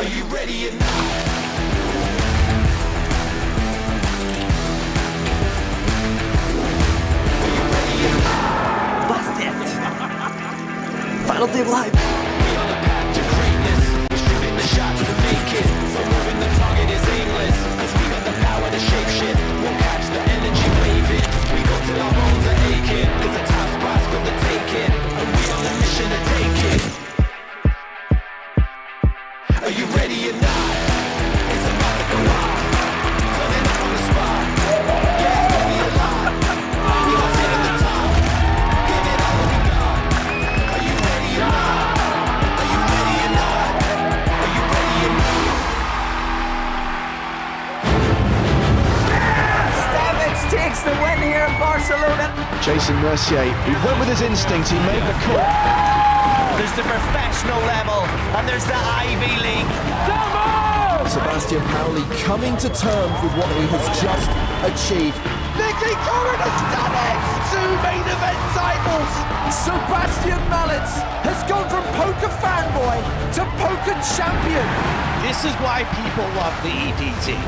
you ready or not? Final table hype. We on the path to greatness, shooting the shot to make it. So moving the target is aimless, cause we got the power to shape shit. We'll catch the energy waving. We go till our bones are aching. Cause the top spot's for the taking, and we on a mission to take it. Are you ready or not? It's about to go off. Turning up on the spot. Yeah, it's gonna be a lot. We gon' sit at the top. Give it all we got. Are you ready or not? Are you ready or not? Are you ready or not? Stamets takes the win here in Barcelona. Jason Mercier, he went with his instinct, he made the call. There's the professional level, and there's the Ivy League. Sebastian Malec coming to terms with what he has just achieved. Nicky Cohen has done it! 2 main event titles! Sebastian Malec has gone from poker fanboy to poker champion. This is why people love the EPT.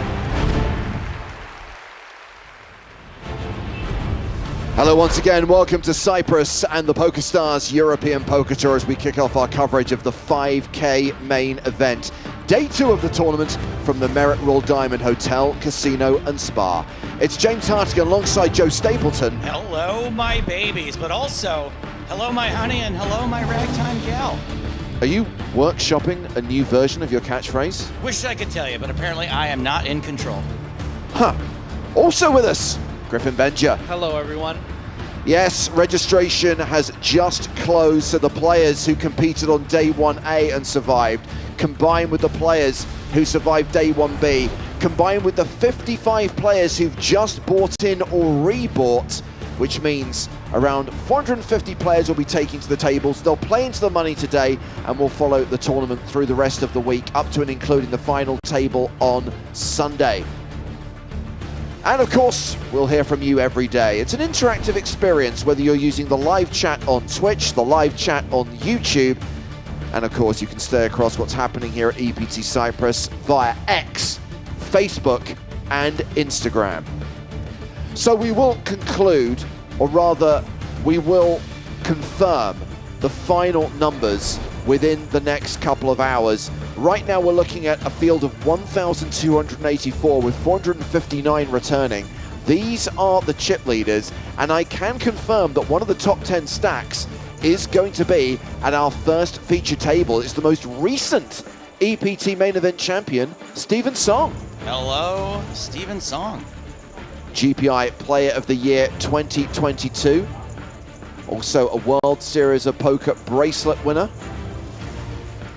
Hello once again, welcome to Cyprus and the PokerStars European Poker Tour as we kick off our coverage of the 5K main event. Day 2 of the tournament from the Merit Royal Diamond Hotel, Casino and Spa. It's James Hartigan alongside Joe Stapleton. Hello, my babies, but also, hello, my honey, and hello, my ragtime gal. Are you workshopping a new version of your catchphrase? Wish I could tell you, but apparently I am not in control. Huh. Also with us, Griffin Benger. Hello, everyone. Yes, registration has just closed, so the players who competed on day 1A and survived, combined with the players who survived day 1B, combined with the 55 players who've just bought in or rebought, which means around 450 players will be taking to the tables. They'll play into the money today and will follow the tournament through the rest of the week, up to and including the final table on Sunday. And of course, we'll hear from you every day. It's an interactive experience, whether you're using the live chat on Twitch, the live chat on YouTube, and of course, you can stay across what's happening here at EPT Cyprus via X, Facebook, and Instagram. So we will conclude, or rather, we will confirm the final numbers within the next couple of hours. Right now we're looking at a field of 1,284 with 459 returning. These are the chip leaders, and I can confirm that one of the top 10 stacks is going to be at our first feature table. It's the most recent EPT main event champion, Stephen Song. Hello, Stephen Song. GPI Player of the Year 2022. Also a World Series of Poker bracelet winner.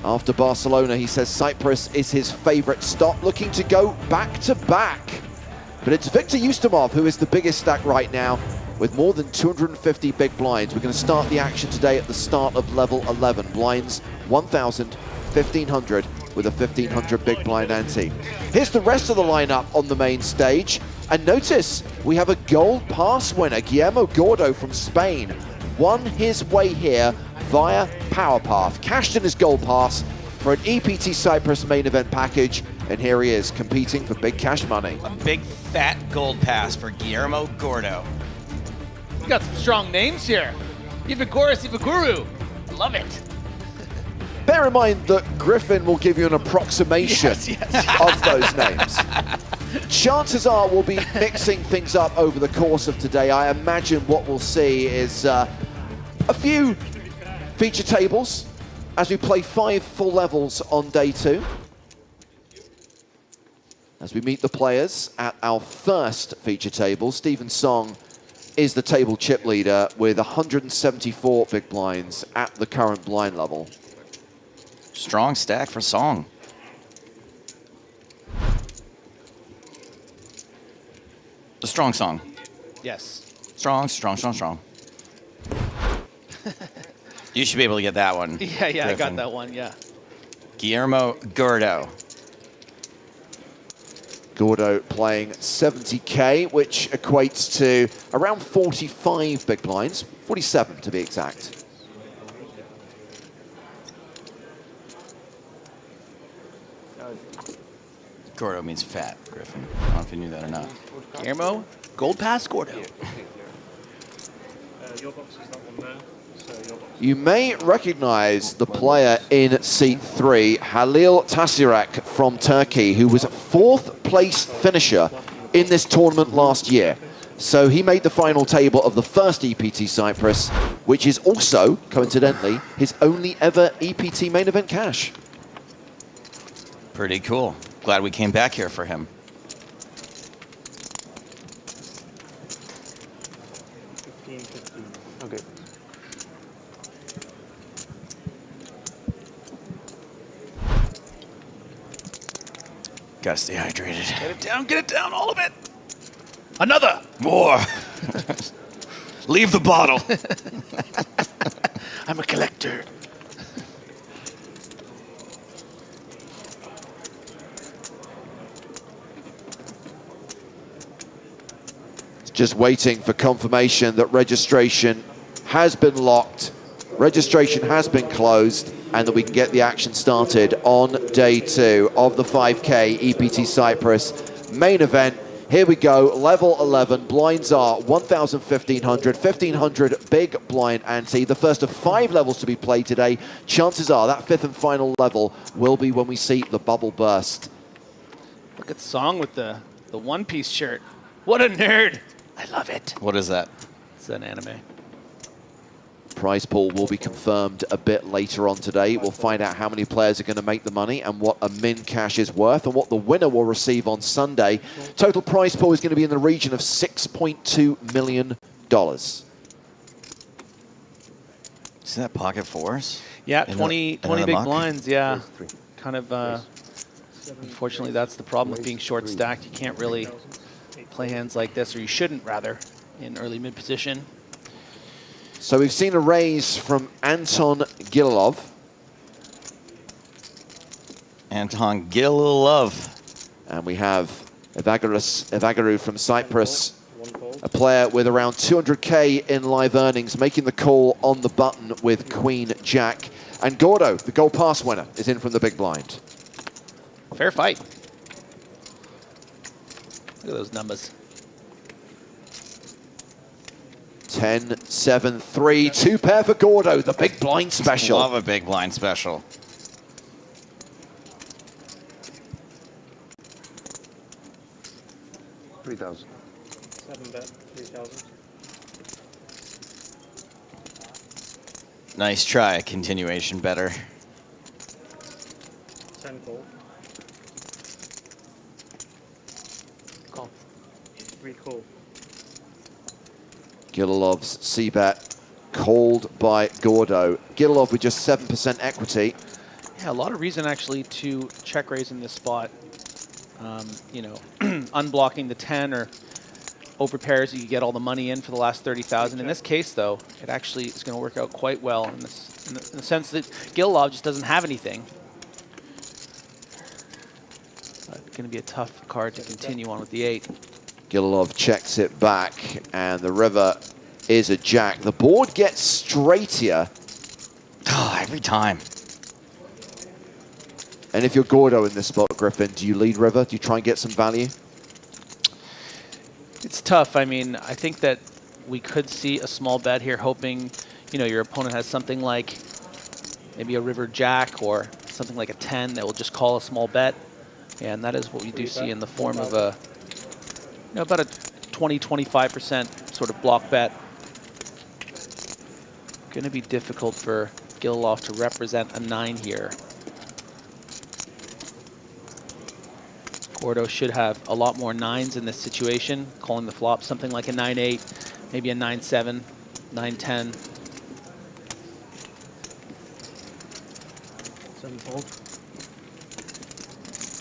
After Barcelona, he says Cyprus is his favorite stop, looking to go back-to-back. But it's Viktor Ustimov who is the biggest stack right now, with more than 250 big blinds. We're going to start the action today at the start of level 11. Blinds 1,000, 1,500 with a 1,500 big blind ante. Here's the rest of the lineup on the main stage. And notice, we have a gold pass winner, Guillermo Gordo from Spain. Won his way here via Power Path. Cashed in his gold pass for an EPT Cyprus main event package. And here he is, competing for big cash money. A big fat gold pass for Guillermo Gordo. We got some strong names here. Ivagoras Ivaguru. Love it. Bear in mind that Griffin will give you an approximation of those names. Chances are we'll be mixing things up over the course of today. I imagine what we'll see is a few feature tables as we play 5 full levels on day 2. As we meet the players at our first feature table, Stephen Song is the table chip leader with 174 big blinds at the current blind level. Strong stack for Song. A strong Song. Yes. Strong, strong, strong, strong. You should be able to get that one. Yeah, Griffin. I got that one, yeah. Guillermo Gordo. Gordo playing 70k, which equates to around 45 big blinds, 47 to be exact. Gordo means fat, Griffin. I don't know if you knew that or not. Guillermo, gold pass Gordo. You may recognize the player in seat 3, Halil Tasirak from Turkey, who was a 4th place finisher in this tournament last year. So he made the final table of the first EPT Cyprus, which is also, coincidentally, his only ever EPT main event cash. Pretty cool. Glad we came back here for him. Okay. Gotta stay hydrated. Get it down, all of it. Another. More. Leave the bottle. I'm a collector. Just waiting for confirmation that registration has been locked, registration has been closed, and that we can get the action started on day 2 of the 5K EPT Cyprus main event. Here we go, level 11, blinds are 1,000, 1,500, 1,500 big blind ante. The first of 5 levels to be played today. Chances are that 5th and final level will be when we see the bubble burst. Look at Song with the one-piece shirt. What a nerd. I love it. What is that? It's an anime. Prize pool will be confirmed a bit later on today. We'll find out how many players are going to make the money and what a min cash is worth and what the winner will receive on Sunday. Total prize pool is going to be in the region of $6.2 million. Is that pocket 4s? Yeah, 20 big blinds, yeah. Kind of, unfortunately, that's the problem with being short stacked. You can't really play hands like this, or you shouldn't, rather, in early mid position. So we've seen a raise from Anton Gililov. Anton Gililov. And we have Evagaru from Cyprus, a player with around 200K in live earnings, making the call on the button with Queen Jack. And Gordo, the gold pass winner, is in from the big blind. Fair fight. Look at those numbers. 10, 7, 3, 2 pair for Gordo, the big blind special. Love a big blind special. $3,000. 7 bet, 3,000. Nice try, continuation better. 10 call. Call. 3 call. Gililov's C-bet called by Gordo. Gililov with just 7% equity. Yeah, a lot of reason actually to check raise in this spot. You know, unblocking the 10 or over pairs, you get all the money in for the last 30,000. In this case, though, it actually is going to work out quite well in the sense that Gililov just doesn't have anything. It's going to be a tough card to continue on with the 8. Gililov checks it back, and the river is a jack. The board gets straight here. Oh, every time. And if you're Gordo in this spot, Griffin, do you lead river? Do you try and get some value? It's tough. I mean, I think that we could see a small bet here, hoping, you know, your opponent has something like maybe a river jack or something like a 10 that will just call a small bet. And that is what we do see in the form of a, you know, about a 20-25% sort of block bet. Going to be difficult for Gililov to represent a 9 here. Gordo should have a lot more 9s in this situation, calling the flop something like a 9-8, maybe a 9-7, 9-10. 7-4.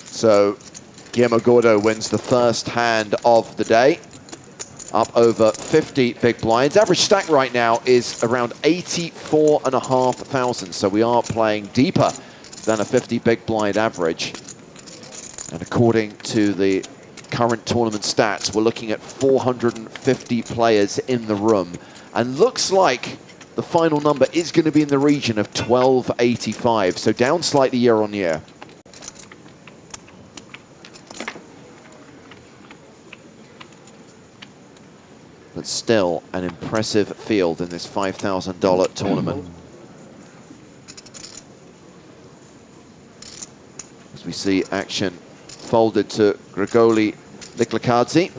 So Guillermo Gordo wins the first hand of the day. Up over 50 big blinds. Average stack right now is around 84,500. So we are playing deeper than a 50 big blind average. And according to the current tournament stats, we're looking at 450 players in the room. And looks like the final number is going to be in the region of 1285. So down slightly year on year. but still an impressive field in this $5,000 tournament. As we see action folded to Grigoli Liklikadze.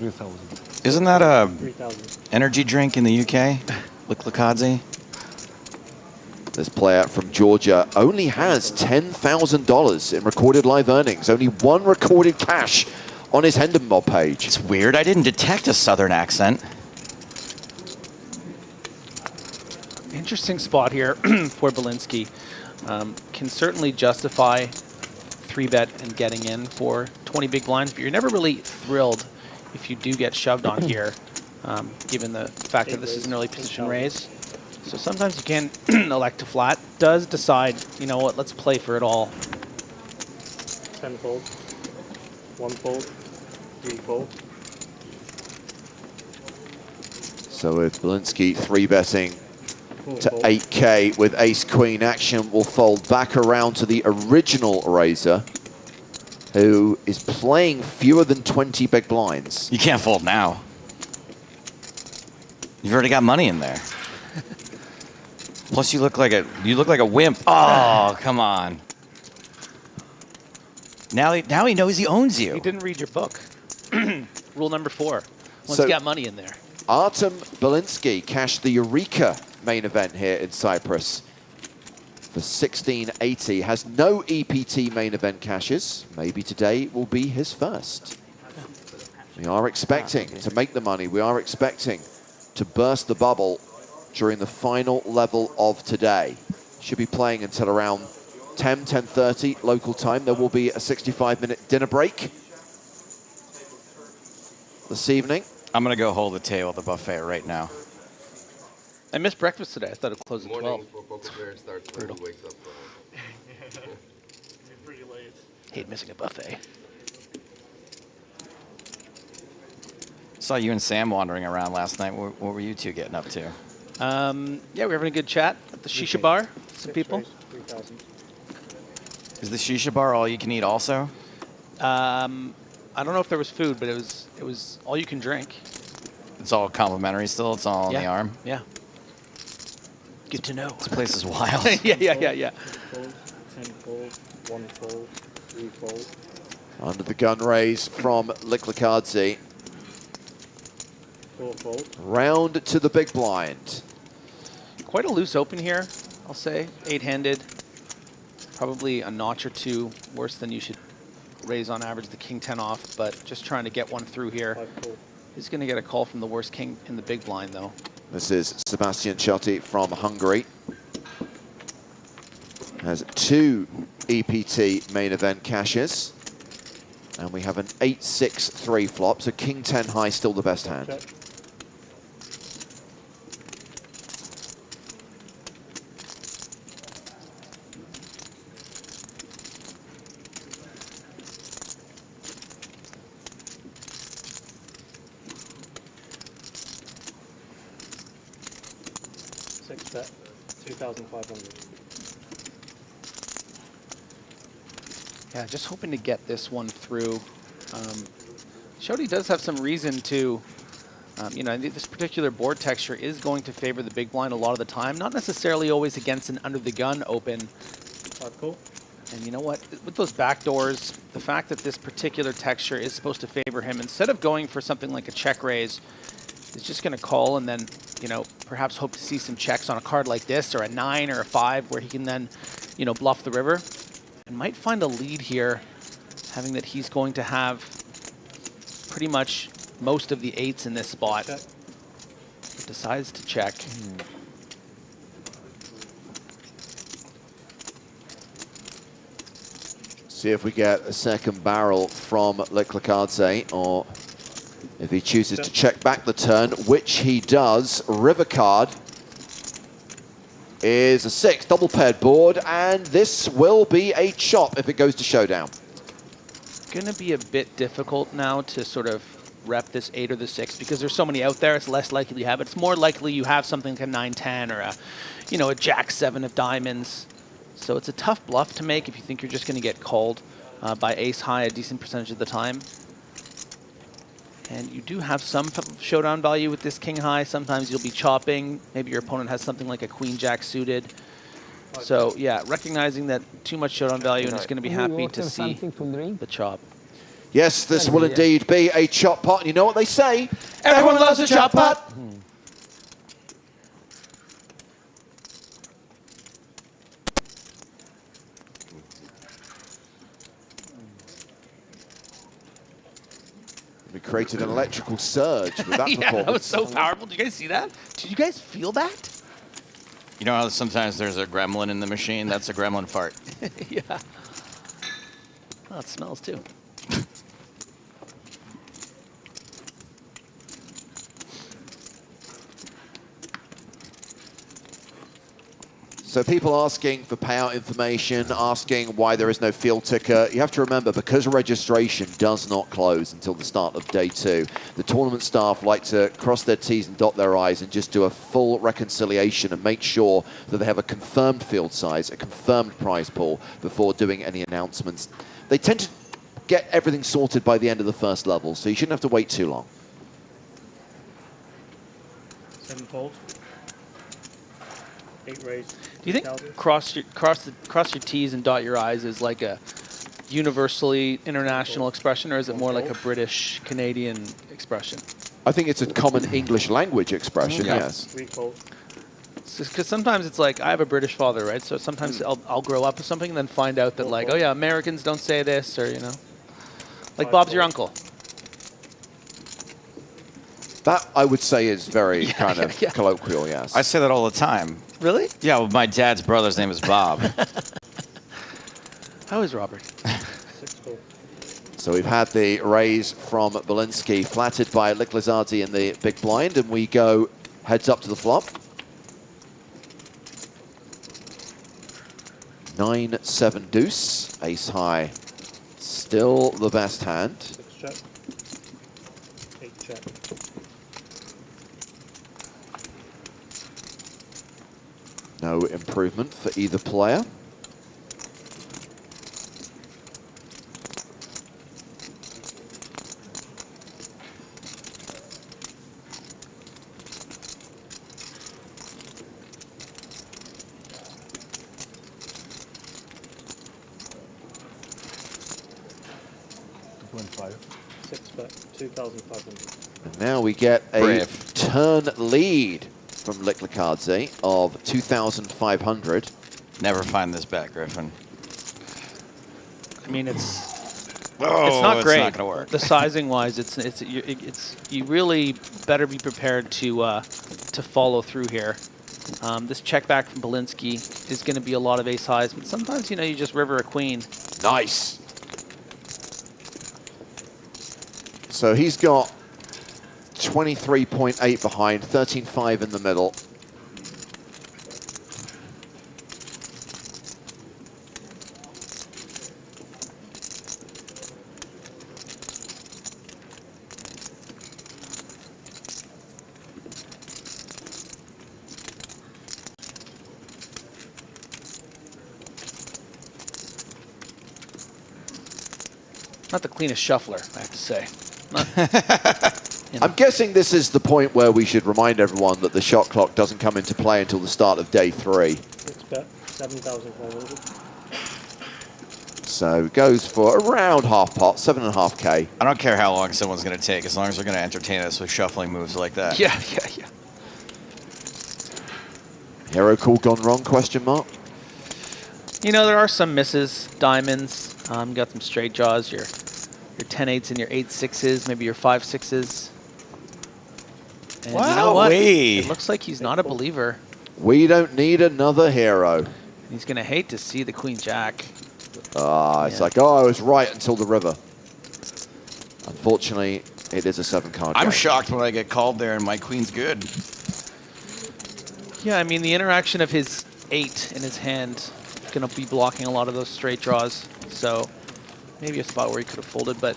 Isn't that a 3,000. energy drink in the UK? Liklikadze? This player from Georgia only has $10,000 in recorded live earnings. Only one recorded cash on his Hindenburg page. It's weird. I didn't detect a southern accent. Interesting spot here for Belinsky. Can certainly justify 3-bet and getting in for 20 big blinds, but you're never really thrilled if you do get shoved on here, given the fact that this is an early position raise. So sometimes you can elect to flat. Does decide, you know what, let's play for it all. 10 fold. 1 fold. 3 fold. So with Belinsky 3-betting to Fold. 8K with ace-queen action, will fold back around to the original raiser, who is playing fewer than 20 big blinds. You can't fold now. You've already got money in there. Plus, you look like a wimp. Oh, come on. Now he knows he owns you. He didn't read your book. Rule number 4. Once So- you got money in there. Artur Belinsky cashed the Eureka main event here in Cyprus for 1680. Has no EPT main event cashes. Maybe today will be his first. We are expecting to make the money. We are expecting to burst the bubble during the final level of today. Should be playing until around 10:30 local time. There will be a 65-minute dinner break this evening. I'm going to go hold the table at the buffet right now. I missed breakfast today. I thought it closed at 12. Morning for poker player starts when he wakes up. Pretty late. Hate missing a buffet. Saw you and Sam wandering around last night. What were you two getting up to? Yeah, we're having a good chat at the shisha bar. Some people. 3,000. Is the shisha bar all you can eat also? I don't know if there was food, but it was all you can drink. It's all complimentary still? It's all on the arm? Yeah. Good to know. This place is wild. yeah. Fold. 10 fold. 1 fold. 3 fold. Under the gun raise from Liklikadze. 4 fold. Round to the big blind. Quite a loose open here, I'll say. 8-handed. Probably a notch or two worse than you should raise on average the king 10 off, but just trying to get one through here. 5 fold. He's going to get a call from the worst king in the big blind, though. This is Sebastian Malec from Hungary. Has 2 EPT main event cashes. And we have an 8-6-3 flop, so king 10 high still the best hand. Check. Bet 2,500. Yeah, just hoping to get this one through. Shody does have some reason to, you know, this particular board texture is going to favor the big blind a lot of the time, not necessarily always against an under the gun open. 5 cool. And you know what, with those back doors, the fact that this particular texture is supposed to favor him, instead of going for something like a check raise, is just going to call and then, you know, perhaps hope to see some checks on a card like this, or a 9 or a 5, where he can then, you know, bluff the river. And might find a lead here, having that he's going to have pretty much most of the 8s in this spot. Check. But decides to check. See if we get a second barrel from Liklikadze, or if he chooses to check back the turn, which he does. River card is a 6, double paired board, and this will be a chop if it goes to showdown. Going to be a bit difficult now to sort of rep this 8 or the 6, because there's so many out there. It's less likely you have it. It's more likely you have something like a 9-10 or a, you know, a Jack-7 of diamonds. So it's a tough bluff to make if you think you're just going to get called by ace high a decent percentage of the time. And you do have some showdown value with this king high. Sometimes you'll be chopping. Maybe your opponent has something like a queen jack suited. So yeah, recognizing that too much showdown value, and he's going to be happy to see the chop. Yes, this will indeed be a chop pot. And you know what they say? Everyone loves a chop pot. We created an electrical surge with that Yeah, performance. that was so powerful. Did you guys see that? Did you guys feel that? You know how sometimes there's a gremlin in the machine? That's a gremlin fart. Yeah. Oh, it smells too. So people asking for payout information, asking why there is no field ticker. You have to remember, because registration does not close until the start of day 2, the tournament staff like to cross their T's and dot their I's and just do a full reconciliation and make sure that they have a confirmed field size, a confirmed prize pool before doing any announcements. They tend to get everything sorted by the end of the first level, so you shouldn't have to wait too long. 7 folds. 8 raise. Do you think cross your T's and dot your I's is like a universally international expression, or is it more like a British Canadian expression? I think it's a common English language expression, yes. 3 folds. Because sometimes it's like, I have a British father, right? So sometimes I'll grow up with something and then find out that like, oh yeah, Americans don't say this, or you know, like Bob's your uncle. That, I would say, is very kind of colloquial, yes. I say that all the time. Really? Yeah, well, my dad's brother's name is Bob. How is Robert? 6 folds. So we've had the raise from Belinsky, flattered by Lick Lizardi in the big blind, and we go heads up to the flop. 9-7 deuce, ace high, still the best hand. 6 check. 8 check. No improvement for either player. Six bet, 2,500. And now we get a turn lead from Lick Lizardi of 2,500. Never find this bet, Griffin. I mean, it's Oh, not great. It's not gonna work. The sizing wise, you really better be prepared to follow through here. This check back from Belinsky is going to be a lot of ace highs, but sometimes you just river a queen. Nice. So he's got 23.8 behind, 13.5 in the middle. Not the cleanest shuffler, I have to say. I'm guessing this is the point where we should remind everyone that the shot clock doesn't come into play until the start of day 3. 6 bet, 7,400. So goes for around half pot, 7.5K. I don't care how long someone's going to take, as long as they're going to entertain us with shuffling moves like that. Yeah. Hero call gone wrong, question mark? There are some misses, diamonds. Got some straight draws, your 10-8s and your 8-6s, maybe your 5-6s. And wow, you know what? Wee. It looks like he's not a believer. We don't need another hero. He's going to hate to see the queen jack. It's like, oh, I was right until the river. Unfortunately, it is a 7-card I'm game. shocked when I get called there and my queen's good. Yeah, I mean, the interaction of his 8 in his hand going to be blocking a lot of those straight draws. So maybe a spot where he could have folded, but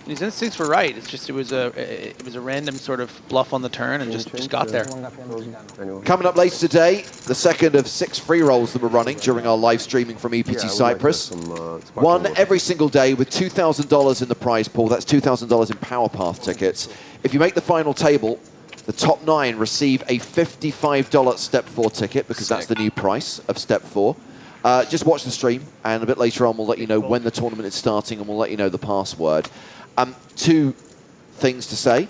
His instincts were right. It's just it was a random sort of bluff on the turn and just got there. Coming up later today, the second of 6 free rolls that we're running during our live streaming from EPT Cyprus. One every single day with $2,000 in the prize pool. That's $2,000 in Power Path tickets. If you make the final table, the top 9 receive a $55 Step 4 ticket because that's the new price of Step 4. Just watch the stream, and a bit later on we'll let you know when the tournament is starting and we'll let you know the password. 2 things to say.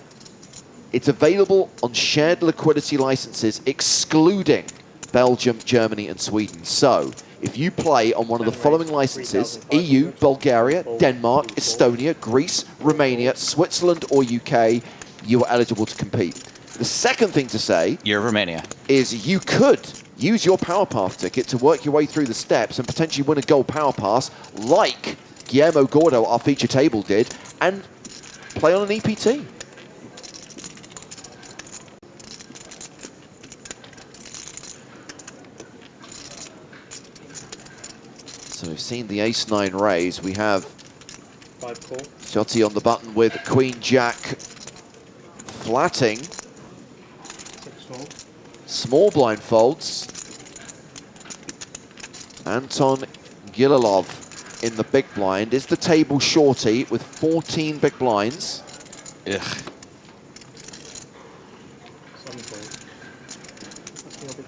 It's available on shared liquidity licenses excluding Belgium, Germany and Sweden. So if you play on one of the following licenses, EU, Bulgaria, Denmark, Estonia, Greece, Romania, Switzerland or UK, you are eligible to compete. The second thing to say Romania. Is you could use your Power Pass ticket to work your way through the steps and potentially win a gold Power Pass like Guillermo Gordo, our feature table, did, and play on an EPT. So we've seen the ace-9 raise. We have Shotty on the button with Queen Jack flatting. Small blind folds. Anton Gilalov in the big blind. Is the table shorty with 14 big blinds? Ugh.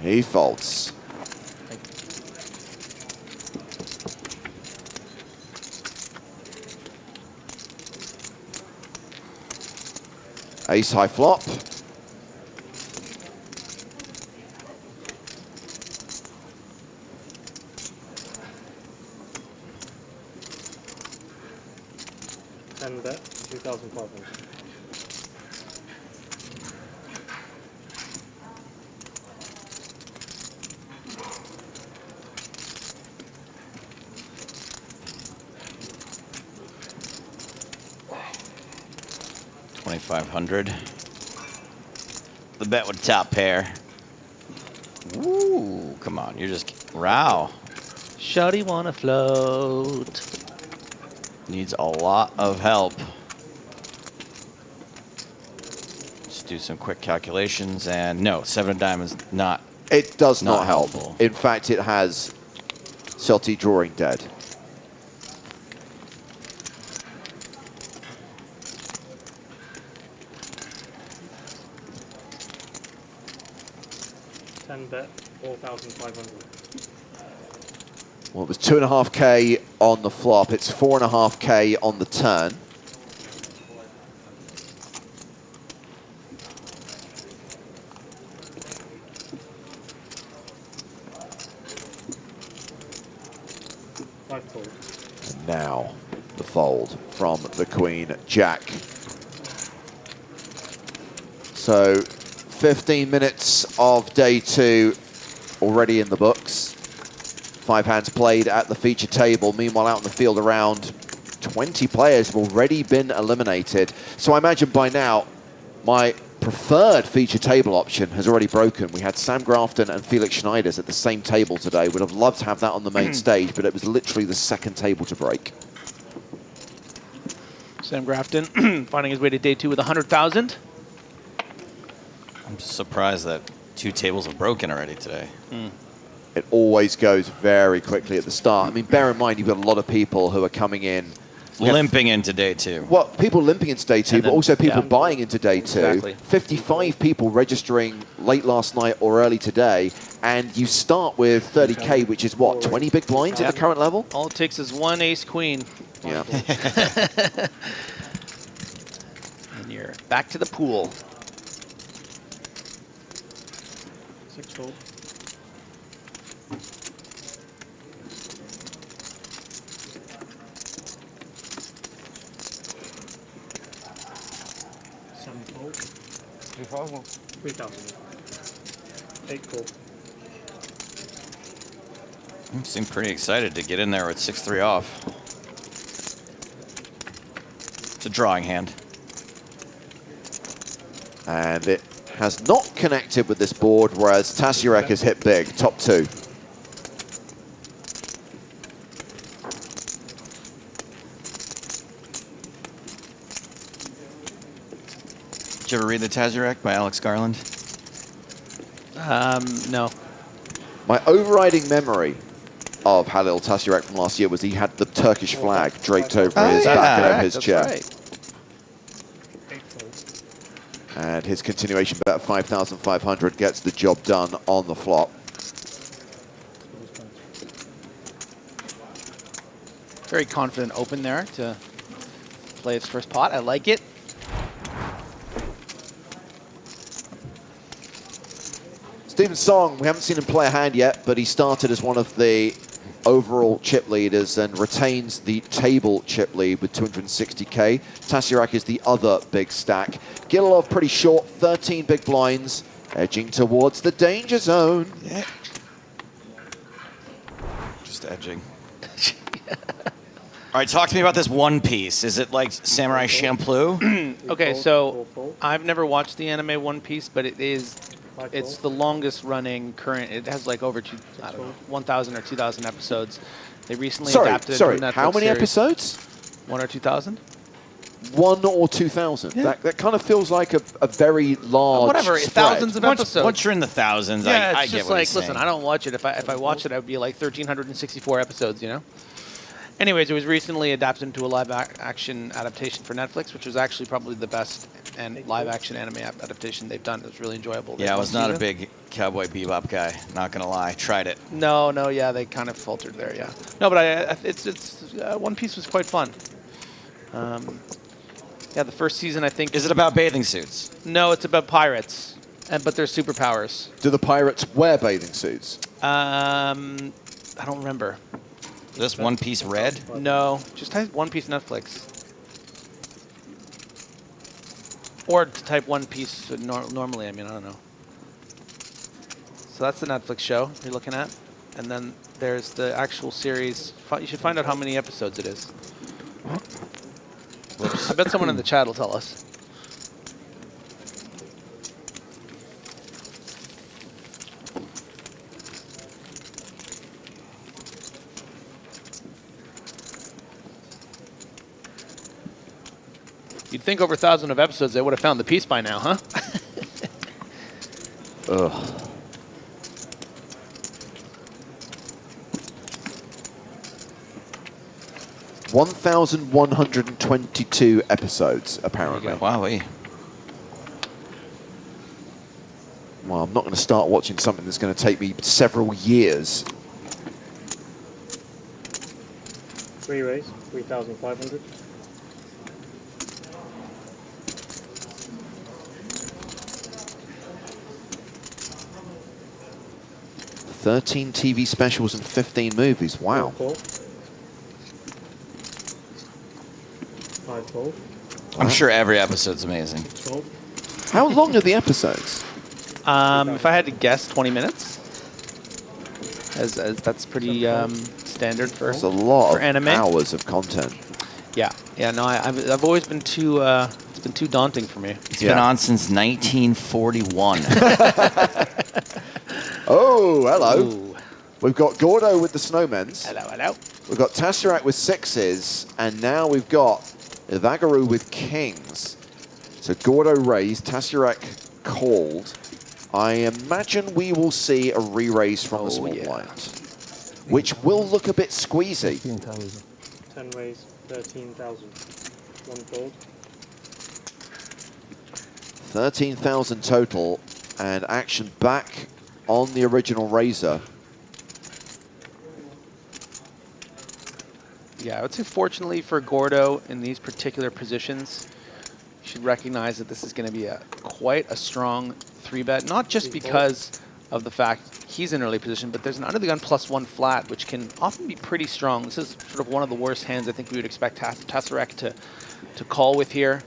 He folds. Ace high flop. And bet 2,500. $2,500. The bet with top pair. Ooh, come on, you're just row. Shawty wanna float. Needs a lot of help. Just do some quick calculations, and no, 7 of diamonds not. It does not help. helpful. In fact, it has Shotty drawing dead. Bet 4,500. Well, it was 2.5K on the flop. It's 4.5K on the turn. And now the fold from the Queen Jack. So 15 minutes of day 2 already in the books. 5 hands played at the feature table. Meanwhile, out in the field, around 20 players have already been eliminated. So I imagine by now, my preferred feature table option has already broken. We had Sam Grafton and Felix Schneiders at the same table today. Would have loved to have that on the main stage, but it was literally the second table to break. Sam Grafton finding his way to day 2 with 100,000. I'm surprised that 2 tables have broken already today. It always goes very quickly at the start. I mean, bear in mind, you've got a lot of people who are coming in. Limping into day 2. Well, people limping into day 2, but also people buying into day 2. Exactly. 55 people registering late last night or early today, and you start with 30K, which is what, 20 big blinds at the current level? All it takes is 1 ace-queen. Yeah. And you're back to the pool. 6 fold. Fold. 3,000. 8 fold. You seem pretty excited to get in there with 6-3 off. It's a drawing hand. And it has not connected with this board, whereas Tasiurek has hit big, top 2. you ever read The Tazurek by Alex Garland? No. My overriding memory of Halil Tazurek from last year was he had the Turkish flag draped over his back and over his chair. Right. And his continuation bet of 5,500 gets the job done on the flop. Very confident open there to play his first pot. I like it. Stephen Song, we haven't seen him play a hand yet, but he started as one of the overall chip leaders and retains the table chip lead with 260k. Tazurek is the other big stack. Gililov pretty short, 13 big blinds, edging towards the danger zone. Yeah. Just edging. All right, talk to me about this One Piece. Is it like Samurai Champloo? Okay, so I've never watched the anime One Piece, but it's the longest running current. It has like over 1,000 or 2,000 episodes. They recently adapted it to a Netflix how many series. episodes? 1 or 2,000? 1 or 2,000. Yeah. That kind of feels like a very large Whatever, spread. thousands of episodes. Once you're in the thousands, Yeah, I it's get just what like, he's listen, saying. I don't watch it. If I watched it, I would be like 1,364 episodes, you know? Anyways, it was recently adapted into a live-action adaptation for Netflix, which was actually probably the best and live-action anime adaptation they've done. It was really enjoyable. Yeah, I was not a big Cowboy Bebop guy, not going to lie. Tried it. No, yeah, they kind of faltered there, yeah. No, but One Piece was quite fun. Yeah, the first season, I think... Is it about bathing suits? No, it's about pirates, but they're superpowers. Do the pirates wear bathing suits? I don't remember. Is this One Piece Red? No, just type One Piece Netflix. Or type One Piece normally, I mean, I don't know. So that's the Netflix show you're looking at. And then there's the actual series. You should find out how many episodes it is. I bet someone in the chat will tell us. You'd think over 1,000 of episodes, they would have found the piece by now, huh? Ugh. $1,122 episodes, apparently. Wowee. Well, I'm not going to start watching something that's going to take me several years. 3 raise, 3,500. $13 TV specials and 15 movies. Wow. 5 fold. I'm sure every episode's amazing. 12. How long are the episodes? If I had to guess, 20 minutes. As that's pretty standard for That's a lot of anime. hours of content. Yeah. No, I've always been too. It's been too daunting for me. It's been on since 1941. Oh, hello. Ooh. We've got Gordo with the Snowmens. Hello. We've got Tazurek with 6s, and now we've got Ivagaru with kings. So Gordo raised, Tazurek called. I imagine we will see a re-raise from the small blind, which will look a bit squeezy. 10 raise, 13,000. 1 fold. 13,000 total, and action back on the original raiser. Yeah, I would say fortunately for Gordo in these particular positions, you should recognize that this is going to be quite a strong 3-bet, not just because of the fact he's in early position, but there's an under the gun +1 flat, which can often be pretty strong. This is sort of one of the worst hands I think we would expect Tazurek to call with here.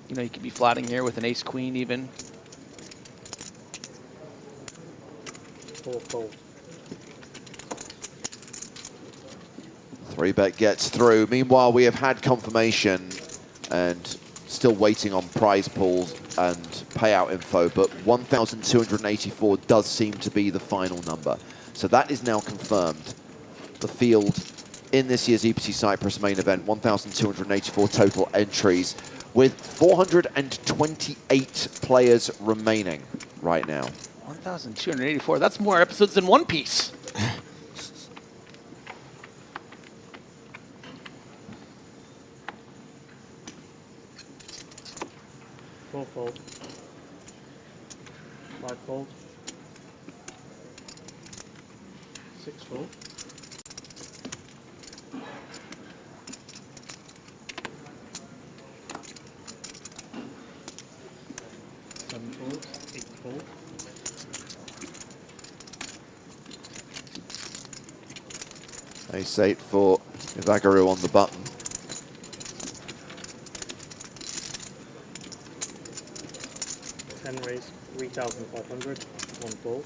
You know, you could be flatting here with an ace-queen even. 4 fold. 3-bet gets through. Meanwhile, we have had confirmation and still waiting on prize pools and payout info, but 1,284 does seem to be the final number. So that is now confirmed. The field in this year's EPT Cyprus Main Event, 1,284 total entries. with 428 players remaining right now. 1,284. That's more episodes than One Piece. Four fold. 5 fold. 6 fold. 7 fold. 8 fold. Ace-8 for Ivagaru on the button. Raise 3,500. 1 fold.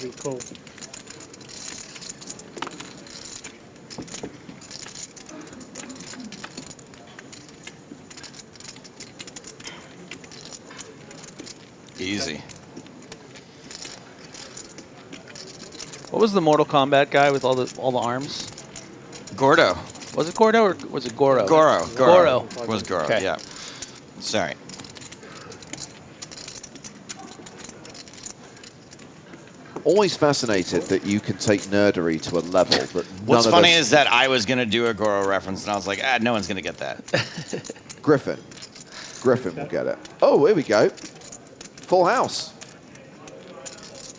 We call. Easy. What was the Mortal Kombat guy with all the arms? Gordo. Was it Gordo or was it Goro? Goro. Goro. Was Goro, Okay. yeah. Sorry. Always fascinated that you can take nerdery to a level that What's none of funny us- is that I was going to do a Goro reference, and I was like, no one's going to get that. Griffin. Griffin will get it. Oh, here we go. Full house.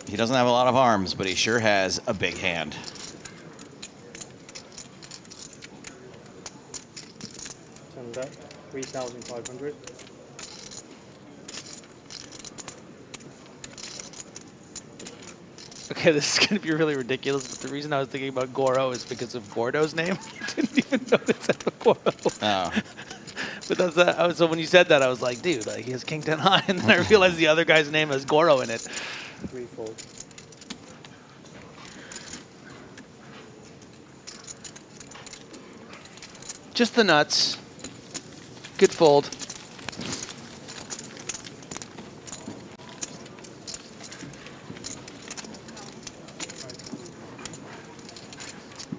He doesn't have a lot of arms, but he sure has a big hand. Send that. 3,500. Okay, this is going to be really ridiculous, but the reason I was thinking about Goro is because of Gordo's name. I didn't even notice that Goro. Oh. But that's so when you said that, I was like, dude, like, he has King 10 high, and then I realized the other guy's name has Goro in it. 3 fold. Just the nuts. Good fold.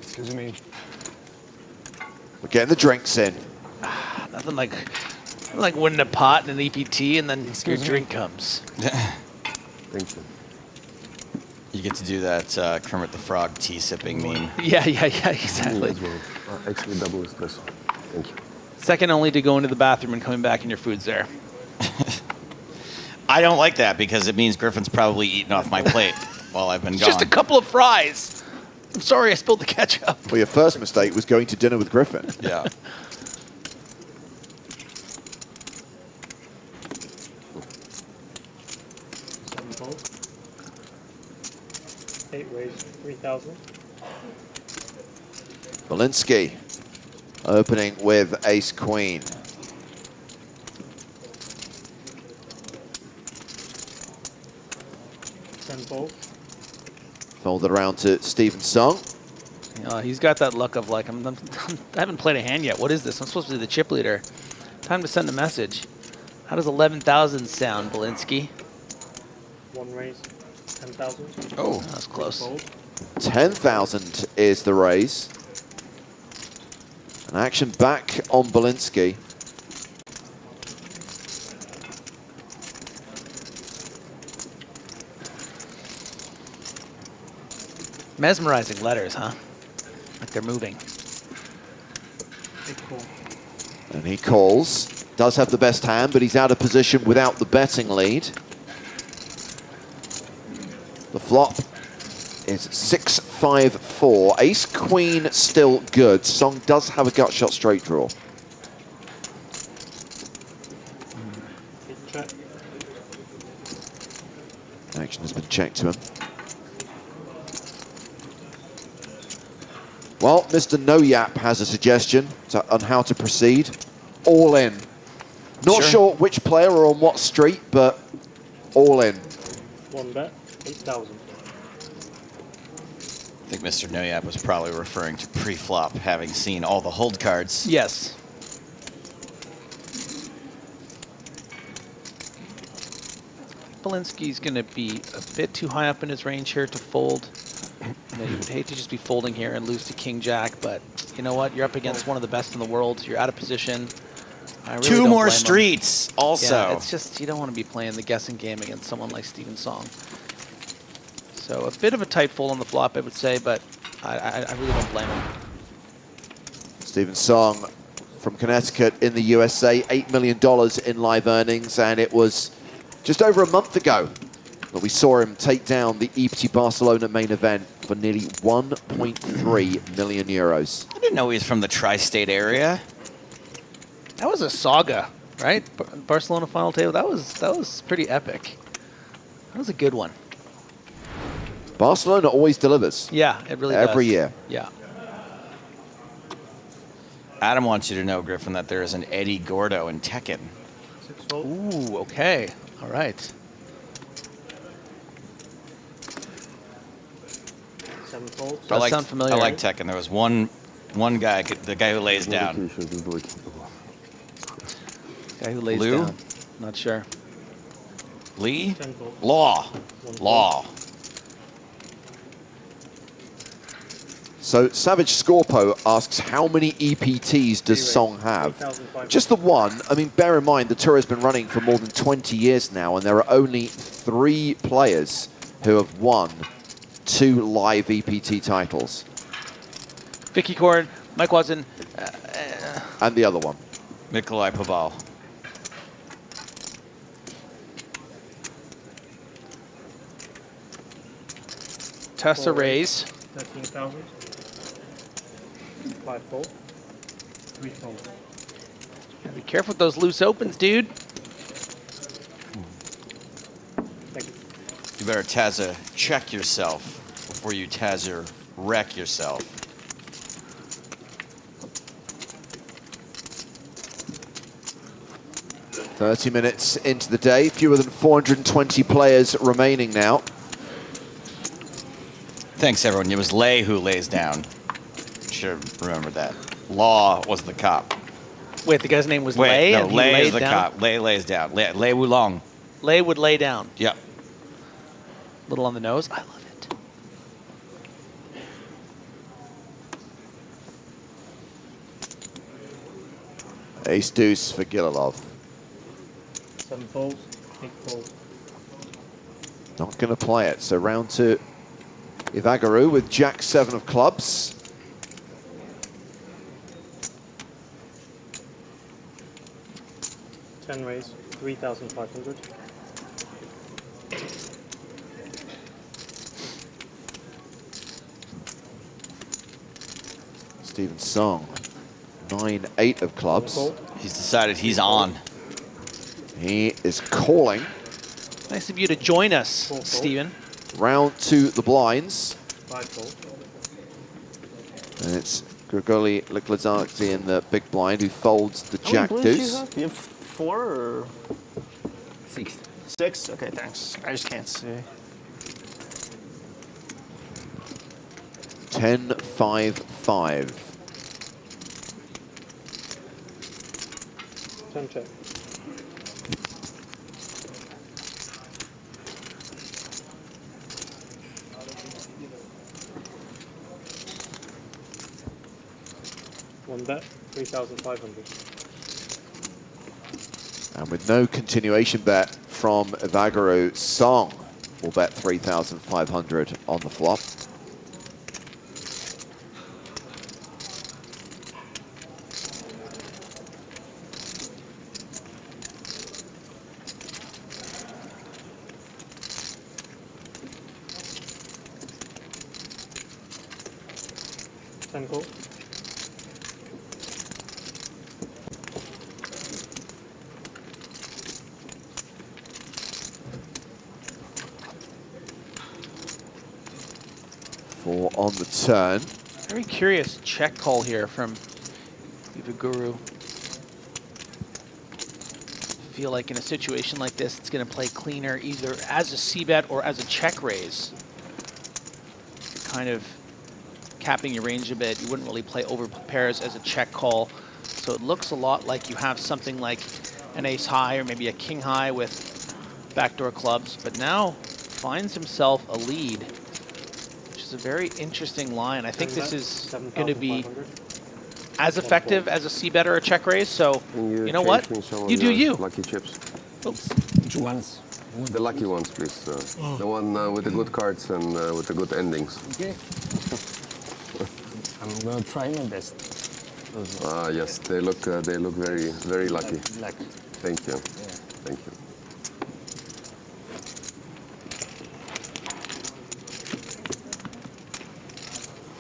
Excuse me. We're getting the drinks in. Nothing like winning a pot in an EPT, and then your drink comes. Thank you. You get to do that Kermit the Frog tea sipping meme. Yeah, exactly. As well. Actually, double espresso. Thank you. Second only to going to the bathroom and coming back and your food's there. I don't like that because it means Griffin's probably eaten off my plate while I've been It's gone. just a couple of fries. I'm sorry I spilled the ketchup. Well, your first mistake was going to dinner with Griffin. Yeah. Fold. 8 ways, 3,000. Belinsky opening with ace-queen. Fold. Folded around to Stephen Sung. He's got that look of like, I haven't played a hand yet. What is this? I'm supposed to be the chip leader. Time to send a message. How does 11,000 sound, Belinsky? 1 raise, 10,000. Oh, that's close. 10,000 is the raise. An action back on Belinsky. Mesmerizing letters, huh? Like they're moving. And he calls. Does have the best hand, but he's out of position without the betting lead. The flop is 6-5-4. Ace-queen still good. Song does have a gut shot straight draw. Check. Action has been checked to him. Well, Mr. No Yap has a suggestion on how to proceed. All in. Not sure which player or on what street, but all in. 1 bet, 8,000. I think Mr. Noyap was probably referring to pre-flop, having seen all the hold cards. Yes. Belinsky's going to be a bit too high up in his range here to fold. You know, you would hate to just be folding here and lose to King Jack, but you know what? You're up against one of the best in the world. You're out of position. I really Two don't more blame him. streets also. Yeah, it's just, you don't want to be playing the guessing game against someone like Steven Song. So a bit of a tight fold on the flop, I would say, but I really don't blame him. Steven Song from Connecticut in the USA, $8 million in live earnings, and it was just over a month ago that we saw him take down the EPT Barcelona main event for nearly 1.3 million euros. I didn't know he was from the tri-state area. That was a saga, right? Barcelona final table. That was pretty epic. That was a good one. Barcelona always delivers. Yeah, it really does. Every year. Yeah. Adam wants you to know, Griffin, that there is an Eddie Gordo in Tekken. Ooh, okay. All right. 7 folds. Does sound familiar. I like Tekken. There was one guy, the guy who lays down. Guy who lays Lou? down. Not sure. Lee? 10 folds. Law. Law. So Savage Scorpo asks, how many EPTs does Song have? Just the one. I mean, bear in mind, the tour has been running for more than 20 years now, and there are only 3 players who have won 2 live EPT titles. Vicky Cord, Mike Watson. And the other one. Nikolai Paval. Tessa raise. 13,000. 5 fold. 3 fold. Be careful with those loose opens, dude. Thank you. You better Tazza check yourself before you Tazza wreck yourself. "30 minutes into the day, fewer than 420 players remaining now." Thanks, everyone. It was Lay who lays down. Should remember that. Law was the cop. Wait, the guy's name was Wait, Lay? no, and he Lay laid is the down? cop. Lay lays down. Lay Wulong. Lay would lay down. Yep. Little on the nose. I love it. Ace deuce for Gililov. 7 folds. 8 folds. Not going to play it. So round to Ivagaru with Jack 7 of clubs. Ten raise. 3,500. Steven Song, 9-8 of clubs. He's decided he's on. He is calling. Nice of you to join us, Steven. Round to the blinds. 5 fold. And it's Grigoli Liklazarki in the big blind who folds the Jack deuce. You have 4 or 6? 6? Okay, thanks. I just can't see. 10-5-5. 10 check. One bet, 3,500. And with no continuation bet from Ivagaru, Song will bet 3,500 on the flop. Ten call. Four on the turn. Very curious check call here from Ivaguru. Feel like in a situation like this, it's going to play cleaner either as a c-bet or as a check raise. Kind of capping your range a bit. You wouldn't really play over pairs as a check call. So it looks a lot like you have something like an ace high or maybe a king high with backdoor clubs, but now finds himself a lead, which is a very interesting line. I think this is going to be 7,500. as effective as a C-bet or a check raise. So, you know what? You do you. Lucky chips. Oops. Which ones? The lucky ones, please. The one with the good cards and with the good endings. Okay. I'm gonna try my best. Ah, yes, they look very, very lucky. Black. Thank you. Yeah. Thank you.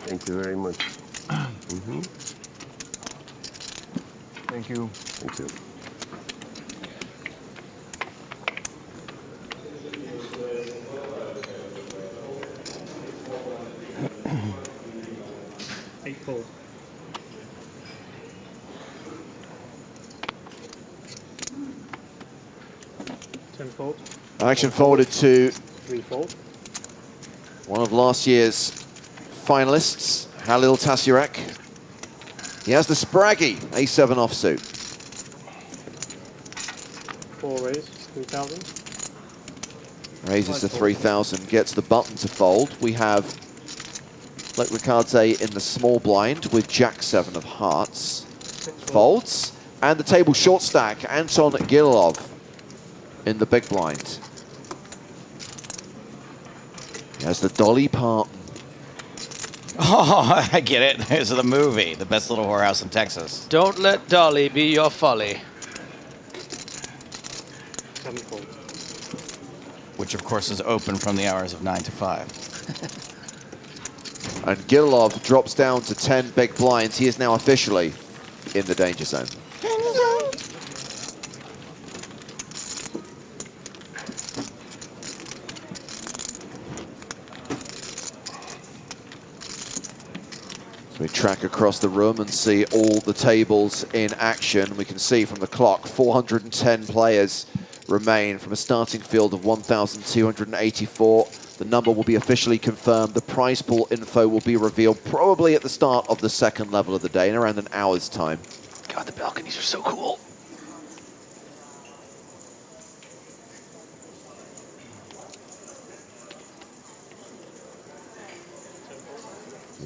Thank you very much. Thank you. Thank you. Eight fold. Ten fold. Action forwarded to 3 fold. one of last year's finalists, Halil Tasyurek. He has the Spraggy A7 offsuit. 4 raise. 3,000. Raises to 3,000, gets the button to fold. We have Lech Ricardze in the small blind with Jack-7 of hearts. Folds. And the table short stack, Anton Gililov in the big blind. He has the Dolly Parton. Oh, I get it. There's the movie, The Best Little Whorehouse in Texas. Don't let Dolly be your folly. 7 fold. Which, of course, is open from the hours of 9 to 5. And Gililov drops down to 10 big blinds. He is now officially in the danger zone. So we track across the room and see all the tables in action. We can see from the clock 410 players remain from a starting field of 1,284. The number will be officially confirmed. The prize pool info will be revealed probably at the start of the second level of the day in around an hour's time. God, the balconies are so cool.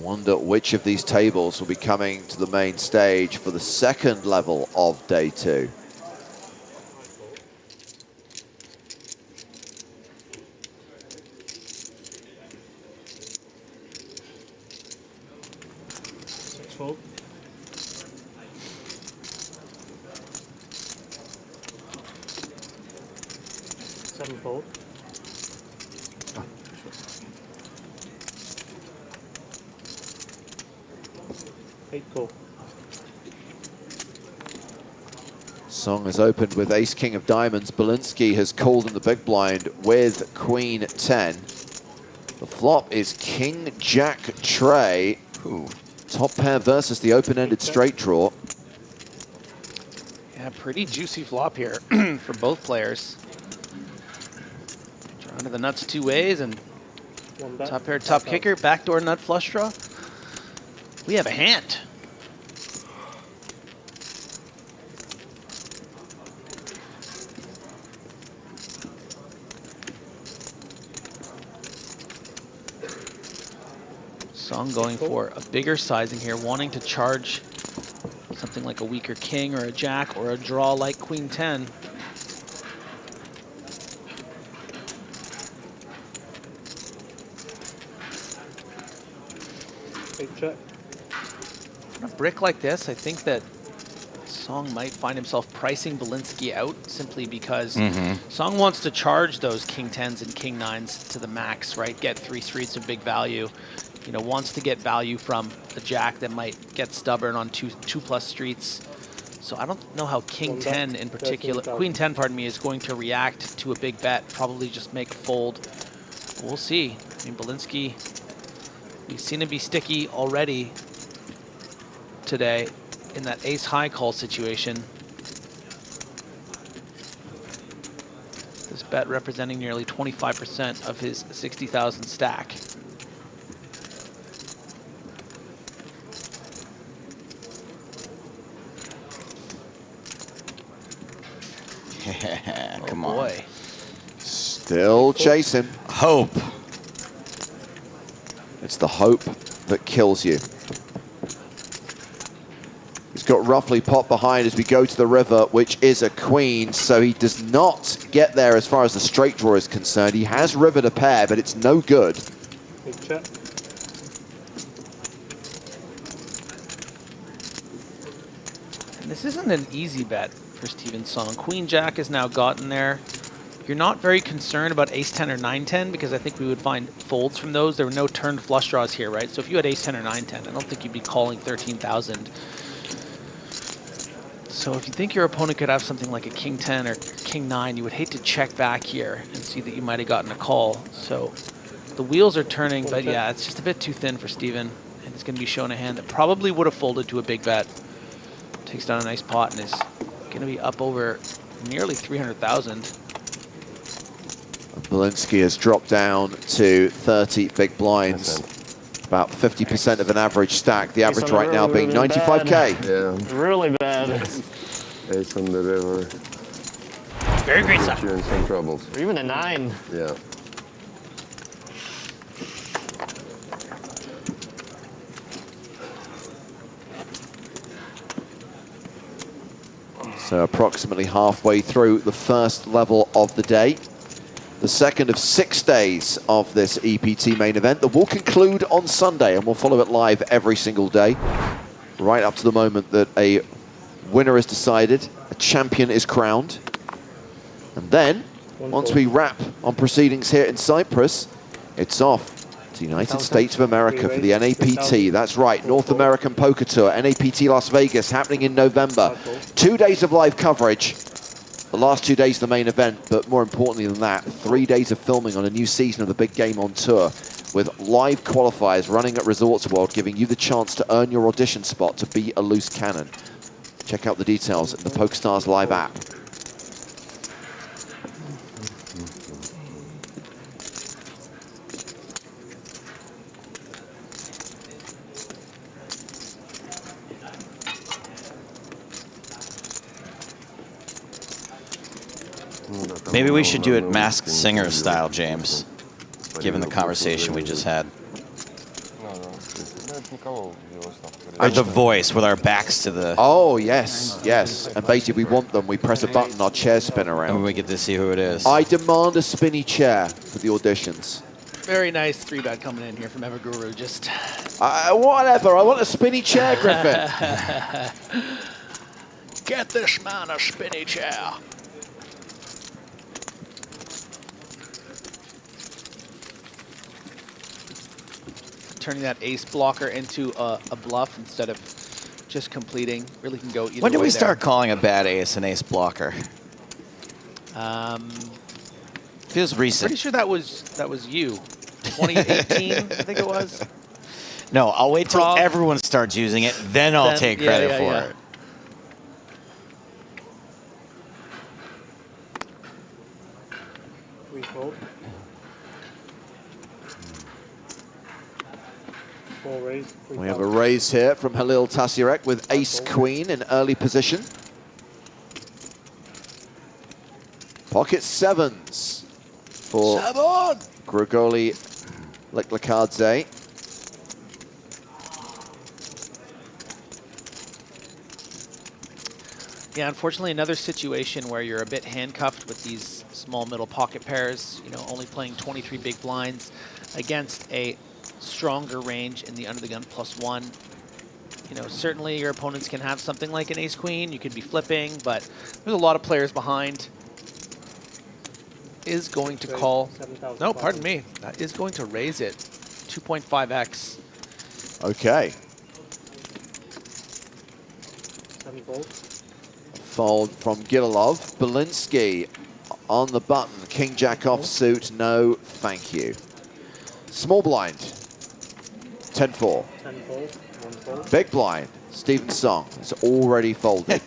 Wonder which of these tables will be coming to the main stage for the second level of day 2. Fold. 7 fold. Eight call. Song has opened with ace-king of diamonds. Belinsky has called in the big blind with queen 10. The flop is king jack tray. Ooh. Top pair versus the open-ended straight draw. Yeah, pretty juicy flop here for both players. Drawing to the nuts 2 ways and top pair, top kicker, backdoor nut flush draw. We have a hand. Song going for a bigger sizing here, wanting to charge something like a weaker king or a jack or a draw like queen 10. Big check. On a brick like this, I think that Song might find himself pricing Belinsky out simply because Song wants to charge those king 10s and king 9s to the max, right? Get 3 streets of big value. You know, wants to get value from a jack that might get stubborn on two plus streets. So I don't know how king 10 in particular, queen 10, pardon me, is going to react to a big bet. Probably just make fold. We'll see. I mean, Belinsky, we've seen him be sticky already today in that ace high call situation. This bet representing nearly 25% of his 60,000 stack. Come on. on. Still chasing. Hope. It's the hope that kills you. He's got roughly pot behind as we go to the river, which is a queen, so he does not get there as far as the straight draw is concerned. He has rivered a pair, but it's no good. Big check. And this isn't an easy bet for Steven Song. Queen Jack has now gotten there. You're not very concerned about ace-10 or 9-10 because I think we would find folds from those. There were no turned flush draws here, right? So if you had ace-10 or 9-10, I don't think you'd be calling 13,000. So if you think your opponent could have something like a king-10 or king-9, you would hate to check back here and see that you might have gotten a call. So the wheels are turning, but yeah, it's just a bit too thin for Steven. And it's going to be shown a hand that probably would have folded to a big bet. Takes down a nice pot and is going to be up over nearly 300,000. Belinsky has dropped down to 30 big blinds, about 50% of an average stack. The average right now being 95K. Yeah. Really bad. Ace on the river. Very great stuff. You're in some troubles. Or even a 9. Yeah. So approximately halfway through the first level of the day. The second of 6 days of this EPT main event that will conclude on Sunday, and we'll follow it live every single day, right up to the moment that a winner is decided, a champion is crowned. And then, once we wrap on proceedings here in Cyprus, it's off to the United States of America for the NAPT. That's right, North American Poker Tour, NAPT Las Vegas, happening in November. 2 days of live coverage. The last 2 days of the main event, but more importantly than that, 3 days of filming on a new season of the big game on tour with live qualifiers running at Resorts World, giving you the chance to earn your audition spot to be a loose cannon. Check out the details in the PokerStars Live app. Maybe we should do it Masked Singer style, James, given the conversation we just had. Or The Voice with our backs to the... Oh, yes, yes. And basically, we want them. We press a button, our chairs spin around. And we get to see who it is. I demand a spinny chair for the auditions. Very nice 3-bet coming in here from Everguru. Just whatever. I want a spinny chair, Griffin. get this man a spinny chair. Turning that ace blocker into a bluff instead of just completing. Really can go either way. When did we start calling a bad ace an ace blocker? Feels recent. Pretty sure that was you. 2018, I think it was. No, I'll wait till everyone starts using it, then I'll take credit for it. We fold. Raise, we have a raise here from Halil Tasirek with ace-queen in early position. Pocket sevens for Grigoli Leklikadze. Yeah, unfortunately, another situation where you're a bit handcuffed with these small middle pocket pairs, you know, only playing 23 big blinds against a stronger range in the under the gun +1. You know, certainly your opponents can have something like an ace-queen. You could be flipping, but there's a lot of players behind. Is going to call. No, pardon me. That is going to raise it. 2.5x. Okay. 7 fold. Fold from Gililov. Belinsky on the button. King Jack offsuit. No, thank you. Small blind. 10-4. 10 fold. 1 fold. Big blind. Steven Song is already folded.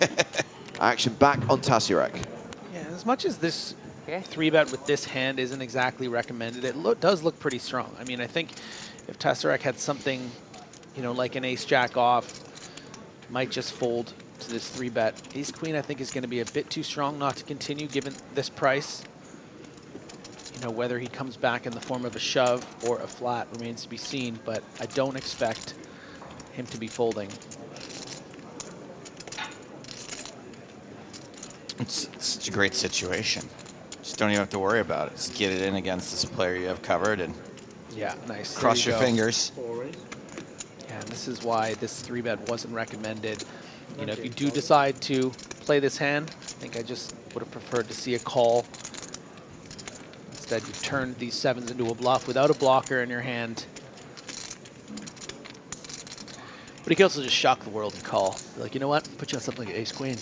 Action back on Tasirek. Yeah, as much as this 3-bet with this hand isn't exactly recommended, it does look pretty strong. I mean, I think if Tasirek had something, you know, like an ace-jack off, might just fold to this 3-bet. Ace-queen, I think, is going to be a bit too strong not to continue given this price. You You know, whether he comes back in the form of a shove or a flat remains to be seen, but I don't expect him to be folding. It's such a great situation. Just don't even have to worry about it. Just get it in against this player you have covered and yeah, nice. Cross your fingers. Yeah, and this is why this 3-bet wasn't recommended. You know, if you do decide to play this hand, I think I just would have preferred to see a call. Instead, you've turned these 7s into a bluff without a blocker in your hand. But he can also just shock the world and call. Be like, you know what? Put you on something like ace-queen.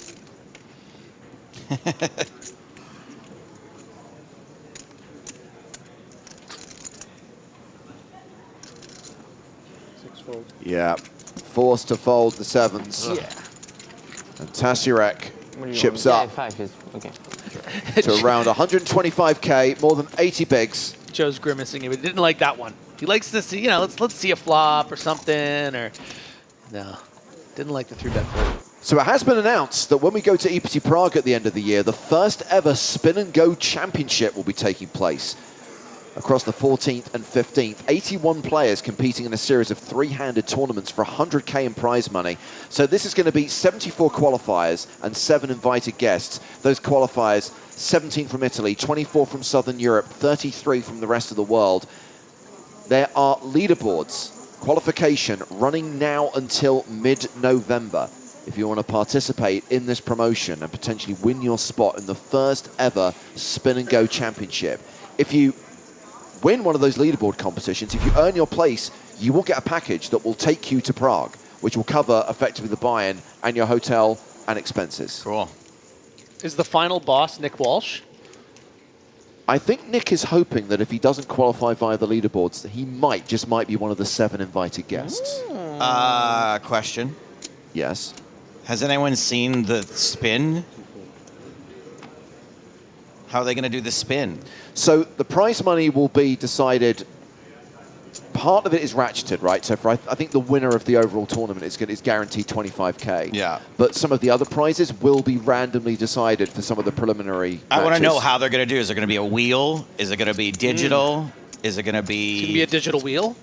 Yeah, forced to fold the 7s. Yeah. And Tasiurek chips up Okay. to around 125k, more than 80 bigs. Joe's grimacing, but he didn't like that one. He likes to see, you know, let's see a flop or something, or no, didn't like the 3-bet fold. So it has been announced that when we go to EPT Prague at the end of the year, the first ever Spin and Go Championship will be taking place across the 14th and 15th. 81 players competing in a series of 3-handed tournaments for 100k in prize money. So this is going to be 74 qualifiers and 7 invited guests. Those qualifiers, 17 from Italy, 24 from Southern Europe, 33 from the rest of the world. There are leaderboards, qualification running now until mid-November. If you want to participate in this promotion and potentially win your spot in the first ever Spin and Go Championship. If you win one of those leaderboard competitions, if you earn your place, you will get a package that will take you to Prague, which will cover effectively the buy-in and your hotel and expenses. Cool. Is the final boss Nick Walsh? I think Nick is hoping that if he doesn't qualify via the leaderboards, that he just might be one of the 7 invited guests. Question. Yes. Has anyone seen the spin? How are they going to do the spin? So the prize money will be decided. Part of it is ratcheted, right? So for I think the winner of the overall tournament is guaranteed 25k. Yeah. But some of the other prizes will be randomly decided for some of the preliminary. I want to know matches. how they're going to do. Is it going to be a wheel? Is it going to be digital? Is it going to be? It's going to be a digital wheel.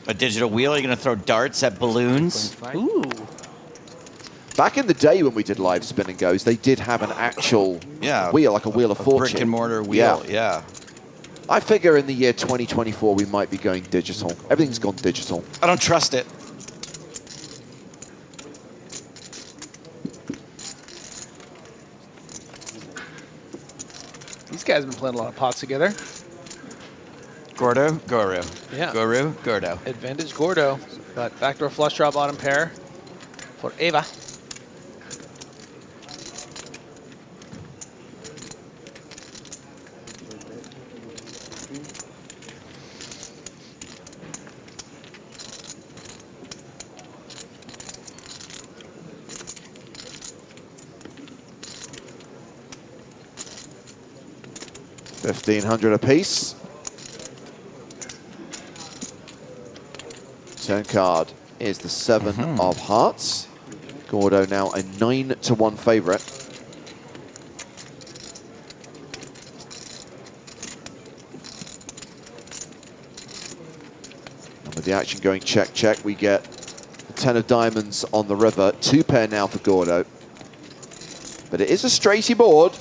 A digital wheel? Are you going to throw darts at balloons? Ooh. Back in the day when we did live Spin and Goes, they did have an actual wheel, like a Wheel of Fortune. Brick and mortar wheel, yeah. I figure in the year 2024 we might be going digital. Everything's gone digital. I don't trust it. These guys have been playing a lot of pots together. Gordo, Goro. Yeah. Goro, Gordo. Advantage Gordo, but backdoor flush draw bottom pair for Eva. $1,500 apiece. 10 card is the 7 of hearts. Gordo now a 9-1 favorite. And with the action going check, check, we get the 10 of diamonds on the river. 2 pair now for Gordo. But it is a straighty board.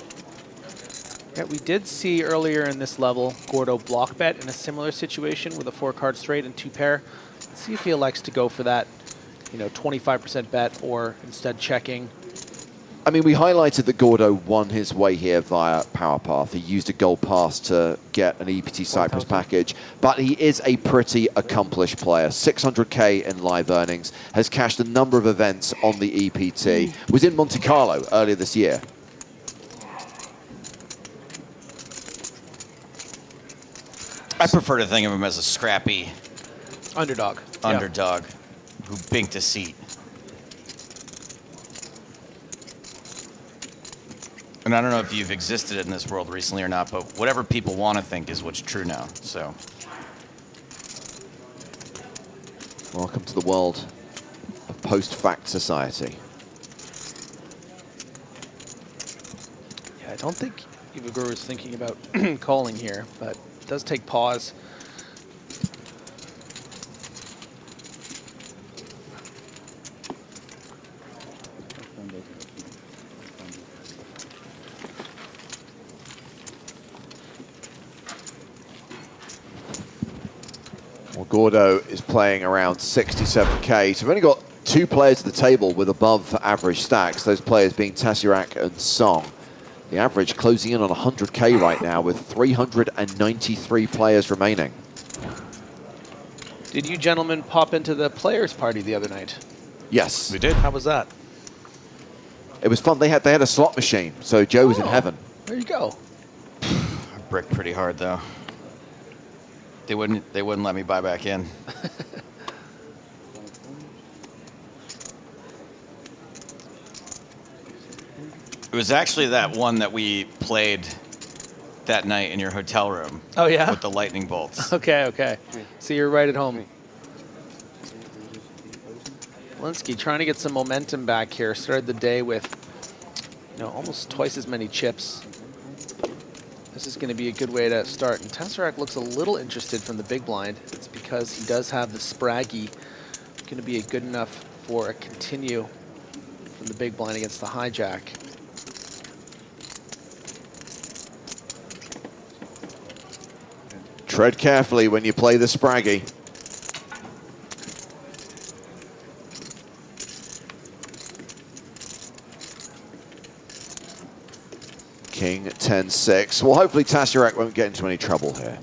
Yeah, we did see earlier in this level Gordo block bet in a similar situation with a 4-card straight and 2 pair. Let's see if he elects to go for that, you know, 25% bet or instead checking. I mean, we highlighted that Gordo won his way here via Power Path. He used a gold pass to get an EPT Cyprus package, but he is a pretty accomplished player. 600k in live earnings, has cashed a number of events on the EPT, was in Monte Carlo earlier this year. I prefer to think of him as a scrappy underdog who binked a seat. And I don't know if you've existed in this world recently or not, but whatever people want to think is what's true now. So, welcome to the world of post-fact society. Yeah, I don't think Eva Guru is thinking about calling here, but does take pause. Well, Gordo is playing around 67k. So we've only got 2 players at the table with above average stacks, those players being Tasirak and Song. The average closing in on 100k right now with 393 players remaining. Did you gentlemen pop into the players' party the other night? Yes. We did. How was that? It was fun. They had a slot machine, so Joe was in heaven. There you go. I bricked pretty hard though. They wouldn't let me buy back in. It was actually that one that we played that night in your hotel room. Oh, yeah? With the lightning bolts. Okay, okay. So you're right at home. Linsky trying to get some momentum back here. Started the day with, almost twice as many chips. This is going to be a good way to start. And Tasirak looks a little interested from the big blind. It's because he does have the Spraggy. Going to be good enough for a continue from the big blind against the hijack. Tread carefully when you play the Spraggy. King 10-6. Well, hopefully Tasirak won't get into any trouble here.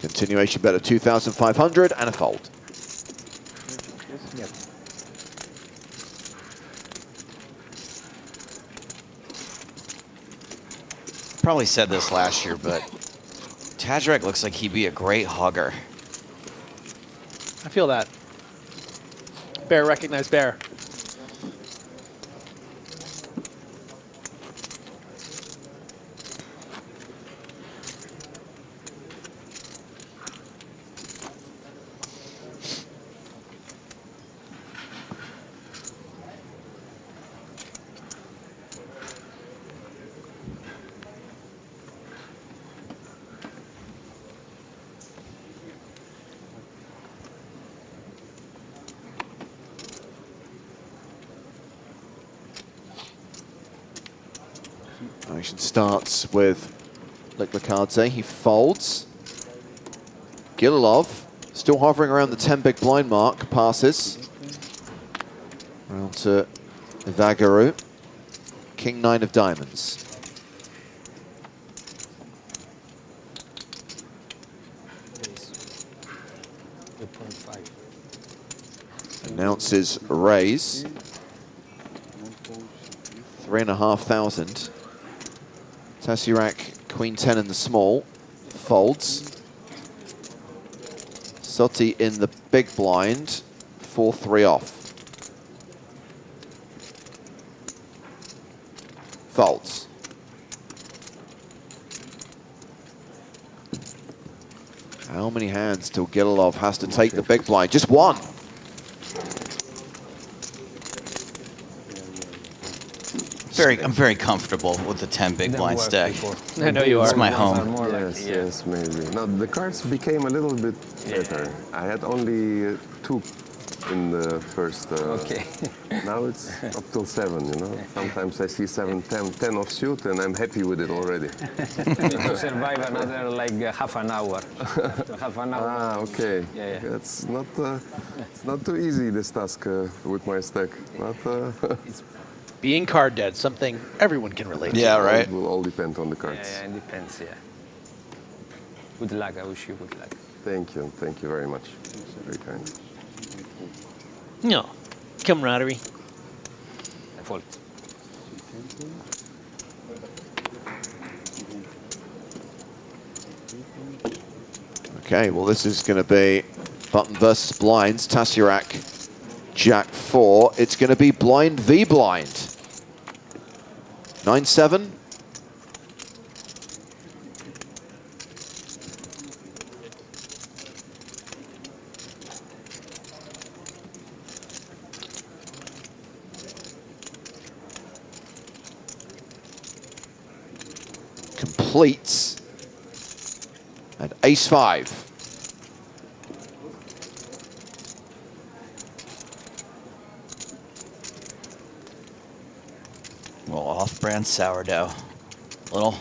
Continuation bet of 2,500 and a fold. Probably said this last year, but Tasirak looks like he'd be a great hugger. I feel that. Bear, recognize Bear. Action starts with Liklikadze. He folds. Gililov still hovering around the 10 big blind mark. Passes. Round to Vagaru. King 9 of diamonds. Announces raise. 3,500. Tasirak, Queen 10 in the small, folds. Sotti in the big blind, 4-3 off. Folds. How many hands till Gililov has to take the big blind? Just one. I'm very comfortable with the 10 big blind stack. I know you are. It's my home. Yes, maybe. Now the cards became a little bit better. I had only 2 in the first. Okay. Now it's up till 7. Sometimes I see 7, 10 offsuit, and I'm happy with it already. To survive another half an hour. Ah, okay. Yeah. It's not too easy, this task with my stack. Being card dead, something everyone can relate to. Yeah, right. It will all depend on the cards. Yeah, it depends, yeah. Good luck, I wish you good luck. Thank you very much. Very kind. No, camaraderie. I fold. Okay, well this is going to be button versus blinds. Tasirak Jack 4. It's going to be blind v blind. 9-7. Completes at ace-5. Well, off-brand sourdough. Little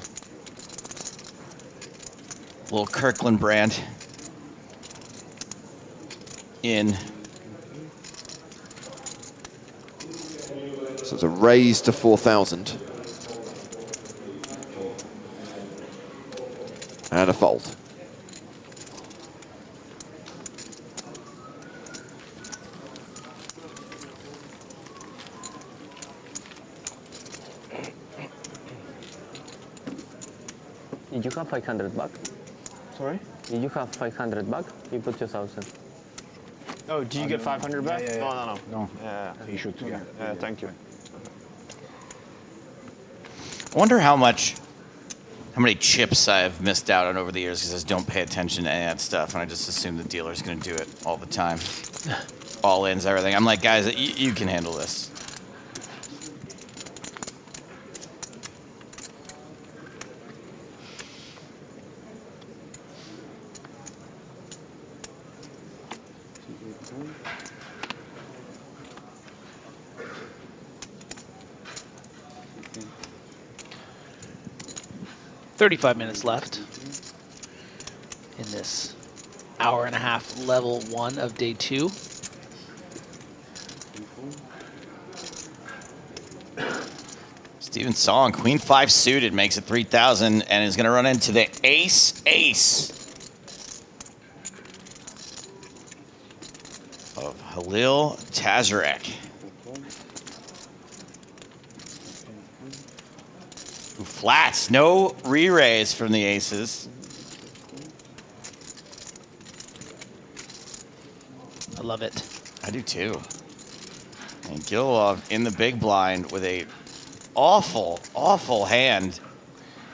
Kirkland brand. In. So it's a raise to 4,000. And a fold. Did you have 500 back? Sorry? Did you have 500 back? You put 2,000. Oh, did you get 500 back? Yeah. No. No. Yeah. You should. Yeah. Thank you. I wonder how many chips I've missed out on over the years because I just don't pay attention to any of that stuff, and I just assume the dealer's going to do it all the time. All ins, everything. I'm like, guys, you can handle this. $35 minutes left in this hour-and-a-half level 1 of day 2. Steven Song, Queen 5 suited, makes it 3,000 and is going to run into the ace of Halil Tazarek. Flats, no re-raise from the aces. I love it. I do too. And Gilov in the big blind with a awful hand.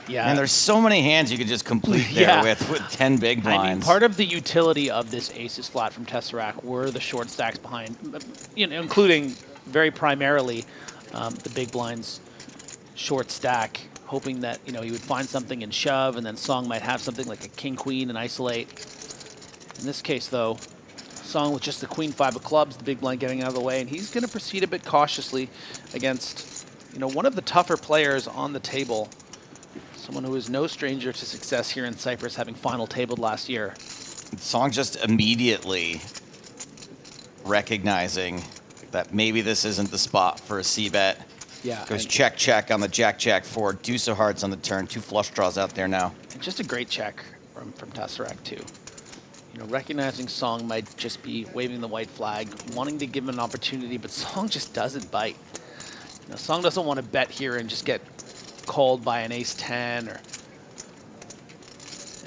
Yeah. And there's so many hands you could just complete there with 10 big blinds. I mean, part of the utility of this aces flat from Tesseract were the short stacks behind, including very primarily the big blinds short stack, hoping that he would find something and shove, and then Song might have something like a king queen and isolate. In this case, though, Song with just the queen 5 of clubs, the big blind getting out of the way, and he's going to proceed a bit cautiously against one of the tougher players on the table, someone who is no stranger to success here in Cyprus, having final tabled last year. Song just immediately recognizing that maybe this isn't the spot for a c-bet. Yeah. Goes check on the jack 4, deuce of hearts on the turn, 2 flush draws out there now. Just a great check from Tesseract too. Recognizing Song might just be waving the white flag, wanting to give him an opportunity, but Song just doesn't bite. Song doesn't want to bet here and just get called by an ace-10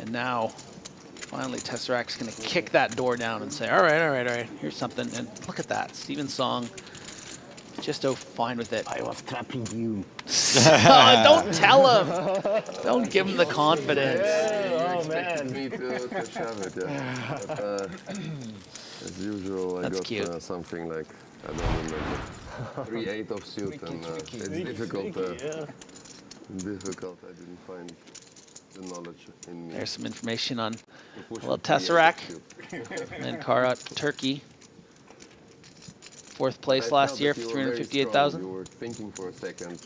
and now finally Tesseract's going to kick that door down and say, all right, here's something. And look at that, Steven Song just fine with it. I was trapping you. Don't tell him. Don't give him the confidence. Oh man! Me to shove it, yeah. But, as usual, I got something like, I don't remember, 3-8 of suit, and it's difficult. Difficult. I didn't find the knowledge in me. There's some information on Tesseract and Karat Turkey. 4th place last year for 358,000. You were thinking for a second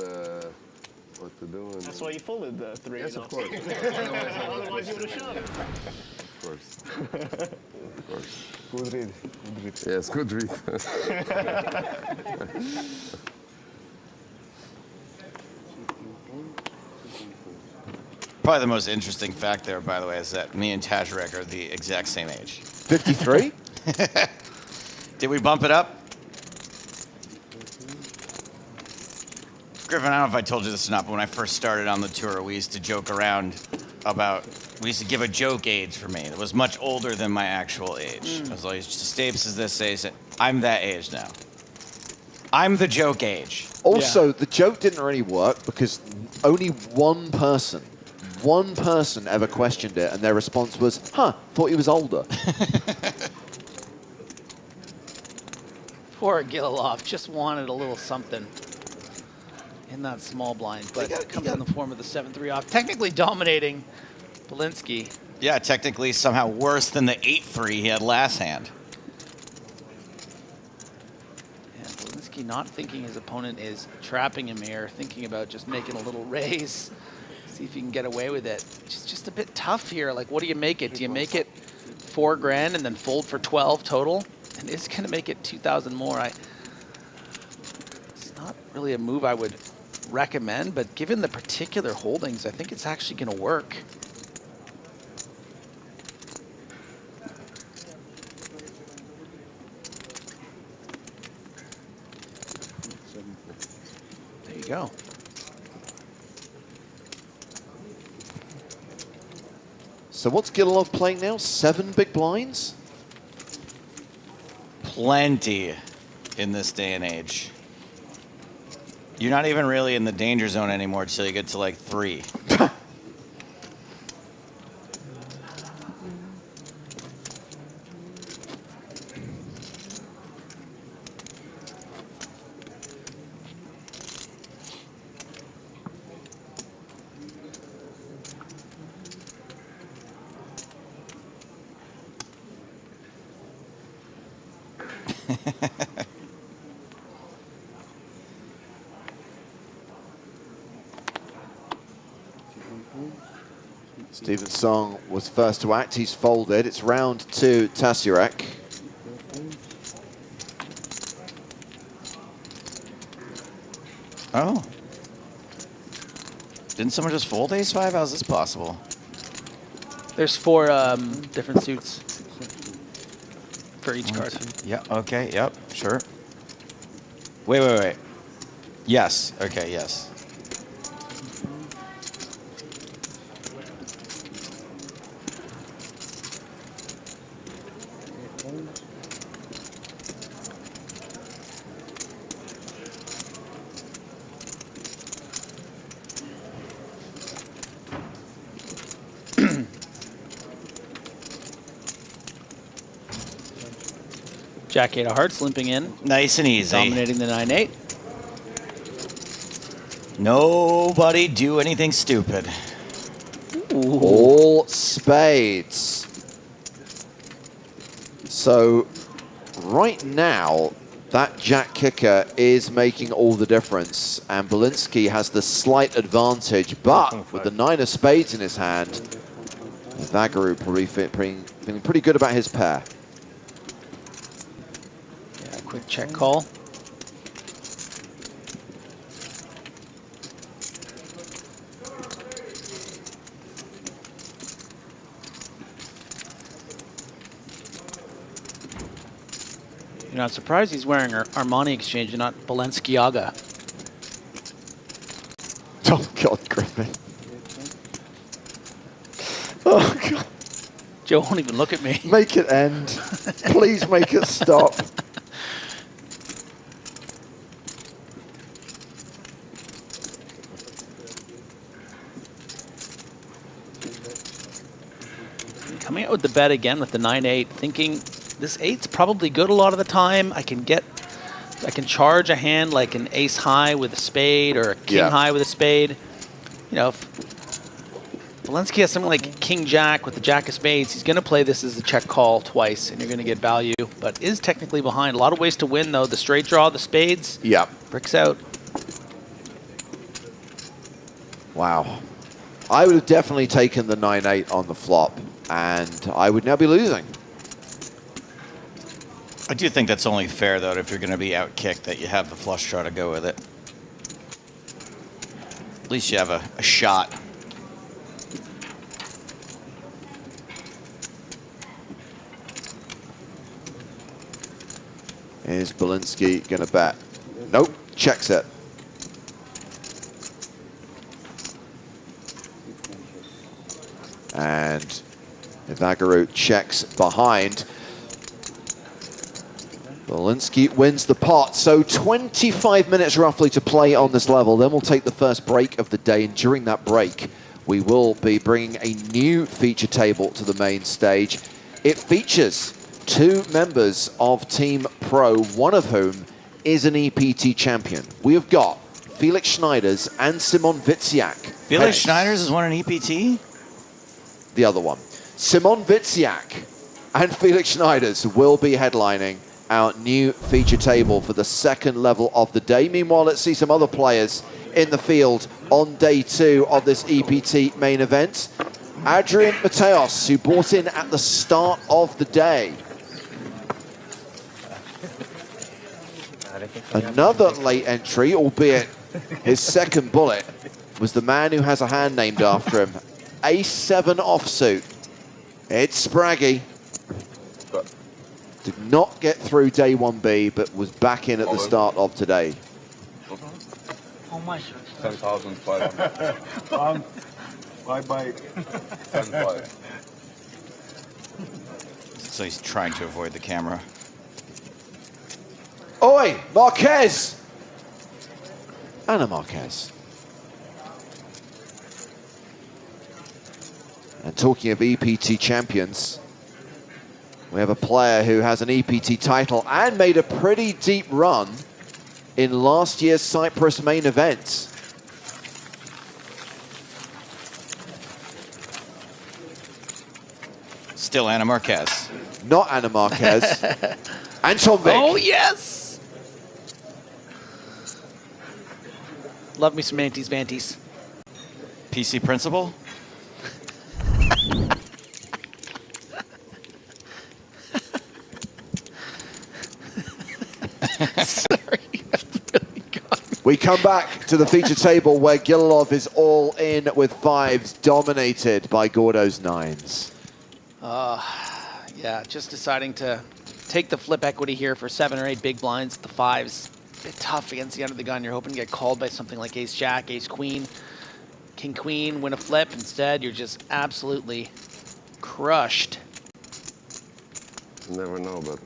what to do. And that's why you folded the 3. Yes, of course. Otherwise you would have shoved. Of course. Of course. Good read. Yes, good read. Probably the most interesting fact there, by the way, is that me and Tazarek are the exact same age. 53? Did we bump it up? Griffin, I don't know if I told you this or not, but when I first started on the tour, we used to joke around about, we used to give a joke age for me. It was much older than my actual age. I was always, Stapes is this age, I'm that age now. I'm the joke age. Also, the joke didn't really work because only one person ever questioned it, and their response was, huh, thought he was older. Poor Gililov just wanted a little something in that small blind, but it comes in the form of the 7-3 off, technically dominating Belinsky. Yeah, technically somehow worse than the 8-3 he had last hand. Yeah, Belinsky not thinking his opponent is trapping him here, thinking about just making a little raise, see if he can get away with it. It's just a bit tough here. Like, what do you make it? Do you make it 4 grand and then fold for 12 total? And it's going to make it 2,000 more. It's not really a move I would recommend, but given the particular holdings, I think it's actually going to work. There you go. So what's Gililov playing now? 7 big blinds? Plenty in this day and age. You're not even really in the danger zone anymore until you get to like 3. Steven Song was first to act. He's folded. It's round 2, Tasiurek. Oh. Didn't someone just fold ace-5? How's this possible? There's 4 different suits for each card. Yeah, okay, yep, sure. Wait. Yes, okay, yes. Jack 8 of hearts limping in. Nice and easy. Dominating the 9-8. Nobody do anything stupid. Ooh. All spades. So right now, that jack kicker is making all the difference, and Belinsky has the slight advantage, but with the 9 of spades in his hand, Vagaru probably feeling pretty good about his pair. Yeah, quick check call. You're not surprised he's wearing Armani Exchange and not Balenciaga. Oh, God, Griffin. Oh, God. Joe won't even look at me. Make it end. Please make it stop. Coming out with the bet again with the 9-8, thinking this 8's probably good a lot of the time. I can charge a hand like an ace high with a spade or a king high with a spade. You know, if Belinsky has something like king jack with the jack of spades, he's going to play this as a check call twice, and you're going to get value, but is technically behind. A lot of ways to win, though. The straight draw, the spades. Yeah. Bricks out. Wow. I would have definitely taken the 9-8 on the flop, and I would now be losing. I do think that's only fair, though, if you're going to be out-kicked, that you have the flush draw to go with it. At least you have a shot. Is Belinsky going to bet? Nope, checks it. And Vagaru checks behind. Walensky wins the pot, so 25 minutes roughly to play on this level. Then we'll take the first break of the day, and during that break, we will be bringing a new feature table to the main stage. It features 2 members of Team Pro, one of whom is an EPT champion. We have got Felix Schneiders and Simon Wiciak. Felix Schneiders has won an EPT? The other one. Simon Wiciak and Felix Schneiders will be headlining our new feature table for the second level of the day. Meanwhile, let's see some other players in the field on day 2 of this EPT main event. Adrian Mateos, who bought in at the start of the day. Another late entry, albeit his second bullet, was the man who has a hand named after him. Ace-7 offsuit. It's Spraggy. Did not get through day 1B, but was back in at the start of today. How much? 10,500. Bye-bye. 10,500. So he's trying to avoid the camera. Oi, Marquez! Anna Marquez. And talking of EPT champions, we have a player who has an EPT title and made a pretty deep run in last year's Cyprus Main Event. Still Anna Marquez. Not Anna Marquez. Anton Wigg. Oh, yes! Love me some Manties Vanties. PC principal? Sorry. We come back to the feature table where Gililov is all in with 5s, dominated by Gordo's 9s. Yeah, just deciding to take the flip equity here for 7 or 8 big blinds. The 5s, a bit tough against the under the gun. You're hoping to get called by something like Ace-Jack, Ace-Queen, King-Queen, win a flip. Instead, you're just absolutely crushed. You never know, but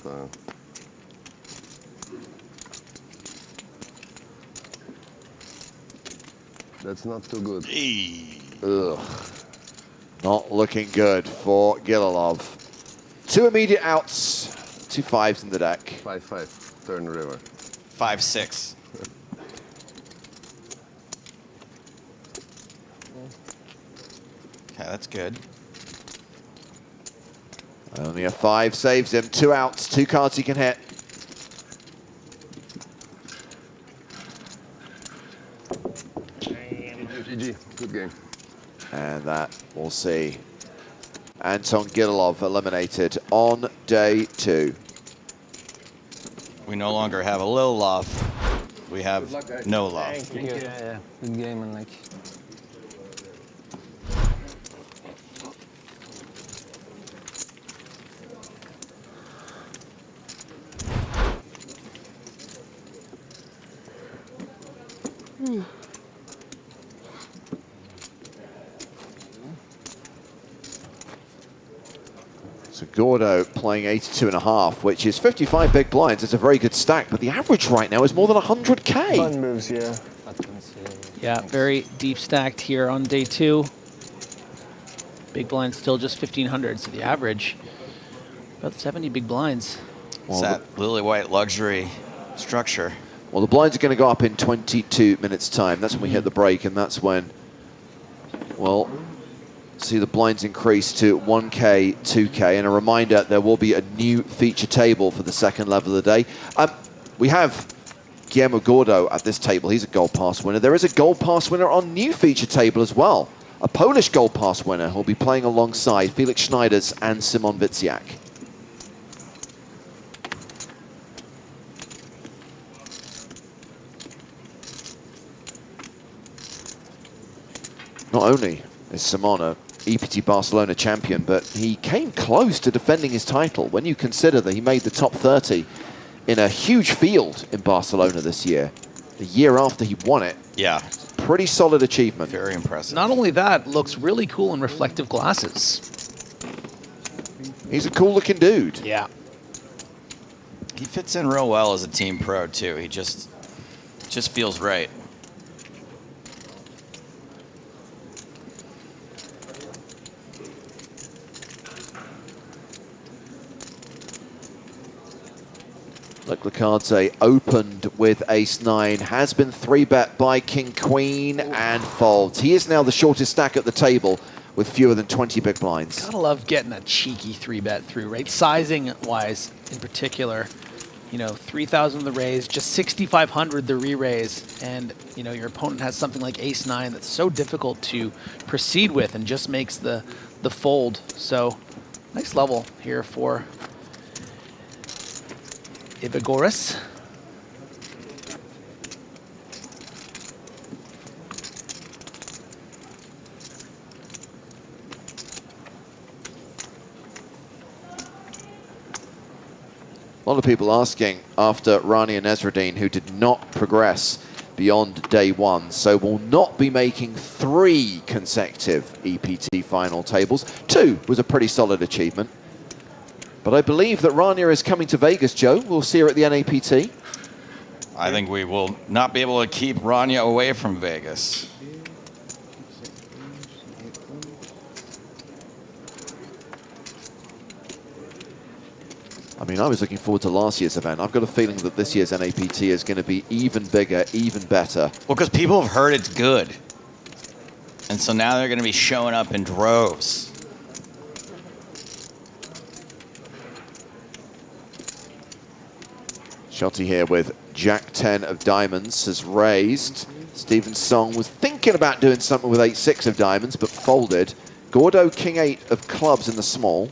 that's not too good. Ugh. Not looking good for Gililov. 2 immediate outs, 2 5s in the deck. 5-5, turn river. 5-6. Okay, that's good. Only a 5 saves him. 2 outs, 2 cards he can hit. GG, good game. And that we'll see Anton Gililov eliminated on day 2. We no longer have a little love. We have no love. Thank you. Yeah, good game, and like. So Gordo playing 82.5, which is 55 big blinds. It's a very good stack, but the average right now is more than 100K. Fun moves, yeah. Yeah, very deep stacked here on day 2. Big blind still just 1,500, so the average, about 70 big blinds. It's that lily white luxury structure. Well, the blinds are going to go up in 22 minutes' time. That's when we hit the break, and that's when, well, see the blinds increase to 1K, 2K. And a reminder, there will be a new feature table for the second level of the day. We have Guillermo Gordo at this table. He's a Gold Pass winner. There is a Gold Pass winner on new feature table as well. A Polish Gold Pass winner who'll be playing alongside Felix Schneiders and Simon Wiciak. Not only is Simon a EPT Barcelona champion, but he came close to defending his title when you consider that he made the top 30 in a huge field in Barcelona this year, the year after he won it. Yeah. Pretty solid achievement. Very impressive. Not only that, looks really cool in reflective glasses. He's a cool looking dude. Yeah. He fits in real well as a team pro too. He just feels right. Look, Lucardze opened with ace-9, has been 3-bet by king-queen and folds. He is now the shortest stack at the table with fewer than 20 big blinds. Gotta love getting a cheeky 3-bet through, right? Sizing-wise, in particular, you know, 3,000 the raise, just 6,500 the re-raise, and you know your opponent has something like ace-9 that's so difficult to proceed with, and just makes the fold. So, nice level here for Ivagoras. A lot of people asking after Rania Nesruddin, who did not progress beyond day 1, so will not be making 3 consecutive EPT final tables. 2 was a pretty solid achievement. But I believe that Rania is coming to Vegas, Joe. We'll see her at the NAPT. I think we will not be able to keep Rania away from Vegas. I mean, I was looking forward to last year's event. I've got a feeling that this year's NAPT is going to be even bigger, even better. Well, because people have heard it's good. And so now they're going to be showing up in droves. Shotty here with Jack 10 of diamonds has raised. Stephen Song was thinking about doing something with 8-6 of diamonds, but folded. Gordo, King 8 of clubs in the small.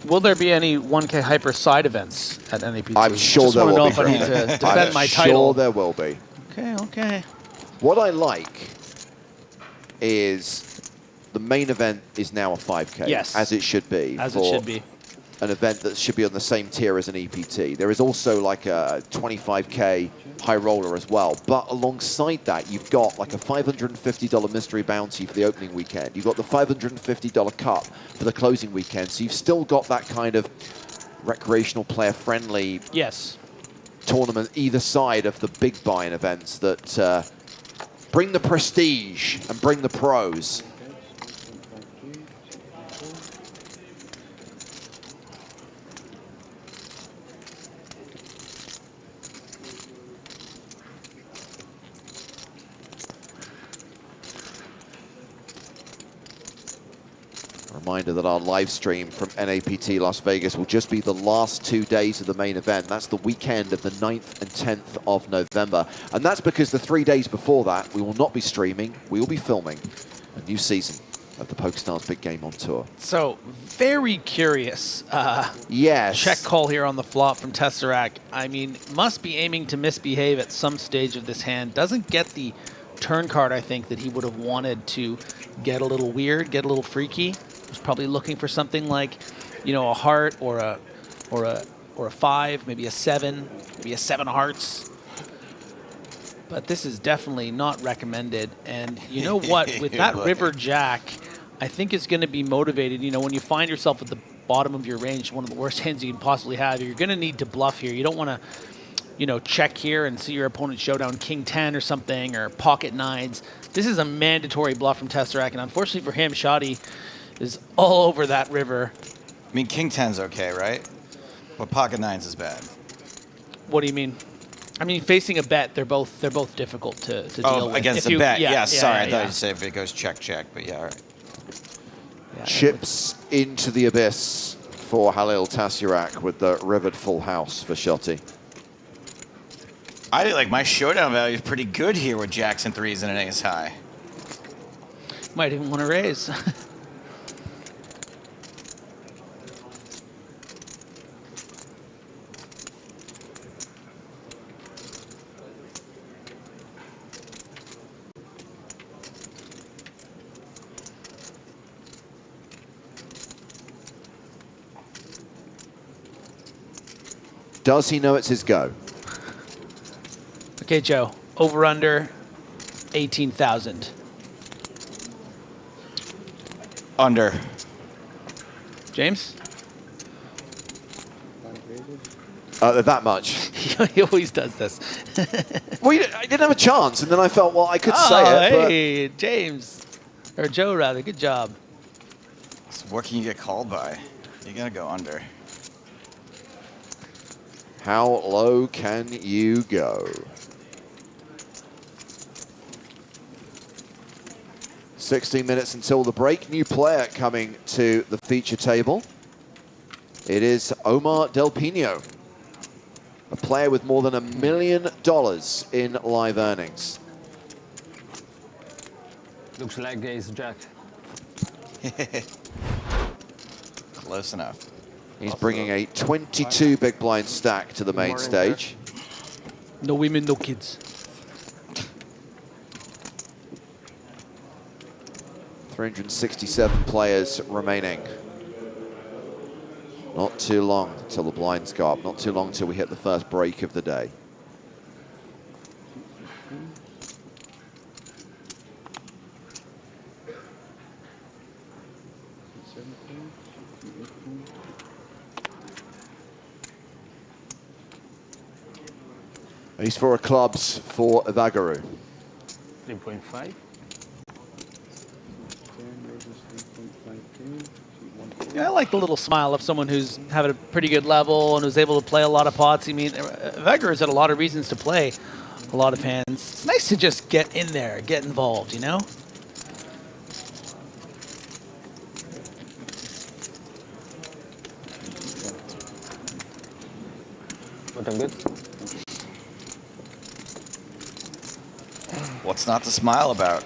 Will there be any 1K hyper side events at NAPT? I'm sure there will be. I just want to know if I need to defend my title. I'm sure there will be. Okay, okay. What I like is the main event is now a 5K. Yes. As it should be. As it should be. An event that should be on the same tier as an EPT. There is also like a 25K high roller as well. But alongside that, you've got like a $550 mystery bounty for the opening weekend. You've got the $550 cup for the closing weekend. So you've still got that kind of recreational player-friendly tournament either side of the big buy-in events that bring the prestige and bring the pros. Reminder that our live stream from NAPT Las Vegas will just be the last 2 days of the main event. That's the weekend of the 9th and 10th of November. And that's because the 3 days before that, we will not be streaming, we will be filming a new season of the PokerStars Big Game on Tour. So, very curious. Yes. Check call here on the flop from Tesseract. I mean, must be aiming to misbehave at some stage of this hand. Doesn't get the turn card, I think, that he would have wanted to get a little weird, get a little freaky. Was probably looking for something like, you know, a heart or a 5, maybe a 7, maybe a 7 hearts. But this is definitely not recommended. And you know what? With that river jack, I think it's going to be motivated. You know, when you find yourself at the bottom of your range, one of the worst hands you can possibly have, you're going to need to bluff here. You don't want to, you know, check here and see your opponent showdown King 10 or something, or pocket 9s. This is a mandatory bluff from Tesseract, and unfortunately for him, Shotty is all over that river. I mean, King 10's okay, right? But pocket 9s is bad. What do you mean? I mean, facing a bet, they're both difficult to deal with. Against a bet. Yeah, sorry. I thought you'd say if it goes check, but yeah, all right. Yeah, Chips into the abyss for Halil Tesseract with the rivered full house for Shotty. I think like my showdown value is pretty good here with jacks and 3s and an ace high. Might even want to raise. Does he know it's his go? Okay, Joe. Over under 18,000. Under. James? That much. He always does this. Well, I didn't have a chance, and then I felt, well, I could say it. Hey, James. Or Joe, rather. Good job. So what can you get called by? You gotta go under. How low can you go? 16 minutes until the break. New player coming to the feature table. It is Omar Del Pino, a player with more than $1 million in live earnings. Looks like ace jack. Close enough. He's bringing a 22 big blind stack to the main stage. No women, no kids. 367 players remaining. Not too long till the blinds go up. Not too long till we hit the first break of the day. Ace four of clubs for Evagaru. 3.5. Yeah, I like the little smile of someone who's having a pretty good level and who's able to play a lot of pots. I mean, Evagaru's had a lot of reasons to play a lot of hands. It's nice to just get in there, get involved, you know? Bottom good. What's not to smile about?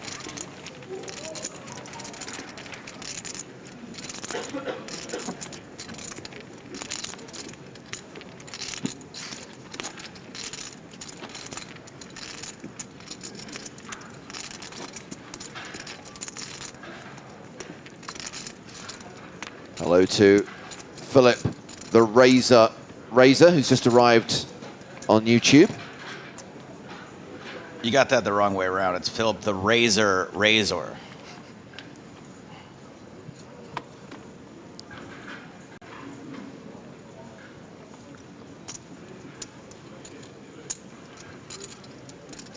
Hello to Philip the Razor, who's just arrived on YouTube. You got that the wrong way around. It's Philip the Razor.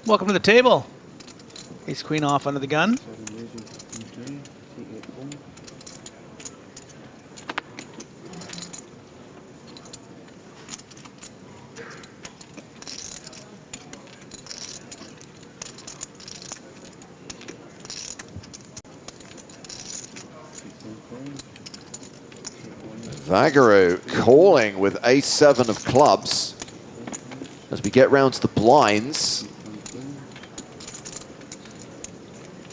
Welcome to the table. Ace queen off under the gun. Evagaru calling with ace-7 of clubs. As we get round to the blinds.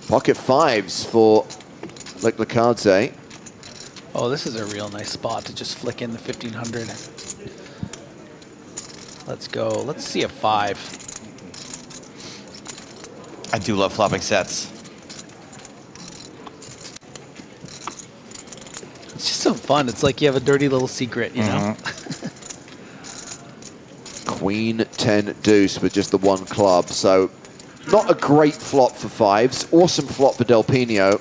Pocket fives for Liklikadze. Oh, this is a real nice spot to just flick in the 1500. Let's go. Let's see a 5. I do love flopping sets. It's just so fun. It's like you have a dirty little secret, you know? Queen 10 deuce with just the one club. So not a great flop for fives. Awesome flop for Del Pino.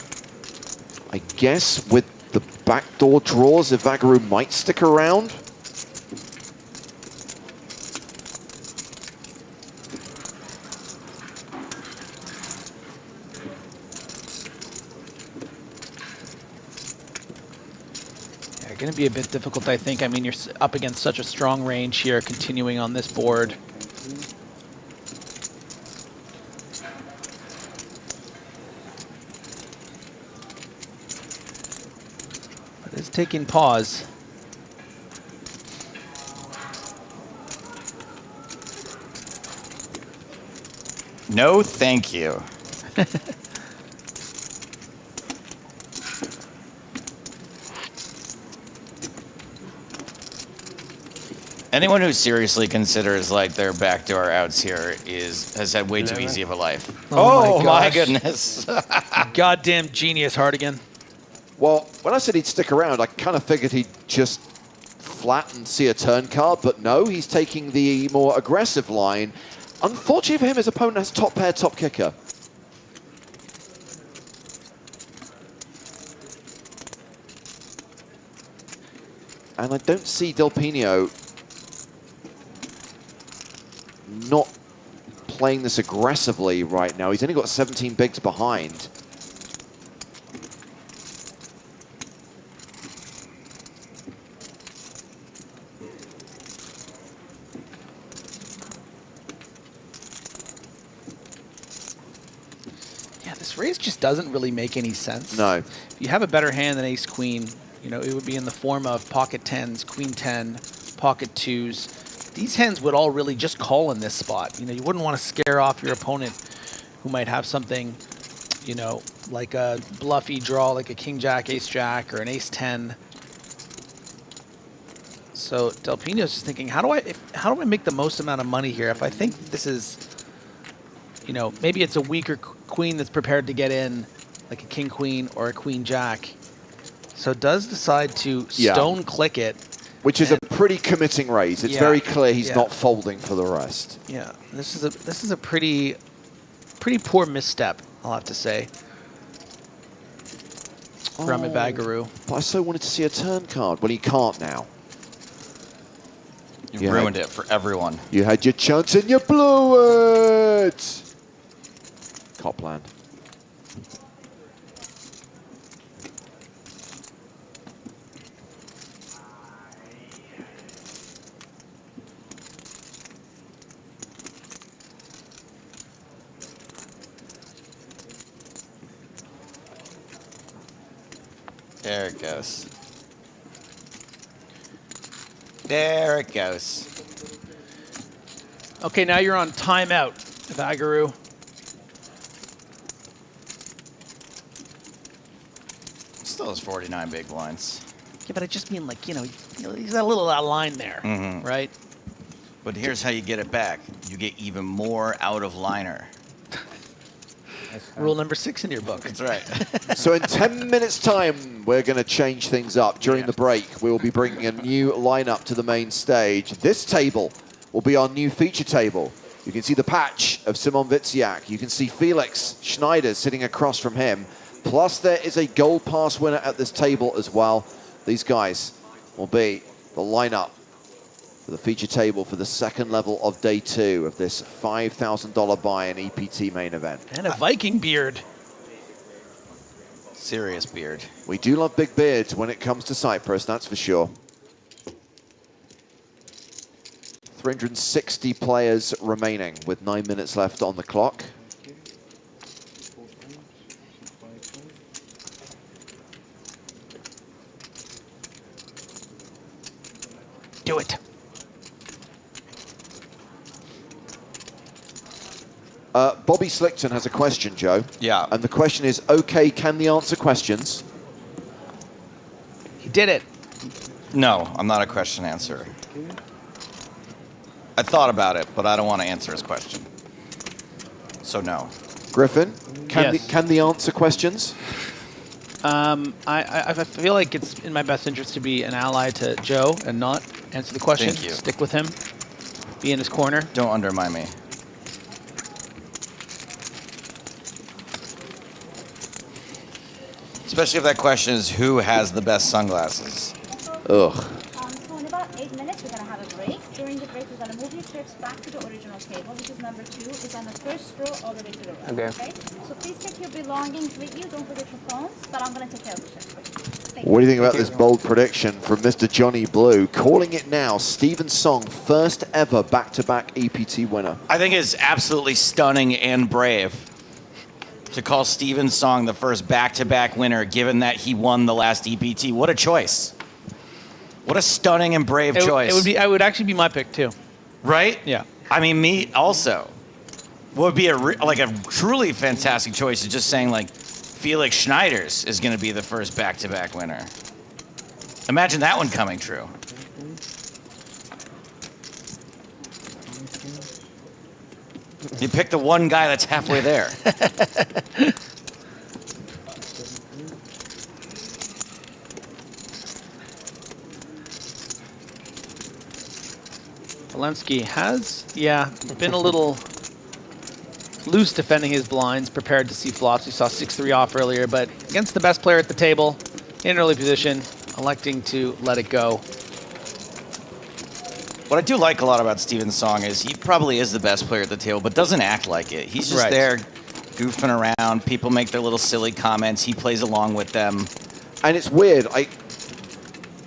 I guess with the backdoor draws, Evagaru might stick around. Going to be a bit difficult, I think. I mean, you're up against such a strong range here, continuing on this board. But it's taking pause. No, thank you. Anyone who seriously considers like their backdoor outs here has had way too easy of a life. Oh my goodness. Goddamn genius, Hartigan. Well, when I said he'd stick around, I kind of figured he'd just flat and see a turn card, but no, he's taking the more aggressive line. Unfortunately for him, his opponent has top pair, top kicker. And I don't see Del Pino not playing this aggressively right now. He's only got 17 bigs behind. This raise just doesn't really make any sense. No. If you have a better hand than ace queen, you know, it would be in the form of pocket 10s, queen 10, pocket 2s. These hands would all really just call in this spot. You know, you wouldn't want to scare off your opponent who might have something, you know, like a bluffy draw, like a king jack, ace jack, or an ace 10. So Del Pino's just thinking, how do I make the most amount of money here? If I think this is, you know, maybe it's a weaker queen that's prepared to get in, like a king queen or a queen jack. So does decide to stone click it, which is a pretty committing raise. It's very clear he's not folding for the rest. Yeah, this is a pretty poor misstep, I'll have to say, from Evaguru. But I so wanted to see a turn card. Well, he can't now. You ruined it for everyone. You had your chance and you blew it. Copland. There it goes. There it goes. Okay, now you're on timeout, Evaguru. Still has 49 big blinds. Yeah, but I just mean, like, you know, he's got a little out of line there, right? But here's how you get it back. You get even more out of liner. Rule number 6 in your book. That's right. So in 10 minutes time, we're going to change things up. During the break, we will be bringing a new lineup to the main stage. This table will be our new feature table. You can see the patch of Simon Wiciak. You can see Felix Schneider sitting across from him. Plus, there is a gold pass winner at this table as well. These guys will be the lineup for the feature table for the second level of day 2 of this $5,000 buy-in EPT main event. And a Viking beard. Serious beard. We do love big beards when it comes to Cyprus, that's for sure. 360 players remaining with 9 minutes left on the clock. Do it. Bobby Slickton has a question, Joe. Yeah. And the question is, okay, can the answer questions? He did it. No, I'm not a question answerer. I thought about it, but I don't want to answer his question. So no. Griffin, can Yes. the answer questions? I feel like it's in my best interest to be an ally to Joe and not answer the question. Thank you. Stick with him. Be in his corner. Don't undermine me. Especially if that question is who has the best sunglasses. Ugh. So in about 8 minutes, we're going to have a break. During the break, we're going to move your chips back to the original table, which is number 2. It's on the first row all the way to the right. Okay. So please take your belongings with you. Don't forget your phones, but I'm going to take care of the chips for you. What do you think about this bold prediction from Mr. Johnny Blue? Calling it now, Stephen Song, first ever back-to-back EPT winner. I think it's absolutely stunning and brave to call Steven Song the first back-to-back winner, given that he won the last EPT. What a choice. What a stunning and brave choice. I would actually be my pick, too. Right? Yeah. I mean, me also. What would be a truly fantastic choice is just saying, like, Felix Schneider's is going to be the first back-to-back winner. Imagine that one coming true. You pick the one guy that's halfway there. Walensky has, been a little loose defending his blinds, prepared to see flops. He saw 6-3 off earlier, but against the best player at the table, in an early position, electing to let it go. What I do like a lot about Steven's song is he probably is the best player at the table, but doesn't act like it. He's just there goofing around. People make their little silly comments. He plays along with them. And it's weird.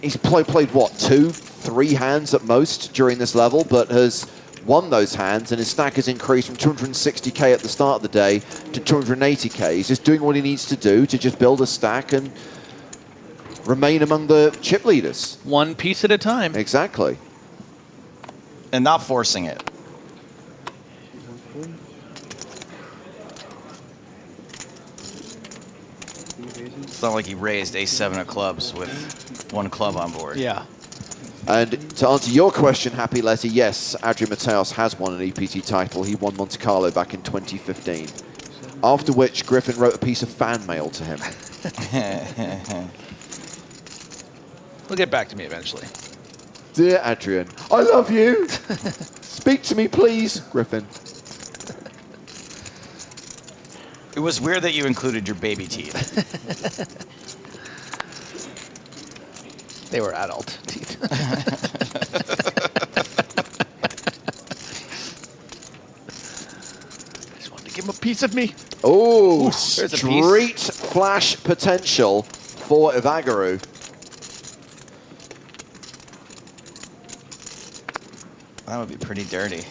He's played what, 2-3 hands at most during this level, but has won those hands, and his stack has increased from 260k at the start of the day to 280k. He's just doing what he needs to do to just build a stack and remain among the chip leaders. One piece at a time. Exactly. And not forcing it. It's not like he raised ace-7 of clubs with one club on board. Yeah. And to answer your question, Happy Letty, yes, Andrey Pateychuk has won an EPT title. He won Monte Carlo back in 2015. After which, Griffin wrote a piece of fan mail to him. He'll get back to me eventually. Dear Adrian, I love you. Speak to me, please, Griffin. It was weird that you included your baby teeth. They were adult teeth. I just wanted to give him a piece of me. Oh, Ooh, street flash potential for Evagaru. That would be pretty dirty.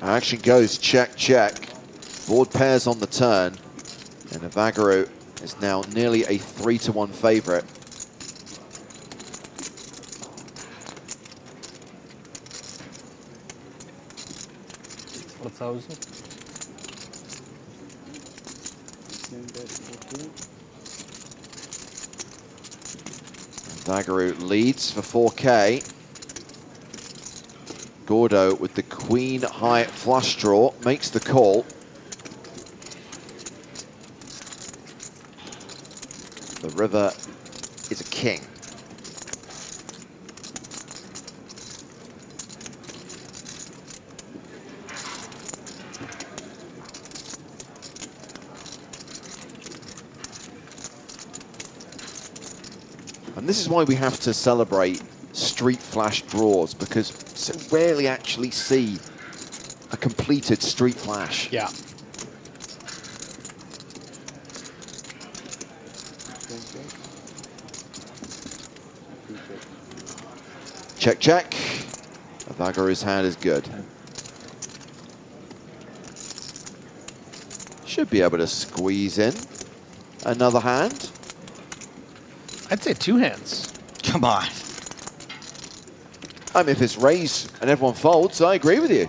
Action goes check, check. Board pairs on the turn. And Evagaru is now nearly a 3-1 favorite. Evagaru leads for 4K. Gordo with the queen high flush draw makes the call. The river is a king. And this is why we have to celebrate street flash draws, because so rarely actually see a completed street flash. Yeah. Check, check. Evagaru's hand is good. Should be able to squeeze in another hand. I'd say 2 hands. Come on. I mean, if it's raise and everyone folds, I agree with you.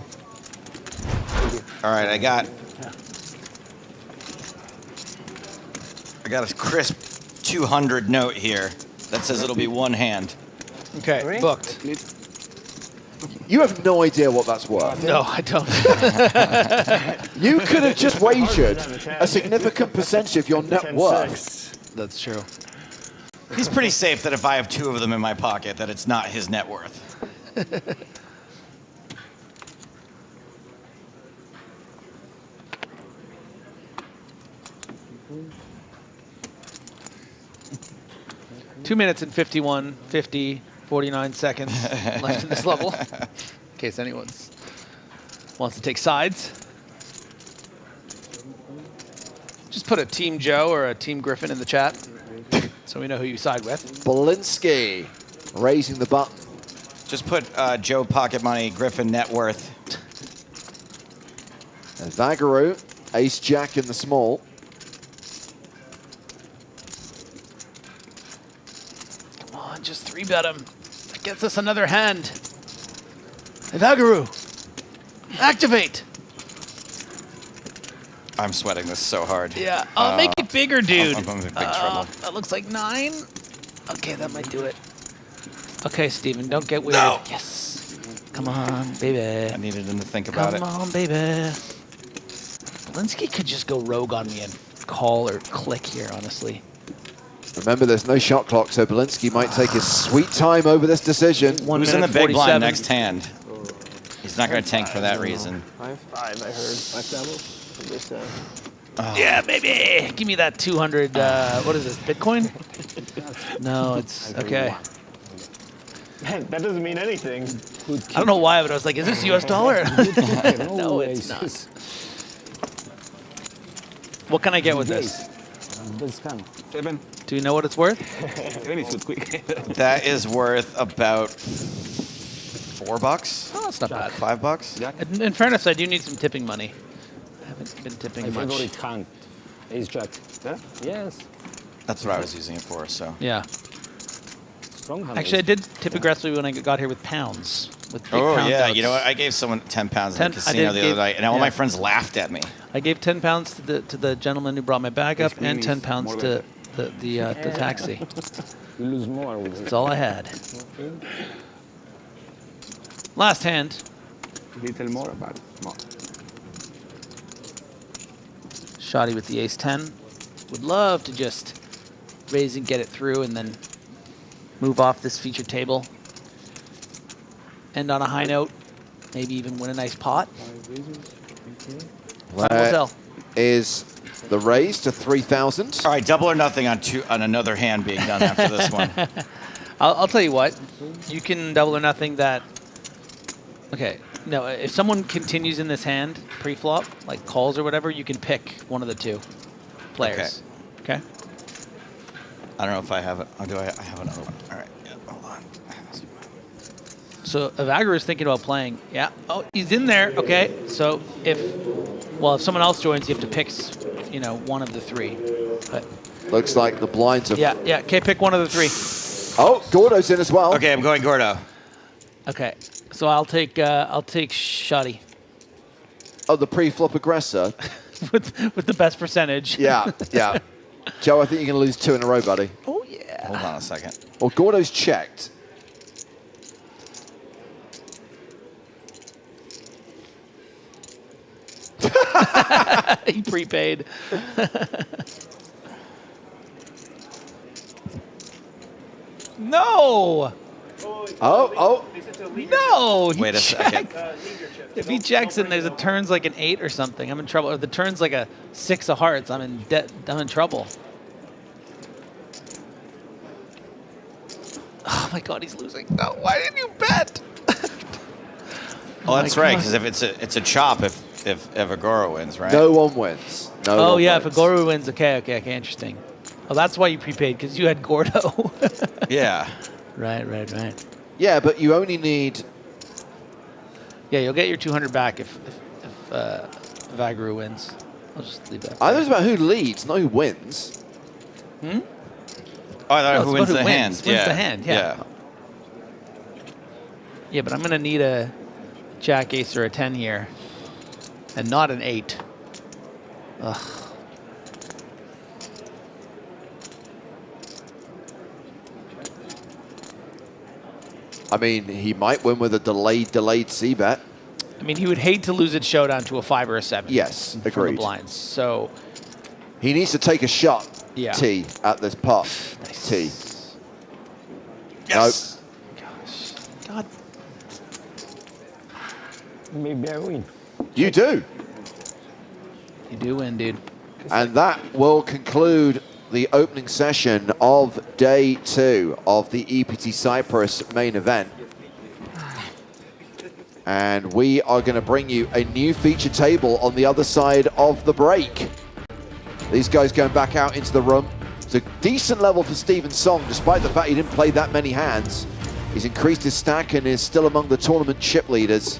All right, I got a crisp 200 note here that says it'll be 1 hand. Okay, booked. You have no idea what that's worth. No, I don't. You could have just wagered a significant percentage of your net worth. That's true. He's pretty safe that if I have 2 of them in my pocket, that it's not his net worth. 2 minutes and 49 seconds left in this level, in case anyone wants to take sides. Just put a Team Joe or a Team Griffin in the chat so we know who you side with. Belinsky raising the button. Just put Joe pocket money, Griffin net worth. Evagaru, ace jack in the small. Come on, just 3-bet him. That gets us another hand. Evagaru, activate. I'm sweating this so hard. Yeah, make it bigger, dude. I'm in big trouble. That looks like 9. Okay, that might do it. Okay, Steven, don't get weird. No. Yes. Come on, baby. I needed him to think about it. Come on, baby. Belinsky could just go rogue on me and call or click here, honestly. Remember, there's no shot clock, so Belinsky might take his sweet time over this decision. Who's in the big blind next hand? He's not going to tank for that reason. Five, I heard. 5 double. Yeah, baby. Give me that 200. What is this? Bitcoin? No, it's okay. That doesn't mean anything. I don't know why, but I was like, is this US dollar? No, it's not. What can I get with this? Do you know what it's worth? That is worth about $4. Oh, that's not bad. $5. In fairness, I do need some tipping money. I haven't been tipping much. Favorite hand. Ace Jack. Yeah? Yes. That's what I was using it for, so. Yeah. Strong hand. Actually, I did tip aggressively when I got here with pounds. With big Oh, pound yeah. outs. You know what? I gave someone 10 pounds in the casino the other night, and all my friends laughed at me. I gave 10 pounds to the gentleman who brought my bag up, and 10 pounds to the taxi. You lose more with That's all I had. Last hand. Little more about it. More. Shoddy with the ace-10. Would love to just raise and get it through and then move off this featured table. End on a high note. Maybe even win a nice pot. Where is the raise to 3,000? All right, double or nothing on another hand being done after this one. I'll tell you what. You can double or nothing that. Okay. No, if someone continues in this hand pre-flop, like calls or whatever, you can pick one of the two players. Okay. I don't know if I have it. Oh, do I have another one? All right. Yeah, hold on. So Evagru is thinking about playing. Yeah. Oh, he's in there. Okay. So if someone else joins, you have to pick, one of the three. But looks like the blinds are. Yeah. Okay, pick one of the three. Oh, Gordo's in as well. Okay, I'm going Gordo. Okay. So I'll take Shoddy. Oh, the pre-flop aggressor. with the best percentage. Yeah. Joe, I think you're going to lose 2 in a row, buddy. Oh, yeah. Hold on a second. Well, Gordo's checked. He prepaid. No! Oh. No! Wait a second. If he checks and there's a turns like an 8 or something, I'm in trouble. If the turn's like a 6 of hearts, I'm in trouble. Oh my God, he's losing. No, why didn't you bet? Oh, that's right, because if it's a chop if Evagoro wins, right? No one wins. No one if wins. Agoro wins, okay, interesting. Oh, that's why you prepaid, because you had Gordo. Yeah. Right. Yeah, but you only need. Yeah, you'll get your 200 back if Evagru wins. I'll just leave that. I think it's about who leads, not who wins. Hmm? Oh, I thought No, who wins the hand. Wins the hand, yeah. Yeah, but I'm going to need a Jack, Ace, or a 10 here. And not an 8. Ugh. I mean, he might win with a delayed C-bet. I mean, he would hate to lose at Showdown to a 5 or a 7. Yes, from the agreed. blinds. So he needs to take a shot, Yeah. T, at this pot. Nice. T. Yes. Gosh. God. Maybe I win. You do. You do win, dude. And that will conclude the opening session of day 2 of the EPT Cyprus main event. And we are going to bring you a new feature table on the other side of the break. These guys going back out into the room. It's a decent level for Steven Song, despite the fact he didn't play that many hands. He's increased his stack and is still among the tournament chip leaders.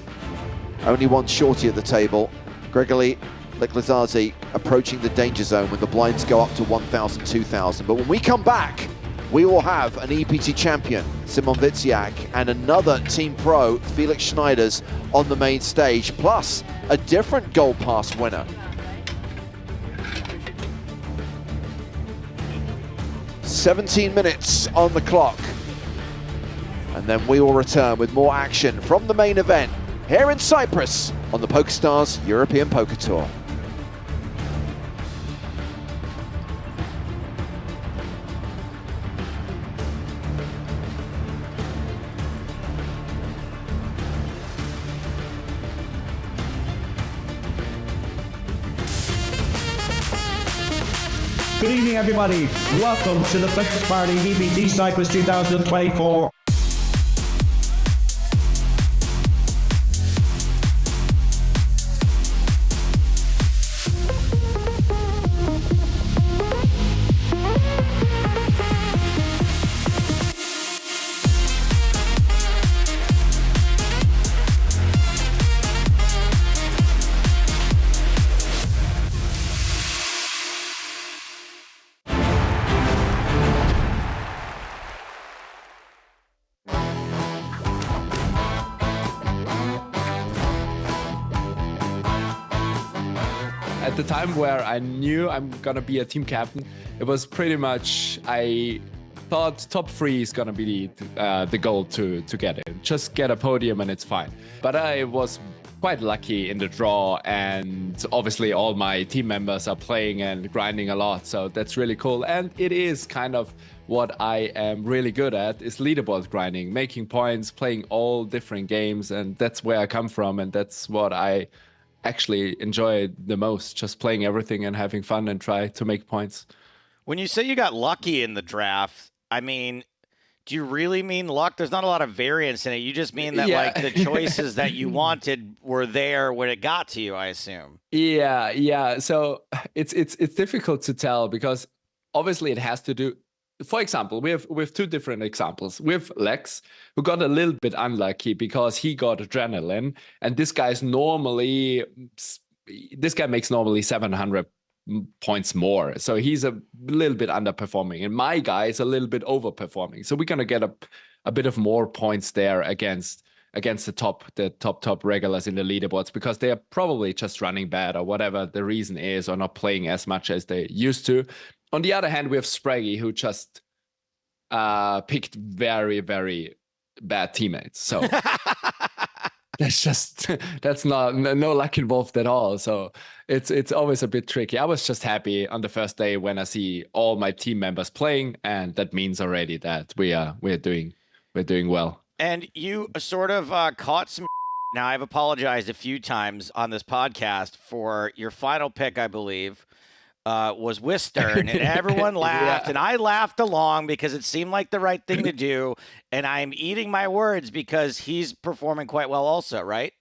Only one shorty at the table. Gregory Liklazadze approaching the danger zone when the blinds go up to 1,000, 2,000. But when we come back, we will have an EPT champion, Simon Wiciak, and another Team Pro, Felix Schneiders, on the main stage, plus a different Gold Pass winner. "17 minutes on the clock. And then we will return with more action from the main event here in Cyprus on the PokerStars European Poker Tour. Good evening, everybody. Welcome to the Breakfast Party EPT Cyprus 2024. At the time where I knew I'm gonna be a team captain, it was pretty much, I thought top 3 is gonna be the goal to get it. Just get a podium and it's fine. But I was quite lucky in the draw, and obviously all my team members are playing and grinding a lot, so that's really cool. And it is kind of what I am really good at, is leaderboard grinding, making points, playing all different games, and that's where I come from, and that's what I actually enjoy the most, just playing everything and having fun and try to make points. When you say you got lucky in the draft, I mean, do you really mean luck? There's not a lot of variance in it. You just mean that like the choices that you wanted were there when it got to you, I assume. Yeah. So it's difficult to tell, because obviously it has to do. For example, we have 2 different examples. We have Lex, who got a little bit unlucky because he got adrenaline, and this guy makes normally 700 points more, so he's a little bit underperforming, and my guy is a little bit overperforming. So we're gonna get a bit of more points there against the top regulars in the leaderboards, because they are probably just running bad or whatever the reason is, or not playing as much as they used to. On the other hand, we have Spraggy, who just picked very, very bad teammates. So that's no luck involved at all. So it's always a bit tricky. I was just happy on the first day when I see all my team members playing, and that means already that we're doing well. And you sort of caught some. Now, I've apologized a few times on this podcast for your final pick, I believe. Was Wistern, and everyone laughed, and I laughed along because it seemed like the right thing to do, and I'm eating my words because he's performing quite well also, right?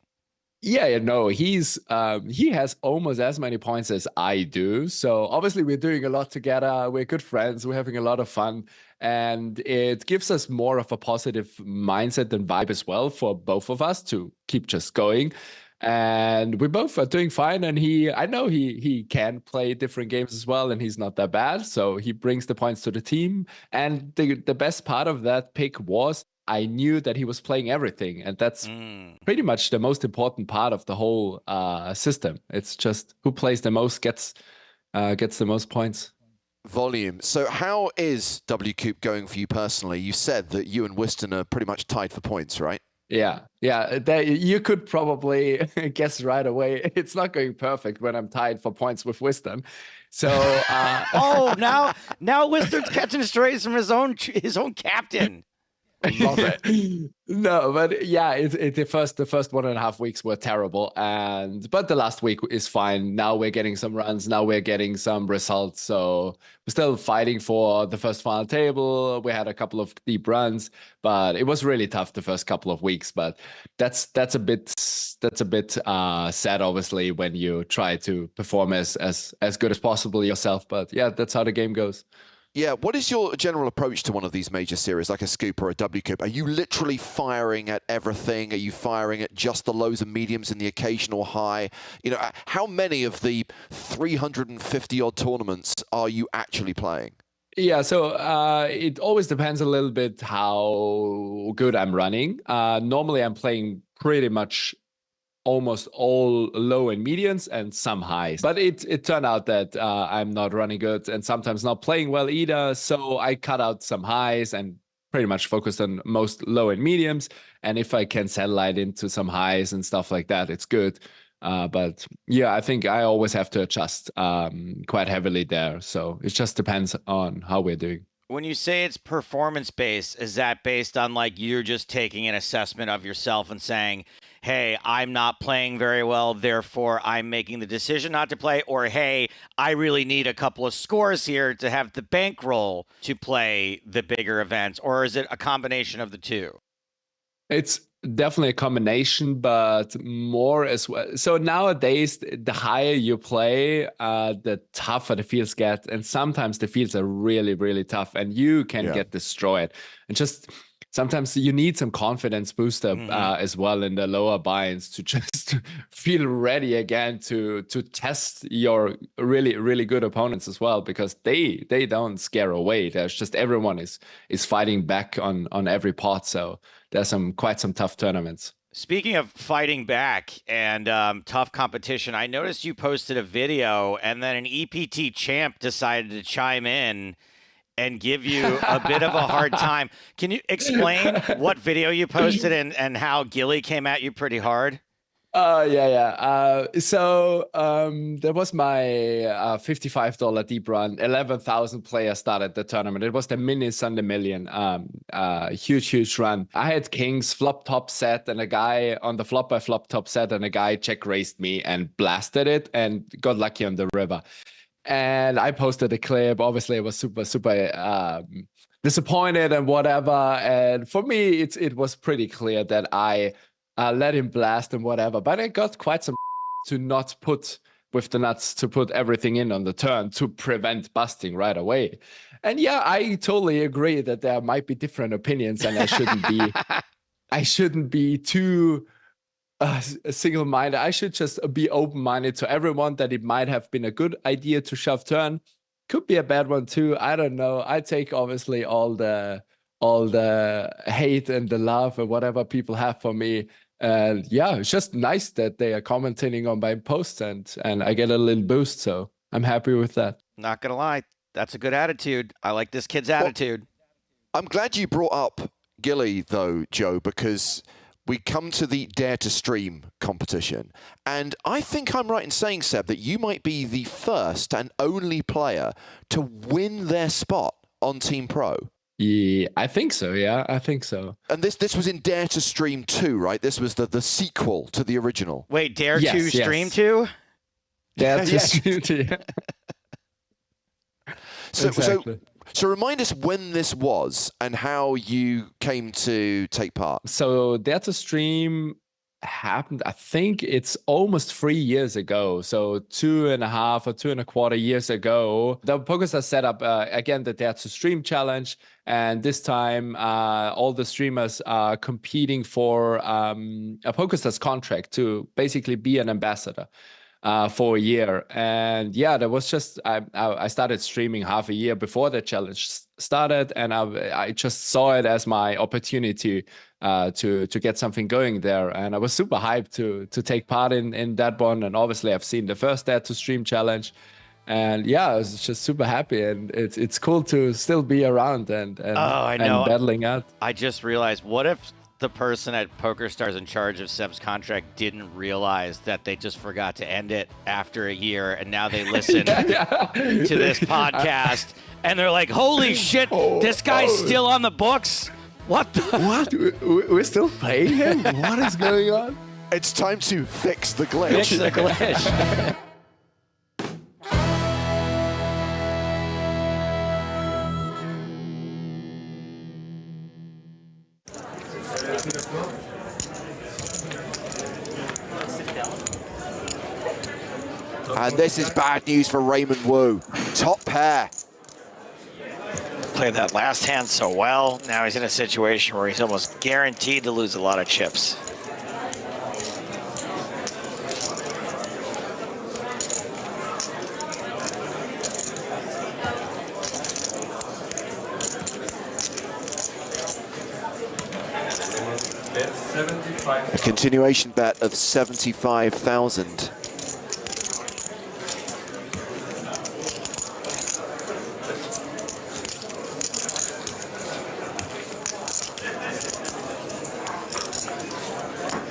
Yeah, no, he has almost as many points as I do, so obviously we're doing a lot together, we're good friends, we're having a lot of fun, and it gives us more of a positive mindset and vibe as well for both of us to keep just going. And we both are doing fine, and I know he can play different games as well, and he's not that bad, so he brings the points to the team. And the best part of that pick was I knew that he was playing everything, and that's pretty much the most important part of the whole system. It's just who plays the most gets the most points. Volume. So how is WCoop going for you personally? You said that you and Wistern are pretty much tied for points, right? Yeah. You could probably guess right away. It's not going perfect when I'm tied for points with Wistern. So, now Wistern's catching strays from his own captain. Love it. No, but yeah, the first 1.5 weeks were terrible, but the last week is fine. Now we're getting some runs. Now we're getting some results. So we're still fighting for the first final table. We had a couple of deep runs, but it was really tough the first couple of weeks. But that's a bit sad, obviously, when you try to perform as good as possible yourself. But yeah, that's how the game goes. Yeah, what is your general approach to one of these major series, like a Scoop or a WCoop? Are you literally firing at everything? Are you firing at just the lows and mediums and the occasional high? You know, how many of the 350-odd tournaments are you actually playing? Yeah, so it always depends a little bit how good I'm running. Normally, I'm playing pretty much almost all low and mediums and some highs. But it turned out that I'm not running good and sometimes not playing well either. So I cut out some highs and pretty much focused on most low and mediums. And if I can satellite into some highs and stuff like that, it's good. But yeah, I think I always have to adjust quite heavily there. So it just depends on how we're doing. When you say it's performance based, is that based on like you're just taking an assessment of yourself and saying, hey, I'm not playing very well, therefore I'm making the decision not to play, or hey, I really need a couple of scores here to have the bankroll to play the bigger events, or is it a combination of the two? It's definitely a combination, but more as well. So nowadays, the higher you play, the tougher the fields get. And sometimes the fields are really, really tough and you can get destroyed. And just sometimes you need some confidence booster as well in the lower binds to just feel ready again to test your really, really good opponents as well, because they don't scare away. There's just everyone is fighting back on every pot. So there's quite some tough tournaments. Speaking of fighting back and tough competition, I noticed you posted a video and then an EPT champ decided to chime in and give you a bit of a hard time. Can you explain what video you posted and how Gilly came at you pretty hard? So there was my $55 deep run. 11,000 players started the tournament. It was the mini Sunday Million. Huge run. I had kings, flop top set, and a guy on the flop by flop top set, and a guy check raised me and blasted it and got lucky on the river. And I posted a clip. Obviously, I was super disappointed and whatever. And for me, it was pretty clear that I let him blast and whatever. But I got quite some to not put with the nuts, to put everything in on the turn to prevent busting right away. And yeah, I totally agree that there might be different opinions, and I shouldn't be too single-minded. I should just be open-minded to everyone, that it might have been a good idea to shove turn. Could be a bad one too. I don't know. I take obviously all the hate and the love and whatever people have for me. And yeah, it's just nice that they are commenting on my posts and I get a little boost. So I'm happy with that. Not gonna lie, that's a good attitude. I like this kid's attitude. I'm glad you brought up Gilly though, Joe, because we come to the Dare to Stream competition. And I think I'm right in saying, Seb, that you might be the first and only player to win their spot on Team Pro. Yeah, I think so. Yeah, I think so. And this was in Dare to Stream 2, right? This was the sequel to the original. Wait, Dare to Stream 2? Dare to Stream 2, yeah. So remind us when this was and how you came to take part. So Dare to Stream happened, I think it's almost 3 years ago. So 2.5 or 2.25 years ago, the PokerStars set up again the Dare to Stream challenge. And this time, all the streamers are competing for a PokerStars contract to basically be an ambassador for a year. And yeah, there was just, I started streaming half a year before the challenge started, and I just saw it as my opportunity to get something going there. And I was super hyped to take part in that one. And obviously I've seen the first Dare to Stream challenge. And yeah, I was just super happy, and it's cool to still be around and battling out. I just realized, what if the person at PokerStars in charge of Seb's contract didn't realize that they just forgot to end it after a year, and now they listen to this podcast and they're like, holy shit, this guy's still on the books? What? What? We're still paying him? What is going on? It's time to fix the glitch. Fix the glitch. And this is bad news for Raymond Wu. Top pair. Played that last hand so well. Now he's in a situation where he's almost guaranteed to lose a lot of chips. A continuation bet of 75,000.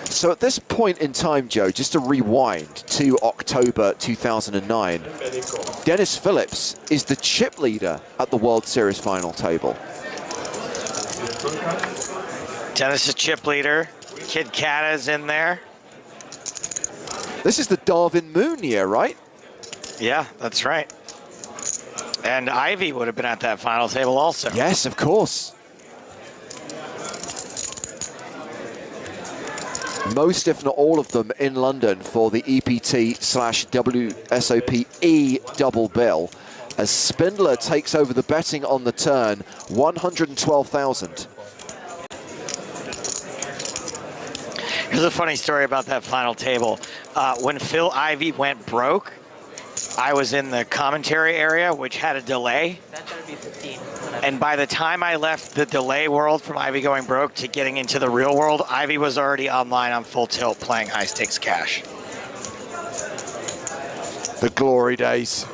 So at this point in time, Joe, just to rewind to October 2009, Dennis Phillips is the chip leader at the World Series final table. Dennis is chip leader. Kid Kata's in there. This is the Darwin Moon year, right? Yeah, that's right. And Ivy would have been at that final table also. Yes, of course. Most, if not all of them, in London for the EPT/WSOP-E double bill. As Spindler takes over the betting on the turn, 112,000. Here's a funny story about that final table. When Phil Ivey went broke, I was in the commentary area, which had a delay. That better be 15. And by the time I left the delay world from Ivy going broke to getting into the real world, Ivy was already online on full tilt playing high stakes cash. The glory days.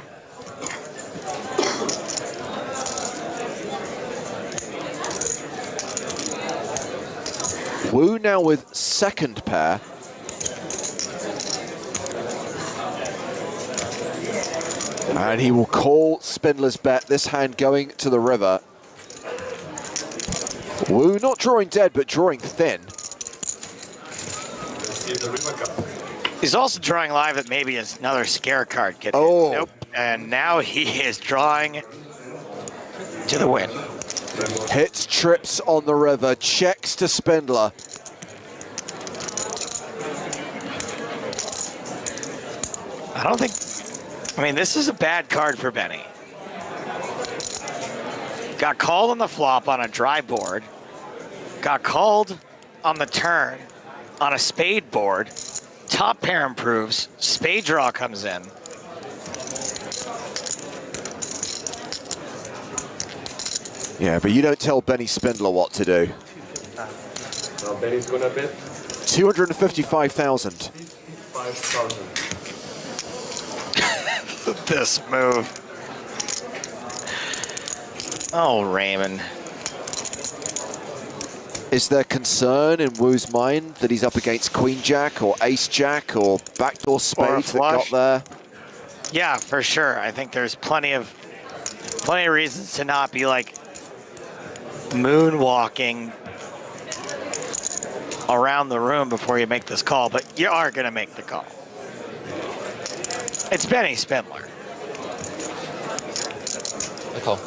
Wu now with second pair. And he will call Spindler's bet, this hand going to the river. Wu not drawing dead, but drawing thin. He's also drawing live that maybe another scare card gets hit. Nope. And now he is drawing to the win. Hits trips on the river, checks to Spindler. I don't think, I mean, this is a bad card for Benny. Got called on the flop on a dry board. Got called on the turn on a spade board. Top pair improves. Spade draw comes in. Yeah, but you don't tell Benny Spindler what to do. Benny's gonna bet 255,000. 5,000. This move. Oh, Raymond. Is there concern in Wu's mind that he's up against Queen Jack or Ace Jack or backdoor spade that got there? Yeah, for sure. I think there's plenty of reasons to not be like moonwalking around the room before you make this call, but you are going to make the call. It's Benny Spindler. I call.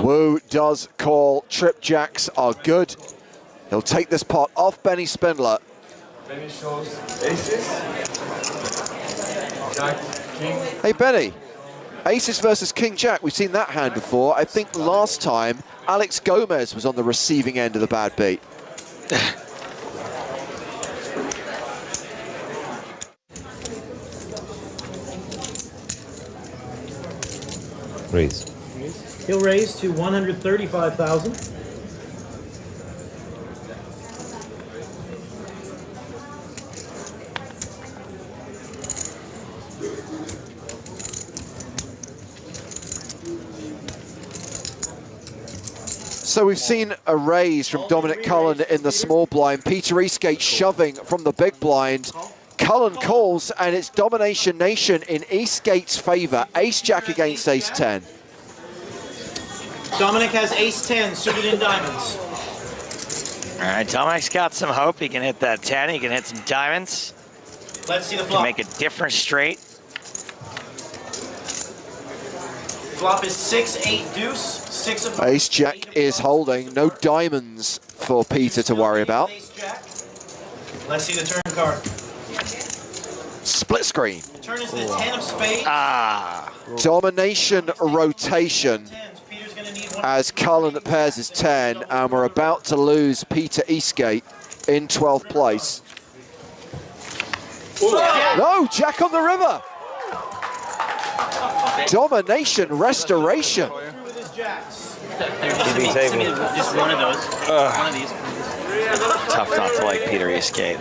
Wu does call. Trip jacks are good. He'll take this pot off Benny Spindler. Benny shows aces. Jack, king. Hey, Benny. Aces versus King Jack. We've seen that hand before. I think last time Alex Gomez was on the receiving end of the bad beat. Raise. He'll raise to 135,000. So we've seen a raise from Dominic Cullen in the small blind. Peter Eastgate shoving from the big blind. Cullen calls, and it's Domination Nation in Eastgate's favor. Ace-Jack against Ace-10. Dominic has ace-10 suited in diamonds. All right, Dominic's got some hope. He can hit that 10. He can hit some diamonds. Let's see the He flop. can make a different straight. Flop is 6-8 deuce. 6 of Ace-Jack is holding. No diamonds for Peter to worry about. Let's see the turn card. Split screen. The turn is the 10 of spades. Ah. Domination rotation as Cullen pairs his 10, and we're about to lose Peter Eastgate in 12th place. No, Jack on the river. Domination restoration. Just one of those. One of these. Tough not to like Peter Eastgate.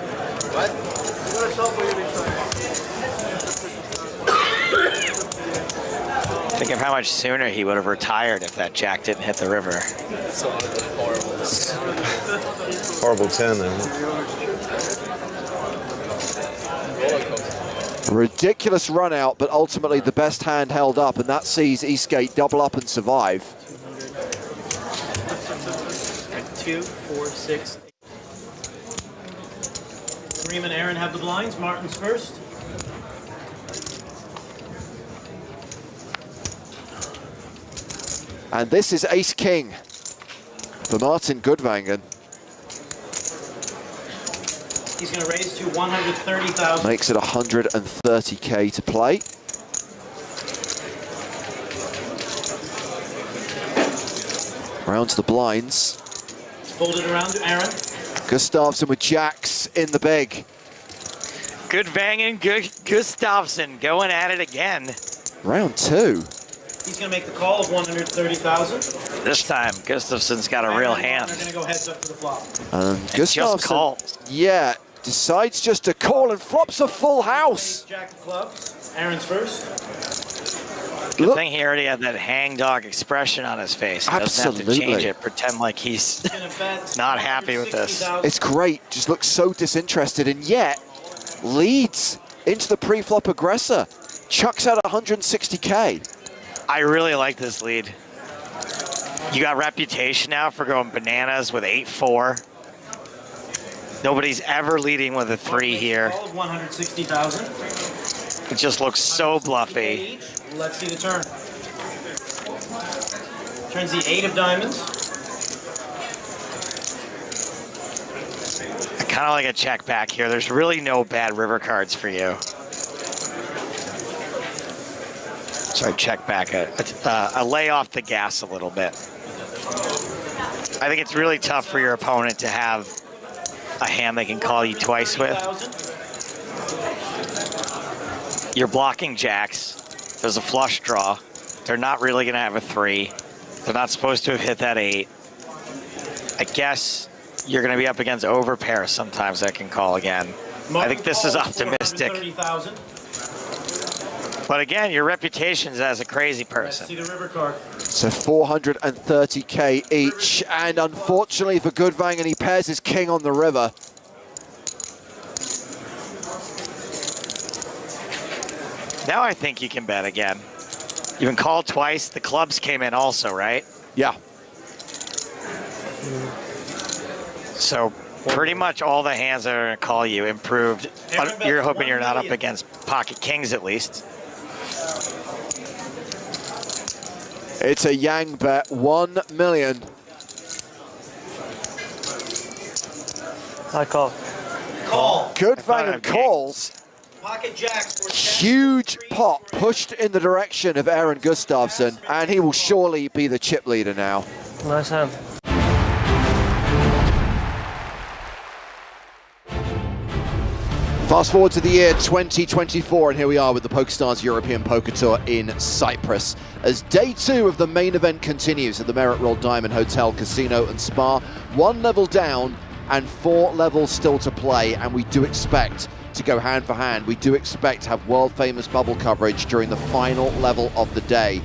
Think of how much sooner he would have retired if that Jack didn't hit the river. So horrible. Horrible 10 then. Ridiculous run out, but ultimately the best hand held up, and that sees Eastgate double up and survive. 2, 4, 6. Kareem and Aaron have the blinds. Martin's first. And this is ace-king for Martin Gudvangen. He's going to raise to 130,000. Makes it 130k to play. Round to the blinds. Fold it around to Aaron. Gustafsson with jacks in the big. Gudvangen, Gustafsson going at it again. Round 2. He's going to make the call of 130,000. This time, Gustafsson's got a real hand. They're going to go heads up to the flop. And just Gustafsson, calls. yeah, decides just to call and flops a full house. Jack of clubs. Aaron's first. Good thing he already had that hangdog expression on his face. He doesn't have to change it, pretend like he's not happy with this. It's great, just looks so disinterested, and yet leads into the pre-flop aggressor. Chucks out 160k. I really like this lead. You got reputation now for going bananas with 8-4. Nobody's ever leading with a 3 here. Call of 160,000. It just looks so bluffy. Let's see the turn. Turns the 8 of diamonds. I kind of like a check back here. There's really no bad river cards for you. So I check back a lay off the gas a little bit. I think it's really tough for your opponent to have a hand they can call you twice with. You're blocking jacks. There's a flush draw. They're not really going to have a 3. They're not supposed to have hit that 8. I guess you're going to be up against overpair sometimes that can call again. I think this is optimistic. But again, your reputation's as a crazy person. See the river card. So 430k each, and unfortunately for Gudvangen, he pairs his king on the river. Now I think you can bet again. You've been called twice. The clubs came in also, right? Yeah. So pretty much all the hands that are going to call you improved. You're hoping you're not up against pocket kings at least. It's a Yang bet, 1 million. I call. Call. Gudvangen calls. Pocket jacks. Huge pot pushed in the direction of Aaron Gustafsson, and he will surely be the chip leader now. Nice hand. Fast forward to the year 2024, and here we are with the PokerStars European Poker Tour in Cyprus. As day 2 of the main event continues at the Merit Royal Diamond Hotel, Casino and Spa. 1 level down and 4 levels still to play, and we do expect to go hand for hand. We do expect to have world-famous bubble coverage during the final level of the day.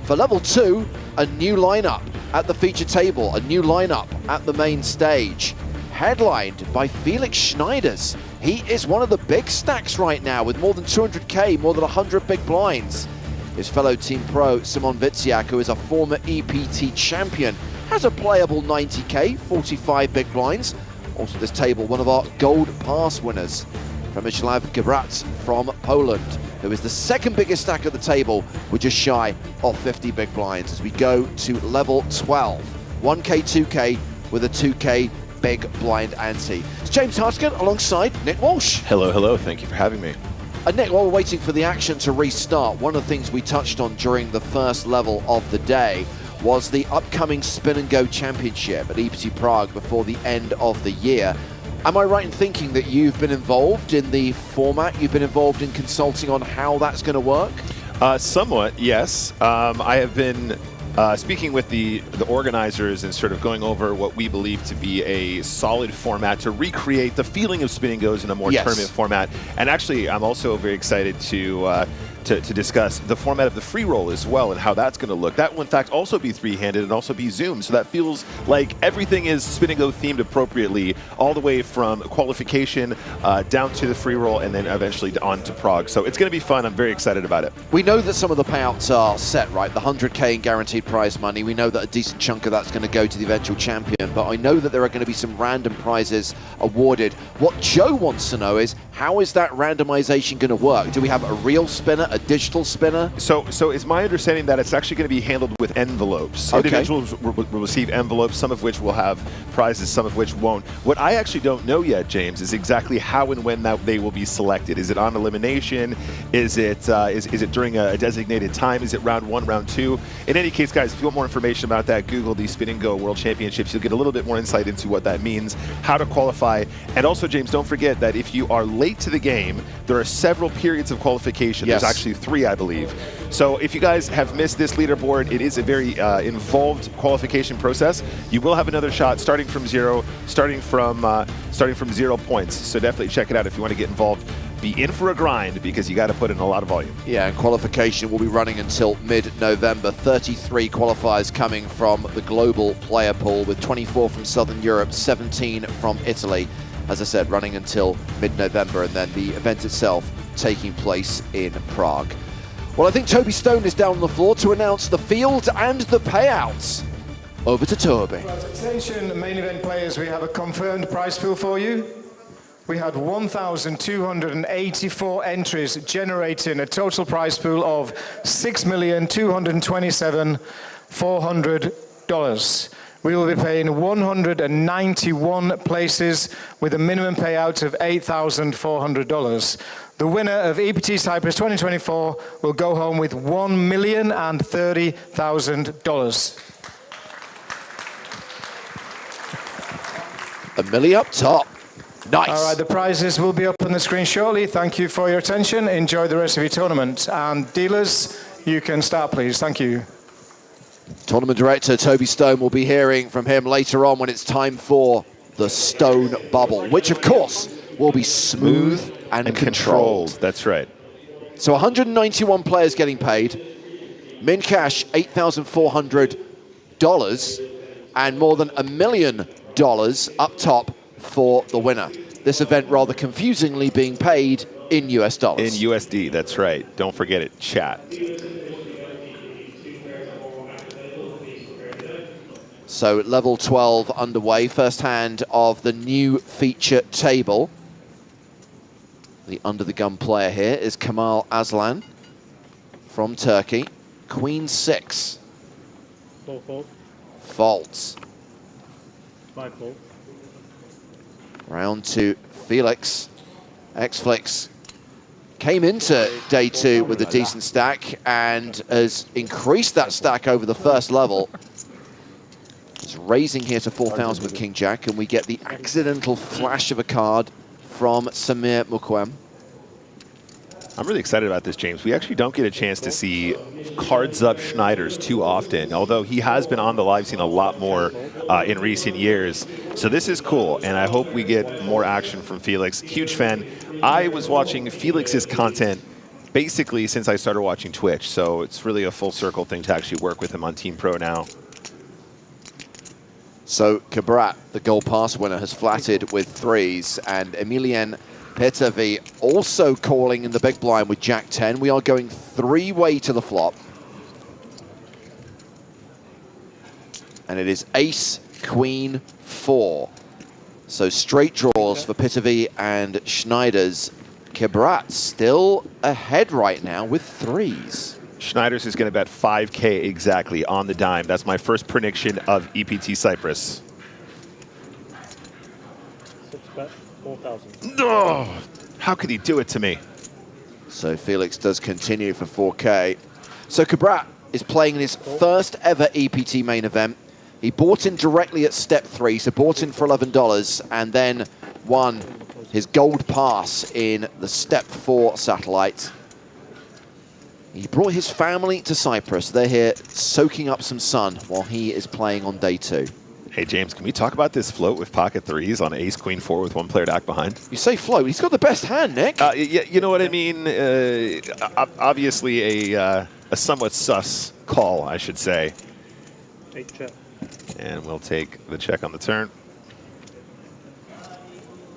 For level 2, a new lineup at the feature table, a new lineup at the main stage, headlined by Felix Schneiders. He is one of the big stacks right now with more than 200k, more than 100 big blinds. His fellow team pro, Simon Wiciak, who is a former EPT champion, has a playable 90k, 45 big blinds. Also at this table, one of our gold pass winners, Przemysław Gebrat from Poland, who is the second biggest stack at the table with just shy of 50 big blinds. As we go to level 12, 1k, 2k with a 2k big blind ante. It's James Hartigan alongside Nick Walsh. Hello, hello. Thank you for having me. And Nick, while we're waiting for the action to restart, one of the things we touched on during the first level of the day was the upcoming Spin and Go Championship at EPT Prague before the end of the year. Am I right in thinking that you've been involved in the format? You've been involved in consulting on how that's going to work? Somewhat, yes. I have been speaking with the organizers and sort of going over what we believe to be a solid format to recreate the feeling of Spin and Goes in a more tournament format. And actually, I'm also very excited to to discuss the format of the free roll as well and how that's going to look. That will, in fact, also be three-handed and also be zoomed. So that feels like everything is Spin and Go themed appropriately, all the way from qualification down to the free roll and then eventually on to Prague. So it's going to be fun. I'm very excited about it. We know that some of the payouts are set, right? The 100K in guaranteed prize money. We know that a decent chunk of that's going to go to the eventual champion, but I know that there are going to be some random prizes awarded. What Joe wants to know is, how is that randomization going to work? Do we have a real spinner, a digital spinner? So it's my understanding that it's actually going to be handled with envelopes. Okay. Individuals will receive envelopes, some of which will have prizes, some of which won't. What I actually don't know yet, James, is exactly how and when that they will be selected. Is it on elimination? Is it during a designated time? Is it round 1, round 2? In any case, guys, if you want more information about that, Google the Spin and Go World Championships. You'll get a little bit more insight into what that means, how to qualify, and also, James, don't forget that if you are late to the game, there are several periods of qualification. Yes. There's actually 3, I believe. So if you guys have missed this leaderboard, it is a very involved qualification process. You will have another shot starting from 0 points. So definitely check it out if you want to get involved. Be in for a grind because you got to put in a lot of volume. Yeah, and qualification will be running until mid-November. 33 qualifiers coming from the global player pool, with 24 from Southern Europe, 17 from Italy. As I said, running until mid-November, and then the event itself taking place in Prague. Well, I think Toby Stone is down on the floor to announce the field and the payouts. Over to Toby. Attention, main event players, we have a confirmed prize pool for you. We had 1,284 entries, generating a total prize pool of $6,227,400. We will be paying 191 places with a minimum payout of $8,400. The winner of EPT Cyprus 2024 will go home with $1,030,000. A milli up top. Nice. All right, the prizes will be up on the screen shortly. Thank you for your attention. Enjoy the rest of your tournament. And dealers, you can start, please. Thank you. Tournament director Toby Stone, will be hearing from him later on when it's time for the Stone Bubble, which of course will be smooth and controlled. That's right. So 191 players getting paid, min cash $8,400, and more than $1 million up top for the winner. This event rather confusingly being paid in US dollars. In USD, that's right. Don't forget it, chat. So level 12 underway, first hand of the new feature table. The under-the-gun player here is Kemal Aslan from Turkey. Queen 6. Fold. Faults. 5 fold. Round to Felix. X-Flix came into day 2 with a decent stack and has increased that stack over the first level. He's raising here to 4,000 with King Jack, and we get the accidental flash of a card from Samir Mukwem. I'm really excited about this, James. We actually don't get a chance to see cards up Schneiders too often, although he has been on the live scene a lot more in recent years. So this is cool, and I hope we get more action from Felix. Huge fan. I was watching Felix's content basically since I started watching Twitch, so it's really a full circle thing to actually work with him on Team Pro now. So Kabrat, the gold pass winner, has flatted with 3s, and Emilien Petavi also calling in the big blind with Jack 10. We are going 3-way to the flop. And it is Ace, Queen, 4. So straight draws for Pitavi and Schneiders. Kabrat still ahead right now with 3s. Schneiders is going to bet 5K exactly on the dime. That's my first prediction of EPT Cyprus. 6-bet, 4,000. Oh, how could he do it to me? So Felix does continue for 4K. So Kabrat is playing in his first ever EPT main event. He bought in directly at step 3, so bought in for $11, and then won his gold pass in the step 4 satellite. He brought his family to Cyprus. They're here soaking up some sun while he is playing on day 2. Hey, James, can we talk about this float with pocket threes on ace, queen, 4 with one player to act behind? You say float. He's got the best hand, Nick. Yeah, you know what I mean? Obviously a somewhat sus call, I should say. 8 check. And we'll take the check on the turn.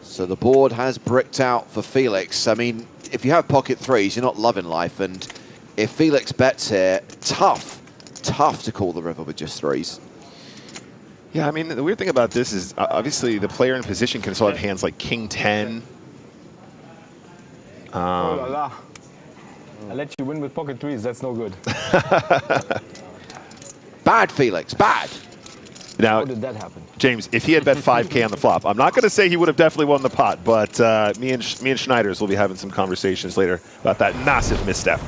So the board has bricked out for Felix. I mean, if you have pocket threes, you're not loving life. And if Felix bets here, tough to call the river with just threes. Yeah, I mean, the weird thing about this is obviously the player in position can still have hands like king 10. Oh la la. I let you win with pocket threes. That's no good. Bad, Felix, bad. Now, how did that happen? James, if he had bet 5K on the flop, I'm not going to say he would have definitely won the pot, but me and Schneiders will be having some conversations later about that massive misstep.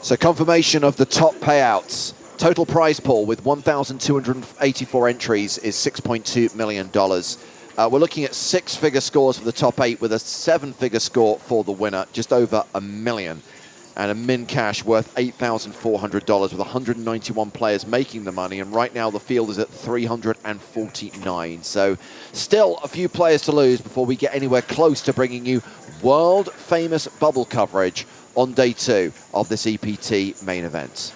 So confirmation of the top payouts. Total prize pool with 1,284 entries is $6.2 million. We're looking at 6-figure scores for the top 8 with a 7-figure score for the winner, just over $1 million. And a min cash worth $8,400 with 191 players making the money. And right now the field is at 349. So still a few players to lose before we get anywhere close to bringing you world famous bubble coverage on day 2 of this EPT main event.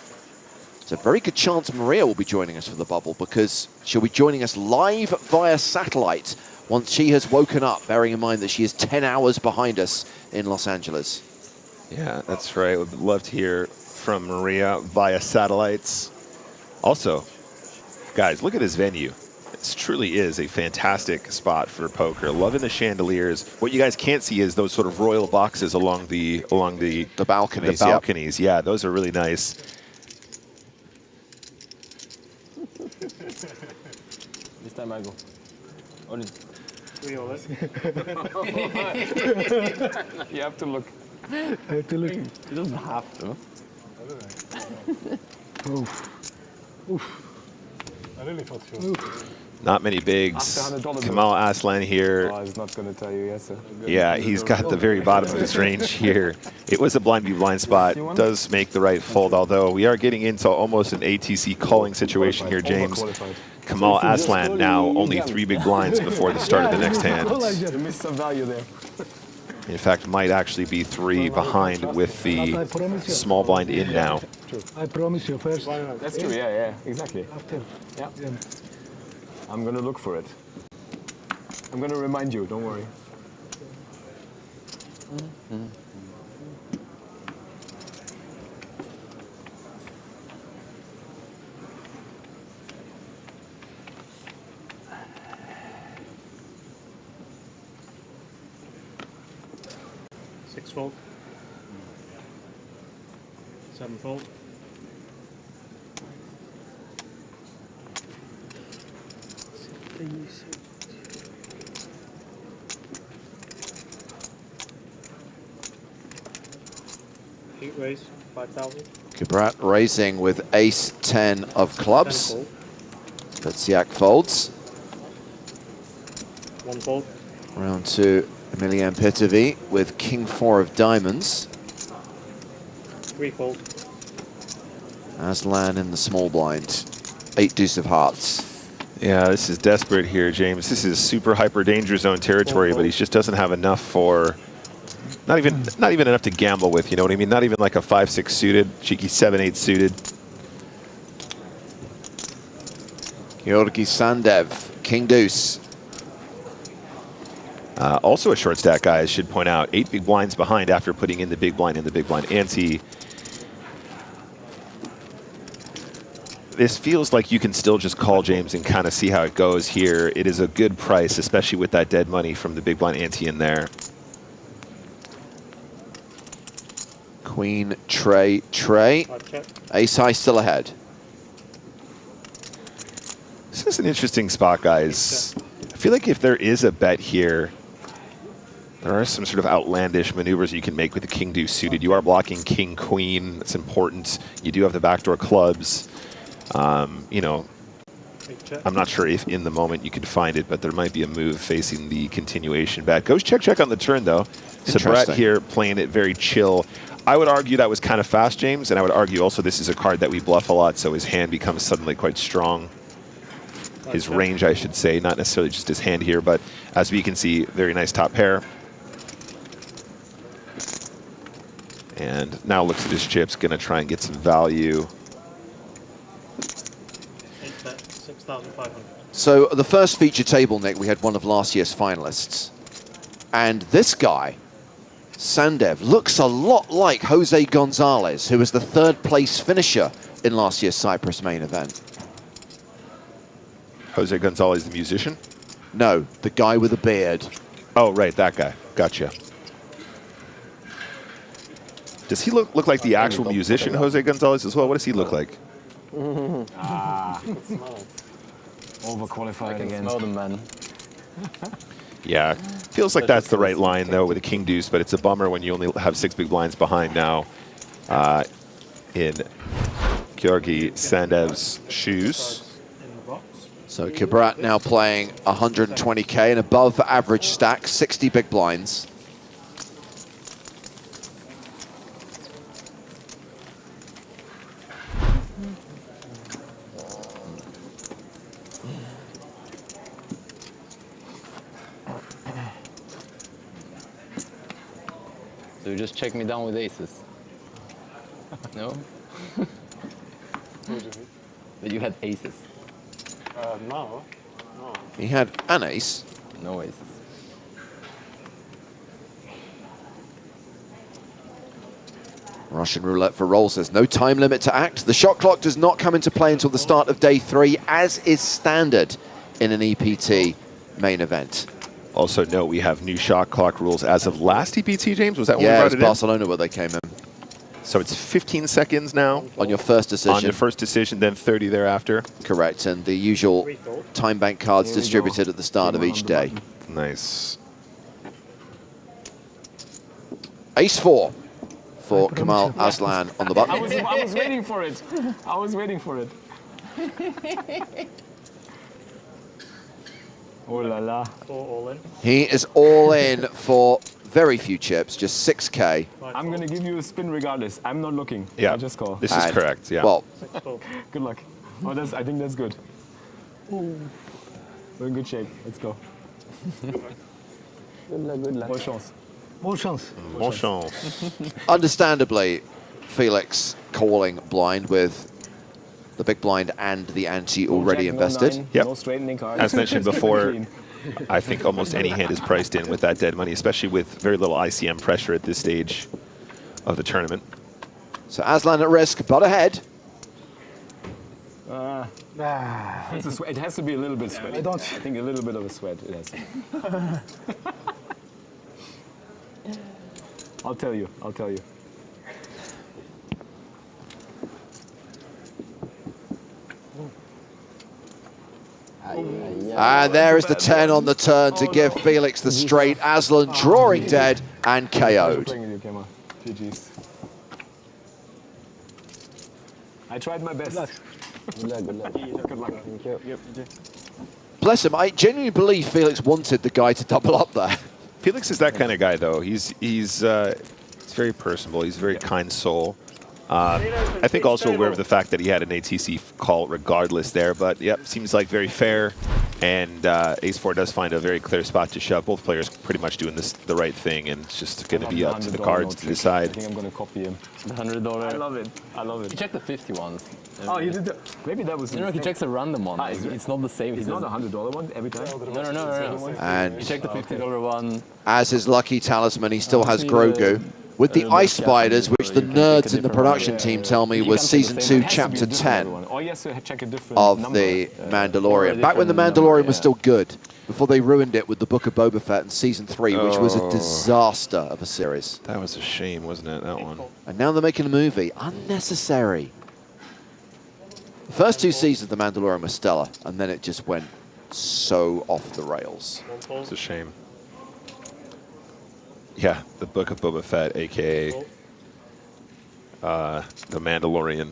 It's a very good chance Maria will be joining us for the bubble because she'll be joining us live via satellite once she has woken up, bearing in mind that she is 10 hours behind us in Los Angeles. Yeah, that's right. Would love to hear from Maria via satellites. Also, guys, look at this venue. It truly is a fantastic spot for poker. Loving the chandeliers. What you guys can't see is those sort of royal boxes along the balconies. The balconies, yeah, those are really nice. This time I go. Only. You have to look. I have to look. You don't have to. Oof. Oof. I really thought so. Not many bigs. Kamal Aslan here. Oh, he's not going to tell you yes, sir. Yeah, he's got the very bottom of his range here. It was a blind v blind spot. Does make the right fold, although we are getting into almost an ATC calling situation here, James. Kamal Aslan now only 3 big blinds before the start of the next hand. You missed some value there. In fact, might actually be 3 behind with the small blind in now. I promise you first. That's true, yeah, exactly. After. Yeah. I'm going to look for it. I'm going to remind you, don't worry. Fold. 7 fold. Eight raise, 5,000. Kubrat raising with ace-10 of clubs. Wiciak folds. 1 fold. Round 2. Emilian Pitovi with king-4 of diamonds. 3 fold. Aslan in the small blind. 8 deuce of hearts. Yeah, this is desperate here, James. This is super hyper danger zone territory, but he just doesn't have enough for not even enough to gamble with, you know what I mean? Not even like a 5-6 suited, cheeky 7-8 suited. Georgi Sandev, king deuce. Also a short stack, guy, I should point out. 8 big blinds behind after putting in the big blind ante. This feels like you can still just call, James, and kind of see how it goes here. It is a good price, especially with that dead money from the big blind ante in there. Queen, Trey. Ace high still ahead. This is an interesting spot, guys. I feel like if there is a bet here, there are some sort of outlandish maneuvers you can make with the king deuce suited. You are blocking king queen. That's important. You do have the backdoor clubs. You know, I'm not sure if in the moment you could find it, but there might be a move facing the continuation bet. Goes check on the turn, though. So Brett here playing it very chill. I would argue that was kind of fast, James, and I would argue also this is a card that we bluff a lot, so his hand becomes suddenly quite strong. his range, I should say, not necessarily just his hand here, but as we can see, very nice top pair. And now looks at his chips, going to try and get some value. 6,500. So the first feature table, Nick, we had one of last year's finalists. And this guy, Sandev, looks a lot like Jose Gonzalez, who was the third place finisher in last year's Cyprus Main Event. Jose Gonzalez, the musician? No, the guy with the beard. Oh, right, that guy. Gotcha. Does he look like the actual musician, Jose Gonzalez, as well? What does he look like? Ah, overqualified again. Smell them, man. Yeah, feels like that's the right line, though, with a king deuce, but it's a bummer when you only have 6 big blinds behind now in Georgi Sandev's shoes. So Kibrat now playing 120k, and above average stack, 60 big blinds. So you just check me down with aces? No? But you had aces. No. No. He had an ace. No aces. Russian roulette for rolls. There's no time limit to act. The shot clock does not come into play until the start of day 3, as is standard in an EPT main event. Also note we have new shot clock rules as of last EPT, James? Was that when we Yeah, brought it was it in? Barcelona where they came in. So it's 15 seconds now. On your first decision. On your first decision, then 30 thereafter. Correct, and the usual time bank cards distributed at the start of each day. Nice. Ace 4 for Kamal Aslan on the button. I was waiting for it. I was waiting for it. Oh la la. All in. He is all in for very few chips, just 6k. I'm going to give you a spin regardless. I'm not looking. Yeah, I just call. this is correct, yeah. Well, good luck. Oh, I think that's good. Ooh. We're in good shape. Let's go. Good luck, good luck. Bonne chance. More chance. More chance. Understandably, Felix calling blind with the big blind and the ante already Jack, invested. No 9, Yep. no straightening cards. As mentioned before, I think almost any hand is priced in with that dead money, especially with very little ICM pressure at this stage of the tournament. So Aslan at risk, but ahead. It's a sweat. It has to be a little bit sweaty. I think a little bit of a sweat. It has to be. I'll tell you. I'll tell you. And there is the 10 on the turn to give Felix the straight. Aslan drawing dead and KO'd. I tried my best. Good luck. Good luck. Good luck. Thank you. Yep. Bless him, I genuinely believe Felix wanted the guy to double up there. Felix is that kind of guy, though. He's very personable. He's a very kind soul. I think also aware of the fact that he had an ATC call regardless there, but yep, seems like very fair. And Ace-4 does find a very clear spot to shove. Both players pretty much doing the right thing, and it's just going to be up to the cards to decide. I think I'm going to copy him. The $100. I love it. I love it. He checked the 50 ones. Oh, you did that. Maybe that was. No, he checks a random one. It's not the same. It's not a $100 one every time. No. And he checked the $50 one. as his lucky talisman, he still has Grogu. With the Ice Spiders, which the nerds in the production team tell me was Season 2, Chapter 10 of The Mandalorian. Back when The Mandalorian was still good, before they ruined it with the Book of Boba Fett in Season 3, which was a disaster of a series. That was a shame, wasn't it, that one? And now they're making a movie. Unnecessary. The first 2 seasons of The Mandalorian were stellar, and then it just went so off the rails. It's a shame. Yeah, the Book of Boba Fett, a.k.a. The Mandalorian.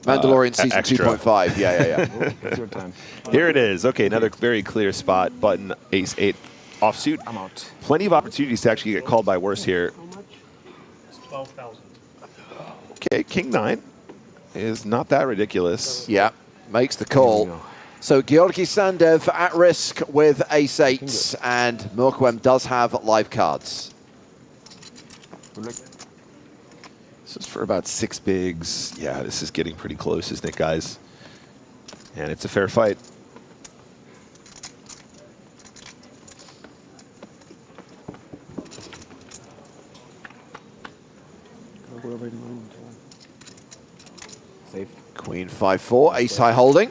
Mandalorian Season extra. 2.5, yeah. It's your time. Here it is. Okay, another very clear spot. Button, Ace-8 offsuit. I'm out. Plenty of opportunities to actually get called by worse here. It's 12,000. Okay, King-9 is not that ridiculous. Yeah, makes the call. So Georgi Sandev at risk with ace-8, and Mokuem does have live cards. This is for about 6 bigs. Yeah, this is getting pretty close, isn't it, guys? And it's a fair fight. Safe. Queen 5-4, ace high holding.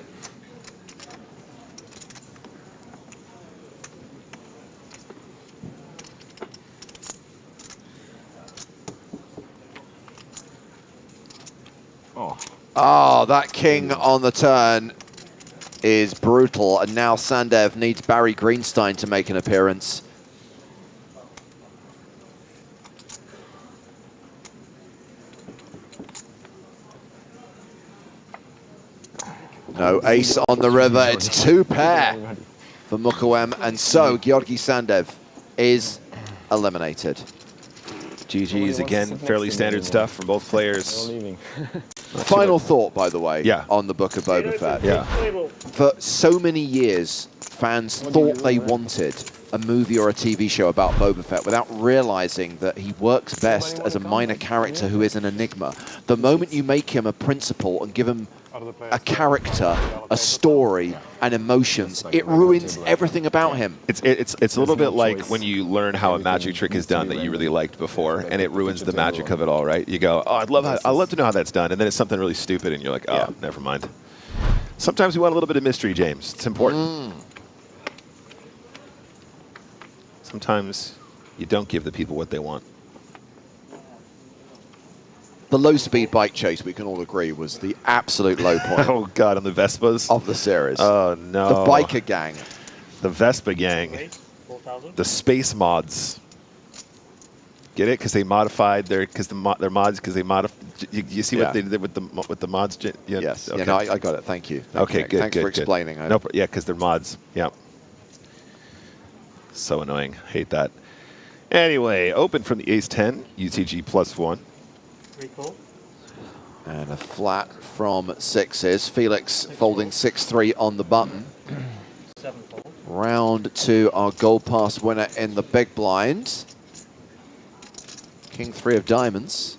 Oh, that king on the turn is brutal, and now Sandev needs Barry Greenstein to make an appearance. No ace on the river, it's 2 pair for Mokuem, and so Georgi Sandev is eliminated. GG's again, fairly standard stuff from both players. Final thought, by the way, on the Book of Boba Fett. Yeah. For so many years, fans thought they wanted a movie or a TV show about Boba Fett without realizing that he works best as a minor character who is an enigma. The moment you make him a principal and give him a character, a story, and emotions, it ruins everything about him. It's a little bit like when you learn how a magic trick is done that you really liked before, and it ruins the magic of it all, right? You go, oh, I'd love to know how that's done, and then it's something really stupid, and you're like, oh, never mind. Sometimes we want a little bit of mystery, James. It's important. Sometimes you don't give the people what they want. The low-speed bike chase, we can all agree, was the absolute low point. Oh, God, on the Vespas? Of the series. Oh, no. The biker gang. The Vespa gang. The space mods. Get it? Because they modified their mods, because they modified. You see what they did with the mods? Yeah, yes. Okay. Yeah, no, I got it. Thank you. Okay, good. Thanks for explaining. No, yeah, because they're mods. Yeah. So annoying. Hate that. Anyway, open from the ace-10, UTG +1. And a flat from 6s. Felix folding 6-3 on the button. Round 2, our gold pass winner in the big blind. King 3 of diamonds.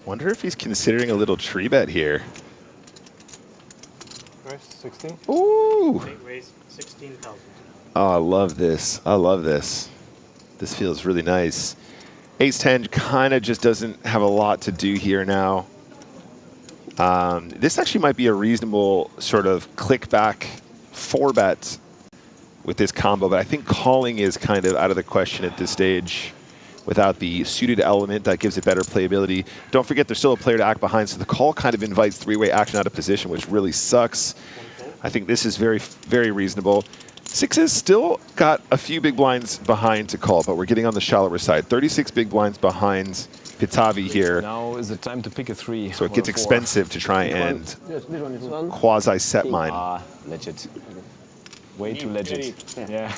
Wonder if he's considering a little tree bet here. Raise 16. Ooh. Raise 16,000. Oh, I love this. I love this. This feels really nice. Ace-10 kind of just doesn't have a lot to do here now. This actually might be a reasonable sort of click back 4-bet with this combo, but I think calling is kind of out of the question at this stage. Without the suited element, that gives it better playability. Don't forget, there's still a player to act behind, so the call kind of invites 3-way action out of position, which really sucks. I think this is very, very reasonable. 6s still got a few big blinds behind to call, but we're getting on the shallower side. 36 big blinds behind Pitavi here. Now is the time to pick a 3. So it gets expensive to try and quasi-set mine. Ah, legit. Way too legit. Yeah.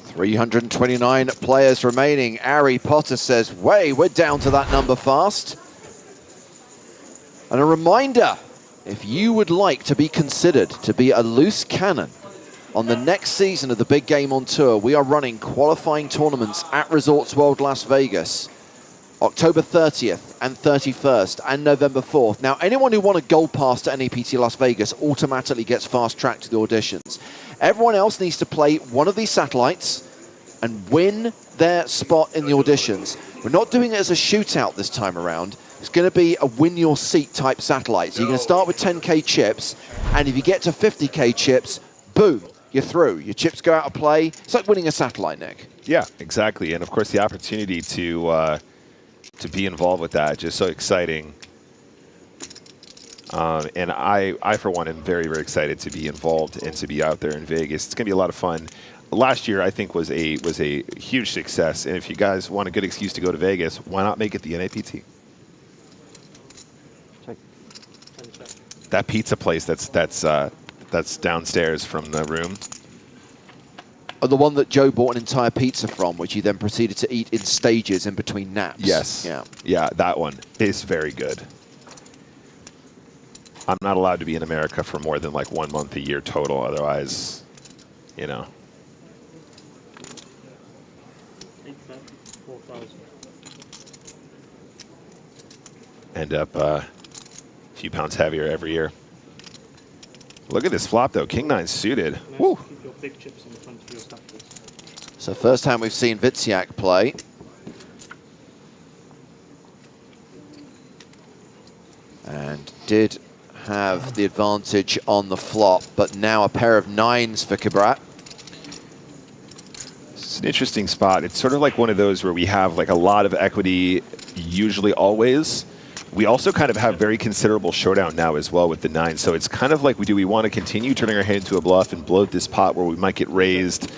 329 players remaining. Ari Potter says, we're down to that number fast. And a reminder, if you would like to be considered to be a loose cannon on the next season of the Big Game on Tour, we are running qualifying tournaments at Resorts World Las Vegas, October 30th and 31st and November 4th. Now, anyone who won a gold pass to NAPT Las Vegas automatically gets fast-tracked to the auditions. Everyone else needs to play one of these satellites and win their spot in the auditions. We're not doing it as a shootout this time around. It's going to be a win-your-seat type satellite. So you're going to start with 10K chips, and if you get to 50K chips, boom, you're through. Your chips go out of play. It's like winning a satellite, Nick. Yeah, exactly. And, of course, the opportunity to be involved with that, just so exciting. And I, for one, am very, very excited to be involved and to be out there in Vegas. It's going to be a lot of fun. last year I think was a huge success. And if you guys want a good excuse to go to Vegas, why not make it the NAPT? Check. That pizza place that's downstairs from the room. The one that Joe bought an entire pizza from, which he then proceeded to eat in stages in between naps. Yes. Yeah. Yeah, that one is very good. I'm not allowed to be in America for more than like 1 month a year total. Otherwise, you know. 4,000. End up a few pounds heavier every year. Look at this flop though. King 9 suited. Woo. Keep your big chips in the front of your stack, please. So first time we've seen Wiciak play. And did have the advantage on the flop, but now a pair of 9s for Cabrat. It's an interesting spot. It's sort of like one of those where we have like a lot of equity, usually always. We also kind of have very considerable showdown now as well with the 9. So it's kind of like do we want to continue turning our hand into a bluff and bloat this pot where we might get raised?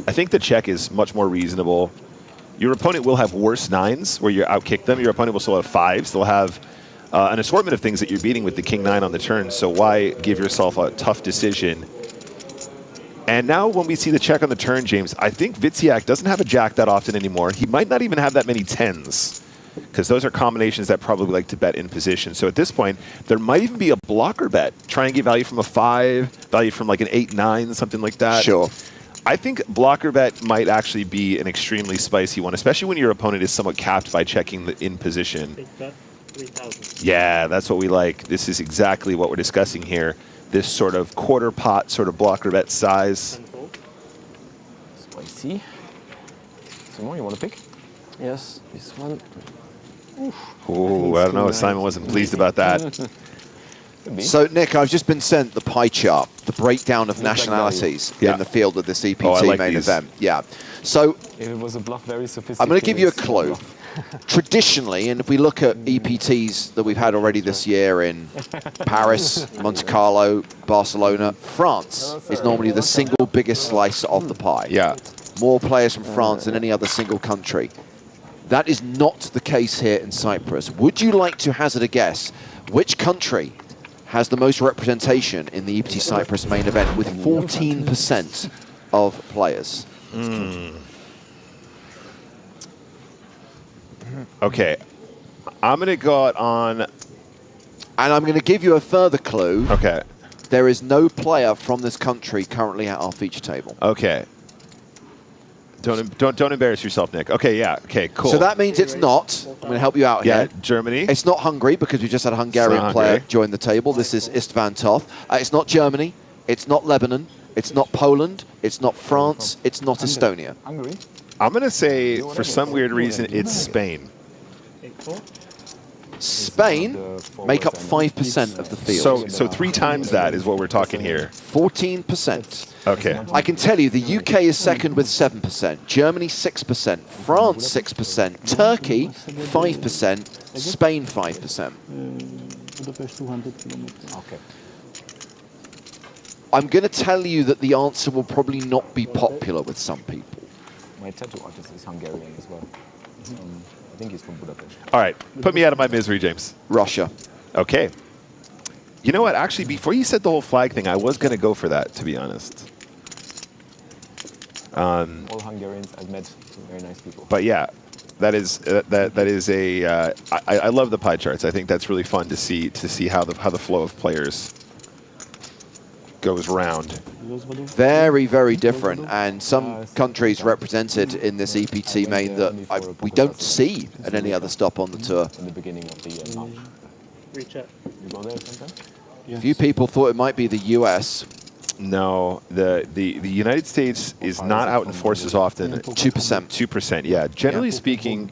I think the check is much more reasonable. Your opponent will have worse 9s where you outkick them. Your opponent will still have 5s. They'll have an assortment of things that you're beating with the King 9 on the turn. So why give yourself a tough decision? And now when we see the check on the turn, James, I think Wiciak doesn't have a jack that often anymore. He might not even have that many 10s, because those are combinations that probably like to bet in position. So at this point, there might even be a blocker bet. Try and get value from a 5, value from like an 8-9, something like that. Sure. I think blocker bet might actually be an extremely spicy one, especially when your opponent is somewhat capped by checking the in position. Big bet, 3,000. Yeah, that's what we like. This is exactly what we're discussing here. This sort of quarter pot, sort of blocker bet size. Spicy. Simon, you want to pick? Yes, this one. Ooh, I don't know. Simon wasn't pleased about that. So, Nick, I've just been sent the pie chart, the breakdown of nationalities in the field of this EPT main event. Yeah. So, if it was a bluff, very sophisticated. I'm going to give you a clue. Traditionally, and if we look at EPTs that we've had already this year in Paris, Monte Carlo, Barcelona, France is normally the single biggest slice of the pie. Yeah. More players from France than any other single country. That is not the case here in Cyprus. Would you like to hazard a guess which country has the most representation in the EPT Cyprus main event with 14% of players? Okay, I'm going to go out on... And I'm going to give you a further clue. Okay. There is no player from this country currently at our feature table. Okay. Don't embarrass yourself, Nick. Okay, yeah. Okay, cool. So that means it's not. I'm going to help you out here. Yeah, Germany. It's not Hungary because we just had a Hungarian player join the table. This is Istvan Toth. It's not Germany. It's not Lebanon. It's not Poland. It's not France. It's not Estonia. Hungary. I'm going to say, for some weird reason, it's Spain. Spain make up 5% of the field. So 3 times that is what we're talking here. 14%. Okay. I can tell you the UK is second with 7%, Germany 6%, France 6%, Turkey 5%, Spain 5%. Budapest 200 kilometers. Okay. I'm going to tell you that the answer will probably not be popular with some people. My tattoo artist is Hungarian as well. I think he's from Budapest. All right. Put me out of my misery, James. Russia. Okay. You know what? Actually, before you said the whole flag thing, I was going to go for that, to be honest. All Hungarians, I've met some very nice people. But yeah, that is a. I love the pie charts. I think that's really fun to see how the flow of players goes round. Very, very different, and some countries represented in this EPT main that we don't see at any other stop on the tour. In the beginning of the month. Recheck. You go there sometimes? A few people thought it might be the US. No, the United States is not out in forces often. 2%. 2%, yeah. Generally speaking,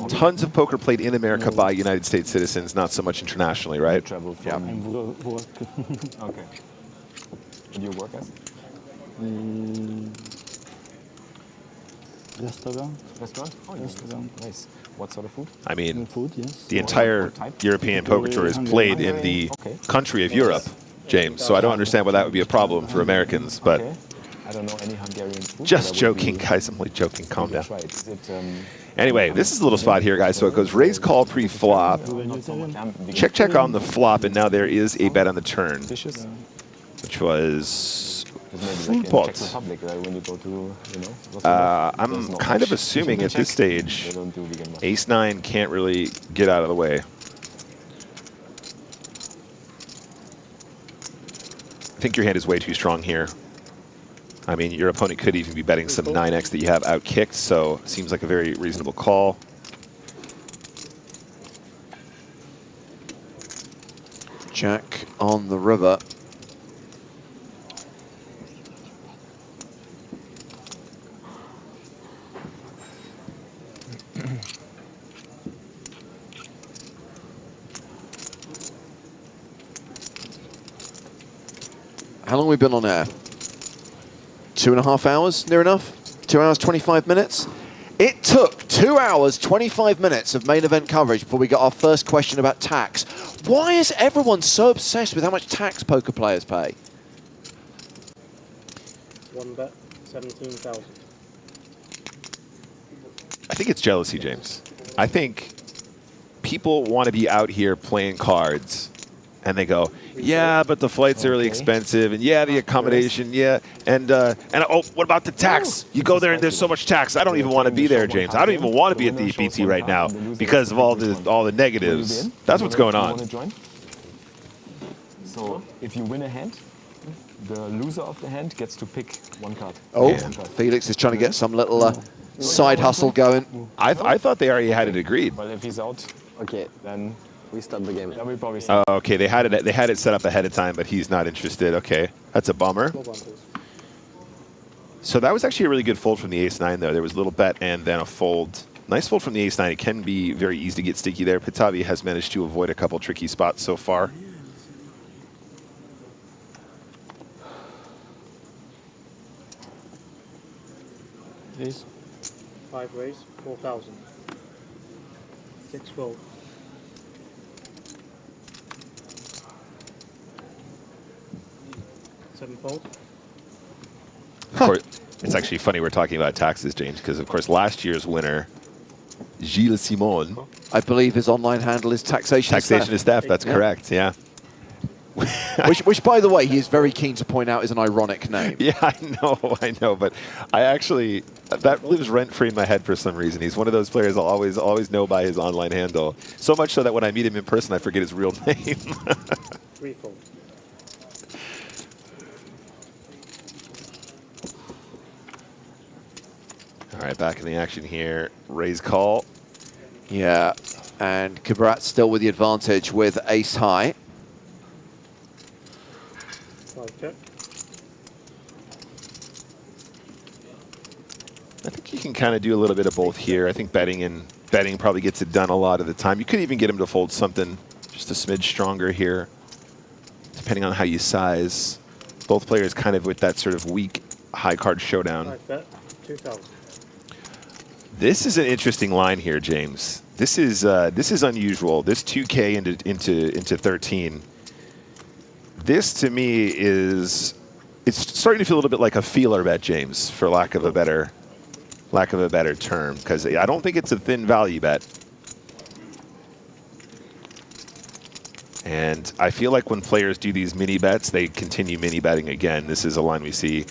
tons of poker played in America by United States citizens, not so much internationally, right? Yeah. Okay. And you work as? Restaurant. Restaurant? Oh, restaurant. Nice. What sort of food? I mean, food, yes. the entire European poker tour is played in the country of Europe, James, so I don't understand why that would be a problem for Americans, but... I don't know any Hungarian food. Just joking, guys. I'm only joking. Calm down. Try it. Is it, Anyway, this is a little spot here, guys. So it goes raise call pre-flop. Check on the flop, and now there is a bet on the turn, which was full pot. I'm kind of assuming at this stage, ace-9 can't really get out of the way. I think your hand is way too strong here. I mean, your opponent could even be betting some 9x that you have out-kicked, so seems like a very reasonable call. Jack on the river. How long have we been on air? 2.5 hours, near enough? 2 hours, 25 minutes? It took 2 hours, 25 minutes of main event coverage before we got our first question about tax. Why is everyone so obsessed with how much tax poker players pay? One bet, 17,000. I think it's jealousy, James. I think people want to be out here playing cards, and they go, yeah, but the flights are really expensive, and yeah, the accommodation, yeah, and oh, what about the tax? You go there and there's so much tax. I don't even want to be there, James. I don't even want to be at the EPT right now because of all the negatives. That's what's going on. So if you win a hand, the loser of the hand gets to pick one card. Oh, Felix is trying to get some little side hustle going. I thought they already had it agreed. But if he's out, okay, then we start the game. Then we probably start. Oh, okay, they had it set up ahead of time, but he's not interested. Okay, that's a bummer. So that was actually a really good fold from the ace-9, though. There was a little bet and then a fold. Nice fold from the ace-9. It can be very easy to get sticky there. Pitavi has managed to avoid a couple tricky spots so far. Please. 5 raise, 4,000. 6 fold. 7 fold. Of course, it's actually funny we're talking about taxes, James, because of course last year's winner, Gilles Simon. I believe his online handle is Taxation is Theft. That's correct, yeah. which, by the way, he is very keen to point out is an ironic name. Yeah, I know, but I actually, that lives rent-free in my head for some reason. He's one of those players I'll always know by his online handle. So much so that when I meet him in person, I forget his real name. 3 fold. All right, back in the action here. Raise call. Yeah, and Kabrat still with the advantage with ace high. 5 check. I think you can kind of do a little bit of both here. I think betting probably gets it done a lot of the time. You could even get him to fold something just a smidge stronger here, depending on how you size. Both players kind of with that sort of weak high card showdown. 5 bet, 2,000. This is an interesting line here, James. This is unusual. This 2K into 13. This to me it's starting to feel a little bit like a feeler bet, James, for lack of a better term, because I don't think it's a thin value bet. And I feel like when players do these mini bets, they continue mini betting again. This is a line we see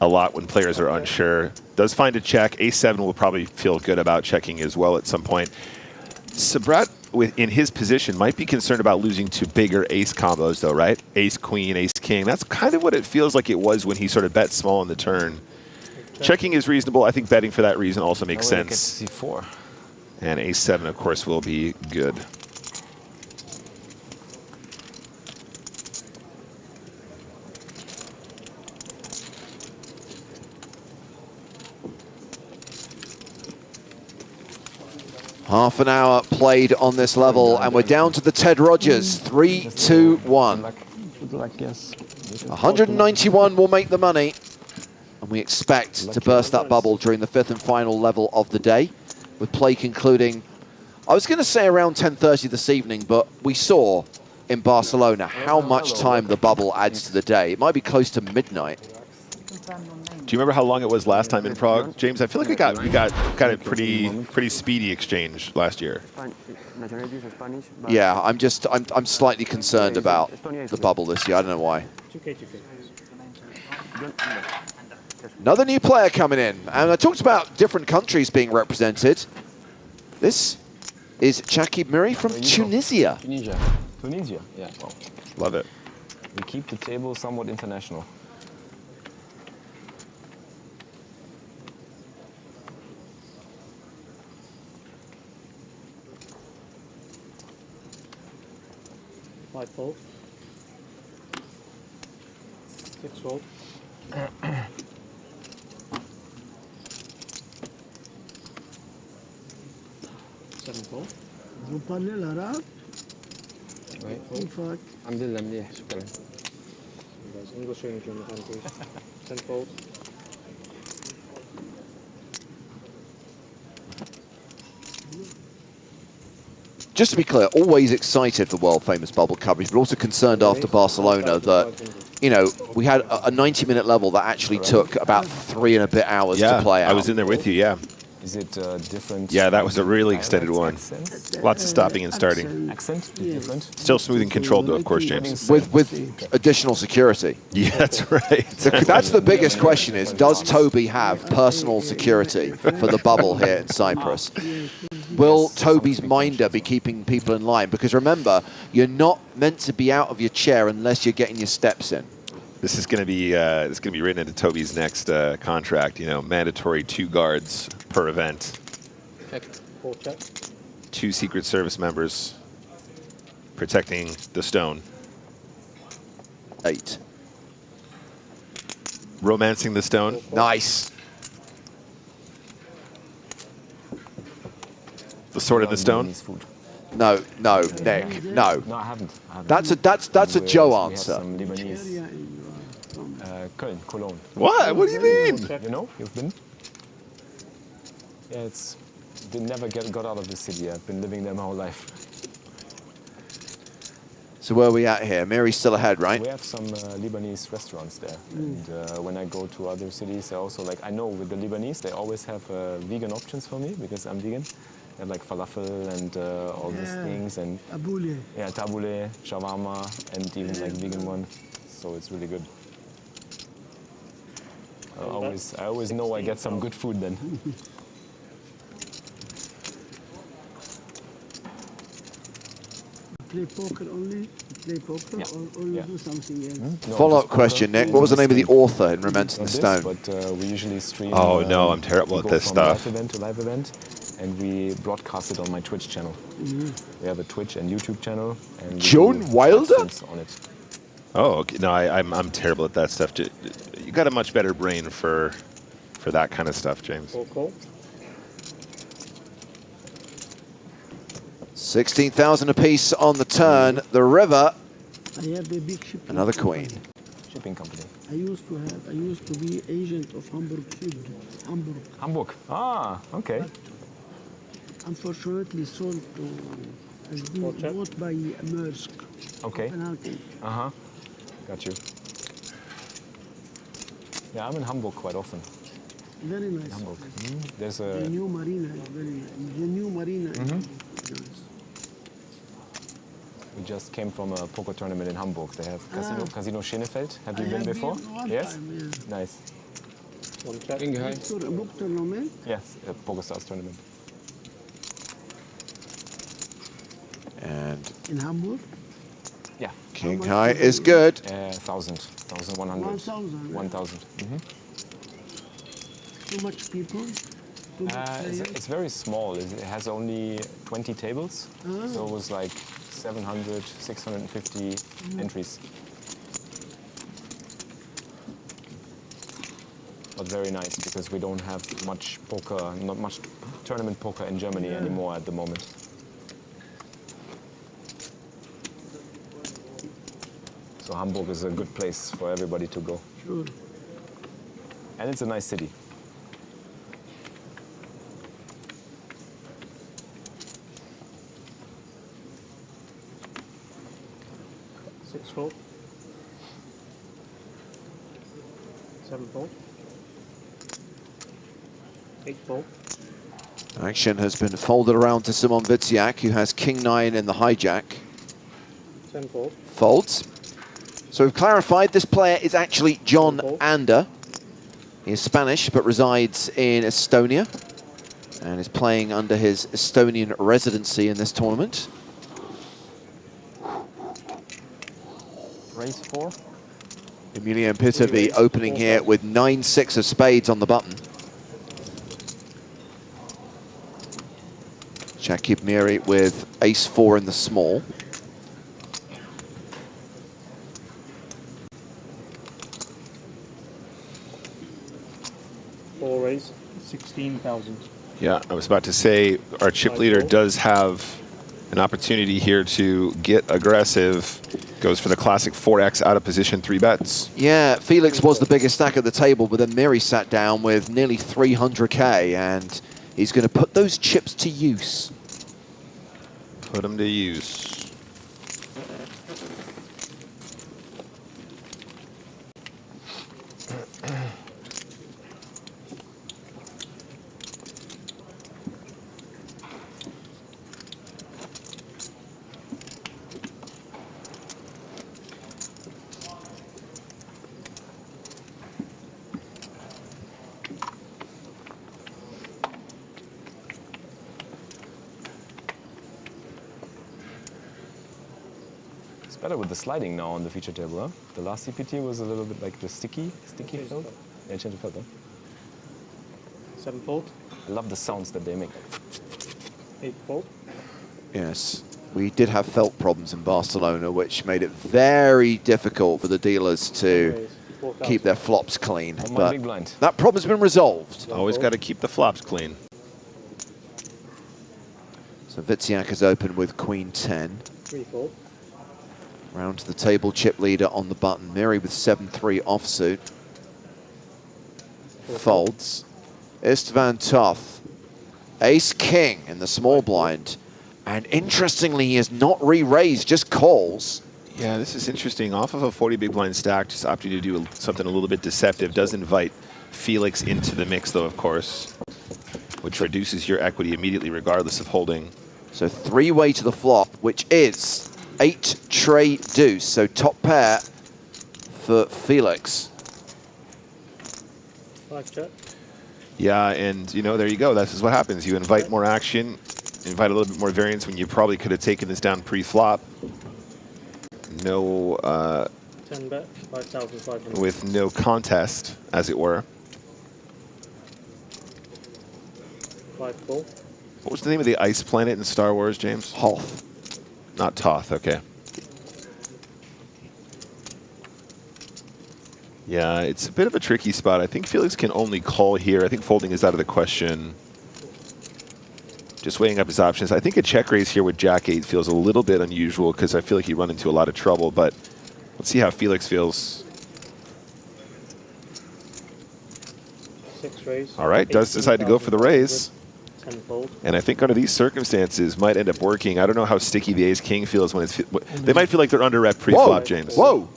a lot when players are unsure. Does find a check. Ace-7 will probably feel good about checking as well at some point. Sabrat, in his position, might be concerned about losing to bigger ace combos, though, right? Ace-Queen, Ace-King. That's kind of what it feels like it was when he sort of bet small in the turn. Checking is reasonable. I think betting for that reason also makes sense. C4. And Ace-7, of course, will be good. Half an hour played on this level, and we're down to the Ted Rogers. 3, 2, 1. 191 will make the money, and we expect to burst that bubble during the 5th and final level of the day, with play concluding, I was going to say around 10:30 this evening, but we saw in Barcelona how much time the bubble adds to the day. It might be close to midnight. Do you remember how long it was last time in Prague, James? I feel like we got a pretty speedy exchange last year. Yeah, I'm slightly concerned about the bubble this year. I don't know why. Another new player coming in, and I talked about different countries being represented. This is Chakib Miri from Tunisia. Tunisia, yeah. Well, love it. We keep the table somewhat international. Five fold. 6 fold. 7 fold. Vous parlez l'arabe? Oui. Infaq. الحمد لله مليح شكرا. English or German, please. 10 fold. Just to be clear, always excited for world-famous bubble coverage, but also concerned after Barcelona that, you know, we had a 90-minute level that actually took about 3 and a bit hours to play out. I was in there with you, yeah. Is it different? Yeah, that was a really extended one. Lots of stopping and starting. Accent? Different? Still smooth and controlled, though, of course, James. With additional security. Yeah, that's right. That's the biggest question is, does Toby have personal security for the bubble here in Cyprus? Will Toby's minder be keeping people in line? Because remember, you're not meant to be out of your chair unless you're getting your steps in. This is going to be written into Toby's next contract. You know, mandatory 2 guards per event. Check. 4 check. 2 Secret Service members protecting the stone. 8. Romancing the stone. Nice. The sword in the stone. No, Nick, no. No, I haven't. That's a Joe answer. Köln, Cologne. What? What do you mean? You know, you've been? Yeah, it's never got out of the city. I've been living there my whole life. So where are we at here? Mary's still ahead, right? We have some Lebanese restaurants there. And when I go to other cities, I also I know with the Lebanese, they always have vegan options for me because I'm vegan. They have like falafel and all these things. And Tabbouleh. Yeah, tabbouleh, shawarma, and even like vegan one. So it's really good. I always know I get some good food then. Play poker only? Play poker or you do something else? No, follow-up question, Nick. What was the name of the author in Romancing the Stone? But we usually stream. Oh no, I'm terrible at this stuff. Live event to live event, and we broadcast it on my Twitch channel. We have a Twitch and YouTube channel. And Joan Wilder? On it. Oh, okay. No, I'm terrible at that stuff. You got a much better brain for that kind of stuff, James. 16,000 apiece on the turn. The river. I have a big shipping Another queen. Shipping company. I used to be agent of Hamburg Süd. Hamburg. Ah, okay. Unfortunately sold to, has been bought by Maersk. Okay. Copenhagen. Uh-huh. Got you. Yeah, I'm in Hamburg quite often. Very nice. Hamburg. There's The a new marina is very nice. The new marina is nice. We just came from a poker tournament in Hamburg. They have Casino Schönefeld. Have you been have before? been one Yes? time, yeah. Nice. One check. Book tournament? Yes, a PokerStars tournament. And in Hamburg? Yeah. King High is good. 1,000, 1,100. 1,000. 1,000. Too much people? Too much players? It's very small. It has only 20 tables. So it was like 700, 650 entries. But very nice because we don't have much poker, not much tournament poker in Germany anymore at the moment. So Hamburg is a good place for everybody to go. Sure. And it's a nice city. 7 fold. 8 fold. Action has been folded around to Simon Wiciak, who has King-9 in the hijack. 10 fold. Folds. So we've clarified this player is actually John Ander. He is Spanish but resides in Estonia and is playing under his Estonian residency in this tournament. Raise 4. Emilian Pitovi opening here with 9-6 of spades on the button. Shakib Miri with ace-4 in the small. Four raise, 16,000. Yeah, I was about to say our chip leader does have an opportunity here to get aggressive. Goes for the classic 4x out of position 3 bets. Yeah, Felix was the biggest stack at the table, but then Miri sat down with nearly 300k, and he's going to put those chips to use. Put them to use. Better with the sliding now on the feature table, huh? The last EPT was a little bit like the sticky felt. Yeah, change the felt, huh? 7 fold. I love the sounds that they make. 8 fold. Yes, we did have felt problems in Barcelona, which made it very difficult for the dealers to keep their flops clean. But big blind. that problem's been resolved. Always got to keep the flops clean. So Wiciak is open with Queen 10. 3 fold. Round to the table, chip leader on the button. Miri with 7-3 offsuit. Folds. Istvan Toth. Ace-King in the small blind. And interestingly, he has not re-raised, just calls. Yeah, this is interesting. Off of a 40 big blind stack, just opting to do something a little bit deceptive. Does invite Felix into the mix, though, of course, which reduces your equity immediately, regardless of holding. So 3-way to the flop, which is 8 tray deuce, so top pair for Felix. Blackjack. Yeah, and you know, there you go. This is what happens. You invite more action, invite a little bit more variance when you probably could have taken this down pre-flop. No, 10 bet, 5,500. with no contest, as it were. 5 fold. What was the name of the ice planet in Star Wars, James? Hoth. Not Toth, okay. Yeah, it's a bit of a tricky spot. I think Felix can only call here. I think folding is out of the question. Just weighing up his options. I think a check raise here with Jack-8 feels a little bit unusual because I feel like he'd run into a lot of trouble, but let's see how Felix feels. 6 raise. All right, does decide to go for the raise. 10 fold. And I think under these circumstances might end up working. I don't know how sticky the ace-king feels when it's... They might feel like they're under rep pre-flop, James. Whoa.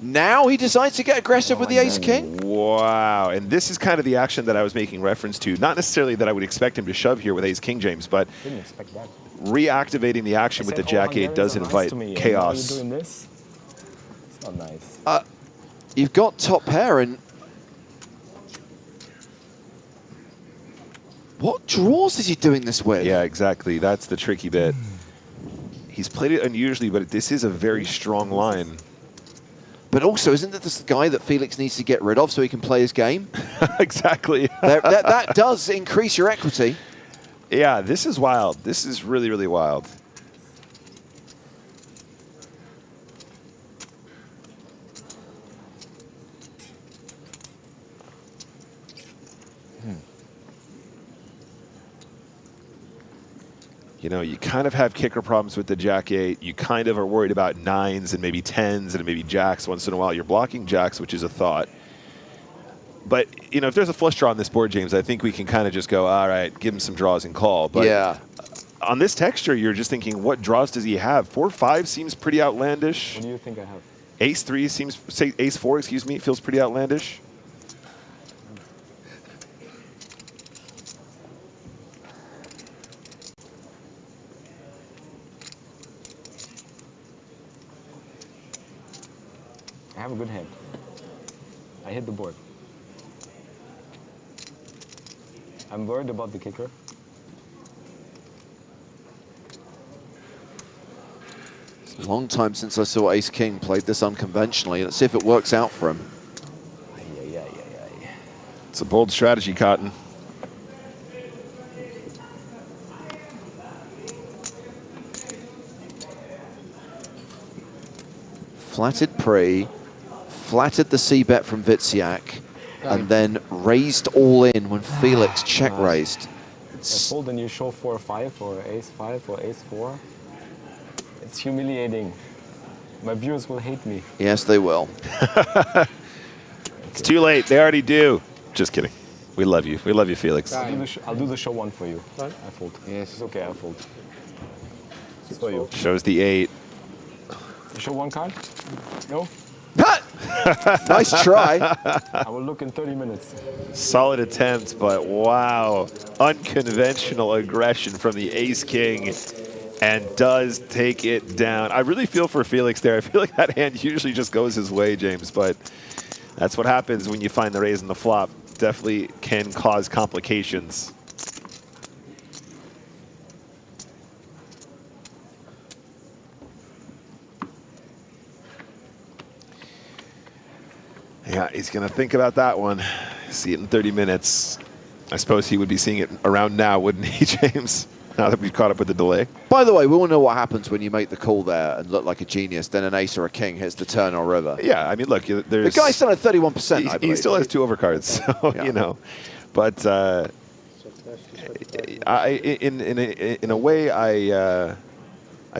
Now he decides to get aggressive with the ace-king? Wow. And this is kind of the action that I was making reference to. Not necessarily that I would expect him to shove here with ace-king, James, but Didn't expect that. reactivating the action with the Jack-8 does invite chaos. Doing this? It's not nice. You've got top pair, and what draws is he doing this with? Yeah, exactly. That's the tricky bit. He's played it unusually, but this is a very strong line. But also, isn't that the guy that Felix needs to get rid of so he can play his game? Exactly. that does increase your equity. Yeah, this is wild. This is really, really wild. You know, you kind of have kicker problems with the Jack-8. You kind of are worried about 9s and maybe 10s and maybe jacks once in a while. You're blocking jacks, which is a thought. But, you know, if there's a flush draw on this board, James, I think we can kind of just go, all right, give him some draws and call. But yeah. On this texture, you're just thinking, what draws does he have? 4-5 seems pretty outlandish. What do you think I have? Ace-3 seems, say Ace-4, excuse me, feels pretty outlandish. I have a good hand. I hit the board. I'm worried about the kicker. It's a long time since I saw Ace King played this unconventionally. Let's see if it works out for him. It's a bold strategy, Cotton. Flatted pre, flatted the C-bet from Wiciak, and then raised all in when Felix check raised. I fold and you show 4-5 or ace-5 or ace-4. It's humiliating. My viewers will hate me. Yes, they will. It's too late. They already do. Just kidding. We love you. We love you, Felix. I'll do the show 1 for you. Right. I fold. Yes. It's okay, I fold. It's for you. Shows the 8. Show 1 card? No? Nice try. I will look in 30 minutes. Solid attempt, but wow. Unconventional aggression from the Ace-King, and does take it down. I really feel for Felix there. I feel like that hand usually just goes his way, James, but that's what happens when you find the raise in the flop. Definitely can cause complications. Yeah, he's going to think about that one. See it in 30 minutes. I suppose he would be seeing it around now, wouldn't he, James? Now that we've caught up with the delay. By the way, we all know what happens when you make the call there and look like a genius, then an ace or a king hits the turn or river. Yeah, I mean, look, there's... The guy's still at 31%, I believe. He still has 2 overcards, so, Yeah. you know. But in a way, I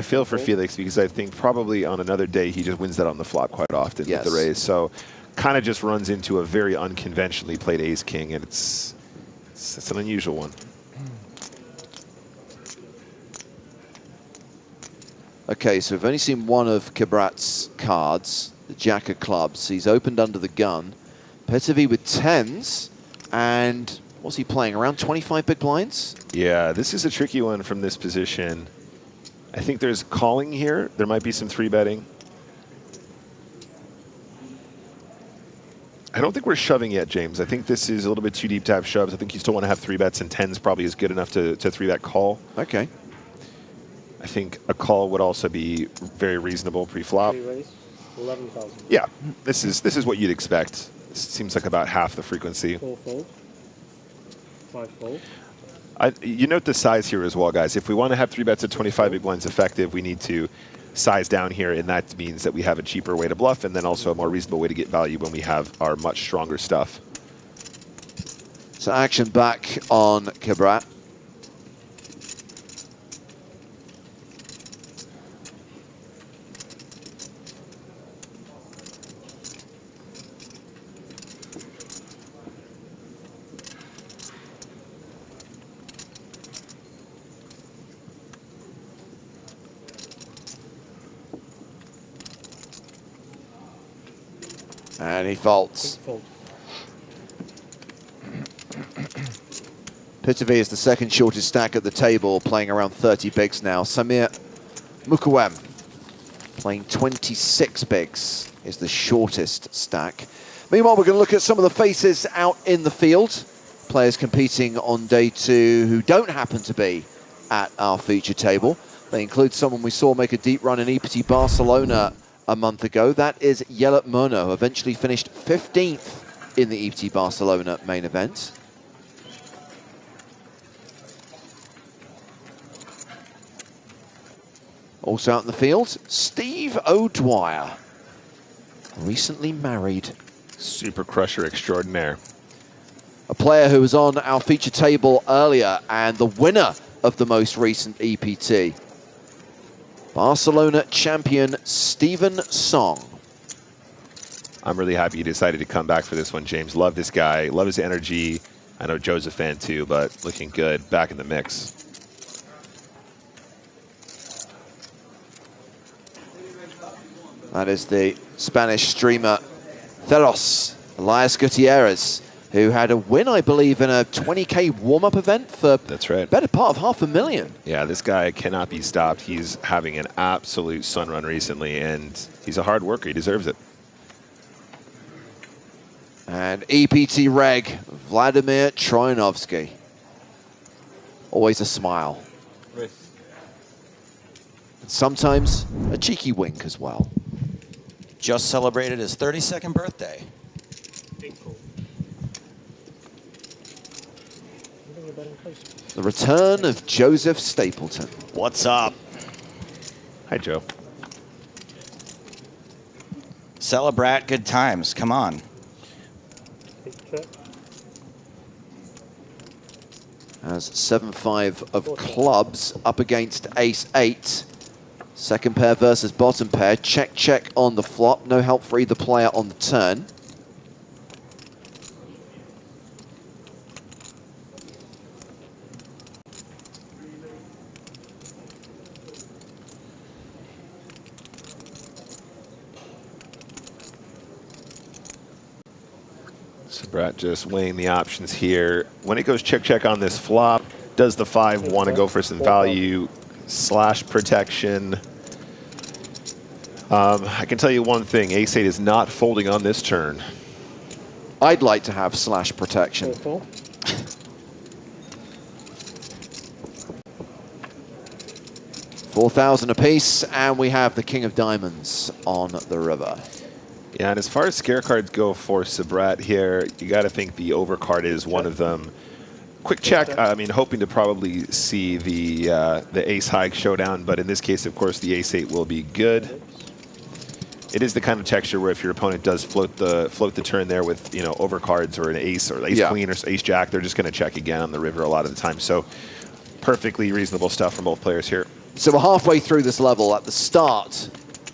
feel for Felix because I think probably on another day he just wins that on the flop quite often with the raise. So kind of just runs into a very unconventionally played ace-king, and it's an unusual one. Okay, so we've only seen one of Kibrat's cards, the Jack of Clubs. He's opened under the gun. Petevy with 10s, and what's he playing, around 25 big blinds? Yeah, this is a tricky one from this position. I think there's calling here. There might be some 3-betting. I don't think we're shoving yet, James. I think this is a little bit too deep to have shoves. I think you still want to have 3-bets, and 10s probably is good enough to 3-bet call. Okay. I think a call would also be very reasonable pre-flop. 11,000. Yeah, this is what you'd expect. This seems like about half the frequency. 4 fold. 5 fold. You note the size here as well, guys. If we want to have 3-bets at 25 big blinds effective, we need to size down here, and that means that we have a cheaper way to bluff and then also a more reasonable way to get value when we have our much stronger stuff. So action back on Kibrat. And he faults. Petevy is the second shortest stack at the table, playing around 30 bigs now. Samir Mukwem playing 26 bigs is the shortest stack. Meanwhile, we're going to look at some of the faces out in the field. Players competing on day 2 who don't happen to be at our feature table. They include someone we saw make a deep run in EPT Barcelona a month ago. That is Yelet Murno, who eventually finished 15th in the EPT Barcelona main event. Also out in the field, Steve O'Dwyer, recently married. Super crusher extraordinaire. A player who was on our feature table earlier and the winner of the most recent EPT. Barcelona champion Stephen Song. I'm really happy you decided to come back for this one, James. Love this guy. Love his energy. I know Joe's a fan too, but looking good. Back in the mix. That is the Spanish streamer Theros Elias Gutierrez, who had a win, I believe, in a 20K warm-up event for better part of $500,000. Yeah, this guy cannot be stopped. He's having an absolute sun run recently, and he's a hard worker. He deserves it. And EPT Reg, Vladimir Troyanovsky. Always a smile. And sometimes a cheeky wink as well. Just celebrated his 32nd birthday. The return of Joseph Stapleton. What's up? Hi, Joe. Celebrat good times. Come on. As 7-5 of clubs up against ace-8. Second pair versus bottom pair. Check, check on the flop. No help for either player on the turn. Sabrat just weighing the options here. When it goes check, check on this flop, does the 5 want to go for some value slash protection? I can tell you one thing, ace-8 is not folding on this turn. I'd like to have slash protection. 4,000 apiece, and we have the King of Diamonds on the river. Yeah, and as far as scare cards go for Sabrat here, you got to think the overcard is one of them. Quick check, I mean, hoping to probably see the ace-high showdown, but in this case, of course, the ace-8 will be good. It is the kind of texture where if your opponent does float the turn there with, you know, overcards or an ace or ace-queen or ace-jack, they're just going to check again on the river a lot of the time. So perfectly reasonable stuff from both players here. So we're halfway through this level. At the start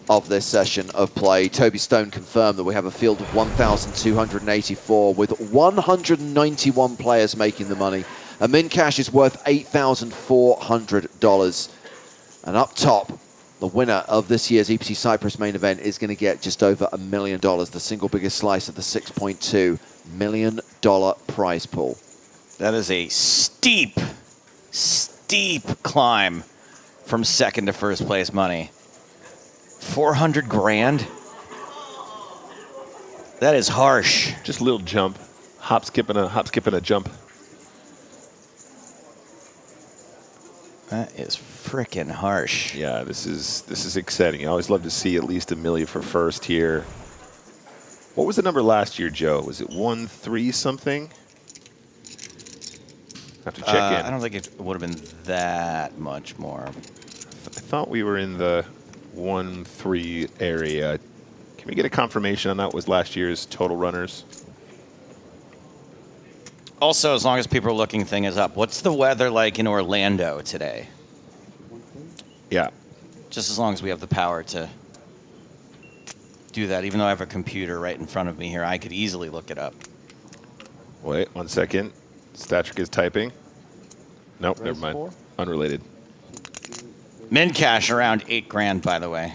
of this session of play, Toby Stone confirmed that we have a field of 1,284 with 191 players making the money. A min cash is worth $8,400. And up top, the winner of this year's EPT Cyprus Main Event is going to get just over $1 million, the single biggest slice of the $6.2 million prize pool. That is a steep, steep climb from second to first place money. 400 grand? That is harsh. Just a little jump. Hop, skip, and a jump. That is frickin' harsh. Yeah, this is exciting. I always love to see at least $1 million for first here. What was the number last year, Joe? Was it 1-3 something? Have to check in. I don't think it would have been that much more. I thought we were in the 1-3 area. Can we get a confirmation on that was last year's total runners? Also, as long as people are looking things up, what's the weather like in Orlando today? Yeah. Just as long as we have the power to do that, even though I have a computer right in front of me here, I could easily look it up. Wait, 1 second. Statric is typing. Nope, never mind. Unrelated. Min cash around 8 grand, by the way.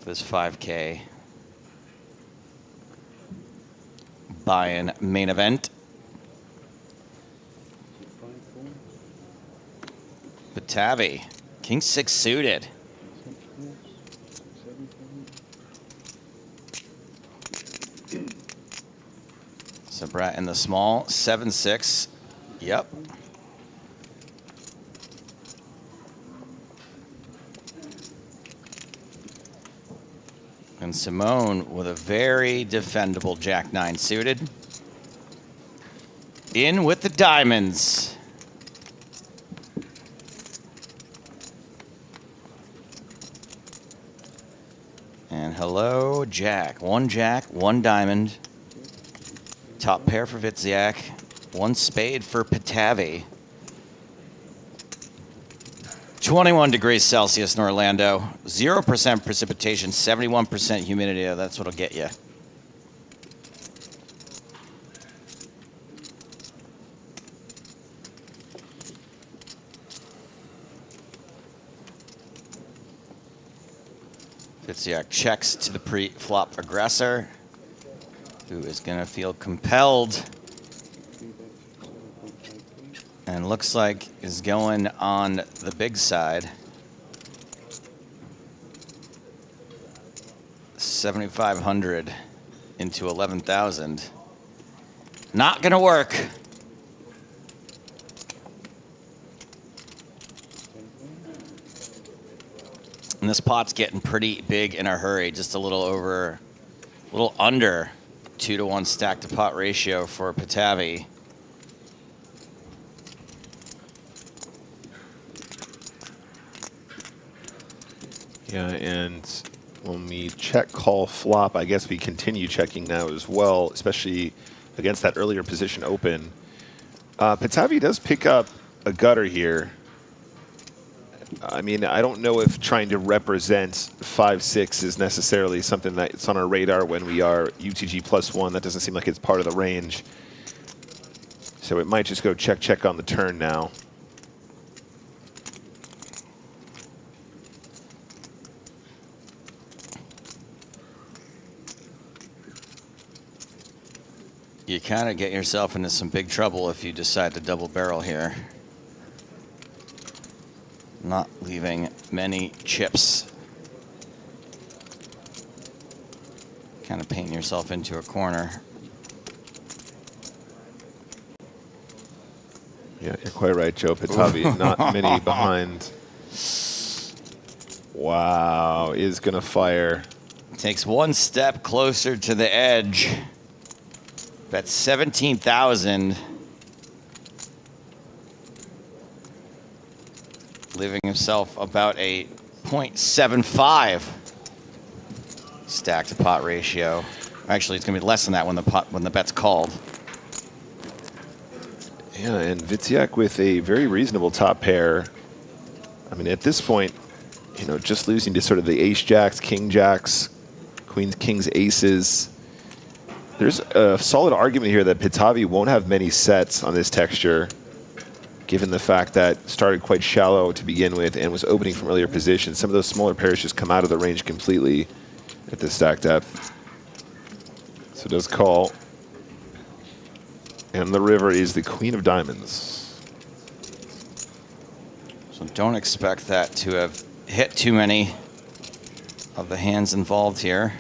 This 5K buy-in main event. Batavi, King 6 suited. Sabrat in the small, 7-6. Yep. And Simone with a very defendable Jack-9 suited. In with the diamonds. And hello, Jack. 1 Jack, 1 diamond. Top pair for Wiciak. 1 spade for Patavi. 21 degrees Celsius in Orlando. 0% precipitation, 71% humidity. That's what'll get you. Wiciak checks to the pre-flop aggressor, who is going to feel compelled and looks like is going on the big side. 7,500. into 11,000. Not gonna work. And this pot's getting pretty big in a hurry, just a little under 2-to-1 stack to pot ratio for Pateychuk. Yeah, and when we check call flop, I guess we continue checking now as well, especially against that earlier position open. Pateychuk does pick up a gutter here. I mean, I don't know if trying to represent 5-6 is necessarily something that's on our radar when we are UTG +1. That doesn't seem like it's part of the range. So it might just go check on the turn now. You kind of get yourself into some big trouble if you decide to double barrel here. Not leaving many chips. Kind of painting yourself into a corner. Yeah, you're quite right, Joe Pateychuk. Not many behind. Wow, is going to fire. Takes one step closer to the edge. That's 17,000. Leaving himself about a 0.75 stack to pot ratio. Actually, it's going to be less than that when the bet's called. Yeah, and Wiciak with a very reasonable top pair. I mean, at this point, you know, just losing to sort of the ace jacks, king jacks, queens, kings, aces. There's a solid argument here that Pateychuk won't have many sets on this texture, given the fact that started quite shallow to begin with and was opening from earlier positions. Some of those smaller pairs just come out of the range completely at this stack depth. So it does call. And the river is the queen of diamonds. So don't expect that to have hit too many of the hands involved here.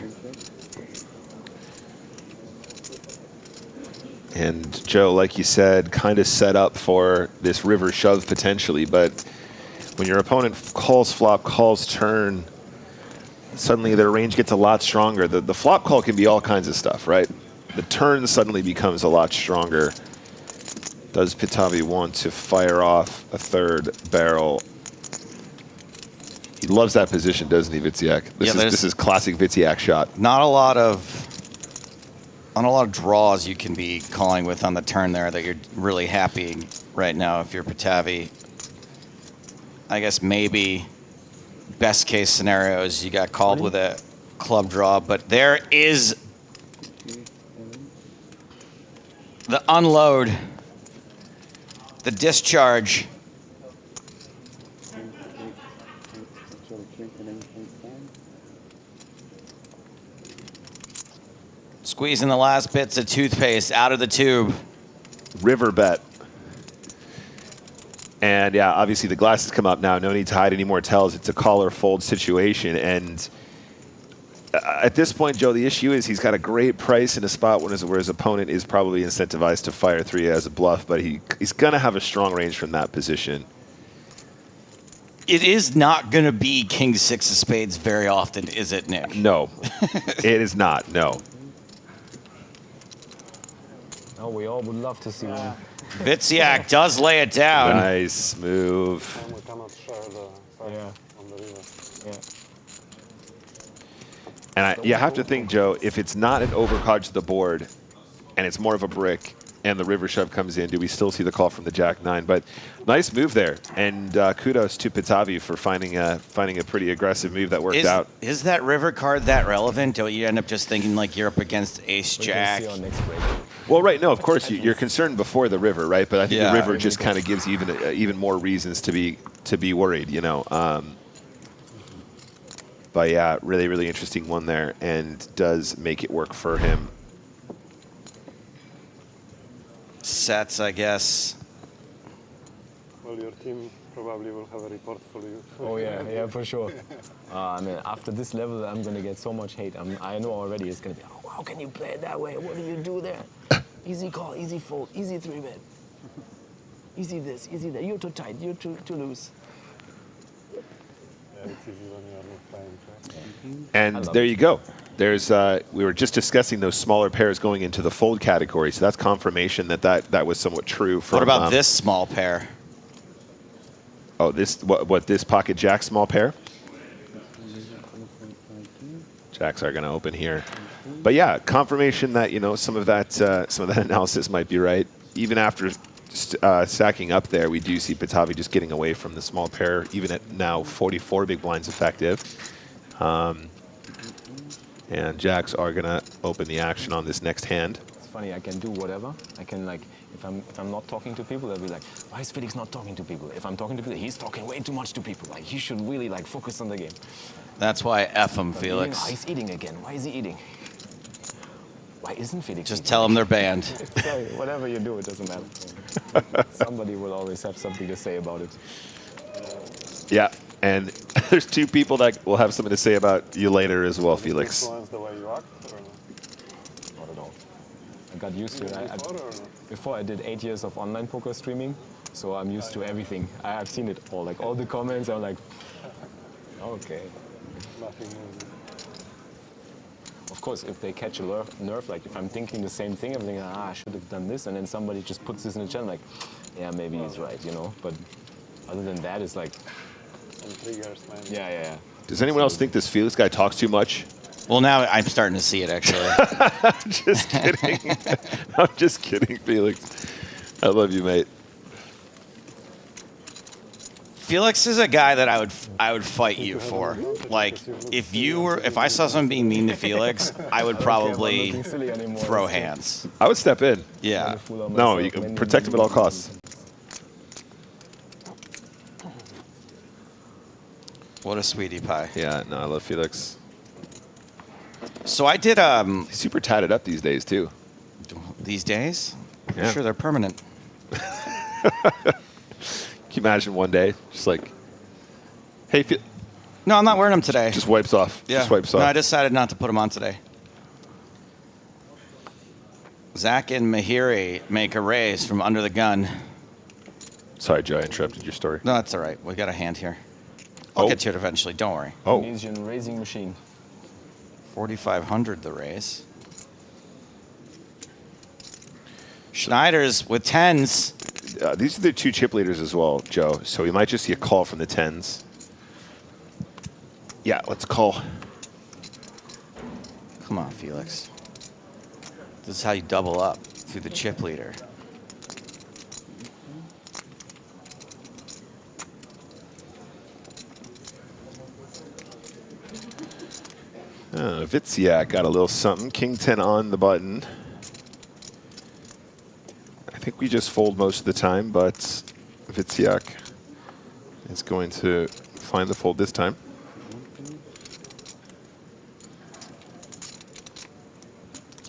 And Joe, like you said, kind of set up for this river shove potentially, but when your opponent calls flop, calls turn, suddenly their range gets a lot stronger. The flop call can be all kinds of stuff, right? The turn suddenly becomes a lot stronger. Does Pateychuk want to fire off a third barrel? He loves that position, doesn't he, Wiciak? This is classic Wiciak shot. Not a lot of draws you can be calling with on the turn there that you're really happy right now if you're Pateychuk. I guess maybe best case scenarios you got called with a club draw, but there is the unload, the discharge. Squeezing the last bits of toothpaste out of the tube. River bet. And yeah, obviously the glasses come up now. No need to hide any more tells. It's a call or fold situation. And at this point, Joe, the issue is he's got a great price in a spot where his opponent is probably incentivized to fire 3 as a bluff, but he's going to have a strong range from that position. It is not going to be king 6 of spades very often, is it, Nick? No, it is not, no. Oh, we all would love to see one. Wiciak does lay it down. Nice move. We cannot share the Yeah. on the river. Yeah. And you have to think, Joe, if it's not an overcard to the board and it's more of a brick and the river shove comes in, do we still see the call from the Jack-9? But nice move there. And kudos to Pateychuk for finding a pretty aggressive move that worked out. Is that river card that relevant? Don't you end up just thinking like you're up against ace-jack? Well, right, no, of course, you're concerned before the river, right? But I think the river just kind of gives you even more reasons to be worried, you know. But yeah, really, really interesting one there, and does make it work for him. Sets, I guess. Well, your team probably will have a report for you. Oh yeah, for sure. I mean, after this level, I'm gonna get so much hate. I know already it's gonna be, oh, how can you play it that way? What do you do there? Easy call, easy fold, easy 3-bet. Easy this, easy that. You're too tight, you're too loose. Yeah, it's easy when you are not playing, right? And there you go. There's we were just discussing those smaller pairs going into the fold category, so that's confirmation that was somewhat true. From, what about this small pair? Oh, this what this pocket jack small pair? Jacks are going to open here, but yeah, confirmation that some of that analysis might be right. Even after stacking up there, we do see Pateychuk just getting away from the small pair, even at now 44 big blinds effective. And jacks are going to open the action on this next hand. It's funny, I can do whatever. I can, like, if I'm not talking to people, they'll be like, why is Felix not talking to people? If I'm talking to people, he's talking way too much to people. Like, he should really, like, focus on the game. That's why F him, Felix. He's eating again. Why is he eating? Why isn't Felix Just eating? tell him they're banned. Sorry, whatever you do, it doesn't matter. Somebody will always have something to say about it. Yeah, and there's two people that will have something to say about you later as well, Felix. Influence the way you act, or Not at all. I got used to it. Before I did 8 years of online poker streaming, so I'm used to everything. I've seen it all, like all the comments. I'm like, okay. Nothing moving. Of course, if they catch a nerve, like if I'm thinking the same thing, I'm thinking, I should have done this, and then somebody just puts this in the chat, like, yeah, maybe he's right, But other than that, it's like, some triggers, man. Yeah. Does anyone else think this Felix guy talks too much? Well, now I'm starting to see it, actually. I'm just kidding. I'm just kidding, Felix. I love you, mate. Felix is a guy that I would fight you for. Like, if I saw someone being mean to Felix, I would probably throw hands. I would step in. Yeah. No, you can protect him at all costs. What a sweetie pie. Yeah, no, I love Felix. So I did He's super tatted up these days too. These days? Yeah. I'm sure they're permanent. Can you imagine one day, just like, hey, no, I'm not wearing them today. Just wipes off. Yeah. Just wipes off. No, I decided not to put them on today. Zach and Mahiri make a raise from under the gun. Sorry, Joe, I interrupted your story. No, that's all right. We got a hand here. I'll get to it eventually. Don't worry. Oh. Indonesian raising machine. 4,500 the raise. Schneider's with 10s. These are the two chip leaders as well, Joe. So we might just see a call from the 10s. Yeah, let's call. Come on, Felix. This is how you double up through the chip leader. Wiciak got a little something. King 10 on the button. I think we just fold most of the time, but Wiciak is going to find the fold this time.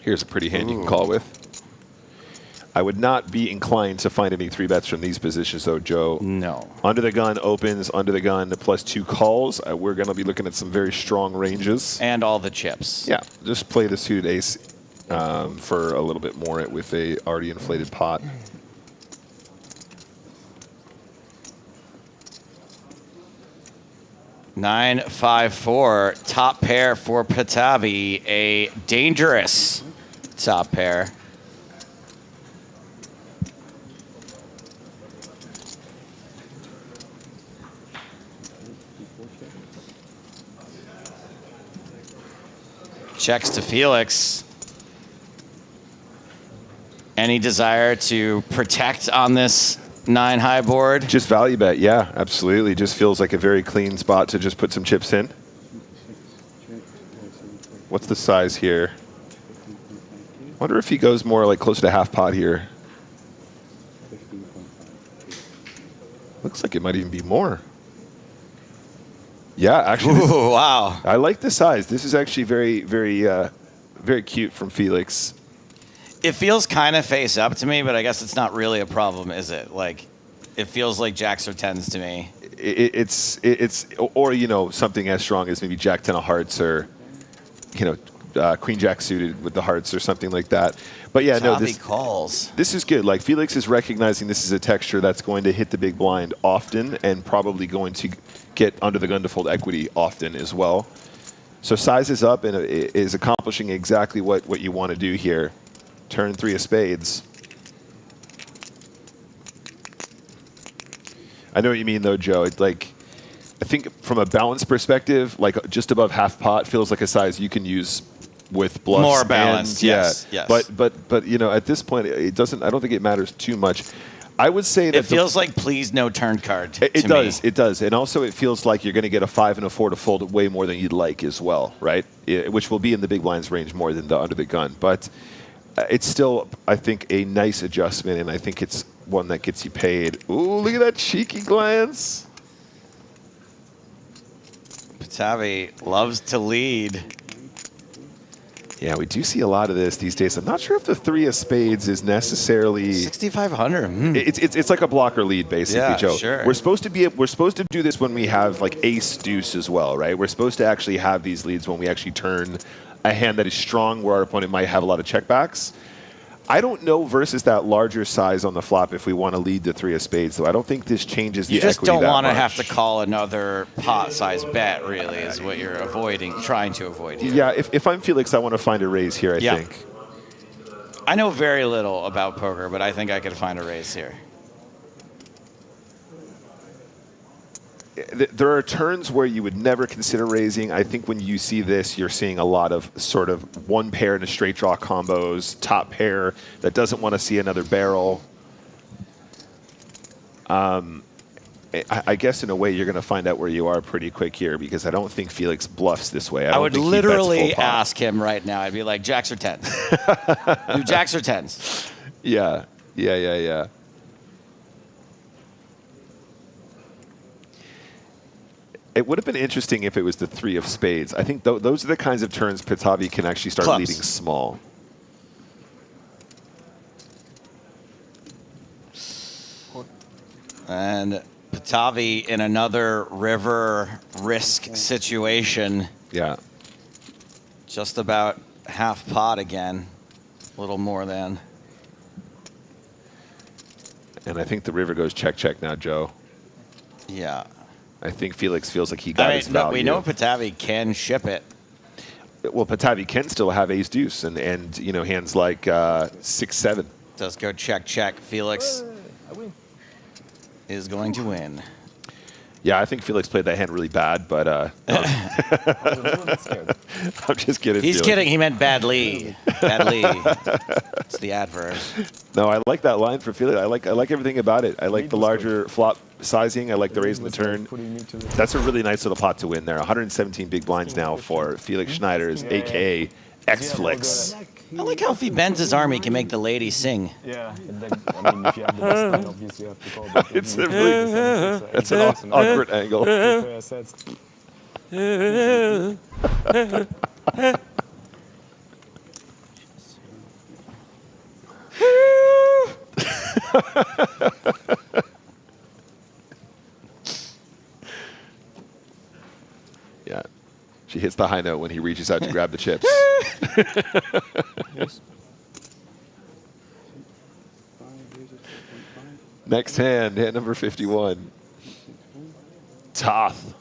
Here's a pretty hand you can call with. I would not be inclined to find any 3-bets from these positions, though, Joe. No. Under the gun opens, under the gun +2 calls. We're going to be looking at some very strong ranges. And all the chips. Yeah, just play the suited ace for a little bit more with a already inflated pot. Nine, 5, 4. Top pair for Pateychuk. A dangerous top pair. Checks to Felix. Any desire to protect on this 9 high board? Just value bet, yeah, absolutely. Just feels like a very clean spot to just put some chips in. What's the size here? Wonder if he goes more like closer to half pot here. Looks like it might even be more. Yeah, actually. Ooh, wow. I like the size. This is actually very, very cute from Felix. It feels kind of face up to me, but I guess it's not really a problem, is it? Like, It feels like jacks or tens to me. Or you know, something as strong as maybe Jack 10 of hearts, or you know, Queen Jack suited with the hearts or something like that. But yeah, no, this is good. Like, Felix is recognizing this is a texture that's going to hit the big blind often, and probably going to get under the gun to fold equity often as well. So size is up and is accomplishing exactly what you want to do here. Turn 3 of spades. I know what you mean, though, Joe. It's like, I think from a balance perspective, like just above half pot feels like a size you can use with bluffs. More balanced, yes. But you know, at this point, it doesn't. I don't think it matters too much. I would say that it feels like please no turn card. It does, and also it feels like you're going to get a 5 and a 4 to fold way more than you'd like as well, right? Which will be in the big blinds range more than the under the gun, but it's still, I think, a nice adjustment, and I think it's one that gets you paid. Ooh, look at that cheeky glance. Patavi loves to lead. Yeah, we do see a lot of this these days. I'm not sure if the 3 of spades is necessarily 6,500. It's like a blocker lead, basically, Yeah, Joe. sure. We're supposed to do this when we have like ace deuce as well, right? We're supposed to actually have these leads when we actually turn a hand that is strong, where our opponent might have a lot of checkbacks. I don't know versus that larger size on the flop if we want to lead the 3 of spades, though. I don't think this changes the You just equity don't that want to much. have to call another pot-sized bet, really, is what you're trying to avoid here. Yeah, if I'm Felix, I want to find a raise here, I think. I know very little about poker, but I think I could find a raise here. There are turns where you would never consider raising. I think when you see this, you're seeing a lot of sort of one pair and a straight draw combos, top pair that doesn't want to see another barrel. I guess in a way you're going to find out where you are pretty quick here, because I don't think Felix bluffs this way. I would literally ask. ask him right now. I'd be like, jacks or tens? Do jacks or tens? Yeah. It would have been interesting if it was the 3 of spades. I think those are the kinds of turns Patavi can actually start leading small. And Patavi in another river risk situation. Yeah. Just about half pot again. A little more than. And I think the river goes check, check now, Joe. Yeah. I think Felix feels like he got his value. We know Patavi can ship it. Well, Patavi can still have ace deuce and you know, hands like 6-7. Does go check, check. Felix is going to win. Yeah, I think Felix played that hand really bad, but I'm just kidding. He's Felix. kidding. He meant badly. Badly. It's the adverb. No, I like that line for Felix. I like everything about it. I like the larger flop sizing. I like the raise in the turn. That's a really nice little pot to win there. 117 big blinds now for Felix Schneider's, a.k.a. X-Flix. I like how if he bends his arm, he can make the lady sing. Yeah, and then, I mean, if you have the best line, obviously you have to call. But It's a really, that's an awkward angle. Yeah. She hits the high note when he reaches out to grab the chips. Next hand, hand number 51. Toth.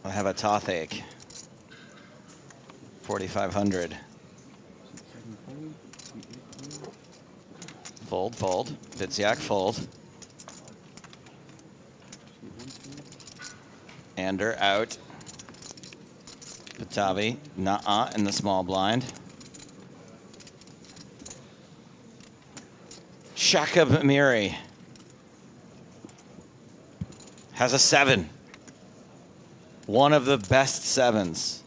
I have a toothache. 4,500. Fold, fold. Wiciak, fold. Ander out. Patavi, nuh-uh, in the small blind. Shaka Miri has a 7. One of the best 7s.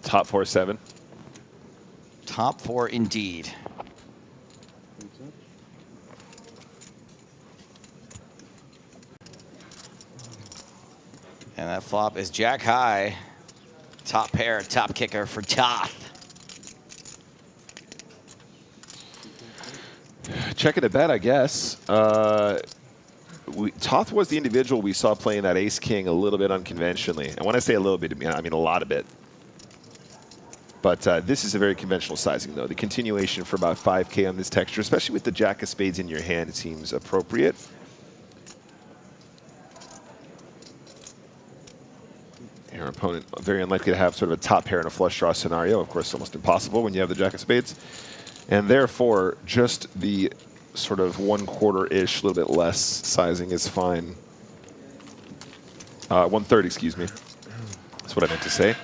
Top 4-7. Top 4 indeed. And that flop is jack high. Top pair, top kicker for Toth. checking a bet, I guess. Toth was the individual we saw playing that ace-king a little bit unconventionally. And when I say a little bit, I mean a lot of it. But this is a very conventional sizing, though. The continuation for about 5K on this texture, especially with the jack of spades in your hand, it seems appropriate. Your opponent very unlikely to have sort of a top pair in a flush draw scenario. Of course, almost impossible when you have the jack of spades. And therefore, just the sort of 1/4-ish, a little bit less sizing is fine. 1/3, excuse me. That's what I meant to say.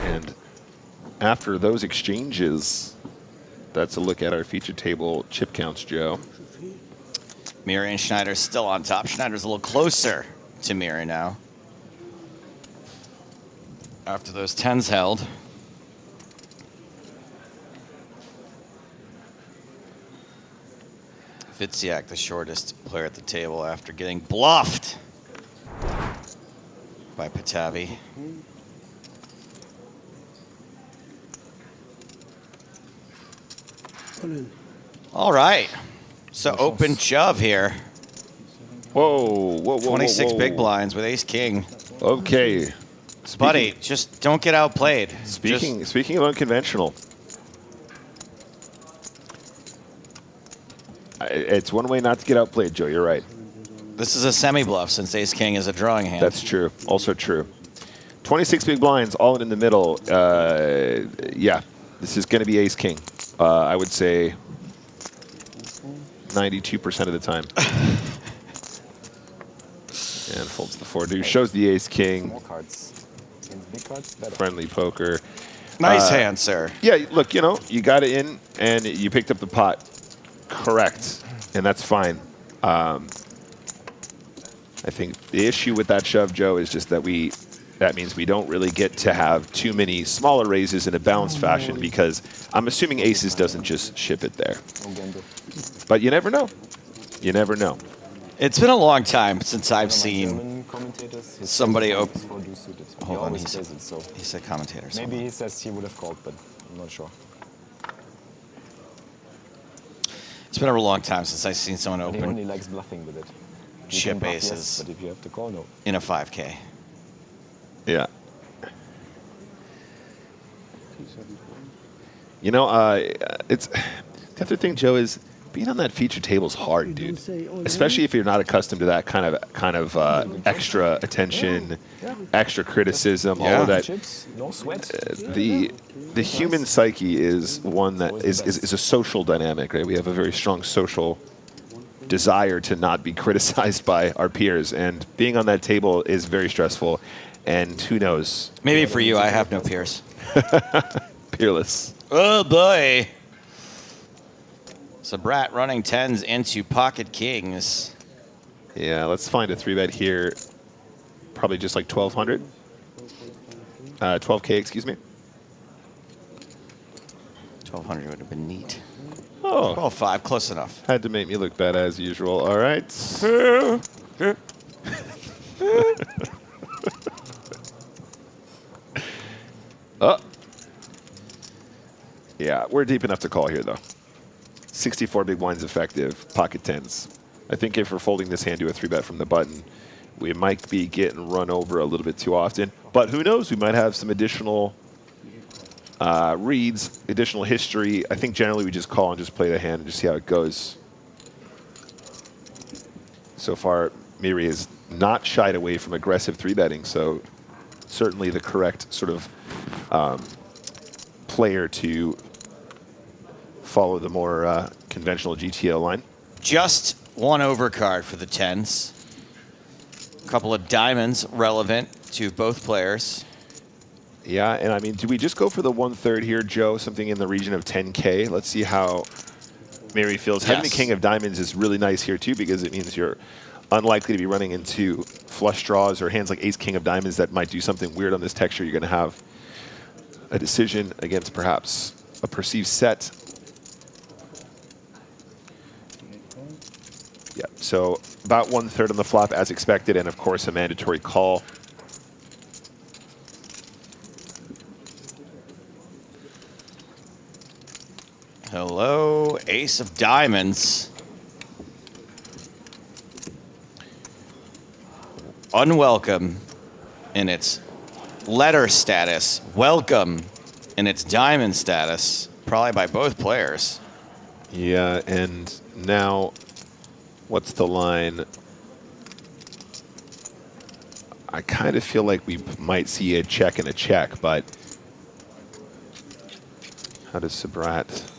And after those exchanges, that's a look at our feature table chip counts, Joe. Miri and Schneider still on top. Schneider's a little closer to Miri now. After those 10s held. Wiciak, the shortest player at the table after getting bluffed by Patavi. All right. So open shove here. Whoa. 26 big blinds with ace-king. Okay. Buddy, just don't get outplayed. Speaking of unconventional, it's one way not to get outplayed, Joe. You're right. This is a semi-bluff since ace-king is a drawing hand. That's true. Also true. 26 big blinds, all in the middle. Yeah, this is going to be ace-king. I would say 92% of the time. And folds the 4 deuce. Shows the ace-king. Small cards. Big cards, better. Friendly poker. Nice hand, sir. Yeah, look, you know, you got it in and you picked up the pot. Correct. And that's fine. I think the issue with that shove, Joe, is just that that means we don't really get to have too many smaller raises in a balanced fashion, because I'm assuming aces doesn't just ship it there. But you never know. You never know. It's been a long time since I've seen somebody open. Hold on, he said commentators. Maybe he says he would have called, but I'm not sure. It's been a long time since I've seen someone open. He only likes bluffing with it. Chip aces. Yes, but if you have to call, no. In a 5K. Yeah. You know, it's the other thing, Joe, is being on that feature table is hard, dude. Especially if you're not accustomed to that kind of extra attention, extra criticism, all of that. No sweat. The human psyche is one that is a social dynamic, right? We have a very strong social desire to not be criticized by our peers, and being on that table is very stressful. And who knows? Maybe for you, I have no peers. Peerless. Oh boy. So Brat running 10s into pocket kings. Yeah, let's find a 3-bet here. Probably just like 1,200. 12K, excuse me. 1,200 would have been neat. Oh. 12.5, close enough. Had to make me look bad as usual. All right. Oh. Yeah, we're deep enough to call here, though. 64 big blinds effective, pocket 10s. I think if we're folding this hand to a 3-bet from the button, we might be getting run over a little bit too often. But who knows? We might have some additional reads, additional history. I think generally we just call and just play the hand and just see how it goes. So far, Miri has not shied away from aggressive 3-betting, so certainly the correct sort of player to follow the more conventional GTO line. Just one overcard for the 10s. A couple of diamonds relevant to both players. Yeah, and I mean, do we just go for the 1/3 here, Joe? Something in the region of 10K. Let's see how Miri feels. Yes. Having the king of diamonds is really nice here too, because it means you're unlikely to be running into flush draws or hands like ace king of diamonds that might do something weird on this texture. You're going to have a decision against perhaps a perceived set. Yeah, so about 1/3 on the flop as expected, and of course a mandatory call. Hello, Ace of diamonds. Unwelcome in its letter status. Welcome in its diamond status. Probably by both players. Yeah, and now, what's the line? I kind of feel like we might see a check and a check, but how does Sabrat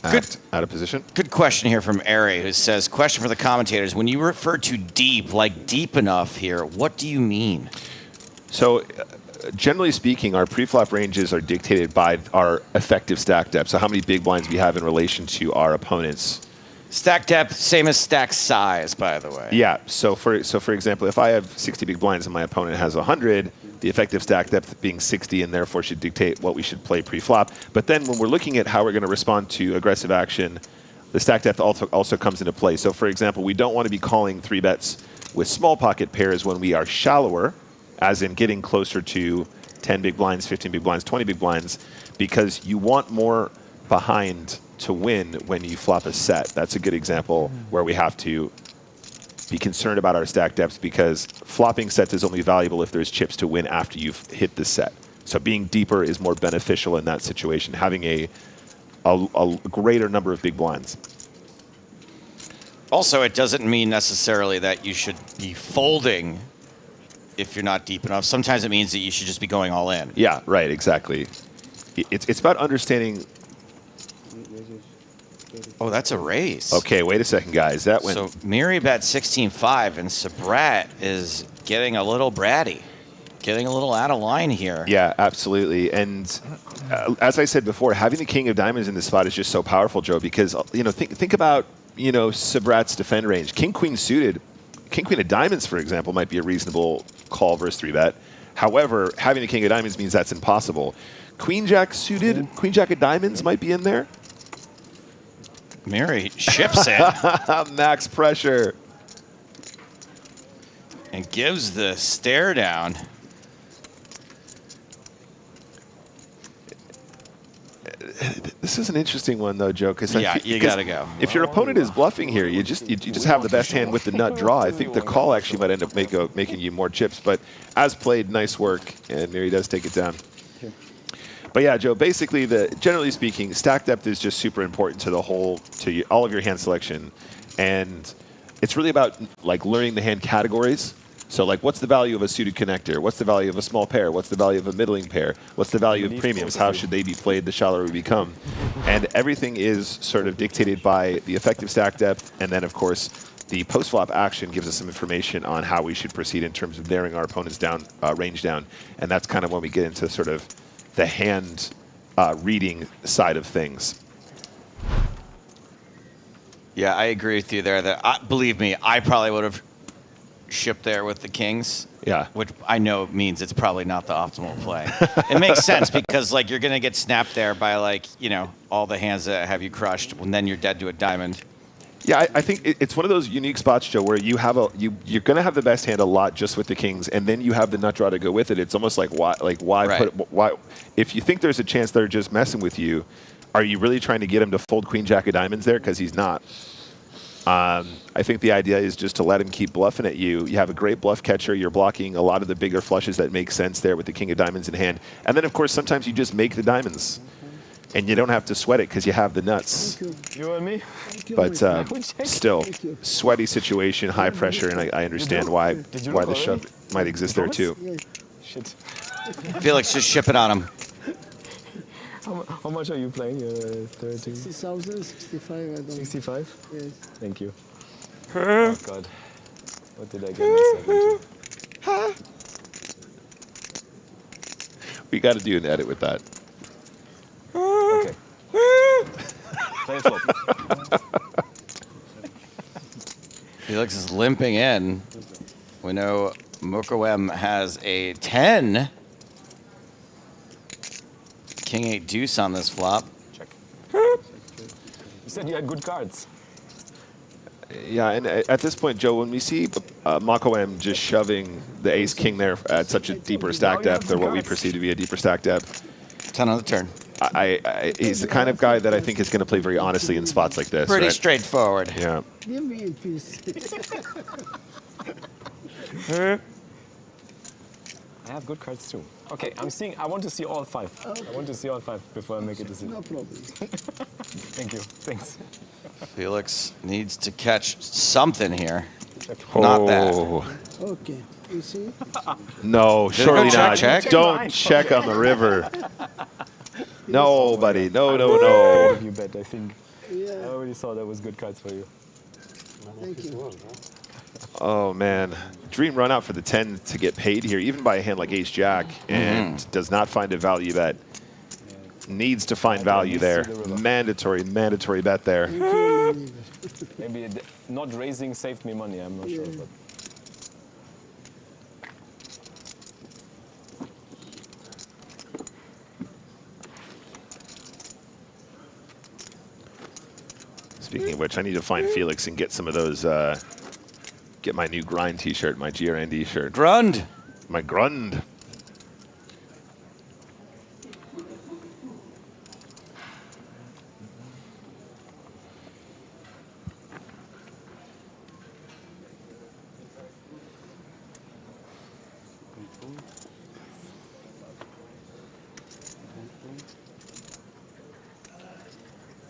act out of position? Good question here from Ari, who says, question for the commentators. When you refer to deep, like deep enough here, what do you mean? So, generally speaking, our pre-flop ranges are dictated by our effective stack depth. So how many big blinds we have in relation to our opponents. Stack depth, same as stack size, by the way. Yeah. So for example, if I have 60 big blinds and my opponent has 100, the effective stack depth being 60 and therefore should dictate what we should play pre-flop. But then when we're looking at how we're going to respond to aggressive action, the stack depth also comes into play. So for example, we don't want to be calling 3-bets with small pocket pairs when we are shallower, as in getting closer to 10 big blinds, 15 big blinds, 20 big blinds, because you want more behind to win when you flop a set. That's a good example where we have to be concerned about our stack depth, because flopping sets is only valuable if there's chips to win after you've hit the set. So being deeper is more beneficial in that situation, having a greater number of big blinds. Also, it doesn't mean necessarily that you should be folding if you're not deep enough. Sometimes it means that you should just be going all in. Yeah, right, exactly. It's about understanding. Oh, that's a raise. Okay, wait a second, guys. That went. So Miri bet 16-5, and Sabrat is getting a little bratty, getting a little out of line here. Yeah, absolutely. And as I said before, having the king of diamonds in this spot is just so powerful, Joe, because think about Sabrat's defend range. King queen suited, king queen of diamonds, for example, might be a reasonable call versus 3-bet. However, having the king of diamonds means that's impossible. Queen jack suited, queen jack of diamonds might be in there. Miri ships it. Max pressure. And gives the stare down. This is an interesting one, though, Joe. Yeah, you got to go. If your opponent is bluffing here, you just have the best hand with the nut draw. I think the call actually might end up making you more chips. But as played, nice work, and Miri does take it down. But yeah, Joe, basically, generally speaking, stack depth is just super important to all of your hand selection. And it's really about learning the hand categories. So what's the value of a suited connector? What's the value of a small pair? What's the value of a middling pair? What's the value of premiums? How should they be played the shallower we become? And everything is sort of dictated by the effective stack depth. And then, of course, the post-flop action gives us some information on how we should proceed in terms of narrowing our opponent's range down. And that's kind of when we get into sort of the hand reading side of things. Yeah, I agree with you there. That believe me, I probably would have shipped there with the kings. Yeah. Which I know means it's probably not the optimal play. It makes sense because you're going to get snapped there by all the hands that have you crushed, and then you're dead to a diamond. Yeah, I think it's one of those unique spots, Joe, where you're going to have the best hand a lot just with the kings, and then you have the nut draw to go with it. It's almost why right. If you think there's a chance they're just messing with you, are you really trying to get him to fold queen jack of diamonds there? Because he's not. I think the idea is just to let him keep bluffing at you. You have a great bluff catcher. You're blocking a lot of the bigger flushes that make sense there with the king of diamonds in hand. And then, of course, sometimes you just make the diamonds. And you don't have to sweat it because you have the nuts. You and me? But still, sweaty situation, high pressure, and I understand why the shove might exist there too. Shit. Felix, just ship it on him. How much are you playing? 30? 60,000, 65, I don't know. 65? Yes. Thank you. Oh, God. What did I get myself into? We got to do an edit with that. Okay. Play it flop. Felix is limping in. We know Mokoem has a 10. King 8 deuce on this flop. Check. You said you had good cards. Yeah, and at this point, Joe, when we see Mokoem just shoving the ace king there at such a deeper stack depth, or what we perceive to be a deeper stack depth, 10 on the turn. he's the kind of guy that I think is going to play very honestly in spots like this. Pretty right? straightforward. Yeah. Give me in peace. I have good cards too. Okay, I want to see all 5. Okay. I want to see all 5 before I make a decision. No problem. Thank you. Thanks. Felix needs to catch something here. Not that. Okay, you see? No, Did it surely go not. check? Don't check on the river. No, buddy. No, no, If no. you bet, I think. Yeah. I already saw that was good cards for you. Thank you. Oh, man. Dream run out for the 10 to get paid here, even by a hand like Ace-Jack, and does not find a value bet. Needs to find value there. Mandatory bet there. Maybe not raising saved me money, I'm not sure. But. Speaking of which, I need to find Felix and get some of those, get my new grind t-shirt, my GRND shirt. Grund. My Grund.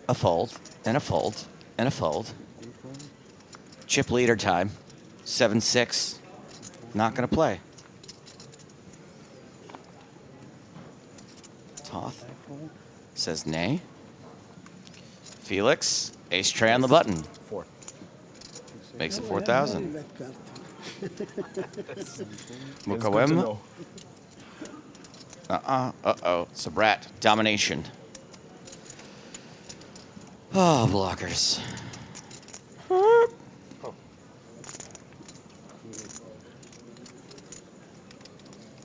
A fold, and a fold, and a fold. Chip leader time. 7-6. Not going to play. Toth says nay. Felix, ace tray on the button. 4. Makes it 4,000. Mukawem. Mukawem. Uh-oh. Sabrat, domination. Oh, blockers.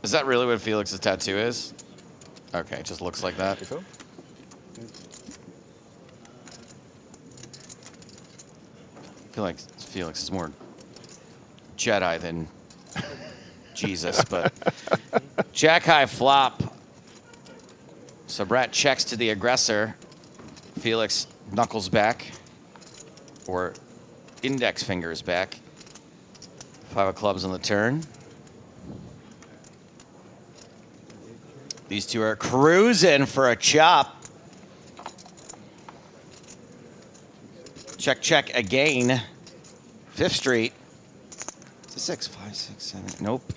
Is that really what Felix's tattoo is? Okay, it just looks like that. I feel like Felix is more Jedi than Jesus, but Jack high flop. Sabrat checks to the aggressor. Felix knuckles back, or index fingers back. 5 of clubs on the turn. These two are cruising for a chop. Check, check again. 5th Street. It's a 6, 5, 6, 7. Nope.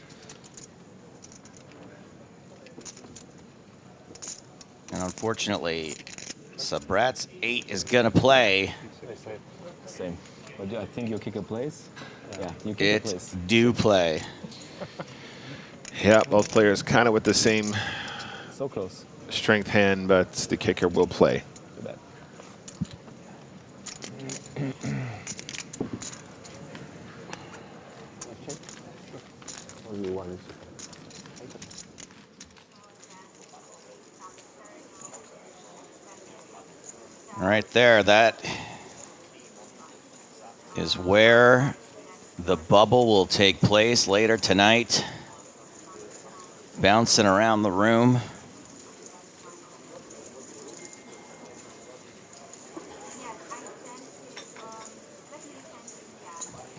And unfortunately, Sabrat's 8 is going to play. Same. But I think your kicker plays. Yeah, you kicker plays. It do play. Yeah, both players kind of with the same so close strength hand, but the kicker will play. Right there, that is where the bubble will take place later tonight. Bouncing around the room.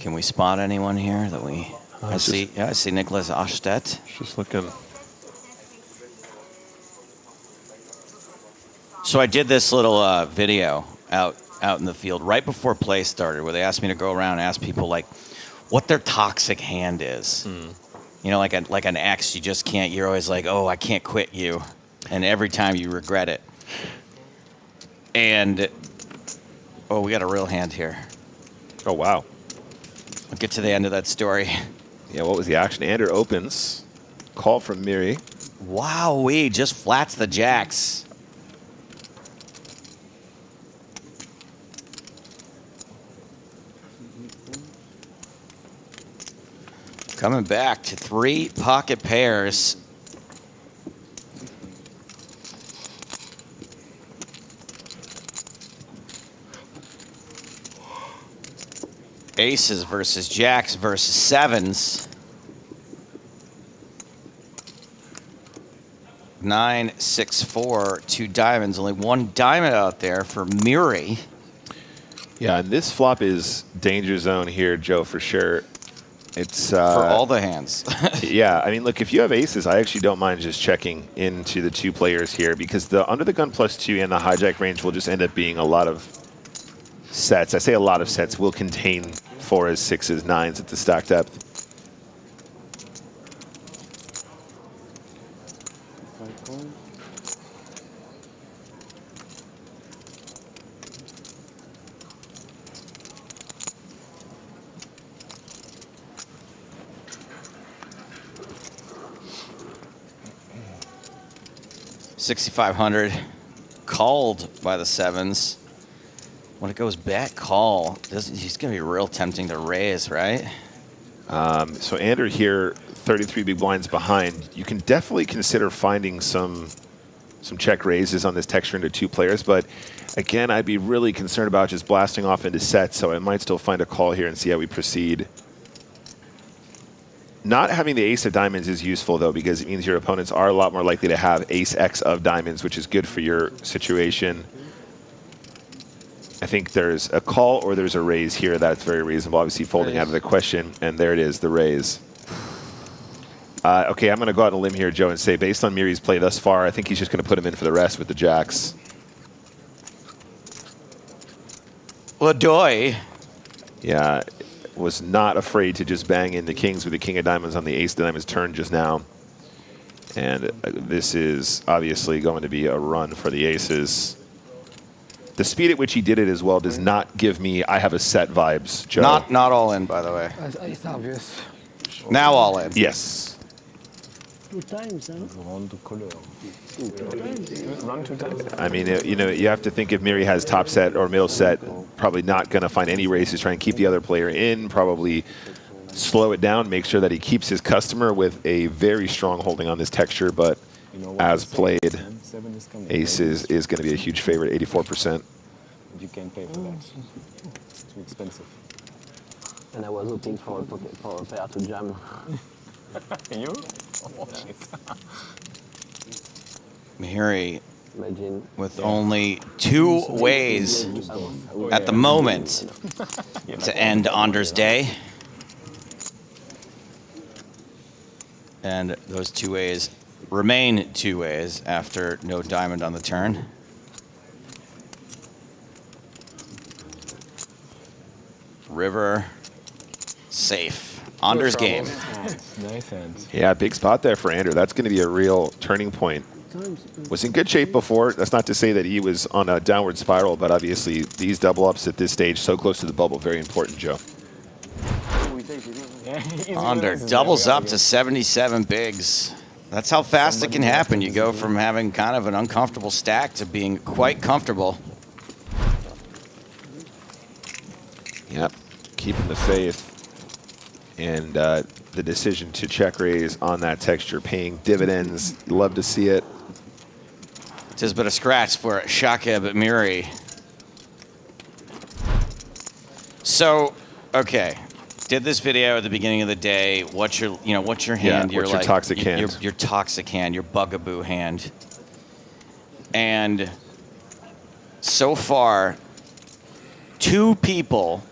Can we spot anyone here that we? I see Nicholas Ostedt. Just looking. So I did this little video out in the field right before play started, where they asked me to go around and ask people like what their toxic hand is. You know, like an ex, you just can't. You're always like, oh, I can't quit you, and every time you regret it. And oh, we got a real hand here. Oh wow. I'll get to the end of that story. Yeah, what was the action? Ander opens. Call from Miri. Wow, we just flats the jacks. Coming back to 3 pocket pairs. Aces versus jacks versus 7s. 9, 6, 4, 2 diamonds. Only 1 diamond out there for Muri. Yeah, and this flop is danger zone here, Joe, for sure. It's for all the hands. Yeah, I mean, look, if you have aces, I actually don't mind just checking into the 2 players here because the under the gun +2 and the hijack range will just end up being a lot of sets. I say a lot of sets will contain 4s, 6s, 9s at the stack depth. $6,500 called by the 7s. When it goes back, call. He's going to be real tempting to raise, right? So Andrew here, 33 big blinds behind. You can definitely consider finding some check raises on this texture into 2 players, but again, I'd be really concerned about just blasting off into sets, so I might still find a call here and see how we proceed. Not having the ace of diamonds is useful, though, because it means your opponents are a lot more likely to have ace X of diamonds, which is good for your situation. I think there's a call or there's a raise here. That's very reasonable. Obviously, folding out of the question, and there it is, the raise. Okay, I'm going to go out on a limb here, Joe, and say, based on Muri's play thus far, I think he's just going to put him in for the rest with the jacks. Ladoy. Yeah. Was not afraid to just bang in the kings with the king of diamonds on the ace of diamonds turn just now. And this is obviously going to be a run for the aces. The speed at which he did it as well does not give me I have a set vibes, Joe. Not all in, by the way. It's obvious. Now all in. Yes. 2 times, huh? Run 2 times. I mean, you know, you have to think if Muri has top set or middle set, probably not going to find any raises, try and keep the other player in, probably slow it down, make sure that he keeps his customer with a very strong holding on this texture, but as played, aces is going to be a huge favorite, 84%. You can't pay for that. It's too expensive. And I was hoping for a pair to jam. You? Muri with only 2 ways at the moment to end Anders' day. And those 2 ways remain 2 ways after no diamond on the turn. River, safe. Anders' game. Nice hands. Yeah, big spot there for Andrew. That's going to be a real turning point. Was in good shape before. That's not to say that he was on a downward spiral, but obviously these double ups at this stage, so close to the bubble, very important, Joe. Anders doubles up to 77 bigs. That's how fast it can happen. You go from having kind of an uncomfortable stack to being quite comfortable. Yep, keeping the faith. And the decision to check raise on that texture, paying dividends. Love to see it. Tis but a scratch for Shakib Muri. So, okay, did this video at the beginning of the day. What's your hand? Yeah, what's your toxic hand? Your toxic hand, your bugaboo hand. And so far, 2 people,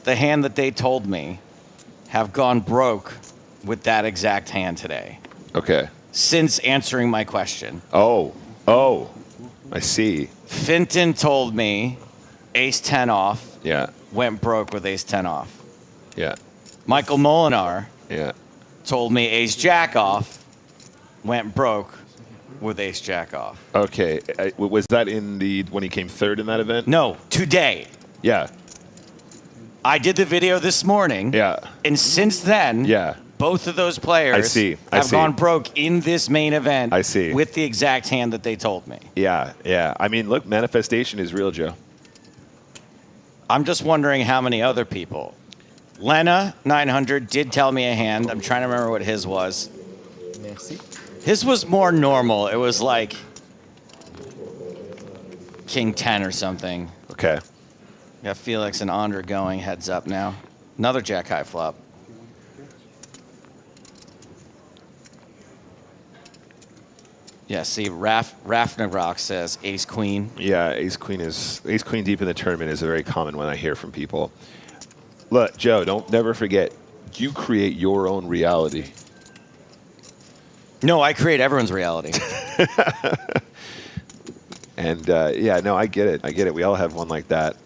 the hand that they told me, have gone broke with that exact hand today. Okay. Since answering my question. Oh, I see. Fintan told me ace-10 off. Yeah. Went broke with ace-10 off. Yeah. Michael Molinar. Yeah. Told me ace-jack off. Went broke with ace-jack off. Okay. Was that when he came 3rd in that event? No, today. Yeah. I did the video this morning. Yeah. And since then, both of those players have gone broke in this main event. I see. With the exact hand that they told me. Yeah, yeah. I mean, look, manifestation is real, Joe. I'm just wondering how many other people. Lena, 900, did tell me a hand. I'm trying to remember what his was. Merci. His was more normal. It was like King 10 or something. Okay. Got Felix and Andre going heads up now. Another jack high flop. Yeah, see, Ragnarok says ace queen. Yeah, ace queen deep in the tournament is a very common one I hear from people. Look, Joe, never forget, you create your own reality. No, I create everyone's reality. And yeah, no, I get it. We all have one like that.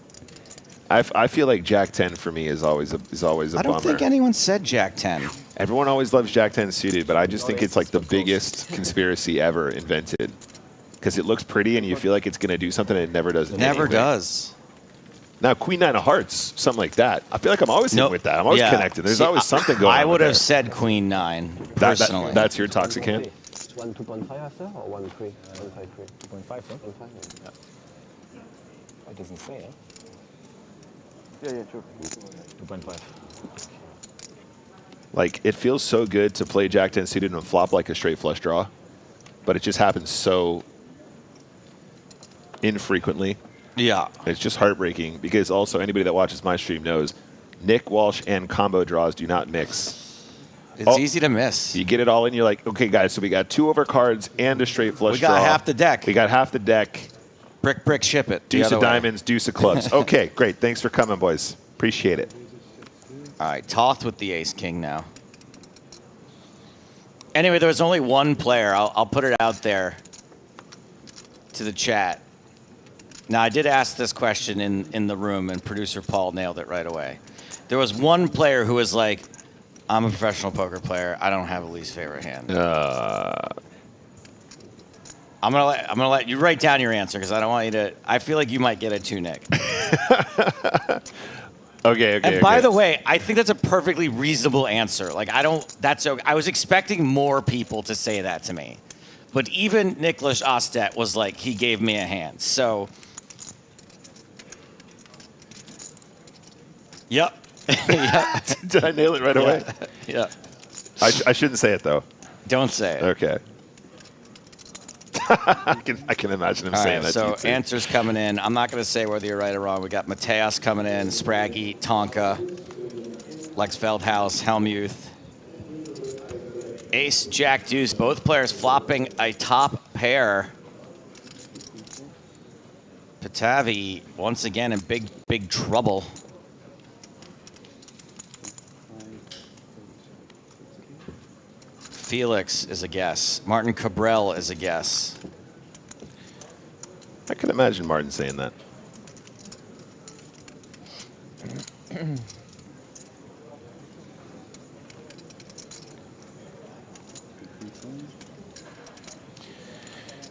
I feel like Jack 10 for me is always a bummer. I don't think anyone said Jack 10. Everyone always loves Jack 10 suited, but I just think it's like the biggest conspiracy ever invented. Because it looks pretty and you feel like it's going to do something and it never does. Never does. Now, Queen 9 of Hearts, something like that. I feel like I'm always in with that. I'm always connected. There's always something going on. I would have said Queen 9, personally. That's your toxic hand? It's 1 2.5 after or 1 3? 1 5 3. 2.5, huh? 1 5, yeah. It doesn't say, huh? Yeah, true. 2.5. Like, it feels so good to play Jack 10 suited and flop like a straight flush draw, but it just happens so infrequently. Yeah. It's just heartbreaking because also anybody that watches my stream knows Nick, Walsh, and combo draws do not mix. It's easy to miss. You get it all in, you're like, okay, guys, so we got 2 overcards and a straight flush draw. We got half the deck. We got half the deck. Brick, ship it. Deuce of diamonds, deuce of clubs. Okay, great. Thanks for coming, boys. Appreciate it. All right, Toth with the ace-king now. Anyway, there was only one player. I'll put it out there to the chat. Now, I did ask this question in the room, and producer Paul nailed it right away. There was one player who was like, I'm a professional poker player. I don't have a least favorite hand. I'm gonna let you write down your answer because I don't want you to. I feel like you might get it too, Nick. Okay. And by the way, I think that's a perfectly reasonable answer. Like I was expecting more people to say that to me, but even Nicholas Ostet was like, he gave me a hand. So, yep. Yep. Did I nail it right away? Yeah. I shouldn't say it though. Don't say it. Okay. I can imagine him saying that. So to you answers coming in. I'm not going to say whether you're right or wrong. We got Mateus coming in, Spraggy, Tonka, Lex Feldhaus, Helmuth, Ace, Jack, Deuce. Both players flopping a top pair. Patavi once again in big trouble. Felix is a guess. Martin Cabral is a guess. I can imagine Martin saying that.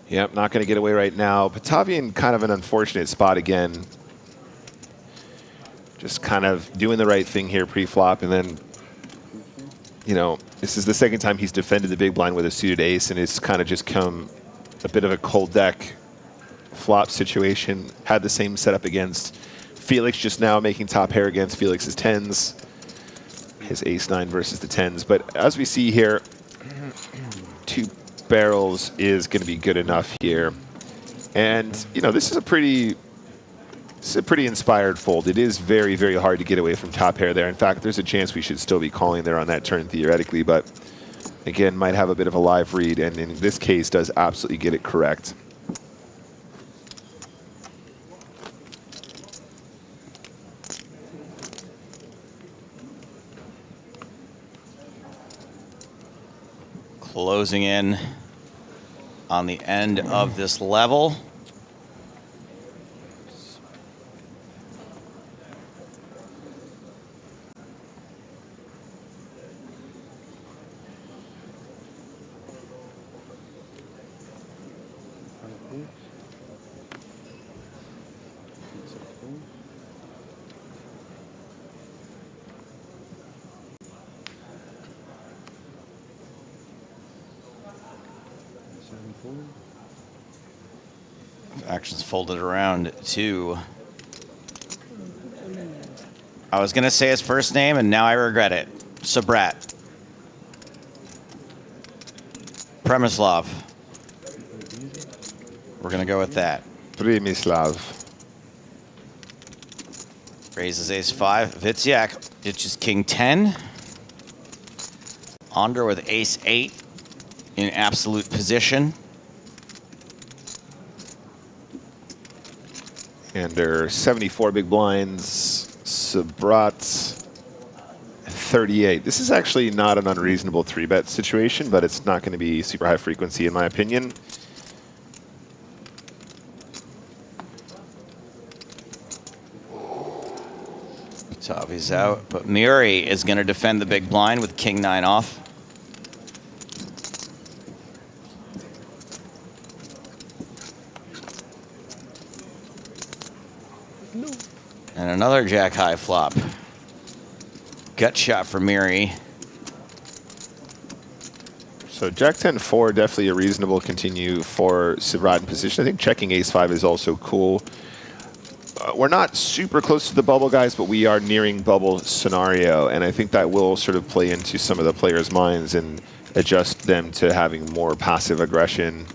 Yep, not going to get away right now. Patavian kind of an unfortunate spot again. Just kind of doing the right thing here pre-flop, and then, you know, this is the second time he's defended the big blind with a suited ace, and it's kind of just come a bit of a cold deck flop situation. Had the same setup against Felix just now, making top pair against Felix's tens. His ace-9 versus the tens. But as we see here, 2 barrels is going to be good enough here. And, you know, this is a pretty inspired fold. It is very, very hard to get away from top pair there. In fact, there's a chance we should still be calling there on that turn theoretically, but again, might have a bit of a live read, and in this case does absolutely get it correct. Closing in on the end of this level. Actions folded around to. I was going to say his first name, and now I regret it. Sabrat. Premislav. We're going to go with that. Premislav. Raises ace-5. Wiciak ditches king-10. Onder with ace-8 in absolute position. And there are 74 big blinds. Sabrat 38. This is actually not an unreasonable 3-bet situation, but it's not going to be super high frequency in my opinion. Tavi's out, but Muri is going to defend the big blind with King 9 off. And another jack high flop. Gut shot for Muri. So Jack 10-4, definitely a reasonable continue for Sabrat in position. I think checking Ace-5 is also cool. We're not super close to the bubble, guys, but we are nearing bubble scenario, and I think that will sort of play into some of the players' minds and adjust them to having more passive aggression,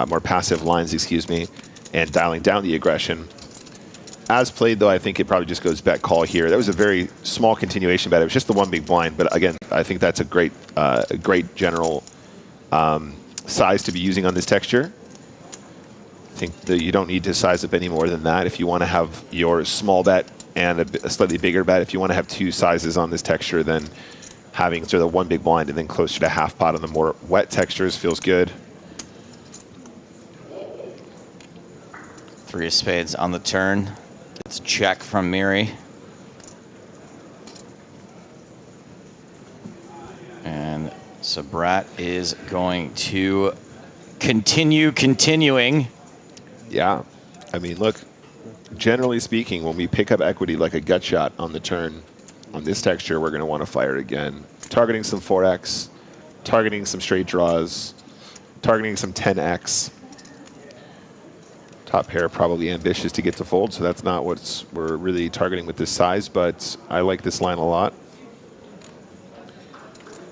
more passive lines, excuse me, and dialing down the aggression. As played, though, I think it probably just goes bet call here. That was a very small continuation bet. It was just the one big blind, but again, I think that's a great general size to be using on this texture. I think that you don't need to size up any more than that. If you want to have your small bet and a slightly bigger bet, if you want to have 2 sizes on this texture, then having sort of one big blind and then closer to half pot on the more wet textures feels good. 3 of spades on the turn. It's a check from Muri. And Sabrat is going to continuing. Yeah. I mean, look, generally speaking, when we pick up equity like a gut shot on the turn, on this texture, we're going to want to fire it again. Targeting some 4x, targeting some straight draws, targeting some 10x. Top pair probably ambitious to get to fold, so that's not what we're really targeting with this size, but I like this line a lot.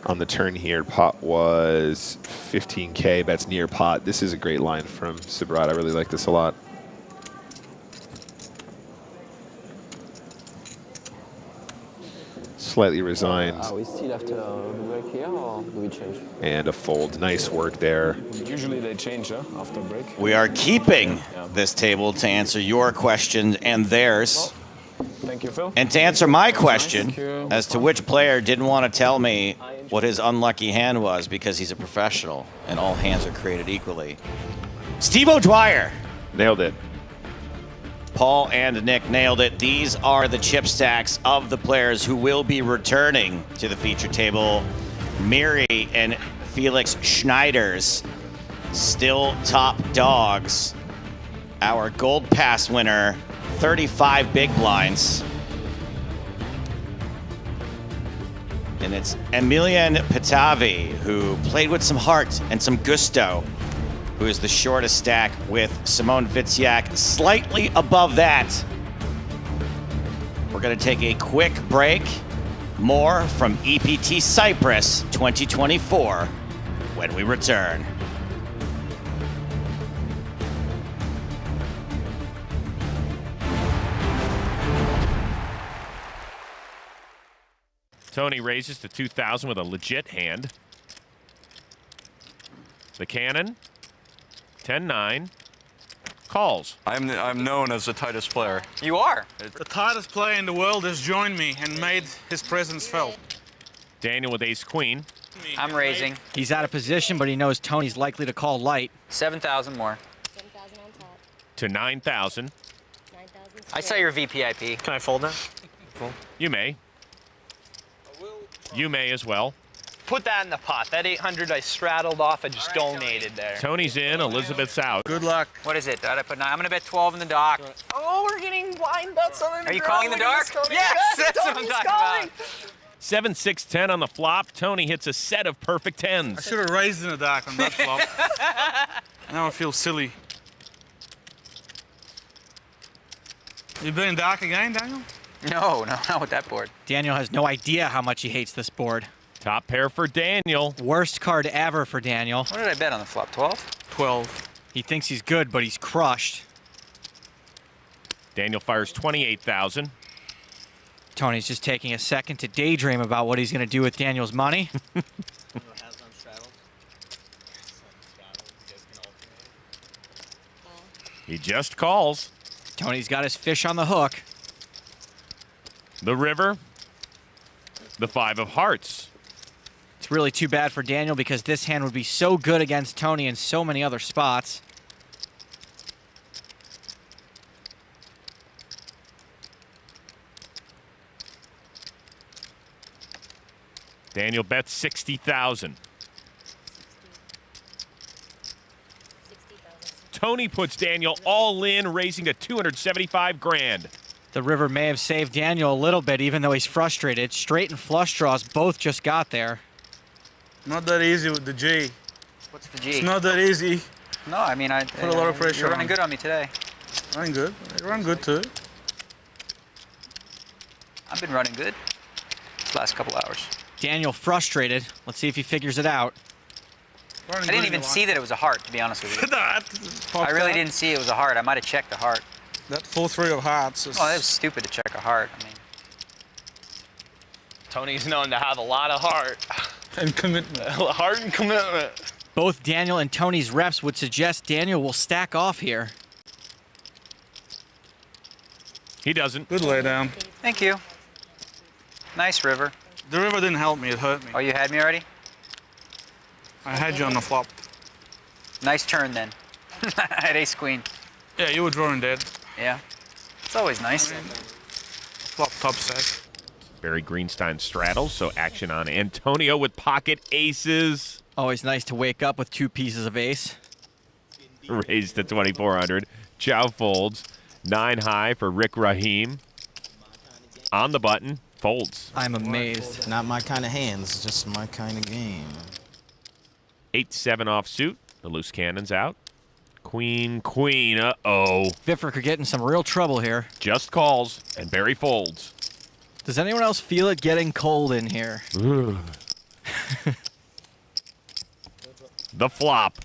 On the turn here, pot was 15K, bets near pot. This is a great line from Sabrat. I really like this a lot. Slightly resigned. Are we still after the break here, or do we change? And a fold. Nice work there. Usually they change after break. We are keeping this table to answer your question and theirs. Thank you, Phil. And to answer my question as to which player didn't want to tell me what his unlucky hand was because he's a professional and all hands are created equally. Steve O'Dwyer. Nailed it. Paul and Nick nailed it. These are the chip stacks of the players who will be returning to the feature table. Muri and Felix Schneider's still top dogs. Our gold pass winner, 35 big blinds. And it's Emilian Patavi, who played with some heart and some gusto, who is the shortest stack with Simon Wiciak slightly above that. We're going to take a quick break. More from EPT Cyprus 2024 when we return. Tony raises to 2,000 with a legit hand. The cannon, 10-9, calls. I'm known as the tightest player. You are. The tightest player in the world has joined me and made his presence felt. Daniel with ace-queen. I'm raising. He's out of position, but he knows Tony's likely to call light. 7,000 more. To 9,000. I saw your VPIP. Can I fold that? You may. You may as well. Put that in the pot. That 800 I straddled off, I just donated there. Tony's in, Elizabeth's out. Good luck. What is it? Did I put 9? I'm going to bet 12 in the dock. Oh, we're getting blind bets on the Are you calling the dark? Yes, that's what I'm talking about. 7-6-10 on the flop. Tony hits a set of perfect tens. I should have raised in the dark on that flop. Now I feel silly. You been dark again, Daniel? No, not with that board. Daniel has no idea how much he hates this board. Top pair for Daniel. Worst card ever for Daniel. What did I bet on the flop, 12? 12. He thinks he's good, but he's crushed. Daniel fires 28,000. Tony's just taking a second to daydream about what he's going to do with Daniel's money. He just calls. Tony's got his fish on the hook. The river. The 5 of hearts. It's really too bad for Daniel because this hand would be so good against Tony in so many other spots. Daniel bets 60,000. Tony puts Daniel all in, raising to 275 grand. The river may have saved Daniel a little bit, even though he's frustrated. Straight and flush draws both just got there. Not that easy with the G. What's the G? It's not that easy. No, I mean, I put a lot of pressure. You're running good on me today. Running good. I run good too. I've been running good last couple hours. Daniel frustrated. Let's see if he figures it out. I didn't even see that it was a heart, to be honest with you. I really didn't see it was a heart. I might have checked the heart. That 4-3 of hearts is... Oh, that was stupid to check a heart. I mean, Tony's known to have a lot of heart. And commitment. Heart and commitment. Both Daniel and Tony's reps would suggest Daniel will stack off here. He doesn't. Good lay down. thank you. Nice river. The river didn't help me, it hurt me. Oh, you had me already? I had you on the flop. Nice turn then. I had ace queen. Yeah, you were drawing dead. Yeah. It's always nice. Flop top set. Barry Greenstein straddles, so action on Antonio with pocket aces. Always nice to wake up with 2 pieces of ace. Raised to 2,400. Chow folds. 9 high for Rick Rahim. On the button, folds. I'm amazed. Not my kind of hands, just my kind of game. 8-7 offsuit. The loose cannon's out. Queen, queen, uh-oh. Viffer could get in some real trouble here. Just calls, and Barry folds. Does anyone else feel it getting cold in here? The flop.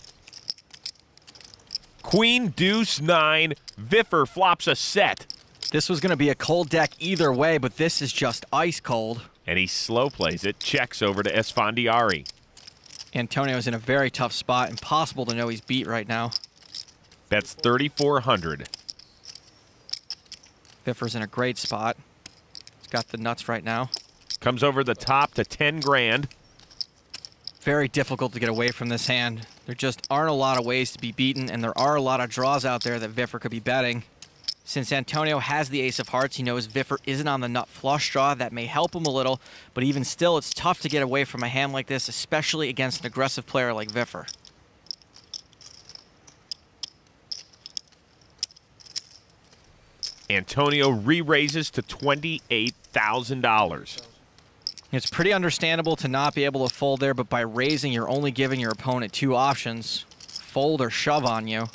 Queen, deuce, 9. Viffer flops a set. This was going to be a cold deck either way, but this is just ice cold. And he slow plays it, checks over to Esfandiari. Antonio's in a very tough spot. Impossible to know he's beat right now. Bets 3,400. Viffer's in a great spot. He's got the nuts right now. Comes over the top to 10 grand. Very difficult to get away from this hand. There just aren't a lot of ways to be beaten, and there are a lot of draws out there that Viffer could be betting. Since Antonio has the ace of hearts, he knows Viffer isn't on the nut flush draw. That may help him a little, but even still, it's tough to get away from a hand like this, especially against an aggressive player like Viffer. Antonio re-raises to $28,000. It's pretty understandable to not be able to fold there, but by raising, you're only giving your opponent 2 options. Fold or shove on you.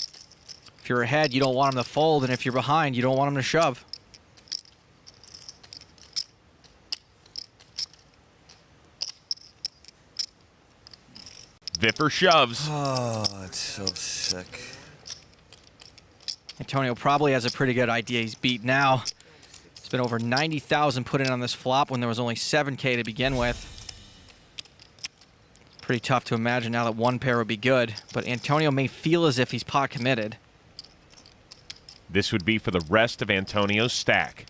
If you're ahead, you don't want him to fold, and if you're behind, you don't want him to shove. Viffer shoves. Oh, it's so sick. Antonio probably has a pretty good idea he's beat now. It's been over 90,000 put in on this flop when there was only 7K to begin with. Pretty tough to imagine now that 1 pair would be good, but Antonio may feel as if he's pot committed. This would be for the rest of Antonio's stack.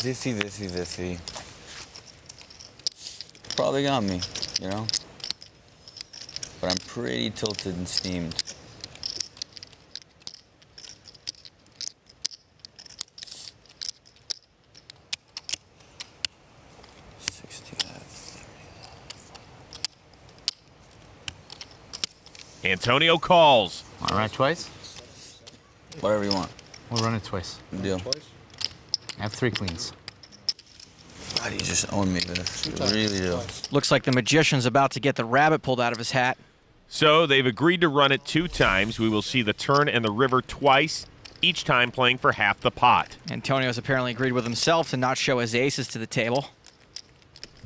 This. Probably got me, you know? But I'm pretty tilted and steamed. Antonio calls. Want to run it twice? Whatever you want. We'll run it twice. Deal. I have 3 queens. God, you just own me, Biff. You really do. Looks like the magician's about to get the rabbit pulled out of his hat. So they've agreed to run it 2 times. We will see the turn and the river twice, each time playing for half the pot. Antonio's apparently agreed with himself to not show his aces to the table.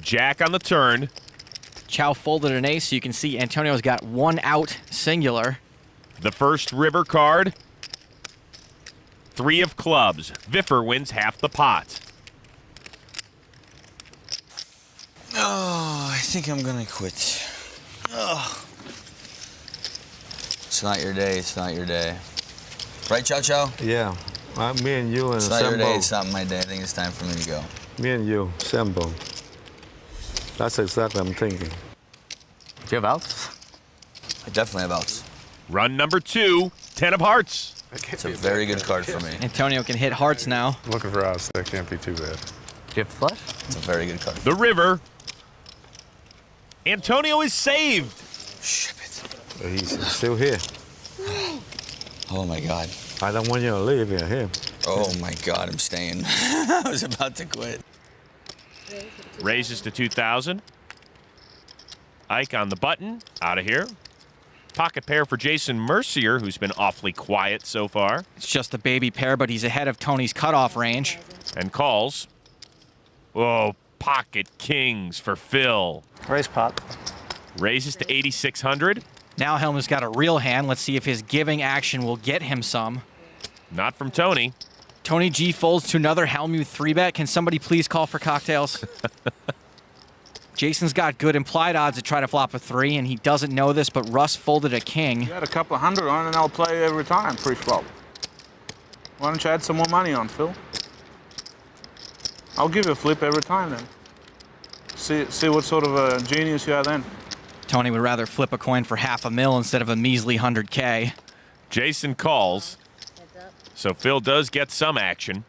Jack on the turn. Chow folded an ace, so you can see Antonio's got 1 out singular. The first river card. 3 of clubs. Viffer wins half the pot. Oh, I think I'm gonna quit. Oh. It's not your day. It's not your day. Right, Chow Chow? Yeah. Me and you and It's not your day. Sembo. It's not my day. I think it's time for me to go. Me and you, Sembo. That's exactly what I'm thinking. Do you have outs? I definitely have outs. Run number 2, 10 of hearts. It's a very good card for me. Antonio can hit hearts now. Looking for outs, that can't be too bad. Do you have flush? It's a very good card. The river. Antonio is saved. Shit. He's still here. Oh my God. I don't want you to leave here. Oh my God, I'm staying. I was about to quit. Raises to 2,000. Ike on the button. Out of here. Pocket pair for Jason Mercier, who's been awfully quiet so far. It's just a baby pair, but he's ahead of Tony's cutoff range. And calls. Oh, pocket kings for Phil. Raise pot. Raises to 8,600. Now Helmut's got a real hand. Let's see if his giving action will get him some. Not from Tony. Tony G folds to another Helmut 3-bet. Can somebody please call for cocktails? Jason's got good implied odds to try to flop a 3, and he doesn't know this, but Russ folded a king. You got a couple of hundred on, and I'll play every time pre-flop. Why don't you add some more money on, Phil? I'll give you a flip every time then. See what sort of a genius you are then. Tony would rather flip a coin for $500,000 instead of a measly 100K. Jason calls. So Phil does get some action.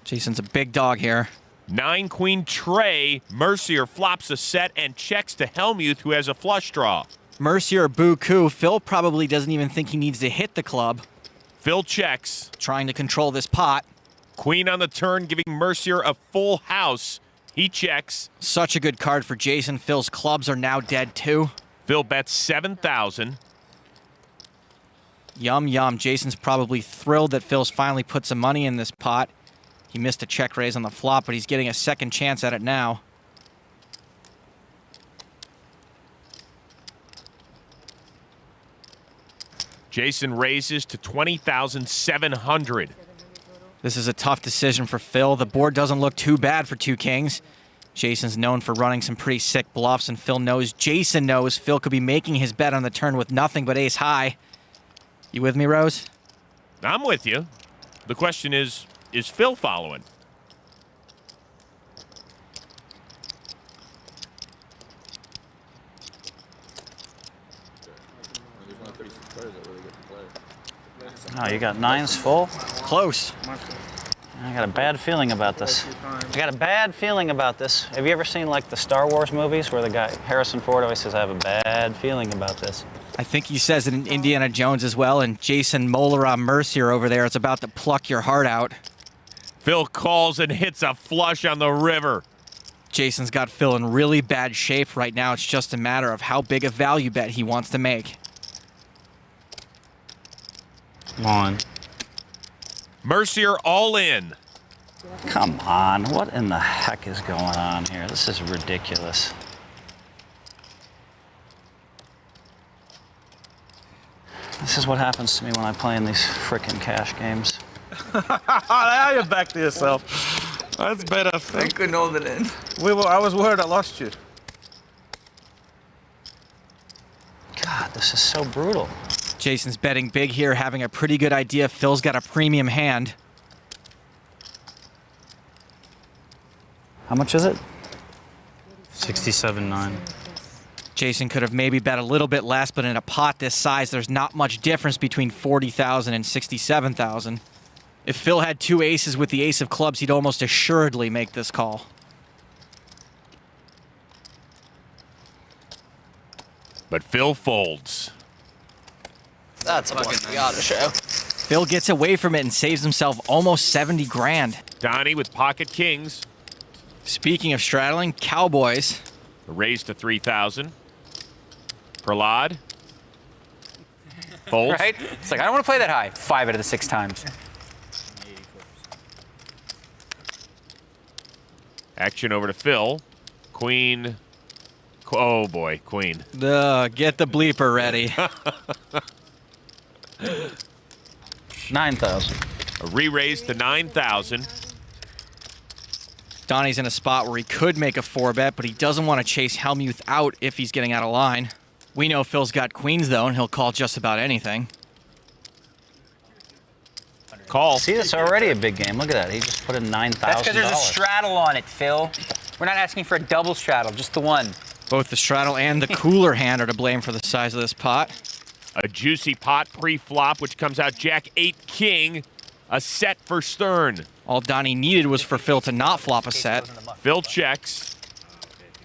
Jason's a big dog here. 9 queen tray. Mercier flops a set and checks to Helmuth, who has a flush draw. Mercier boo-coo. Phil probably doesn't even think he needs to hit the club. Phil checks. Trying to control this pot. Queen on the turn, giving Mercier a full house. He checks. Such a good card for Jason. Phil's clubs are now dead too. Phil bets 7,000. Yum, yum. Jason's probably thrilled that Phil's finally put some money in this pot. He missed a check raise on the flop, but he's getting a second chance at it now. Jason raises to 20,700. This is a tough decision for Phil. The board doesn't look too bad for 2 kings. Jason's known for running some pretty sick bluffs, and Jason knows Phil could be making his bet on the turn with nothing but ace high. You with me, Rose? I'm with you. The question is Phil following? Oh, you got 9s full? Close. I got a bad feeling about this. I got a bad feeling about this. Have you ever seen like the Star Wars movies where the guy, Harrison Ford, always says, I have a bad feeling about this? I think he says it in Indiana Jones as well, and Jason Molara Mercier over there is about to pluck your heart out. Phil calls and hits a flush on the river. Jason's got Phil in really bad shape right now. It's just a matter of how big a value bet he wants to make. Come on. Mercier all in. Come on. What in the heck is going on here? This is ridiculous. This is what happens to me when I play in these frickin' cash games. Now you're back to yourself. That's better. I couldn't hold it in. I was worried I lost you. God, this is so brutal. Jason's betting big here, having a pretty good idea Phil's got a premium hand. How much is it? 67.9. Jason could have maybe bet a little bit less, but in a pot this size, there's not much difference between 40,000 and 67,000. If Phil had 2 aces with the ace of clubs, he'd almost assuredly make this call. But Phil folds. That's what we gotta show. Phil gets away from it and saves himself almost 70 grand. Donnie with pocket kings. Speaking of straddling, Cowboys. Raise to 3,000. Prahlad. Folds. Right? It's like, I don't want to play that high 5 out of the 6 times. Action over to Phil. Queen. Oh boy, queen. Get the bleeper ready. 9,000. A re-raise to 9,000. Donnie's in a spot where he could make a 4-bet, but he doesn't want to chase Helmuth out if he's getting out of line. We know Phil's got queens, though, and he'll call just about anything. Call. See, that's already a big game. Look at that. He just put in $9,000. That's because there's a straddle on it, Phil. We're not asking for a double straddle, just the one. Both the straddle and the cooler hand are to blame for the size of this pot. A juicy pot pre-flop, which comes out Jack 8 King. A set for Stern. All Donnie needed was for Phil to not flop a set. Phil checks.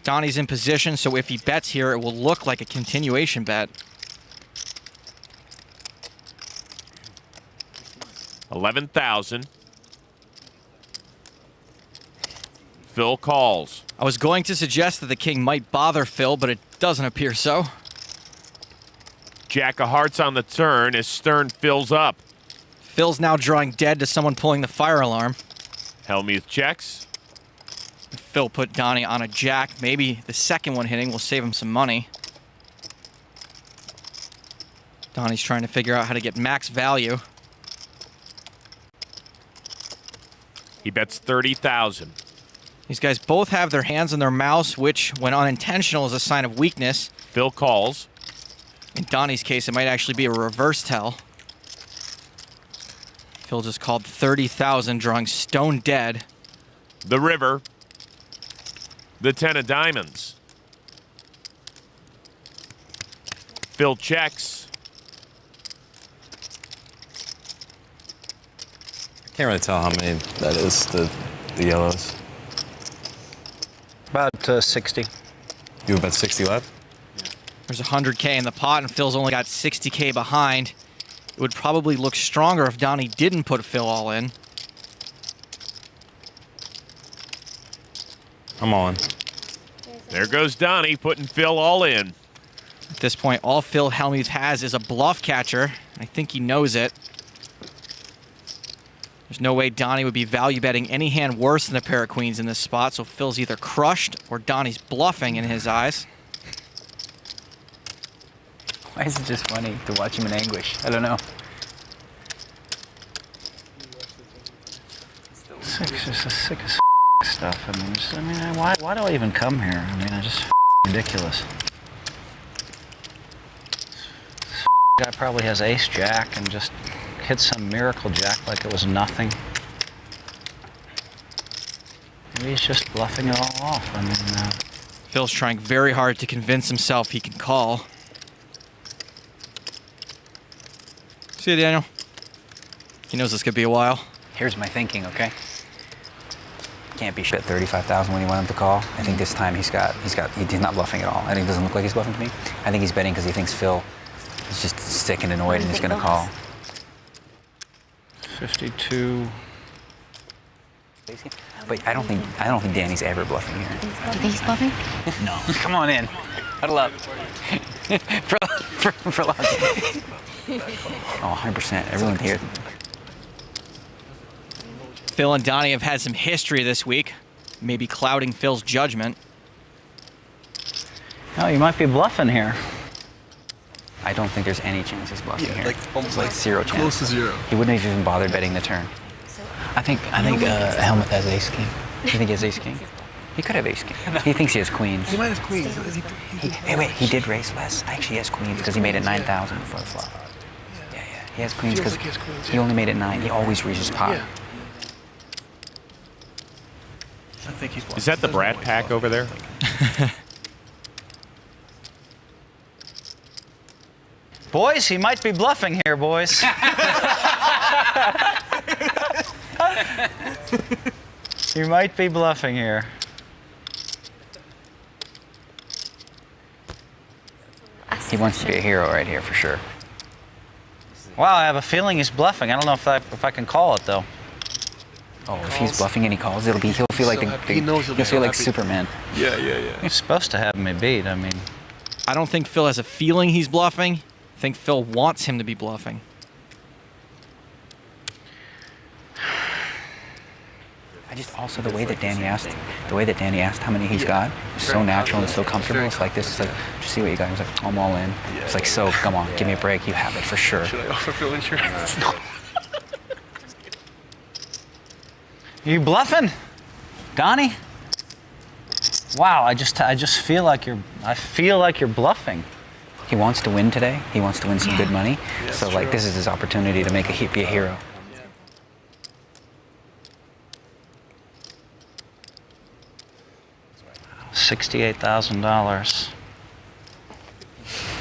Donnie's in position, so if he bets here, it will look like a continuation bet. 11,000. Phil calls. I was going to suggest that the king might bother Phil, but it doesn't appear so. Jack of hearts on the turn as Stern fills up. Phil's now drawing dead to someone pulling the fire alarm. Hellmuth checks. Phil put Donnie on a jack. Maybe the second one hitting will save him some money. Donnie's trying to figure out how to get max value. He bets 30,000. These guys both have their hands in their mouths, which, when unintentional, is a sign of weakness. Phil calls. In Donnie's case, it might actually be a reverse tell. Phil just called 30,000, drawing stone dead. The river. The 10 of diamonds. Phil checks. Can't really tell how many that is, the yellows. About 60. You have about 60 left? There's 100K in the pot, and Phil's only got 60K behind. It would probably look stronger if Donnie didn't put Phil all in. I'm all in. There goes Donnie putting Phil all in. At this point, all Phil Hellmuth has is a bluff catcher. I think he knows it. There's no way Donnie would be value betting any hand worse than a pair of queens in this spot, so Phil's either crushed or Donnie's bluffing in his eyes. Why is it just funny to watch him in anguish? I don't know. It's just the sickest stuff. I mean, why do I even come here? I mean, I just ridiculous. This guy probably has ace jack and just hit some miracle jack like it was nothing. Maybe he's just bluffing it all off. I mean, Phil's trying very hard to convince himself he can call. See you, Daniel. He knows this could be a while. Here's my thinking, okay? Can't be shit 35,000 when you want him to call. I think this time he's not bluffing at all. I think it doesn't look like he's bluffing to me. I think he's betting because he thinks Phil is just sick and annoyed and he's gonna call. 52. But I don't think Danny's ever bluffing here. You think he's bluffing? No. Come on in. Huddle up. for long. Oh, 100%. Everyone here. Phil and Donnie have had some history this week, maybe clouding Phil's judgment. Oh, you might be bluffing here. I don't think there's any chance he's bluffing here. Almost like zero chance. Close to zero. He wouldn't have even bothered betting the turn. I think Helmut has ace king. You think he has ace king? He could have ace king. He thinks he has queens. He might have queens. Hey, wait, he did raise less. Actually, he has queens because he made it 9,000 before the flop. Yeah. He has queens because he only made it 9. He always reaches pot. Yeah. I think he's bluffing. Is that the Brat Pack over there? Boys, he might be bluffing here, boys. You might be bluffing here. He wants to be a hero right here for sure. Wow, I have a feeling he's bluffing. I don't know if I can call it though. Oh, if he's bluffing and he calls, he'll feel like he'll feel like Superman. Yeah. He's supposed to have me beat. I mean, I don't think Phil has a feeling he's bluffing. I think Phil wants him to be bluffing. I just also the way that Danny asked how many he's got is so natural and so comfortable. It's like this. It's like, just see what you got. He's like, I'm all in. It's like, so come on, give me a break. You have it for sure. Should I offer Phil insurance? you bluffing, Donnie? Wow, I just feel like you're bluffing. He wants to win today. He wants to win some good money. So like this is his opportunity to be a hero. $68,000.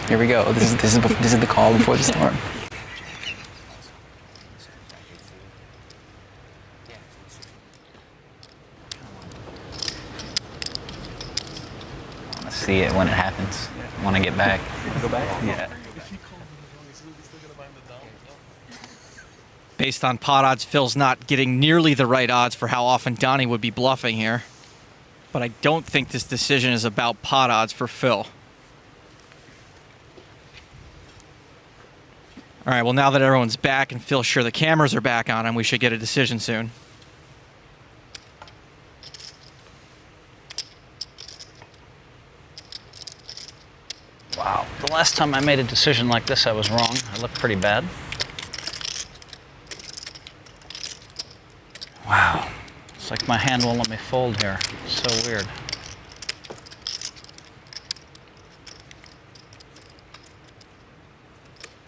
Here we go. This is the call before the storm. I want to see it when it happens. I want to get back. Go back? Yeah. Based on pot odds, Phil's not getting nearly the right odds for how often Donnie would be bluffing here. But I don't think this decision is about pot odds for Phil. All right, well, now that everyone's back and Phil's sure the cameras are back on him, we should get a decision soon. Wow. The last time I made a decision like this, I was wrong. I looked pretty bad. Wow. It's like my hand won't let me fold here. It's so weird.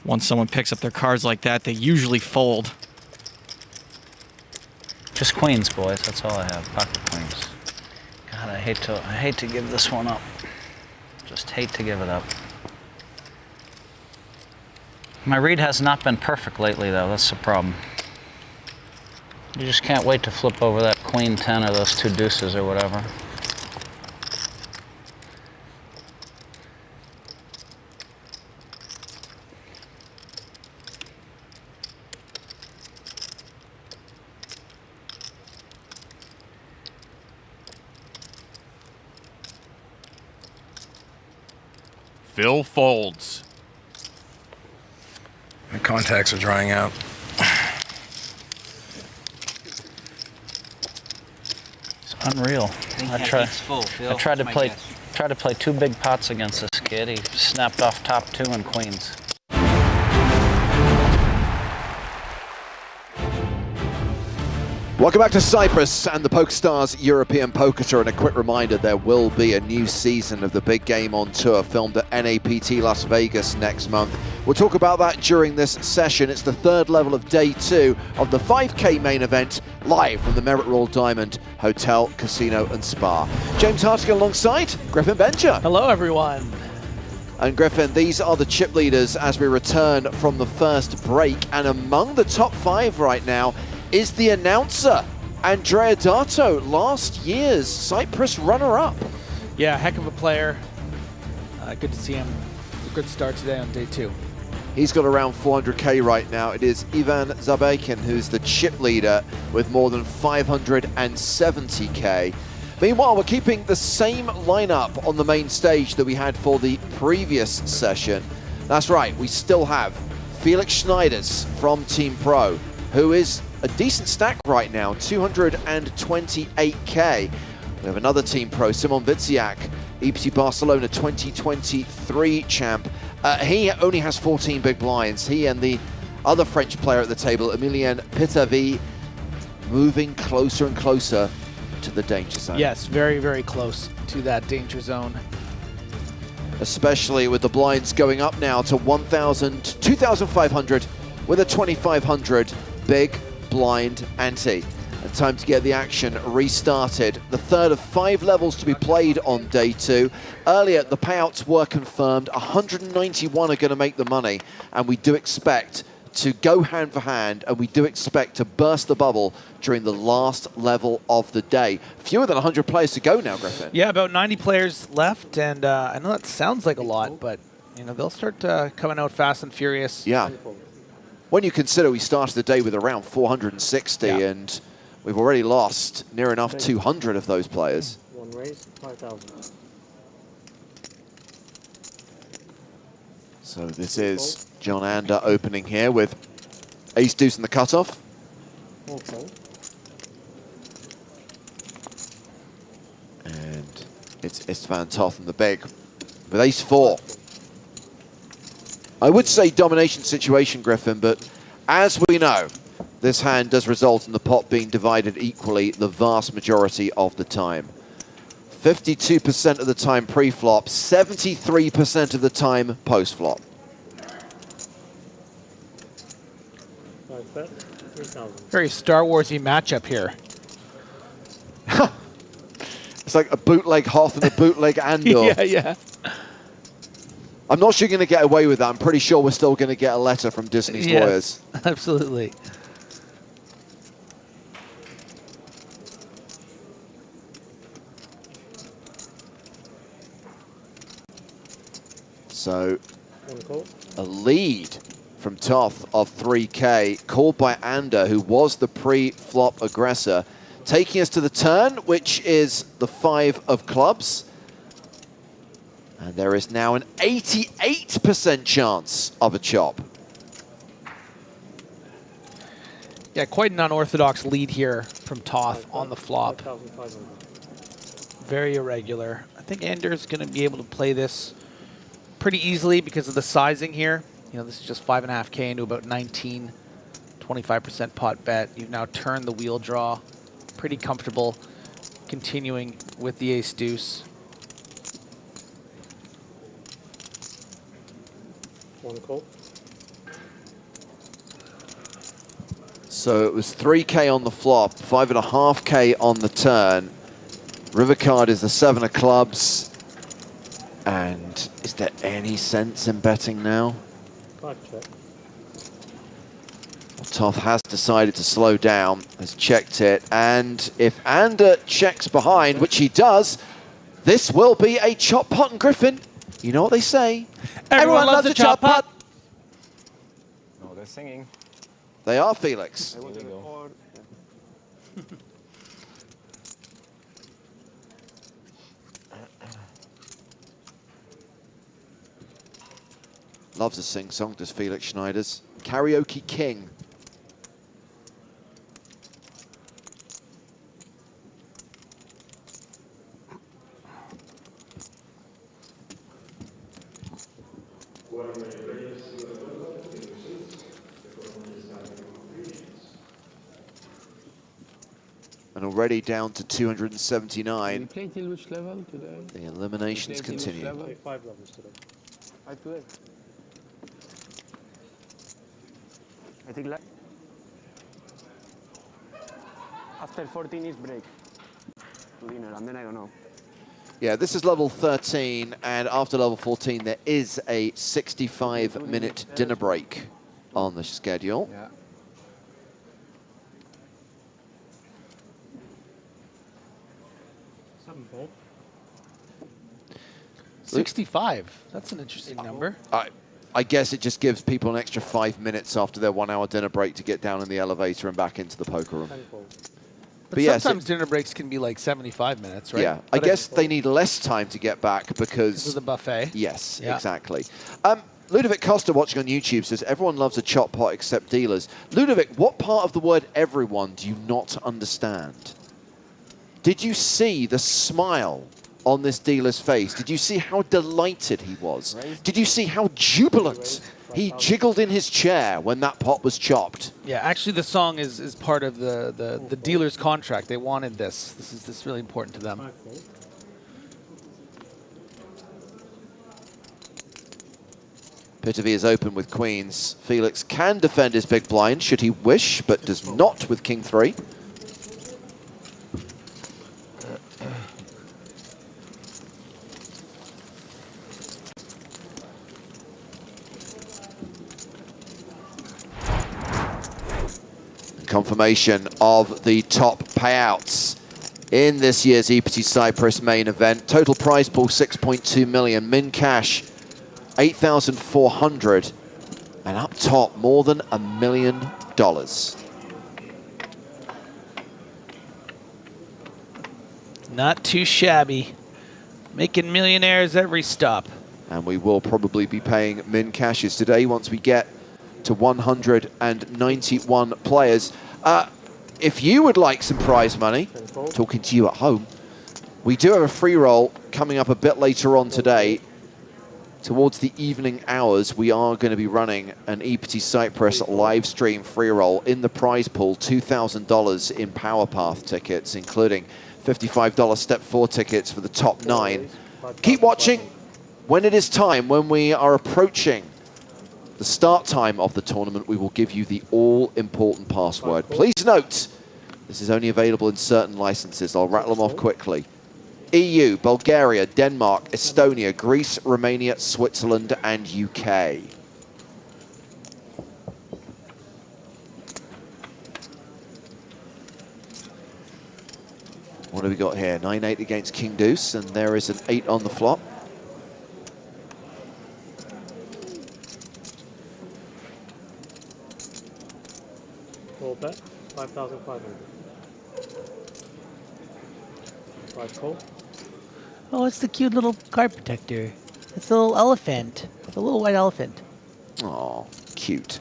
Once someone picks up their cards like that, they usually fold. Just queens, boys. That's all I have. Pocket queens. God, I hate to give this one up. Just hate to give it up. My read has not been perfect lately, though. That's the problem. You just can't wait to flip over that queen 10 or those two deuces or whatever. Phil folds. The contacts are drying out. It's unreal. I tried to play two big pots against this kid. He snapped off top two and queens. Welcome back to Cyprus and the PokerStars European Poker Tour. And a quick reminder, there will be a new season of the big game on tour filmed at NAPT Las Vegas next month. We'll talk about that during this session. It's the third level of day 2 of the 5K main event, live from the Merit Royal Diamond Hotel, Casino and Spa. James Hartigan alongside Griffin Benger. Hello, everyone. And Griffin, these are the chip leaders as we return from the first break. And among the top 5 right now is the announcer, Andrey Pateychuk, last year's Cyprus runner-up. Yeah, heck of a player. Good to see him. A good start today on day 2. He's got around 400K right now. It is Ivan Zabekin who's the chip leader with more than 570K. Meanwhile, we're keeping the same lineup on the main stage that we had for the previous session. That's right, we still have Felix Schneiders from Team Pro, who is a decent stack right now, 228K. We have another Team Pro, Simon Wiciak, EPT Barcelona 2023 champ. He only has 14 big blinds. He and the other French player at the table, Lucien Cohen, moving closer and closer to the danger zone. Yes, very, very close to that danger zone. Especially with the blinds going up now to 1,000, 2,500 with a 2,500 big blind ante. And time to get the action restarted. The third of 5 levels to be played on day 2. Earlier, the payouts were confirmed. 191 are going to make the money, and we do expect to go hand for hand, and we do expect to burst the bubble during the last level of the day. Fewer than 100 players to go now, Griffin. Yeah, about 90 players left, and I know that sounds like a lot, but you know they'll start coming out fast and furious. Yeah. When you consider we started the day with around 460, and we've already lost near enough 200 of those players. One raise, 5,000. So this is John Ander opening here with ace deuce in the cutoff. Okay. And it's Istvan Toth in the big with ace 4. I would say domination situation, Griffin, but as we know, this hand does result in the pot being divided equally the vast majority of the time. 52% of the time pre-flop, 73% of the time post-flop. Very Star Warsy matchup here. It's like a bootleg Hoth and a bootleg Andor. Yeah. I'm not sure you're going to get away with that. I'm pretty sure we're still going to get a letter from Disney's lawyers. Absolutely. So a lead from Toth of 3K, called by Ander, who was the pre-flop aggressor, taking us to the turn, which is the 5 of clubs. And there is now an 88% chance of a chop. Yeah, quite an unorthodox lead here from Toth on the flop. Very irregular. I think Ander's going to be able to play this pretty easily because of the sizing here. You know, this is just 5.5K into about 19, 25% pot bet. You've now turned the wheel draw. Pretty comfortable continuing with the ace deuce. So it was 3K on the flop, 5.5K on the turn. River card is the 7 of clubs. And is there any sense in betting now? Toth has decided to slow down, has checked it, and if Ander checks behind, which he does, this will be a chop pot and Griffin. You know what they say? Everyone loves a chop pot. No, they're singing. They are, Felix. There we go. Loves a sing-song, does Felix Schneiders. Karaoke King. And already down to 279. We play till which level today? The eliminations continue. 5 levels today. 5 today. I think after 14 is break to dinner, and then I don't know. Yeah, this is level 13, and after level 14, there is a 65-minute dinner break on the schedule. Yeah. 65. That's an interesting number. I guess it just gives people an extra 5 minutes after their 1 hour dinner break to get down in the elevator and back into the poker room. But yes, sometimes dinner breaks can be like 75 minutes, right? Yeah, I guess they need less time to get back because of the buffet. Yes, Yeah. exactly. Ludovic Costa watching on YouTube says, everyone loves a chop pot except dealers. Ludovic, what part of the word everyone do you not understand? Did you see the smile on this dealer's face? Did you see how delighted he was? Did you see how jubilant he jiggled in his chair when that pot was chopped? Yeah, actually the song is part of the dealer's contract. They wanted this. This is really important to them. Pitavi is open with queens. Felix can defend his big blind should he wish, but does not with king 3. Confirmation of the top payouts in this year's EPT Cyprus main event. Total prize pool 6.2 million, min cash 8,400, and up top more than $1 million. Not too shabby. Making millionaires every stop. And we will probably be paying min cashes today once we get to 191 players. If you would like some prize money, talking to you at home, we do have a free roll coming up a bit later on today. towards the evening hours, we are going to be running an EPT Cyprus live stream free roll in the prize pool, $2,000 in Power Path tickets, including $55 Step 4 tickets for the top 9. Keep watching. When it is time, when we are approaching the start time of the tournament, we will give you the all-important password. Please note, this is only available in certain licenses. I'll rattle them off quickly. EU, Bulgaria, Denmark, Estonia, Greece, Romania, Switzerland, and UK. What have we got here? 9-8 against King Deuce, and there is an 8 on the flop. Full bet, 5,500. 5 call. Oh, it's the cute little card protector. It's a little elephant. It's a little white elephant. Oh, cute.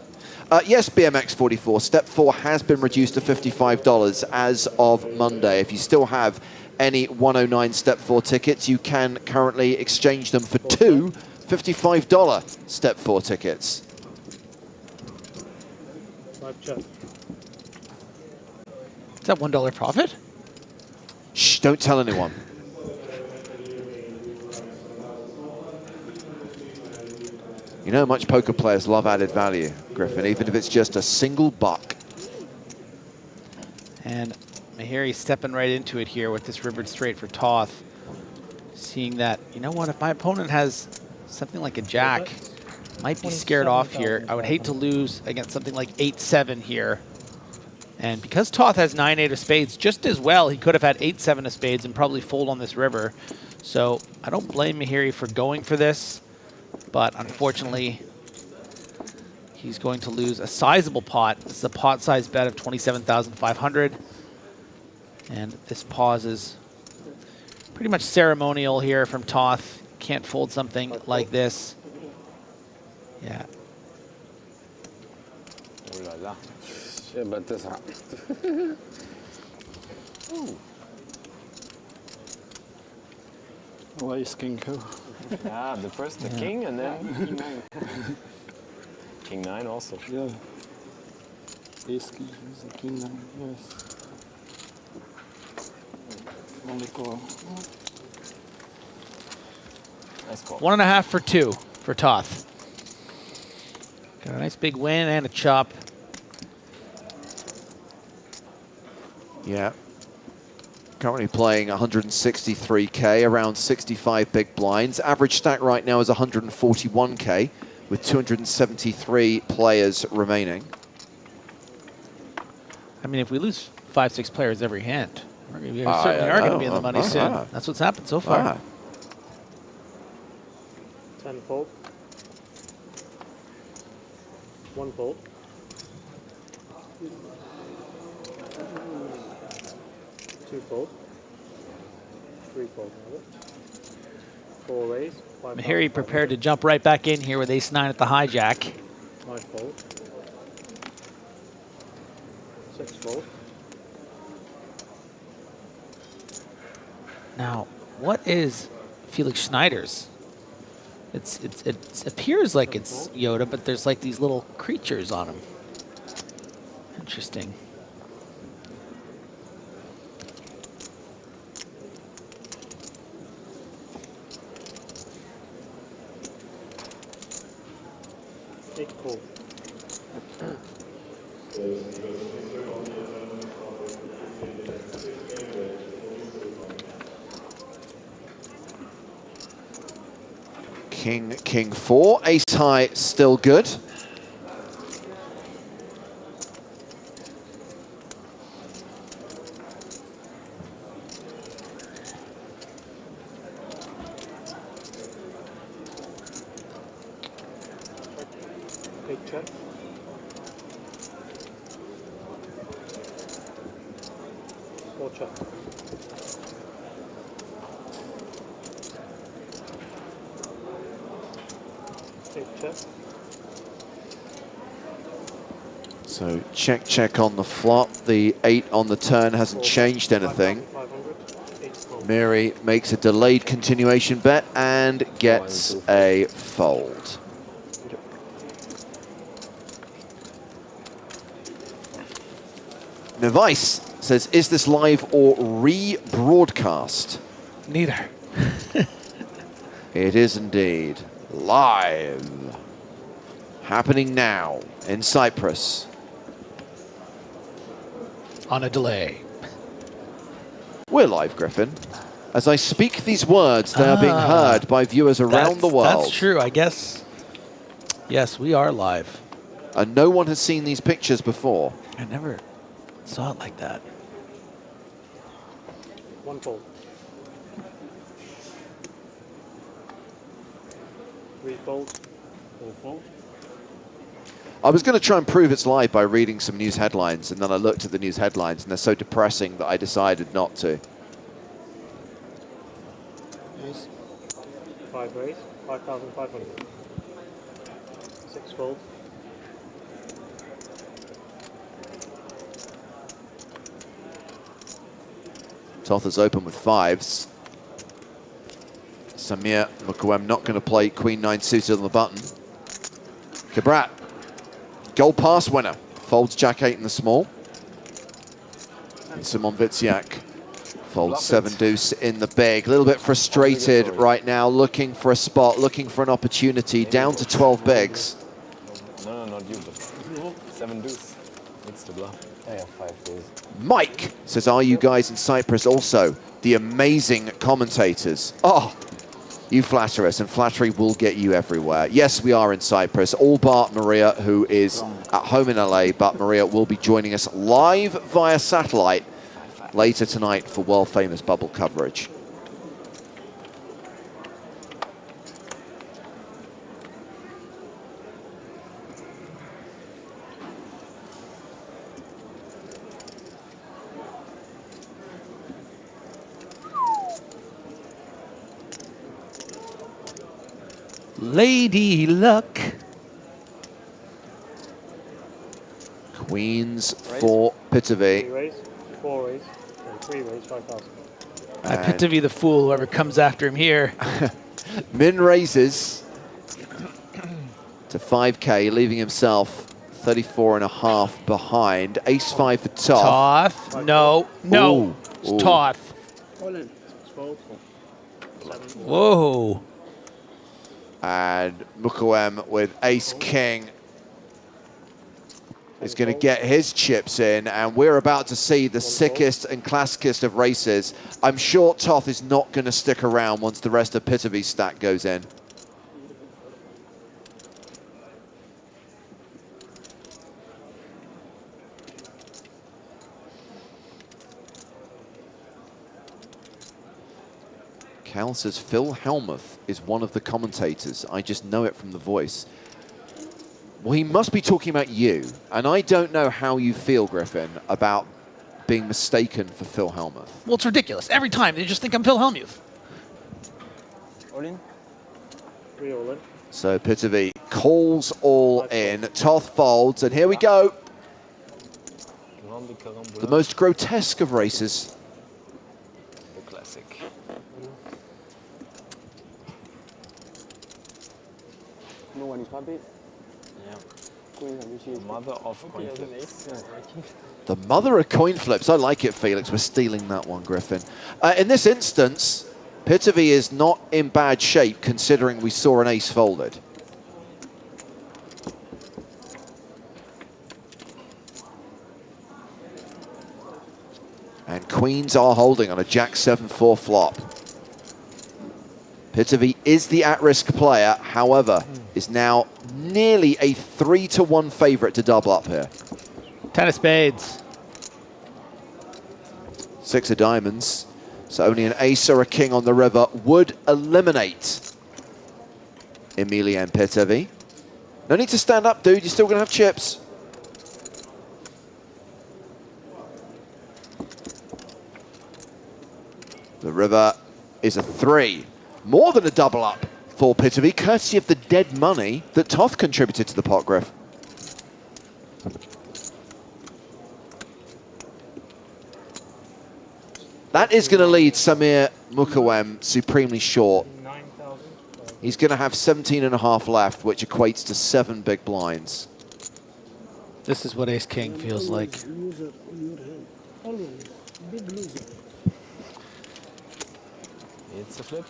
Yes, BMX44, Step 4 has been reduced to $55 as of Monday. If you still have any 109 Step 4 tickets, you can currently exchange them for 2 $55 Step 4 tickets. 5 check. Is that $1 profit? Shh, don't tell anyone. You know how much poker players love added value, Griffin, even if it's just a single buck. And Mahiri stepping right into it here with this rivered straight for Toth. Seeing that, you know what, if my opponent has something like a jack, might be scared off here. I would hate to lose against something like 8-7 here. And because Toth has 9-8 of spades, just as well, he could have had 8-7 of spades and probably fold on this river. So I don't blame Mahiri for going for this. But unfortunately, he's going to lose a sizable pot. This is a pot size bet of 27,500. And this pause is pretty much ceremonial here from Toth. Can't fold something like this. Yeah. Oh la la. Yeah, but this Why is king go? Yeah, the first the king and then king 9 also. Yeah. Ace king 9, yes. Only call. Nice call. 1.5 for 2 for Toth. Got a nice big win and a chop. Yeah. Currently playing 163K, around 65 big blinds. Average stack right now is 141K, with 273 players remaining. I mean, if we lose 5-6 players every hand, we certainly are going to be in the money soon. That's what's happened so far. 10 fold. 1 fold. 2 fold. 3 fold. 4 raise. Mahiri prepared to jump right back in here with ace-9 at the hijack. 5 fold. 6 fold. Now, what is Felix Schneider's? It appears like it's Yoda, but there's like these little creatures on him. Interesting. Cool. King 4, ace high, still good. Big check. Small check. Big check. So check on the flop. The 8 on the turn hasn't changed anything. 500. 8 small. Miri makes a delayed continuation bet and gets a fold. Nevice says, is this live or re-broadcast? Neither. It is indeed live. Happening now in Cyprus. On a delay. We're live, Griffin. As I speak these words, they are being heard by viewers around the world. That's true, I guess. Yes, we are live. And no one has seen these pictures before. I never saw it like that. One fold. Three fold. Four fold. I was going to try and prove it's live by reading some news headlines, and then I looked at the news headlines, and they're so depressing that I decided not to. Ace. 5 raise. 5,500. 6 fold. Toth is open with 5s. Samir Mukwem not going to play Queen 9 suited on the button. Kabrat, gold pass winner, folds Jack 8 in the small. And Simon Wiciak folds 7 deuce in the big. A little bit frustrated right now, looking for a spot, looking for an opportunity, down to 12 bigs. No, not you, but 7 deuce. It's the bluff. I have 5 deuce. Mike says, are you guys in Cyprus also the amazing commentators? Oh, you flatter us, and flattery will get you everywhere. Yes, we are in Cyprus, all but Maria, who is at home in LA, but Maria will be joining us live via satellite later tonight for world-famous bubble coverage. Lady Luck. Queens for Pitavy. 3 raise. 4 raise. And 3 raise. 5,000. Pitavy the fool, whoever comes after him here. Min raises to 5K, leaving himself 34.5 behind. Ace-5 for Toth. Toth. No. No. Ooh. It's Ooh. Toth. All in. 6 fold. 7. Whoa. And Mukwem with Ace-King is going to get his chips in, and we're about to see the sickest and classicest of races. I'm sure Toth is not going to stick around once the rest of Pitavy's stack goes in. Cal says Phil Hellmuth is one of the commentators. I just know it from the voice. Well, he must be talking about you. And I don't know how you feel, Griffin, about being mistaken for Phil Hellmuth. Well, it's ridiculous. Every time they just think I'm Phil Hellmuth. All in. 3 all in. So Pitavy calls all in. Toth folds, and here we go. The most grotesque of races. The classic. No one is happy. Yeah. Queen and she is Mother of coin flips. The mother of coin flips. I like it, Felix. We're stealing that one, Griffin. In this instance, Pitavy is not in bad shape, considering we saw an ace folded. And queens are holding on a Jack 7-4 flop. Pitavy is the at-risk player, however, is now nearly a 3-1 favorite to double up here. 10 of spades. 6 of diamonds. So only an ace or a king on the river would eliminate Emilian Pitavy. No need to stand up, dude. You're still going to have chips. The river is a 3. More than a double up for Pitavy, courtesy of the dead money that Toth contributed to the pot, Griff. That is going to lead Samir Mukawem supremely short. He's going to have 17.5 left, which equates to 7 big blinds. This is what Ace-King feels like. Loser in your hand. Always. Big loser. It's a flip.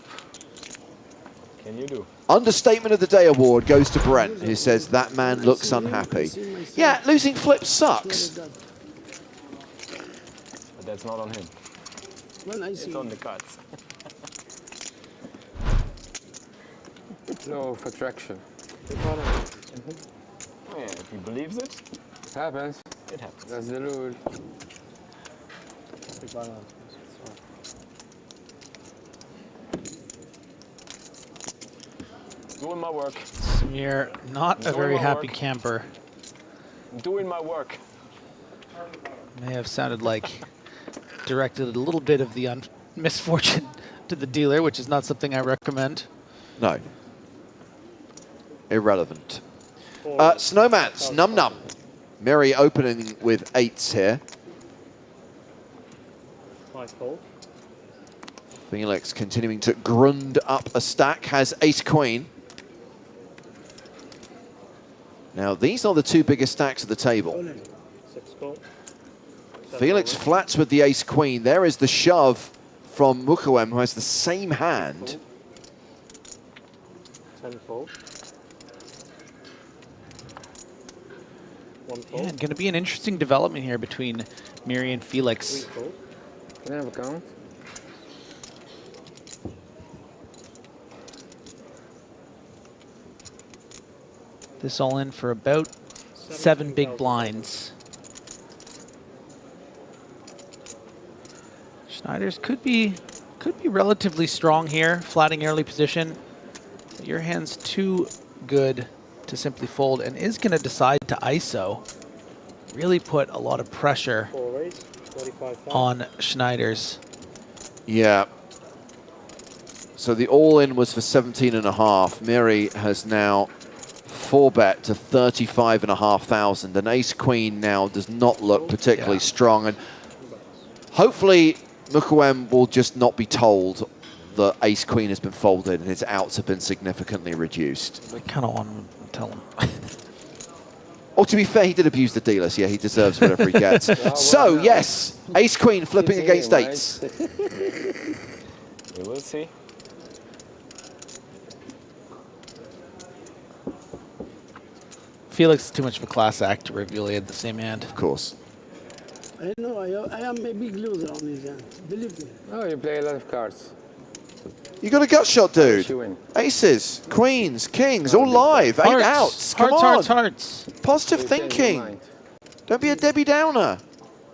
Can you do? Understatement of the Day award goes to Brent, who says that man looks unhappy. Yeah, losing flips sucks. But that's not on him. It's on the cards. Law of attraction. Yeah, if he believes it, It happens. it happens. That's the rule. Doing my work. Samir, not a Doing very my happy work. camper. Doing my work. May have sounded like directed a little bit of the misfortune to the dealer, which is not something I recommend. No. Irrelevant. Snowmans, Num Num. Mary opening with 8s here. Felix continuing to grund up a stack, has ace-queen. Now, these are the 2 biggest stacks of the table. Felix flats with the ace-queen. There is the shove from Mukawem, who has the same hand. 10 fold. Yeah, going to be an interesting development here between Miri and Felix. Can I have a count? This all in for about 7 big blinds. Schneider's could be relatively strong here, flatting early position. Your hand's too good to simply fold and is going to decide to ISO. Really put a lot of pressure on Schneider's. Yeah. So the all-in was for 17.5. Miri has now 4-bet to 35,500. And ace-queen now does not look particularly strong. And hopefully Mukawem will just not be told that ace-queen has been folded and his outs have been significantly reduced. I kind of want to tell him. Oh, to be fair, he did abuse the dealer, so yeah, he deserves whatever he gets. So, yes, ace-queen flipping against 8s. We will see. Felix is too much of a class act to reveal he had the same hand. Of course. I know, I am a big loser on his hand. Believe me. Oh, you play a lot of cards. You got a gut shot, dude. Aces, queens, kings, all live. 8 outs. Come on. Hearts. Positive thinking. Don't be a Debbie Downer.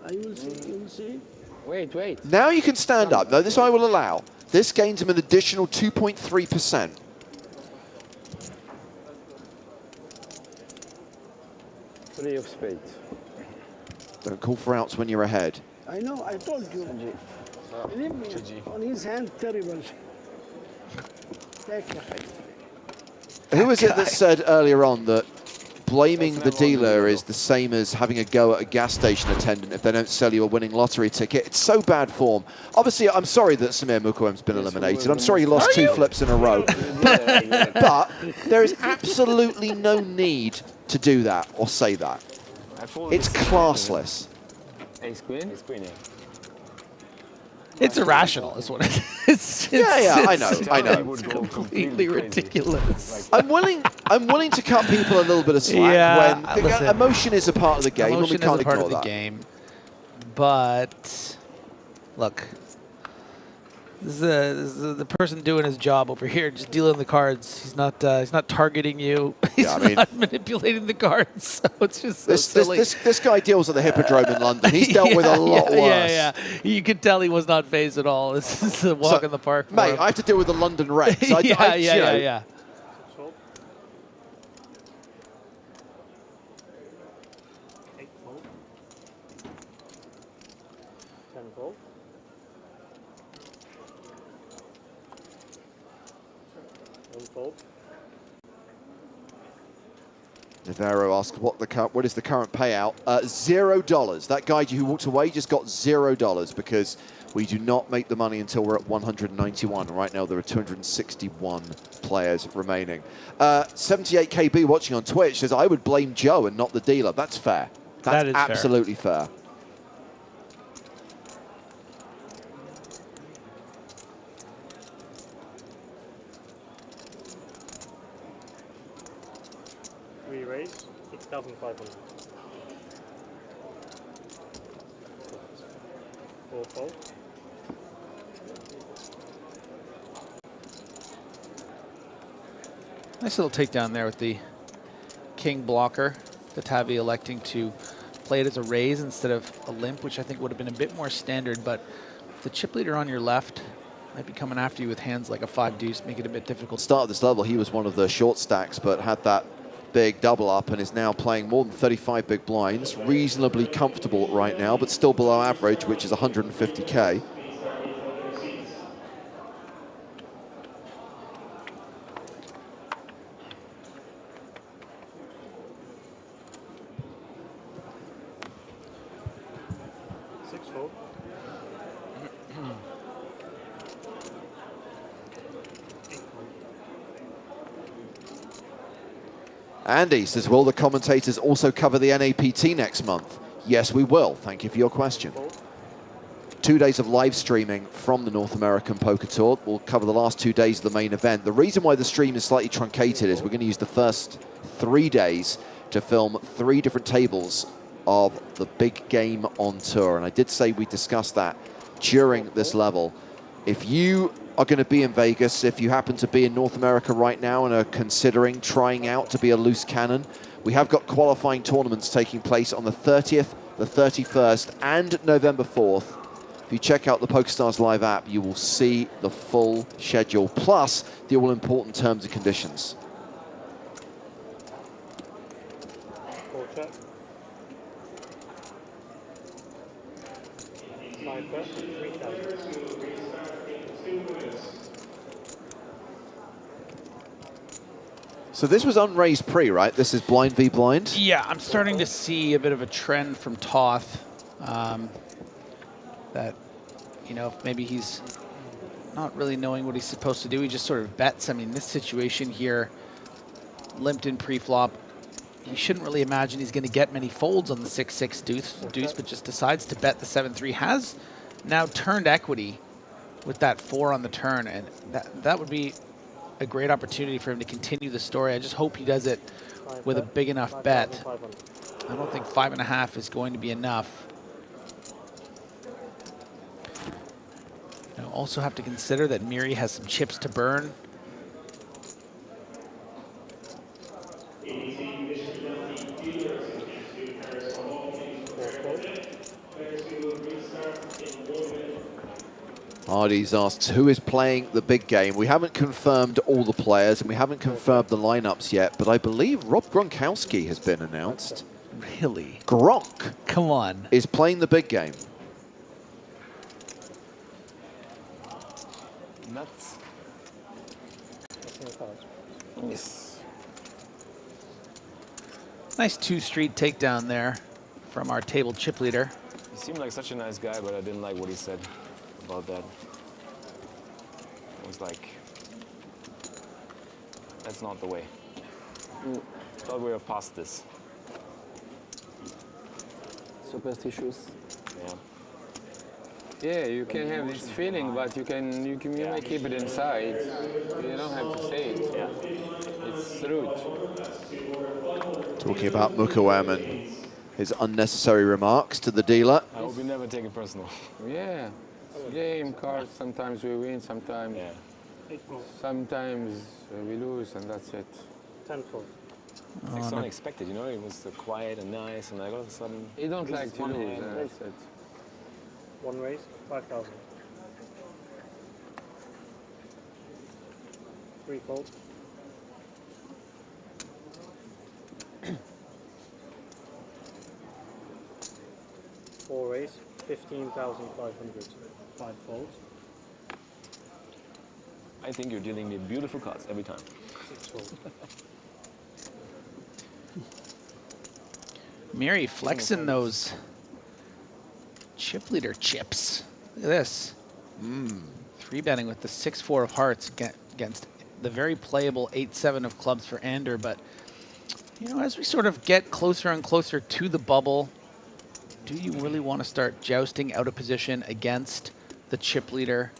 I will see, you will see. Wait. Now you can stand up. No, this I will allow. This gains him an additional 2.3%. Three of spades. Don't call for outs when you're ahead. I know, I told you. Believe me, on his hand, terrible. Take care. Who was it that said earlier on that blaming the dealer is the same as having a go at a gas station attendant if they don't sell you a winning lottery ticket? It's so bad form. Obviously, I'm sorry that Samir Mukawem's been eliminated. I'm sorry he lost 2 flips in a row. But there is absolutely no need to do that or say that. It's classless. Ace queen? Ace queen, yeah. It's irrational, is what it is. Yeah, I know. It's completely ridiculous. I'm willing to cut people a little bit of slack when listen, emotion is a part of the game, and we emotion can't is a part ignore of the that. game. But look, this is the person doing his job over here, just dealing the cards. He's not targeting you. He's not manipulating the cards. So it's just so silly. This guy deals at the Hippodrome in London. He's dealt with a lot worse. Yeah. You could tell he was not phased at all. This is a walk in the park. for Mate, him. I have to deal with the London Rex. Yeah. Navarro asks, what is the current payout? $0. That guy who walked away just got $0 because we do not make the money until we're at 191. Right now, there are 261 players remaining. 78KB watching on Twitch says, I would blame Joe and not the dealer. That's fair. That's absolutely fair. We raise 6,500. 4 fold. Nice little takedown there with the king blocker. Batavi electing to play it as a raise instead of a limp, which I think would have been a bit more standard, but the chip leader on your left might be coming after you with hands like a 5 deuce, make it a bit difficult. Start of this level, he was one of the short stacks, but had that big double up and is now playing more than 35 big blinds. Reasonably comfortable right now, but still below average, which is 150K. Andy says, will the commentators also cover the NAPT next month? Yes, we will. Thank you for your question. 2 days of live streaming from the North American Poker Tour. We'll cover the last 2 days of the main event. The reason why the stream is slightly truncated is we're going to use the first 3 days to film 3 different tables of the big game on tour. And I did say we discussed that during this level. If you are going to be in Vegas, if you happen to be in North America right now and are considering trying out to be a loose cannon, we have got qualifying tournaments taking place on the 30th, the 31st, and November 4th. If you check out the PokerStars Live app, you will see the full schedule, plus the all-important terms and conditions. So this was unraised pre, right? This is blind v blind? Yeah, I'm starting to see a bit of a trend from Toth that, you know, maybe he's not really knowing what he's supposed to do. He just sort of bets. I mean, this situation here, limped in pre-flop. You shouldn't really imagine he's going to get many folds on the 6-6 deuce, but just decides to bet the 7-3. Has now turned equity with that 4 on the turn, and that would be a great opportunity for him to continue the story. I just hope he does it with a big enough bet. I don't think 5.5 is going to be enough. You also have to consider that Miri has some chips to burn. Hardy's asks, who is playing the big game? We haven't confirmed all the players and we haven't confirmed the lineups yet, but I believe Rob Gronkowski has been announced. Really? Gronk. Come on. Is playing the big game. Nuts. Yes. Nice 2-street takedown there from our table chip leader. He seemed like such a nice guy, but I didn't like what he said about that. It was like, that's not the way. Thought we were past this. Superstitious. Yeah. Yeah, you can have this feeling, but you may keep it inside. You don't have to say it. Yeah. It's rude. Talking about Mukawem and his unnecessary remarks to the dealer. I hope you never take it personal. Yeah. Game cards, sometimes we win, sometimes we lose, and that's it. 10-4. It's unexpected, you know, it was quiet and nice, and like all of a sudden... You don't like to lose, that's it. One raise, 5,000. 3 fold. Four raise, 15,500. 5 folds. I think you're dealing me beautiful cards every time. 6 folds. Miri flexing those chip leader chips. Look at this. 3-betting with the 6-4 of hearts against the very playable 8-7 of clubs for Ander. But, you know, as we sort of get closer and closer to the bubble, do you really want to start jousting out of position against the chip leader?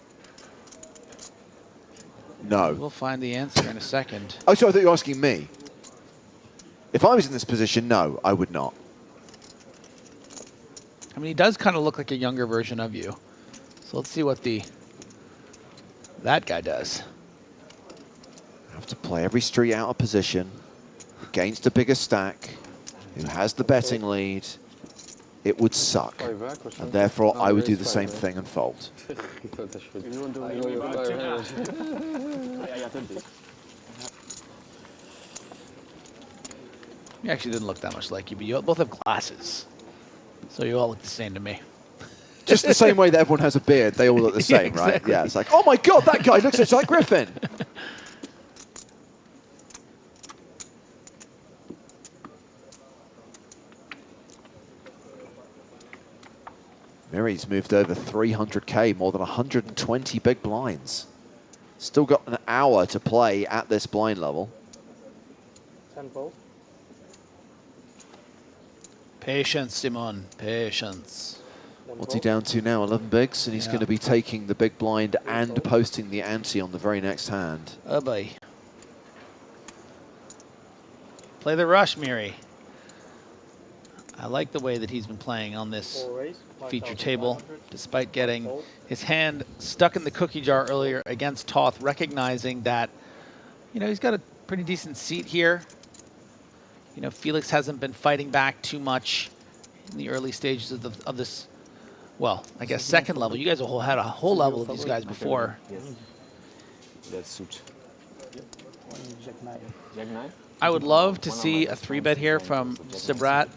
No. We'll find the answer in a second. Oh, so I thought you were asking me. If I was in this position, no, I would not. I mean, he does kind of look like a younger version of you. So let's see what that guy does. Have to play every street out of position against a bigger stack who has the betting lead. It would suck. And therefore, I would do the same thing and fold. You actually didn't look that much like you, but you both have glasses. So you all look the same to me. Just the same way that everyone has a beard, they all look the same, Yeah, right? exactly. Yeah, it's like, oh my God, that guy looks just like Griffin. Miri's moved over 300K, more than 120 big blinds. Still got an hour to play at this blind level. 10 fold. Patience, Simon, patience. What's he down to now? 11 bigs, and he's going to be taking the big blind and posting the ante on the very next hand. Oh boy. Play the rush, Miri. I like the way that he's been playing on this feature table, despite getting his hand stuck in the cookie jar earlier against Toth, recognizing that, you know, he's got a pretty decent seat here. You know, Felix hasn't been fighting back too much in the early stages of this, well, I guess second level. You guys had a whole level of these guys before. That suit. Jack 9. I would love to see a 3-bet here from Sebrat.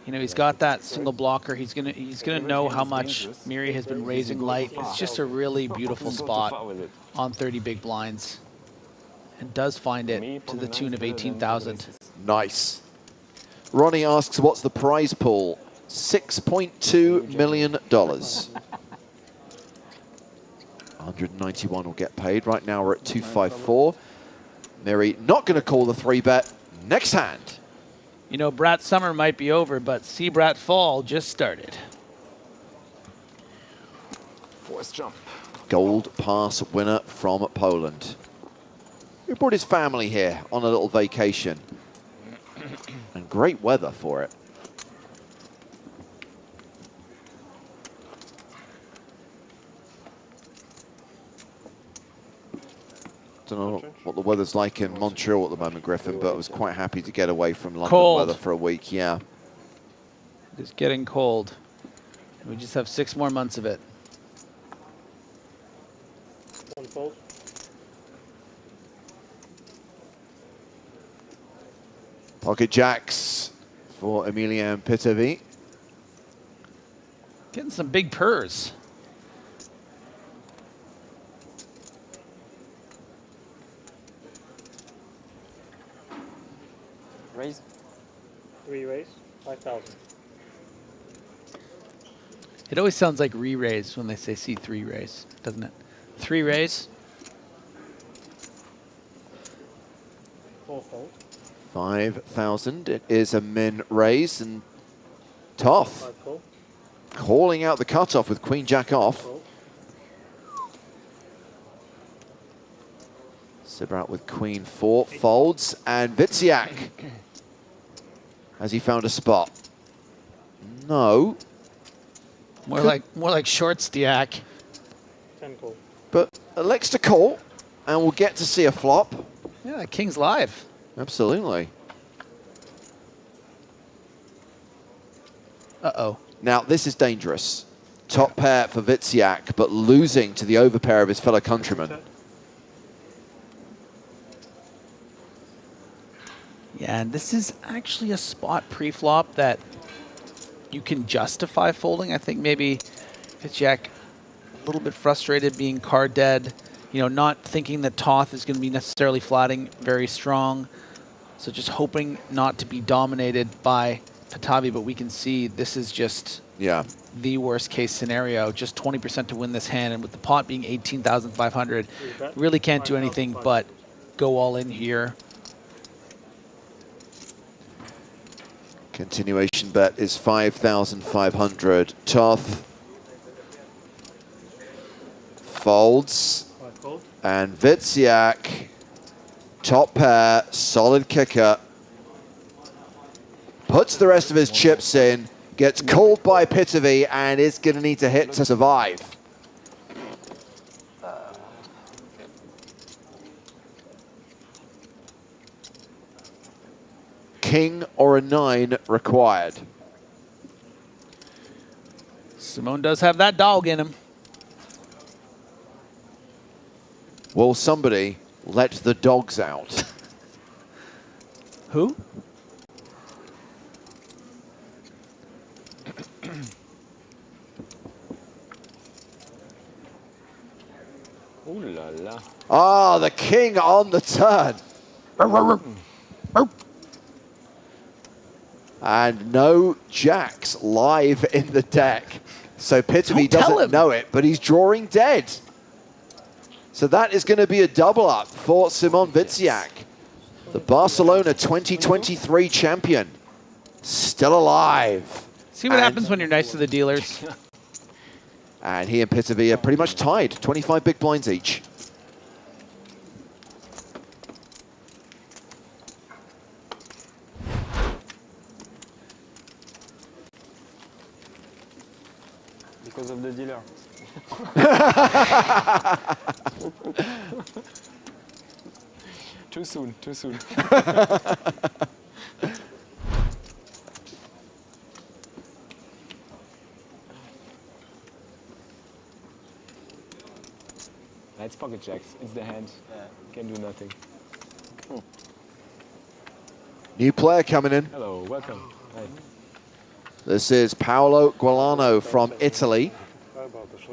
You know, he's got that single blocker. He's gonna know how much Miri has been raising light. It's just a really beautiful spot on 30 big blinds, and does find it to the tune of 18,000. Nice. Ronnie asks, what's the prize pool? $6.2 million. 191 will get paid. Right now we're at 254. Miri not going to call the 3-bet. Next hand. You know, Brat summer might be over, but see Brat fall just started. Forced jump. Gold pass winner from Poland. He brought his family here on a little vacation. And great weather for it. Don't know what the weather's like in Montreal at the moment, Griffin, but I was quite happy to get away from London weather for a week, yeah. It's getting cold. We just have 6 more months of it. 1 fold. Pocket jacks for Lucien Cohen. Getting some big purrs. Raise. 3 raise, 5,000. It always sounds like re-raise when they say C3 raise, doesn't it? 3 raise. 4 fold. 5,000. It is a min raise, and Toth calling out the cutoff with Queen Jack off. Sebrat with Queen 4 folds, and Wiciak. Has he found a spot? No. More like short stack. 10 call. But elects to call, and we'll get to see a flop. Yeah, King's live. Absolutely. Uh-oh. Now, this is dangerous. Top pair for Wiciak, but losing to the overpair of his fellow countryman. Yeah, and this is actually a spot pre-flop that you can justify folding. I think maybe Wiciak a little bit frustrated being card dead, you know, not thinking that Toth is going to be necessarily flatting very strong. So just hoping not to be dominated by Patavi, but we can see this is just the worst case scenario. Just 20% to win this hand, and with the pot being 18,500, really can't do anything but go all in here. Continuation bet is 5,500. Toth folds, and Wiciak, top pair, solid kicker, puts the rest of his chips in, gets called by Pateychuk, and is going to need to hit to survive. King or a 9 required. Simone does have that dog in him. Will somebody let the dogs out? Who? Ooh la la. Ah, the king on the turn. And no jacks live in the deck. So Pateychuk doesn't know it, but he's drawing dead. So that is going to be a double up for Simon Wiciak, the Barcelona 2023 champion. Still alive. See what happens when you're nice to the dealers. And he and Pateychuk are pretty much tied, 25 big blinds each. Because of the dealer. Too soon, too soon. It's pocket jacks. It's the hand. Can do nothing. New player coming in. Hello, welcome. Hi. This is Paolo Gualano from Italy,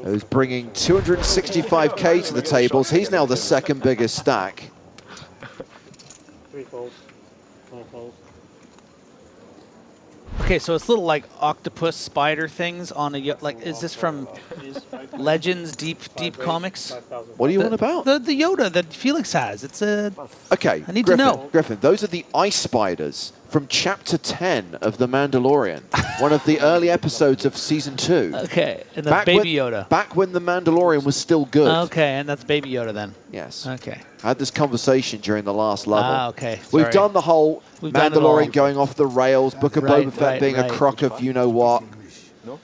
who's bringing 265k to the tables. He's now the second biggest stack. 3 folds, 4 folds. Okay, so it's little like octopus spider things on a like. Is this from Legends Deep Comics? What are you on about? The Yoda that Felix has. It's a. Okay, I need to know. Griffin, those are the ice spiders from Chapter 10 of The Mandalorian, one of the early episodes of Season 2. Okay, and that's Baby Yoda. Back when The Mandalorian was still good. Okay, and that's Baby Yoda then. Yes. Okay. I had this conversation during the last level. Ah, okay. We've Sorry. done the whole We've done it Mandalorian all. going off the rails, Book of Boba Fett being a crock of you-know-what. No?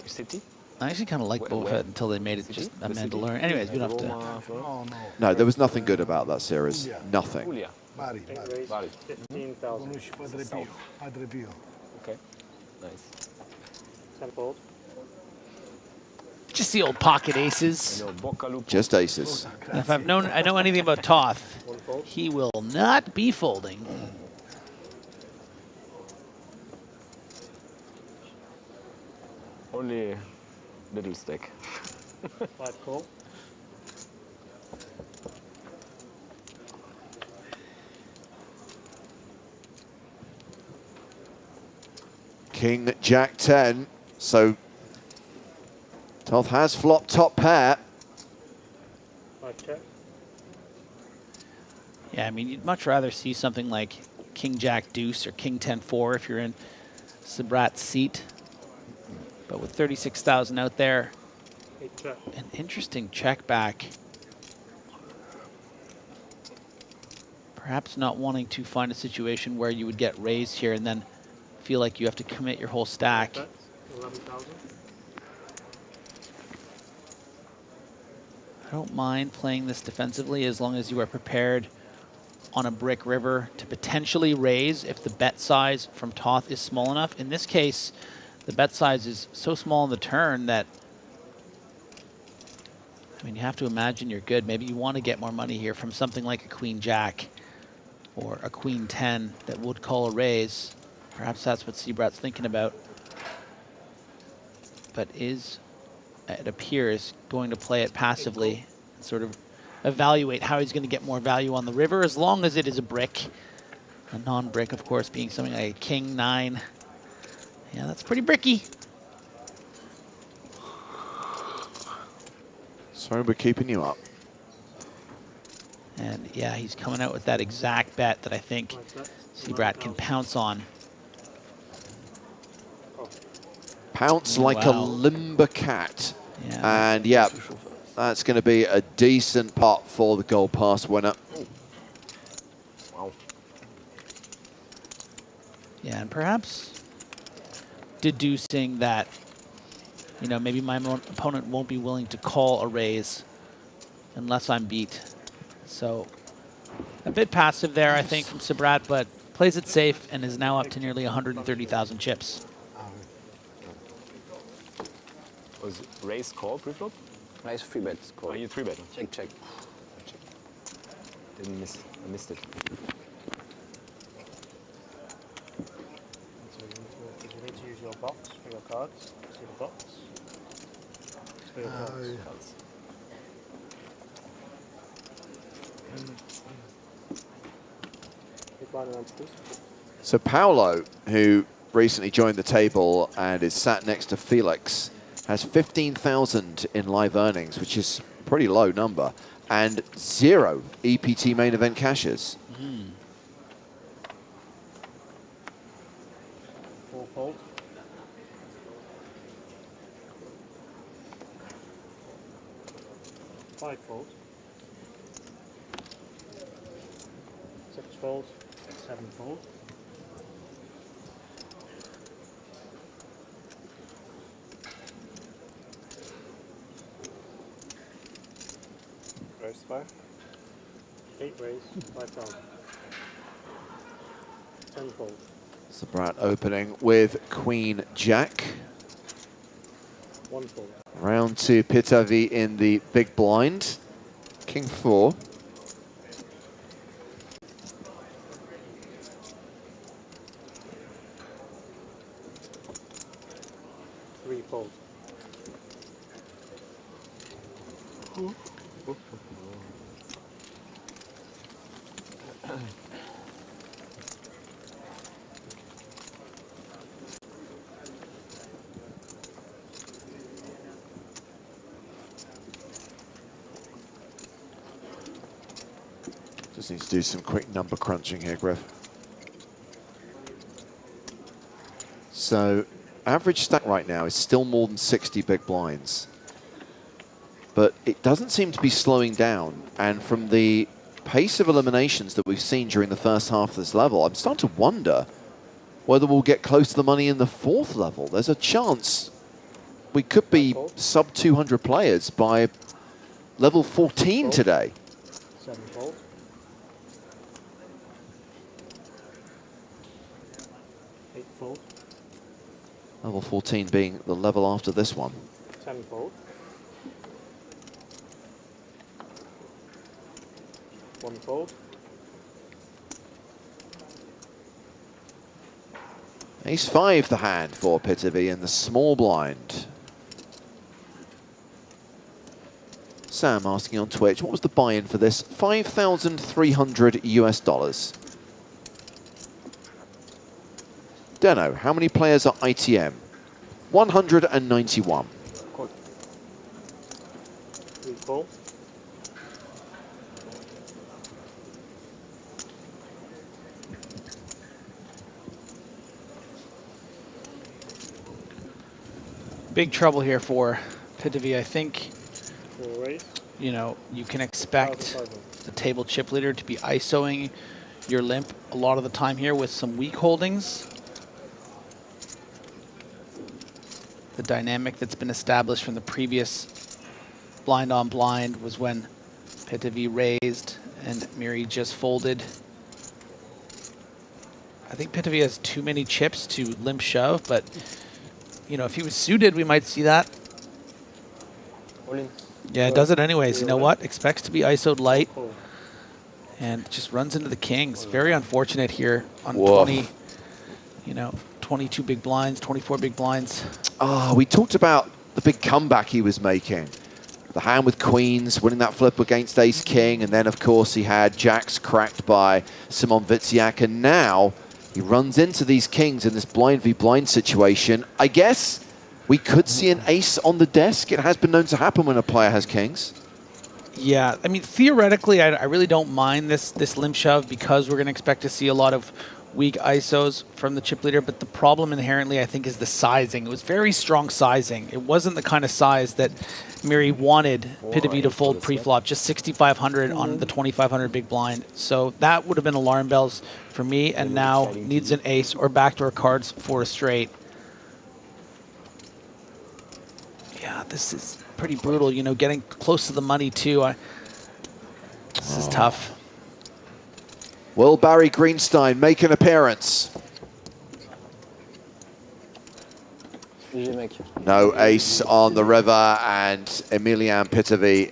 City? I actually kind of like Boba Fett until they made it just a Mandalorian. Anyways, we don't have to. No, there was nothing good about that series. Nothing. Bari. 15,000. Okay, nice. 10 folds. Just the old pocket aces. Just aces. If I know anything about Toth, he will not be folding. Only little stack. 5 call. King, Jack 10. So Toth has flopped top pair. 5 check. Yeah, I mean, you'd much rather see something like King Jack Deuce or King 10-4 if you're in Sabrat's seat. But with 36,000 out there, 8 check. an interesting check back. Perhaps not wanting to find a situation where you would get raised here and then feel like you have to commit your whole stack. 11,000. I don't mind playing this defensively as long as you are prepared on a brick river to potentially raise if the bet size from Toth is small enough. In this case, the bet size is so small in the turn that, I mean, you have to imagine you're good. Maybe you want to get more money here from something like a Queen Jack or a Queen 10 that would call a raise. Perhaps that's what Sebrat's thinking about. But is, it appears, going to play it passively and sort of evaluate how he's going to get more value on the river as long as it is a brick. A non-brick, of course, being something like a king 9. Yeah, that's pretty bricky. Sorry, we're keeping you up. And yeah, he's coming out with that exact bet that I think Sebrat can pounce on. Pounce like a limber cat. Yeah. And yeah, that's going to be a decent pot for the gold pass winner. Wow. Yeah, and perhaps deducing that, you know, maybe my opponent won't be willing to call a raise unless I'm beat. So a bit passive there, I think, from Sebrat, but plays it safe and is now up to nearly 130,000 chips. Was raise call pre-flop? Raise 3-bet call. Are you 3-bet? Check, check. Didn't miss. I missed it. So you need to use your box for your cards. See the box? It's for your cards. So Paolo, who recently joined the table and is sat next to Felix, has 15,000 in live earnings, which is a pretty low number, and 0 EPT main event cashes. 4-fold. Five-fold. 6-fold. 7-fold. Raise 5. 8 raise, 5,000. 10-fold. Sebrat opening with Queen Jack. 1-fold. Round 2, Pitavi in the big blind. King 4. Fold. Just need to do some quick number crunching here, Griff. So average stack right now is still more than 60 big blinds. But it doesn't seem to be slowing down. And from the pace of eliminations that we've seen during the first half of this level, I'm starting to wonder whether we'll get close to the money in the 4th level. There's a chance we could be sub 200 players by level 14 today. 7-fold. 8-fold. Level 14 being the level after this one. 10-fold. 1-fold. Ace-5 the hand for Pitavi in the small blind. Sam asking on Twitch, what was the buy-in for this? 5,300 US dollars. Deno, how many players are ITM? 191. 3-fold. Big trouble here for Pitavi. I think, Raise. you know, you can expect the table chip leader to be ISOing your limp a lot of the time here with some weak holdings. The dynamic that's been established from the previous blind on blind was when Pitavi raised and Miri just folded. I think Pitavi has too many chips to limp shove, but you know, if he was suited, we might see that. Yeah, it does it anyways. You know what? Expects to be ISO'd light and just runs into the kings. Very unfortunate here on 20, you know, 22 big blinds, 24 big blinds. Oh, we talked about the big comeback he was making. The hand with queens, winning that flip against ace-king, and then, of course, he had jacks cracked by Simon Wiciak, and now he runs into these kings in this blind v blind situation. I guess we could see an ace on the desk. It has been known to happen when a player has kings. Yeah, I mean, theoretically, I really don't mind this limp shove because we're going to expect to see a lot of weak ISOs from the chip leader, but the problem inherently, I think, is the sizing. It was very strong sizing. It wasn't the kind of size that Miri wanted Pitavy to fold pre-flop, just 6,500 on the 2,500 big blind. So that would have been alarm bells for me, and now needs an ace or backdoor cards for a straight. Yeah, this is pretty brutal, you know, getting close to the money too. This is tough. Will Barry Greenstein make an appearance? No ace on the river, and Emilian Pitavy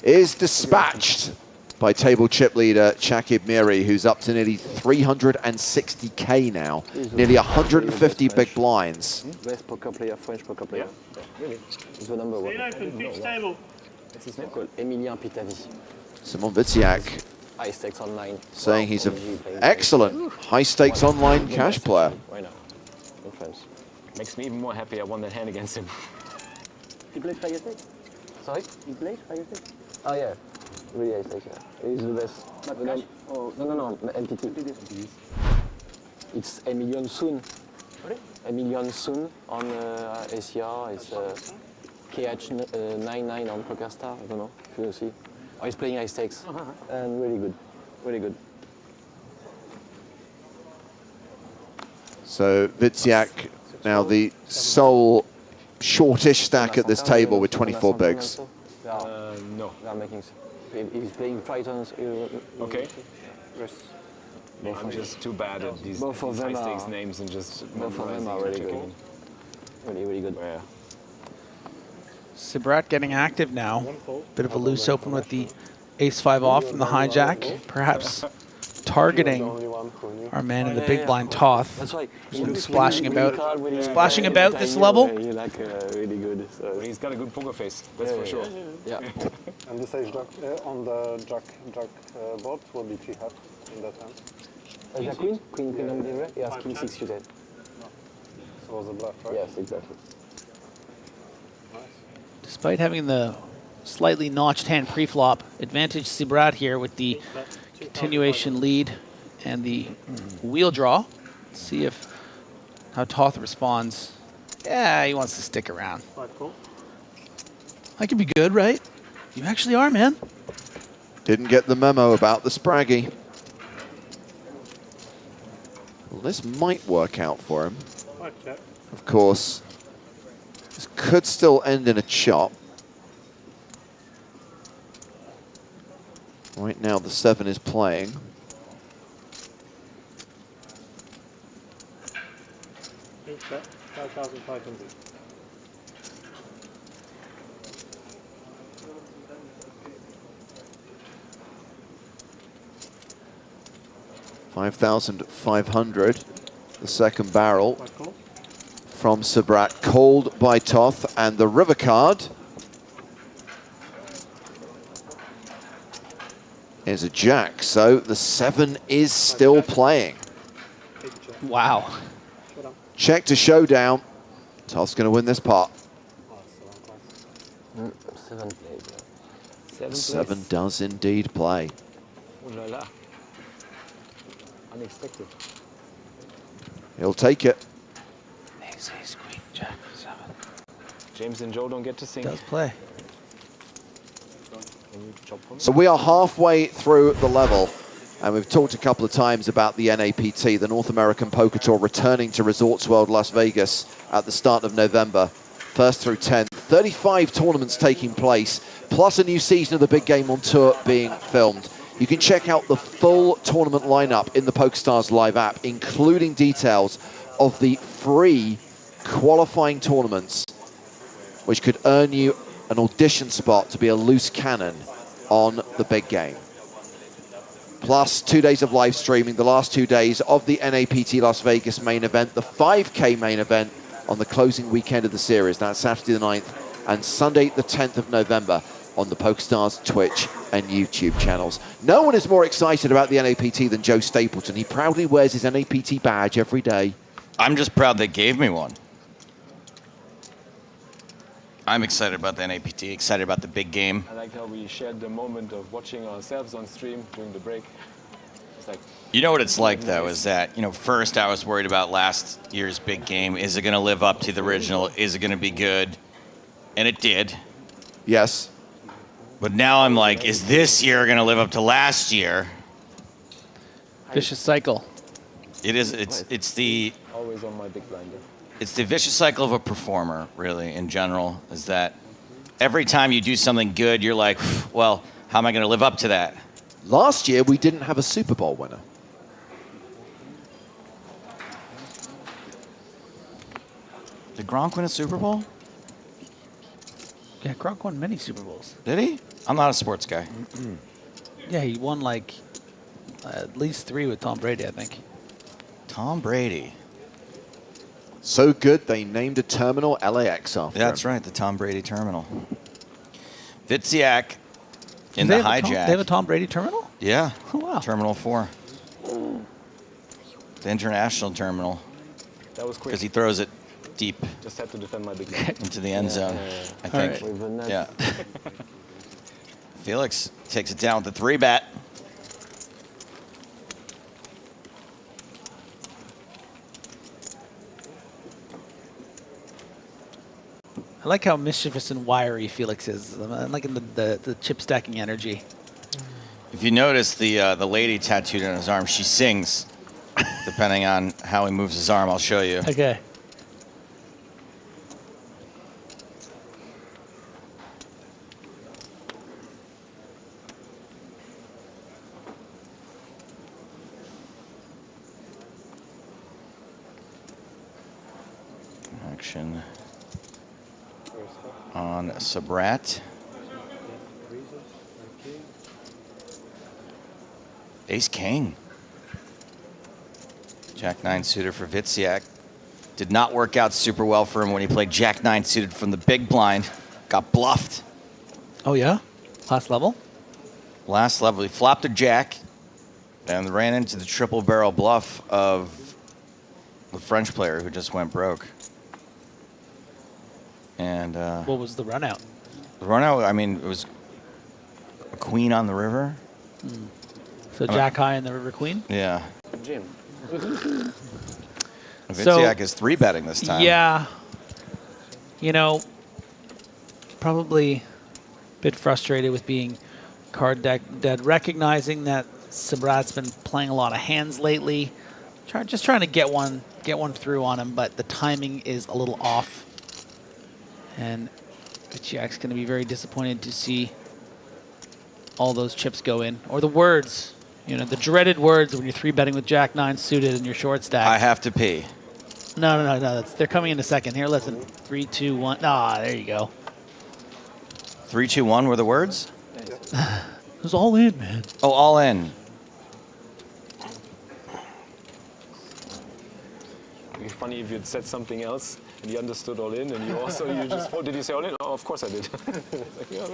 is dispatched by table chip leader Chakib Miri, who's up to nearly 360k now, nearly 150 big blinds. Best poker player, French poker player. Really? He's the number one. What's his name? Called Emilian Pitavy. Simon Wiciak High stakes online. saying he's an excellent high-stakes online cash player. Right now, in France. Makes me even more happy I won that hand against him. He plays high stakes? Sorry? He plays high stakes? Oh yeah, really high stakes, yeah. He's the best. Oh, no, MPT. It's Emilian Soon. Emilian Soon on ACR. It's KH99 on PokerStars. I don't know if you see. Oh, he's playing high stakes. And really good. Really good. So Wiciak now the sole shortish stack at this table with 24 bigs. No. They are making. He's playing Tritons. Okay. I'm just too bad at these high stakes names and just both of them are really good. Really good. Yeah. Sabrat getting active now. Bit of a loose open with the ace-5 off from the hijack. Perhaps targeting our man in the big blind Toth. Who's been splashing about this level. Really good. So. He's got a good poker face, that's for sure. Yeah. And this ace jack on the jack board will be 3 half in that hand. Jack queen? Queen on the river? He has king 6 suited. So it was a bluff, right? Yes, exactly. Despite having the slightly notched hand pre-flop, advantage Sabrat here with the continuation lead and the wheel draw. Let's see how Toth responds. Yeah, he wants to stick around. I could be good, right? You actually are, man. Didn't get the memo about the Spraggy. Well, this might work out for him. Of course, this could still end in a chop. Right now, the 7 is playing. Check, 5,500. $5,500, the second barrel from Sabrat, called by Toth, and the river card is a jack, so the 7 is still playing. Wow. Check to showdown. Toth's going to win this pot. 7 plays. 7 does indeed play. Oh la la. Unexpected. He'll take it. Ace, queen, jack, 7. James and Joe don't get to sing. Does play. So we are halfway through the level, and we've talked a couple of times about the NAPT, the North American Poker Tour, returning to Resorts World Las Vegas at the start of November, 1st through 10th. 35 tournaments taking place, plus a new season of the Big Game on Tour being filmed. You can check out the full tournament lineup in the PokerStars Live app, including details of the free qualifying tournaments, which could earn you an audition spot to be a loose cannon on the Big Game. Plus 2 days of live streaming, the last 2 days of the NAPT Las Vegas main event, the 5K main event on the closing weekend of the series. That's Saturday the 9th and Sunday the 10th of November. on the PokerStars Twitch and YouTube channels. No one is more excited about the NAPT than Joe Stapleton. He proudly wears his NAPT badge every day. I'm just proud they gave me one. I'm excited about the NAPT, excited about the big game. I like how we shared the moment of watching ourselves on stream during the break. It's like, You know what it's like, though, is that, first I was worried about last year's big game. Is it going to live up to the original? Is it going to be good? And it did. Yes. But now I'm like, is this year going to live up to last year? Vicious cycle. It is. It's the always on my big blinder. It's the vicious cycle of a performer, really, in general, is that every time you do something good, you're like, well, how am I going to live up to that? Last year, we didn't have a Super Bowl winner. Did Gronk win a Super Bowl? Yeah, Gronk won many Super Bowls. Did he? I'm not a sports guy. Yeah, he won like at least 3 with Tom Brady, I think. Tom Brady. So good, they named a terminal LAX after That's him. right, the Tom Brady terminal. Wiciak in Do the they have hijack. They have a Tom Brady terminal? Yeah. Oh, wow. Terminal 4. The international terminal. That was quick. Because he throws it deep Just had to defend my big blind. into the end zone, I think. Right. Yeah. Felix takes it down with the 3-bet. I like how mischievous and wiry Felix is. I'm liking the chip stacking energy. If you notice the lady tattooed on his arm, she sings, depending on how he moves his arm. I'll show you. Okay. Action on Sabrat. Ace King. Jack 9 suited for Wiciak. Did not work out super well for him when he played Jack 9 suited from the big blind. Got bluffed. Oh, yeah? Last level? Last level, he flopped a jack and ran into the triple barrel bluff of the French player who just went broke. And What was the run out? the run out, I mean, it was a queen on the river. So Jack High and the River Queen? Yeah. Jim. Wiciak is 3-betting this time. Yeah. Probably a bit frustrated with being card dead, recognizing that Sabrat's been playing a lot of hands lately. Just trying to get one through on him, but the timing is a little off. And Wiciak's going to be very disappointed to see all those chips go in. Or the words, the dreaded words when you're 3-betting with Jack 9 suited and your short stack. I have to pee. No. They're coming in a second. Here, listen. 3, 2, 1. Ah, there you go. 3, 2, 1 were the words? It was all in, man. Oh, all in. It'd be funny if you'd said something else and you understood all in, and you just did you say all in? Oh, of course I did. Like, yeah.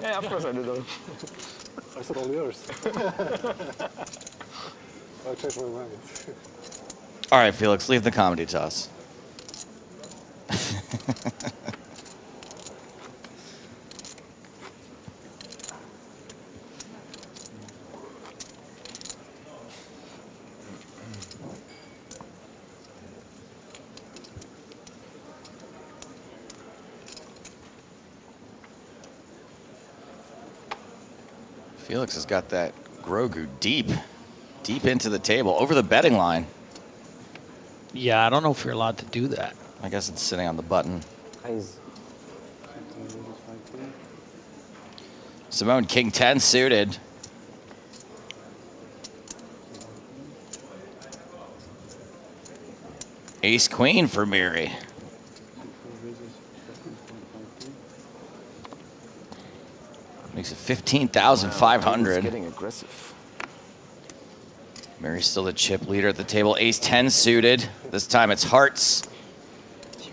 Yeah, of course I did. I said all yours. I'll change my mind. All right, Felix, leave the comedy to us. Felix has got that Grogu deep into the table, over the betting line. Yeah, I don't know if you're allowed to do that. I guess it's sitting on the button. Simone, King 10 suited. Ace Queen for Miri. Makes it 15,500. Getting aggressive. Miri's still the chip leader at the table. Ace 10 suited. This time it's hearts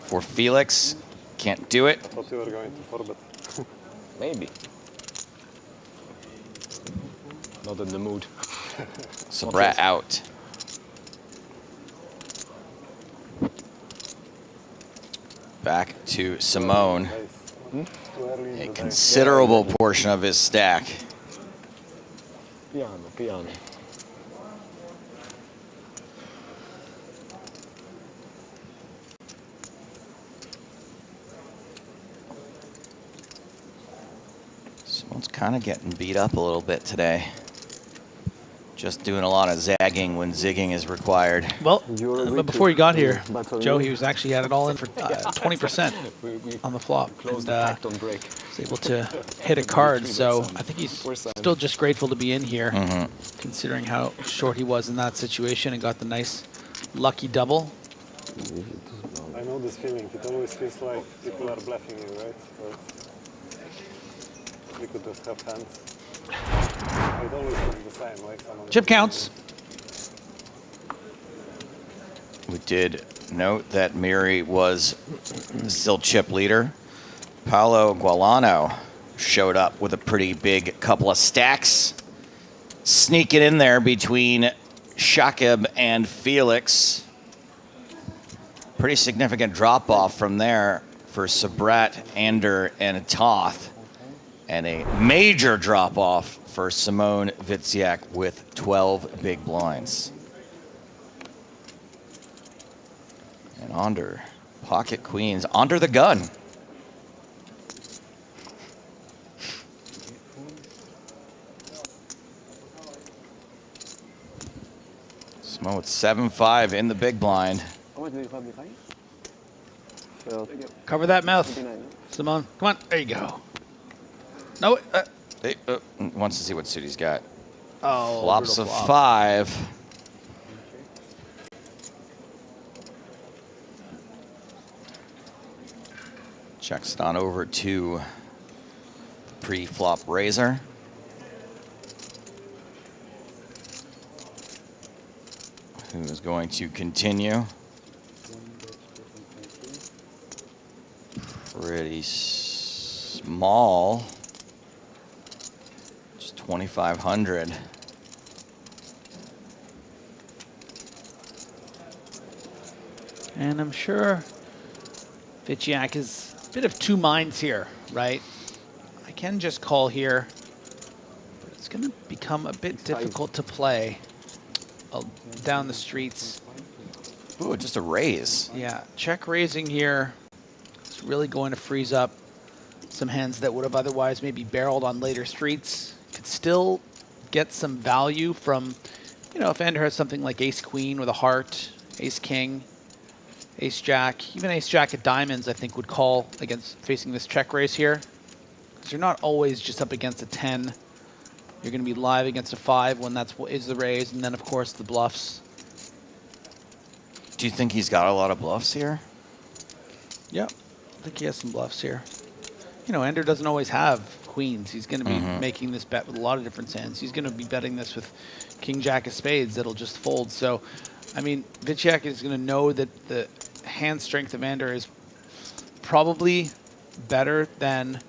for Felix. Can't do it. I thought you were going to 4-bet. Maybe. Not in the mood. Sabrat out. Back to Simone. A considerable portion of his stack. Piano, piano. Simone's kind of getting beat up a little bit today. Just doing a lot of zagging when zigging is required. Well, but before he got here, Joe, he was actually had it all in for 20% on the flop. And, was able to hit a card, so I think he's still just grateful to be in here, considering how short he was in that situation and got the nice lucky double. I know this feeling. It always feels like people are bluffing you, right? Or we could just have hands. It always feels the same, like someone... Chip counts. We did note that Miri was still chip leader. Paolo Gualano showed up with a pretty big couple of stacks. Sneaking in there between Shakib and Felix. Pretty significant drop-off from there for Sabrat, Ander, and Toth. And a major drop-off for Simon Wiciak with 12 big blinds. And Ander, pocket queens, under the gun. Simon with 7-5 in the big blind. Cover that mouth, Simone. Come on, there you go. No, Wants to see what suit he's got. Oh, flops of flop. 5. Checks it on over to the pre-flop razor. Who's going to continue? Pretty small. 2,500. And I'm sure Wiciak is a bit of two minds here, right? I can just call here, but it's going to become a bit difficult to play down the streets. Ooh, just a raise. Yeah, check raising here is really going to freeze up some hands that would have otherwise maybe barreled on later streets. Could still get some value from, you know, if Ander has something like ace-queen with a heart, ace-king, ace-jack, even ace-jack at diamonds, I think would call against facing this check raise here. Because you're not always just up against a 10. You're going to be live against a 5 when that's what is the raise, and then, of course, the bluffs. Do you think he's got a lot of bluffs here? Yep, I think he has some bluffs here. You know, Ander doesn't always have queens. He's going to be making this bet with a lot of different hands. He's going to be betting this with king jack of spades that'll just fold. So, I mean, Wiciak is going to know that the hand strength of Ander is probably better than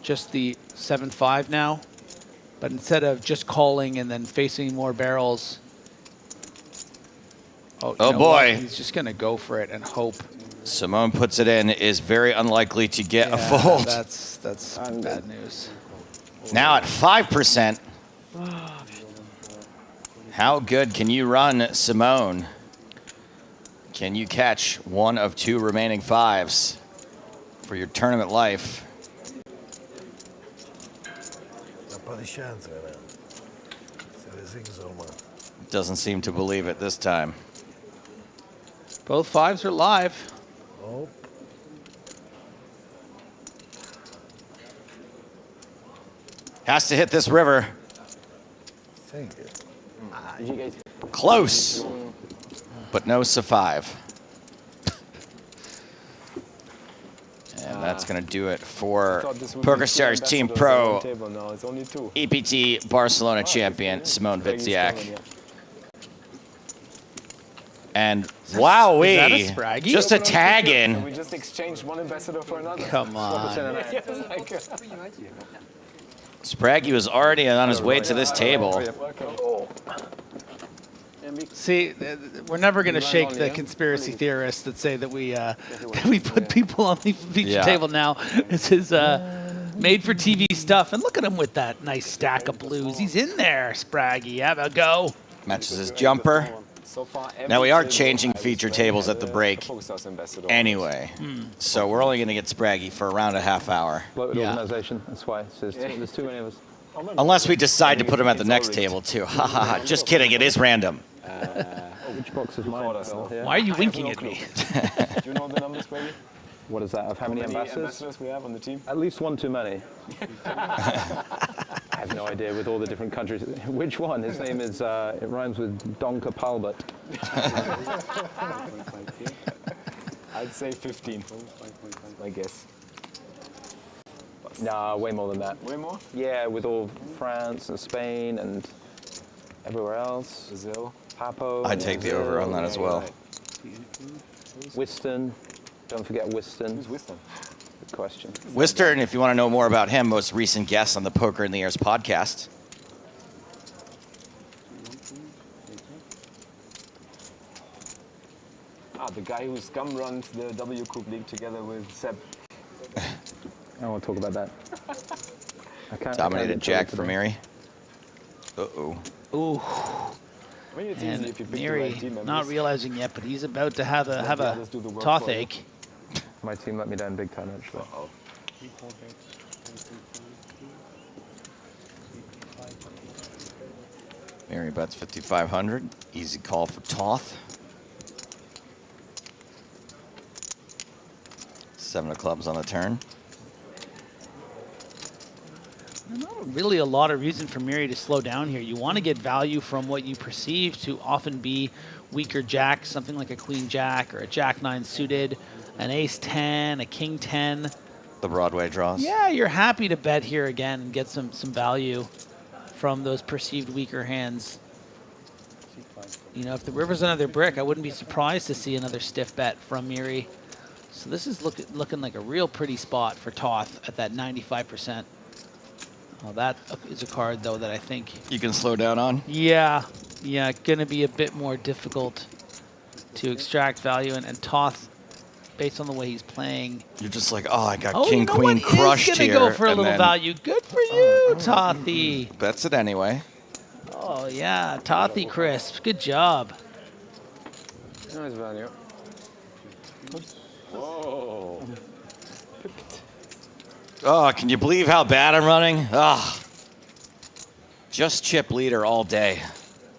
just the 7-5 now. But instead of just calling and then facing more barrels, oh boy, he's just going to go for it and hope. Simone puts it in, is very unlikely to get a fold. That's bad news. Now at 5%. How good can you run, Simone? Can you catch one of 2 remaining 5s for your tournament life? Doesn't seem to believe it this time. Both 5s are live. Has to hit this river. Thank you. Close, but no C5. And that's going to do it for PokerStars Team Pro EPT Barcelona champion Simon Wiciak. And wowee, that a Spraggy? just a tag in. We just exchanged one ambassador for another. Come on. Spraggy was already on his way to this table. See, we're never going to shake the conspiracy theorists that say that we put people on the feature table now. This is made-for-TV stuff. And look at him with that nice stack of blues. He's in there, Spraggy. Have a go. Matches his jumper. Now we are changing feature tables at the break anyway. So we're only going to get Spraggy for around a half hour. Organization, that's why. So there's too many of us. Unless we decide to put him at the next table too. Ha ha ha. Just kidding, it is random. Which box is mine? Why are you winking at me? Do you know the numbers, maybe? What is that? Of how many ambassadors we have on the team? At least one too many. I have no idea with all the different countries. Which one? His name is, it rhymes with Donka Palbert. I'd say 15, I guess. Nah, way more than that. Way more? Yeah, with all France and Spain and everywhere else. Brazil. Papo. I'd take the over on that as well. Whiston. Don't forget Whiston. Who's Whiston? Good question. Wistern, if you want to know more about him, most recent guest on the Poker in the Airs podcast. The guy who scum runs the W Coupe League together with Seb. I don't want to talk about that. Dominated Jack for Mary. Uh-oh. Ooh. I mean, it's And easy if you pick Mary, the right team members. not realizing yet, but he's about to have a toothache. My team let me down big time, actually. Mary bets 5,500. Easy call for Toth. 7 of clubs on the turn. Not really a lot of reason for Mary to slow down here. You want to get value from what you perceive to often be weaker jacks, something like a queen jack or a jack 9 suited, an ace 10, a king 10. The Broadway draws. Yeah, you're happy to bet here again and get some value from those perceived weaker hands. You know, if the river's another brick, I wouldn't be surprised to see another stiff bet from Miri. So this is looking like a real pretty spot for Toth at that 95%. Well, that is a card, though, that I think... You can slow down on? Yeah, going to be a bit more difficult to extract value. And Toth, based on the way he's playing... You're just like, oh, I got king, queen crushed here. He's going to go for a little value. Good for you, Tothy. Bets it anyway. Oh, yeah, Tothy crisp. Good job. Nice value. Whoa. Oh, can you believe how bad I'm running? Ah, just chip leader all day.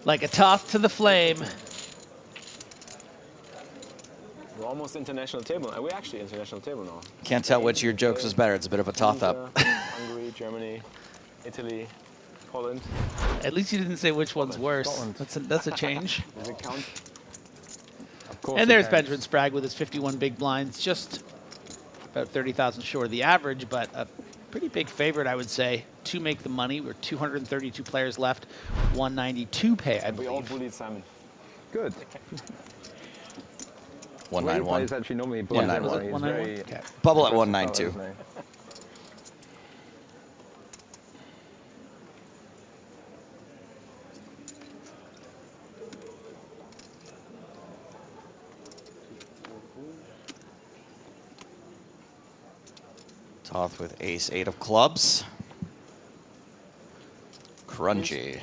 Like a Toth to the flame. We're almost international table. We're actually international table now. Can't tell which of your jokes was better. It's a bit of a Toth up. Hungary, Germany, Italy, Poland. At least you didn't say which one's worse. That's a change. Does it count? Of course. And there's Benjamin Sprague with his 51 big blinds, just about 30,000 short of the average, but a pretty big favorite, I would say, to make the money. We're 232 players left, 192 pay, I believe. We all bullied Simon. Good. 191. Is actually normally 191. 191? Okay. Bubble at 192. Toth with ace-8 of clubs. Crunchy.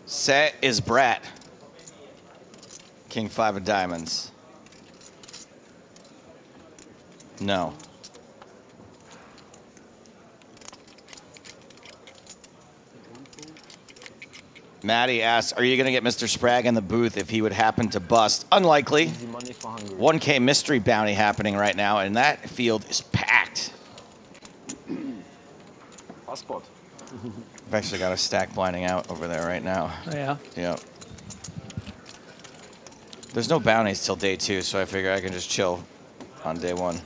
Set is Brat. King 5 of diamonds. No. Maddie asks, are you going to get Mr. Sprague in the booth if he would happen to bust? Unlikely. 1K mystery bounty happening right now, and that field is packed. Passport. I've actually got a stack blinding out over there right now. Oh, yeah? Yep. There's no bounties till day 2, so I figure I can just chill on day 1.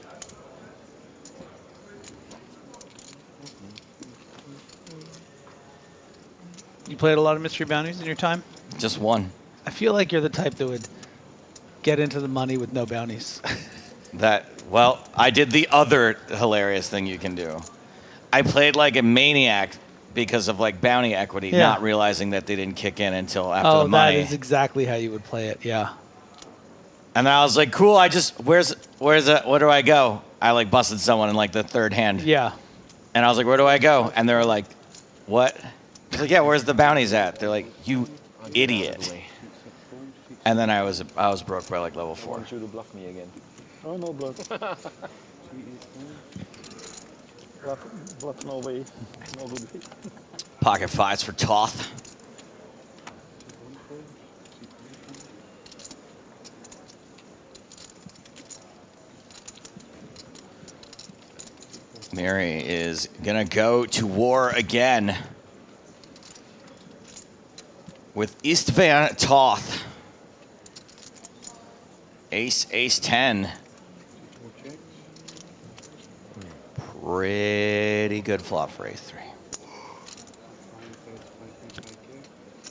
You played a lot of mystery bounties in your time? Just 1. I feel like you're the type that would get into the money with no bounties. Well, I did the other hilarious thing you can do. I played like a maniac because of like bounty equity, not realizing that they didn't kick in until after the money. That is exactly how you would play it, yeah. And I was like, cool, where do I go? I like busted someone in like the 3rd hand. Yeah. And I was like, where do I go? And they were like, what? I was like, yeah, where's the bounties at? They're like, you idiot. And then I was broke by like level 4. I want you to bluff me again. Oh, no bluff. Bluff no way. No good way. Pocket 5s for Toth. Mary is gonna go to war again with Istvan Toth. Ace, ace 10. Pretty good flop for ace 3.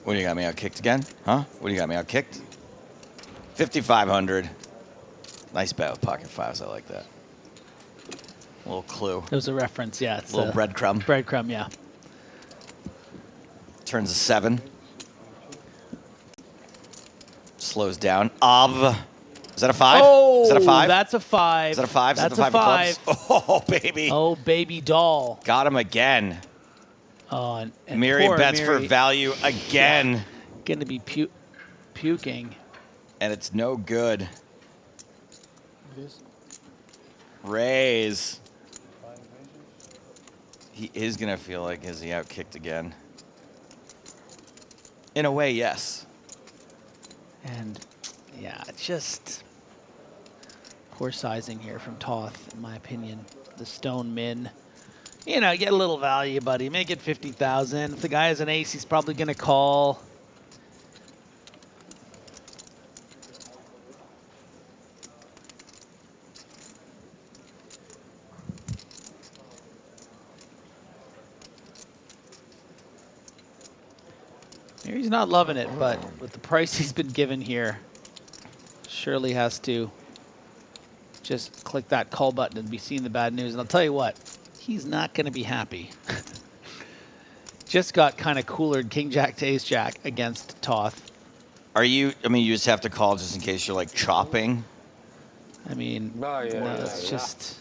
What do you got me out kicked again? Huh? What do you got me out kicked? 5,500. Nice bet with pocket 5s. I like that. A little clue. It was a reference, yeah. It's a little breadcrumb. Breadcrumb, yeah. Turns a 7. Slows down. Av. Is that a 5? Oh, is that a 5? That's a 5. Is that a 5? That's is that a 5. Of clubs? Oh, baby. Oh, baby doll. Got him again. Oh, and Miri poor bets Miri. for value again. Yeah. Going to be puking. And it's no good. Raise. He is going to feel like, is he out kicked again? In a way, yes. And, yeah, just poor sizing here from Toth, in my opinion. The stone min. You know, get a little value, buddy. Make it 50,000. If the guy has an ace, he's probably going to call. He's not loving it, but with the price he's been given here, surely has to just click that call button and be seeing the bad news. And I'll tell you what, he's not going to be happy. Just got kind of coolered King Jack to Ace Jack against Toth. Are you, I mean, you just have to call just in case you're like chopping? I mean, it's just...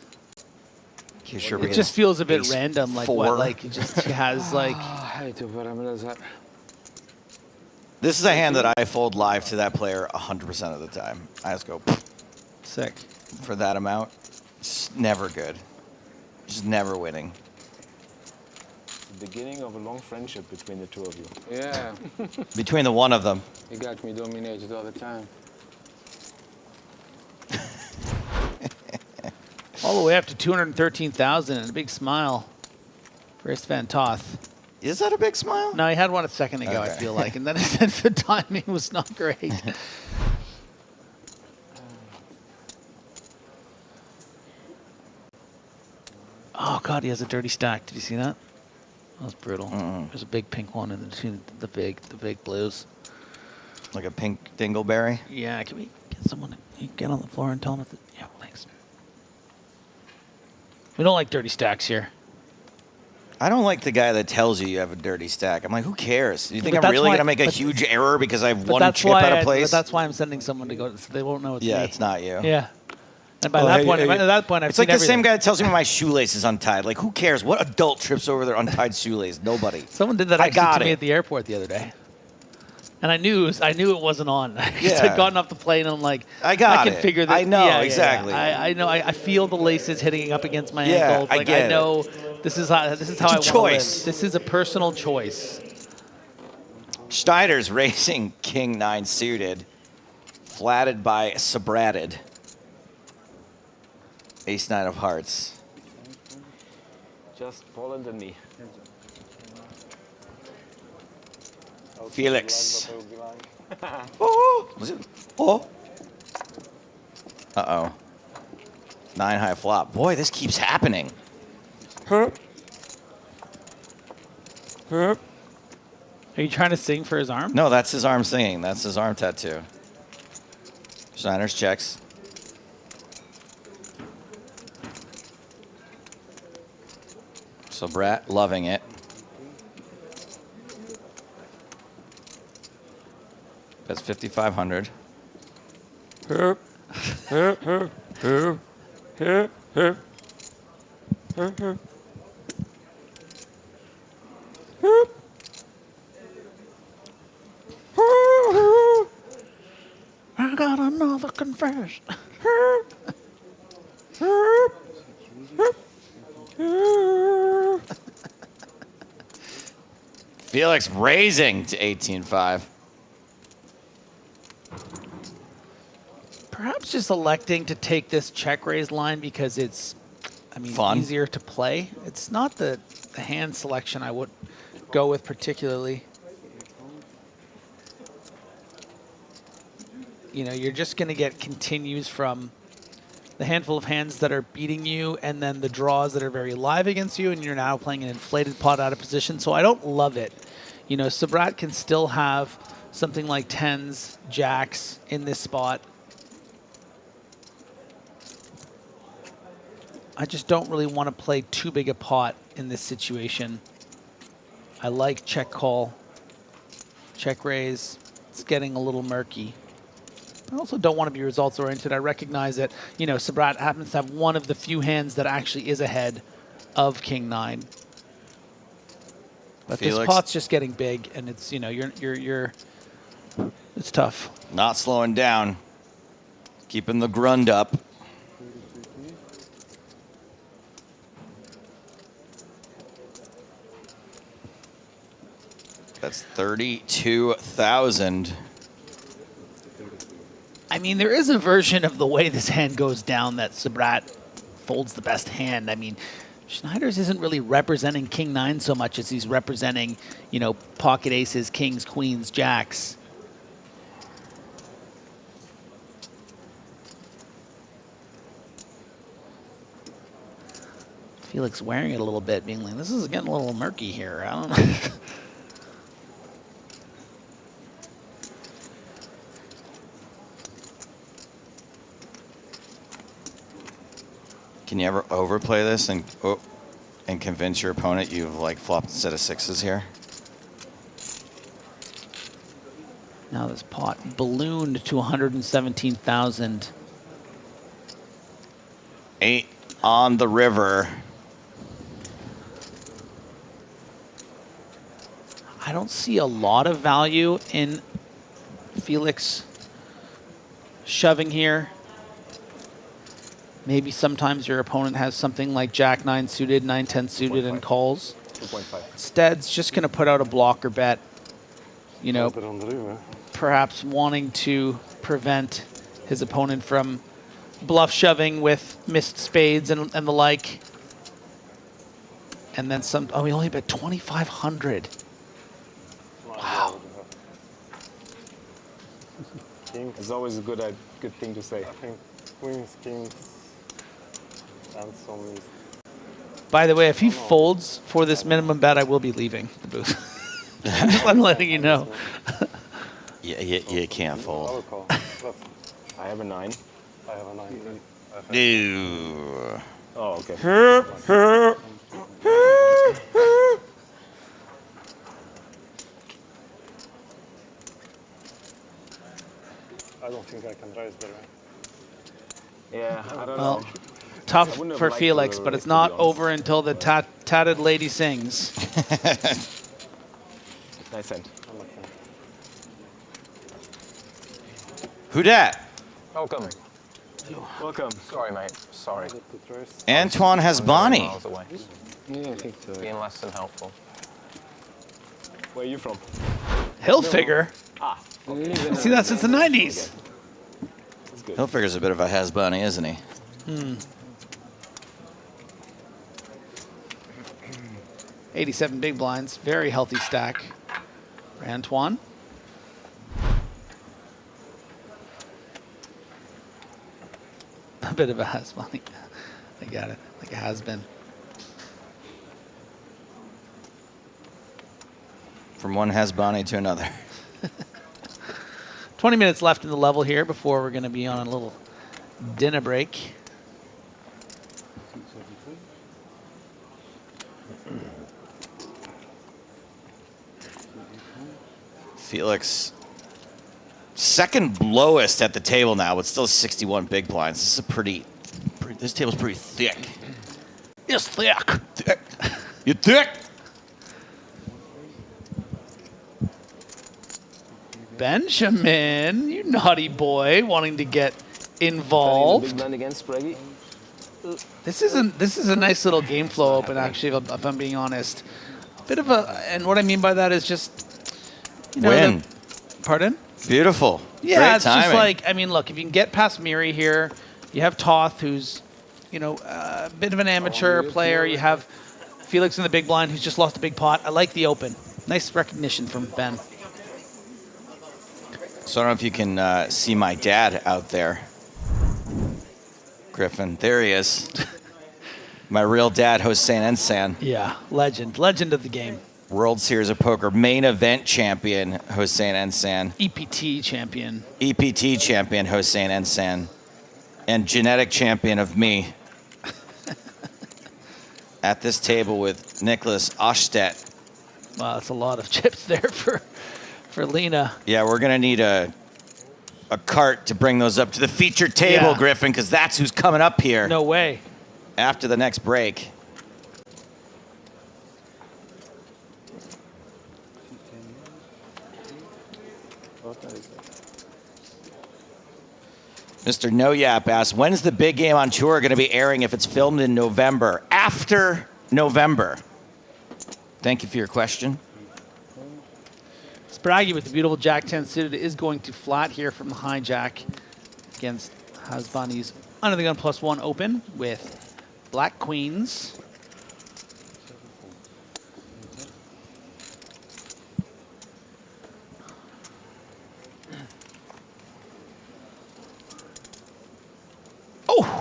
In case you're it just feels a bit random, like 4. what, like he just has like... This is a hand that I fold live to that player 100% of the time. I just go... Sick. For that amount. It's never good. Just never winning. It's the beginning of a long friendship between the two of you. Yeah. Between the one of them. You got me dominated all the time. All the way up to 213,000 and a big smile for Istvan Toth. Is that a big smile? No, he had one a second ago, I feel like, and then the timing was not great. Oh God, he has a dirty stack. Did you see that? That was brutal. There's a big pink one in the big blues. Like a pink dingleberry? Yeah, can we get someone to get on the floor and tell him that? Yeah, thanks. We don't like dirty stacks here. I don't like the guy that tells you have a dirty stack. I'm like, who cares? You think But I'm that's really why- going to make a but- huge error because I have But one that's chip why out of place? But that's why I'm sending someone to go, so they won't know it's me. Yeah, it's not you. Yeah. And by that point, I've it's seen like the everything. same guy that tells me my shoelace is untied. Like, who cares? What adult trips over their untied shoelace? Nobody. Someone did that I actually got to me it. at the airport the other day. And I knew it wasn't on. Because Yeah. I'd gotten off the plane and I'm like, I got can it. figure that. I know, yeah, exactly. Yeah. I know. I feel the laces hitting up against my Yeah, ankles. I Like get I it. know this is how I It's want a to choice. live. This is a personal choice. Schneider's racing King 9 suited, flatted by Sabratted. Ace 9 of hearts. Just Poland and me. Felix. Oh, was it? Oh, Uh-oh. 9 high flop. Boy, this keeps happening. Are you trying to sing for his arm? No, that's his arm singing. That's his arm tattoo. Schneider's checks. So Brat loving it. That's 5,500. I got another confession. Felix raising to 18-5. Perhaps just electing to take this check raise line because it's, I mean, Fun. easier to play. It's not the hand selection I would go with particularly. You know, you're just going to get continues from the handful of hands that are beating you and then the draws that are very live against you, and you're now playing an inflated pot out of position. So I don't love it. You know, Sabrat can still have something like 10s, jacks in this spot. I just don't really want to play too big a pot in this situation. I like check call, check raise. It's getting a little murky. I also don't want to be results oriented. I recognize that, you know, Sabrat happens to have one of the few hands that actually is ahead of King 9. But Felix, this pot's just getting big, and it's, you know, it's tough. not slowing down. Keeping the grund up. That's 32,000. I mean, there is a version of the way this hand goes down that Sabrat folds the best hand. I mean, Schneider's isn't really representing King 9 so much as he's representing, you know, pocket aces, kings, queens, jacks. Felix wearing it a little bit, being like, this is getting a little murky here. I don't know. Can you ever overplay this and convince your opponent you've like flopped a set of sixes here? Now this pot ballooned to 117,000. 8 on the river. I don't see a lot of value in Felix shoving here. Maybe sometimes your opponent has something like Jack 9 suited, 9-10 suited, and calls. 2.5. Instead's just going to put out a blocker bet. You know, perhaps wanting to prevent his opponent from bluff shoving with missed spades and the like. And then some. Oh, he only bet 2,500. Wow. It's always a good thing to say. I think queens, kings, and some. By the way, if he folds for this minimum bet, I will be leaving the booth. I'm letting you know. Yeah, you can't fold. I have a 9. I have a 9. Ew. Oh, okay. I don't think I can raise there. Yeah, I don't Well, know. tough for Felix, but it's not over until the tatted lady sings. Nice hand. Who dat? Welcome. Welcome. Sorry, mate. Sorry. Antoine has Bonnie. Miles away. Yeah, I think so. Being less than helpful. Where are you from? Hilfiger. Ah. I've seen that since the 90s. Hilfiger's a bit of a has-bunny, isn't he? 87 big blinds. Very healthy stack. Antoine. bit of a has-been. I got it. Like a has-been. From one has-bonnie to another. 20 minutes left in the level here before we're going to be on a little dinner break. Felix, second lowest at the table now, but still 61 big blinds. This is this table's pretty thick. It's thick. Thick. You thick? Benjamin, you naughty boy, wanting to get involved. Big blind against Spraggy. This is a nice little game flow open, actually, if I'm being honest. Bit of a, and what I mean by that is just, you know, win. Pardon? Beautiful. Yeah, Great it's timing. just like, I mean, look, if you can get past Miri here, you have Toth, who's, you know, a bit of an amateur player. You have Felix in the big blind, who's just lost a big pot. I like the open. Nice recognition from Ben. So I don't know if you can see my dad out there. Griffin, there he is. My real dad, Hossein Ensan. Yeah, legend of the game. World Series of Poker main event champion, Hossein Ensan. EPT champion. EPT champion, Hossein Ensan. And genetic champion of me. At this table with Nicholas Ostedt. Wow, that's a lot of chips there for Lena. Yeah, we're going to need a cart to bring those up to the featured table, Yeah. Griffin, because that's who's coming up here. No way. After the next break. Mr. No Yap asks, when's the big game on tour going to be airing if it's filmed in November? After November. Thank you for your question. Spraggy with the beautiful Jack-10 suited is going to flat here from the hijack against Hasbani's under the gun +1 open with black queens.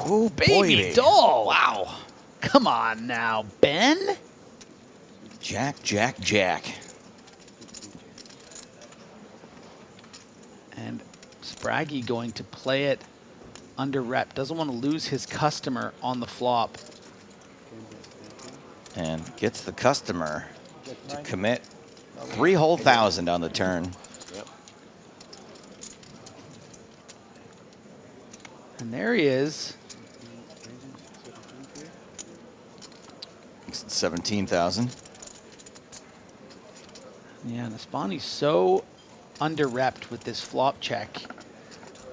Oh, baby doll. Wow. Come on now, Ben. Jack, Jack, Jack. And Spraggy going to play it under rep. Doesn't want to lose his customer on the flop. And gets the customer to commit 3 whole thousand on the turn. And there he is. 17,000. Yeah, and Aspani's so under-repped with this flop check.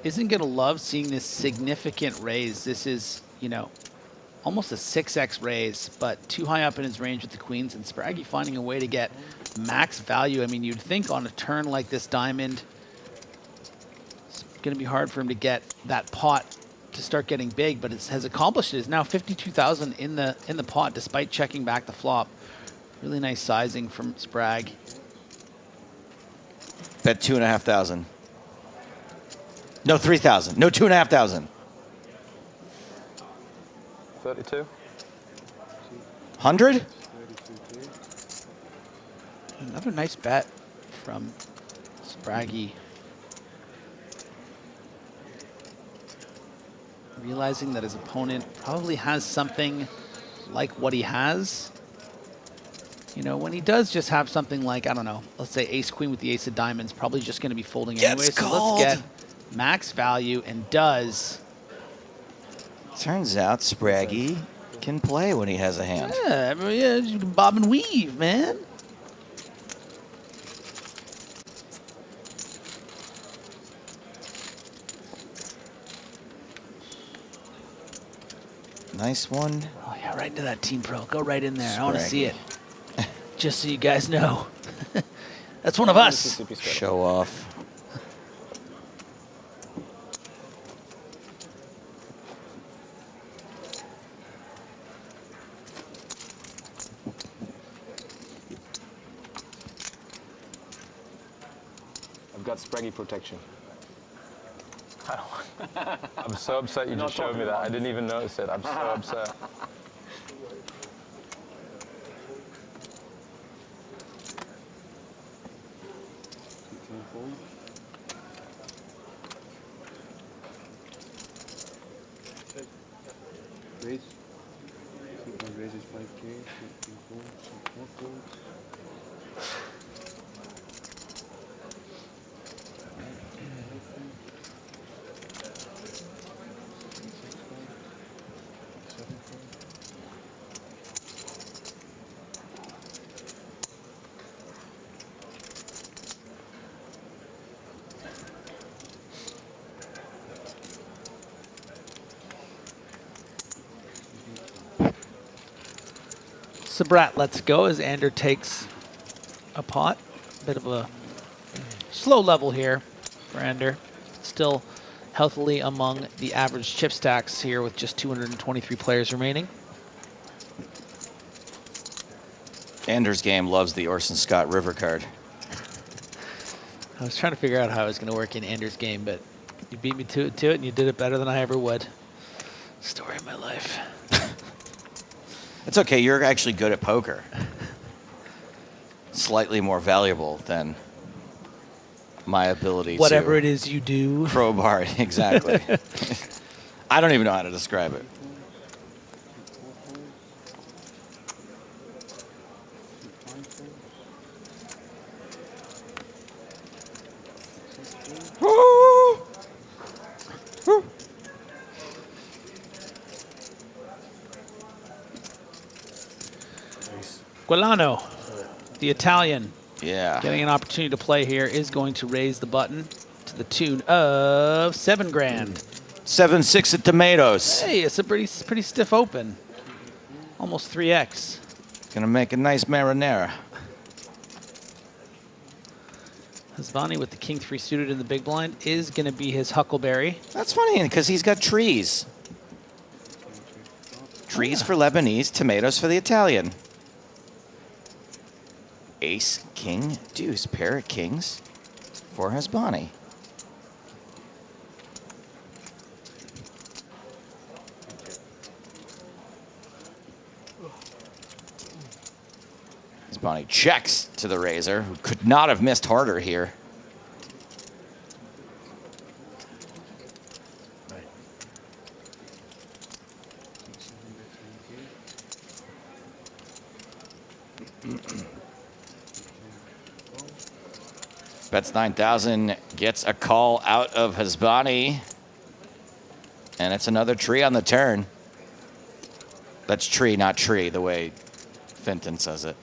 Isn't going to love seeing this significant raise. This is, you know, almost a 6x raise, but too high up in his range with the queens, and Spraggy finding a way to get max value. I mean, you'd think on a turn like this diamond, it's going to be hard for him to get that pot to start getting big, but it has accomplished it. It's now 52,000 in the pot despite checking back the flop. Really nice sizing from Spragg. Bet 2,500. No, 3,000. No, 2,500. 32. 100? Another nice bet from Spraggy. Realizing that his opponent probably has something like what he has. You know, when he does just have something like, I don't know, let's say ace-queen with the ace of diamonds, probably just going to be folding anyway. So let's get max value, and does. Turns out Spraggy can play when he has a hand. Yeah, I mean, yeah, you can bob and weave, man. Nice one. Oh, yeah, right into that Team Pro. Go right in there. I want to see it. Just so you guys know. That's one of us. Show off. I've got Spraggy protection. I'm so upset you just showed me that. I didn't even notice it. I'm so upset. Raise. Raise is 5K. More fold. Sabrat lets go as Ander takes a pot. Bit of a slow level here for Ander. Still healthily among the average chip stacks here with just 223 players remaining. Ander's game loves the Orson Scott River card. I was trying to figure out how it was going to work in Ander's game, but you beat me to it, and you did it better than I ever would. Story of my life. It's okay, you're actually good at poker. Slightly more valuable than my ability Whatever to it is you do. crowbar, exactly. I don't even know how to describe it. Guilano, the Italian, yeah, getting an opportunity to play here, is going to raise the button to the tune of $7 grand. 7-6 at Tomatoes. Hey, it's a pretty stiff open. Almost 3x. Gonna make a nice marinara. Hasbani with the king 3 suited in the big blind is gonna be his Huckleberry. That's funny because he's got trees. Trees for Lebanese, tomatoes for the Italian. Ace, king, deuce, pair of kings for Hasbani. Hasbani checks to the razor, who could not have missed harder here. Bets 9,000, gets a call out of Hasbani. And it's another tree on the turn. That's tree, not tree, the way Fintan says it.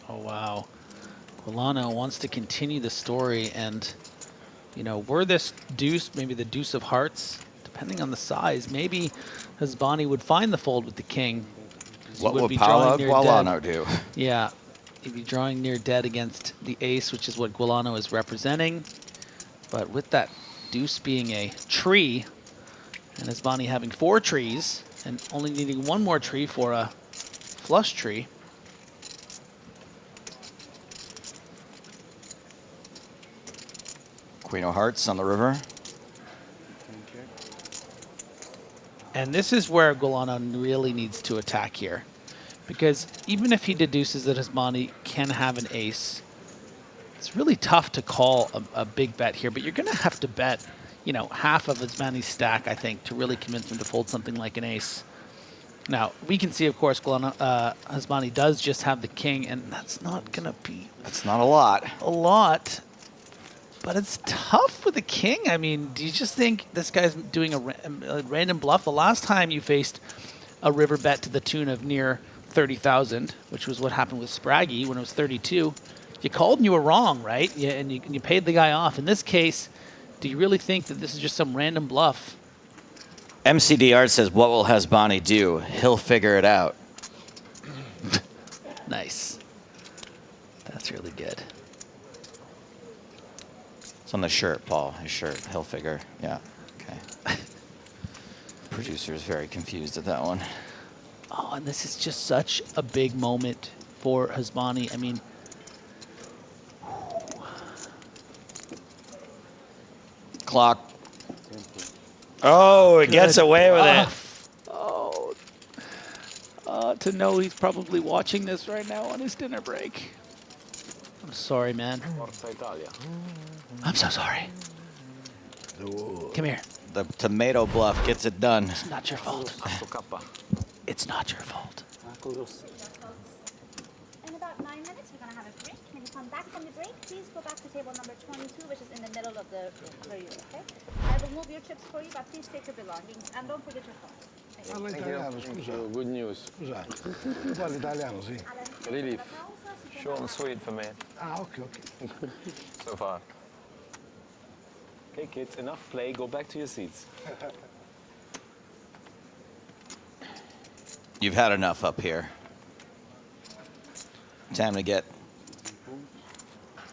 Oh, wow. Guilano wants to continue the story, and you know, were this deuce, maybe the deuce of hearts, depending on the size, maybe Hasbani would find the fold with the king. What would Paolo Guilano do? Yeah, he'd be drawing near dead against the ace, which is what Guilano is representing. But with that deuce being a tree, and Hasbani having 4 trees, and only needing 1 more tree for a flush tree, Queen of Hearts on the river. and this is where Guilano really needs to attack here. Because even if he deduces that Hasbani can have an ace, it's really tough to call a big bet here, but you're going to have to bet, you know, half of Hasbani's stack, I think, to really convince him to fold something like an ace. Now, we can see, of course, Hasbani does just have the king, and that's not going to be... That's not a lot. A lot. But it's tough with the king. I mean, do you just think this guy's doing a random bluff? The last time you faced a river bet to the tune of near 30,000, which was what happened with Spraggy when it was 32, you called and you were wrong, right? Yeah, and you paid the guy off. In this case, do you really think that this is just some random bluff? MCD Art says, what will Hasbani do? He'll figure it out. Nice. That's really good. It's on the shirt, Paul. His shirt. He'll figure. Yeah. Okay. producer is very confused at that one. Oh, and this is just such a big moment for Hossein. I mean, clock. Oh, it gets away with it. To know he's probably watching this right now on his dinner break. I'm sorry, man. I'm so sorry. Come here. The tomato bluff gets it done. It's not your fault. It's not your fault. In about 9 minutes, we're going to have a break. When you come back from the break, please go back to table number 22, which is in the middle of the room, where you are, okay? I will move your chips for you, but please take your belongings and don't forget your phones. Parla italiano, scusa. Good news. Scusa, tu parli italiano, sì? Relief. Short and sweet for me. Ah, ok. So far. Okay, kids, enough play. Go back to your seats. You've had enough up here. Time to get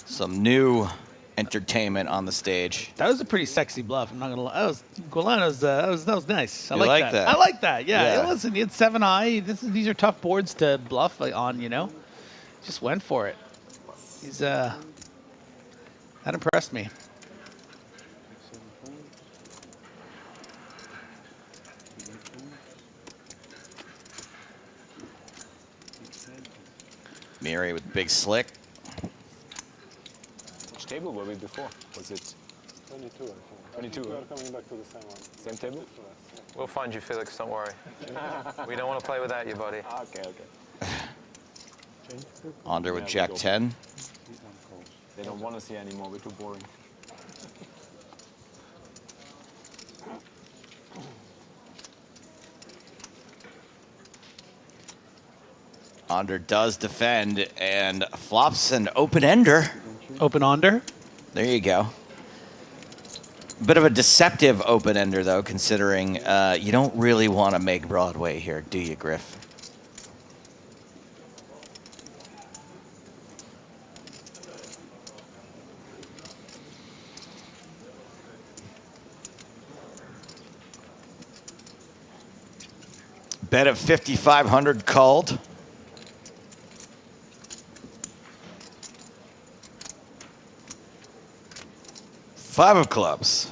some new entertainment on the stage. That was a pretty sexy bluff. I'm not gonna lie. That was nice. I You like like that. that? I like that. Yeah. Yeah. Listen, he had 7-eye. These are tough boards to bluff on. You know, just went for it. He's that impressed me. Miri with big slick. Which table were we before? Was it 22, I think. 22? We are coming back to the same one. Same table? We'll find you, Felix, don't worry. We don't want to play without you, buddy. Okay. Under with Jack 10. They don't want us here anymore. We're too boring. Under does defend and flops an open-ender. Open-ender? There you go. Bit of a deceptive open-ender, though, considering you don't really want to make Broadway here, do you, Griff? Bet of 5,500 called. Five of clubs.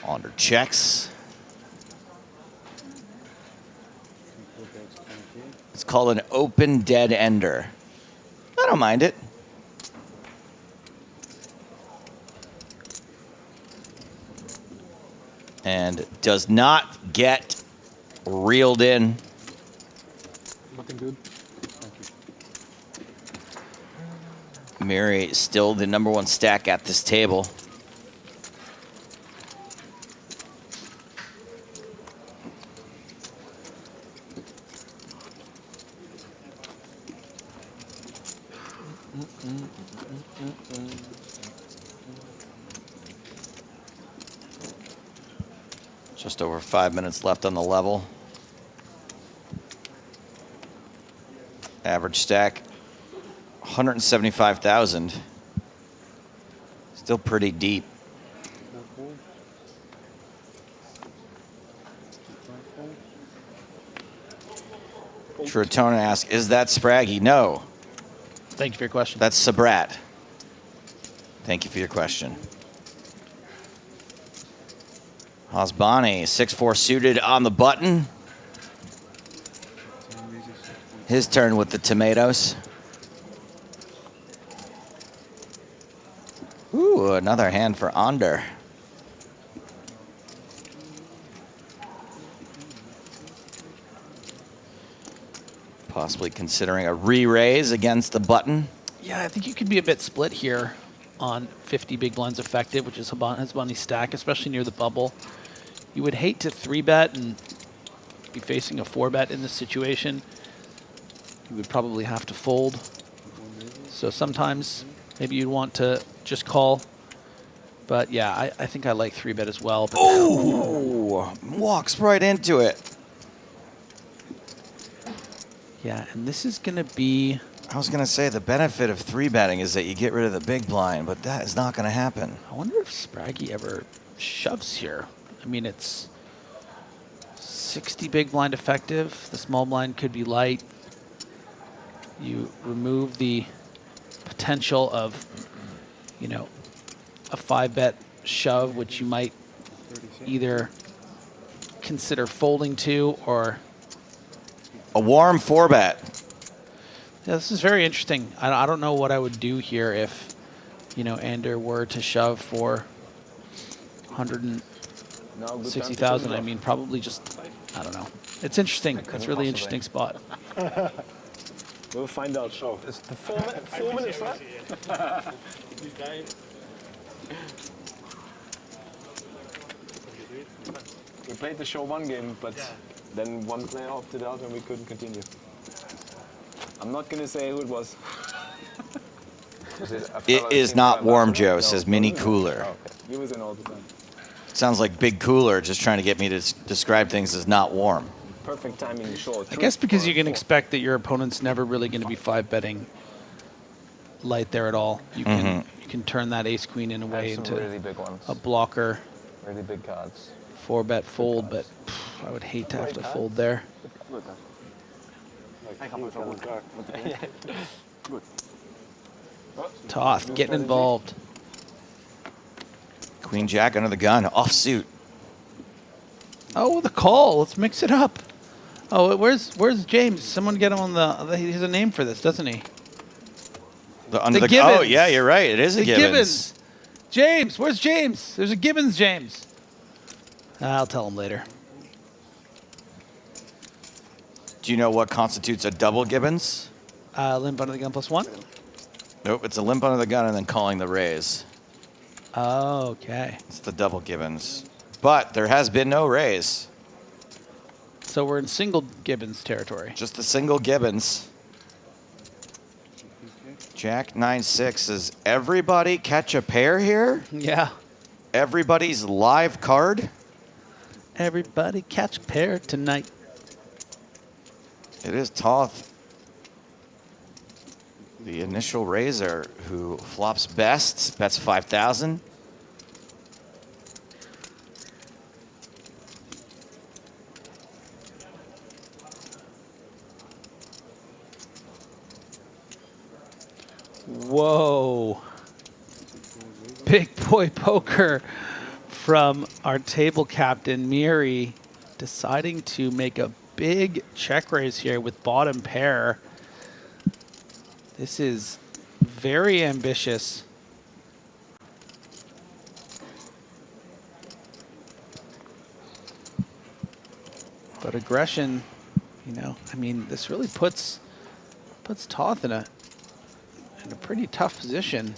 Under checks. It's called an open dead ender. I don't mind it. And does not get reeled in. Nothing good. Miri is still the #1 stack at this table. Just over 5 minutes left on the level. Average stack, 175,000. Still pretty deep. Tritona asks, is that Spraggy? No. Thank you for your question. That's Sabrat. Thank you for your question. Hossein, 6-4 suited on the button. His turn with the tomatoes. Ooh, another hand for Onder. Possibly considering a re-raise against the button. Yeah, I think you could be a bit split here on 50 big blinds effective, which is Hosseini's stack, especially near the bubble. You would hate to 3-bet and be facing a 4-bet in this situation. You would probably have to fold. So sometimes maybe you'd want to just call. But yeah, I think I like 3-bet as well. Oh, walks right into it. Yeah, and this is going to be... I was going to say the benefit of 3-betting is that you get rid of the big blind, but that is not going to happen. I wonder if Spraggy ever shoves here. I mean, it's 60 big blind effective. The small blind could be light. You remove the potential of, you know, a 5-bet shove, which you might either consider folding to or... A warm 4-bet. Yeah, this is very interesting. I don't know what I would do here if, you know, Ander were to shove for 160,000. I mean, probably just, I don't know. It's interesting. It's a really interesting spot. We'll find out. So, it's the 4 minutes left. We played the show 1 game, but then one player opted out and we couldn't continue. I'm not going to say who it was. It is not warm, Joe, says Mini Cooler. Oh, okay. He was in all the time. Sounds like Big Cooler just trying to get me to describe things as not warm. Perfect timing short. I guess because you can expect that your opponent's never really going to be 5-betting light there at all. You can you can turn that ace queen in a way into really big ones. a blocker. Really big cards. 4-bet fold, but I would hate to have to fold there. Toth getting involved. Queen Jack under the gun, offsuit. Oh, the call. Let's mix it up. Oh, where's James? Someone get him on the. He has a name for this, doesn't he? Under the Gibbons. Oh, yeah, you're right. It is a Gibbons. James, where's James? There's a Gibbons, James. I'll tell him later. Do you know what constitutes a double Gibbons? Limp under the gun +1? Nope, it's a limp under the gun and then calling the raise. Oh, okay. It's the double Gibbons. But there has been no raise. So we're in single Gibbons territory. Just the single Gibbons. Jack 9-6. Does everybody catch a pair here? Yeah. Everybody's live card? Everybody catch a pair tonight. It is Toth, the initial raiser, who flops best, bets 5,000. Whoa. Big boy poker from our table captain, Miri, deciding to make a big check raise here with bottom pair. This is very ambitious. But aggression, you know, I mean, this really puts Toth in a pretty tough position.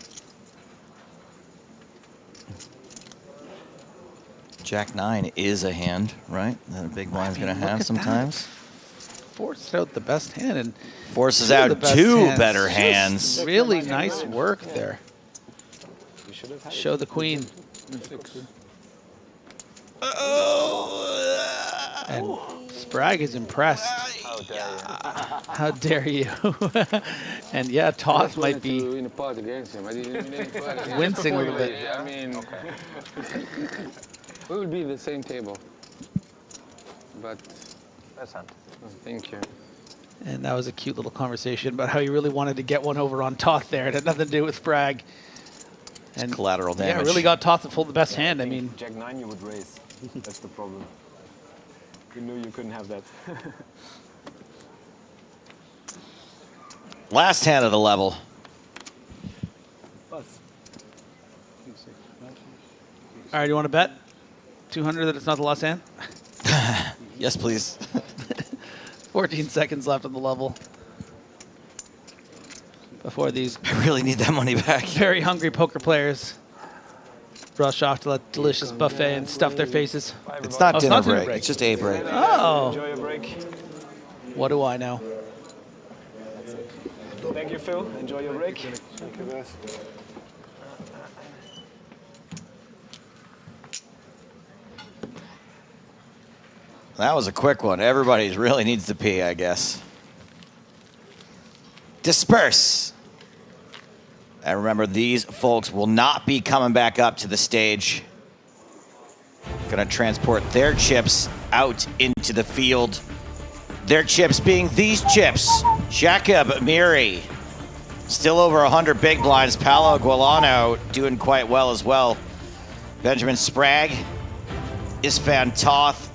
Jack 9 is a hand, right? That a big blind's going to have sometimes. Forced out the best hand and forces out two better hands. Really nice work there. Show the queen. And Spragg is impressed. How dare you? And yeah, Toth might be wincing a little bit. I mean, we will be the same table. But that's hand. Thank you. And that was a cute little conversation about how he really wanted to get one over on Toth there. It had nothing to do with Spragg. And collateral damage. Yeah, really got Toth to fold the best hand. I mean, Jack 9 you would raise. That's the problem. You knew you couldn't have that. Last hand of the level. all right, you want to bet 200 that it's not the last hand? Yes, please. 14 seconds left on the level before these I really need that money back. Very hungry poker players rush off to that delicious buffet and stuff their faces. It's not dinner break. It's just a break. Oh. Enjoy your break. What do I know? Thank you, Phil. Enjoy your break. Thank you, guys. That was a quick one. Everybody really needs to pee, I guess. disperse. And remember, these folks will not be coming back up to the stage. Gonna transport their chips out into the field. Their chips being these chips. Jacob Miri, still over 100 big blinds. Paolo Guilano doing quite well as well. Benjamin Sprague, Isfan Toth,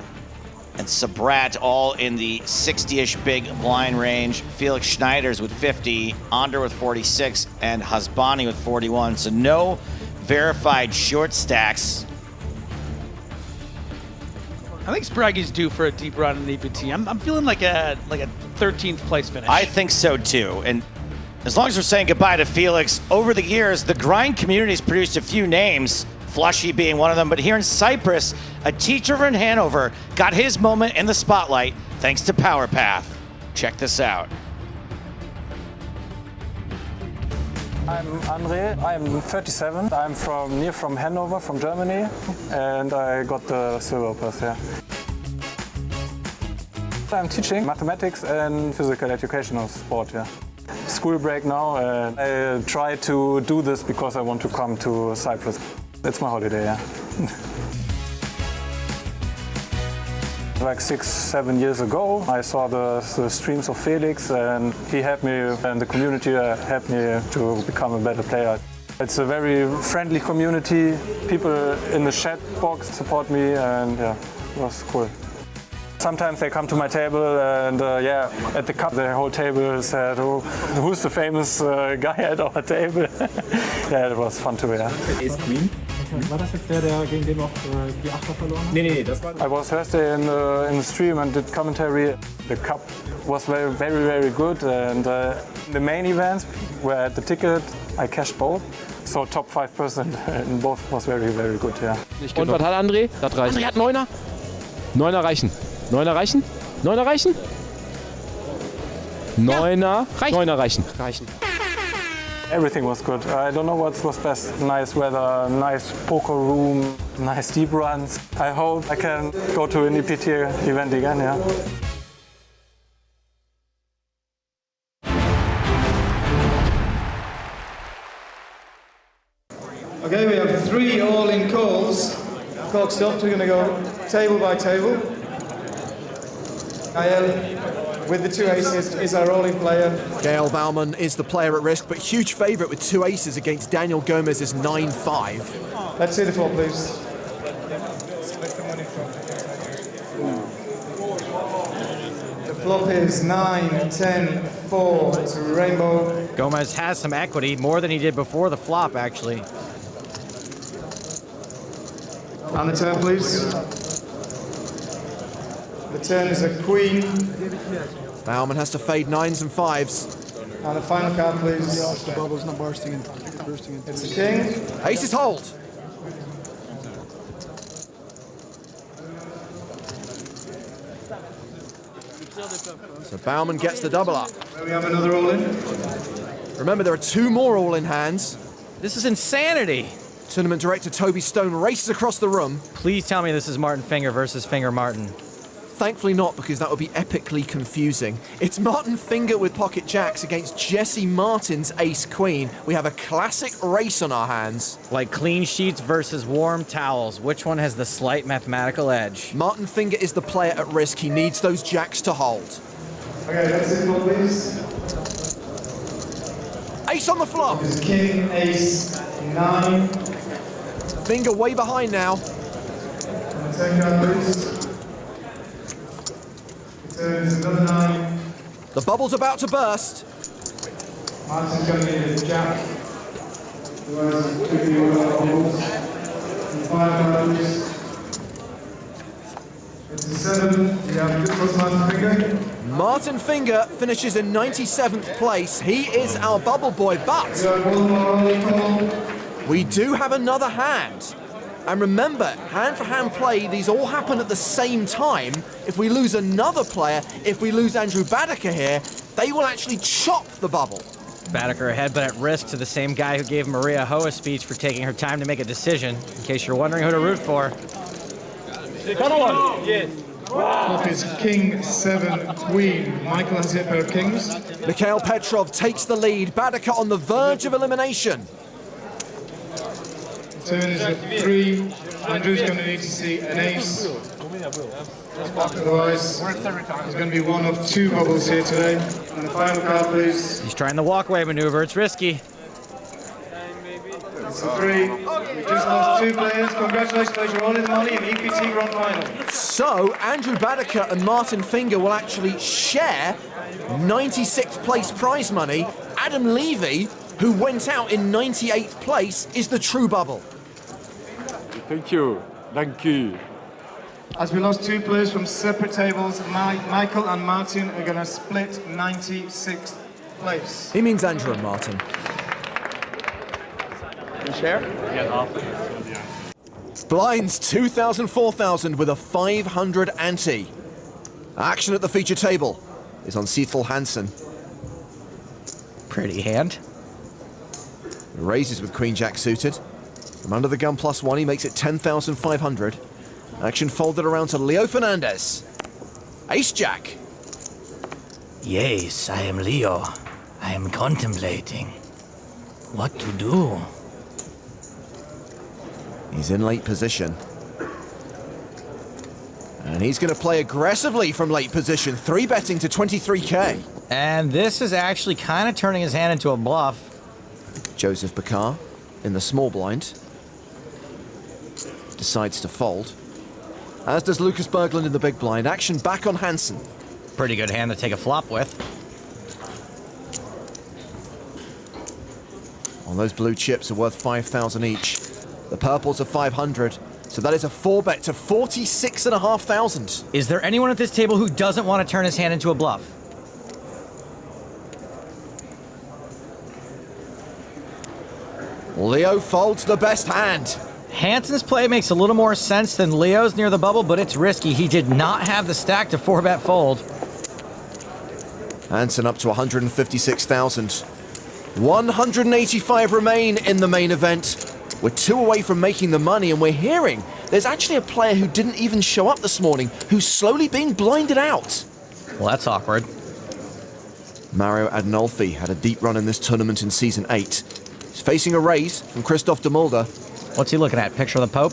and Sabrat all in the 60-ish big blind range. Felix Schneider's with 50, Onder with 46, and Hasbani with 41. So no verified short stacks. I think Sprague is due for a deep run in the EPT. I'm feeling like a 13th place finish. I think so too. And as long as we're saying goodbye to Felix, over the years, the grind community's produced a few names, Flushy being one of them, but here in Cyprus, a teacher in Hanover got his moment in the spotlight thanks to PowerPath. Check this out. I'm Andrey, I'm 37. I'm from Hanover, from Germany, and I got the silver pass, yeah. I'm teaching mathematics and physical educational sport, yeah. School break now, and I try to do this because I want to come to Cyprus. It's my holiday, yeah. Like 6-7 years ago, I saw the streams of Felix, and he helped me, and the community helped me to become a better player. It's a very friendly community. People in the chat box support me, and yeah, it was cool. Sometimes they come to my table, and yeah, at the cup, the whole table said, "Oh, who's the famous guy at our table?" Yeah, it was fun too, yeah. Ace Queen. War das jetzt der gegen den auch die Achter verloren hat? Nee, das war... I was Thursday in the stream and did commentary. The cup was very good, and the main events where I had the ticket, I cashed both. So top 5% in both was very good, yeah. Und was hat André? Das reicht. André hat Neuner. Neuner reichen. Neuner reichen? Neuner reichen? Neuner reichen. Neuner reichen. Reichen. Everything was good. I don't know what was best. Nice weather, nice poker room, nice deep runs. I hope I can go to an EPT event again, yeah. Okay, we have 3 all-in calls. Clock stopped, we're going to go table by table. With the 2 aces is our all-in player. Gail Baumann is the player at risk, but huge favourite with 2 aces against Daniel Gomez's 9-5. Let's see the flop, please. The flop is 9, 10, 4 to rainbow. Gomez has some equity, more than he did before the flop, actually. On the turn, please. The turn is a queen. Baumann has to fade 9s and 5s. On the final card, please. The bubble's not bursting in. It's a king. Aces hold. So Baumann gets the double up. We have another all-in. Remember, there are 2 more all-in hands. This is insanity. Tournament director Toby Stone races across the room. Please tell me this is Martin Finger versus Finger Martin. Thankfully not, because that would be epically confusing. It's Martin Finger with pocket jacks against Jesse Martin's ace queen. We have a classic race on our hands. Like clean sheets versus warm towels. Which one has the slight mathematical edge? Martin Finger is the player at risk. He needs those jacks to hold. Okay, that's it, please. Ace on the flop. King, ace, 9. Finger way behind now. On the turn card, please. Turns another 9. The bubble's about to burst. Martin's going to need a jack. Otherwise, 2 people will bubbles. 5 cards. It's a 7. We have just lost Martin Finger. Martin Finger finishes in 97th place. He is our bubble boy, but we do have another hand. And remember, hand-for-hand play, these all happen at the same time. If we lose another player, if we lose Andrew Pateychuk here, they will actually chop the bubble. Pateychuk ahead, but at risk to the same guy who gave Maria Ho a speech for taking her time to make a decision, in case you're wondering who to root for. Yes. Flop is King, 7, Queen. Michael has hit a pair of kings. Mikhail Petrov takes the lead. Badaka on the verge of elimination. Turn is at 3. Andrew's going to need to see an ace. Otherwise, there's going to be one of 2 bubbles here today. And the final card, please. He's trying the walkway maneuver. It's risky. It's a 3. We just lost 2 players. Congratulations, boys. You're all in the money in EPT Grand Final. So, Andrew Badaka and Martin Finger will actually share 96th place prize money. Adam Levy, who went out in 98th place, is the true bubble. Thank you. Thank you. As we lost 2 players from separate tables, Michael and Martin are going to split 96th place. He means Andrew and Martin. Share? Blinds 2,000, 4,000 with a 500 ante. Action at the feature table is on Seathal Hansen. Pretty hand. Raises with Queen Jack suited. From under the gun +1, he makes it 10,500. Action folded around to Leo Fernandez. Ace Jack. Yes, I am Leo. I am contemplating what to do. He's in late position. And he's going to play aggressively from late position, 3-betting to 23k. And this is actually kind of turning his hand into a bluff. Joseph Bakar in the small blind. Decides to fold. As does Lucas Berglund in the big blind. Action back on Hansen. Pretty good hand to take a flop with. Well, those blue chips are worth 5,000 each. The purples are 500. So that is a 4-bet to 46,500. Is there anyone at this table who doesn't want to turn his hand into a bluff? Leo folds the best hand. Hansen's play makes a little more sense than Leo's near the bubble, but it's risky. He did not have the stack to 4-bet fold. Hansen up to 156,000. 185 remain in the main event. We're 2 away from making the money, and we're hearing there's actually a player who didn't even show up this morning who's slowly being blinded out. Well, that's awkward. Mario Adinolfi had a deep run in this tournament in Season 8. He's facing a raise from Christoph de Mulder. What's he looking at? Picture of the Pope?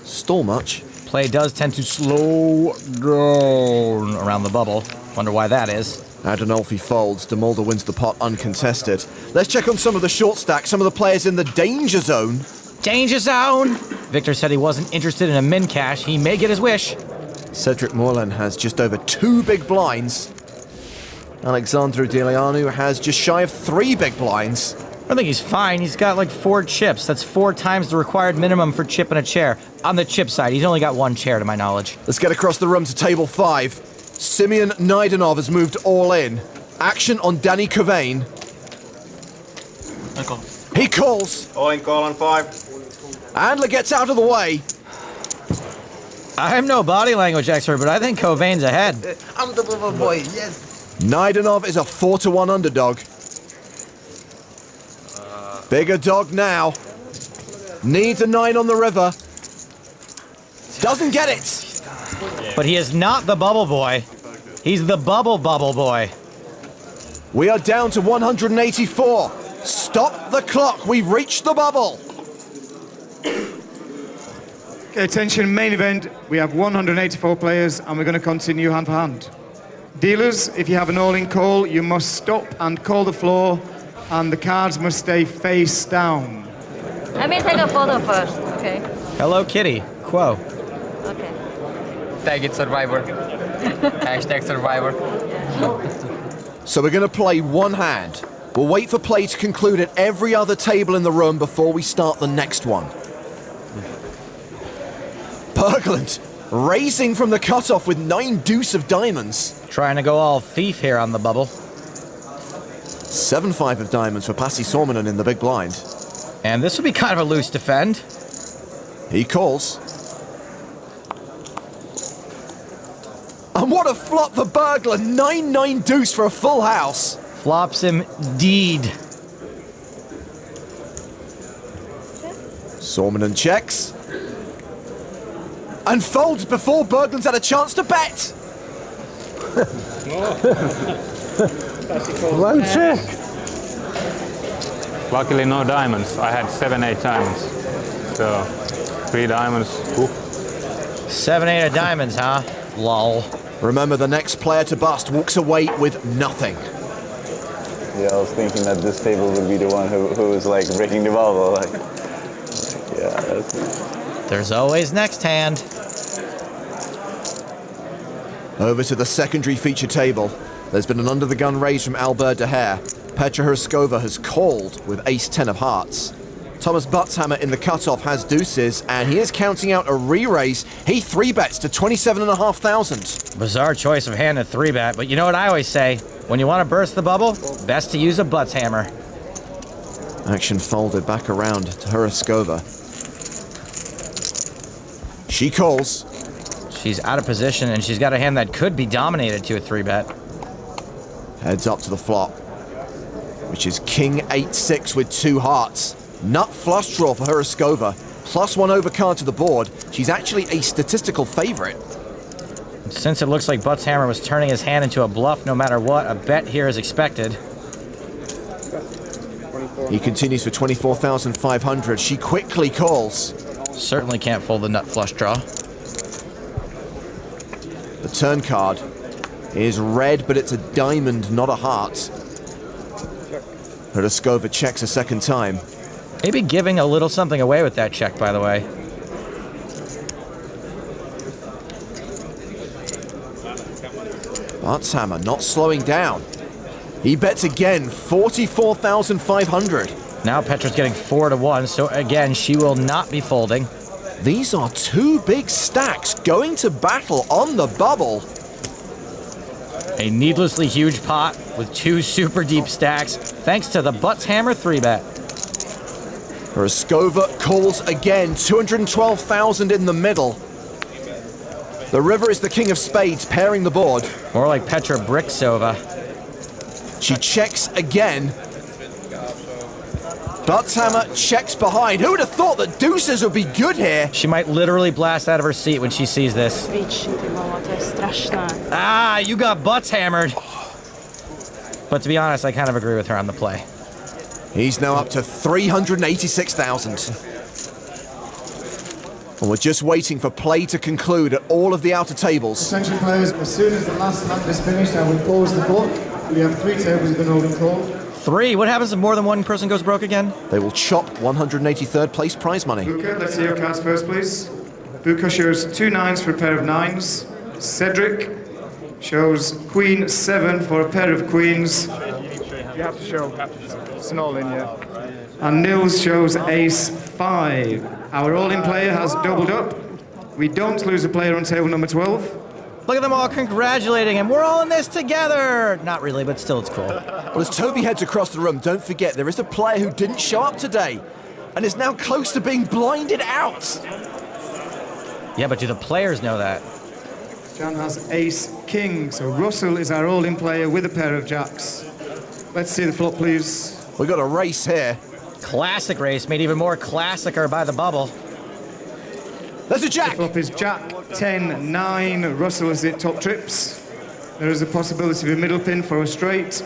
Stall much. Play does tend to slow down around the bubble. Wonder why that is. Adinolfi folds. De Mulder wins the pot uncontested. Let's check on some of the short stacks, some of the players in the danger zone. Danger zone! Victor said he wasn't interested in a min cash. He may get his wish. Cedric Moreland has just over 2 big blinds. Alexandru Deleanu has just shy of 3 big blinds. I think he's fine. He's got like 4 chips. That's 4 times the required minimum for chip and a chair. On the chip side, he's only got 1 chair to my knowledge. Let's get across the room to table 5. Simeon Naidenov has moved all in. Action on Danny Covain. He calls. All in, call on 5. Andler gets out of the way. I'm no body language expert, but I think Covain's ahead. I'm the bubble boy, yes. Naidenov is a 4-1 underdog. Bigger dog now. Needs a 9 on the river. Doesn't get it. But he is not the bubble boy. He's the bubble boy. We are down to 184. Stop the clock. We've reached the bubble. Okay, attention, main event. We have 184 players, and we're going to continue hand for hand. Dealers, if you have an all-in call, you must stop and call the floor, and the cards must stay face down. Let me take a photo first, okay? Hello, Kitty. Quo. Okay. Tag it, Survivor. Hashtag Survivor. So we're going to play one hand. We'll wait for play to conclude at every other table in the room before we start the next one. Berglund raising from the cutoff with 9 deuce of diamonds. Trying to go all thief here on the bubble. 7-5 of diamonds for Pasi Sormanen in the big blind. And this would be kind of a loose defend. He calls. And what a flop for Berglund. 9-9 deuce for a full house. Flops him deed. Sormanen checks. and folds before Berglund's had a chance to bet. One check. Luckily no diamonds. I had 7-8 diamonds. So 3 diamonds. Ooh. 7-8 of diamonds, huh? Lol. Remember, the next player to bust walks away with nothing. Yeah, I was thinking that this table would be the one who was like breaking the bubble. Like, yeah, that's... There's always next hand. Over to the secondary feature table. There's been an under-the-gun raise from Albert De Haer. Petra Hryskova has called with ace-10 of hearts. Thomas Buttshammer in the cutoff has deuces, and he is counting out a re-raise. He 3-bets to 27,500. Bizarre choice of hand to 3-bet, but you know what I always say? When you want to burst the bubble, best to use a Buttshammer. Action folded back around to Hryskova. She calls. She's out of position, and she's got a hand that could be dominated to a 3-bet. Heads up to the flop, which is King 8-6 with 2 hearts. Nut flush draw for Hryskova. +1 overcard to the board. She's actually a statistical favorite. Since it looks like Buttshammer was turning his hand into a bluff no matter what, a bet here is expected. He continues for 24,500. She quickly calls. Certainly can't fold the nut flush draw. The turn card is red, but it's a diamond, not a heart. Hryskova checks a second time. Maybe giving a little something away with that check, by the way. Buttshammer not slowing down. He bets again, 44,500. Now Petra's getting 4-1, so again, she will not be folding. These are 2 big stacks going to battle on the bubble. A needlessly huge pot with 2 super deep stacks, thanks to the Buttshammer 3-bet. Hryskova calls again, 212,000 in the middle. The river is the king of spades, pairing the board. More like Petra Briksova. She checks again. Buttshammer checks behind. Who would have thought that deuces would be good here? She might literally blast out of her seat when she sees this. Ah, you got Buttshammered. But to be honest, I kind of agree with her on the play. He's now up to 386,000. And we're just waiting for play to conclude at all of the outer tables. Attention players, as soon as the last hand is finished, I will pause the book. We have 3 tables with an holding call. 3? What happens if more than one person goes broke again? They will chop 183rd place prize money. Buka, let's see your cards first, please. Buka shows 2 9s for a pair of 9s. Cedric shows Queen 7 for a pair of queens. You have to show. It's an all-in, yeah. And Nils shows Ace 5. Our all-in player has doubled up. We don't lose a player on table number 12. Look at them all congratulating him. We're all in this together. Not really, but still it's cool. Well, as Toby heads across the room, don't forget there is a player who didn't show up today and is now close to being blinded out. Yeah, but do the players know that? Jan has Ace King, so Russell is our all-in player with a pair of jacks. Let's see the flop, please. We got a race here. Classic race, made even more classicer by the bubble. There's a jack. The flop is Jack 10 9. Russell is at top trips. There is a possibility of a middle pin for a straight.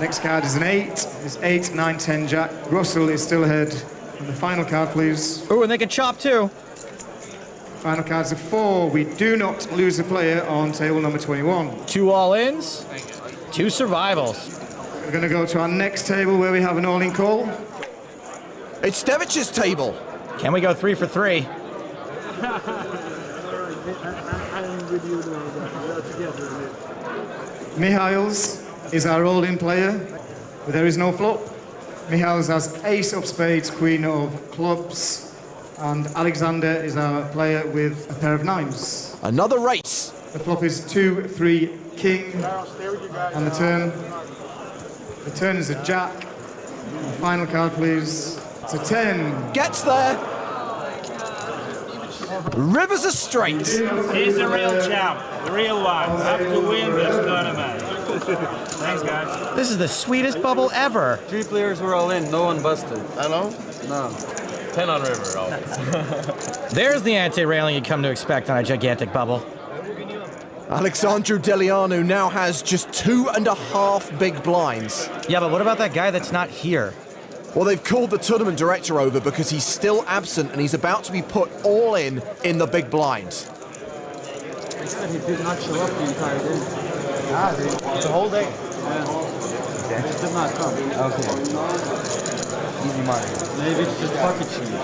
Next card is an 8. It's 8 9 10 Jack. Russell is still ahead. And the final card, please. Oh, and they can chop too. Final cards are 4. We do not lose a player on table number 21. 2 all-ins, 2 survivals. We're going to go to our next table where we have an all-in call. It's Stevich's table. Can we go 3 for 3? Mihails is our all-in player, but there is no flop. Mihails has Ace of Spades, Queen of Clubs, and Alexander is our player with a pair of 9s. Another race. The flop is 2 3 King, and the turn is a Jack. The final card, please. It's a 10. Gets there. Rivers are straight. He's the real champ, the real one. Have to win this tournament. Thanks, guys. This is the sweetest bubble ever. 3 players were all in, no one busted. I know. No. 10 on river, always. There's the anti-railing you come to expect on a gigantic bubble. Alexandru Delianu now has just 2.5 big blinds. Yeah, but what about that guy that's not here? Well, they've called the tournament director over because he's still absent and he's about to be put all in the big blind. He said he did not show up the entire day. The whole day? Yeah. He just did not come. Okay. Easy money. Maybe it's just pocket cheese.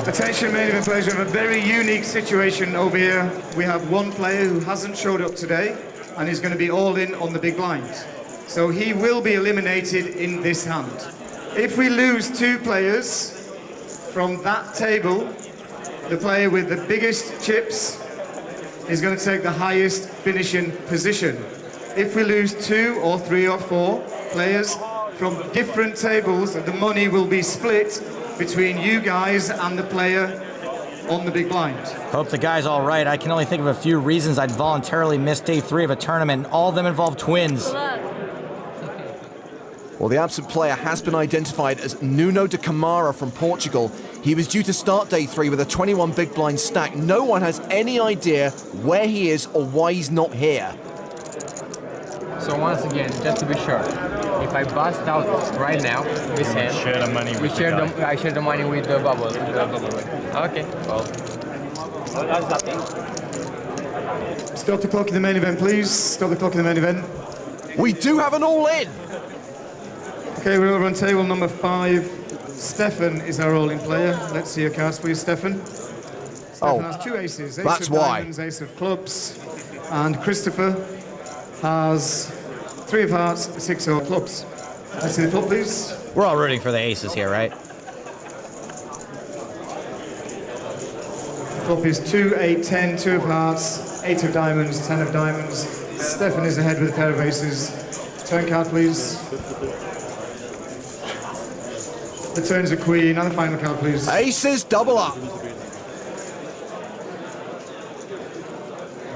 Attention, main event players, we have a very unique situation over here. We have one player who hasn't showed up today and is going to be all in on the big blind. So he will be eliminated in this hand. If we lose 2 players from that table, the player with the biggest chips is going to take the highest finishing position. If we lose 2 or 3 or 4 players from different tables, the money will be split between you guys and the player on the big blind. Hope the guy's all right. I can only think of a few reasons I'd voluntarily miss day 3 of a tournament, and all of them involve twins. Well, the absent player has been identified as Nuno de Camara from Portugal. He was due to start day 3 with a 21 big blind stack. No one has any idea where he is or why he's not here. So once again, just to be sure, if I bust out right now, this hand, share the money with I share the money with the bubble. Okay, well. Stop the clock in the main event, please. Stop the clock in the main event. We do have an all-in. Okay, we're over on table number 5. Stefan is our all-in player. Let's see your cards, please, Stefan. Stefan has 2 aces. Ace that's of why. diamonds, ace of clubs. And Christopher has 3 of hearts, 6 of clubs. Let's see the flop, please. We're all rooting for the aces here, right? Flop is 2, 8, 10, 2 of hearts, 8 of diamonds, 10 of diamonds. Stefan is ahead with a pair of aces. Turn card, please. The turn's a queen, and the final card, please. Aces, double up.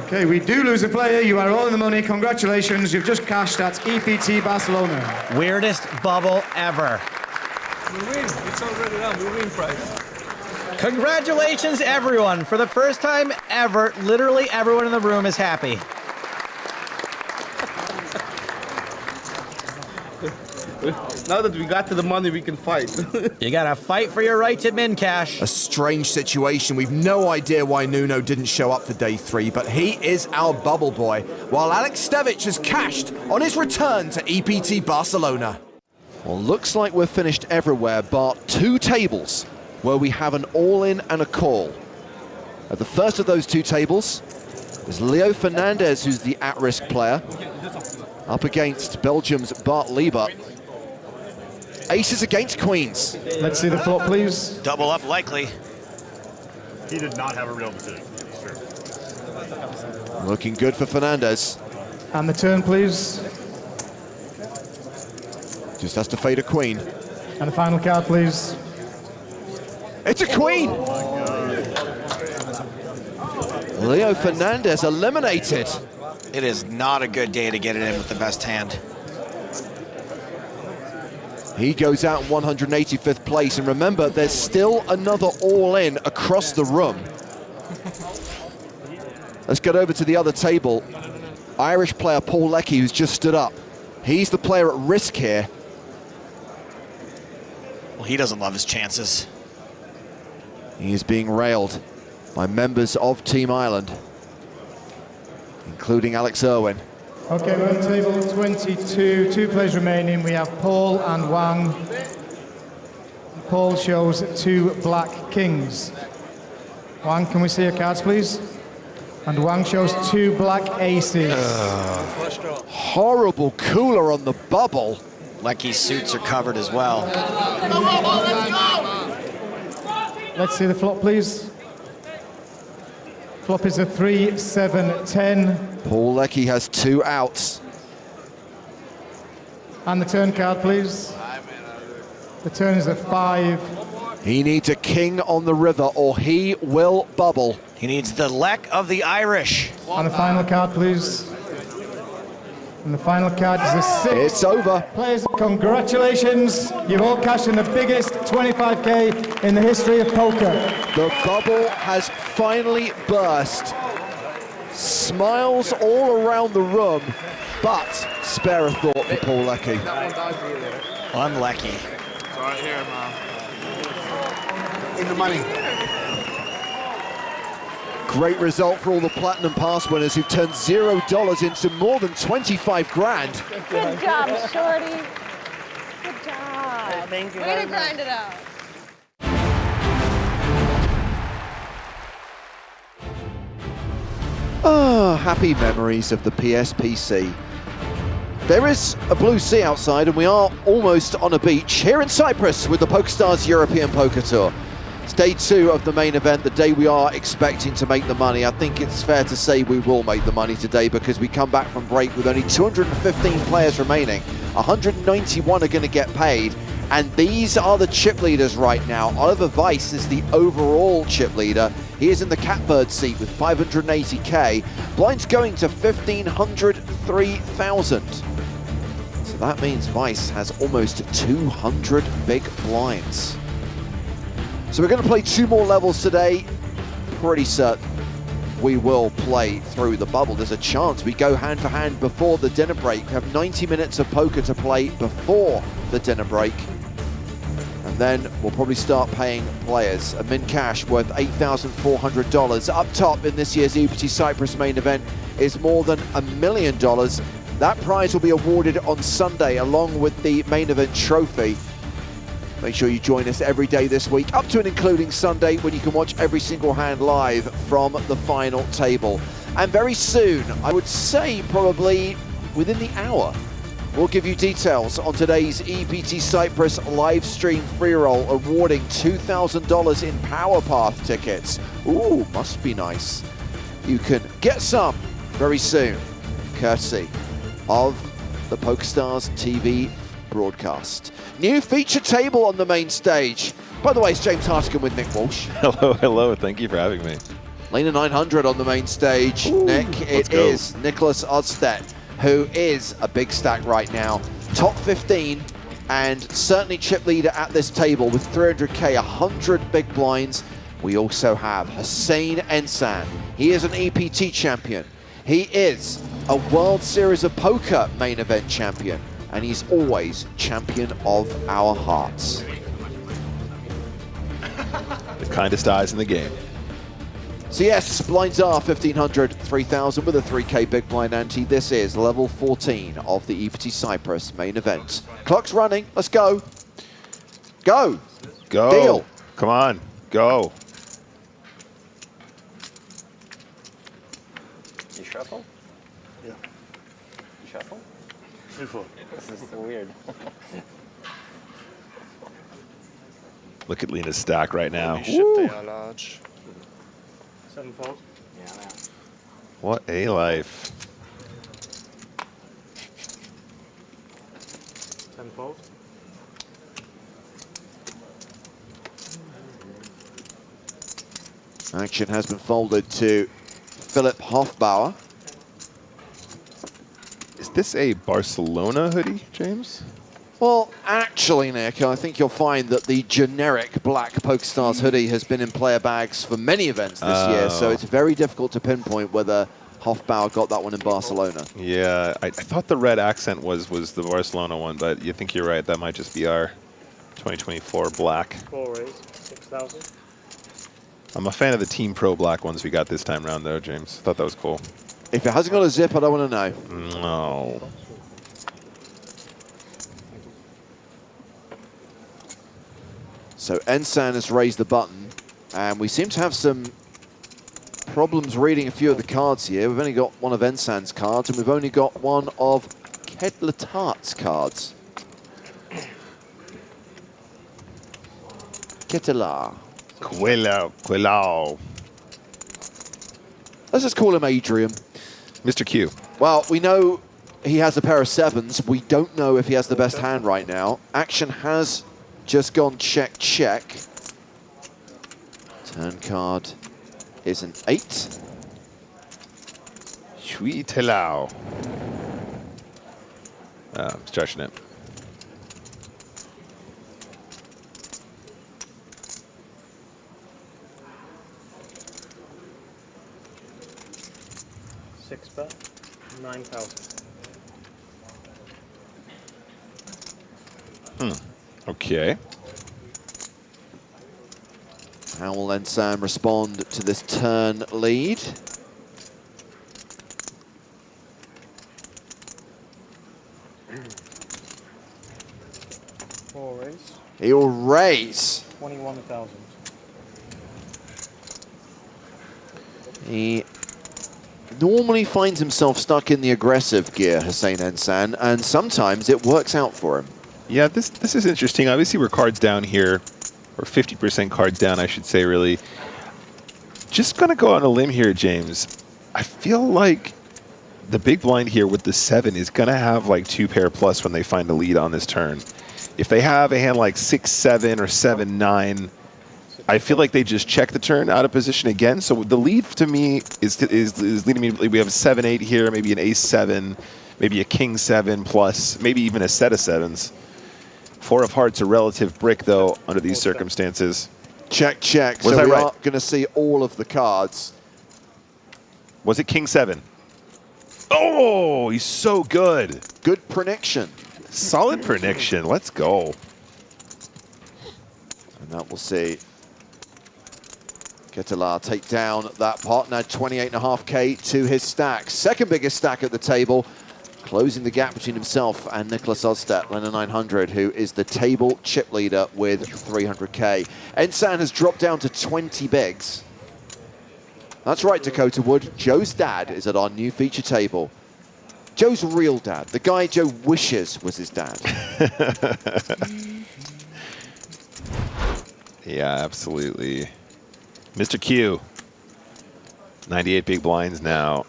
Okay, we do lose a player. You are all in the money. Congratulations. You've just cashed at EPT Barcelona. Weirdest bubble ever. We win. It's already done. We win prize. Congratulations, everyone. For the first time ever, literally everyone in the room is happy. Now that we got to the money, we can fight. You gotta fight for your right to min cash. A strange situation. We've no idea why Nuno didn't show up for day 3, but he is our bubble boy, while Alex Stevic has cashed on his return to EPT Barcelona. Well, looks like we're finished everywhere, bar 2 tables where we have an all-in and a call. At the first of those 2 tables is Leo Fernandez, who's the at-risk player, up against Belgium's Bart Lieber. Aces against queens. Let's see the flop, please. Double up likely. He did not have a real decision. Sure. Looking good for Fernandez. And the turn, please. Just has to fade a queen. And the final card, please. It's a queen! Leo Fernandez eliminated. It is not a good day to get it in with the best hand. He goes out in 185th place, and remember, there's still another all-in across the room. Let's get over to the other table. Irish player Paul Leckie, who's just stood up. He's the player at risk here. Well, he doesn't love his chances. He is being railed by members of Team Ireland, including Alex Irwin. Okay, we're on table 22, 2 players remaining. We have Paul and Wang. Paul shows 2 black kings. Wang, can we see your cards, please? And Wang shows 2 black aces. Horrible cooler on the bubble. Leckie's suits are covered as well. Let's see the flop, please. Flop is a 3, 7, 10. Paul Leckie has 2 outs. And the turn card, please. The turn is a 5. He needs a king on the river or he will bubble. He needs the Lek of the Irish. And the final card, please. And the final card is a 6. It's over. Players, congratulations. You've all cashed in the biggest 25K in the history of poker. The bubble has finally burst. Smiles all around the room, but spare a thought for Paul Leckie. Unlucky. It's right here, man. In the money. Great result for all the Platinum Pass winners who've turned $0 into more than 25 grand. Good job, Shorty. Good job. Thank you. Way to grind it out. Ah, happy memories of the PSPC. There is a blue sea outside and we are almost on a beach here in Cyprus with the PokerStars European Poker Tour. It's day 2 of the main event, the day we are expecting to make the money. I think it's fair to say we will make the money today because we come back from break with only 215 players remaining. 191 are going to get paid, and these are the chip leaders right now. Oliver Weiss is the overall chip leader. He is in the catbird seat with 580k. Blinds going to 1,500, 3,000. So that means Weiss has almost 200 big blinds. So we're going to play 2 more levels today. Pretty certain we will play through the bubble. There's a chance we go hand for hand before the dinner break. We have 90 minutes of poker to play before the dinner break. And then we'll probably start paying players. A min cash worth $8,400. Up top in this year's EPT Cyprus main event is more than $1 million. That prize will be awarded on Sunday along with the main event trophy. Make sure you join us every day this week, up to and including Sunday, when you can watch every single hand live from the final table. And very soon, I would say probably within the hour, we'll give you details on today's EPT Cyprus live stream free roll, awarding $2,000 in Power Path tickets. Ooh, must be nice. You can get some very soon, courtesy of the PokerStars TV broadcast. New feature table on the main stage. By the way, it's James Hartigan with Nick Walsh. Hello, hello. Thank you for having me. Lena 900 on the main stage. Ooh, Nick, it is Nicholas Odstedt, who is a big stack right now. Top 15 and certainly chip leader at this table with 300k, 100 big blinds. We also have Hossein Ensan. He is an EPT champion. He is a World Series of Poker main event champion. And he's always champion of our hearts. The kindest eyes in the game. So yes, blinds are 1,500, 3,000 with a 3k big blind ante. This is level 14 of the EPT Cyprus main event. Clock's running, let's go. Go. Go. Deal. Come on, go. You shuffle? Yeah. You shuffle? Before. This is weird. Look at Lena's stack right now. Holy shit, they are large. 7-fold? Yeah, man. What a life. 10-fold? Action has been folded to Philip Hofbauer. Is this a Barcelona hoodie, James? Well, actually, Nick, I think you'll find that the generic black PokerStars hoodie has been in player bags for many events this year, so it's very difficult to pinpoint whether Hofbauer got that one in Barcelona. Yeah, I thought the red accent was the Barcelona one, but you think you're right. That might just be our 2024 black. 4 raise, 6,000. I'm a fan of the Team Pro black ones we got this time around, though, James. Thought that was cool. If it hasn't got a zip, I don't want to know. No. So Ensan has raised the button, and we seem to have some problems reading a few of the cards here. We've only got one of Ensan's cards, and we've only got one of Kedlatart's cards. Ketelar. Quillo. Let's just call him Adrian. Mr. Q. Well, we know he has a pair of 7s. We don't know if he has the best hand right now. Action has just gone check, check. Turn card is an 8. Sweet hello. stretching it. Six bet, 9,000. Okay. How will Ensan respond to this turn lead? Four raise. He'll raise. 21,000. He normally finds himself stuck in the aggressive gear, Hossein Ensan, and sometimes it works out for him. Yeah, this is interesting. Obviously, we're cards down here, or 50% cards down, I should say, really. Just going to go on a limb here, James. I feel like the big blind here with the 7 is going to have like 2 pair plus when they find a lead on this turn. If they have a hand like 6-7 or 7-9, I feel like they just check the turn out of position again. So the lead to me is leading me. We have a 7-8 here, maybe an ace-7, maybe a king-7 plus, maybe even a set of 7s. 4 of hearts, a relative brick, though, under these circumstances. Check, check. Was so I we right? are going to see all of the cards. Was it king-7? Oh, he's so good. Good prediction. Solid prediction. Let's go. And that we'll see. Ketelar take down that pot. Now 28.5K to his stack. Second biggest stack at the table. Closing the gap between himself and Nicholas Ostap, Lennon 900, who is the table chip leader with 300K. Ensan has dropped down to 20 bigs. That's right, Dakota Wood. Joe's dad is at our new feature table. Joe's real dad, the guy Joe wishes was his dad. Yeah, absolutely. Mr. Q, 98 big blinds now.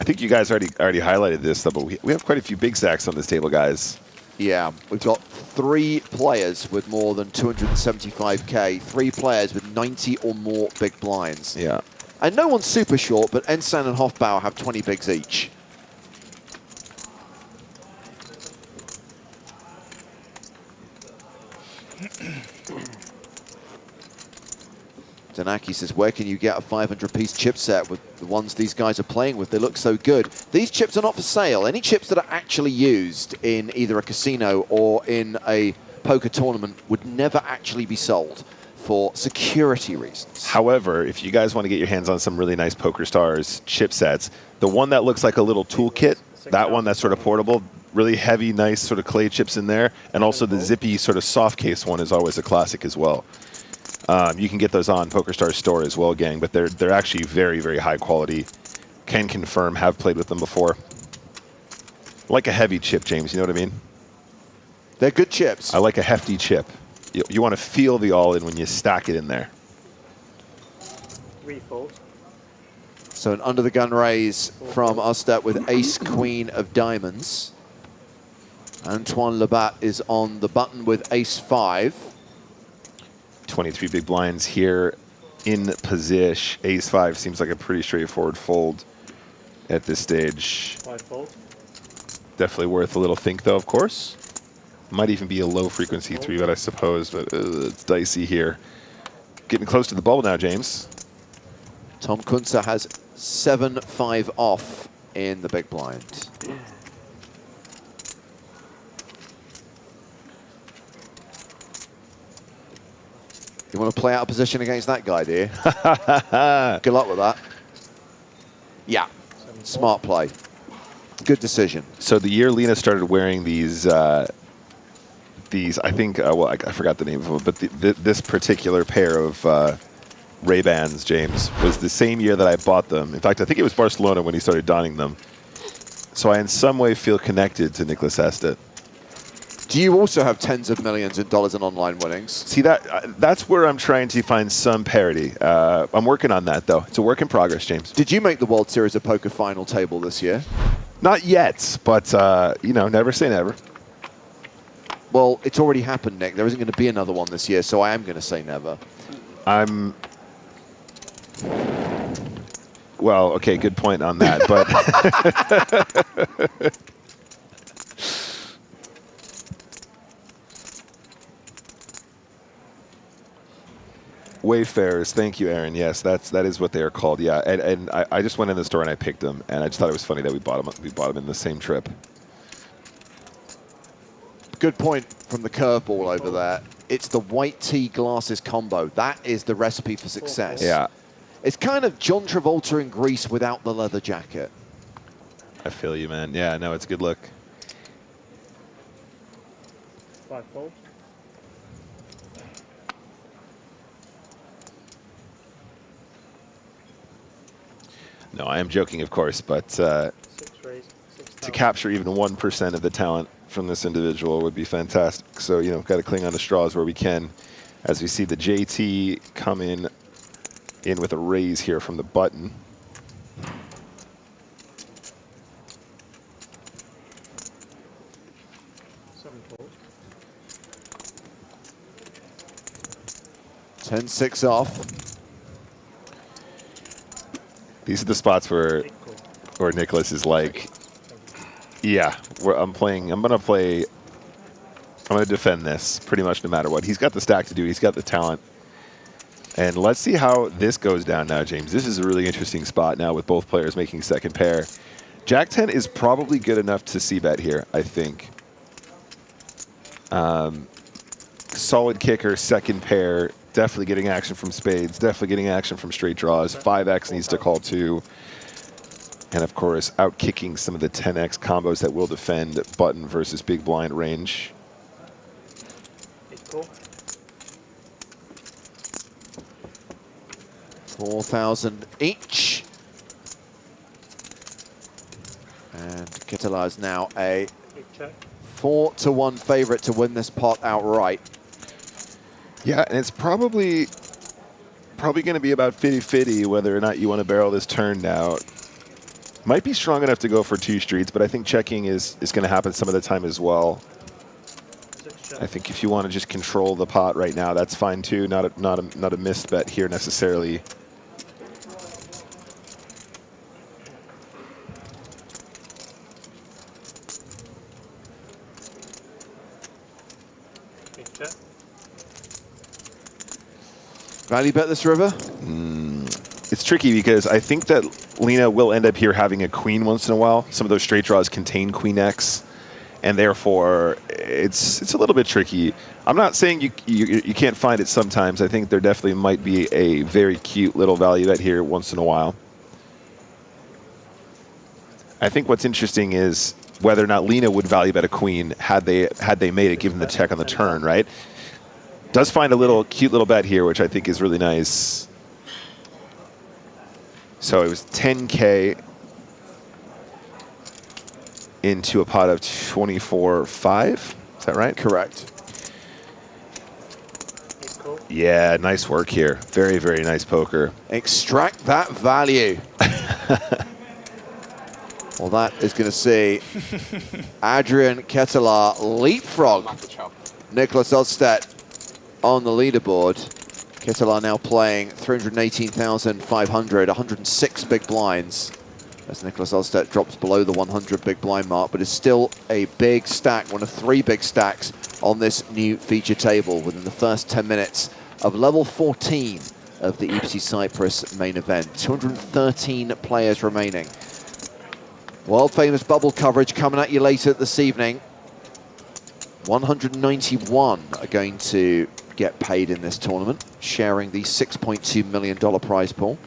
I think you guys already highlighted this, though, but we have quite a few big stacks on this table, guys. Yeah, we've got 3 players with more than 275K, 3 players with 90 or more big blinds. Yeah. And no one's super short, but Ensan and Hofbauer have 20 bigs each. Danaki says, where can you get a 500-piece chip set with the ones these guys are playing with? They look so good. These chips are not for sale. Any chips that are actually used in either a casino or in a poker tournament would never actually be sold for security reasons. However, if you guys want to get your hands on some really nice PokerStars chip sets, the one that looks like a little toolkit, that one that's sort of portable, really heavy, nice sort of clay chips in there, and also the zippy sort of soft case one is always a classic as well. You can get those on PokerStars store as well, gang, but they're actually very, very high quality. Can confirm, have played with them before. Like a heavy chip, James, you know what I mean? They're good chips. I like a hefty chip. You want to feel the all-in when you stack it in there. 3 fold. So an under-the-gun raise from Ostap with ace-queen of diamonds. Antoine Labat is on the button with ace-5. 23 big blinds here in position. Ace-5 seems like a pretty straightforward fold at this stage. 5 fold. Definitely worth a little think, though, of course. Might even be a low-frequency 3-bet, I suppose, but it's dicey here. Getting close to the bubble now, James. Tom Kunze has 7-5 off in the big blind. You want to play out of position against that guy, do you? Good luck with that. Yeah, smart play. Good decision. So the year Lena started wearing these I think, well, I forgot the name of them, but this particular pair of Ray-Bans, James, was the same year that I bought them. In fact, I think it was Barcelona when he started donning them. So I in some way feel connected to Nicholas Estet. Do you also have tens of millions of dollars in online winnings? See, that's where I'm trying to find some parity. I'm working on that, though. It's a work in progress, James. Did you make the World Series of Poker final table this year? Not yet, but, you know, never say never. Well, it's already happened, Nick. There isn't going to be another one this year, so I am going to say never. Well, okay, good point on that, but... Wayfarers. Thank you, Aaron. Yes, that is what they are called. Yeah, and I just went in the store and I picked them, and I just thought it was funny that we bought them in the same trip. Good point from the curveball over there. It's the white tea glasses combo. That is the recipe for success. Yeah. It's kind of John Travolta in Grease without the leather jacket. I feel you, man. Yeah, no, it's a good look. 5 fold. No, I am joking, of course, but to capture even 1% of the talent from this individual would be fantastic. So, you know, got to cling on to straws where we can. As we see the JT come in with a raise here from the button. Fold. 10-6 off. These are the spots where Nicholas is like, yeah, I'm going to defend this pretty much no matter what. He's got the stack to do. He's got the talent. And let's see how this goes down now, James. This is a really interesting spot now with both players making second pair. Jack 10 is probably good enough to c-bet here, I think. Solid kicker, second pair. Definitely getting action from spades. Definitely getting action from straight draws. 5x needs to call 2. And, of course, out-kicking some of the 10x combos that will defend button versus big blind range. 4,000 each. And Kittila is now a 4-1 favorite to win this pot outright. Yeah, and it's probably going to be about 50-50 whether or not you want to barrel this turn now. Might be strong enough to go for 2 streets, but I think checking is going to happen some of the time as well. I think if you want to just control the pot right now, that's fine too. Not a missed bet here necessarily. Value bet this river? It's tricky because I think that Lena will end up here having a queen once in a while. Some of those straight draws contain queen X, and therefore it's a little bit tricky. I'm not saying you can't find it sometimes. I think there definitely might be a very cute little value bet here once in a while. I think what's interesting is whether or not Lena would value bet a queen had they made it, given the check on the turn, right? Does find a cute little bet here, which I think is really nice. So it was 10K into a pot of 24.5. Is that right? Correct. Yeah, nice work here. Very, very nice poker. Extract that value. Well, that is going to see Adrian Kittila leapfrog Nicholas Odstedt on the leaderboard. Kittila now playing 318,500, 106 big blinds, as Nicholas Odstedt drops below the 100 big blind mark, but is still a big stack, one of 3 big stacks on this new feature table within the first 10 minutes of level 14 of the EPT Cyprus main event. 213 players remaining. World famous bubble coverage coming at you later this evening. 191 are going to get paid in this tournament, sharing the $6.2 million prize pool.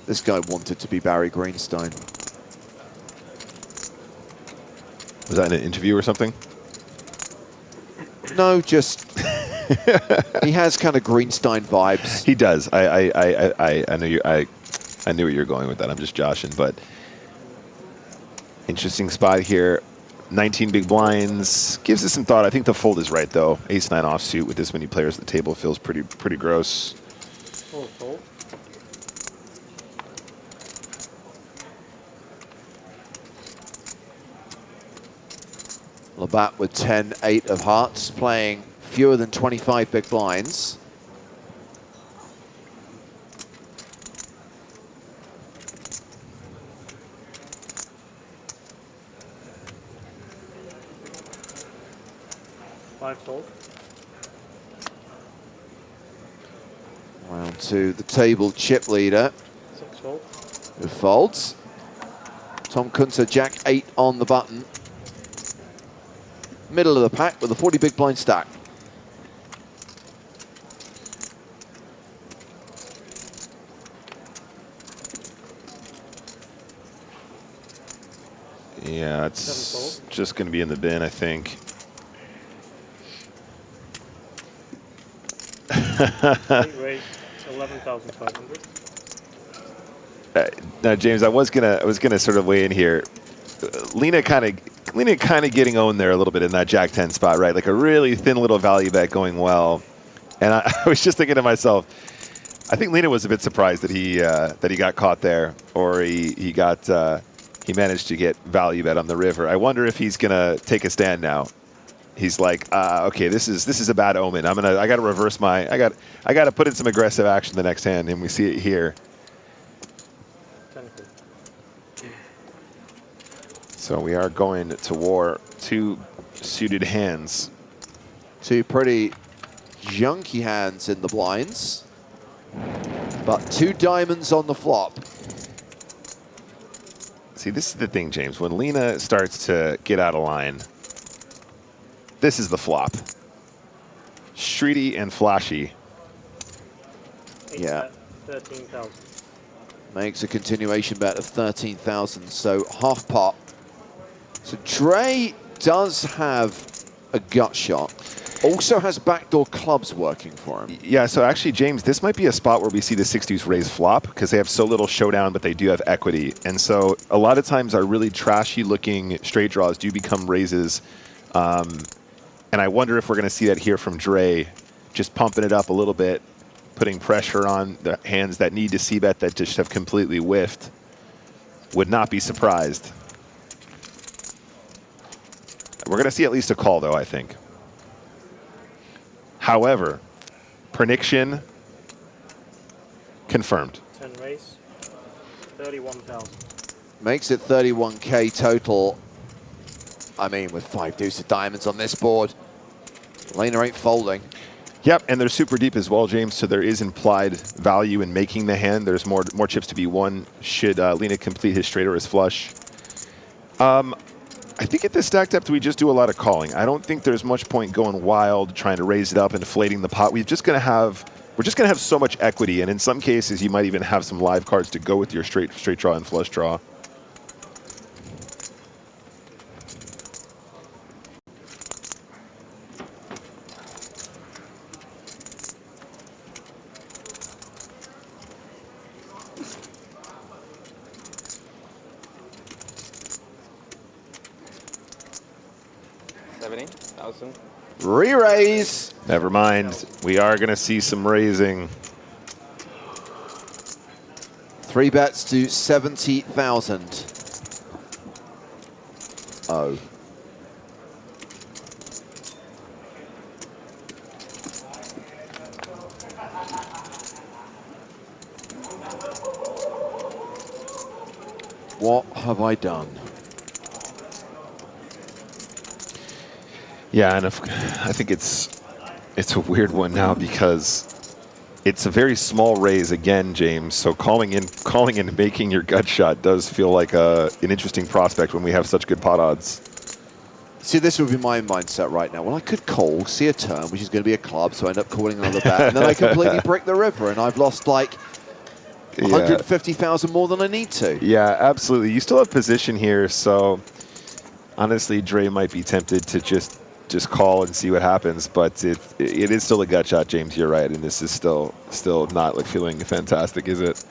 This guy wanted to be Barry Greenstein. Was that in an interview or something? No, just he has kind of Greenstein vibes. He does. I knew where you're going with that. I'm just joshing, but interesting spot here. 19 big blinds gives us some thought. I think the fold is right though. Ace-9 offsuit with this many players at the table feels pretty gross. Fold. Labatt with 10-8 of hearts, playing fewer than 25 big blinds. 5 fold. Round 2, the table chip leader. 6 fold. Who folds. Tom Kunter, Jack 8 on the button. Middle of the pack with a 40 big blind stack. Yeah, it's just going to be in the bin, I think. Raise 11,500. Now, James, I was gonna sort of weigh in here. Lena kind of getting owned there a little bit in that Jack 10 spot, right? Like a really thin little value bet going well. And I was just thinking to myself, I think Lena was a bit surprised that he got caught there, or he managed to get value bet on the river. I wonder if he's gonna take a stand now. He's like, okay, this is a bad omen. I got to reverse my, I got to put in some aggressive action the next hand, and we see it here. So we are going to war. 2 suited hands. 2 pretty junky hands in the blinds, but 2 diamonds on the flop. See, this is the thing, James. When Lena starts to get out of line, this is the flop. Streety and flashy. Yeah. 13,000. Makes a continuation bet of 13,000, so half pot. So Dre does have a gut shot. Also has backdoor clubs working for him. Yeah, so actually, James, this might be a spot where we see the 6-deuce raise flop because they have so little showdown, but they do have equity. And so a lot of times our really trashy-looking straight draws do become raises. And I wonder if we're going to see that here from Dre, just pumping it up a little bit, putting pressure on the hands that need to c-bet that just have completely whiffed. Would not be surprised. We're going to see at least a call, though, I think. However, prediction confirmed. 10 raise, 31,000. Makes it 31K total. I mean, with 5 deuce of diamonds on this board, Lena ain't folding. Yep, and they're super deep as well, James, so there is implied value in making the hand. There's more chips to be won should Lena complete his straight or his flush. I think at this stack depth, we just do a lot of calling. I don't think there's much point going wild, trying to raise it up, inflating the pot. We're just going to have so much equity, and in some cases, you might even have some live cards to go with your straight draw and flush draw. Re-raise. Never mind. We are going to see some raising. 3 bets to 70,000. Oh. What have I done? Yeah, and I think it's a weird one now because it's a very small raise again, James. So calling in and making your gut shot does feel like an interesting prospect when we have such good pot odds. See, this would be my mindset right now. Well, I could call, see a turn, which is going to be a club, so I end up calling another bet, and then I completely brick the river, and I've lost like 150,000 more than I need to. Yeah, absolutely. You still have position here, so honestly, Dre might be tempted to just call and see what happens, but it is still a gut shot, James. You're right, and this is still not like feeling fantastic, is it?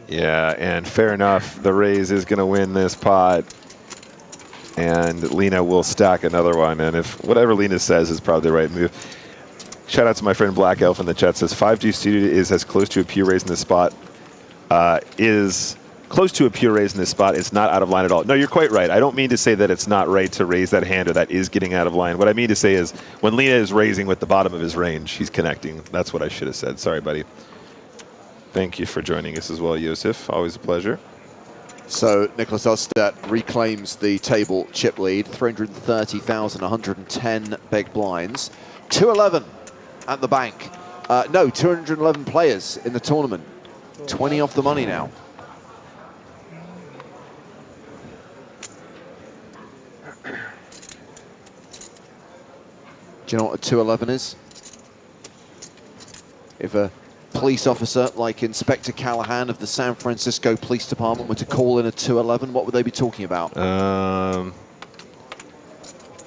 Yeah, and fair enough. The raise is going to win this pot, and Lena will stack another one. And if whatever Lena says is probably the right move. Shout out to my friend Black Elf in the chat. Says 5-2 suited is as close to a pure raise in this spot. Is close to a pure raise in this spot. It's not out of line at all. No, you're quite right. I don't mean to say that it's not right to raise that hand or that is getting out of line. What I mean to say is when Lena is raising with the bottom of his range, he's connecting. That's what I should have said. Sorry, buddy. Thank you for joining us as well, Yosef. Always a pleasure. So Nicholas Elstedt reclaims the table chip lead, 330,110 big blinds. 211 at the bank. No, 211 players in the tournament. 20 off the money now. Do you know what a 211 is? If a police officer like Inspector Callahan of the San Francisco Police Department were to call in a 211, what would they be talking about?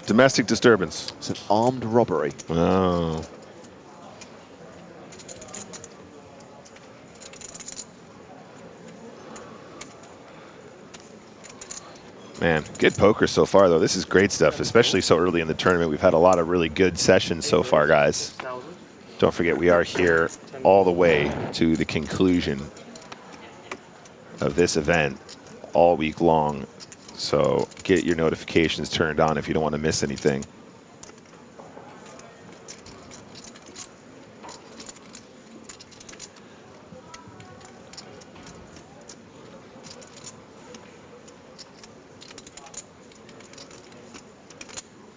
Domestic disturbance. It's an armed robbery. Oh. Man, good poker so far, though. This is great stuff, especially so early in the tournament. We've had a lot of really good sessions so far, guys. Don't forget, we are here all the way to the conclusion of this event all week long. So get your notifications turned on if you don't want to miss anything.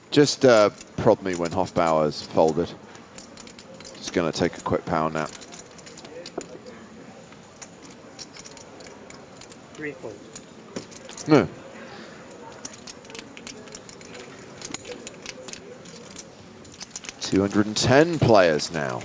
Just prod me when Hofbauer's folded. Just going to take a quick power nap. 3 folds. No. $210 players now.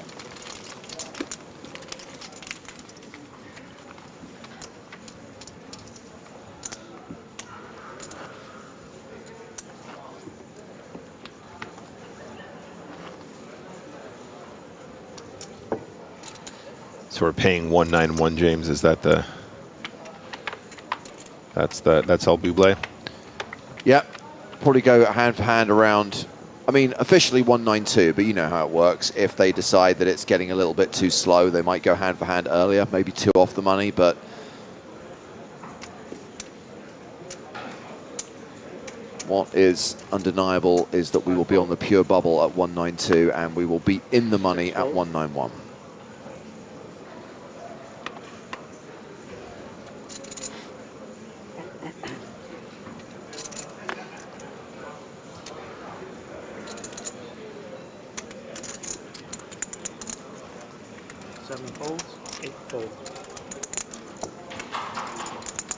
So we're paying 191, James. Is that the? That's El Buble? Yep. Probably go hand for hand around. I mean, officially 192, but you know how it works. If they decide that it's getting a little bit too slow, they might go hand for hand earlier, maybe 2 off the money, but what is undeniable is that we will be on the pure bubble at 192 and we will be in the money at 191.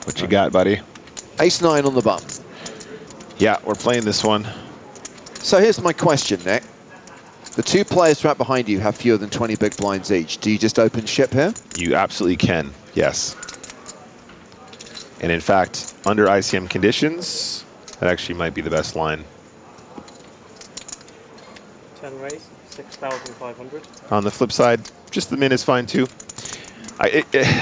What you got, buddy? Ace-9 on the button. Yeah, we're playing this one. So here's my question, Nick. The 2 players right behind you have fewer than 20 big blinds each. Do you just open ship here? You absolutely can, yes. And in fact, under ICM conditions, that actually might be the best line. 10 raise, 6,500. On the flip side, just the min is fine too.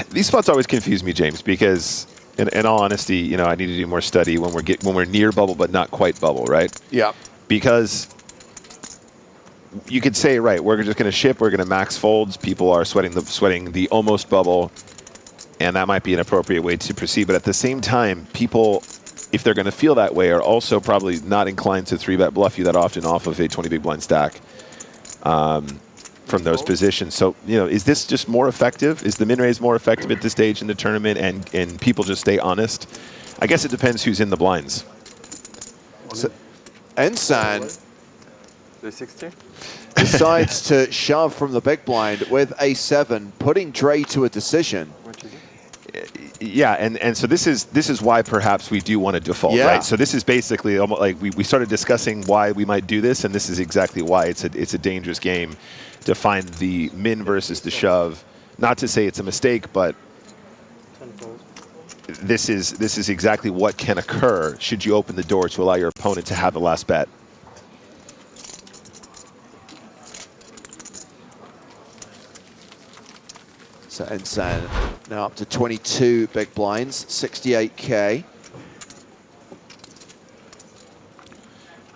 These spots always confuse me, James, because in all honesty, you know, I need to do more study when we're near bubble but not quite bubble, right? Yeah. Because you could say, right, we're just going to ship, we're going to max folds. People are sweating the almost bubble, and that might be an appropriate way to proceed. But at the same time, people, if they're going to feel that way, are also probably not inclined to 3-bet bluff you that often off of a 20 big blind stack. From those positions. So, you know, is this just more effective? Is the min raise more effective at this stage in the tournament and people just stay honest? I guess it depends who's in the blinds. So, Ensan 360? decides to shove from the big blind with a7, putting Dre to a decision. Yeah, and so this is why perhaps we do want to default, right? So this is basically almost like we started discussing why we might do this, and this is exactly why it's a dangerous game to find the min versus the shove. Not to say it's a mistake, but this is exactly what can occur should you open the door to allow your opponent to have the last bet. So Ensan now up to 22 big blinds, 68K.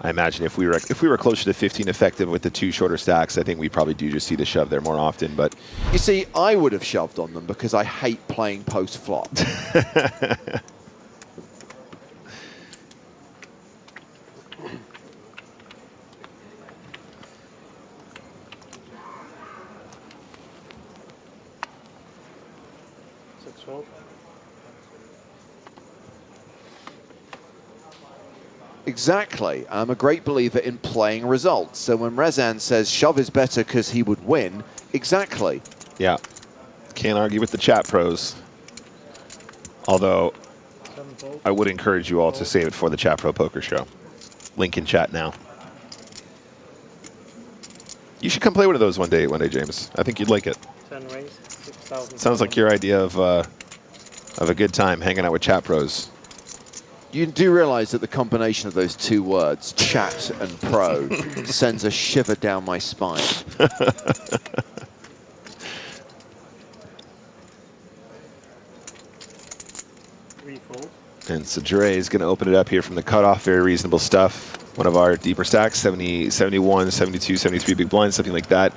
I imagine if we were closer to 15 effective with the 2 shorter stacks, I think we probably do just see the shove there more often. But you see, I would have shoved on them because I hate playing post flop. Short. Exactly. I'm a great believer in playing results. So when Rezan says shove is better because he would win, exactly. Yeah. Can't argue with the chat pros. Although, I would encourage you all to save it for the Chat Pro Poker Show. Link in chat now. You should come play one of those one day, James. I think you'd like it. 10 raise, 6,000. Sounds like your idea of a good time hanging out with chat pros. You do realize that the combination of those two words, chat and pro, sends a shiver down my spine. And so Dre is going to open it up here from the cutoff. Very reasonable stuff. One of our deeper stacks, 70, 71, 72, 73 big blinds, something like that.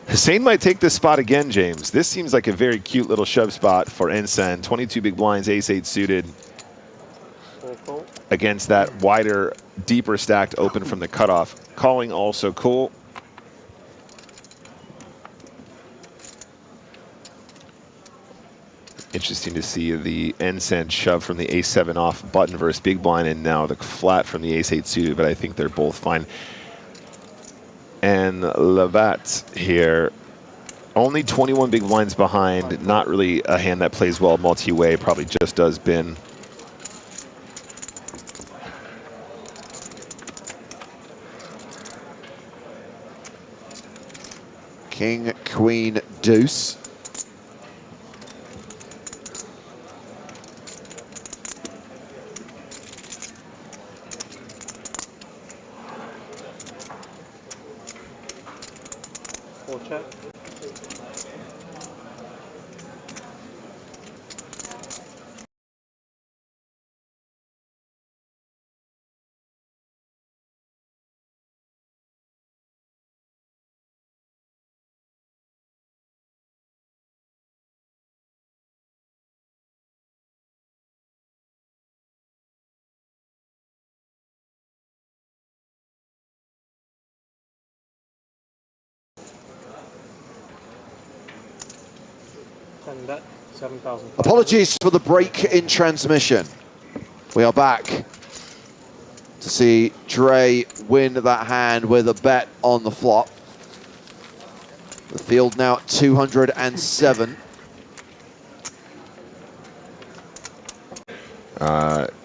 Hossein might take this spot again, James. This seems like a very cute little shove spot for Ensan. 22 big blinds, ace-8 suited. Against that wider, deeper stacked open from the cutoff. Calling also cool. Interesting to see the Ensan shove from the ace-7 off button versus big blind, and now the flat from the ace-8 suited, but I think they're both fine. And Lavat here, only 21 big blinds behind, not really a hand that plays well multi-way, probably just does bin. King, queen, deuce. Check. And that 7,000. Apologies for the break in transmission. We are back to see Dre win that hand with a bet on the flop. The field now at 207.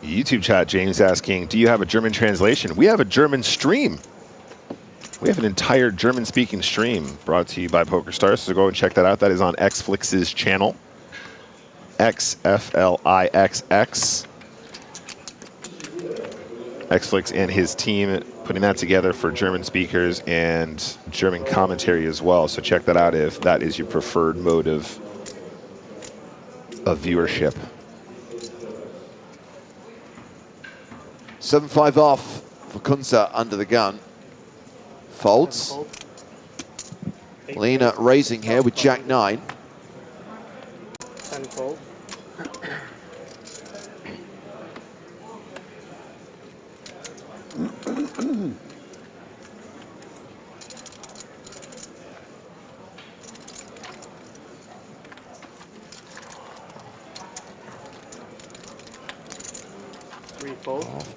YouTube chat, James asking, do you have a German translation? We have a German stream. We have an entire German-speaking stream brought to you by PokerStars, so go and check that out. That is on Xflix's channel. XFLIXX. Xflix and his team putting that together for German speakers and German commentary as well. So check that out if that is your preferred mode of viewership. 7-5 off for Kunze under the gun. Folds. Lena raising here with Jack-9. 10 fold.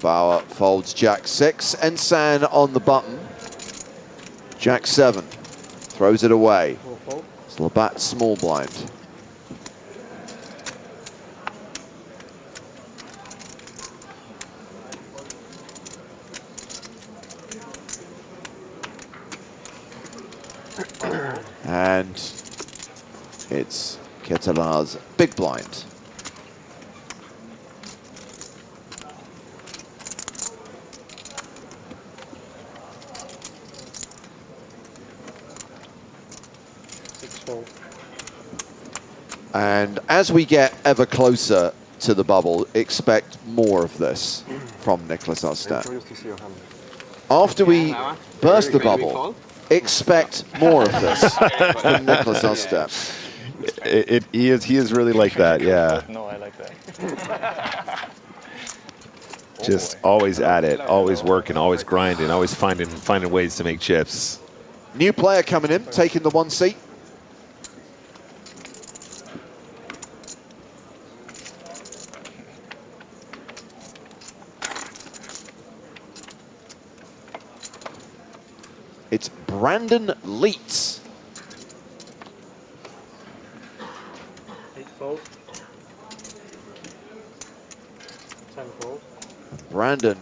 Bauer folds Jack-6. Ensan on the button. Jack-7 throws it away. It's Labatt small blind. And it's Ketela's big blind. And as we get ever closer to the bubble, expect more of this from Nicholas Ostad. After we burst the bubble, expect more of this from Nicholas Ostad. He is really like that, yeah. No, I like that. Just always at it, always working, always grinding, always finding ways to make chips. New player coming in, taking the 1 seat. Brandon Leitz. 8-fold. 10-fold. Brandon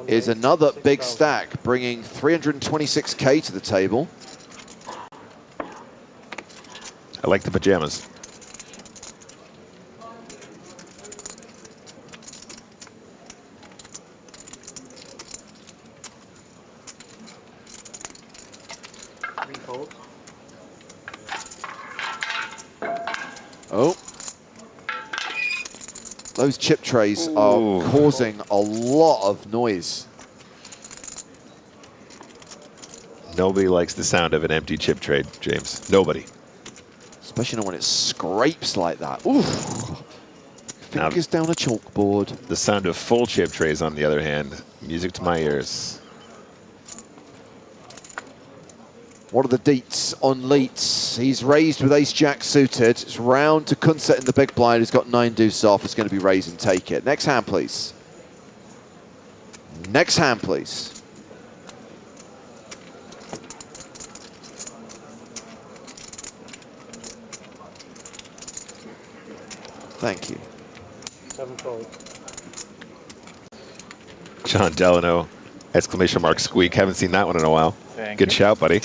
is another big stack, bringing 326K to the table. I like the pajamas. Oh. Those chip trays are causing a lot of noise. Nobody likes the sound of an empty chip tray, James. Nobody. Especially when it scrapes like that. Ooh. Fingers down a chalkboard. The sound of full chip trays, on the other hand, music to my ears. What are the deets on Leitz? He's raised with ace-jack suited. It's round to Kunset in the big blind. He's got 9 deuce off. It's going to be raise and take it. Next hand, please. Next hand, please. Thank you. 7-fold. John Delano, exclamation mark squeak. Haven't seen that one in a while. Good shout, buddy.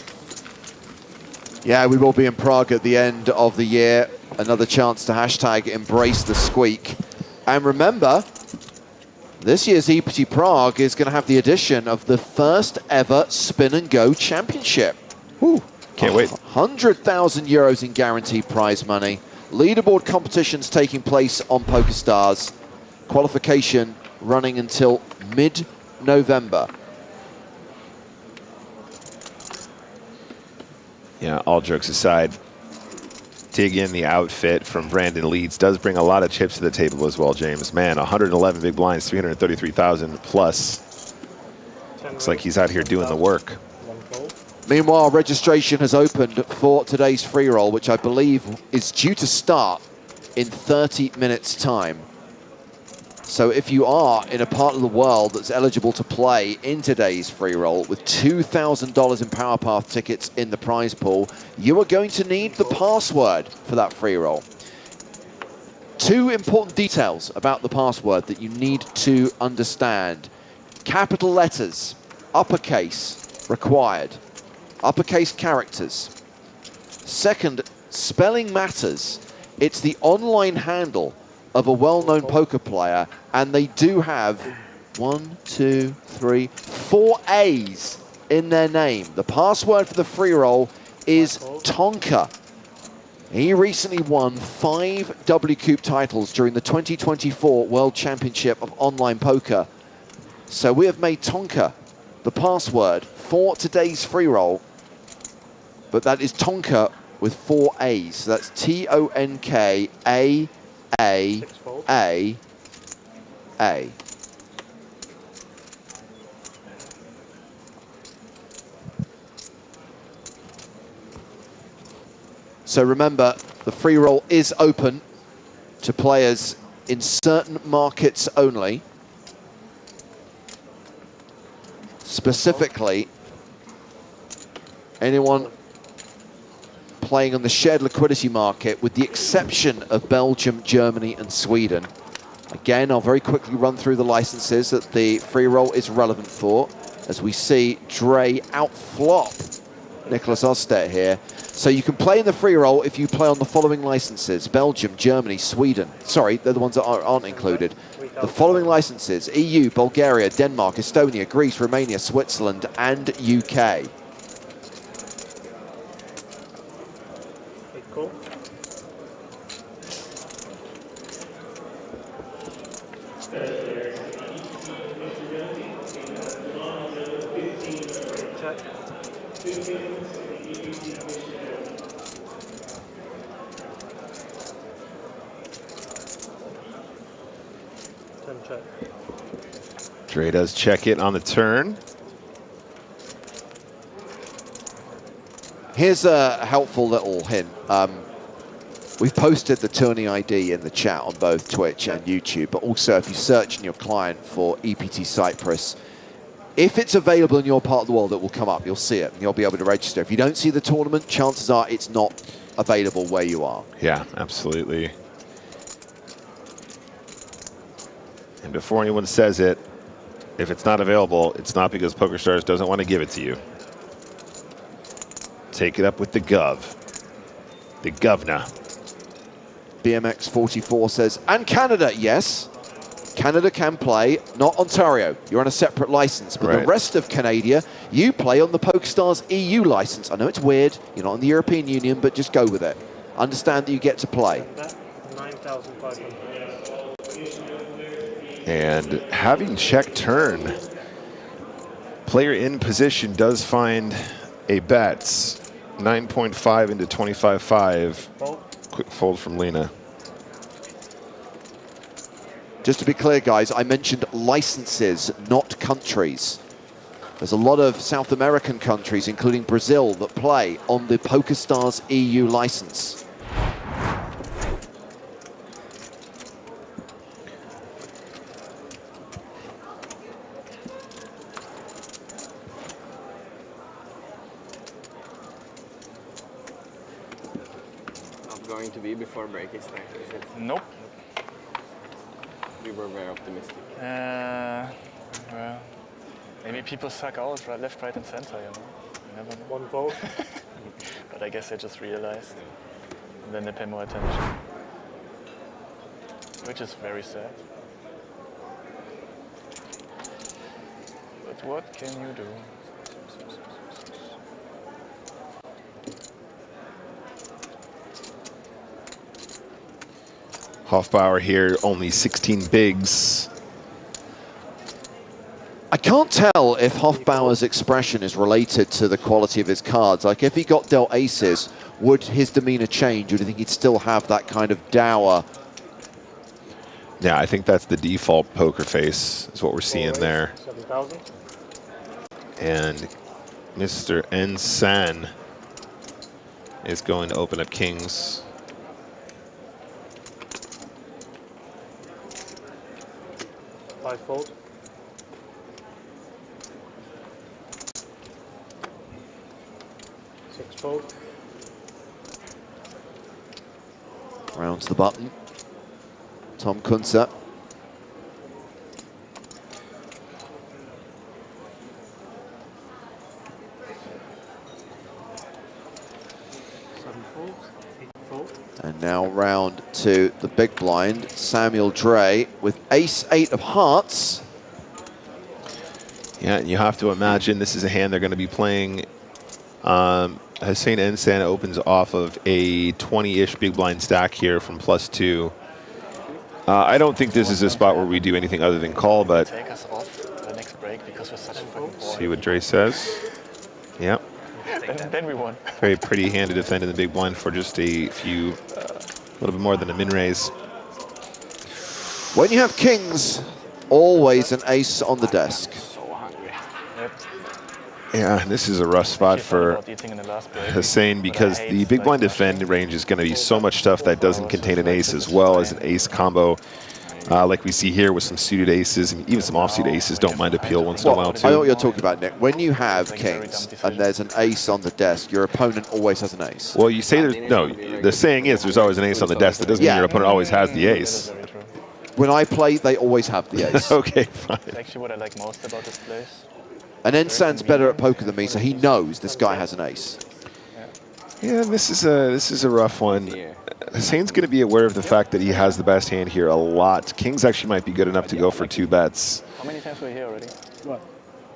Yeah, we will be in Prague at the end of the year. Another chance to hashtag embrace the squeak. And remember, this year's EPT Prague is going to have the addition of the first ever Spin and Go Championship. Woo, can't wait. 100,000 euros in guaranteed prize money. Leaderboard competitions taking place on PokerStars. Qualification running until mid-November. Yeah, all jokes aside, dig in the outfit from Brandon Leitz does bring a lot of chips to the table as well, James. Man, 111 big blinds, 333,000 plus. Looks like he's out here doing the work. Meanwhile, registration has opened for today's free roll, which I believe is due to start in 30 minutes' time. So if you are in a part of the world that's eligible to play in today's free roll with $2,000 in Power Path tickets in the prize pool, you are going to need the password for that free roll. 2 important details about the password that you need to understand. Capital letters, uppercase, required. Uppercase characters. Second, spelling matters. It's the online handle of a well-known poker player, and they do have 1, 2, 3, 4 A's in their name. The password for the free roll is Tonka. He recently won 5 W Coupe titles during the 2024 World Championship of Online Poker. So we have made Tonka the password for today's free roll, but that is Tonka with 4 A's. So that's T-O-N-K-A A. So remember, the free roll is open to players in certain markets only. Specifically, anyone playing on the shared liquidity market, with the exception of Belgium, Germany, and Sweden. Again, I'll very quickly run through the licenses that the free roll is relevant for, as we see Dre outflop Nicholas Ostedt here. So you can play in the free roll if you play on the following licenses: Belgium, Germany, Sweden. Sorry, they're the ones that aren't included. The following licenses: EU, Bulgaria, Denmark, Estonia, Greece, Romania, Switzerland, and UK. Cool. Check. Check. Dre does check it on the turn. Here's a helpful little hint. We've posted the tourney ID in the chat on both Twitch and YouTube, but also if you search in your client for EPT Cyprus, If it's available in your part of the world, it will come up. You'll see it, and you'll be able to register. If you don't see the tournament, chances are it's not available where you are. Yeah, absolutely. And before anyone says it, if it's not available, it's not because PokerStars doesn't want to give it to you. Take it up with the Gov. The Governor. BMX44 says, and Canada, yes. Canada can play, not Ontario. You're on a separate license. But the rest of Canada, you play on the PokerStars EU license. I know it's weird. You're not in the European Union, but just go with it. Understand that you get to play. 9,500. And having check turn, player in position does find a bet. 9.5 into 25.5. Quick fold from Lena. Just to be clear, guys, I mentioned licenses, not countries. There's a lot of South American countries, including Brazil, that play on the PokerStars EU license. Not going to be before break is time, is it? Nope. We were very optimistic. Well, maybe people suck out left, right, and center, you know. You never know. One vote. But I guess they just realized. And then they pay more attention. Which is very sad. But what can you do? Hofbauer here, only 16 bigs. I can't tell if Hofbauer's expression is related to the quality of his cards. Like, if he got dealt aces, would his demeanor change, or do you think he'd still have that kind of dour? Yeah, I think that's the default poker face, is what we're seeing there. 7,000. And Mr. Ensan is going to open up kings. Five fold. Six fold. Rounds the button. Tom Kunze. Seven fold. Eight fold. And now round to the big blind, Samuel Dre with ace-8 of hearts. Yeah, and you have to imagine this is a hand they're going to be playing. Hossein Ensan opens off of a 20-ish big blind stack here from +2. I don't think this is a spot where we do anything other than call, but Take us off the next break because we're such a fucking boring. see what Dre says. Yep. Then we won. Very pretty hand to defend in the big blind for just a few, a little bit more than a min raise. When you have kings, always an ace on the desk. Yeah, this is a rough spot for Hossein because the big blind defend range is going to be so much stuff that doesn't contain an ace, as well as an ace combo. Like we see here with some suited aces, and even some offsuit aces don't mind appeal once in a while too. I know what you're talking about, Nick. When you have kings and there's an ace on the desk, your opponent always has an ace. Well, you say there's, no, the saying is there's always an ace on the desk. That doesn't mean your opponent always has the ace. When I play, they always have the ace. Okay, fine. That's actually what I like most about this place. And Ensan's better at poker than me, so he knows this guy has an ace. Yeah, this is a rough one. Hosein's going to be aware of the fact that he has the best hand here a lot. Kings actually might be good enough to go for 2 bets. How many times were we here already? What?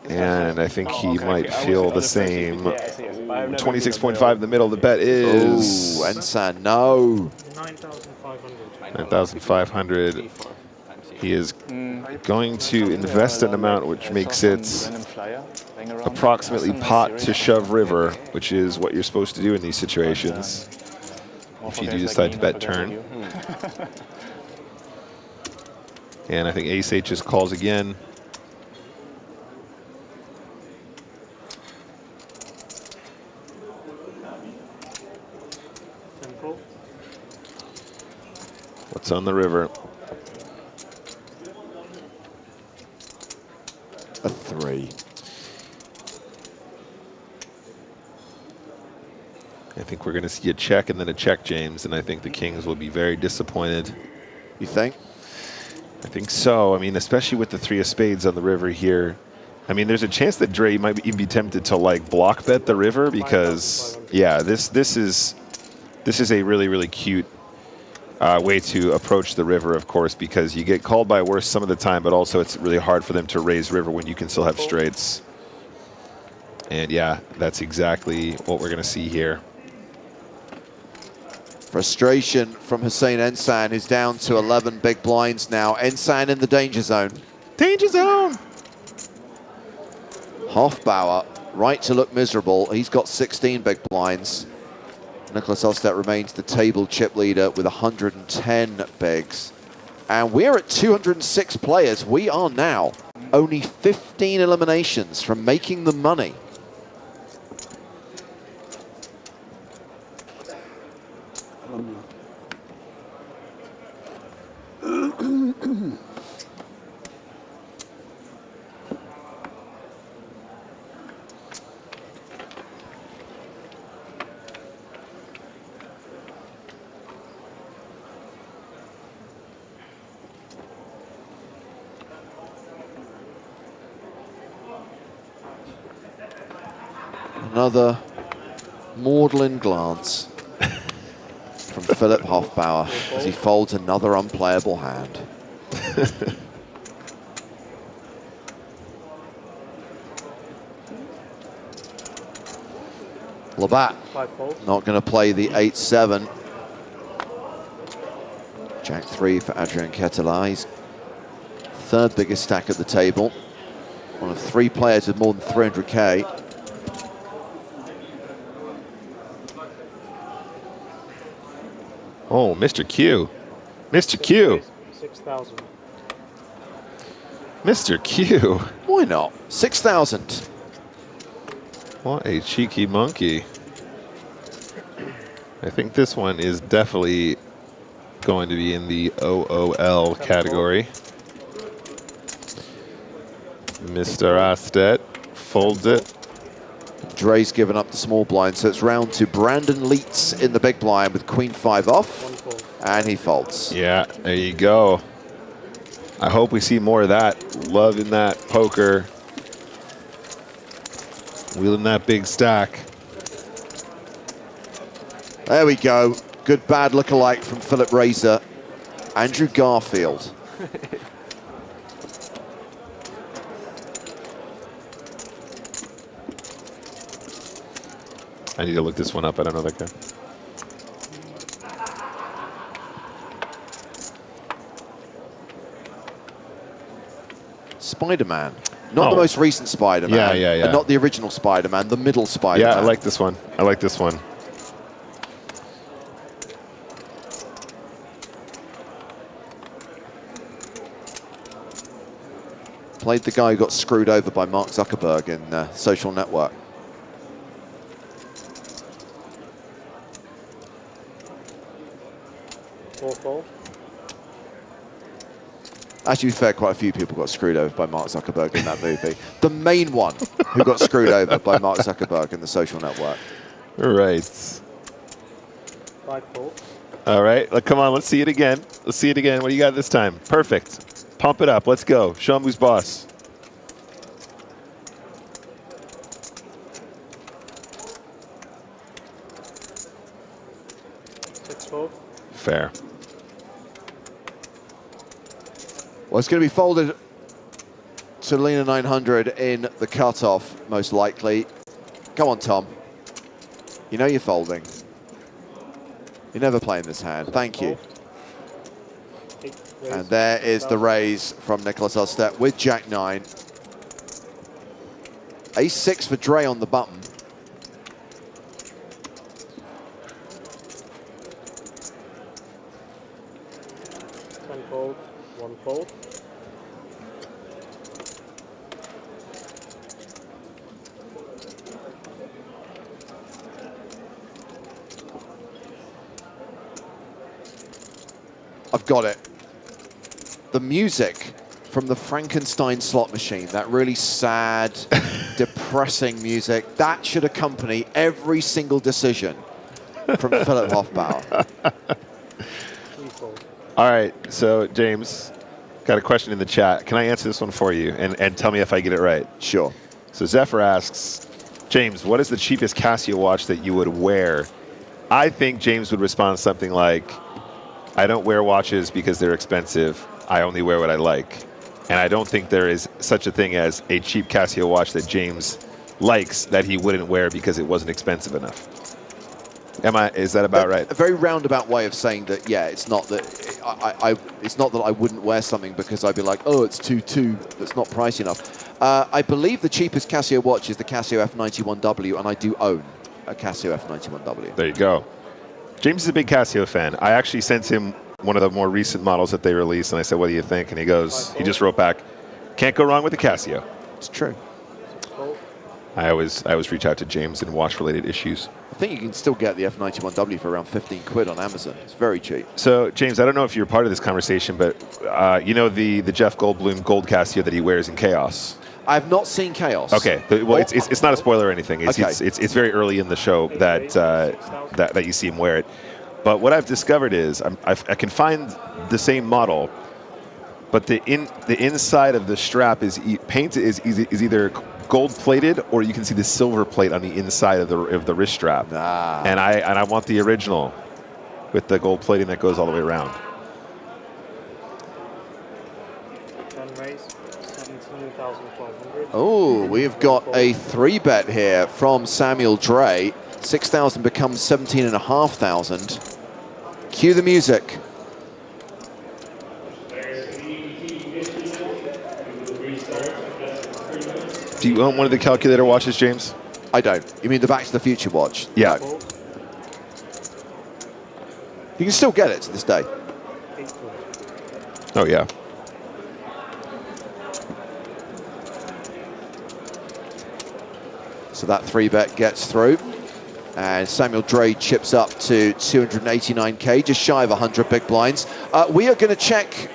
And I think he might feel the same. 26.5 in the middle. The bet is... Ooh, Ensan, no. 9,500. 9,500. He is going to invest an amount which makes it approximately pot to shove river, which is what you're supposed to do in these situations if you do decide to bet turn. And I think ace-8 just calls again. What's on the river? A 3. I think we're going to see a check and then a check, James, and I think the kings will be very disappointed. You think? I think so. I mean, especially with the 3 of spades on the river here. I mean, there's a chance that Dre might even be tempted to like block bet the river because, yeah, this is a really, really cute way to approach the river, of course, because you get called by worse some of the time, but also it's really hard for them to raise river when you can still have straights. And yeah, that's exactly what we're going to see here. Frustration from Hossein Ensan, who's down to 11 big blinds now. Ensan in the danger zone. Danger zone! Hofbauer, right to look miserable. He's got 16 big blinds. Nicholas Ostad remains the table chip leader with 110 bigs. And we're at 206 players. We are now only 15 eliminations from making the money. Another maudlin glance from Philip Hofbauer as he folds another unplayable hand. Labatt not going to play the 8-7. Jack 3 for Adrian Ketelaar. He's third biggest stack at the table. One of 3 players with more than 300k. Oh, Mr. Q. Mr. Q. 6,000. Mr. Q. Why not? 6,000. What a cheeky monkey. I think this one is definitely going to be in the OOL category. Mr. Ostad folds it. Dre's given up the small blind, so it's round to Brandon Leitz in the big blind with Queen 5 off, and he folds. Yeah, there you go. I hope we see more of that. Loving that poker. Wheeling that big stack. There we go. Good bad look-alike from Philip Razor. Andrew Garfield. I need to look this one up. I don't know that guy. Spider-Man. Not the most recent Spider-Man. Yeah. And not the original Spider-Man, the middle Spider-Man. Yeah, I like this one. I like this one. Played the guy who got screwed over by Mark Zuckerberg in Social Network. Actually, to be fair, quite a few people got screwed over by Mark Zuckerberg in that movie. The main one who got screwed over by Mark Zuckerberg in the Social Network. All right. All right, come on, let's see it again. Let's see it again. What do you got this time? Perfect. Pump it up. Let's go. Show him who's boss. Fair. Well, it's going to be folded to Lena 900 in the cutoff, most likely. Come on, Tom. You know you're folding. You're never playing this hand. Thank you. And there is the raise from Nicholas Ostad with Jack 9. Ace-6 for Dre on the button. One fold. I've got it. The music from the Frankenstein slot machine, that really sad, depressing music, that should accompany every single decision from Philip Hofbauer. All right, so James, got a question in the chat. Can I answer this one for you and tell me if I get it right? Sure. So Zephyr asks, James, what is the cheapest Casio watch that you would wear? I think James would respond something like, I don't wear watches because they're expensive. I only wear what I like. And I don't think there is such a thing as a cheap Casio watch that James likes that he wouldn't wear because it wasn't expensive enough. Is that about right? A very roundabout way of saying that, yeah, it's not that it's not that I wouldn't wear something because I'd be like, oh, it's too, that's not pricey enough. I believe the cheapest Casio watch is the Casio F91W, and I do own a Casio F91W. There you go. James is a big Casio fan. I actually sent him one of the more recent models that they released, and I said, what do you think? And he just wrote back, can't go wrong with the Casio. It's true. I always reach out to James in watch-related issues. I think you can still get the F91W for around 15 quid on Amazon. It's very cheap. So, James, I don't know if you're part of this conversation, but you know the Jeff Goldblum gold Casio that he wears in Chaos? I've not seen Chaos. Okay, well, it's not a spoiler or anything. It's, Okay. it's very early in the show that you see him wear it. But what I've discovered is I can find the same model, but the inside of the strap is painted is either gold plated, or you can see the silver plate on the inside of the wrist strap. Ah. And I want the original with the gold plating that goes all the way around. Oh, we've got a 3-bet here from Samuel Dre. 6,000 becomes 17,500. Cue the music. Do you own one of the calculator watches, James? I don't. You mean the Back to the Future watch? Yeah. No. You can still get it to this day. Oh, yeah. So that 3-bet gets through. And Samuel Dre chips up to 289K, just shy of 100 big blinds. We are going to check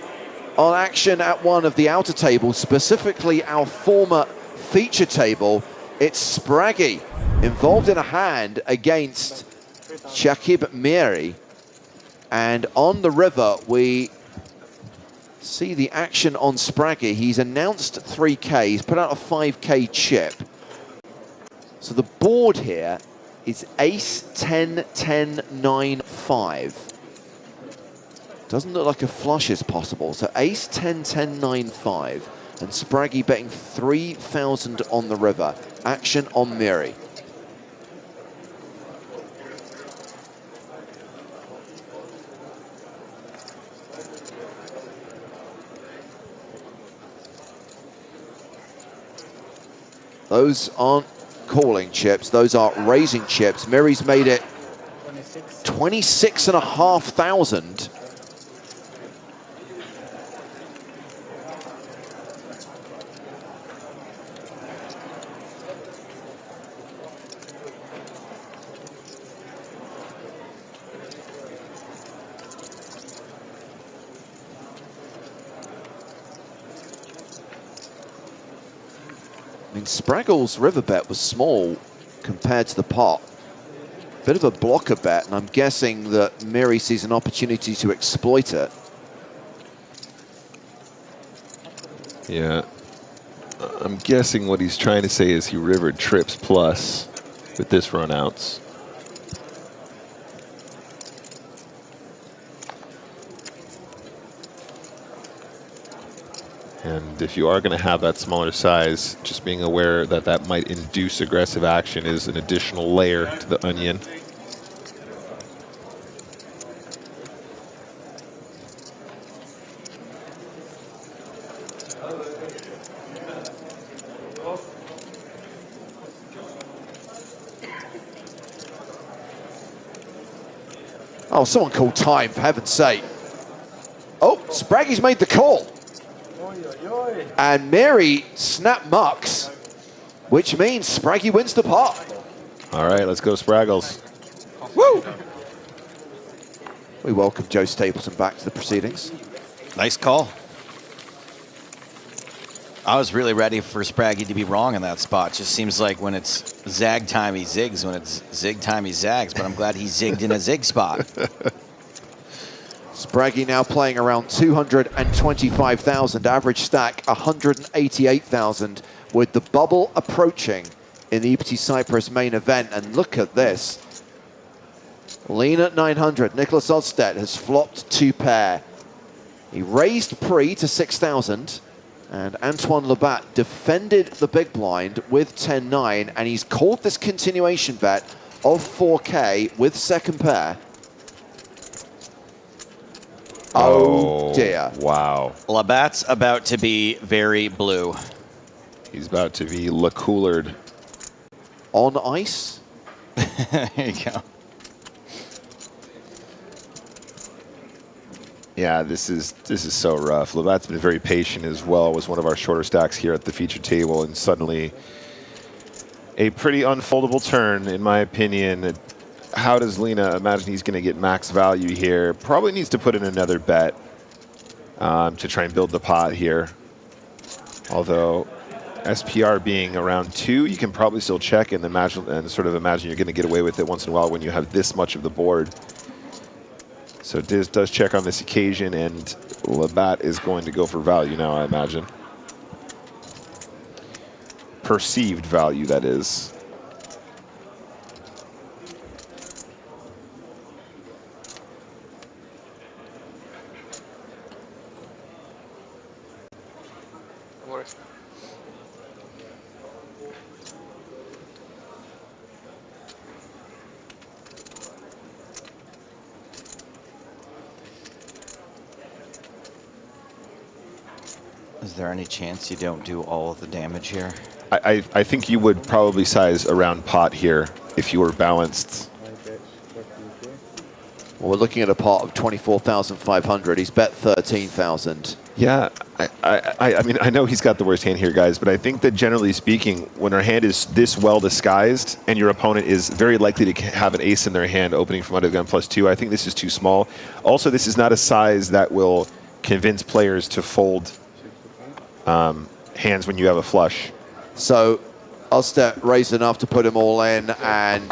on action at one of the outer tables, specifically our former feature table. It's Spraggy involved in a hand against Shakib Miri. And on the river, we see the action on Spraggy. He's announced 3K. He's put out a 5K chip. So the board here is ace 10, 10, 9, 5. Doesn't look like a flush is possible. So ace 10, 10, 9, 5. And Spraggy betting 3,000 on the river. Action on Miri. Those aren't calling chips, those are raising chips. Miri's made it 26,500. I mean, Spraggle's river bet was small compared to the pot. Bit of a blocker bet, and I'm guessing that Miri sees an opportunity to exploit it. Yeah. I'm guessing what he's trying to say is he rivered trips plus with this run outs. And if you are going to have that smaller size, just being aware that that might induce aggressive action is an additional layer to the onion. Oh, someone called time, for heaven's sake. Oh, Spraggy's made the call. And Miri snap mucks, which means Spraggy wins the pot. All right, let's go Spraggles. Woo! We welcome Joe Stapleton back to the proceedings. Nice call. I was really ready for Spraggy to be wrong in that spot. Just seems like when it's zag time, he zigs. When it's zig time, he zags. But I'm glad he zigged in a zig spot. Spraggy now playing around 225,000. Average stack 188,000 with the bubble approaching in the EPT Cyprus main event. And look at this. Lean at 900. Nicholas Odstedt has flopped 2 pair. He raised pre to 6,000. And Antoine Labat defended the big blind with 10-9, and he's called this continuation bet of 4K with second pair. Oh dear. Wow. Labat's about to be very blue. He's about to be lacoolered. On ice? There you go. Yeah, this is so rough. Labat's been very patient as well. Was one of our shorter stacks here at the feature table, and suddenly a pretty unfoldable turn, in my opinion. How does Lena imagine he's going to get max value here? Probably needs to put in another bet to try and build the pot here. Although SPR being around 2, you can probably still check and imagine sort of imagine you're going to get away with it once in a while when you have this much of the board. So Diz does check on this occasion, and Labat is going to go for value now, I imagine. Perceived value, that is. Is there any chance you don't do all of the damage here? I think you would probably size around pot here if you were balanced. Well, we're looking at a pot of 24,500. He's bet 13,000. Yeah, I mean, I know he's got the worst hand here, guys, but I think that generally speaking, when our hand is this well disguised and your opponent is very likely to have an ace in their hand opening from under the gun +2, I think this is too small. Also, this is not a size that will convince players to fold hands when you have a flush. So Odstedt raised enough to put him all in, and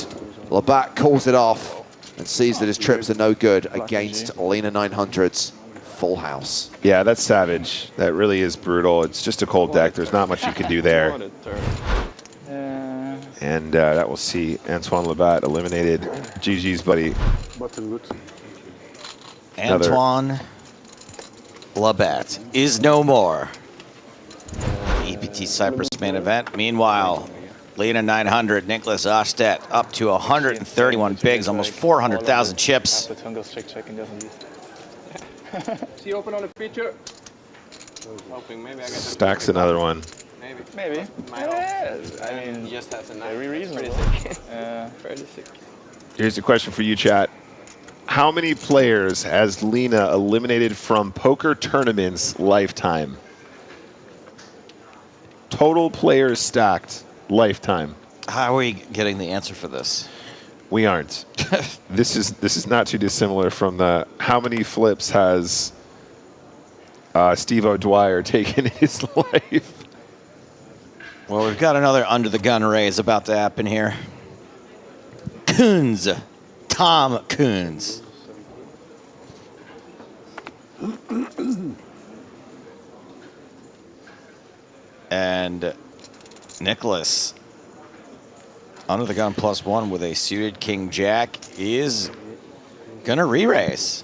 Labat calls it off and sees that his trips are no good against Lena 900's full house. Yeah, that's savage. That really is brutal. It's just a cold deck. There's not much you can do there. And that will see Antoine Labat eliminated. GG's, buddy. Antoine Labat is no more. EPT Cyprus main event. Meanwhile, Lena 900, Nicholas Odstedt up to 131 bigs, almost 400,000 chips. See open on the feature. Hoping maybe I get Stacks another one. Maybe. Yeah, I mean, just has a very reasonable. Fairly sick. Here's a question for you, chat. How many players has Lena eliminated from poker tournaments lifetime? Total players stacked lifetime. How are we getting the answer for this? We aren't. This is not too dissimilar from the how many flips has Steve O'Dwyer taken in his life. Well, we've got another under the gun raise about to happen here. Coons, Tom Coons. And Nicholas, under the gun +1 with a suited King Jack, is gonna re-raise.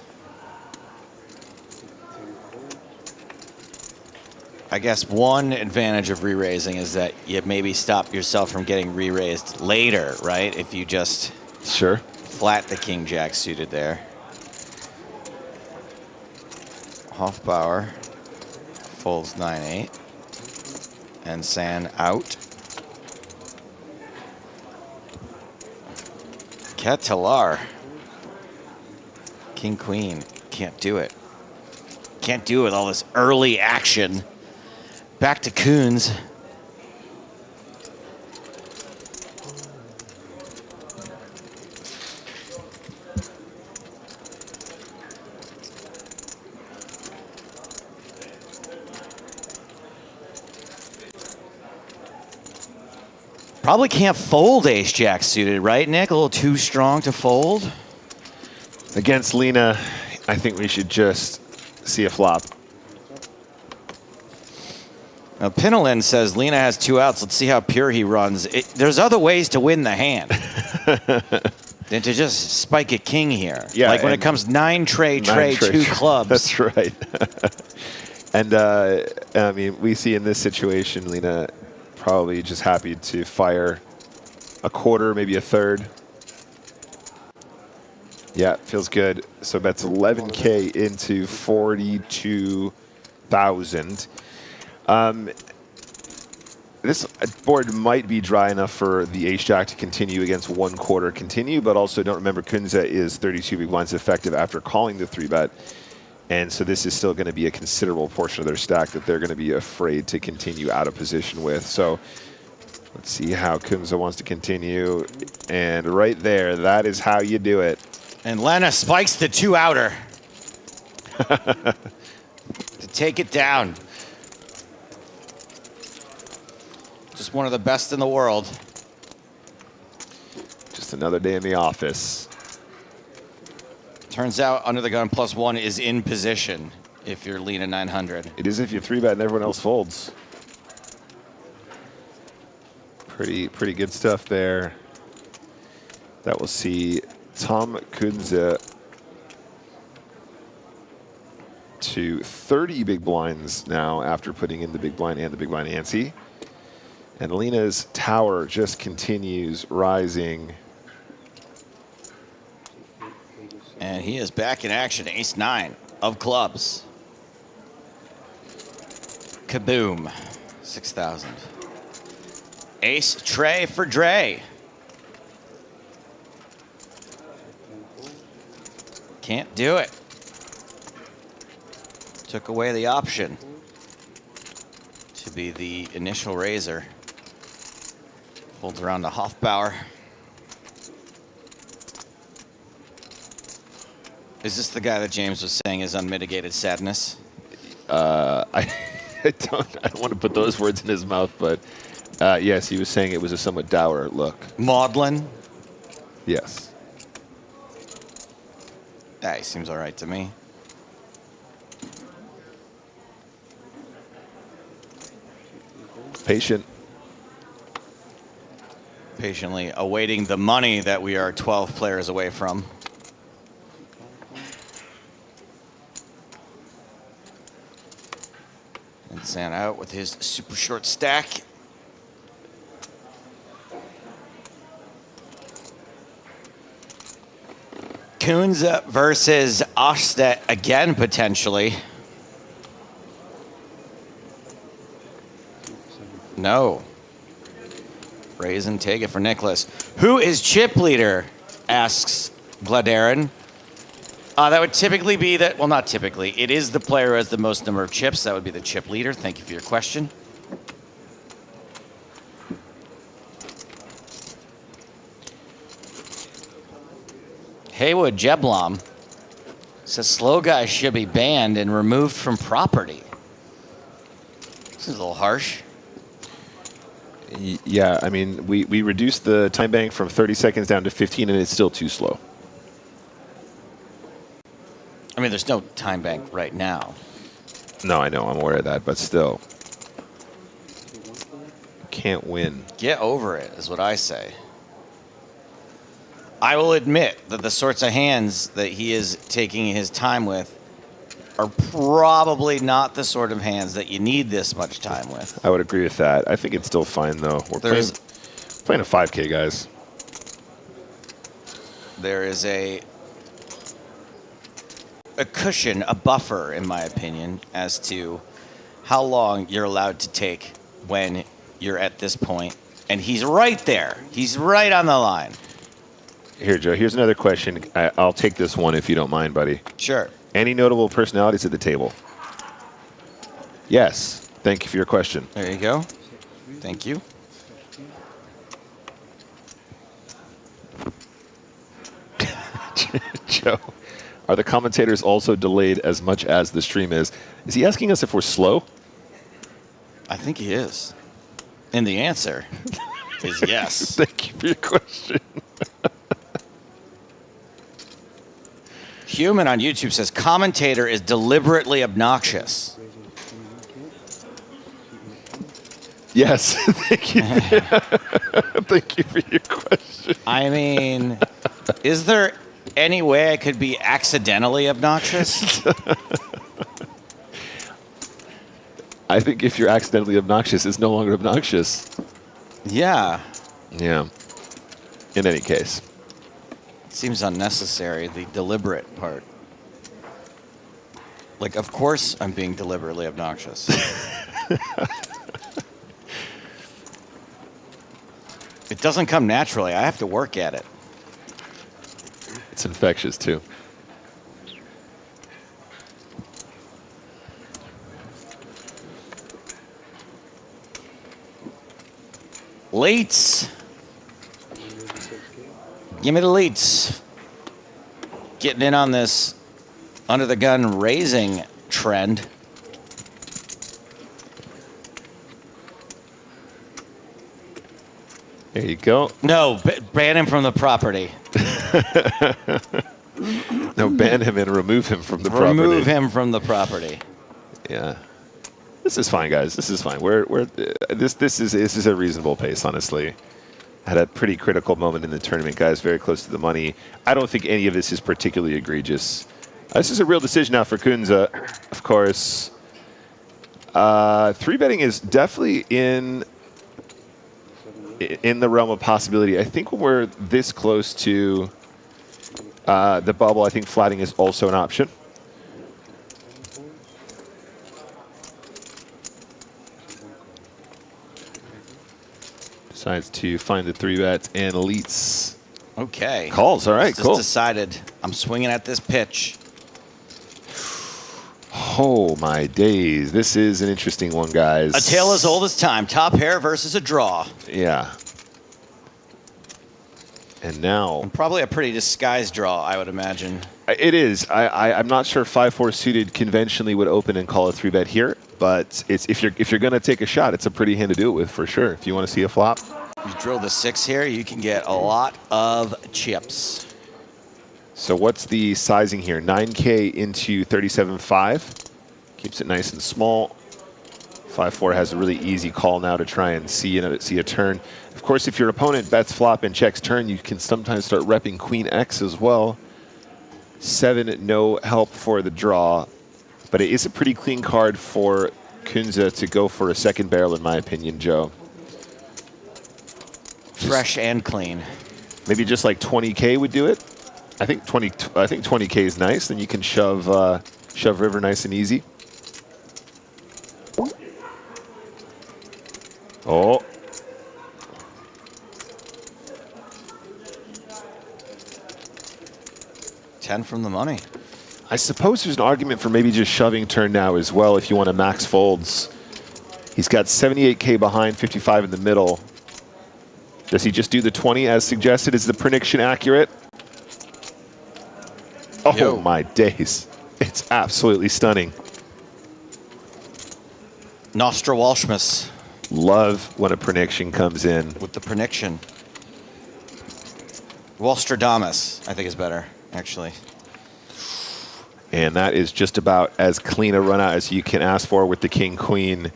I guess one advantage of re-raising is that you maybe stop yourself from getting re-raised later, right? If you just flat the King Jack suited there. Hofbauer folds 9-8. Ensan out. Ketelar. King Queen. Can't do it. Can't do it with all this early action. Back to Coons. Probably can't fold ace-jack suited, right, Nick? A little too strong to fold? Against Lena, I think we should just see a flop. Now, Pinolin says Lena has 2 outs. Let's see how pure he runs. There's other ways to win the hand than to just spike a king here. Yeah, like when it comes 9 tray, 2 clubs. That's right. And I mean, we see in this situation, Lena probably just happy to fire a quarter, maybe a third. Yeah, feels good. So bets 11K into 42,000. This board might be dry enough for the ace-jack to continue against 1/4 continue, but also don't remember Kunze is 32 big blinds effective after calling the 3-bet. And so this is still going to be a considerable portion of their stack that they're going to be afraid to continue out of position with. So let's see how Kunze wants to continue. And right there, that is how you do it. And Lena spikes the 2-outer to take it down. Just one of the best in the world. Just another day in the office. Turns out Under the Gun +1 is in position if you're Lena 900. It is if you 3-bet and everyone else folds. Pretty good stuff there. That will see Tom Kunze to 30 big blinds now after putting in the big blind and the big blind ante. And Lena's tower just continues rising. And he is back in action. Ace-9 of clubs. Kaboom. 6,000. Ace tray for Dre. Can't do it. Took away the option to be the initial raiser. Holds around to Hofbauer. Is this the guy that James was saying is unmitigated sadness? I don't want to put those words in his mouth, but yes, he was saying it was a somewhat dour look. Maudlin? Yes. Yeah, he seems all right to me. Patient. Patiently awaiting the money that we are 12 players away from. Ensan out with his super short stack. Kunze versus Ostedt again, potentially. No. Raise and take it for Nicholas. Who is chip leader? Asks Gladarin. That would typically be that, well, not typically. It is the player who has the most number of chips. That would be the chip leader. Thank you for your question. Haywood Jeblom says slow guys should be banned and removed from property. This is a little harsh. Yeah, I mean, we reduced the time bank from 30 seconds down to 15, and it's still too slow. I mean, there's no time bank right now. No, I know, I'm aware of that, but still. Can't win. Get over it, is what I say. I will admit that the sorts of hands that he is taking his time with are probably not the sort of hands that you need this much time with. I would agree with that. I think it's still fine, though. We're playing a 5K, guys. There is a cushion, a buffer, in my opinion, as to how long you're allowed to take when you're at this point. And he's right there. He's right on the line. Here, Joe, here's another question. I'll take this one if you don't mind, buddy. Sure. Any notable personalities at the table? Yes. Thank you for your question. There you go. Thank you. Joe, are the commentators also delayed as much as the stream is? Is he asking us if we're slow? I think he is. In the answer. is yes. Thank you for your question. Human on YouTube says commentator is deliberately obnoxious. Yes, thank you. Thank you for your question. I mean, is there any way I could be accidentally obnoxious? I think if you're accidentally obnoxious, it's no longer obnoxious. Yeah. Yeah. In any case. It seems unnecessary, the deliberate part. Like, of course I'm being deliberately obnoxious. It doesn't come naturally. I have to work at it. It's infectious, too. Leats. Give me the leats. Getting in on this under the gun raising trend. There you go. No, ban him from the property. No, ban him and remove him from the property. Remove him from the property. Yeah. This is fine, guys. This is fine. This is a reasonable pace, honestly. Had a pretty critical moment in the tournament, guys. Very close to the money. I don't think any of this is particularly egregious. This is a real decision now for Kunze, of course. 3-betting is definitely in the realm of possibility. I think when we're this close to the bubble, I think flatting is also an option. Decides to find the 3-bets and elites. Okay. Calls, all right, Just cool. decided I'm swinging at this pitch. Oh, my days. This is an interesting one, guys. A tale as old as time. Top pair versus a draw. Yeah. And now... Probably a pretty disguised draw, I would imagine. It is. I'm not sure 5-4 suited conventionally would open and call a 3-bet here, but it's if you're going to take a shot, it's a pretty hand to do it with for sure. If you want to see a flop. You drill the 6 here, you can get a lot of chips. So what's the sizing here? 9K into 37.5. Keeps it nice and small. 5-4 has a really easy call now to try and see a turn. Of course, if your opponent bets flop and checks turn, you can sometimes start repping Queen X as well. 7, no help for the draw. But it is a pretty clean card for Kunze to go for a second barrel, in my opinion, Joe. Fresh and clean. Maybe just like 20K would do it. I think 20K is nice. Then you can shove river nice and easy. Oh. $10 from the money. I suppose there's an argument for maybe just shoving turn now as well if you want to max folds. He's got 78K behind, 55 in the middle. Does he just do the 20 as suggested? Is the prediction accurate? Oh, Yo. My days. It's absolutely stunning. Nostra Walshmus. Love when a prediction comes in. With the prediction. Walstradamus, I think is better, actually. And that is just about as clean a run out as you can ask for with the king-queen.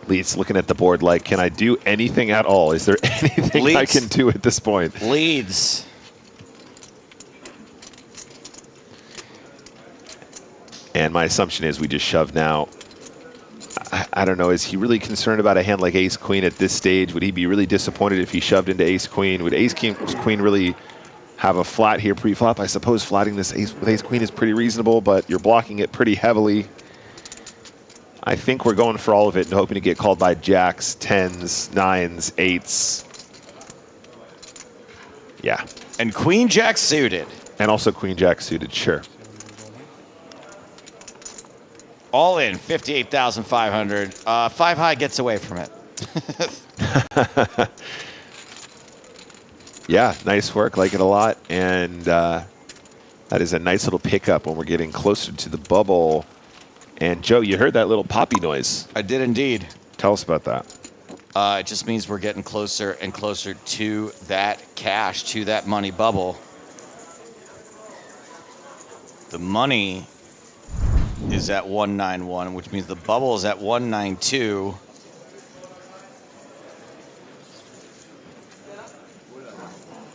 Leeds looking at the board like, can I do anything at all? Is there anything I can do at this point? Leeds. And my assumption is we just shove now. I don't know. Is he really concerned about a hand like ace-queen at this stage? Would he be really disappointed if he shoved into ace-queen? Would ace-queen really have a flat here pre-flop? I suppose flatting this ace with ace-queen is pretty reasonable, but you're blocking it pretty heavily. I think we're going for all of it and hoping to get called by jacks, 10s, 9s, 8s. Yeah. And queen jack suited. And also queen jack suited, sure. All in, 58,500. 5 high gets away from it. Yeah, nice work. Like it a lot. And that is a nice little pickup when we're getting closer to the bubble. And Joe, you heard that little poppy noise. I did indeed. Tell us about that. It just means we're getting closer and closer to that cash, to that money bubble. The money is at 191, which means the bubble is at 192.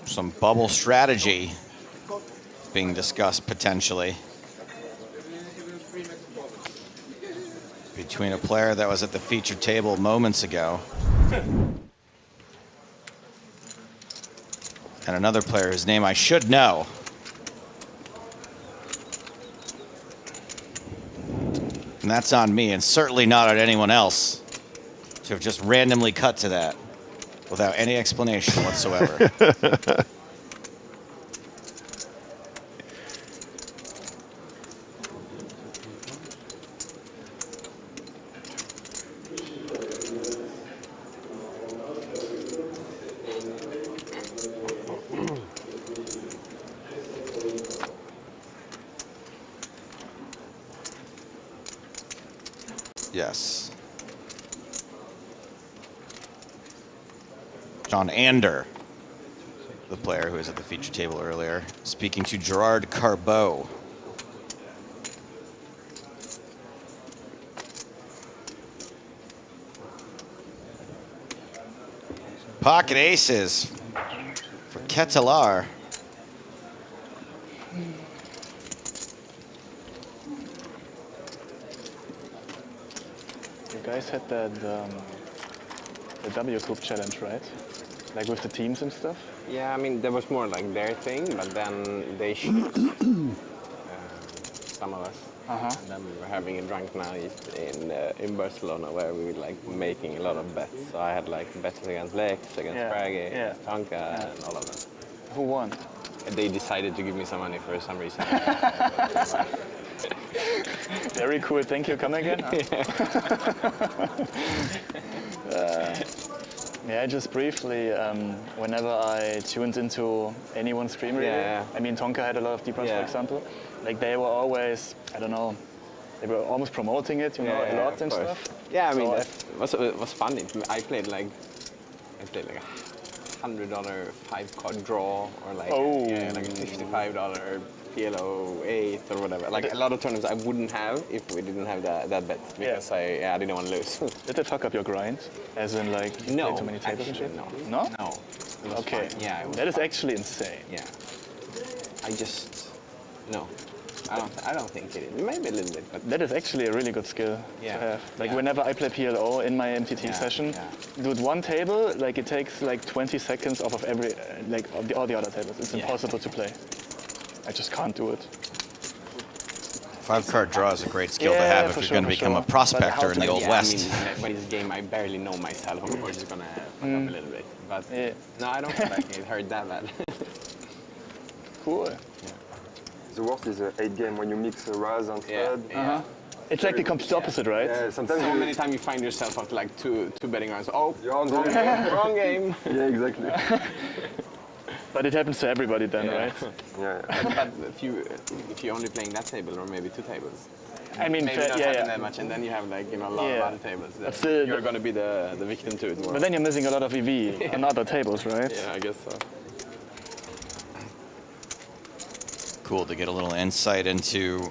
Some bubble strategy being discussed potentially between a player that was at the featured table moments ago and another player whose name I should know. And that's on me, and certainly not on anyone else to have just randomly cut to that without any explanation whatsoever. Yes. John Ander, the player who was at the feature table earlier, speaking to Gerard Carbeau. Pocket aces for Ketelar. You guys had that the W Group challenge, right? Like with the teams and stuff? Yeah, I mean, that was more like their thing, but then they shoot some of us. And then we were having a drunk night in Barcelona where we were like making a lot of bets. So I had like bets against Lex, against Brage, against Tonka, and all of them. Who won? And they decided to give me some money for some reason. Very cool. Thank you. Come again. Yeah, just briefly, whenever I tuned into anyone's stream review, I mean, Tonka had a lot of deep runs, for example. Like, they were always, I don't know, they were almost promoting it, you know, a lot and stuff. Yeah, I mean, it was fun. I played like $100 5-card draw, or like like a $55 PLO 8 or whatever. Like a lot of tournaments I wouldn't have if we didn't have that bet, because I didn't want to lose. Did it fuck up your grind? As in, like, you played too many tables and shit? No. No? No. Okay. Fun. Yeah, that is actually insane. Yeah. No. I don't think it is. Maybe a little bit, but that is actually a really good skill to have. Like whenever I play PLO in my MTT session, with one table, like it takes like 20 seconds off of every, like all the other tables. It's impossible to play. I just can't do it. 5-card draw is a great skill to have if you're going to become a prospector in the Old West. I mean, when it's a game I barely know myself, of course it's going to fuck up a little bit. But no, I don't feel like it hurt that bad. Cool. The worst is the 8 game when you mix Raz and stud. It's like the complete opposite, right? Yeah, sometimes so many times you find yourself at like two betting rounds. Oh, you're on the wrong game. Yeah, exactly. But it happens to everybody then, right? Yeah. But if you're only playing that table or maybe 2 tables, I mean, maybe not happen that much, and then you have like a lot of other tables. You're going to be the victim to it. But then you're missing a lot of EV on other tables, right? Yeah, I guess so. Cool to get a little insight into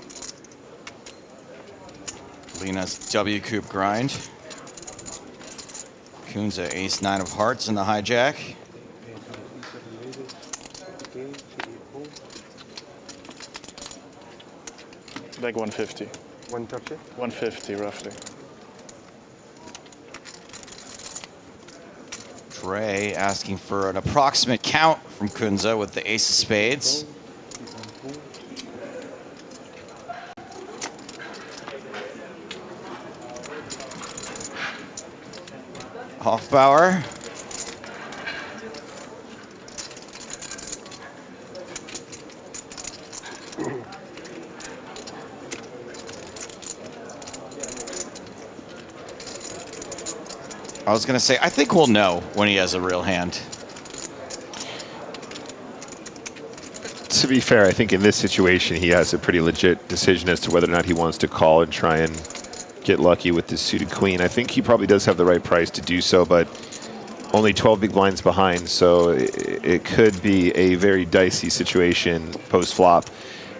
Lena's W Coupe grind. Kunza ace-9 of hearts in the hijack. Like 150. 130? 150, roughly. Dre asking for an approximate count from Kunza with the ace of spades. Hoffbauer. I was going to say, I think we'll know when he has a real hand. to be fair, I think in this situation he has a pretty legit decision as to whether or not he wants to call and try and get lucky with this suited queen. I think he probably does have the right price to do so, but only 12 big blinds behind, so it could be a very dicey situation post-flop.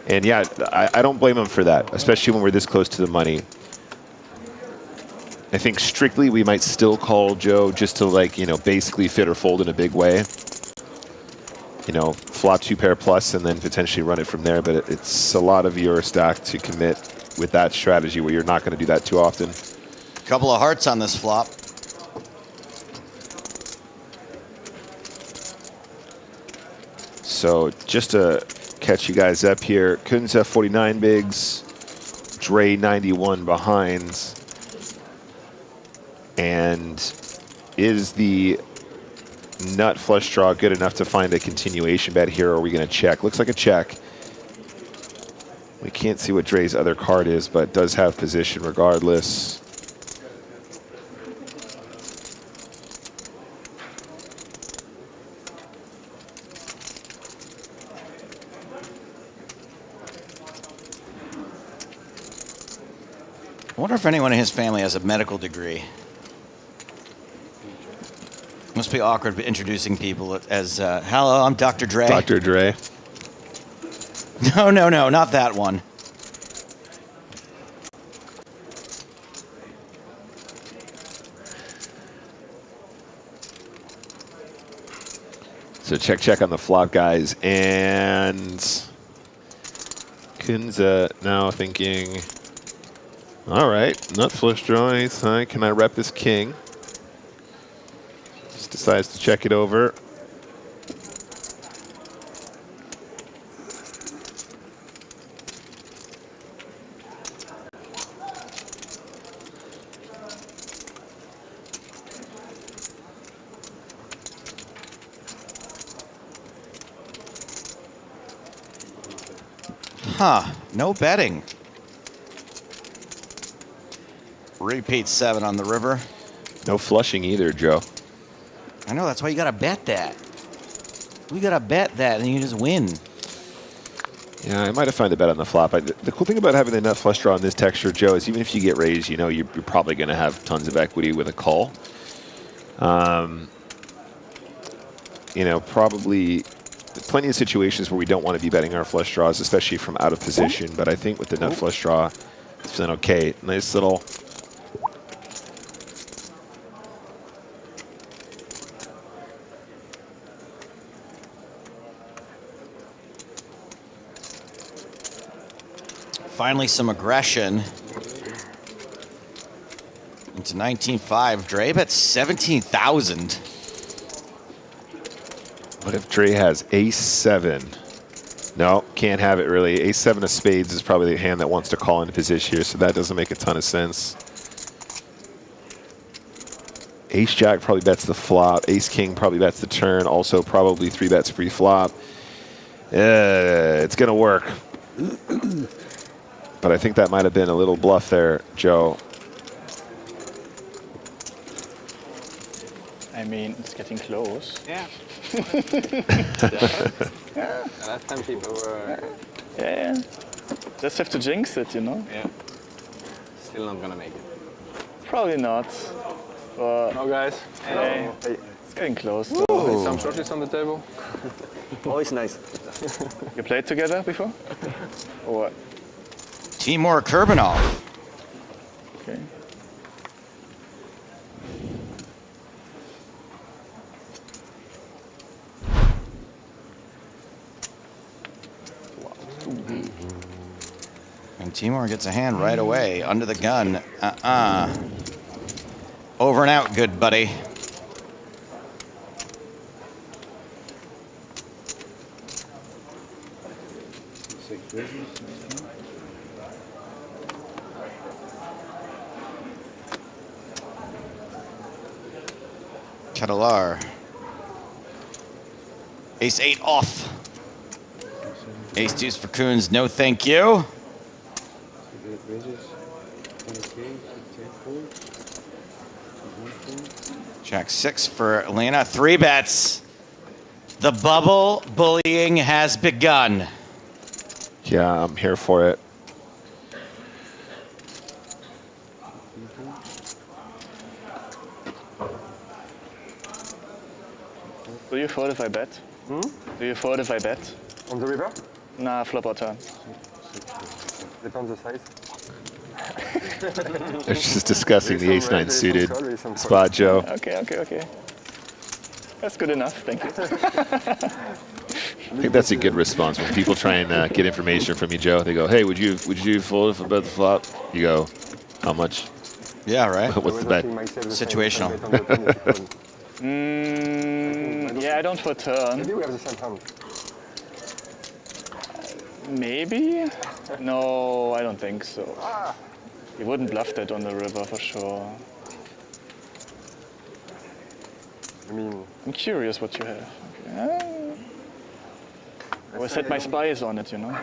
And yeah, I don't blame him for that, especially when we're this close to the money. I think strictly we might still call Joe just to, like, you know, basically fit or fold in a big way. You know, flop 2 pair plus and then potentially run it from there, but it's a lot of your stack to commit with that strategy where you're not going to do that too often. Couple of hearts on this flop. So just to catch you guys up here, Kunze 49 bigs, Dre 91 behinds. And is the nut flush draw good enough to find a continuation bet here, or are we going to check? Looks like a check. We can't see what Dre's other card is, but does have position regardless. I wonder if anyone in his family has a medical degree. Must be awkward introducing people as, hello, I'm Dr. Dre. Dr. Dre. No, no, no, not that one. So check on the flop, guys. And Kunze now thinking, all right, nut flush draw, ace high. Can I rep this king? Just decides to check it over. Huh, no betting. Repeat 7 on the river. No flushing either, Joe. I know, that's why you gotta bet that. We gotta bet that and you just win. Yeah, I might have found a bet on the flop. The cool thing about having the nut flush draw in this texture, Joe, is even if you get raised, you know, you're probably going to have tons of equity with a call. You know, probably plenty of situations where we don't want to be betting our flush draws, especially from out of position. But I think with the nut flush draw, it's been okay. Nice little... Finally, some aggression. Into 19.5. Dre bet 17,000. What if Dre has ace-7? No, can't have it really. Ace-7 of spades is probably the hand that wants to call into position here, so that doesn't make a ton of sense. Ace-Jack probably bets the flop. Ace-King probably bets the turn. Also probably 3 bets pre-flop. It's going to work. But I think that might have been a little bluff there, Joe. I mean, it's getting close. Yeah. Last time people were... Yeah. Just have to jinx it, you know? Yeah. Still not gonna make it. Probably not. But no, guys. Hey, it's getting close. Some shorties on the table. Always nice. You played together before? Or what? Timur Kurbanov. Okay. And Timur gets a hand right away, under the gun. Over and out, good buddy. Catalar. Ace-8 off. Ace-2s for Coons, no thank you. Jack-6 for Elena, 3 bets. The bubble bullying has begun. Yeah, I'm here for it. Do you fold if I bet? Do you fold if I bet? On the river? Nah, flop or turn. Depends the size. They're just discussing the ace-9 suited spot, Joe. Okay. That's good enough, thank you. I think that's a good response when people try and get information from you, Joe. They go, "Hey, would you fold if I bet the flop?" You go, "How much?" Yeah, right. What's the bet? Situational. Yeah, I don't for turn. Maybe we have the same hand. Maybe? No, I don't think so. He wouldn't bluff that on the river for sure. I mean, I'm curious what you have. Okay. I will set my spies on it, you know.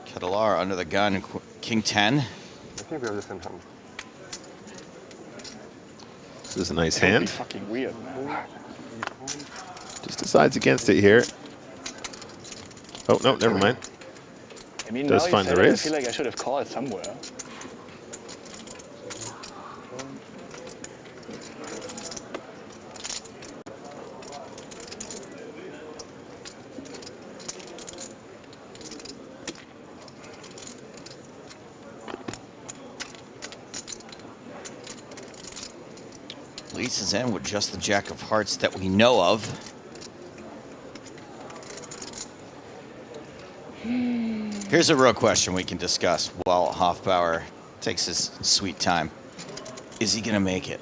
Ketelar under the gun, King 10. I think we have the same hand. This is a nice hand. Fucking weird, man. Just decides against it here. Oh, no, never mind. I mean, Does now find you the said it, I raise. feel like I should have called somewhere. Lisa's in with just the jack of hearts that we know of. Here's a real question we can discuss while Hofbauer takes his sweet time. Is he going to make it?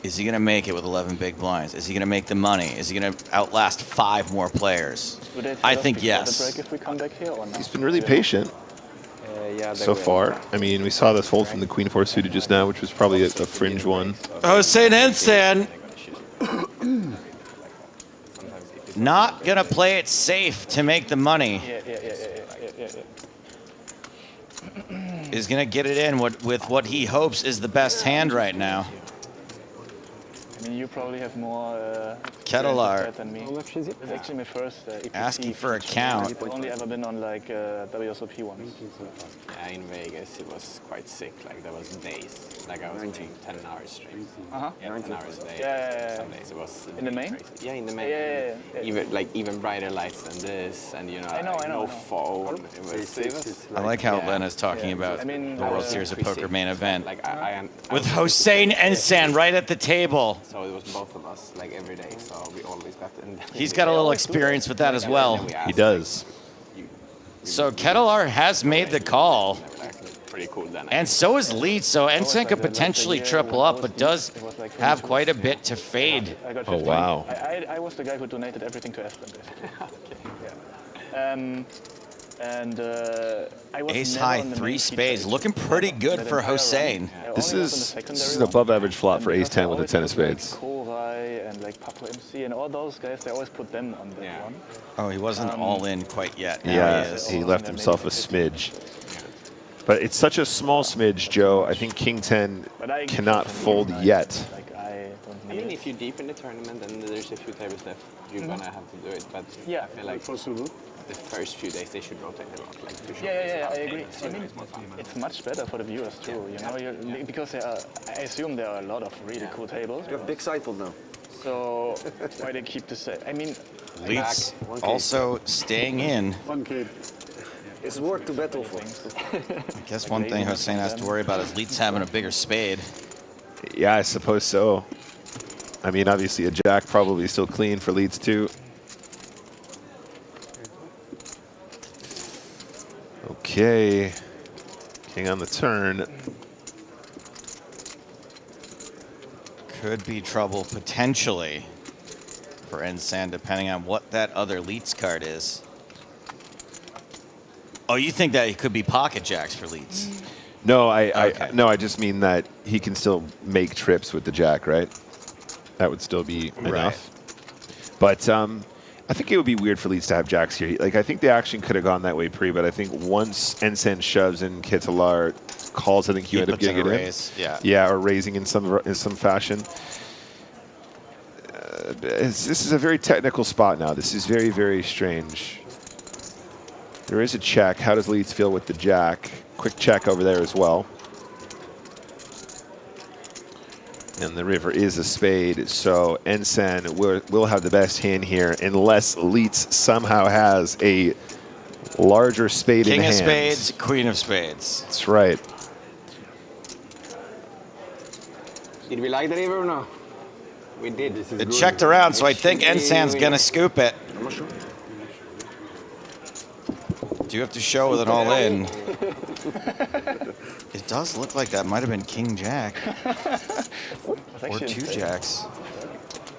Is he going to make it with 11 big blinds? Is he going to make the money? Is he going to outlast 5 more players? I think yes. If we come back here or not? He's been really patient so far. I mean, we saw this fold from the Queen 4 suited just now, which was probably a fringe one. Hossein Ensan not going to play it safe to make the money. Is going to get it in with what he hopes is the best hand right now. I mean, you probably have more Ketelar than me. It's actually my first EPT. Asking for a count. I've only ever been on like WSOP ones. Yeah, in Vegas it was quite sick. Like there was days. Like I was playing 10 hours straight. Yeah, 10 hours a day. Yeah. Some days it was In the main? crazy. Yeah, in the main. Yeah. Even brighter lights than this, and you know, I know. no phone. It was I like how Lena's talking about I mean, the World Series of Poker main event. Like I with Hossein Ensan right at the table. So it was both of us, like every day. So we always got in. He's got a little experience with that as well. He does. So Ketelar has made the call. Pretty cool then. And so is Leeds, so Ensan could potentially triple up, but does have quite a bit to fade. Oh, wow. I was the guy who donated everything to Aspen, basically. I was Ace never high on the 3 main spades, feature. looking pretty good for Hossein. This is an above average flop for ace 10 with a 10 of spades. Korai and like Papo MC and all those guys, they always put them on that one. Oh, he wasn't all in quite yet. Now Yeah, he is. he left himself a smidge. But it's such a small smidge, Joe. I think King 10 cannot fold yet. I mean, if you deep in the tournament and there's a few tables left, you're gonna have to do it. But yeah, I feel like the first few days they should rotate a lot. Like Yeah, I agree. I mean, it's much better for the viewers too. You know, because I assume there are a lot of really cool tables. You have big sideboard now. So why they keep the same? I mean, Leeds also staying in. It's worth to battle for. I guess one thing Hossein has to worry about is Leeds having a bigger spade. Yeah, I suppose so. I mean, obviously a jack probably still clean for Leeds too. Okay, king on the turn. Could be trouble potentially for Ensan, depending on what that other Leeds card is. Oh, you think that it could be pocket jacks for Leeds? No, I just mean that he can still make trips with the jack, right? That would still be enough. But I think it would be weird for Leeds to have jacks here. Like, I think the action could have gone that way pre, but I think once Ensan shoves and Kitalar calls, I think you end up getting it raise. in. Yeah. Yeah, or raising in some fashion. This is a very technical spot now. This is very, very strange. There is a check. How does Leeds feel with the jack? Quick check over there as well. And the river is a spade, so Ensan will have the best hand here unless Leeds somehow has a larger spade in hand. King of spades, queen of spades. That's right. Did we like the river or no? We did. It checked around, so I think Ensan's going to scoop it. I'm not sure. Do you have to show with an all-in? It does look like that might have been king-jack. Or two jacks.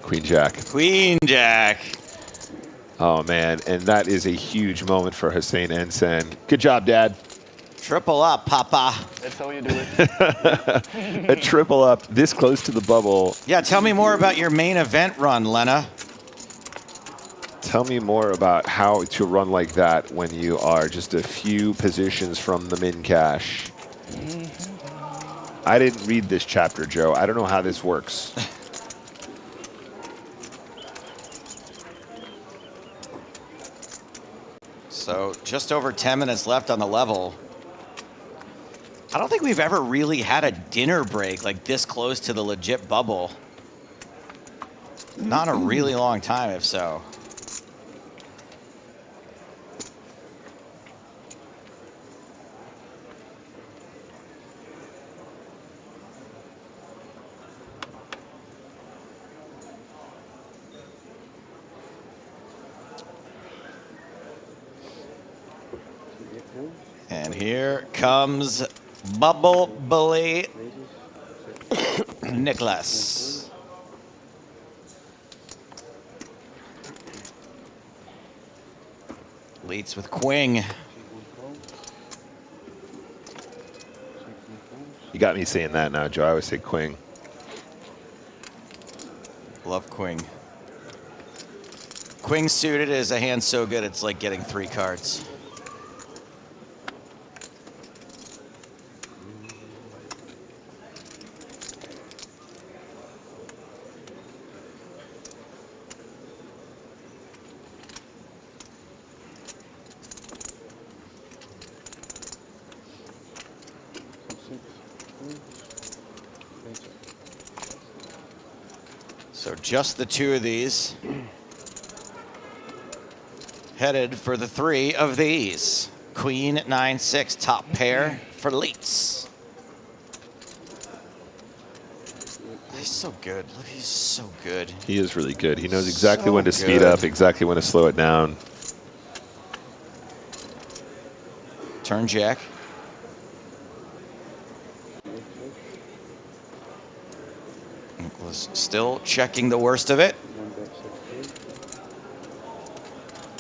Queen-jack. Queen-jack. Oh, man, and that is a huge moment for Hossein Ensan. Good job, Dad. Triple up, Papa. That's how you do it. A triple up this close to the bubble. Yeah, tell me more about your main event run, Lena. Tell me more about how to run like that when you are just a few positions from the min cash. I didn't read this chapter, Joe. I don't know how this works. So just over 10 minutes left on the level. I don't think we've ever really had a dinner break like this close to the legit bubble. Not a really long time, if so. And here comes Bubble Bully Nicholas. Leads with Queen. You got me saying that now, Joe. I always say Queen. Love Queen. Queen suited is a hand so good it's like getting 3 cards. So just the 2 of these. Headed for the 3 of these. Queen 9-6, top pair for Leeds. He's so good. Look, he's so good. He is really good. He knows exactly So when to speed good. up, exactly when to slow it down. Turn jack. Nicholas still checking the worst of it.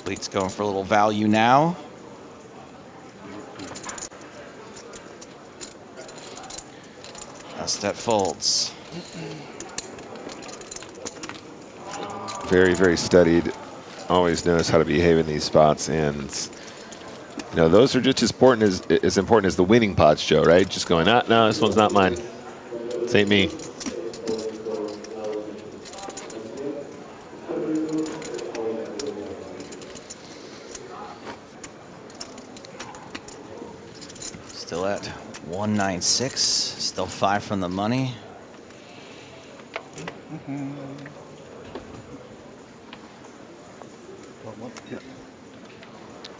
Leeds going for a little value now. As that folds. Very, very studied. Always knows how to behave in these spots, and you know those are just as important as the winning pots, Joe. Right? Just going, ah, no, this one's not mine. This ain't me. Still at 196. Still 5 from the money.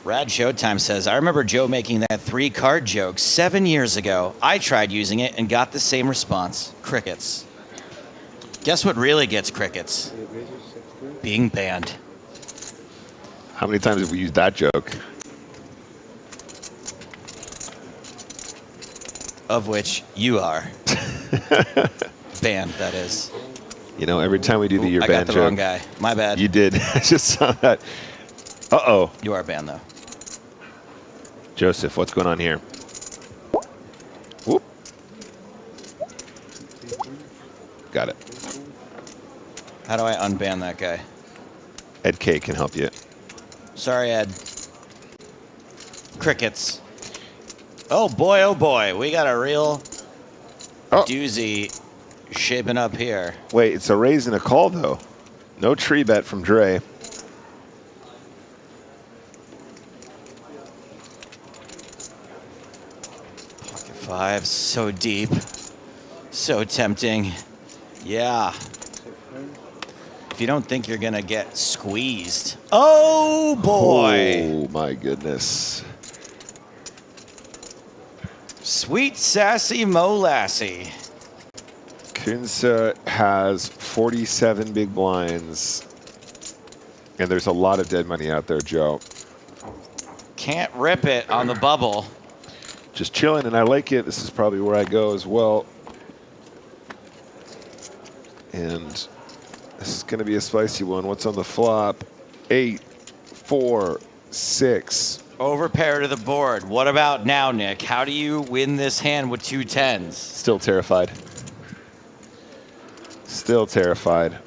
Rad Showtime says, I remember Joe making that 3-card joke 7 years ago. I tried using it and got the same response. Crickets. Guess what really gets crickets? Being banned. How many times have we used that joke? Of which you are. Banned, that is. You know, every time we do the Ooh, "you're I banned" got the wrong joke, guy. My bad. You did. I just saw that. Uh-oh. You are banned, though. Joseph, what's going on here? Whoop. Got it. How do I unban that guy? Ed K can help you. Sorry, Ed. Crickets. Oh boy, we got a real doozy shaping up here. Wait, it's a raise and a call, though. No tree bet from Dre. Pocket five, so deep. So tempting. Yeah. If you don't think you're going to get squeezed. Oh, boy. Oh, my goodness. Sweet, sassy Molassie. Kunsa has 47 big blinds. And there's a lot of dead money out there, Joe. Can't rip it on the bubble. Just chilling, and I like it. This is probably where I go as well. And this is going to be a spicy one. What's on the flop? 8, 4, 6. Overpair to the board. What about now, Nick? How do you win this hand with 2 10s? Still terrified. Still terrified.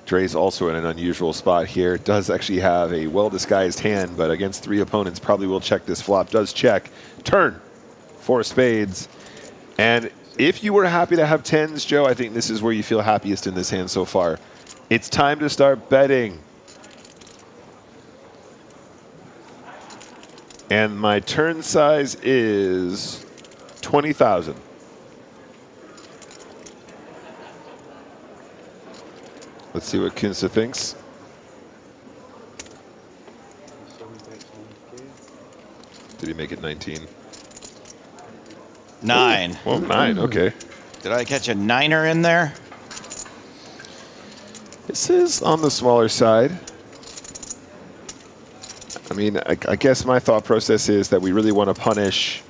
Dre's also in an unusual spot here. Does actually have a well-disguised hand, but against 3 opponents probably will check this flop. Does check. Turn. 4 spades. And if you were happy to have 10s, Joe, I think this is where you feel happiest in this hand so far. It's time to start betting. And my turn size is 20,000. Let's see what Kunsa thinks. Did he make it 19? 9. Well, 9, okay. Did I catch a 9er in there? This is on the smaller side. I mean, I guess my thought process is that we really want to punish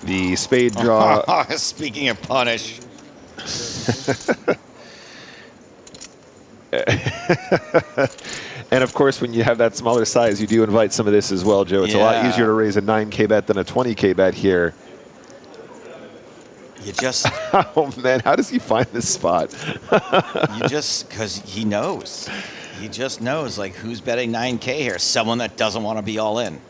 the spade draw. Speaking of punish. And of course, when you have that smaller size, you do invite some of this as well, Joe. It's a lot easier to raise a 9K bet than a 20K bet here. You just... Oh, man, how does he find this spot? You just... Because he knows. He just knows, like, who's betting 9K here? Someone that doesn't want to be all in.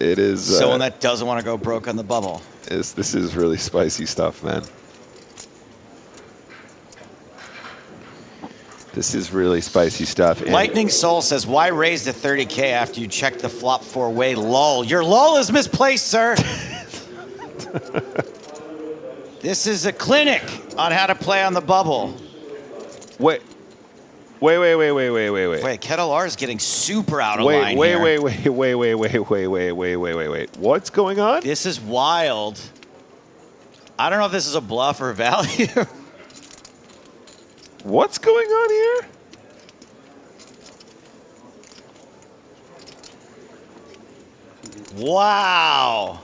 It is... Someone that doesn't want to go broke on the bubble. This is really spicy stuff, man. This is really spicy stuff. And Lightning Soul says, why raise the 30K after you check the flop 4-way? Lol. Your lol is misplaced, sir. This is a clinic on how to play on the bubble. Wait. Wait, Kettle R is getting super out of line here. Wait. What's going on? This is wild. I don't know if this is a bluff or value. What's going on here? Wow.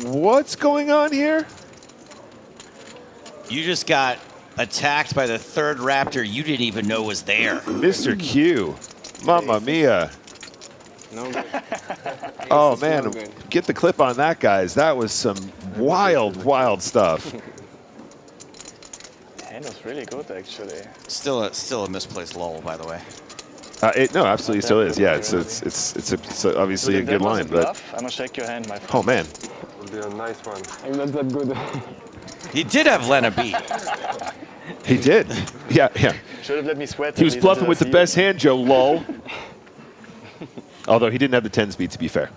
What's going on here? You just got attacked by the third raptor you didn't even know was there. Mr. Q. Mamma mia. No. Oh, man. Get the clip on that, guys. That was some wild stuff. Hand was really good, actually. Still a misplaced lull, by the way. No, absolutely still is. Yeah, it's obviously a good line, but I'm gonna shake your hand, my friend. oh man, Would be a nice one. I'm not that good. He did have Lena beat. he did. Yeah. Should have let me sweat. He was bluffing with the best hand, Joe. Lol. Although he didn't have the 10 speed, to be fair.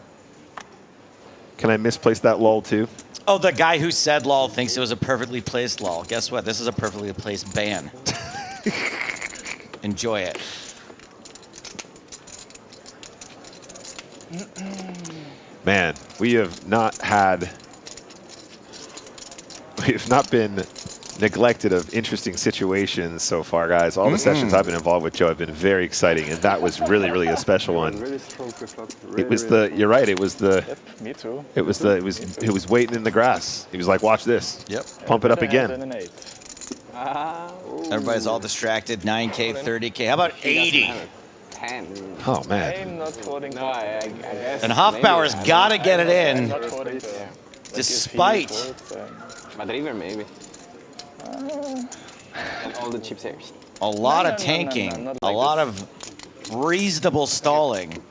Can I misplace that lol too? Oh, the guy who said lol thinks it was a perfectly placed lol. Guess what? This is a perfectly placed ban. Enjoy it. Man, we have not been neglected of interesting situations so far, guys. All the sessions I've been involved with, Joe, have been very exciting, and that was really a special one. Really strong pre-flop. It was the. You're right. It was the. Yep, me too. It was waiting in the grass. He was like, "Watch this. Yep. Pump it up again." Everybody's all distracted. 9K, 30K. How about 80? Oh man. I'm not voting. No, I guess. And Hoffbauer's got to get it in, Not voting. despite. But river maybe. And all the chips here. a lot of tanking, a lot of reasonable stalling.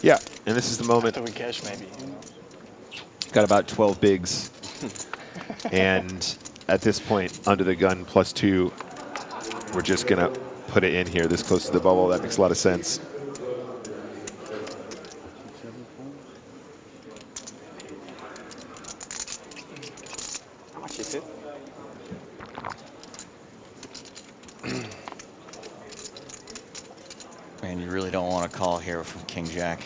Yeah, and this is the moment. After we cash, maybe. Got about 12 bigs. And at this point, under the gun +2, we're just going to put it in here this close to the bubble. That makes a lot of sense. How much is it? Man, you really don't want to call here from King Jack.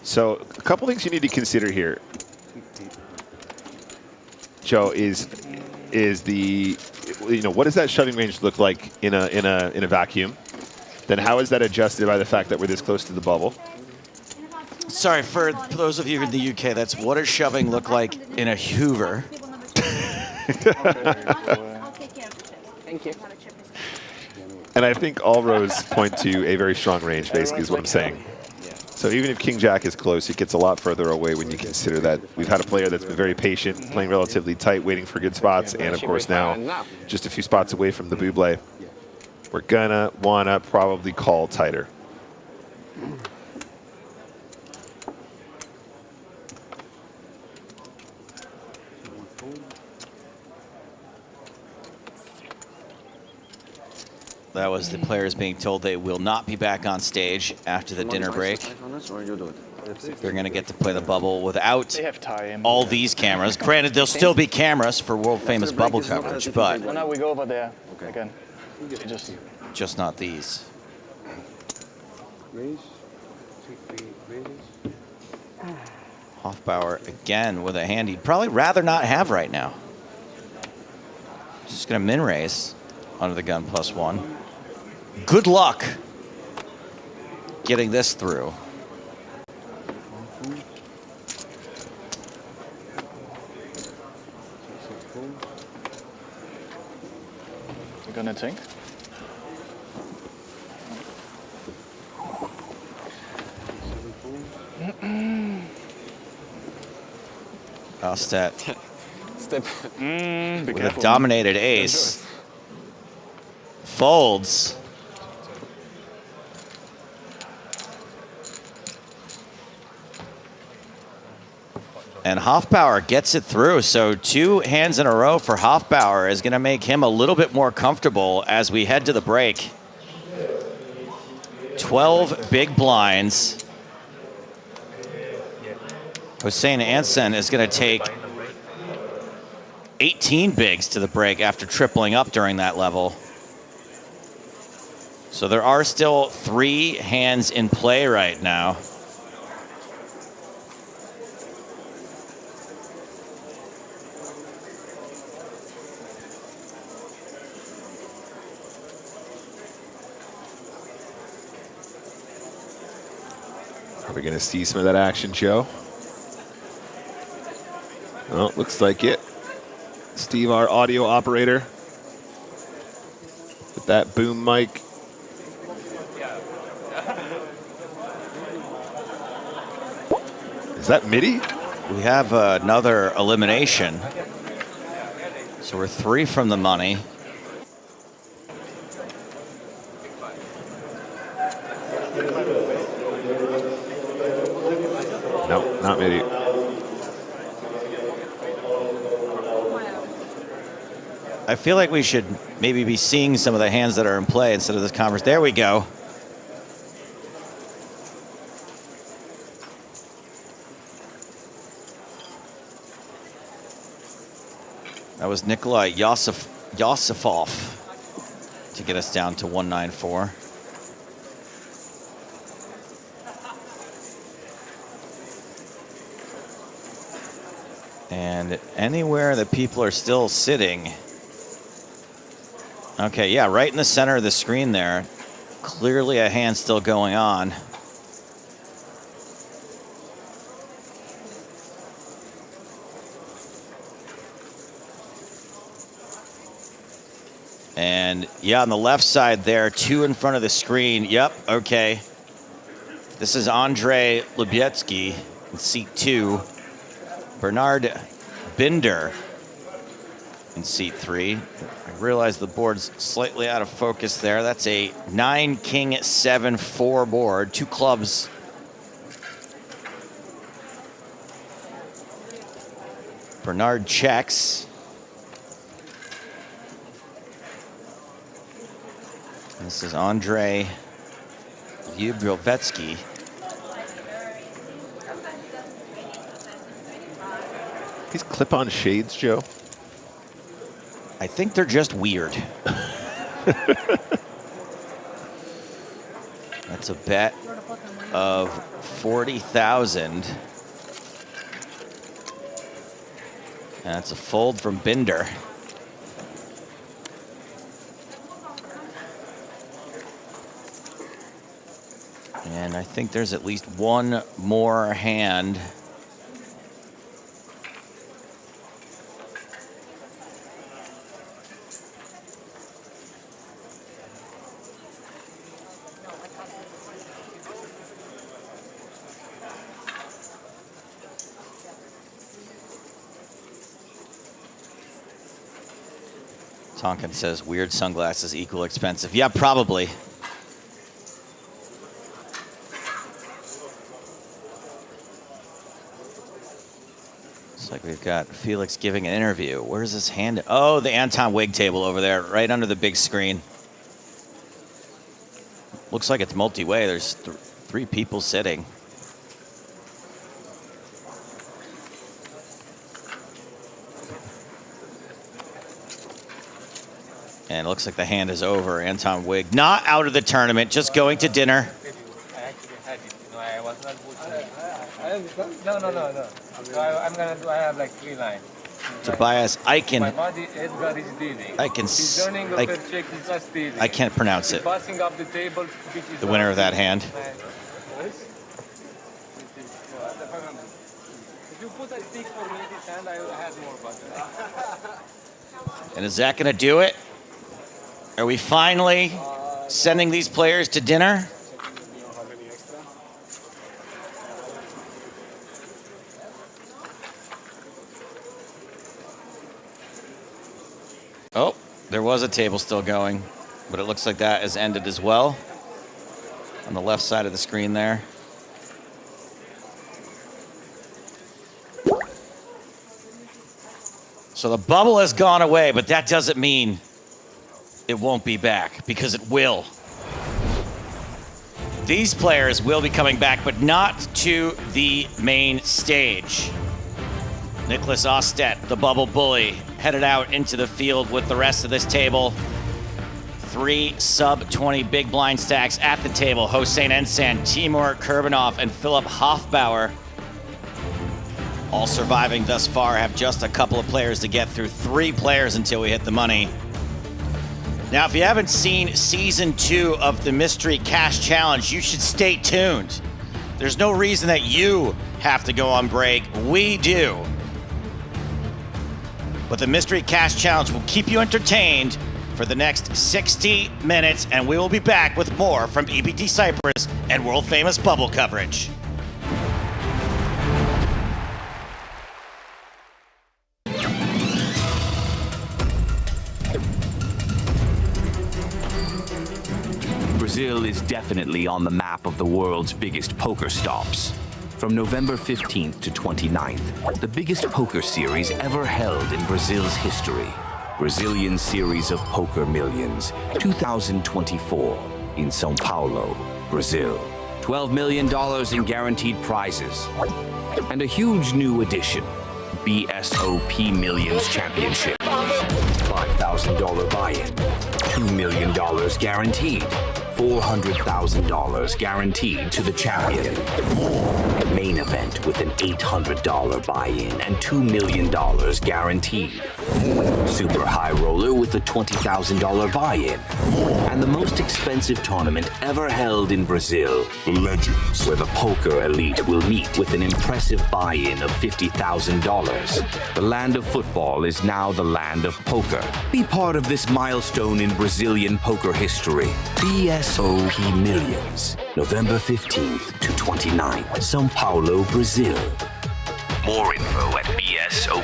So a couple things you need to consider here, Joe, is the, what does that shoving range look like in a vacuum? Then how is that adjusted by the fact that we're this close to the bubble? Sorry, for those of you in the UK, that's what does shoving look like in a Hoover? Thank you. And I think all rows point to a very strong range, basically, is what I'm saying. So even if King Jack is close, it gets a lot further away when you consider that we've had a player that's been very patient, playing relatively tight, waiting for good spots, and of course now just a few spots away from the buble. We're gonna wanna probably call tighter. That was the players being told they will not be back on stage after the dinner break. They're going to get to play the bubble without all these cameras. Granted, there'll still be cameras for world-famous bubble coverage, but Well, now we go over there again. just not these. Hofbauer again with a hand he'd probably rather not have right now. Just going to min-raise under the gun +1. Good luck getting this through. You're gonna think? Ostet Step. Be with careful. a dominated ace. Folds. And Hofbauer gets it through. So 2 hands in a row for Hofbauer is going to make him a little bit more comfortable as we head to the break. 12 big blinds. Hossein Ensan is going to take 18 bigs to the break after tripling up during that level. So there are still 3 hands in play right now. Are we going to see some of that action, Joe? Well, looks like it. Steve, our audio operator, with that boom mic. Is that MIDI? We have another elimination. So we're 3 from the money. No, not MIDI. I feel like we should maybe be seeing some of the hands that are in play instead of this conference. There we go. That was Nikolai Yosifov to get us down to 194. And anywhere that people are still sitting. Okay, yeah, right in the center of the screen there. Clearly a hand still going on. And yeah, on the left side there, 2 in front of the screen. Yep, okay. This is Andrey Lubietsky in seat 2. Bernard Binder in seat 3. I realize the board's slightly out of focus there. That's a 9-king-7-4 board, 2 clubs. Bernard checks. This is Andrey Pateychuk. These clip-on shades, Joe? I think they're just weird. That's a bet of 40,000. That's a fold from Binder. And I think there's at least one more hand. Tonkin says weird sunglasses equal expensive. Yeah, probably. Looks like we've got Felix giving an interview. Where's his hand? Oh, the Anton Wigg table over there, right under the big screen. Looks like it's multi-way. There's 3 people sitting. And it looks like the hand is over. Anton Wigg not out of the tournament, just going to dinner. I actually had it. No, I was not pushing. No. I'm gonna do. I have like 3 lines. Tobias Eichen. My body, Edgar is dealing. He's learning the first check. He's not stealing. I can't pronounce it. He's passing up the table. The winner of that hand. If you put a stick for me this hand, I will have more butter. And is that going to do it? Are we finally sending these players to dinner? Oh, there was a table still going, but it looks like that has ended as well. On the left side of the screen there. So the bubble has gone away, but that doesn't mean it won't be back, because it will. These players will be coming back, but not to the main stage. Nicholas Ostedt, the bubble bully, headed out into the field with the rest of this table. 3 sub-20 big blind stacks at the table. Hossein Ensan, Timur Kurbanov, and Philip Hofbauer. All surviving thus far, have just a couple of players to get through. 3 players until we hit the money. Now, if you haven't seen season 2 of the Mystery Cash Challenge, you should stay tuned. There's no reason that you have to go on break. We do. But the Mystery Cash Challenge will keep you entertained for the next 60 minutes, and we will be back with more from EPT Cyprus and world-famous bubble coverage. Brazil is definitely on the map of the world's biggest poker stops. From November 15th to 29th, the biggest poker series ever held in Brazil's history. Brazilian Series of Poker Millions 2024 in São Paulo, Brazil. $12 million in guaranteed prizes. And a huge new addition, BSOP Millions Championship. $5,000 buy-in, $2 million guaranteed. $400,000 guaranteed to the champion. Main event with an $800 buy-in and $2 million guaranteed. Super high roller with a $20,000 buy-in. And the most expensive tournament ever held in Brazil, Legends, where the poker elite will meet with an impressive buy-in of $50,000. The land of football is now the land of poker. Be part of this milestone in Brazilian poker history. BSOP Millions, November 15th to 29th, São Paulo, Brazil. More info at bsop.com.br.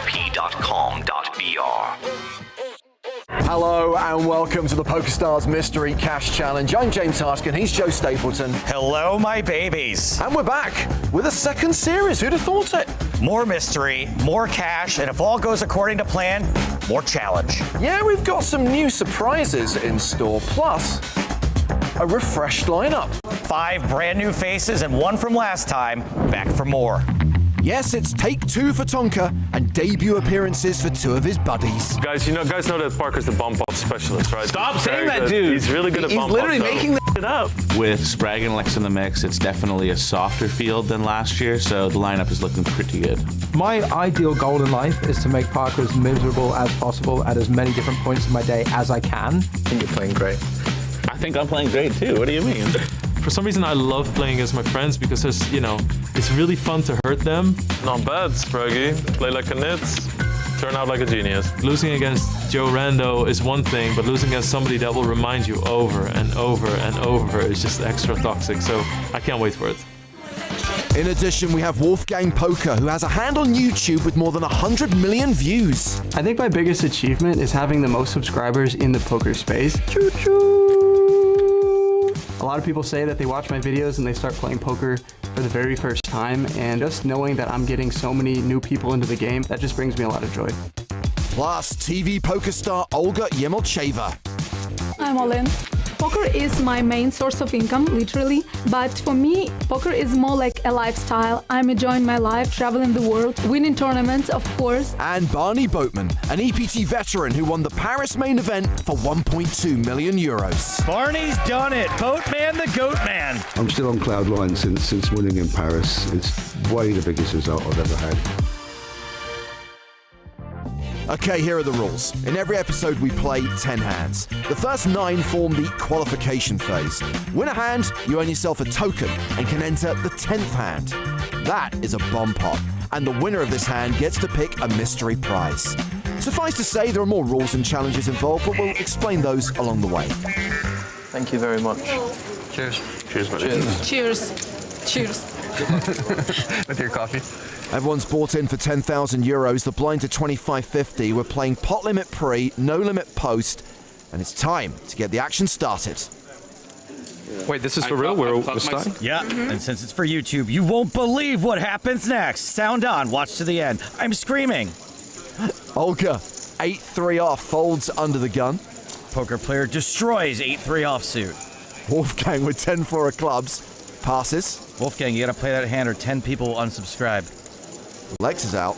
Hello and welcome to the PokerStars Mystery Cash Challenge. I'm James Hartigan, he's Joe Stapleton. Hello, my babies. And we're back with a second series. Who'd have thought it? More mystery, more cash, and if all goes according to plan, more challenge. Yeah, we've got some new surprises in store, plus a refreshed lineup. 5 brand new faces and 1 from last time, back for more. Yes, it's take 2 for Tonka and debut appearances for 2 of his buddies. Guys know that Parker's the bump up specialist, right? Stop saying that, dude. He's really good at bump up. He's literally making this shit up. With Sprague and Lex in the mix, it's definitely a softer field than last year, so the lineup is looking pretty good. My ideal goal in life is to make Parker as miserable as possible at as many different points in my day as I can. I think you're playing great. I think I'm playing great too. What do you mean? For some reason, I love playing against my friends because there's, it's really fun to hurt them. Not bad, Spraggy. Play like a nit, turn out like a genius. Losing against Joe Rando is one thing, but losing against somebody that will remind you over and over and over is just extra toxic. So I can't wait for it. In addition, we have Wolfgang Poker, who has a hand on YouTube with more than 100 million views. I think my biggest achievement is having the most subscribers in the poker space. Choo-choo! A lot of people say that they watch my videos and they start playing poker for the very first time, and just knowing that I'm getting so many new people into the game, that just brings me a lot of joy. Plus, TV poker star Olga Yemelcheva. I'm all in. Poker is my main source of income, literally, but for me, poker is more like a lifestyle. I'm enjoying my life, traveling the world, winning tournaments, of course. And Barney Boatman, an EPT veteran who won the Paris main event for 1.2 million euros. Barney's done it. Boatman the Goat Man. I'm still on cloud nine since winning in Paris. It's way the biggest result I've ever had. Okay, here are the rules. In every episode, we play 10 hands. The first 9 form the qualification phase. Win a hand, you earn yourself a token and can enter the 10th hand. That is a bomb pot, and the winner of this hand gets to pick a mystery prize. Suffice to say, there are more rules and challenges involved, but we'll explain those along the way. Thank you very much. Cheers. Cheers, buddy. Cheers. Cheers. With your coffee. Everyone's bought in for 10,000 euros. The blinds are 25.50. We're playing pot limit pre, no limit post, and it's time to get the action started. Wait, this is for real? We're starting? Yeah, and since it's for YouTube, you won't believe what happens next. Sound on, watch to the end. I'm screaming. Olga, 8-3 off, folds under the gun. Poker player destroys 8-3 offsuit. Wolfgang with 10-4 of clubs, passes. Wolfgang, you gotta play that hand or 10 people will unsubscribe. Lex is out.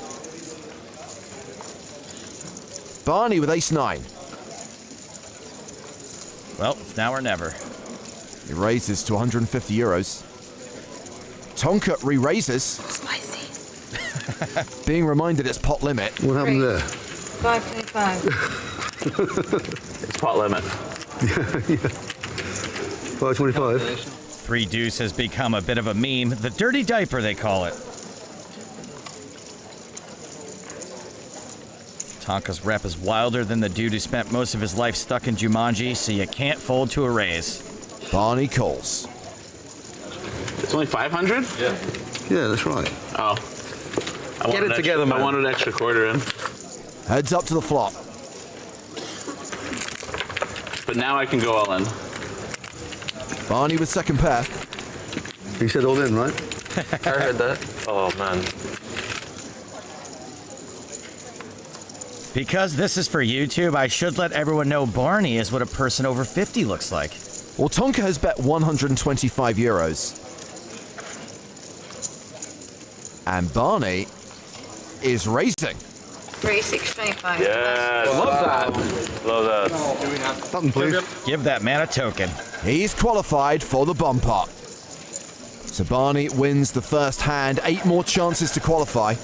Barney with ace-9. Well, it's now or never. He raises to 150 euros. Tonka re-raises. Spicy. Being reminded it's pot limit. What happened there? 525. It's pot limit. Yeah. 525. 3 deuce has become a bit of a meme. The dirty diaper, they call it. Tonka's rep is wilder than the dude who spent most of his life stuck in Jumanji, so you can't fold to a raise. Barney calls. It's only 500? Yeah, that's right. Oh. Get it together, man. I wanted an extra quarter in. Heads up to the flop. But now I can go all in. Barney with second pair. He said all in, right? I heard that. Oh, man. Because this is for YouTube, I should let everyone know Barney is what a person over 50 looks like. Well, Tonka has bet 125 euros. And Barney is raising. 3625. Yeah. Love that. Love that. Button, please. Give that man a token. He's qualified for the bomb pot. So Barney wins the first hand. 8 more chances to qualify.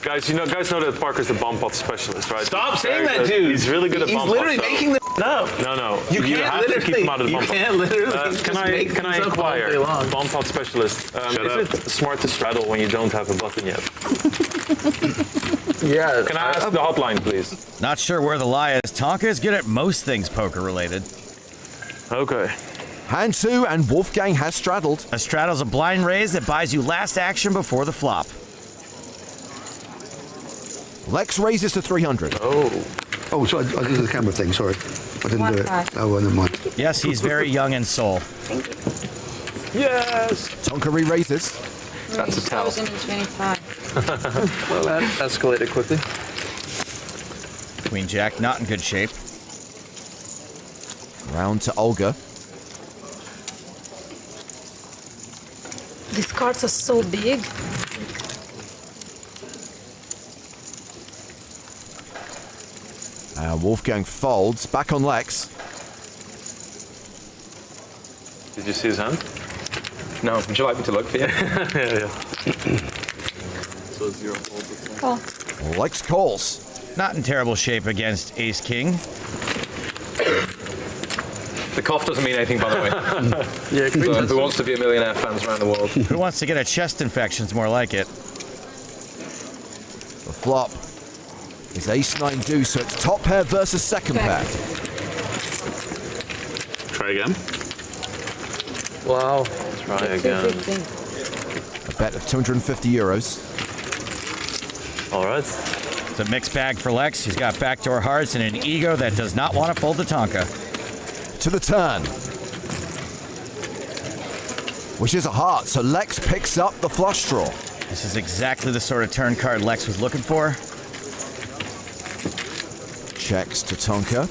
Guys know that Parker's the bump up specialist, right? Stop saying that, dude. He's really good at bump up. He's literally making this up. No. You can't have to keep him out of the bump up. You can't literally Can I inquire? Bump up specialist. Is it smart to straddle when you don't have a button yet? Yeah. Can I ask the hotline, please? Not sure where the lie is. Tonka is good at most things poker related. Okay. Hand 2, and Wolfgang has straddled. A straddle's a blind raise that buys you last action before the flop. Lex raises to 300. Oh, sorry, I did the camera thing, sorry. I didn't do it. Oh, well, never mind. Yes, he's very young in soul. Yes! Tonka re-raises. That's a tell. 1,025. Well, that escalated quickly. Queen Jack not in good shape. Round to Olga. These cards are so big. Wolfgang folds. Back on Lex. Did you see his hand? No. Would you like me to look for you? yeah. So it's your fault. Lex calls. Not in terrible shape against Ace King. The cough doesn't mean anything, by the way. Yeah, so who wants to be a millionaire fans around the world? Who wants to get a chest infection's more like it. The flop is ace-9 deuce, so it's top pair versus second pair. Try again. Wow. Try again. A bet of 250 euros. All right. It's a mixed bag for Lex. He's got backdoor hearts and an ego that does not want to fold the Tonka. To the turn. Which is a heart, so Lex picks up the flush draw. This is exactly the sort of turn card Lex was looking for. Checks to Tonka.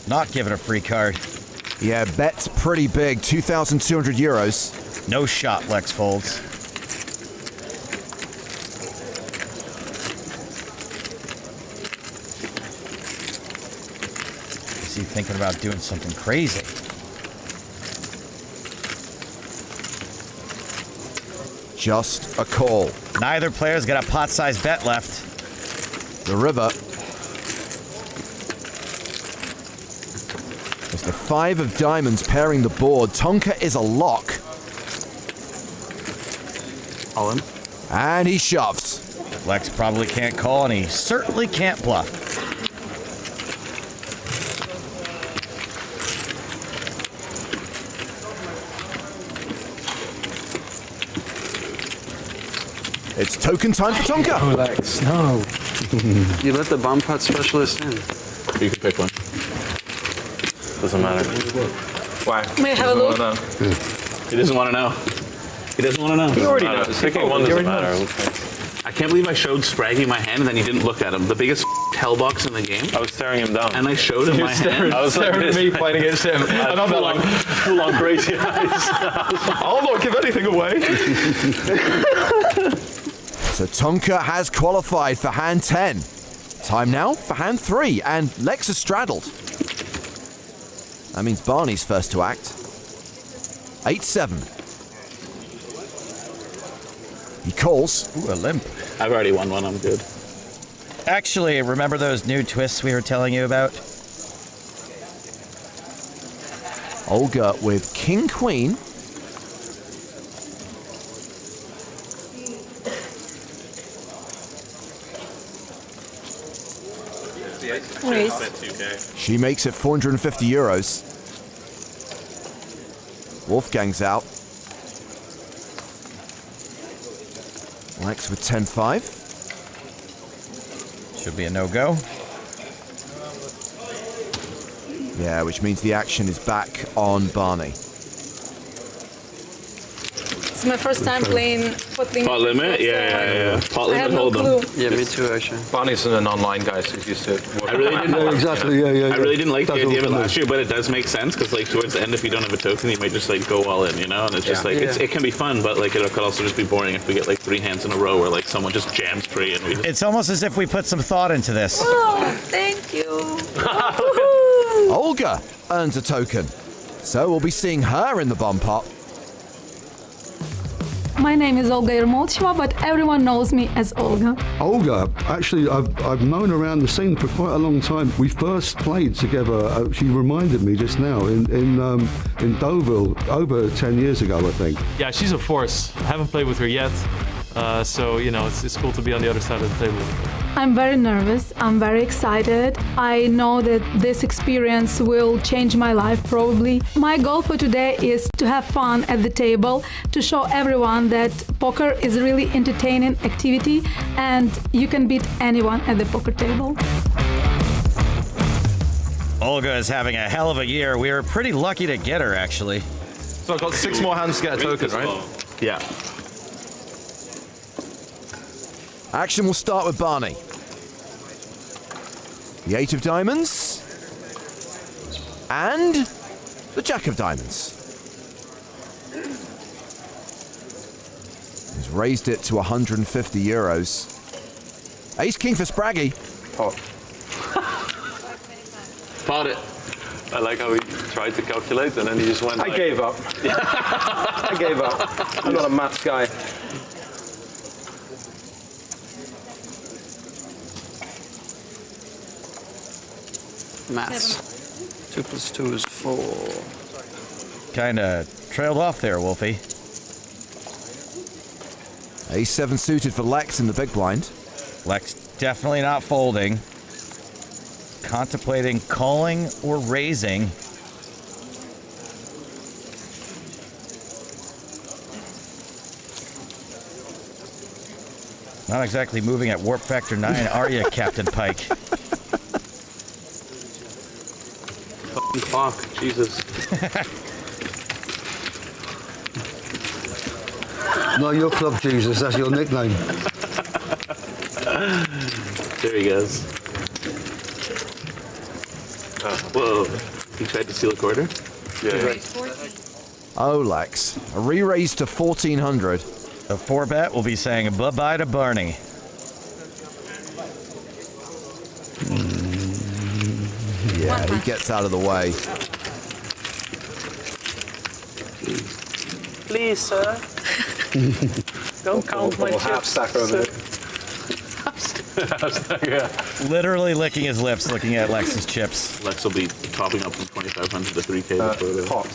Not giving a free card. Yeah, bet's pretty big, 2,200 euros. No shot, Lex folds. Is he thinking about doing something crazy? Just a call. Neither player's got a pot-sized bet left. The river. As the 5 of diamonds pairing the board, Tonka is a lock. All in. And he shoves. Lex probably can't call, and he certainly can't bluff. It's token time for Tonka. Oh, Lex, no. You let the bomb pot specialist in. You can pick one. Doesn't matter. Why? May I have a look? He doesn't want to know. He doesn't want to know. He already knows. Picking one doesn't matter. I can't believe I showed Spraggy my hand and then he didn't look at him. The biggest hell box in the game. I was staring him down. And I showed him my hand. I was staring at me playing against him. And I'm like full on crazy eyes. I'll not give anything away. So Tonka has qualified for hand 10. Time now for hand 3, and Lex has straddled. That means Barney's first to act. 8-7. He calls. Ooh, a limp. I've already won one, I'm good. Actually, remember those new twists we were telling you about? Olga with King Queen. She makes it 450 euros. Wolfgang's out. Lex with 10-5. Should be a no-go. Yeah, which means the action is back on Barney. It's my first time playing pot limit. Pot limit? Yeah. Pot limit, hold them. Yeah, me too, actually. Barney's an online guy, so he's used to it. I really didn't. Exactly, yeah. I really didn't like the idea of it last year, but it does make sense because, like, towards the end, if you don't have a token, you might just like go all in, you know. And it's just like it can be fun, but like it could also just be boring if we get like 3 hands in a row where like someone just jams 3 and we. Just... It's almost as if we put some thought into this. Oh, thank you. Olga earns a token, so we'll be seeing her in the bomb pot. My name is Olga Yermotyeva, but everyone knows me as Olga. Olga, actually, I've known around the scene for quite a long time. We first played together. She reminded me just now in Deauville over 10 years ago, I think. Yeah, she's a force. I haven't played with her yet. So, you know, it's cool to be on the other side of the table. I'm very nervous. I'm very excited. I know that this experience will change my life probably. My goal for today is to have fun at the table, to show everyone that poker is a really entertaining activity and you can beat anyone at the poker table. Olga is having a hell of a year. We were pretty lucky to get her, actually. So I've got 6 more hands to get a token, right? Yeah. Action will start with Barney. The 8 of diamonds. And the Jack of diamonds. He's raised it to 150 euros. Ace King for Spraggy. Pot. Pot it. I like how he tried to calculate and then he just went. I gave up. I gave up. I'm not a maths guy. Maths. 2 + 2 is 4. Kinda trailed off there, Wolfie. Ace-7 suited for Lex in the big blind. Lex definitely not folding. Contemplating calling or raising. Not exactly moving at warp factor 9, are you, Captain Pike? Fucking clock, Jesus. No, your club, Jesus. That's your nickname. There he goes. Whoa. He tried to steal a quarter? Yeah. Oh, Lex. A re-raise to 1,400. The 4-bet will be saying bye-bye to Barney. Yeah, he gets out of the way. Please, sir. Don't count my chips. Half stack over there. Yeah. Literally licking his lips looking at Lex's chips. Lex will be topping up from 2,500 to 3K before the pot.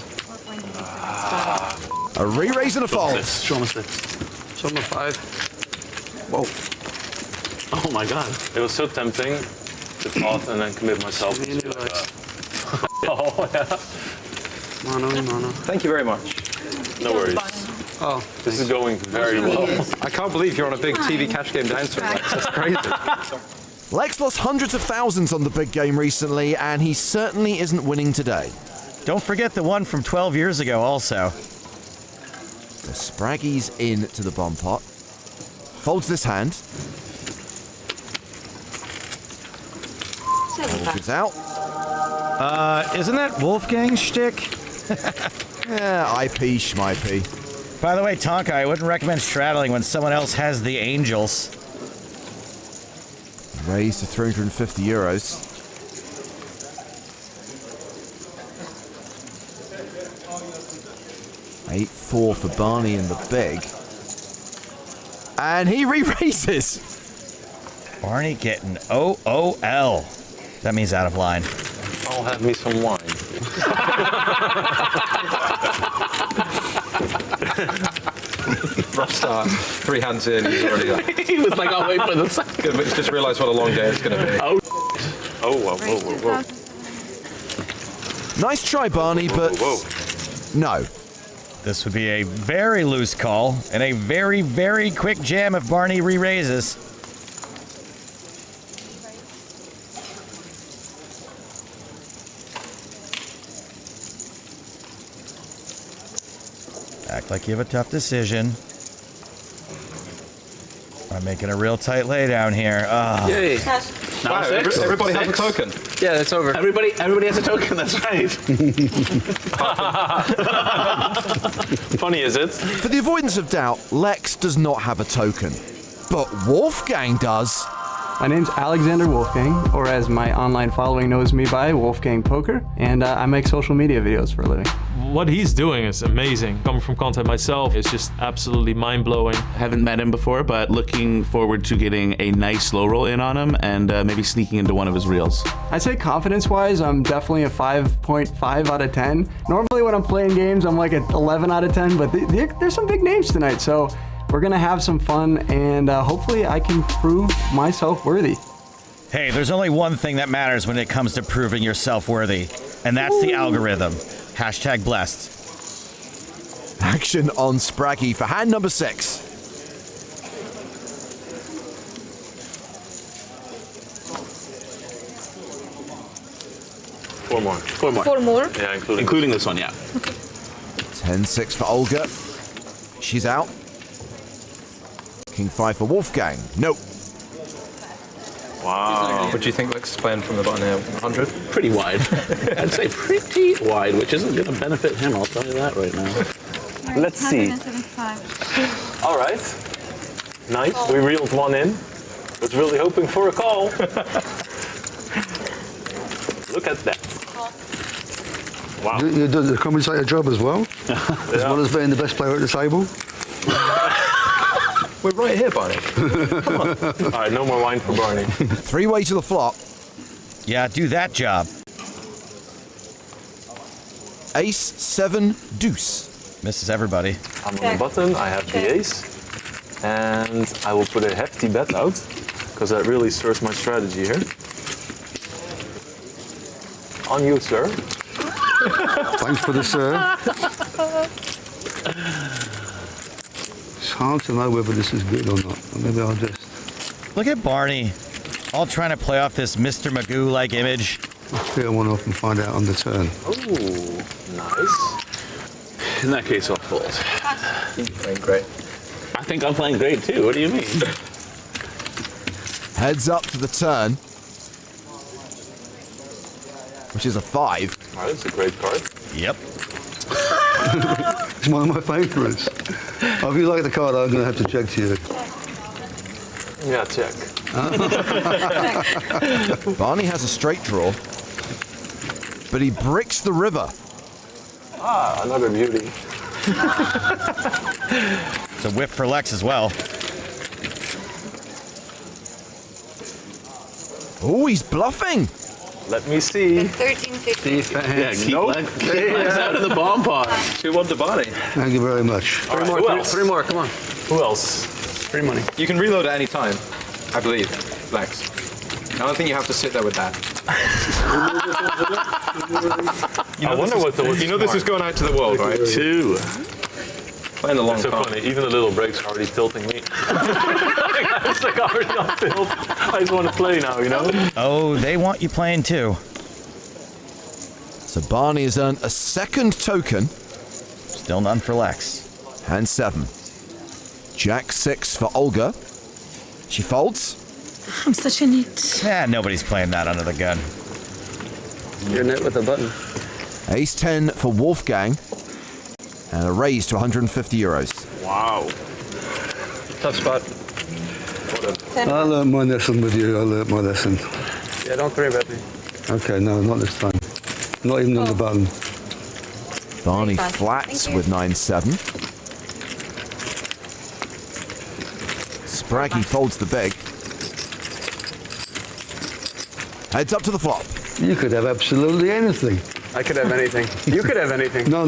A re-raise and a fold. Show him a 6. Show him a 5. Whoa. Oh my god. It was so tempting to pot and then commit myself to oh yeah. Mono. Thank you very much. No worries. Oh, this is going very well. I can't believe you're on a big TV cash game down swing. That's crazy. Lex lost hundreds of thousands on the big game recently, and he certainly isn't winning today. Don't forget the one from 12 years ago also. The Spraggy's in to the bomb pot. Folds this hand. Wolf is out. Isn't that Wolfgang's shtick? Yeah, IP, schmipey. By the way, Tonka, I wouldn't recommend straddling when someone else has the angels. Raised to 350 euros. $8-4 for Barney in the big. And he re-raises. Barney getting OOL. That means out of line. I'll have me some wine. Rough start. 3 hands in, he's already like... He was like, I'll wait for the second. Good, but just realised what a long day it's going to be. Oh, whoa. Nice try, Barney, but no. This would be a very loose call and a very, very quick jam if Barney re-raises. Act like you have a tough decision. I'm making a real tight laydown here. Oh. Yay. Wow, everybody has a token. Yeah, it's over. Everybody has a token, that's right. Funny, is it? For the avoidance of doubt, Lex does not have a token. But Wolfgang does. My name's Alexander Wolfgang, or as my online following knows me by, Wolfgang Poker, and I make social media videos for a living. What he's doing is amazing. Coming from content myself, it's just absolutely mind-blowing. Haven't met him before, but looking forward to getting a nice low roll in on him and maybe sneaking into one of his reels. I'd say confidence-wise, I'm definitely a 5.5 out of 10. Normally when I'm playing games, I'm like an 11 out of 10, but there's some big names tonight, so We're gonna have some fun, and hopefully I can prove myself worthy. Hey, there's only one thing that matters when it comes to proving yourself worthy, and that's the algorithm. Hashtag blessed. Action on Spraggy for hand number 6. Four more. Four more? Yeah, including this one, yeah. 10-6 for Olga. She's out. King 5 for Wolfgang. Nope. Wow. What do you think Lex is playing from the button here? 100? Pretty wide. I'd say pretty wide, which isn't going to benefit him, I'll tell you that right now. Let's see. All right. Nice. We reeled one in. Was really hoping for a call. Look at that. Wow. You do the commentator job as well? As well as being the best player at the table? We're right here, Barney. Come on. All right, no more wine for Barney. 3-way to the flop. Yeah, do that job. Ace, 7, deuce. Misses everybody. I'm on the button, I have the ace. And I will put a hefty bet out, because that really serves my strategy here. On you, sir. Thanks for the sir. It's hard to know whether this is good or not. Maybe I'll just... Look at Barney, all trying to play off this Mr. Magoo-like image. I'll clear one off and find out on the turn. Oh, nice. In that case, I'll fold. You're playing great. I think I'm playing great too. What do you mean? Heads up to the turn. Which is a 5. All right, that's a great card. Yep. It's one of my favourites. If you like the card, I'm going to have to check to you. Yeah, check. Barney has a straight draw, but he bricks the river. Ah, another beauty. It's a whip for Lex as well. Oh, he's bluffing. Let me see. 13, 15. Yeah, keep Lex out of the bomb pot. Who won the Barney? Thank you very much. Three more, come on. Who else? Free money. You can reload at any time, I believe, Lex. I don't think you have to sit there with that. I wonder what's you know this is going out to the world, right? 2. Playing the long It's so con. funny, even the little breaks are already tilting me. It's like already on tilt. I just want to play now, you know? Oh, they want you playing too. So Barney has earned a second token. Still none for Lex. Hand 7. Jack 6 for Olga. She folds. I'm such a neat. Nobody's playing that under the gun. You're net with a button. Ace 10 for Wolfgang. And a raise to 150 euros. Wow. Tough spot. I learned my lesson with you. I learned my lesson. Yeah, don't worry about me. Okay, no, not this time. Not even on the button. Barney flats with 9-7. Spraggy folds the big. Heads up to the flop. You could have absolutely anything. I could have anything. You could have anything. No.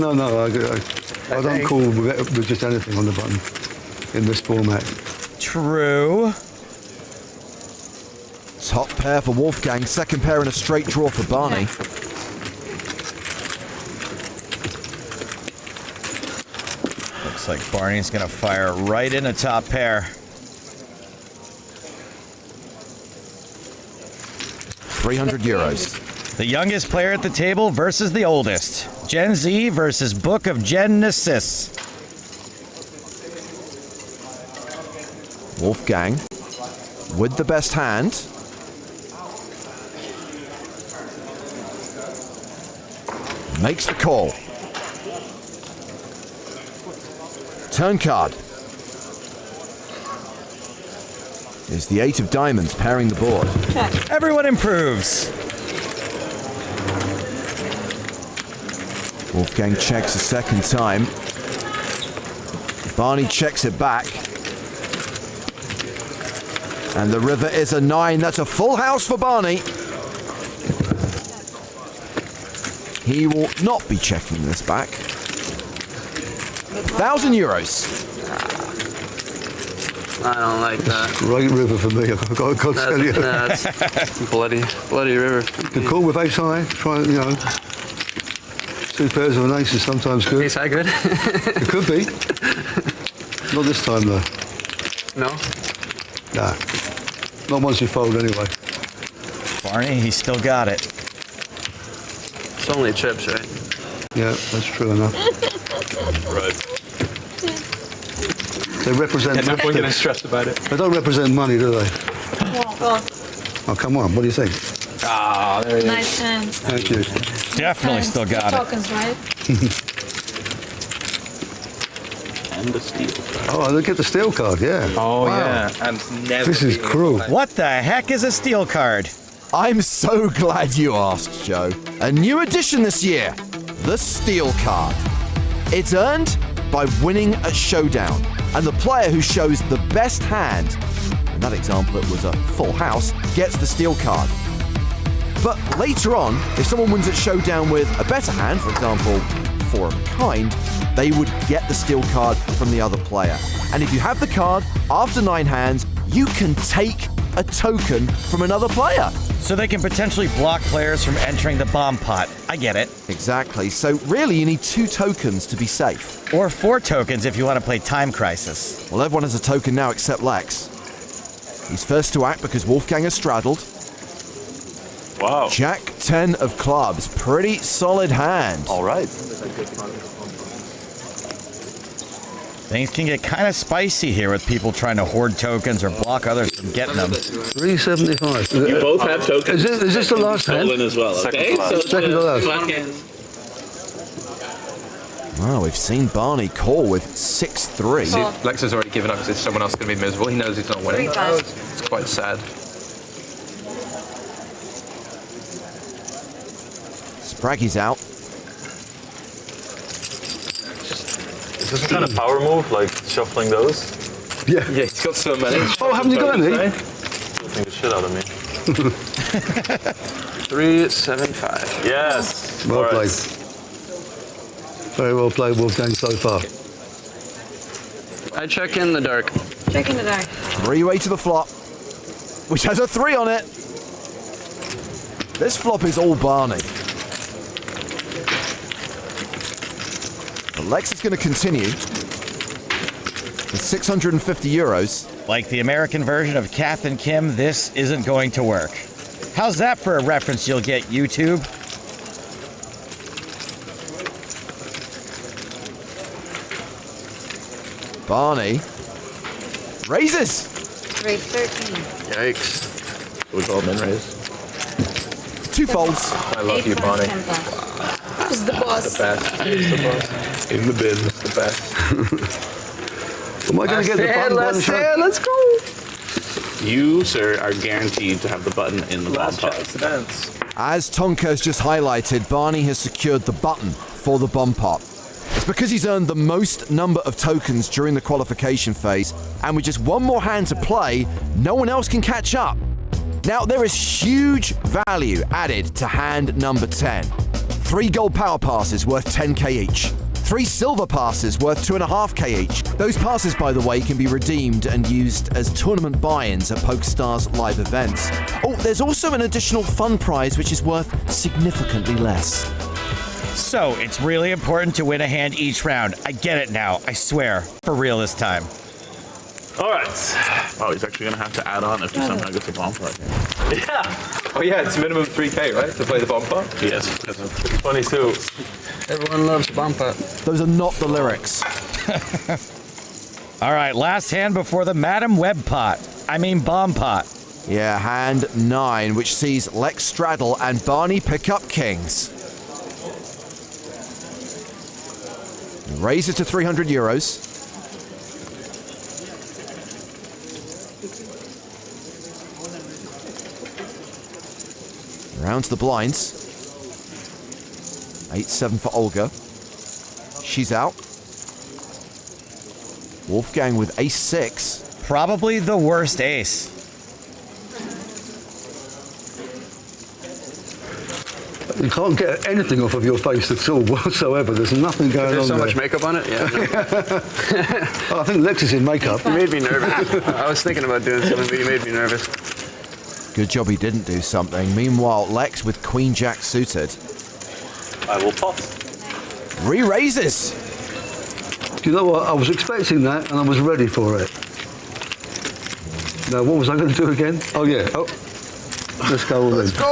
I don't call with just anything on the button in this format. True. Top pair for Wolfgang, second pair in a straight draw for Barney. Looks like Barney's gonna fire right in a top pair. 300 euros. The youngest player at the table versus the oldest. Gen Z versus Book of Genesis. Wolfgang with the best hand. Makes the call. Turn card is the 8 of diamonds pairing the board. Everyone improves. Wolfgang checks a second time. Barney checks it back. And the river is a 9. That's a full house for Barney. He will not be checking this back. 1,000 euros. I don't like that. Great river for me, I've got to tell you. That's bloody river. The call with ace high, try, you know. 2 pairs of an ace is sometimes good. Ace high good? It could be. Not this time though. No? Nah. Not once you fold anyway. Barney, he's still got it. It's only chips, right? Yeah, that's true enough. Right. They represent At no point getting stressed about it. They don't represent money, do they? Oh, Oh, come on. What do you think? Ah, there it is. nice hand. Thank you. Definitely still got it. Tokens, right? And the steel card. Oh, look at the steel card, yeah. Oh, Wow. yeah. And never This is being cruel. What the heck is a steel card? I'm so glad you asked, Joe. A new addition this year, the Steel Card. It's earned by winning at Showdown, and the player who shows the best hand, in that example it was a full house, gets the Steel Card. But later on, if someone wins at Showdown with a better hand, for example, 4 of a kind, they would get the Steel Card from the other player. And if you have the card, after 9 hands, you can take a token from another player. So they can potentially block players from entering the bomb pot. I get it. Exactly. So really you need 2 tokens to be safe. Or 4 tokens if you want to play Time Crisis. Well, everyone has a token now except Lex. He's first to act because Wolfgang has straddled. Wow. Jack 10 of clubs. Pretty solid hand. All right. Things can get kind of spicy here with people trying to hoard tokens or block others from getting them. 375. You both have tokens. Is this the last hand? Stolen as well. Okay, so Second to last. black hands. Well, we've seen Barney call with 6-3. See, Lex has already given up because someone else is going to be miserable. He knows he's not winning. It's quite sad. Spraggy's out. Is this some kind of power move, like shuffling those? Yeah. Yeah, he's got so many. Oh, haven't you got any? Shuffling the shit out of me. 375. Yes. Well All played. right. Very well played, Wolfgang, so far. I check in the dark. Check in the dark. 3-way to the flop, which has a 3 on it. This flop is all Barney. But Lex is going to continue with 650 euros. Like the American version of Kath and Kim, this isn't going to work. How's that for a reference you'll get, YouTube? Barney raises. 313. Yikes. We've all been raised. 2 folds. I love you, Barney. Who's the boss? The best. He's the boss. In the bin. The best. Am I going to get the button by the shot? Let's go. You, sir, are guaranteed to have the button in the bomb pot. As Tonka has just highlighted, Barney has secured the button for the bomb pot. It's because he's earned the most number of tokens during the qualification phase, and with just 1 more hand to play, no one else can catch up. Now, there is huge value added to hand number 10. 3 gold power passes worth 10k each. 3 silver passes worth 2.5k each. Those passes, by the way, can be redeemed and used as tournament buy-ins at PokerStars live events. Oh, there's also an additional fun prize which is worth significantly less. So, it's really important to win a hand each round. I get it now, I swear. For real this time. All right. Oh, he's actually going to have to add on if he somehow gets a bomb pot. Yeah. Oh yeah, it's minimum 3k, right, to play the bomb pot? Yes. It's funny too. Everyone loves bomb pot. Those are not the lyrics. All right, last hand before the Madam Web pot. I mean bomb pot. Yeah, hand 9, which sees Lex straddle and Barney pick up kings. Raise it to 300 euros. Round to the blinds. 8-7 for Olga. She's out. Wolfgang with ace-6. Probably the worst ace. You can't get anything off of your face at all whatsoever. There's nothing going on There's so there. much makeup on it. Yeah. Oh, I think Lex is in makeup. You made me nervous. I was thinking about doing something, but you made me nervous. Good job he didn't do something. Meanwhile, Lex with Queen Jack suited. I will pot. Re-raises. Do you know what? I was expecting that and I was ready for it. Now, what was I going to do again? Oh, yeah. Oh. Let's go all in. Let's go!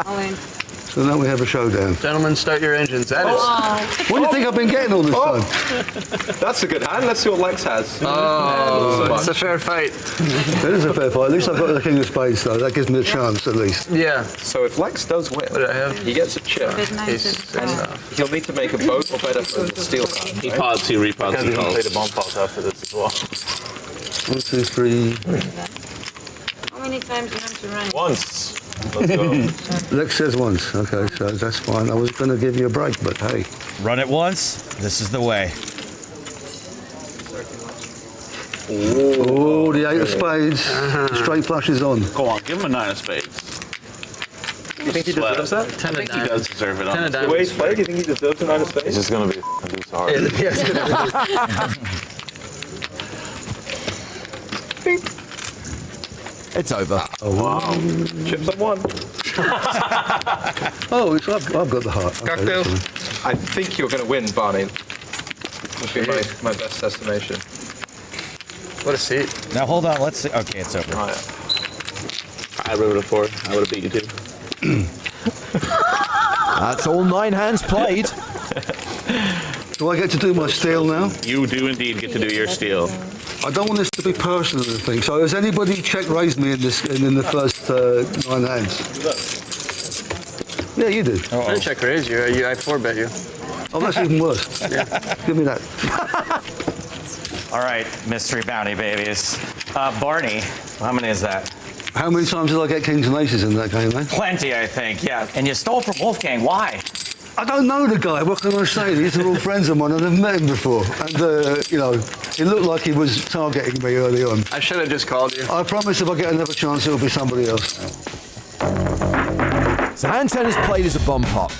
All in. So now we have a showdown. Gentlemen, start your engines. That is. What do you think I've been getting all this time? That's a good hand. Let's see what Lex has. Oh, it's a fair fight. It is a fair fight. At least I've got the king of spades, though. That gives me a chance, at least. Yeah. So if Lex does win, he gets a chip. He'll need to make a boat or better for the steel card. He pods, he repods, Because he he can play calls. the bomb pot after this as well. 1, 2, 3. How many times you have to run? Once. Let's go. Lex says once. Okay, so that's fine. I was going to give you a break, but hey. Run it once. This is the way. Oh, the 8 of spades. Straight flush is on. Go on, give him a 9 of spades. You think he deserves that? I think he does deserve it. The honestly. way he's played, do you think he deserves a 9 of spades? It's just going to be too hard. Yeah, it's gonna be. It's over. Oh, wow. Chips on 1. Oh, it's, I've got the heart. Okay, Cocktail. that's fine. I think you're going to win, Barney. Would be my best estimation. What a seat. Now hold on. Let's see. Okay, it's over. Oh, yeah. I wrote it for. I would have beat you too. That's all 9 hands played. Do I get to do my steal now? You do indeed get to do your steal. I don't want this to be personal or anything. So has anybody check raised me in this in the first 9 hands? Yeah, you did. I didn't check raise you. I 4-bet you. Oh, that's even worse. Yeah. Give me that. All right, mystery bounty babies. Barney, how many is that? How many times did I get kings and aces in that game, man? Plenty, I think. Yeah. And you stole from Wolfgang. Why? I don't know the guy. What can I say? These are all friends of mine. I've never met him before. And, you know, it looked like he was targeting me early on. I should have just called you. I promise if I get another chance, it'll be somebody else. So hand 10 is played as a bomb pot.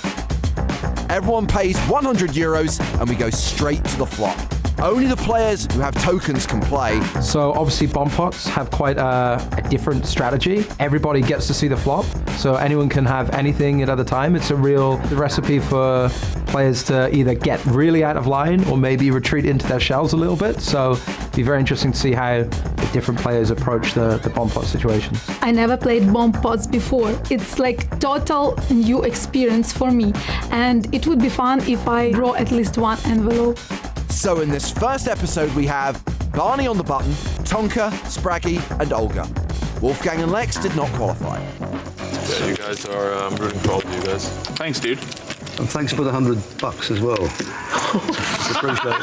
Everyone pays €100 and we go straight to the flop. Only the players who have tokens can play. So obviously bomb pots have quite a different strategy. Everybody gets to see the flop, so anyone can have anything at other time. It's a real recipe for players to either get really out of line or maybe retreat into their shells a little bit. So it'd be very interesting to see how the different players approach the bomb pot situations. I never played bomb pots before. It's like total new experience for me, and it would be fun if I draw at least one envelope. So in this first episode we have Barney on the button, Tonka, Spraggy and Olga. Wolfgang and Lex did not qualify. Yeah, you guys are rooting for all of you guys. Thanks, dude. And thanks for the $100 as well. Appreciate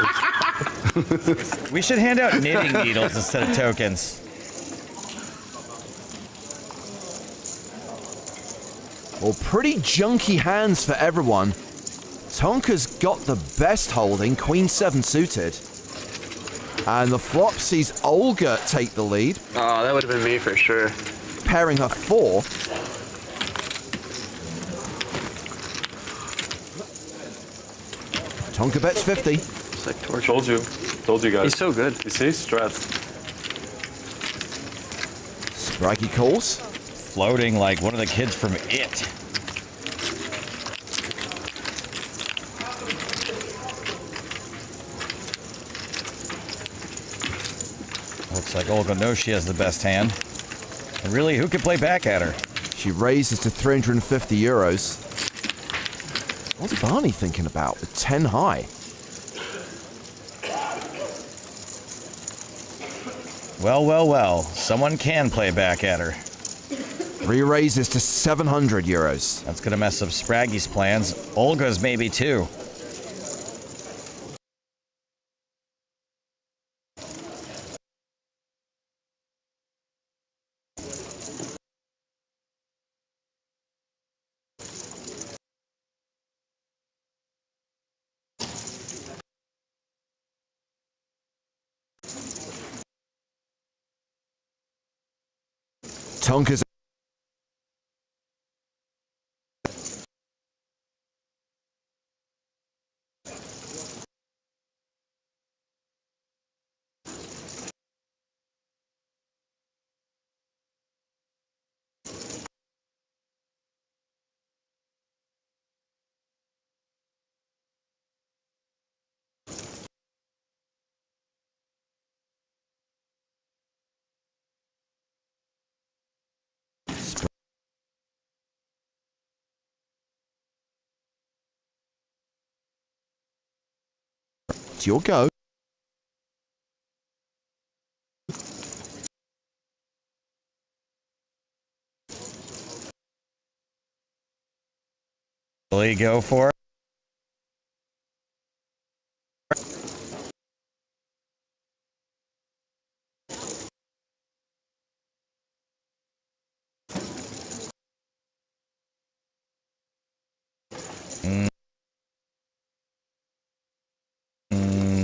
it. We should hand out knitting needles instead of tokens. Well, pretty junky hands for everyone. Tonka's got the best holding, Queen 7 suited. And the flop sees Olga take the lead. Oh, that would have been me for sure. Pairing her 4. Tonka bets 50. It's like torture. Told you guys. He's so good. You see, stressed. Spraggy calls. Floating like one of the kids from It. Looks like Olga knows she has the best hand. And really, who can play back at her? She raises to €350. What's Barney thinking about with 10 high? Well, well, well. Someone can play back at her. Re-raises to €700. That's gonna mess up Spraggy's plans. Olga's maybe too. Tonka's It's your go. Will he go for it?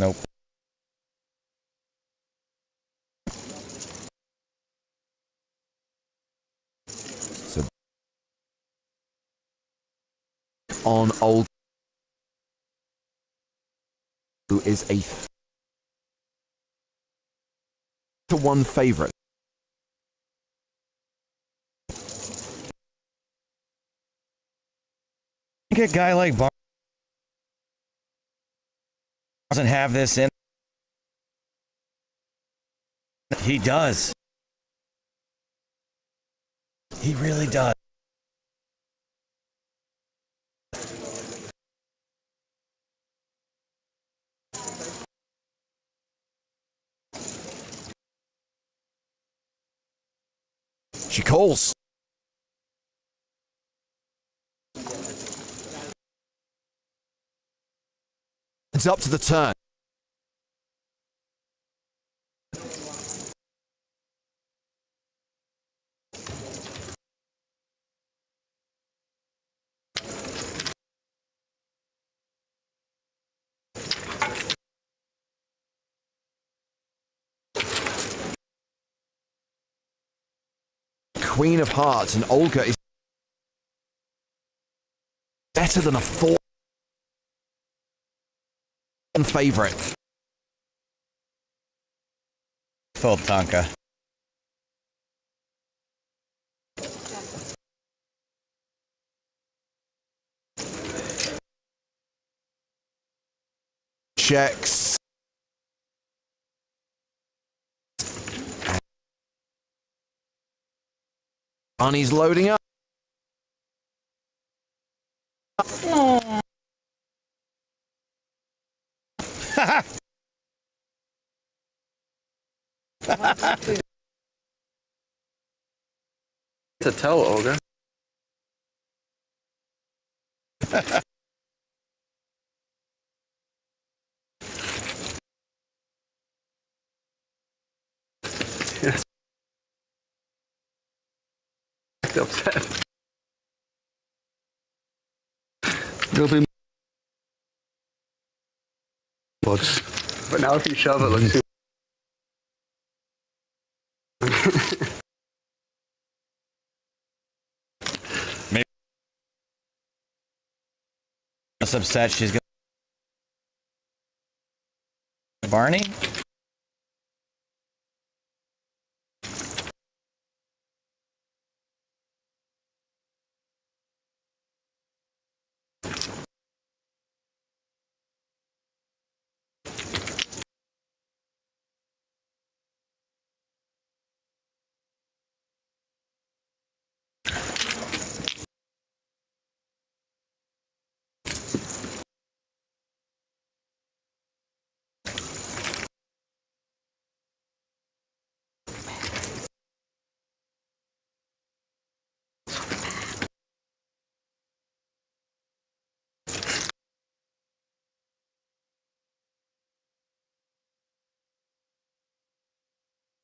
Nope. So on old, who is a 1 favorite. I think a guy like Bar doesn't have this in. He does. He really does. She calls. It's up to the turn. Queen of Hearts, and Olga is better than a 4 favorite. Full Tonka. Checks. Barney's loading up. To tell Olga. Yes. Upset. There'll be odds. But now if you shove it, looks too. Maybe she's upset. She's going. Barney.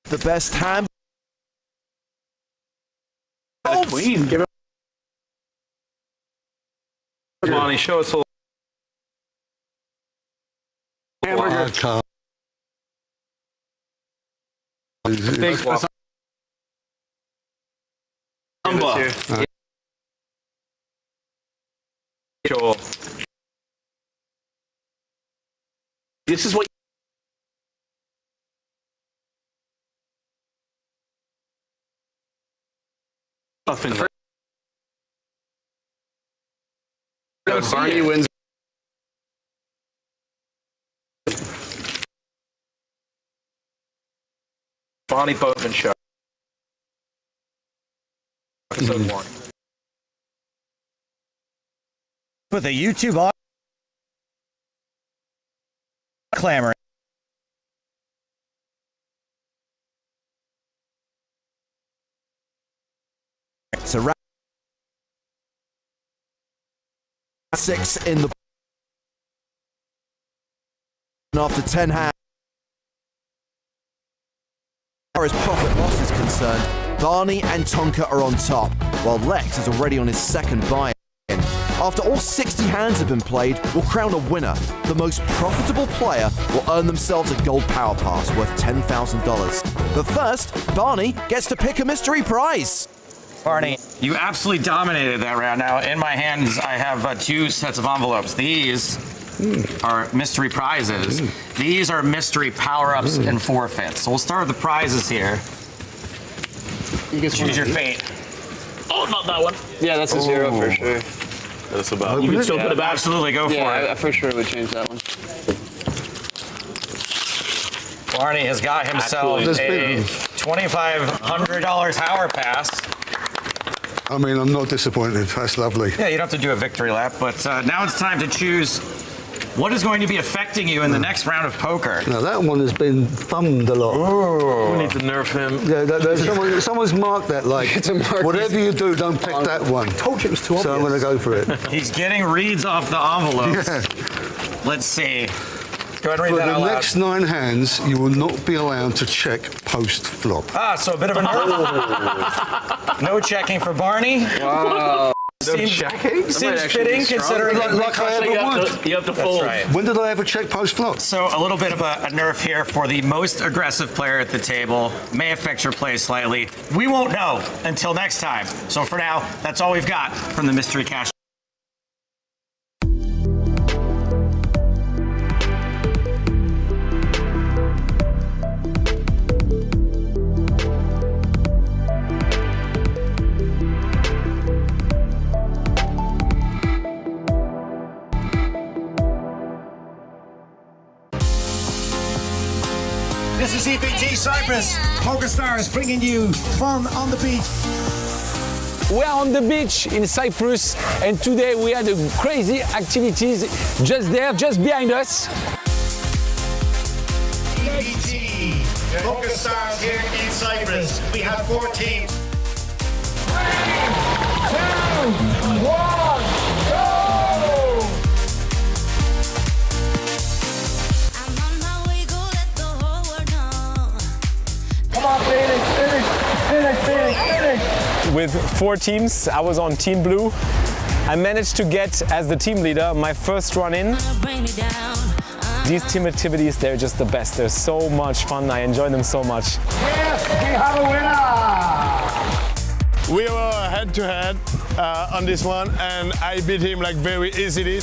The best hand. Oh, queen. Give it. Money, show us a Hamburger. big number. Sure. This is what. Barney wins. Barney Bowman Show. Episode 1. With a YouTube clamoring. So round 6 in the after 10 hands. As far as profit loss is concerned, Barney and Tonka are on top, while Lex is already on his second buy-in. After all 60 hands have been played, we'll crown a winner. The most profitable player will earn themselves a gold power pass worth $10,000. But first, Barney gets to pick a mystery prize. Barney, you absolutely dominated that round. Now, in my hands, I have 2 sets of envelopes. These are mystery prizes. These are mystery power-ups and forfeits. So we'll start with the prizes here. You choose your fate. Oh, not that one. Yeah, that's a 0 for sure. That's about. You can still put it back. Absolutely, go for it. Yeah, I for sure would change that one. Barney has got himself a $2,500 power pass. I mean, I'm not disappointed. That's lovely. Yeah, you don't have to do a victory lap, but now it's time to choose what is going to be affecting you in the next round of poker. Now, that one has been thumbed a lot. Ooh. We need to nerf him. Yeah, someone's marked that, like, whatever you do, don't pick that one. Told you it was too obvious. So I'm going to go for it. He's getting reads off the envelopes. Yeah. Let's see. Go ahead and read For that out the loud. next 9 hands, you will not be allowed to check post-flop. Ah, so a bit of a nerf. No checking for Barney. Wow. Seems fitting considering like I ever would. You have to fold. Right. When did I ever check post-flop? So a little bit of a nerf here for the most aggressive player at the table. May affect your play slightly. We won't know until next time. So for now, that's all we've got from the Mystery Cash. This is EPT Cyprus. PokerStars bringing you fun on the beach. We are on the beach in Cyprus, and today we had crazy activities just there, just behind us. EPT, PokerStars here in Cyprus. We have 4 teams. 3, 2, 1, go! Come on, finish. With 4 teams, I was on Team Blue. I managed to get, as the team leader, my first run in. These team activities, they're just the best. They're so much fun. I enjoy them so much. Yes, we have a winner! We were head-to-head on this one, and I beat him like very easily.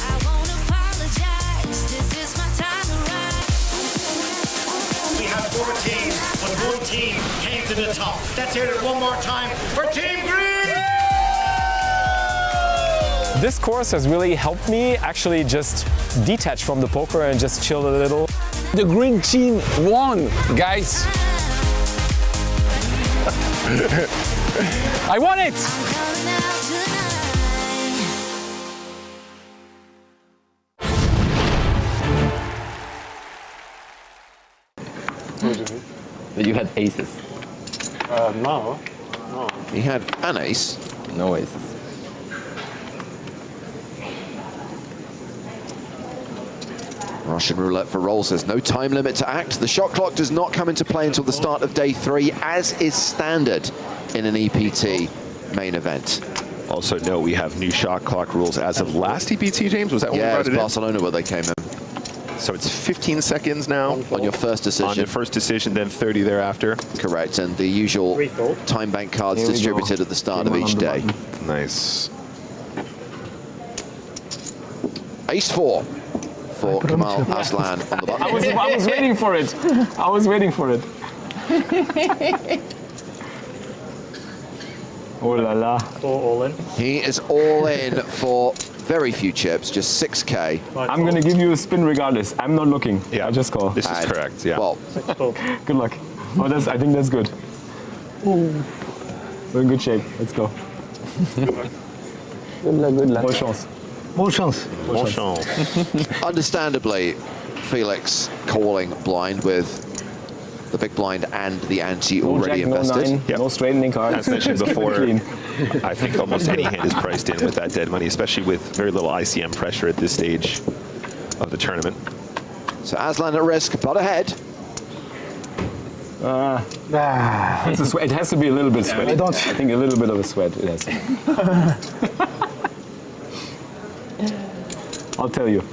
We have 4 teams, but 1 team came to the top. Let's hear it one more time for Team Green! This course has really helped me actually just detach from the poker and just chill a little. The green team won, guys. I won it! But you had aces. No. He had an ace. No aces. Russian roulette for rolls. There's no time limit to act. The shot clock does not come into play until the start of day 3, as is standard in an EPT main event. Also, no, we have new shot clock rules as of last EPT, James? Was that when we brought it in? Barcelona where they came in. So it's 15 seconds now. On your first decision. On your first decision, then 30 thereafter. Correct, and the usual time bank cards distributed at the start of each day. Nice. Ace 4 for Kamal Aslan on the button. I was waiting for it. I was waiting for it. Oh la la. All in. He is all in for very few chips, just 6K. I'm going to give you a spin regardless. I'm not looking. Yeah, I just call. This is correct, yeah. Well, good luck. Oh, I think that's good. Ooh. We're in good shape. Let's go. Good luck, good luck. Bonne chance. More chance. More chance. Understandably, Felix calling blind with the big blind and the ante already invested. No 9, no straightening cards. As mentioned before, I think almost any hand is priced in with that dead money, especially with very little ICM pressure at this stage of the tournament. So Aslan at risk, but ahead. It's a sweat. It has to be a little bit sweaty. I think a little bit of a sweat it has to be. I'll tell you.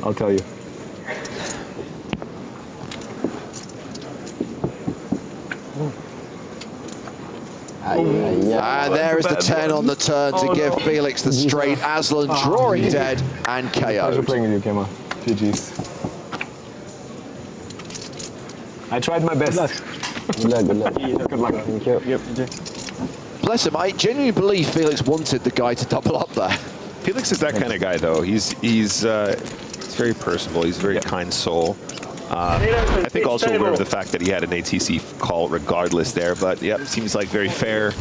And there is the 10 on the turn to give Felix the straight. Aslan drawing dead and KO. Pleasure playing with you, Kema. GG's. I tried my best. Good luck. Good luck. Thank you. Yep. Bless him, I genuinely believe Felix wanted the guy to double up there. Felix is that kind of guy, though. He's very personable. He's a very kind soul. I think also aware of the fact that he had an ATC call regardless there, but yeah, seems like very fair.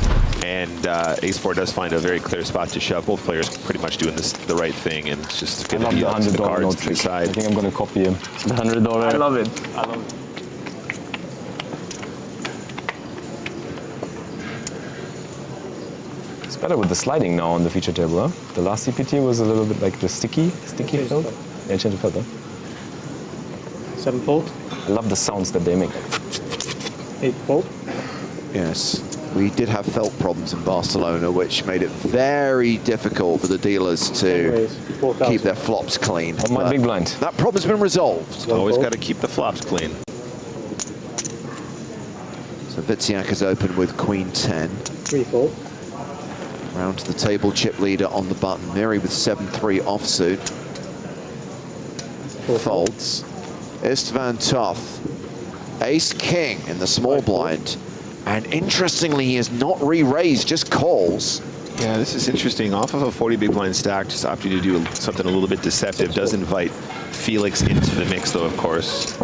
And Ace-4 does find a very clear spot to shove. Both players pretty much doing the right thing, and it's just going to be up to the cards to decide. I think I'm going to copy him. The $100. I love it. It's better with the sliding now on the feature table, huh? The last EPT was a little bit like the sticky field. Yeah, change the field, huh? 7 fold. I love the sounds that they make. 8 fold. Yes, we did have felt problems in Barcelona, which made it very difficult for the dealers to keep their flops clean. On my big blind. That problem's been resolved. Always got to keep the flops clean. So Wiciak is open with Queen 10. 3 fold. Round to the table, chip leader on the button. Mary with 7-3 offsuit. Folds. Istvan Toth. Ace King in the small blind. And interestingly, he has not re-raised, just calls. Yeah, this is interesting. Off of a 40 big blind stack, just opting to do something a little bit deceptive. Does invite Felix into the mix, though, of course,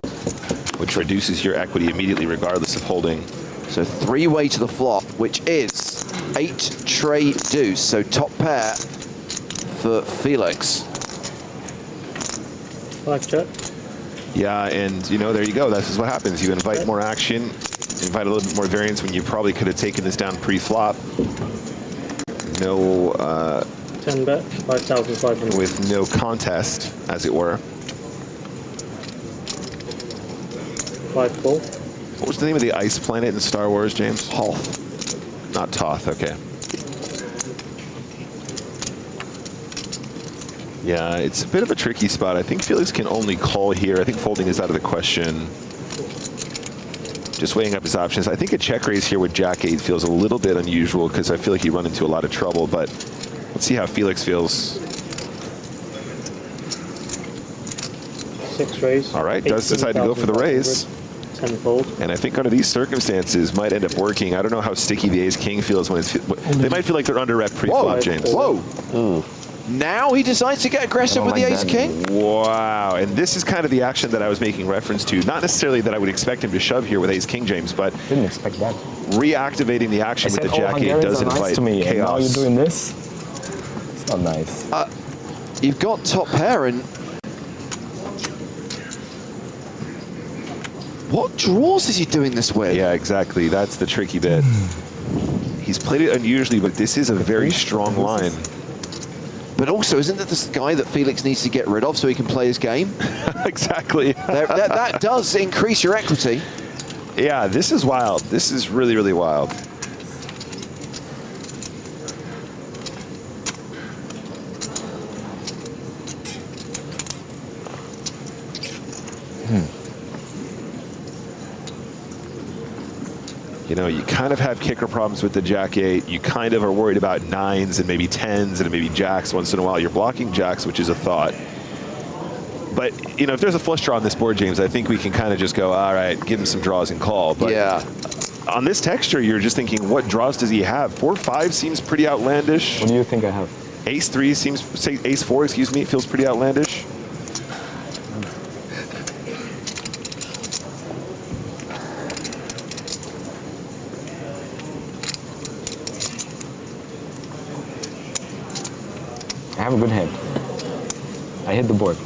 which reduces your equity immediately, regardless of holding. So 3-way to the flop, which is 8 tray deuce. So top pair for Felix. 5 check. Yeah, and you know, there you go. This is what happens. You invite more action, invite a little bit more variance when you probably could have taken this down pre-flop. No 10 bet, 5,500. with no contest, as it were. 5 fold. What was the name of the ice planet in Star Wars, James? Hoth. Not Toth, okay. Yeah, it's a bit of a tricky spot. I think Felix can only call here. I think folding is out of the question. Just weighing up his options. I think a check raise here with Jack-8 feels a little bit unusual because I feel like he run into a lot of trouble, but let's see how Felix feels. 6 raise. All right, does decide to go for the raise. 10 fold. And I think under these circumstances might end up working. I don't know how sticky the ace-king feels when it's... They might feel like they're under rep pre-flop, James. Whoa. Now he decides to get aggressive with the ace-king? Wow, and this is kind of the action that I was making reference to. Not necessarily that I would expect him to shove here with ace-king, James, but... Didn't expect that. Reactivating the action with the Jack-8 does invite chaos. And now you're doing this? It's not nice. You've got top pair and... What draws is he doing this with? Yeah, exactly. That's the tricky bit. He's played it unusually, but this is a very strong line. But also, isn't that this guy that Felix needs to get rid of so he can play his game? Exactly. that does increase your equity. Yeah, this is wild. This is really, really wild. You know, you kind of have kicker problems with the Jack-8. You kind of are worried about 9s and maybe 10s and maybe jacks once in a while. You're blocking jacks, which is a thought. But, you know, if there's a flush draw on this board, James, I think we can kind of just go, all right, give him some draws and call. But yeah. On this texture, you're just thinking, what draws does he have? 4-5 seems pretty outlandish. What do you think I have? Ace-3 seems, say Ace-4, excuse me, feels pretty outlandish. I have a good hand. I hit the board.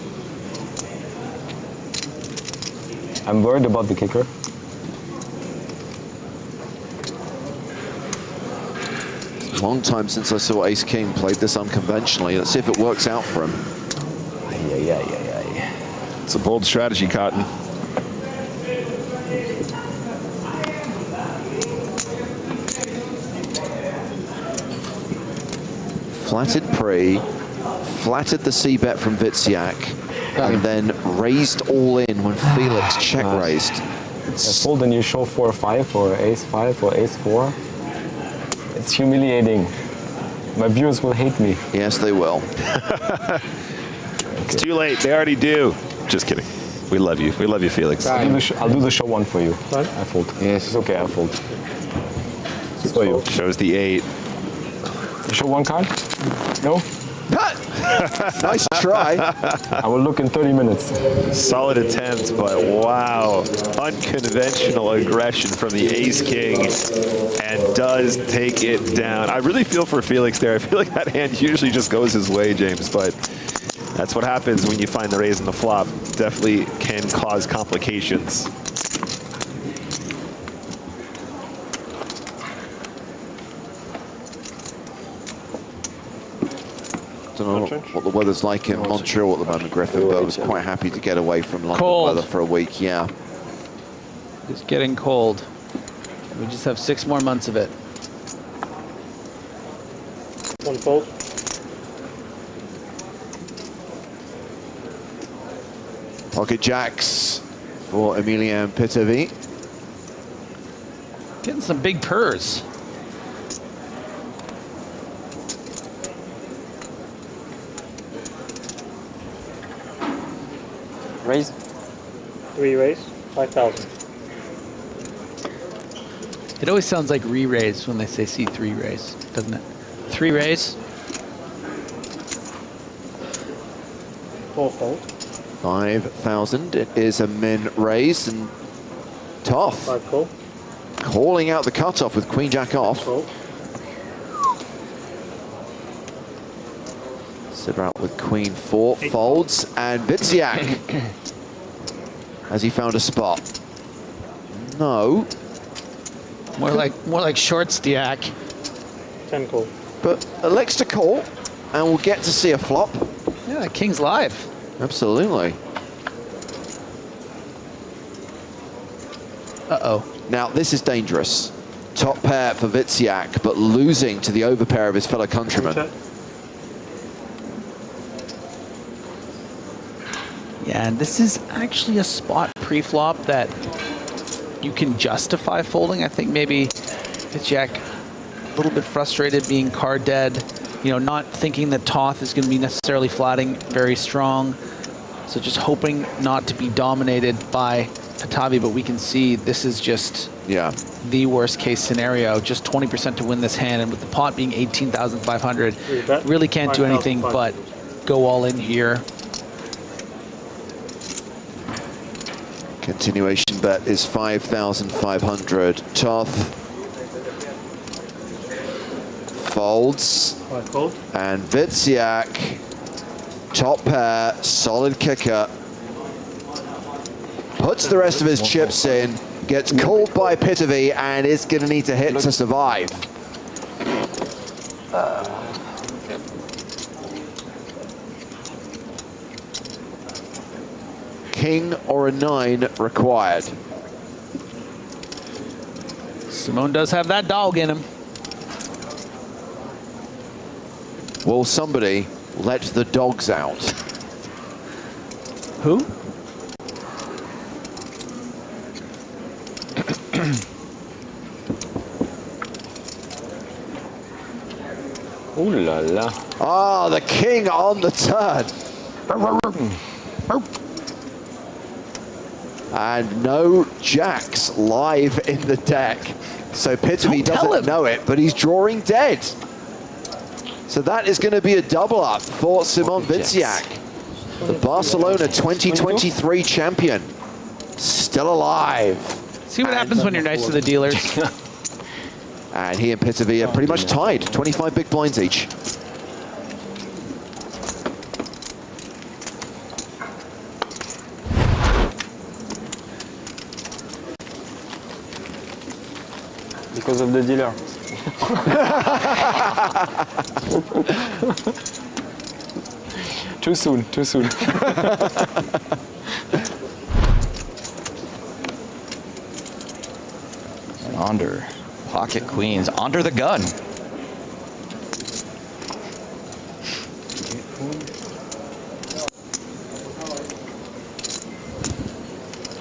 I'm worried about the kicker. Long time since I saw Ace King played this unconventionally. Let's see if it works out for him. It's a bold strategy, Cotton. Flatted pre, flatted the C-bet from Wiciak, and then raised all in when Felix check raised. Fold and you show 4-5 or ace-5 or ace-4. It's humiliating. My viewers will hate me. Yes, they will. It's too late. They already do. Just kidding. We love you. We love you, Felix. I'll do the show 1 for you. I fold. Yes. It's okay, I fold. It's for you. Shows the 8. Show 1 card? No? Nice try. I will look in 30 minutes. Solid attempt, but wow. Unconventional aggression from the ace-king, and does take it down. I really feel for Felix there. I feel like that hand usually just goes his way, James, but that's what happens when you find the raise and the flop. Definitely can cause complications. Don't know what the weather's like in Montreal at the moment, Griffin, but I was quite happy to get away from London weather for a week, yeah. It's getting cold. We just have 6 more months of it. 1 fold. Pocket jacks for Lucien Cohen. Getting some big purrs. Raise. 3 raise, 5,000. It always sounds like re-raise when they say C3 raise, doesn't it? 3 raise. 4 fold. 5,000. It is a min raise, and Toth 5 call. calling out the cutoff with Queen Jack off. Sitter out with Queen 4 folds, and Wiciak has he found a spot? No. More like short stack. 10 call. But elects to call, and we'll get to see a flop. Yeah, King's live. Absolutely. Uh-oh. Now, this is dangerous. Top pair for Wiciak, but losing to the overpair of his fellow countrymen. Yeah, and this is actually a spot pre-flop that you can justify folding. I think maybe Wiciak a little bit frustrated being card dead, you know, not thinking that Toth is going to be necessarily flatting very strong. So just hoping not to be dominated by Patavi, but we can see this is just the worst case scenario. Just 20% to win this hand, and with the pot being 18,500, really can't do anything but go all in here. Continuation bet is 5,500. Toth folds, and Wiciak, top pair, solid kicker, puts the rest of his chips in, gets called by Pitavi, and is going to need to hit to survive. King or a 9 required. Simone does have that dog in him. Will somebody let the dogs out? Who? Ooh la la. Ah, the king on the turn. And no jacks live in the deck. So Pitavi doesn't know it, but he's drawing dead. So that is going to be a double up for Simon Wiciak, the Barcelona 2023 champion. Still alive. See what happens when you're nice to the dealers. And he and Pitavi are pretty much tied, 25 big blinds each. Because of the dealer. Too soon, too soon. And under pocket queens, under the gun.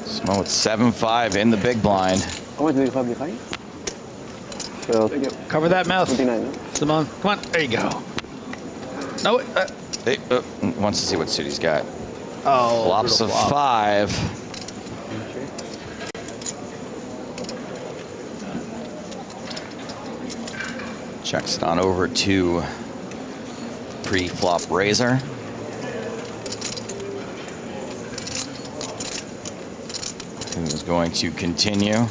Simone with 7-5 in the big blind. How much do you have behind? Cover that mouth. Simone, come on. There you go. No, He wants to see what suit he's got. Oh, Flops of flop. 5. Checks it on over to pre-flop razor. Who's going to continue?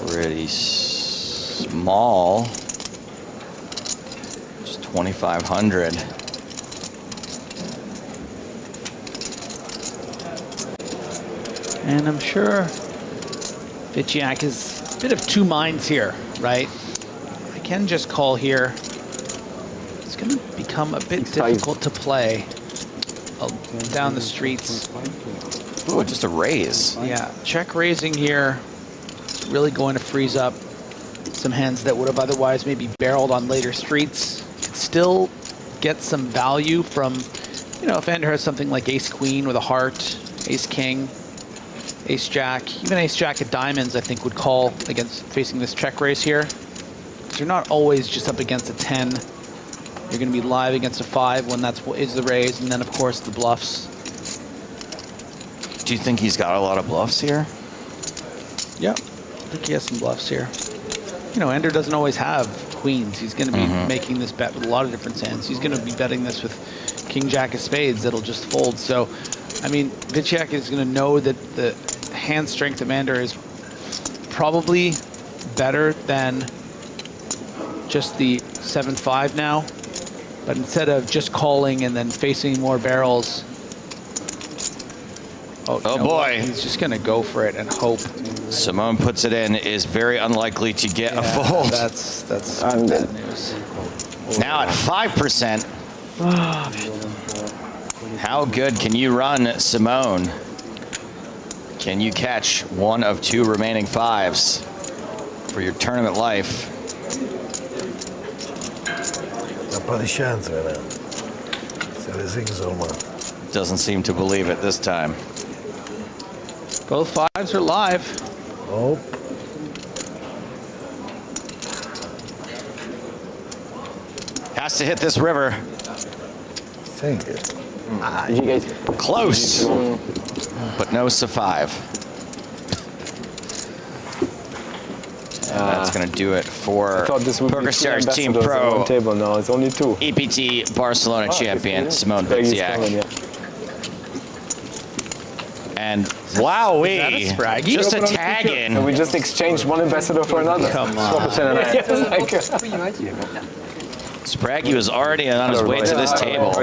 Pretty small. Just 2,500. And I'm sure Wiciak is a bit of two minds here, right? I can just call here. It's going to become a bit difficult to play down the streets. Ooh, just a raise. Yeah, check raising here. It's really going to freeze up some hands that would have otherwise maybe barreled on later streets. Could still get some value from, you know, if Andrew has something like ace-queen with a heart, ace-king, ace-jack, even ace-jack at diamonds, I think would call against facing this check raise here. Because you're not always just up against a 10. You're going to be live against a 5 when that's what is the raise, and then of course the bluffs. Do you think he's got a lot of bluffs here? Yeah, I think he has some bluffs here. You know, Ender doesn't always have queens. He's going to be making this bet with a lot of different hands. He's going to be betting this with king jack of spades that'll just fold. So, I mean, Wiciak is going to know that the hand strength of Ender is probably better than just the 7-5 now. But instead of just calling and then facing more barrels, oh boy. He's just going to go for it and hope. Simone puts it in, is very unlikely to get a fold. That's bad news. Now at 5%. How good can you run, Simone? Can you catch one of 2 remaining 5s for your tournament life? Doesn't seem to believe it this time. Both 5s are live. Oh. Has to hit this river. Thank you. You guys Close, but no C5. That's going to do it for PokerStars Team Pro. Table now. It's only 2. EPT Barcelona champion Simone Wiciak. Is And that a spraggy? just a tag in. And we just exchanged one ambassador for another. Come on. Spraggy was already on his way to this table.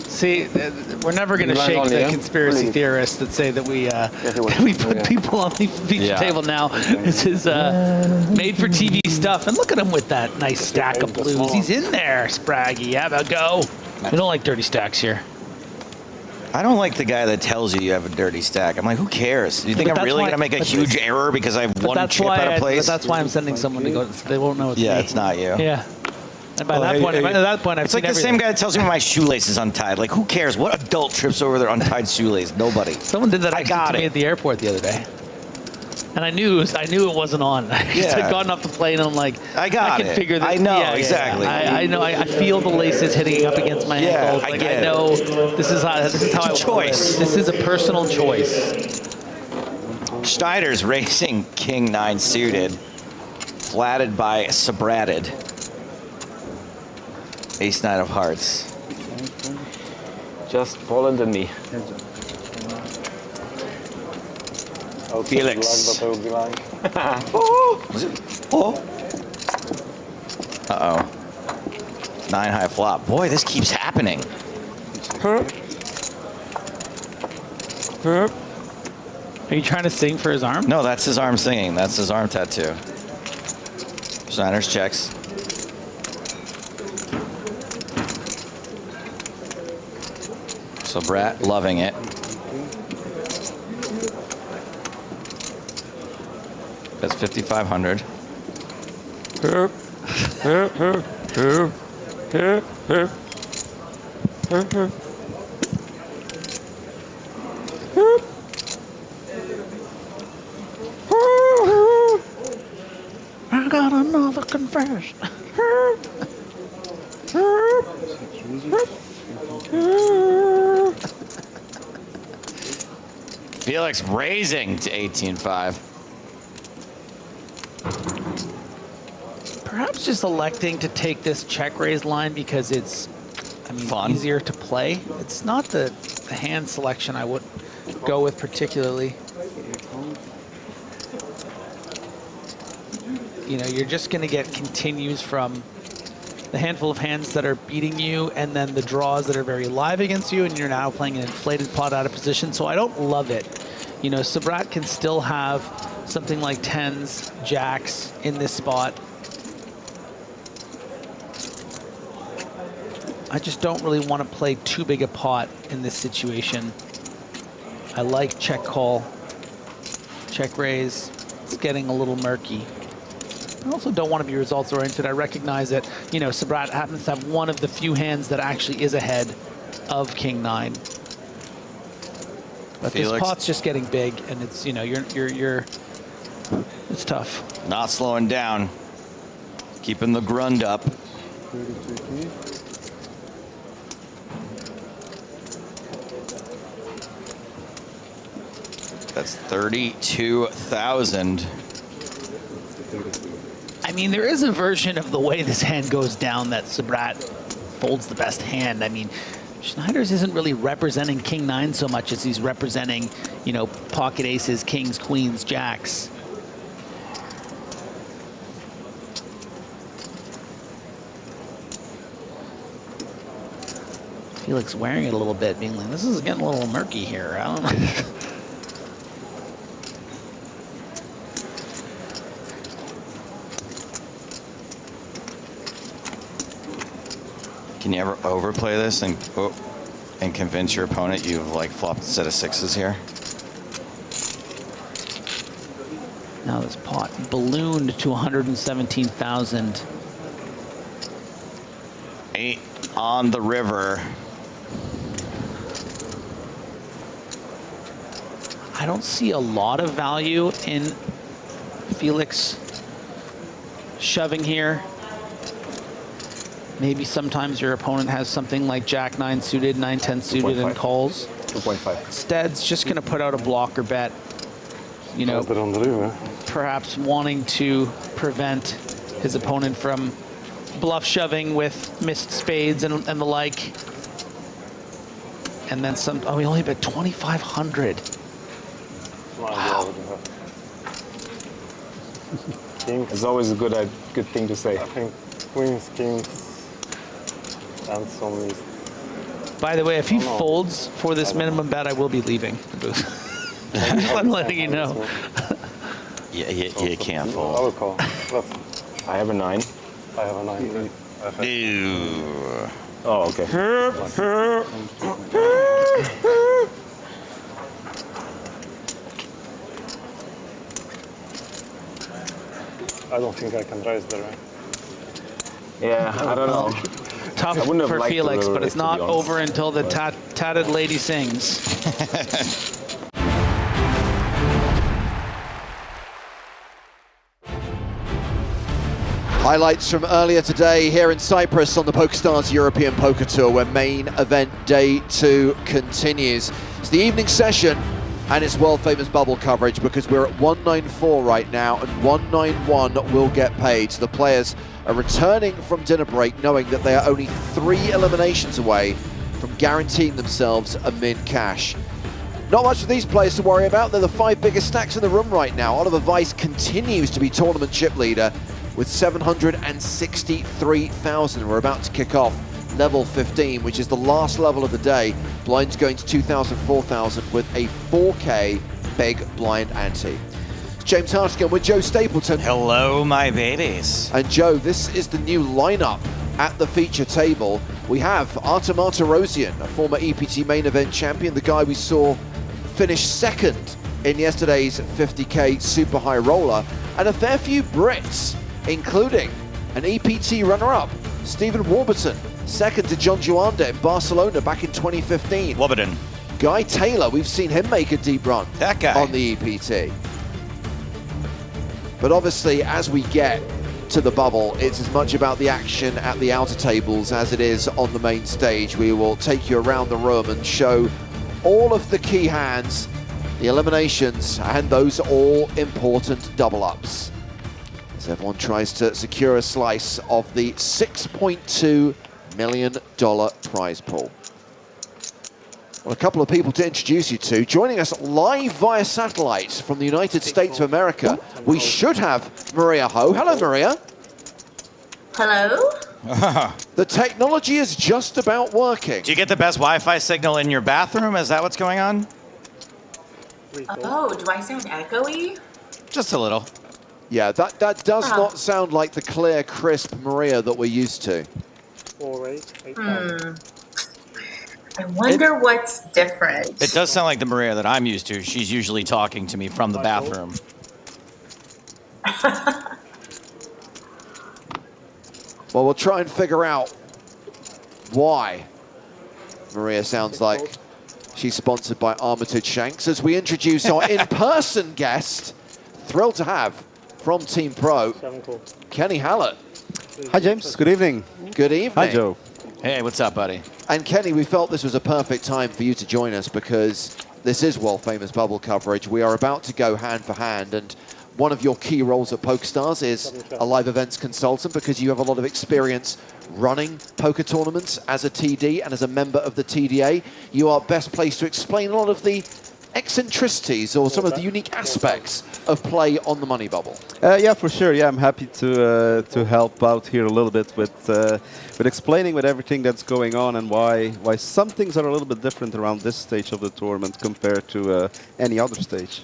See, we're never going to shake the conspiracy theorists that say that we put people on the feature table now. This is made-for-TV stuff. And look at him with that nice stack of blues. He's in there, Spraggy. Have a go. We don't like dirty stacks here. I don't like the guy that tells you have a dirty stack. I'm like, who cares? Do you think I'm really going to make a huge error because I have one chip out of place? But that's why I'm sending someone to go. They won't know it's me. Yeah, it's not you. Yeah. And by that point, I've it's like seen the same guy that tells me my shoelace is untied. Like, who cares? What adult trips over their untied shoelace? Nobody. Someone did that actually to me at the airport the other day. And I knew it wasn't on. I had gotten off the plane and I'm like, I can figure this. I know, exactly. I know. I feel the laces hitting up against my ankles. Like, I know this is how I choice. This is a personal choice. Schneider's racing King 9 suited, flatted by Sabratted. Ace 9 of hearts. Just fall under me. Felix. Uh-oh. 9 high flop. Boy, this keeps happening. Are you trying to sing for his arm? No, that's his arm singing. That's his arm tattoo. Schneider's checks. So Brat loving it. That's 5,500. I got another confession. Felix raising to 18-5. Perhaps just electing to take this check raise line because it's, I mean, easier to play. It's not the hand selection I would go with particularly. You know, you're just going to get continues from the handful of hands that are beating you and then the draws that are very live against you, and you're now playing an inflated pot out of position. So I don't love it. You know, Sabrat can still have something like 10s, jacks in this spot. I just don't really want to play too big a pot in this situation. I like check call, check raise. It's getting a little murky. I also don't want to be results oriented. I recognize that, you know, Sabrat happens to have one of the few hands that actually is ahead of King 9. But Felix, this pot's just getting big, and it's, you know, it's tough. Not slowing down, keeping the grunt up. That's 32,000. I mean, there is a version of the way this hand goes down that Sabrat folds the best hand. I mean, Schneider's isn't really representing King 9 so much as he's representing, you know, pocket aces, kings, queens, jacks. Felix wearing it a little bit, being like, this is getting a little murky here. I don't know. Can you ever overplay this and convince your opponent you've like flopped a set of sixes here? Now this pot ballooned to 117,000. 8 on the river. I don't see a lot of value in Felix shoving here. Maybe sometimes your opponent has something like Jack 9 suited, 9-10 suited, and calls. 2.5. Instead's just going to put out a blocker bet. You know, perhaps wanting to prevent his opponent from bluff shoving with missed spades and the like. And then some. Oh, he only bet 2,500. Wow. King is always a good thing to say. I think queens, kings. And some is. By the way, if he folds for this minimum bet, I will be leaving the booth. I'm letting you know. Yeah, you can't fold. I will call. I have a 9. I have a 9. Ew. Oh, okay. I don't think I can raise the rank. Yeah, I don't know. Tough for Felix, but it's not over until the tatted lady sings. Highlights from earlier today here in Cyprus on the PokerStars European Poker Tour, where main event day 2 continues. It's the evening session and it's world famous bubble coverage because we're at 194 right now and 191 will get paid. So the players are returning from dinner break knowing that they are only 3 eliminations away from guaranteeing themselves a min cash. Not much for these players to worry about. They're the 5 biggest stacks in the room right now. Oliver Weiss continues to be tournament chip leader with 763,000. We're about to kick off level 15, which is the last level of the day. Blinds going to 2,000, 4,000 with a 4K big blind ante. James Hartigan with Joe Stapleton. Hello, my babies. And Joe, this is the new lineup at the feature table. We have Artur Martirosian, a former EPT Main Event champion, the guy we saw finish second in yesterday's 50K Super High Roller, and a fair few Brits, including an EPT runner-up, Stephen Warburton, second to John Juanda in Barcelona back in 2015. Warburton. Guy Taylor, we've seen him make a deep run That guy. on the EPT. But obviously, as we get to the bubble, it's as much about the action at the outer tables as it is on the main stage. We will take you around the room and show all of the key hands, the eliminations, and those all-important double-ups, as everyone tries to secure a slice of the $6.2 million prize pool. Well, a couple of people to introduce you to. Joining us live via satellite from the United States of America, we should have Maria Ho. Hello, Maria. Hello. The technology is just about working. Do you get the best Wi-Fi signal in your bathroom? Is that what's going on? Oh, do I sound echoey? Just a little. Yeah, that does not sound like the clear, crisp Maria that we're used to. 4, 8, 8. I wonder what's different. It does sound like the Maria that I'm used to. She's usually talking to me from the bathroom. Well, we'll try and figure out why Maria sounds like she's sponsored by Armitage Shanks as we introduce our in-person guest. Thrilled to have from Team Pro, Kenny Hallett. Hi, James. Good evening. Good evening. Hi, Joe. Hey, what's up, buddy? And Kenny, we felt this was a perfect time for you to join us because this is world-famous bubble coverage. We are about to go hand for hand, and one of your key roles at PokerStars is a live events consultant because you have a lot of experience running poker tournaments as a TD and as a member of the TDA. You are best placed to explain a lot of the eccentricities or some of the unique aspects of play on the money bubble. Yeah, for sure. Yeah, I'm happy to help out here a little bit with explaining with everything that's going on and why some things are a little bit different around this stage of the tournament compared to any other stage.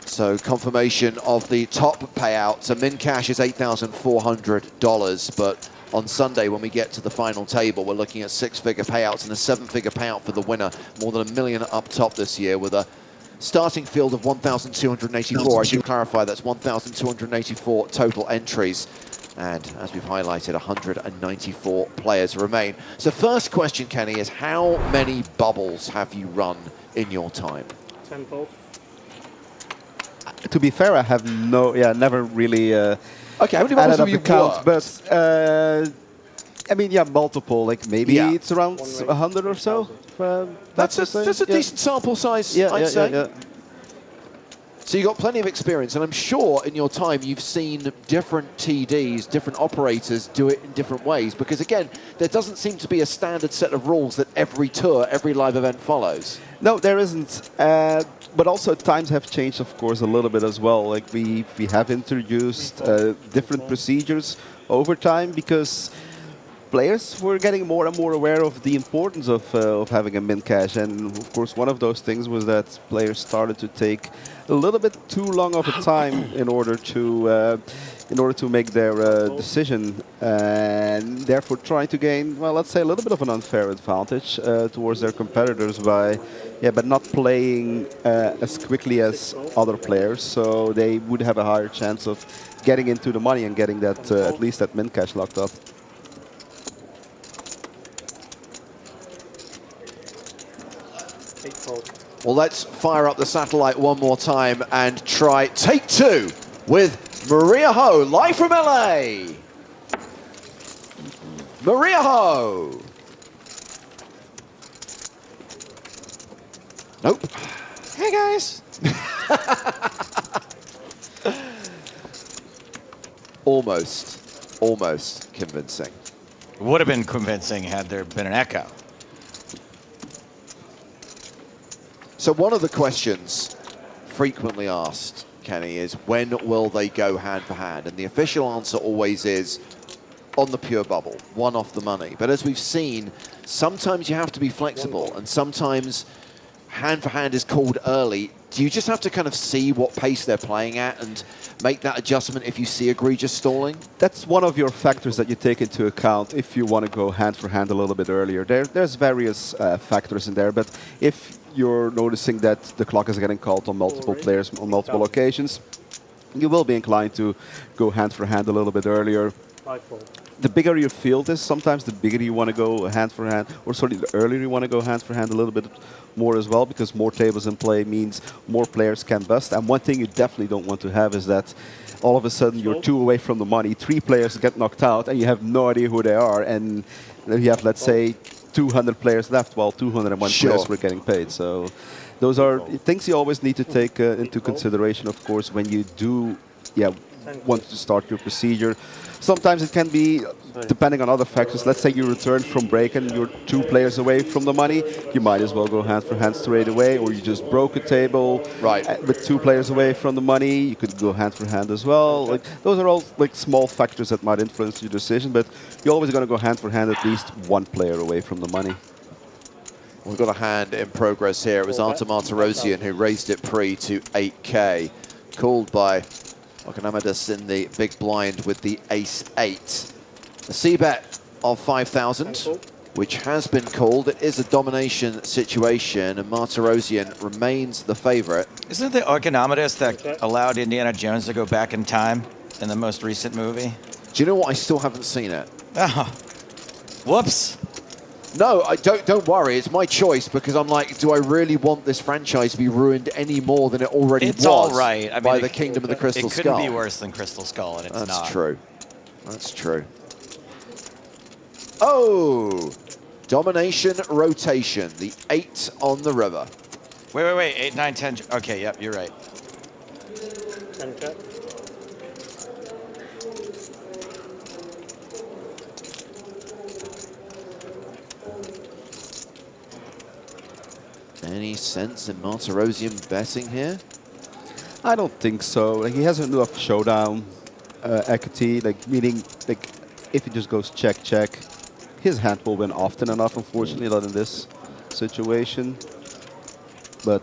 So confirmation of the top payout. So min cash is $8,400, but on Sunday, when we get to the final table, we're looking at 6-figure payouts and a 7-figure payout for the winner. More than $1 million up top this year with a starting field of 1,284. I should clarify, that's 1,284 total entries. And as we've highlighted, 194 players remain. So first question, Kenny, is how many bubbles have you run in your time? 10-fold. To be fair, I have never really okay, how many bubbles have you count, but I mean, yeah, multiple, like maybe it's around 100 or so. That's a decent sample size, I'd say. Yeah. So you've got plenty of experience, and I'm sure in your time you've seen different TDs, different operators do it in different ways, because again, there doesn't seem to be a standard set of rules that every tour, every live event follows. No, there isn't. But also times have changed, of course, a little bit as well. Like we have introduced different procedures over time because players were getting more and more aware of the importance of having a min cash. And of course, one of those things was that players started to take a little bit too long of a time in order to make their decision, and therefore trying to gain, well, let's say a little bit of an unfair advantage towards their competitors by not playing as quickly as other players, so they would have a higher chance of getting into the money and getting that at least that min cash locked up. Well, let's fire up the satellite one more time and try take two with Maria Ho, live from LA. Maria Ho. Nope. Hey, guys. Almost convincing. Would have been convincing had there been an echo. So one of the questions frequently asked, Kenny, is when will they go hand for hand? And the official answer always is on the pure bubble, one off the money. But as we've seen, sometimes you have to be flexible, and sometimes hand for hand is called early. Do you just have to kind of see what pace they're playing at and make that adjustment if you see egregious stalling? That's one of your factors that you take into account if you want to go hand for hand a little bit earlier. There's various factors in there, but if you're noticing that the clock is getting called on multiple players on multiple occasions, you will be inclined to go hand for hand a little bit earlier. The bigger your field is, sometimes the bigger you want to go hand for hand, or sorry, the earlier you want to go hand for hand a little bit more as well, because more tables in play means more players can bust. And one thing you definitely don't want to have is that all of a sudden you're 2 away from the money, 3 players get knocked out, and you have no idea who they are, and then you have, let's say, 200 players left while 201 players were getting paid. So those are things you always need to take into consideration, of course, when you do want to start your procedure. Sometimes it can be, depending on other factors, let's say you return from break and you're 2 players away from the money, you might as well go hand for hand straight away, or you just broke a table with 2 players away from the money, you could go hand for hand as well. Like, those are all like small factors that might influence your decision, but you're always going to go hand for hand at least 1 player away from the money. We've got a hand in progress here. It was Artur Martirosian who raised it pre to 8K, called by Okonomidis in the big blind with the ace-8. A c-bet of 5,000, which has been called. It is a domination situation, and Martirosian remains the favorite. Isn't it the Okonomidis that allowed Indiana Jones to go back in time in the most recent movie? Do you know what? I still haven't seen it. Oh, whoops. No, I don't worry. It's my choice, because I'm like, do I really want this franchise to be ruined any more than it already was? It's all right. I mean, by the Kingdom of the Crystal Skull. It couldn't be worse than Crystal Skull, and it's not. That's true. That's true. Oh, domination rotation. The 8 on the river. Wait. 8, 9, 10. Okay, yep, you're right. 10 check. Any sense in Martirosian betting here? I don't think so. Like, he has enough showdown equity, like, meaning, like, if he just goes check, his hand will win often enough, unfortunately, not in this situation. But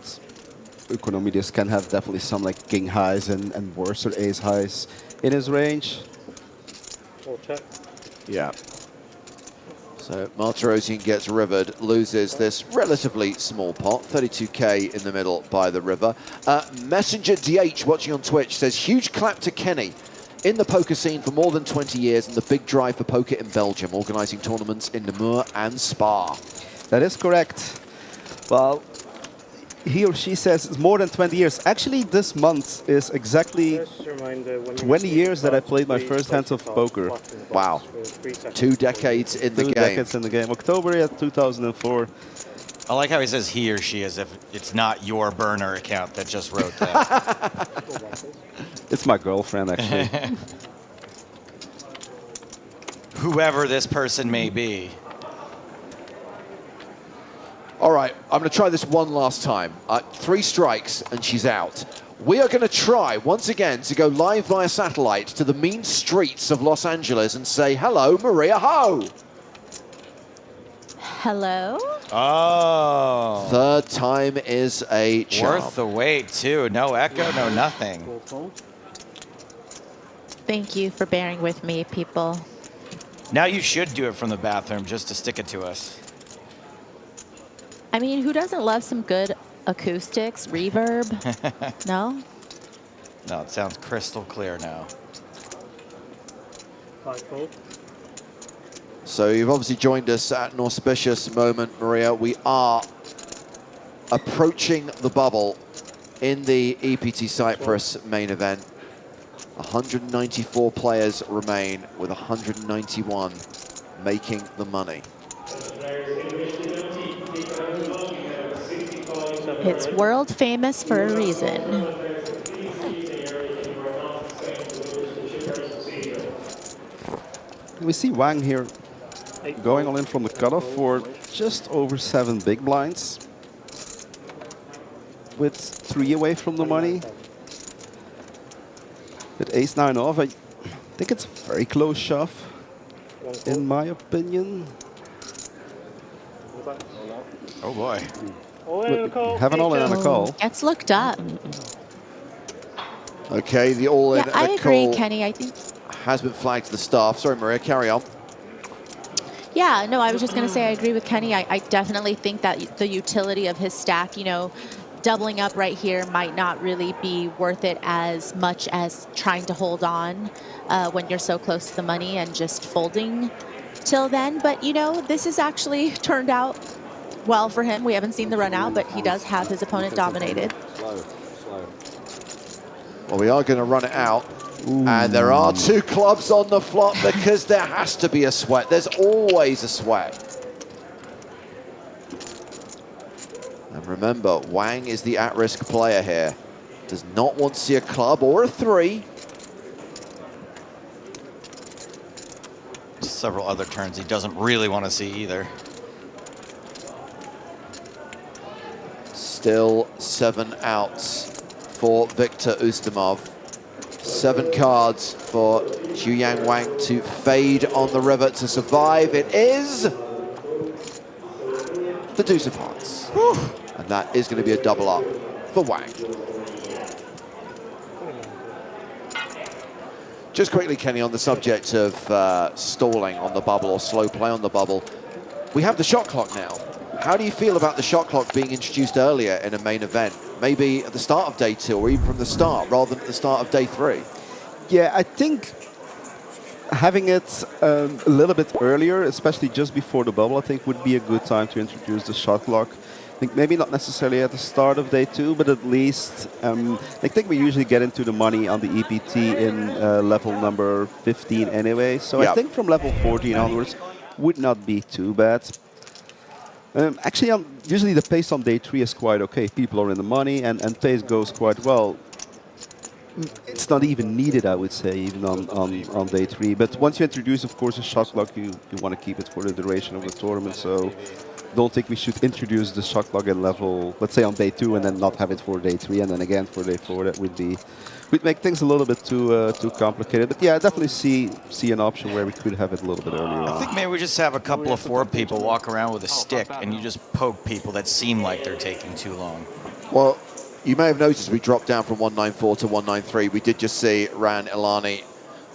Okonomidis can have definitely some, like, king highs and worse, or ace highs in his range. Or check. Yeah. So Martirosian gets rivered, loses this relatively small pot, 32K in the middle by the river. Messenger DH watching on Twitch says, huge clap to Kenny in the poker scene for more than 20 years and the big drive for poker in Belgium, organising tournaments in Namur and Spa. That is correct. Well, he or she says it's more than 20 years. Actually, this month is exactly 20 years that I played my first hands of poker. Wow. 2 decades in the game. 2 decades in the game. October 2004. I like how he says he or she as if it's not your burner account that just wrote that. It's my girlfriend, actually. Whoever this person may be. All right, I'm going to try this one last time. 3 strikes and she's out. We are going to try once again to go live via satellite to the mean streets of Los Angeles and say, hello, Maria Ho. Hello? Oh. 3rd time is a charm. Worth the wait, too. No echo, no nothing. Thank you for bearing with me, people. Now you should do it from the bathroom just to stick it to us. I mean, who doesn't love some good acoustics, reverb? No? No, it sounds crystal clear now. So you've obviously joined us at an auspicious moment, Maria. We are approaching the bubble in the EPT Cyprus main event. 194 players remain, with 191 making the money. It's world famous for a reason. We see Wang here going all in from the cutoff for just over 7 big blinds, with 3 away from the money. With ace-9 off, I think it's a very close shove. in my opinion. Oh boy. Have an all-in on a call. It's looked up. Okay, the all-in Yeah, I and a agree, call Kenny. I think. has been flagged to the staff. Sorry, Maria, carry on. Yeah, no, I was just going to say I agree with Kenny. I definitely think that the utility of his stack, you know, doubling up right here might not really be worth it as much as trying to hold on when you're so close to the money and just folding till then. But, you know, this has actually turned out well for him. We haven't seen the run out, but he does have his opponent dominated. Well, we are going to run it out. And there are 2 clubs on the flop because there has to be a sweat. There's always a sweat. And remember, Wang is the at-risk player here. Does not want to see a club or a 3. Several other turns he doesn't really want to see either. Still 7 outs for Viktor Ustamov. 7 cards for Zhuyang Wang to fade on the river to survive. It is the deuce of hearts. Whew. And that is going to be a double up for Wang. Just quickly, Kenny, on the subject of stalling on the bubble or slow play on the bubble, we have the shot clock now. How do you feel about the shot clock being introduced earlier in a main event? Maybe at the start of day 2 or even from the start rather than at the start of day 3? Yeah, I think having it a little bit earlier, especially just before the bubble, I think would be a good time to introduce the shot clock. I think maybe not necessarily at the start of day 2, but at least I think we usually get into the money on the EPT in level number 15 anyway. So I think from level 14 onwards would not be too bad. Actually, usually the pace on day 3 is quite okay. People are in the money and pace goes quite well. It's not even needed, I would say, even on day 3. But once you introduce, of course, a shot clock, you want to keep it for the duration of the tournament. So don't think we should introduce the shot clock at level, let's say on day 2, and then not have it for day 3 and then again for day 4. That would make things a little bit too complicated. But yeah, I definitely see an option where we could have it a little bit earlier I think maybe we just have a couple of 4 people walk around with a stick and you just poke people that seem like they're taking too long. Well, you may have noticed we dropped down from 194 to 193. We did just see Ran Ilani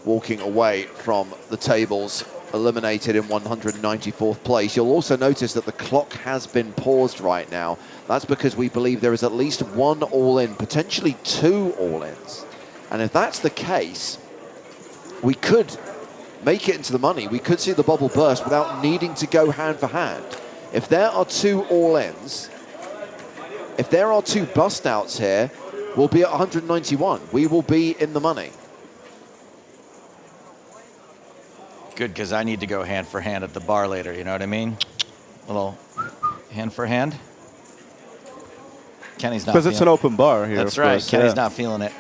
walking away from the tables, eliminated in 194th place. You'll also notice that the clock has been paused right now. That's because we believe there is at least 1 all-in, potentially 2 all-ins. And if that's the case, we could make it into the money. We could see the bubble burst without needing to go hand for hand. If there are 2 all-ins, if there are 2 bust outs here, we'll be at 191. We will be in the money. Good, because I need to go hand for hand at the bar later, you know what I mean? Little hand for hand. Kenny's not because it's an open bar here. That's right, course, Kenny's not feeling it.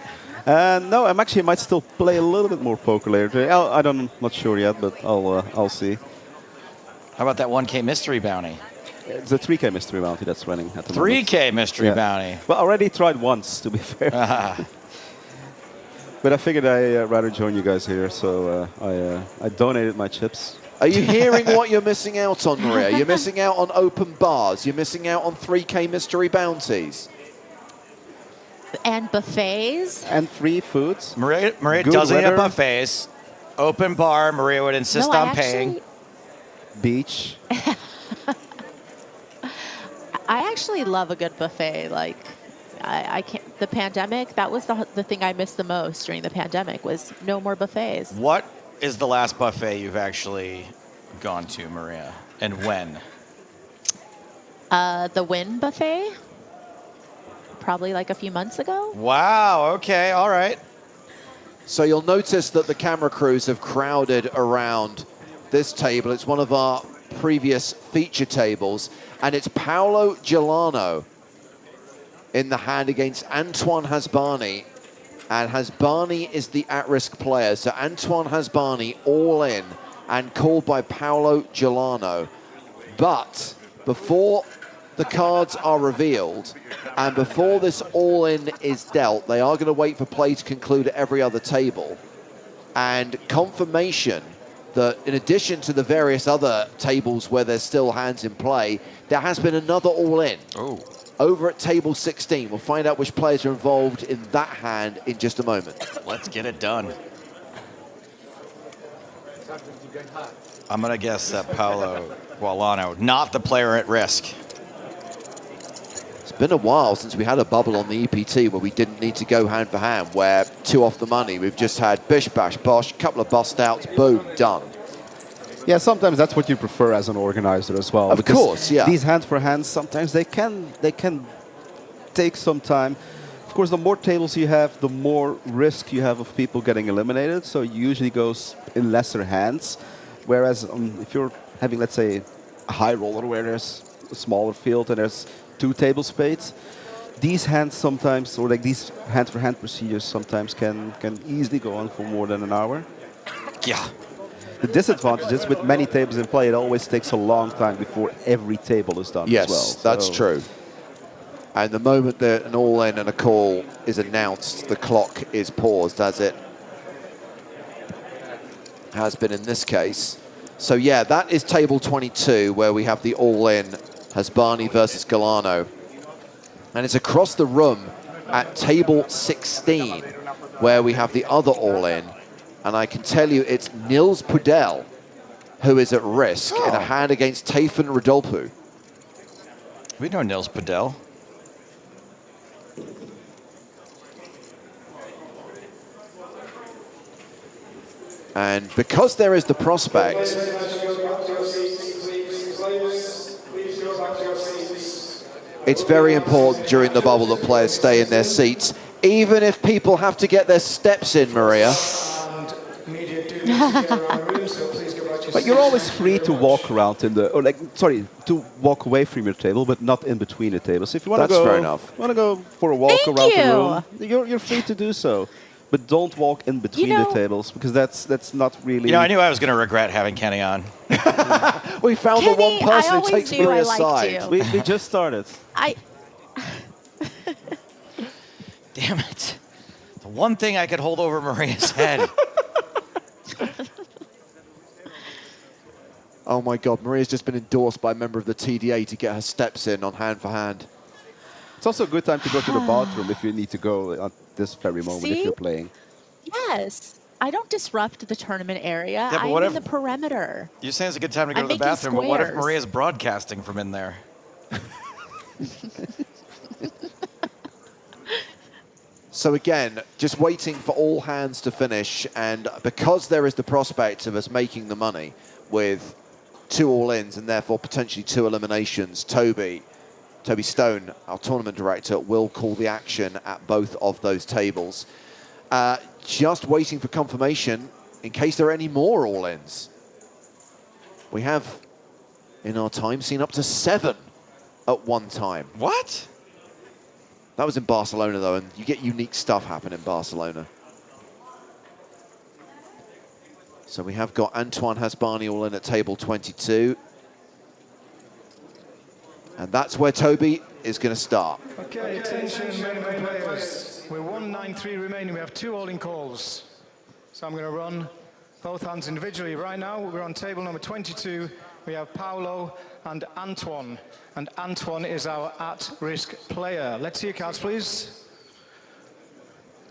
No, I might still play a little bit more poker later today. I'm not sure yet, but I'll see. How about that 1K mystery bounty? It's a 3K mystery bounty that's running at the moment. 3K mystery bounty. Well, I already tried once, to be fair. But I figured I'd rather join you guys here, so I donated my chips. Are you hearing what you're missing out on, Maria? You're missing out on open bars. You're missing out on 3K mystery bounties. And buffets. And free foods. Maria doesn't eat buffets. Open bar, Maria would insist on paying. Beach. I actually love a good buffet. Like, I can't. The pandemic, that was the thing I missed the most during the pandemic was no more buffets. What is the last buffet you've actually gone to, Maria, and when? The Wynn buffet, probably like a few months ago. Wow. Okay. All right. So you'll notice that the camera crews have crowded around this table. It's one of our previous feature tables, and it's Paolo Gelano in the hand against Antoine Hasbani, and Hasbani is the at-risk player. So Antoine Hasbani all in and called by Paolo Gelano. But before the cards are revealed and before this all-in is dealt, they are going to wait for play to conclude at every other table. And confirmation that in addition to the various other tables where there's still hands in play, there has been another all-in. Oh. Over at table 16. We'll find out which players are involved in that hand in just a moment. Let's get it done. I'm going to guess that Paolo Gualano, not the player at risk. It's been a while since we had a bubble on the EPT where we didn't need to go hand for hand, where 2 off the money. We've just had bish, bash, bosh, couple of bust outs, boom, done. Yeah, sometimes that's what you prefer as an organizer as well. Of course, yeah. These hand for hands, sometimes they can take some time. Of course, the more tables you have, the more risk you have of people getting eliminated. So it usually goes in lesser hands. Whereas if you're having, let's say, a high roller where there's a smaller field and there's 2 table spades, these hands sometimes, or like these hand-for-hand procedures sometimes can easily go on for more than an hour. Yeah. The disadvantage is with many tables in play, it always takes a long time before every table is done yes, as well. Yes, that's true. And the moment that an all-in and a call is announced, the clock is paused, as it has been in this case. So yeah, that is table 22, where we have the all-in, Hasbani versus Gualano. And it's across the room at table 16, where we have the other all-in. And I can tell you it's Nils Pudel who is at risk in a hand against Tayfun Rodolpu. We know Nils Pudel. And because there is the prospect, it's very important during the bubble that players stay in their seats, even if people have to get their steps in, Maria. But you're always free to walk around in the, to walk away from your table, but not in between the tables. If you want to go, fair enough. Want to go for a walk around the room, you're free to do so. But don't walk in between the tables, because that's not really... You know, I knew I was going to regret having Kenny on. We found the one person who takes Maria's side. We just started. Damn it. The one thing I could hold over Maria's head. Oh my God, Maria's just been endorsed by a member of the TDA to get her steps in on hand for hand. It's also a good time to go to the bathroom if you need to go at this very moment if you're playing. Yes. I don't disrupt the tournament area. Yeah, I'm in the perimeter. You're saying it's a good time to go to the bathroom, but what if Maria's broadcasting from in there? So again, just waiting for all hands to finish, and because there is the prospect of us making the money with 2 all-ins and therefore potentially 2 eliminations, Toby Stone, our tournament director, will call the action at both of those tables. Just waiting for confirmation in case there are any more all-ins. We have, in our time, seen up to 7 at one time. What? That was in Barcelona, though, and you get unique stuff happen in Barcelona. So we have got Antoine Hasbani all in at table 22. And that's where Toby is going to start. Okay, attention, main event players. We're 1-9-3 remaining. We have 2 all-in calls. So I'm going to run both hands individually. Right now, we're on table number 22. We have Paolo and Antoine. And Antoine is our at-risk player. Let's see your cards, please.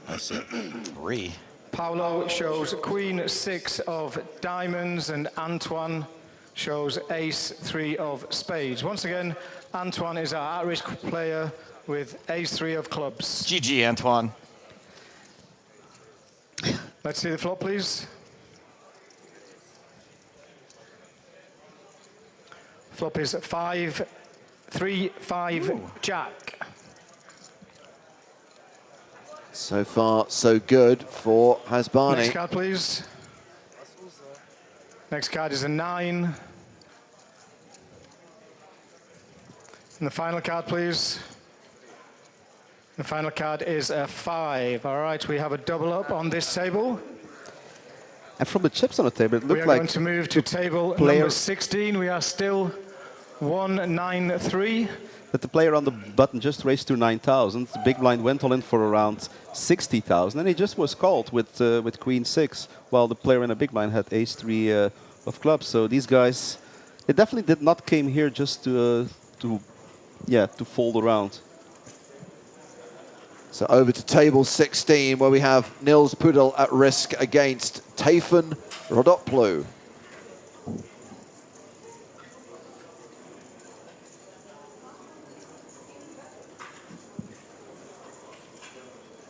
That's 3. Paolo shows Queen 6 of diamonds, and Antoine shows Ace 3 of spades. Once again, Antoine is our at-risk player with Ace 3 of clubs. GG, Antoine. Let's see the flop, please. Flop is 5, 3, 5, Jack. So far, so good for Hasbani. Next card, please. Next card is a 9. And the final card, please. The final card is a 5. All right, we have a double up on this table. And from the chips on the table, it looked like... We are going to move to table number 16. We are still 1-9-3. that the player on the button just raised to 9,000. The big blind went all in for around 60,000, and he just was called with Queen 6, while the player in a big blind had Ace 3 of clubs. So these guys, they definitely did not came here just to fold around. So over to table 16, where we have Nils Pudel at risk against Tayfun Rodoplu.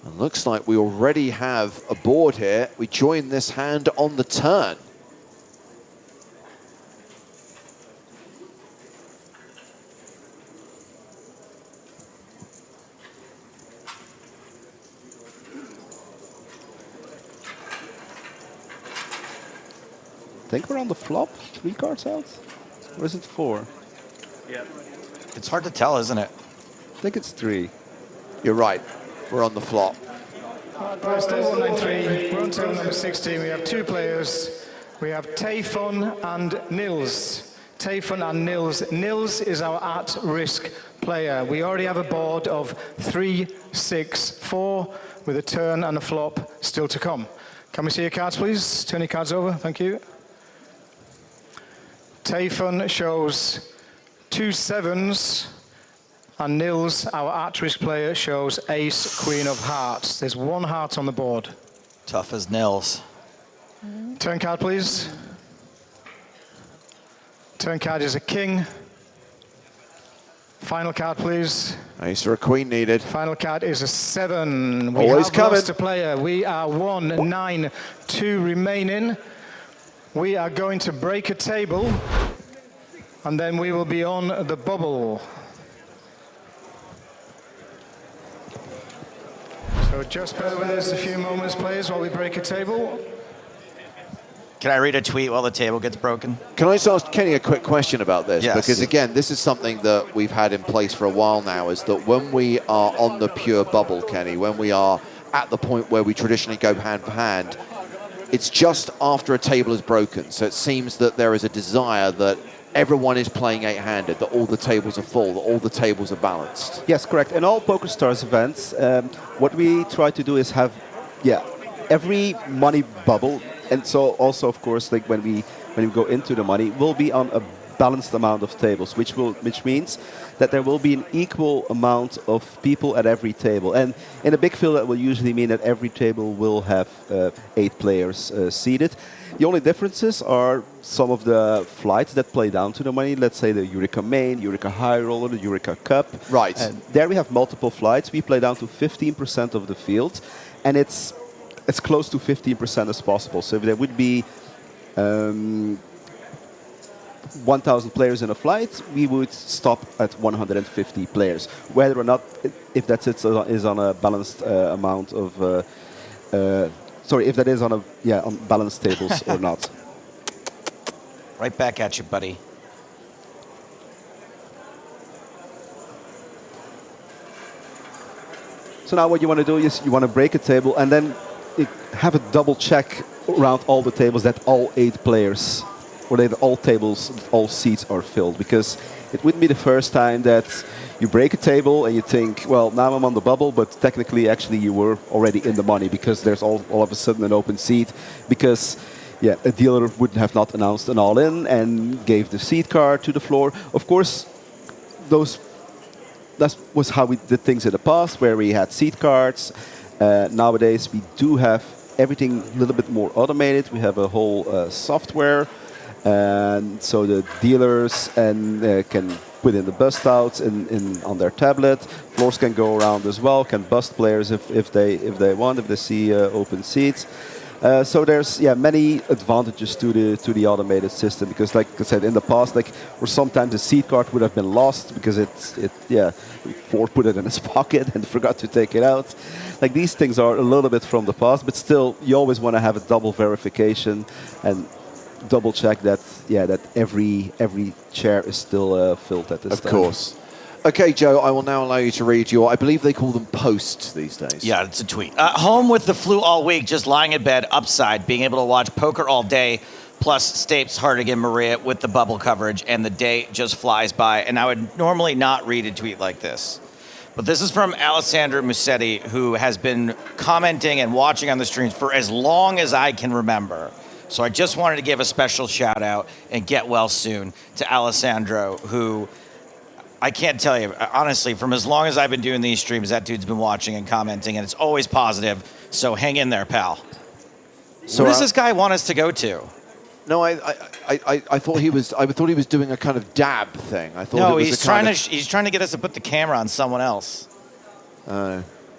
And looks like we already have a board here. We join this hand on the turn. I think we're on the flop, 3 cards out? Or is it 4? Yeah. It's hard to tell, isn't it? I think it's 3. You're right. We're on the flop. We're still 193. We're on table number 16. We have 2 players. We have Tayfun and Nils. Tayfun and Nils. Nils is our at-risk player. We already have a board of 3, 6, 4, with a turn and a flop still to come. Can we see your cards, please? Turn your cards over. Thank you. Tayfun shows 2 7s, and Nils, our at-risk player, shows Ace, Queen of Hearts. There's 1 heart on the board. Tough as Nils. Turn card, please. Turn card is a king. Final card, please. Ace or a queen needed. Final card is a 7. We Always have coming. lost a player. We are 1-9-2 remaining. We are going to break a table, and then we will be on the bubble. So just bear with us a few moments, players, while we break a table. Can I read a tweet while the table gets broken? Can I just ask Kenny a quick question about this? Yes. Because again, this is something that we've had in place for a while now, is that when we are on the pure bubble, Kenny, when we are at the point where we traditionally go hand for hand, it's just after a table is broken. So it seems that there is a desire that everyone is playing 8-handed, that all the tables are full, that all the tables are balanced. Yes, correct. In all PokerStars events, what we try to do is have, every money bubble, and so also, of course, like when we go into the money, will be on a balanced amount of tables, which means that there will be an equal amount of people at every table. And in a big field, that will usually mean that every table will have 8 players seated. The only differences are some of the flights that play down to the money. Let's say the Eureka Main, Eureka High Roller, the Eureka Cup. Right. And there we have multiple flights. We play down to 15% of the field, and it's as close to 15% as possible. So if there would be 1,000 players in a flight, we would stop at 150 players. Whether or not, if that is on a balanced amount of, if that is on on balanced tables or not. Right back at you, buddy. So now what you want to do is you want to break a table and then have a double check around all the tables that all 8 players, or that all tables, all seats are filled, because it wouldn't be the first time that you break a table and you think, well, now I'm on the bubble, but technically, actually, you were already in the money because there's all of a sudden an open seat, because a dealer would have not announced an all-in and gave the seat card to the floor. Of course, that was how we did things in the past, where we had seat cards. Nowadays, we do have everything a little bit more automated. We have a whole software, and so the dealers can put in the bust outs on their tablet. Floors can go around as well, can bust players if they want, if they see open seats. So there's many advantages to the automated system, because like I said in the past, where sometimes the seat card would have been lost because Ford put it in his pocket and forgot to take it out. Like, these things are a little bit from the past, but still you always want to have a double verification and double check that that every chair is still filled at this time. Of course. Okay, Joe, I will now allow you to read your, I believe they call them posts these days. Yeah, it's a tweet. Home with the flu all week, just lying in bed, upside, being able to watch poker all day. plus Stapes, Hartigan, Maria with the bubble coverage, and the day just flies by. And I would normally not read a tweet like this. But this is from Alessandro Musetti, who has been commenting and watching on the streams for as long as I can remember. So I just wanted to give a special shout out and get well soon to Alessandro, who I can't tell you, honestly, from as long as I've been doing these streams, that dude's been watching and commenting, and it's always positive. So hang in there, pal. So where does this guy want us to go to? No, I thought he was. I thought he was doing a kind of dab thing. I thought. No, it was he's trying to get us to put the camera on someone else.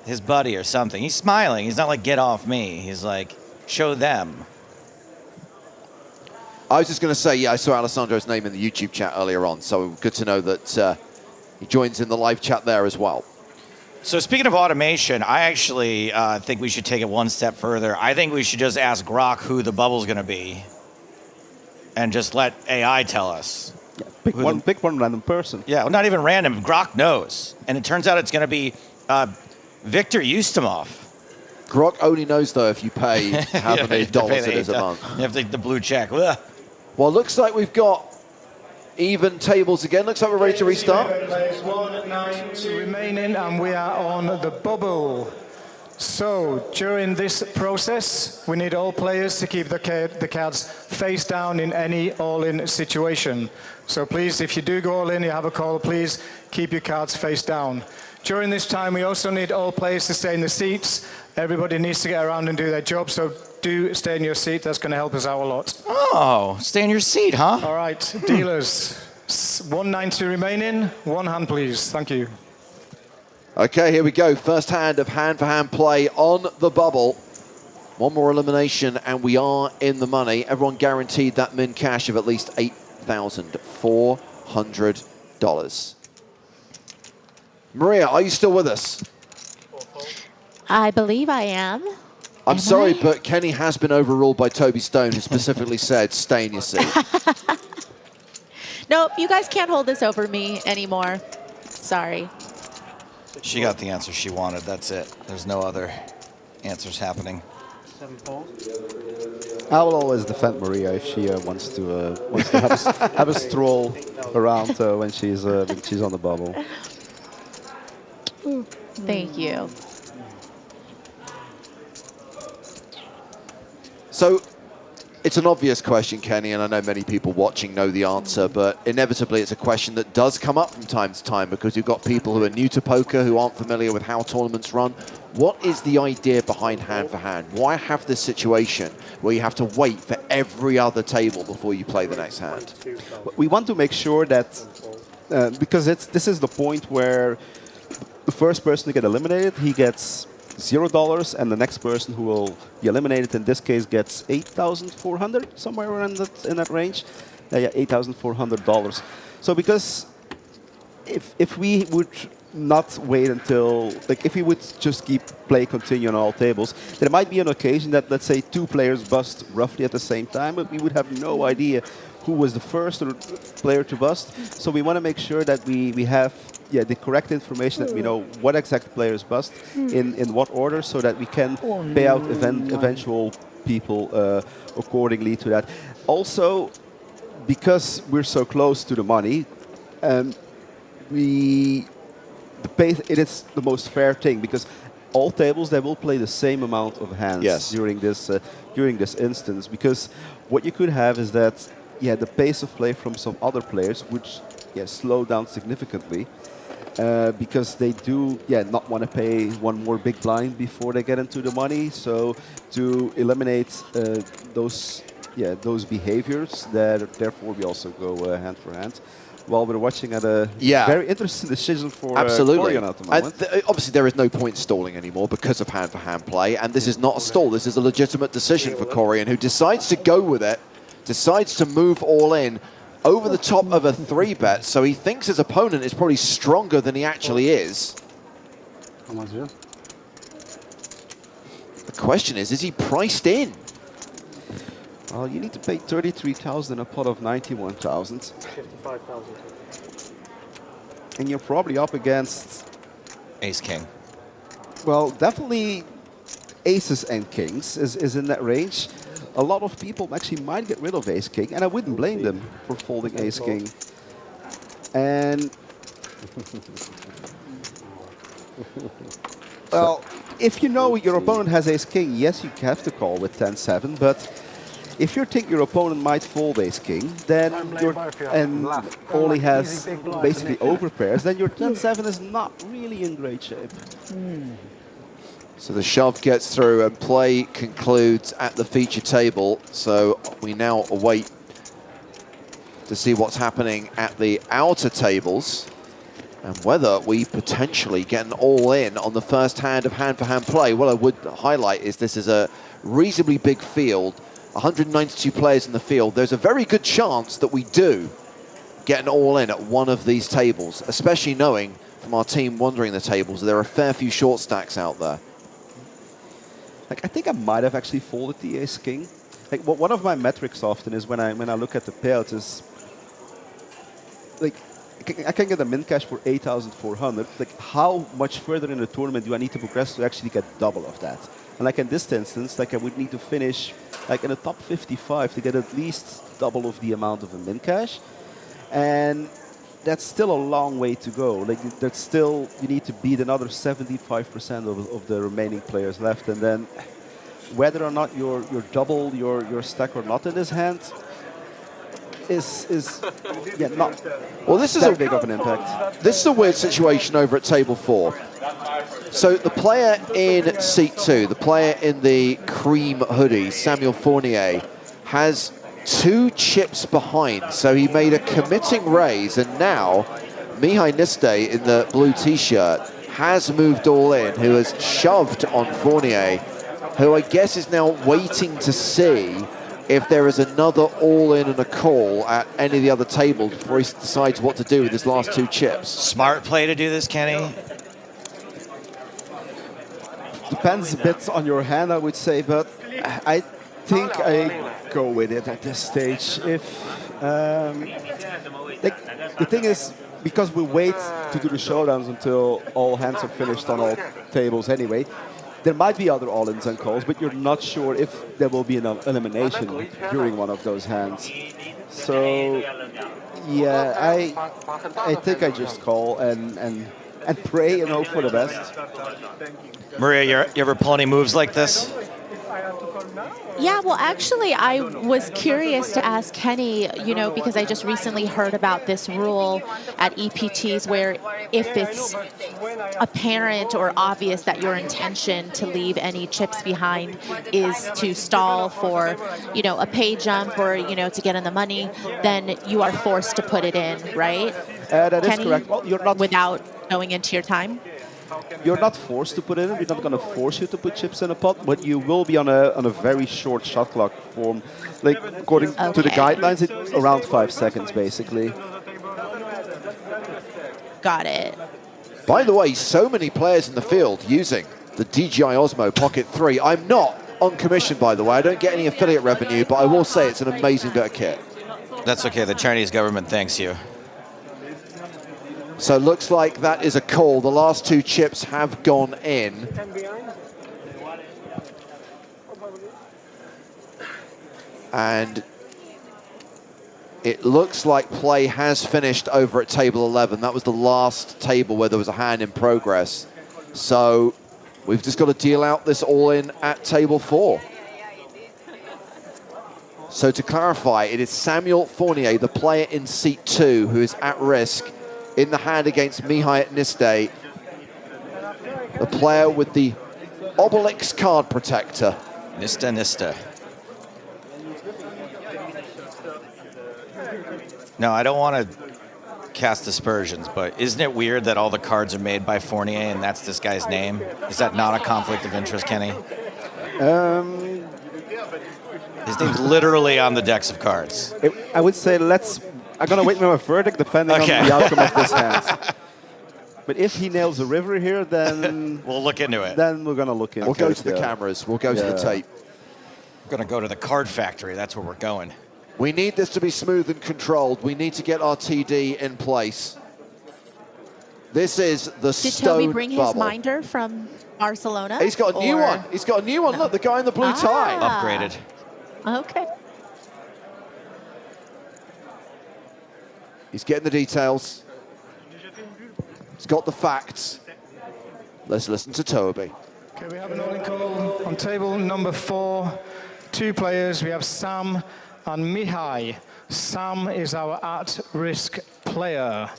His buddy or something. He's smiling. He's not like, get off me. He's like, show them. I was just going to say, yeah, I saw Alessandro's name in the YouTube chat earlier on, so good to know that he joins in the live chat there as well. So speaking of automation, I actually think we should take it one step further. I think we should just ask Grok who the bubble's going to be, and just let AI tell us. Yeah, pick one random person. Yeah, well, not even random. Grok knows, and it turns out it's going to be Victor Ustimov. Grok only knows though if you pay how many dollars it is a month. You have to take the blue check. Ugh. Well, looks like we've got even tables again. Looks like we're ready to restart. 1-9 remaining, and we are on the bubble. So during this process, we need all players to keep the cards face down in any all-in situation. So please, if you do go all in, you have a call, please keep your cards face down. During this time, we also need all players to stay in the seats. Everybody needs to get around and do their job, so do stay in your seat. That's going to help us out a lot. Oh, stay in your seat, huh? All right, dealers. 190 remaining. One hand, please. Thank you. Okay, here we go. First hand of hand-for-hand play on the bubble. One more elimination, and we are in the money. Everyone guaranteed that min cash of at least $8,400. Maria, are you still with us? I believe I am. I'm sorry, but Kenny has been overruled by Toby Stone, who specifically said, stay in your seat. Nope, you guys can't hold this over me anymore. Sorry. She got the answer she wanted. That's it. There's no other answers happening. I will always defend Maria if she wants to have a stroll around when she's on the bubble. Thank you. So, it's an obvious question, Kenny, and I know many people watching know the answer, but inevitably it's a question that does come up from time to time because you've got people who are new to poker, who aren't familiar with how tournaments run. What is the idea behind hand-for-hand? Why have this situation where you have to wait for every other table before you play the next hand? We want to make sure that, because this is the point where the first person to get eliminated, he gets $0, and the next person who will be eliminated in this case gets $8,400, somewhere around in that range. Yeah, $8,400. So because if we would not wait until, like if we would just continue on all tables, there might be an occasion that, let's say, two players bust roughly at the same time, but we would have no idea who was the first player to bust. So we want to make sure that we have the correct information, that we know what exact players bust in what order, so that we can pay out eventual people accordingly to that. Also, because we're so close to the money, it is the most fair thing, because all tables, they will play the same amount of hands during this instance, because what you could have is that the pace of play from some other players would slow down significantly, because they do not want to pay one more big blind before they get into the money. So to eliminate those behaviors, therefore we also go hand for hand. While we're watching at a very interesting decision for Corian at the moment. Obviously, there is no point stalling anymore because of hand-for-hand play, and this is not a stall. This is a legitimate decision for Corian, who decides to go with it, decides to move all in over the top of a 3-bet, so he thinks his opponent is probably stronger than he actually is. How much is it? The question is he priced in? Well, you need to pay 33,000 in a pot of 91,000. 55,000. And you're probably up against Ace-King. Well, definitely aces and kings is in that range. a lot of people actually might get rid of ace-king, and I wouldn't blame them for folding ace-king. And well, if you know your opponent has ace-king, yes, you have to call with 10-7, but if you think your opponent might fold ace-king, then and only has basically overpairs, then your 10-7 is not really in great shape. So the shove gets through and play concludes at the feature table. So we now await to see what's happening at the outer tables and whether we potentially get an all-in on the first hand of hand-for-hand play. What I would highlight is this is a reasonably big field, 192 players in the field. There's a very good chance that we do get an all-in at one of these tables, especially knowing from our team wandering the tables there are a fair few short stacks out there. Like, I think I might have actually folded the ace-king. Like, one of my metrics often is when I look at the payouts is, like, I can get a min cash for 8,400. Like, how much further in the tournament do I need to progress to actually get double of that? And like in this instance, like I would need to finish like in the top 55 to get at least double of the amount of a min cash. And that's still a long way to go. Like, that's still, you need to beat another 75% of the remaining players left. And then whether or not you're double your stack or not in this hand is yeah, not well, this is that big of an impact. This is a weird situation over at table 4. So the player in seat 2, the player in the cream hoodie, Samuel Fournier, has 2 chips behind, so he made a committing raise, and now Mihai Niste in the blue t-shirt has moved all in, who has shoved on Fournier, who I guess is now waiting to see if there is another all-in and a call at any of the other tables before he decides what to do with his last 2 chips. Smart play to do this, Kenny. Depends a bit on your hand, I would say, but I think I go with it at this stage. If the thing is, because we wait to do the showdowns until all hands are finished on all tables anyway, there might be other all-ins and calls, but you're not sure if there will be an elimination during one of those hands. So yeah, I think I just call and pray and hope for the best. Maria, you ever pull any moves like this? Yeah, well, actually, I was curious to ask Kenny, you know, because I just recently heard about this rule at EPTs where if it's apparent or obvious that your intention to leave any chips behind is to stall for, you know, a pay jump or, you know, to get in the money, then you are forced to put it in, right? That is Kenny, correct. Well, you're not without going into your time? You're not forced to put it in. We're not going to force you to put chips in a pot, but you will be on a very short shot clock form. Like, according to the guidelines, it's around 5 seconds, basically. Got it. By the way, so many players in the field using the DJI Osmo Pocket 3. I'm not on commission, by the way. I don't get any affiliate revenue, but I will say it's an amazing bit of kit. That's okay. The Chinese government thanks you. So looks like that is a call. The last 2 chips have gone in. And it looks like play has finished over at table 11. That was the last table where there was a hand in progress. So we've just got to deal out this all-in at table 4. So to clarify, it is Samuel Fournier, the player in seat 2, who is at risk in the hand against Mihai Niste, the player with the Obelix card protector. Niste. No, I don't want to cast aspersions, but isn't it weird that all the cards are made by Fournier and that's this guy's name? Is that not a conflict of interest, Kenny? His name's literally on the decks of cards. I would say I'm going to wait for my verdict depending on the outcome of this hand. But if he nails a river here, then we'll look into it. Then we're going to look into it. We'll go to the cameras. We'll go to the tape. We're going to go to the card factory. That's where we're going. We need this to be smooth and controlled. We need to get our TD in place. This is the stone bubble. Did Toby bring his minder from Barcelona? He's got a new one. He's got a new one. Look, the guy in the blue tie. Upgraded. Okay. He's getting the details. He's got the facts. Let's listen to Toby. Okay, we have an all-in call on table number 4. 2 players. We have Sam and Mihai. Sam is our at-risk player.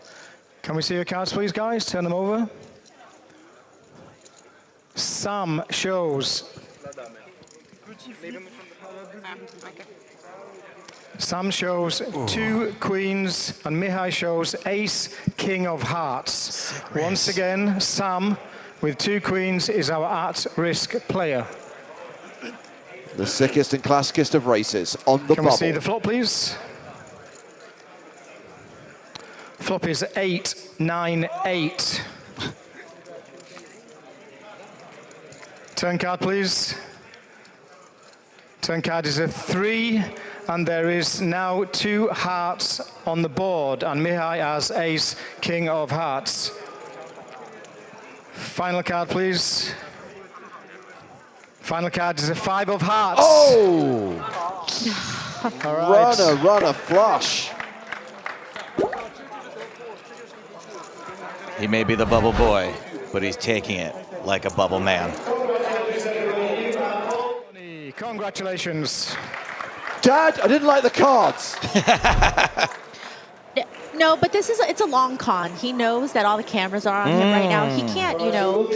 Can we see your cards, please, guys? Turn them over. Sam shows. Sam shows 2 queens, and Mihai shows ace, king of hearts. Once again, Sam with 2 queens is our at-risk player. The sickest and classicest of races on the bubble. Can we see the flop, please? Flop is 8-9-8. Turn card, please. Turn card is a 3, and there is now 2 hearts on the board, and Mihai has ace, king of hearts. Final card, please. Final card is a 5 of hearts. Oh! All right. Runner, flush. He may be the bubble boy, but he's taking it like a bubble man. Congratulations. Dad, I didn't like the cards. No, but it's a long con. He knows that all the cameras are on him right now. He can't,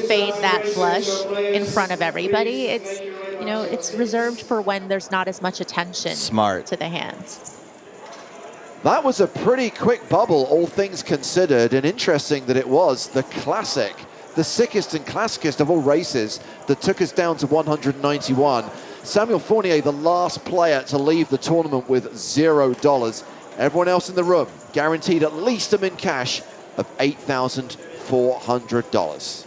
fade that flush in front of everybody. It's, it's reserved for when there's not as much attention to the hands. That was a pretty quick bubble, all things considered, and interesting that it was the classic, the sickest and classicest of all races that took us down to 191. Samuel Fournier, the last player to leave the tournament with $0. Everyone else in the room guaranteed at least a min cash of $8,400.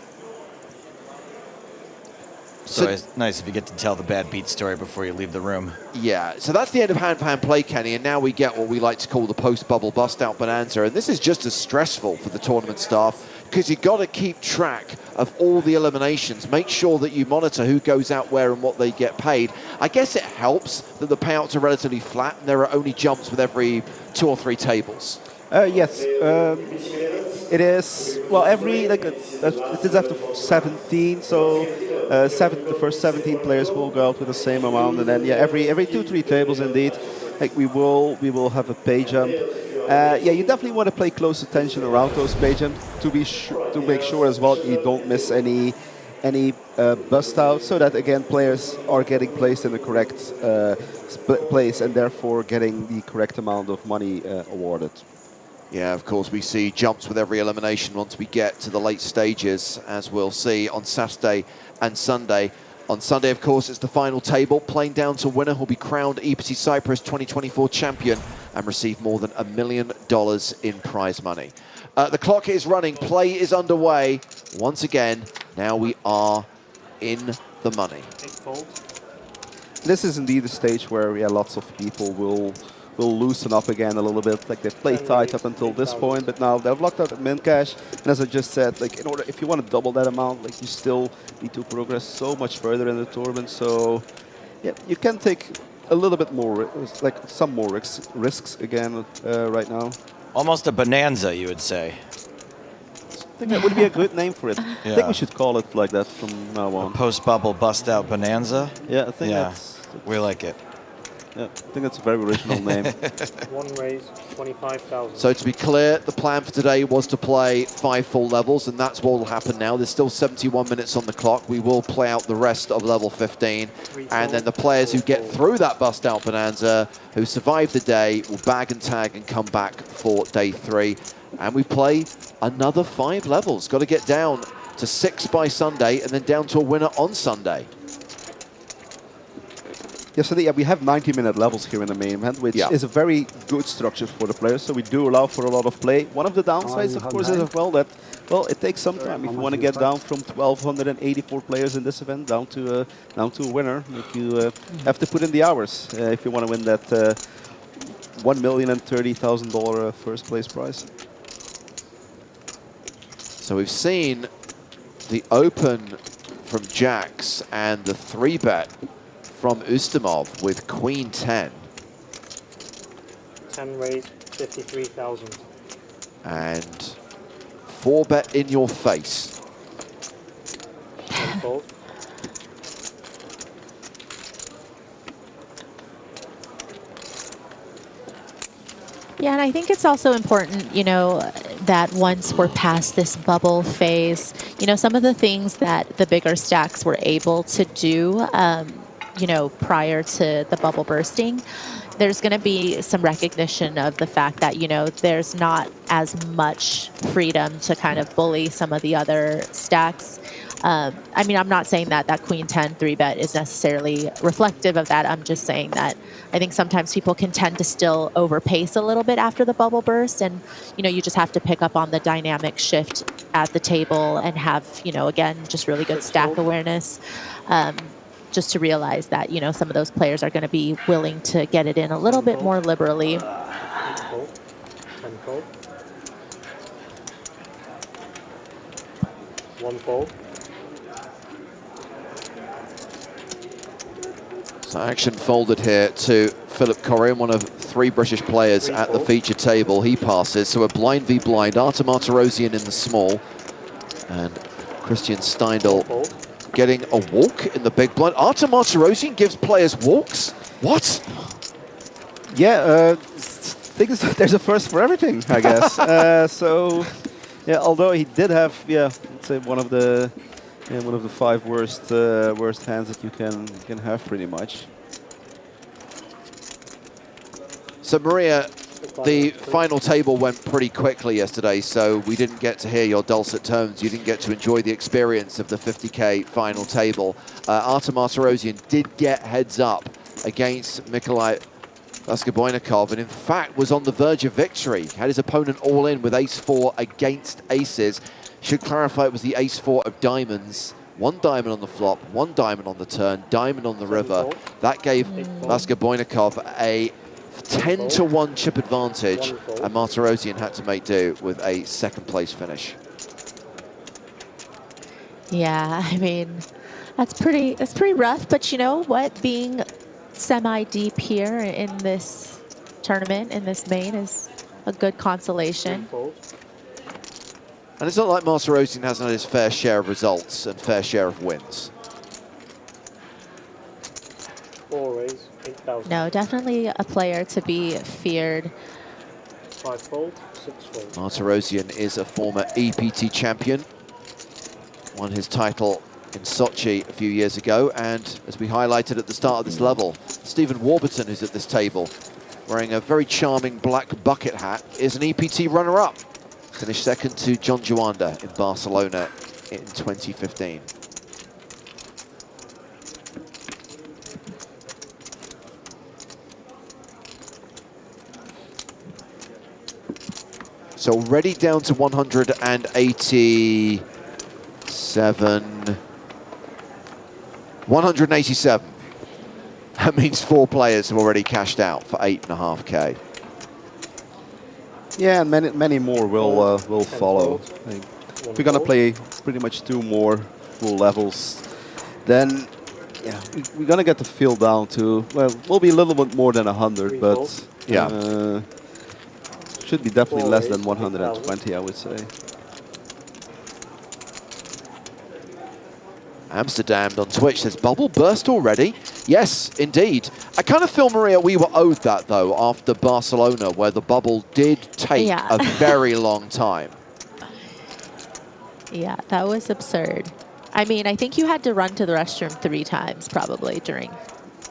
So it's nice if you get to tell the bad beat story before you leave the room. Yeah, so that's the end of hand-for-hand play, Kenny, and now we get what we like to call the post-bubble bust-out bonanza, and this is just as stressful for the tournament staff because you've got to keep track of all the eliminations, make sure that you monitor who goes out where and what they get paid. I guess it helps that the payouts are relatively flat and there are only jumps with every 2 or 3 tables. Yes, it is. Well, it is after 17, so the first 17 players will go out with the same amount, and then every 2-3 tables indeed, we will have a pay jump. You definitely want to pay close attention around those pay jumps to make sure as well you don't miss any bust out, so that again players are getting placed in the correct place and therefore getting the correct amount of money awarded. Yeah, of course, we see jumps with every elimination once we get to the late stages, as we'll see on Saturday and Sunday. On Sunday, of course, it's the final table. Playing down to winner who'll be crowned EPT Cyprus 2024 champion and receive more than $1 million in prize money. The clock is running. Play is underway. Once again, now we are in the money. This is indeed a stage where lots of people will loosen up again a little bit. Like they've played tight up until this point, but now they've locked out at min cash. And as I just said, if you want to double that amount, you still need to progress so much further in the tournament. So yeah, you can take a little bit more, some more risks again right now. Almost a bonanza, you would say. I think that would be a good name for it. Yeah. I think we should call it like that from now on. Post-bubble bust-out bonanza? Yeah, I think we like it. Yeah, I think that's a very original name. One raise, 25,000. So to be clear, the plan for today was to play 5 full levels, and that's what will happen now. There's still 71 minutes on the clock. We will play out the rest of level 15, and then the players who get through that bust-out bonanza, who survive the day, will bag and tag and come back for day 3. And we play another 5 levels. Got to get down to 6 by Sunday, and then down to a winner on Sunday. Yes, so we have 90-minute levels here in the main event, which is a very good structure for the players, so we do allow for a lot of play. One of the downsides, of course, is as well that, it takes some time. If you want to get down from 1,284 players in this event down to a winner, you have to put in the hours if you want to win that $1,030,000 first place prize. So we've seen the open from Jacks and the 3-bet from Ustamov with Queen 10. 10 raised, 53,000. And 4-bet in your face. Fold. Yeah, and I think it's also important, you know, that once we're past this bubble phase, you know, some of the things that the bigger stacks were able to do, you know, prior to the bubble bursting, there's going to be some recognition of the fact that, you know, there's not as much freedom to kind of bully some of the other stacks. I mean, I'm not saying that that Queen 10 3-bet is necessarily reflective of that. I'm just saying that I think sometimes people can tend to still overpace a little bit after the bubble burst. And, you know, you just have to pick up on the dynamic shift at the table and have, you know, again, just really good stack awareness. Just to realize that, you know, some of those players are going to be willing to get it in a little bit more liberally. 10 fold. 1 fold. So action folded here to Philip Corrigan, one of 3 British players at the feature table. He passes, so a blind v blind. Artur Martirosian in the small, and Christian Steindl getting a walk in the big blind. Artur Martirosian gives players walks? What? Yeah, there's a first for everything, I guess. So, yeah, although he did have, yeah, let's say one of the 5 worst hands that you can have, pretty much. So Maria, the final table went pretty quickly yesterday, so we didn't get to hear your dulcet tones. You didn't get to enjoy the experience of the 50K final table. Artur Martirosian did get heads up against Mikolai Vaskoboinikov, and in fact was on the verge of victory. Had his opponent all in with ace-4 against aces. Should clarify it was the ace-4 of diamonds. 1 diamond on the flop, 1 diamond on the turn, diamond on the river. That gave Vaskoboinikov a 10-1 chip advantage, and Martirosian had to make do with a 2nd place finish. Yeah, I mean, that's pretty rough, but you know what? Being semi-deep here in this tournament, in this main, is a good consolation. And it's not like Martirosian hasn't had his fair share of results and fair share of wins. 4 raise, 8,000. No, definitely a player to be feared. 5 fold, 6 fold. Martirosian is a former EPT champion. Won his title in Sochi a few years ago, and as we highlighted at the start of this level, Stephen Warburton, who's at this table, wearing a very charming black bucket hat, is an EPT runner-up. Finished 2nd to John Juanda in Barcelona in 2015. So already down to 187. 187. That means 4 players have already cashed out for 8.5K. Yeah, and many more will follow. If we're gonna play pretty much 2 more full levels, then yeah, we're gonna get the field down to, well, we'll be a little bit more than 100, but yeah, should be definitely less than 120, I would say. Amsterdam on Twitch says, bubble burst already? Yes, indeed. I kind of feel, Maria, we were owed that, though, after Barcelona, where the bubble did take a very long time. Yeah, that was absurd. I mean, I think you had to run to the restroom 3 times, probably, during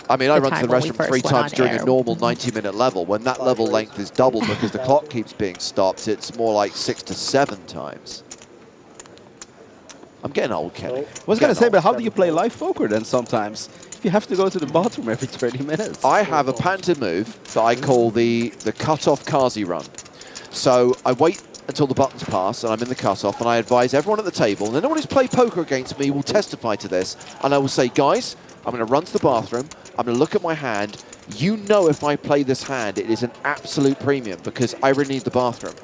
I mean, I run to the restroom 3 times during a normal 90-minute level. When that level length is double because the clock keeps being stopped, it's more like 6 to 7 times. I'm getting old, Kenny. I was going to say, but how do you play live poker then sometimes? If you have to go to the bathroom every 20 minutes. I have a patented move that I call the cut-off Kazi run. So I wait until the buttons pass and I'm in the cut-off, and I advise everyone at the table, and anyone who's played poker against me will testify to this, and I will say, guys, I'm going to run to the bathroom, I'm going to look at my hand. You know, if I play this hand, it is an absolute premium because I really need the bathroom.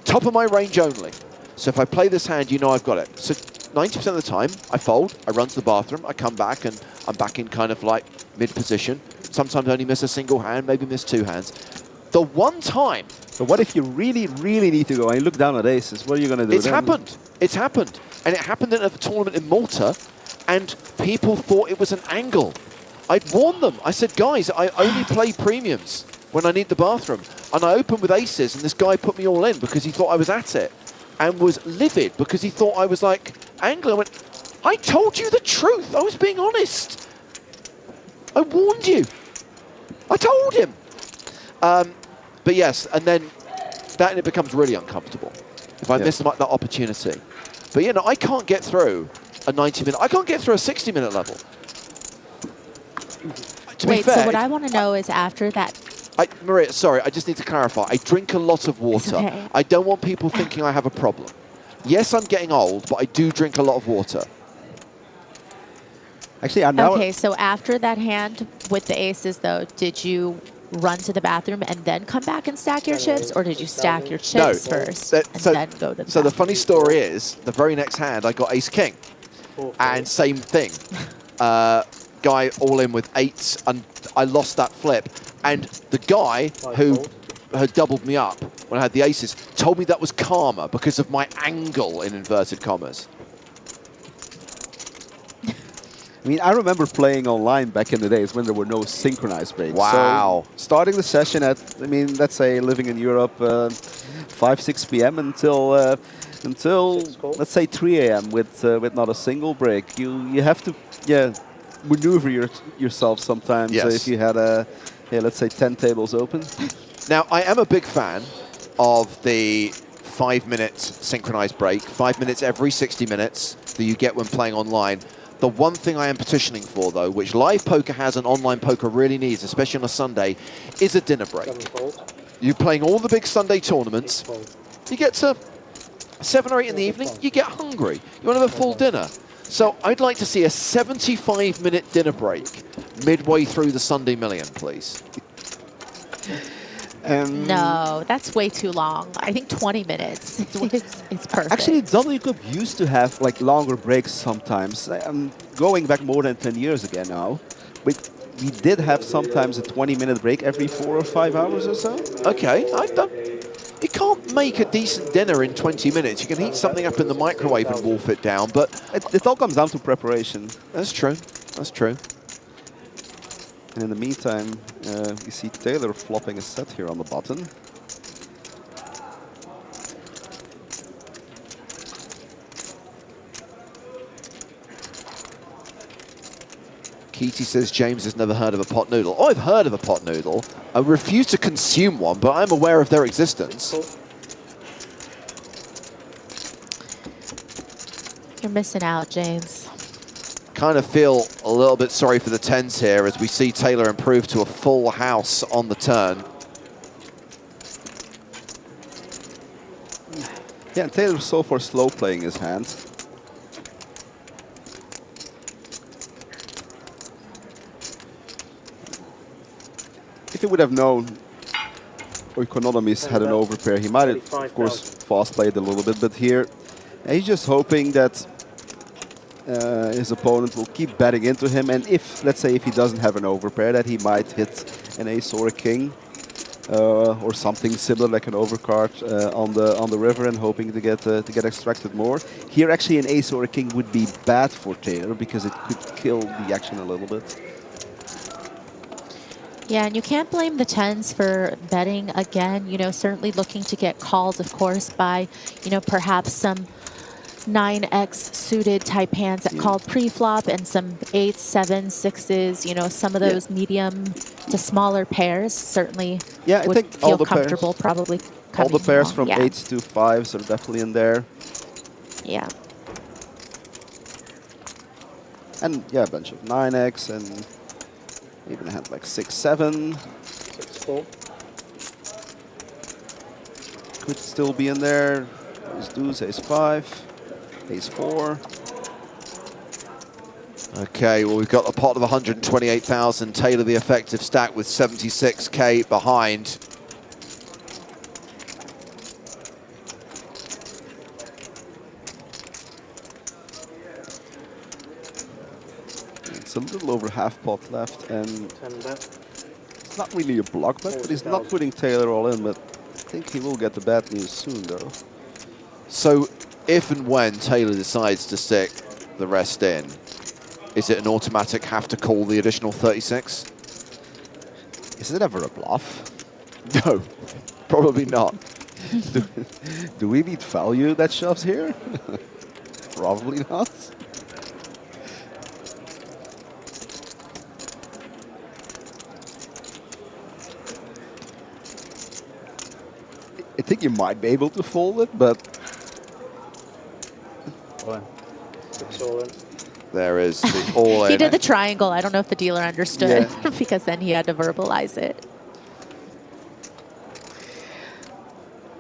Top of my range only. So if I play this hand, you know I've got it. So 90% of the time, I fold, I run to the bathroom, I come back, and I'm back in kind of like mid-position. Sometimes I only miss a single hand, maybe miss 2 hands. The one time... But what if you really, really need to go and you look down at aces? What are you going to do It's then? happened. It's happened. And it happened at a tournament in Malta, and people thought it was an angle. I'd warned them. I said, guys, I only play premiums when I need the bathroom. And I opened with aces, and this guy put me all in because he thought I was at it, and was livid because he thought I was like angling. I went, I told you the truth. I was being honest. I warned you. I told him. But yes, and then it becomes really uncomfortable if I miss that opportunity. But you know, I can't get through a 90-minute. I can't get through a 60-minute level. To be fair, so what I want to know is after that. Maria, sorry, I just need to clarify. I drink a lot of water. Okay. I don't want people thinking I have a problem. Yes, I'm getting old, but I do drink a lot of water. Actually, I'm now... Okay, so after that hand with the aces, though, did you run to the bathroom and then come back and stack your chips, or did you stack your chips first and then go to the So the funny story is, the very next hand, I got ace-king. And same thing. Guy all in with 8s, and I lost that flip. And the guy who had doubled me up when I had the aces told me that was karma because of my angle, in inverted commas. I mean, I remember playing online back in the days when there were no synchronized breaks. Wow. So starting the session at, I mean, let's say living in Europe, 5, 6 p.m. until let's say 3 a.m. with not a single break. You have to, maneuver yourself sometimes if you had let's say 10 tables open. Now, I am a big fan of the 5-minute synchronized break, 5 minutes every 60 minutes that you get when playing online. The one thing I am petitioning for, though, which live poker has and online poker really needs, especially on a Sunday, is a dinner break. You're playing all the big Sunday tournaments. You get to 7 or 8 in the evening, you get hungry. You want to have a full dinner. So I'd like to see a 75-minute dinner break midway through the Sunday Million, please. No, that's way too long. I think 20 minutes. It's perfect. Actually, W Cup used to have like longer breaks sometimes. I'm going back more than 10 years ago now. We did have sometimes a 20-minute break every 4 or 5 hours or so. Okay, you can't make a decent dinner in 20 minutes. You can heat something up in the microwave and wolf it down, but... It all comes down to preparation. That's true. That's true. And in the meantime, you see Taylor flopping a set here on the button. Keaty says James has never heard of a pot noodle. Oh, I've heard of a pot noodle. I refuse to consume one, but I'm aware of their existence. You're missing out, James. Kind of feel a little bit sorry for the 10s here as we see Taylor improve to a full house on the turn. Yeah, and Taylor's so far slow playing his hand. If he would have known Oikonomi's had an overpair, he might have, of course, fast played a little bit, but here he's just hoping that his opponent will keep betting into him, and if, let's say, if he doesn't have an overpair, that he might hit an ace or a king, or something similar like an overcard on the river, and hoping to get extracted more. Here, actually, an ace or a king would be bad for Taylor because it could kill the action a little bit. Yeah, and you can't blame the 10s for betting again. You know, certainly looking to get called, of course, by, you know, perhaps some 9x suited type hands that called pre-flop, and some 8s, 7s, 6s, you know, some of those medium to smaller pairs certainly I would think feel all the comfortable pairs, probably all the pairs along. from 8s to 5s are definitely in there. Yeah. And yeah, a bunch of 9x and even a hand like 6-7. 6-4. Could still be in there. Ace deuce, ace 5. Ace 4. Okay, well, we've got a pot of 128,000. Taylor, the effective stack, with 76K behind. There's a little over half pot left, and 10 bet. it's not really a block bet, but he's not putting Taylor all in, but I think he will get the bad news soon, though. So if and when Taylor decides to stick the rest in, is it an automatic have to call the additional 36? Is it ever a bluff? No, probably not. Do we need value that shoves here? Probably not. I think you might be able to fold it, but... All in. 6 all in. There is the all in. He did the triangle. I don't know if the dealer understood because then he had to verbalize it.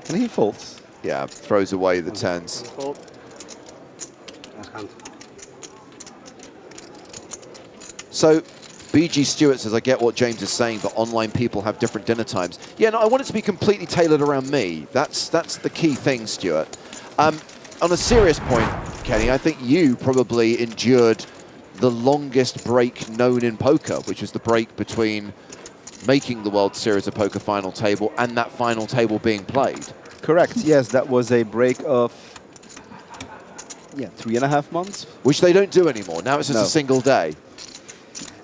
And he folds. Yeah, throws away the tens. So, BG Stewart says, I get what James is saying, but online people have different dinner times. Yeah, no, I want it to be completely tailored around me. That's the key thing, Stewart. On a serious point, Kenny, I think you probably endured the longest break known in poker, which was the break between making the World Series of Poker final table and that final table being played. Correct, yes, that was a break of 3.5 months. Which they don't do anymore. Now it's just a single day.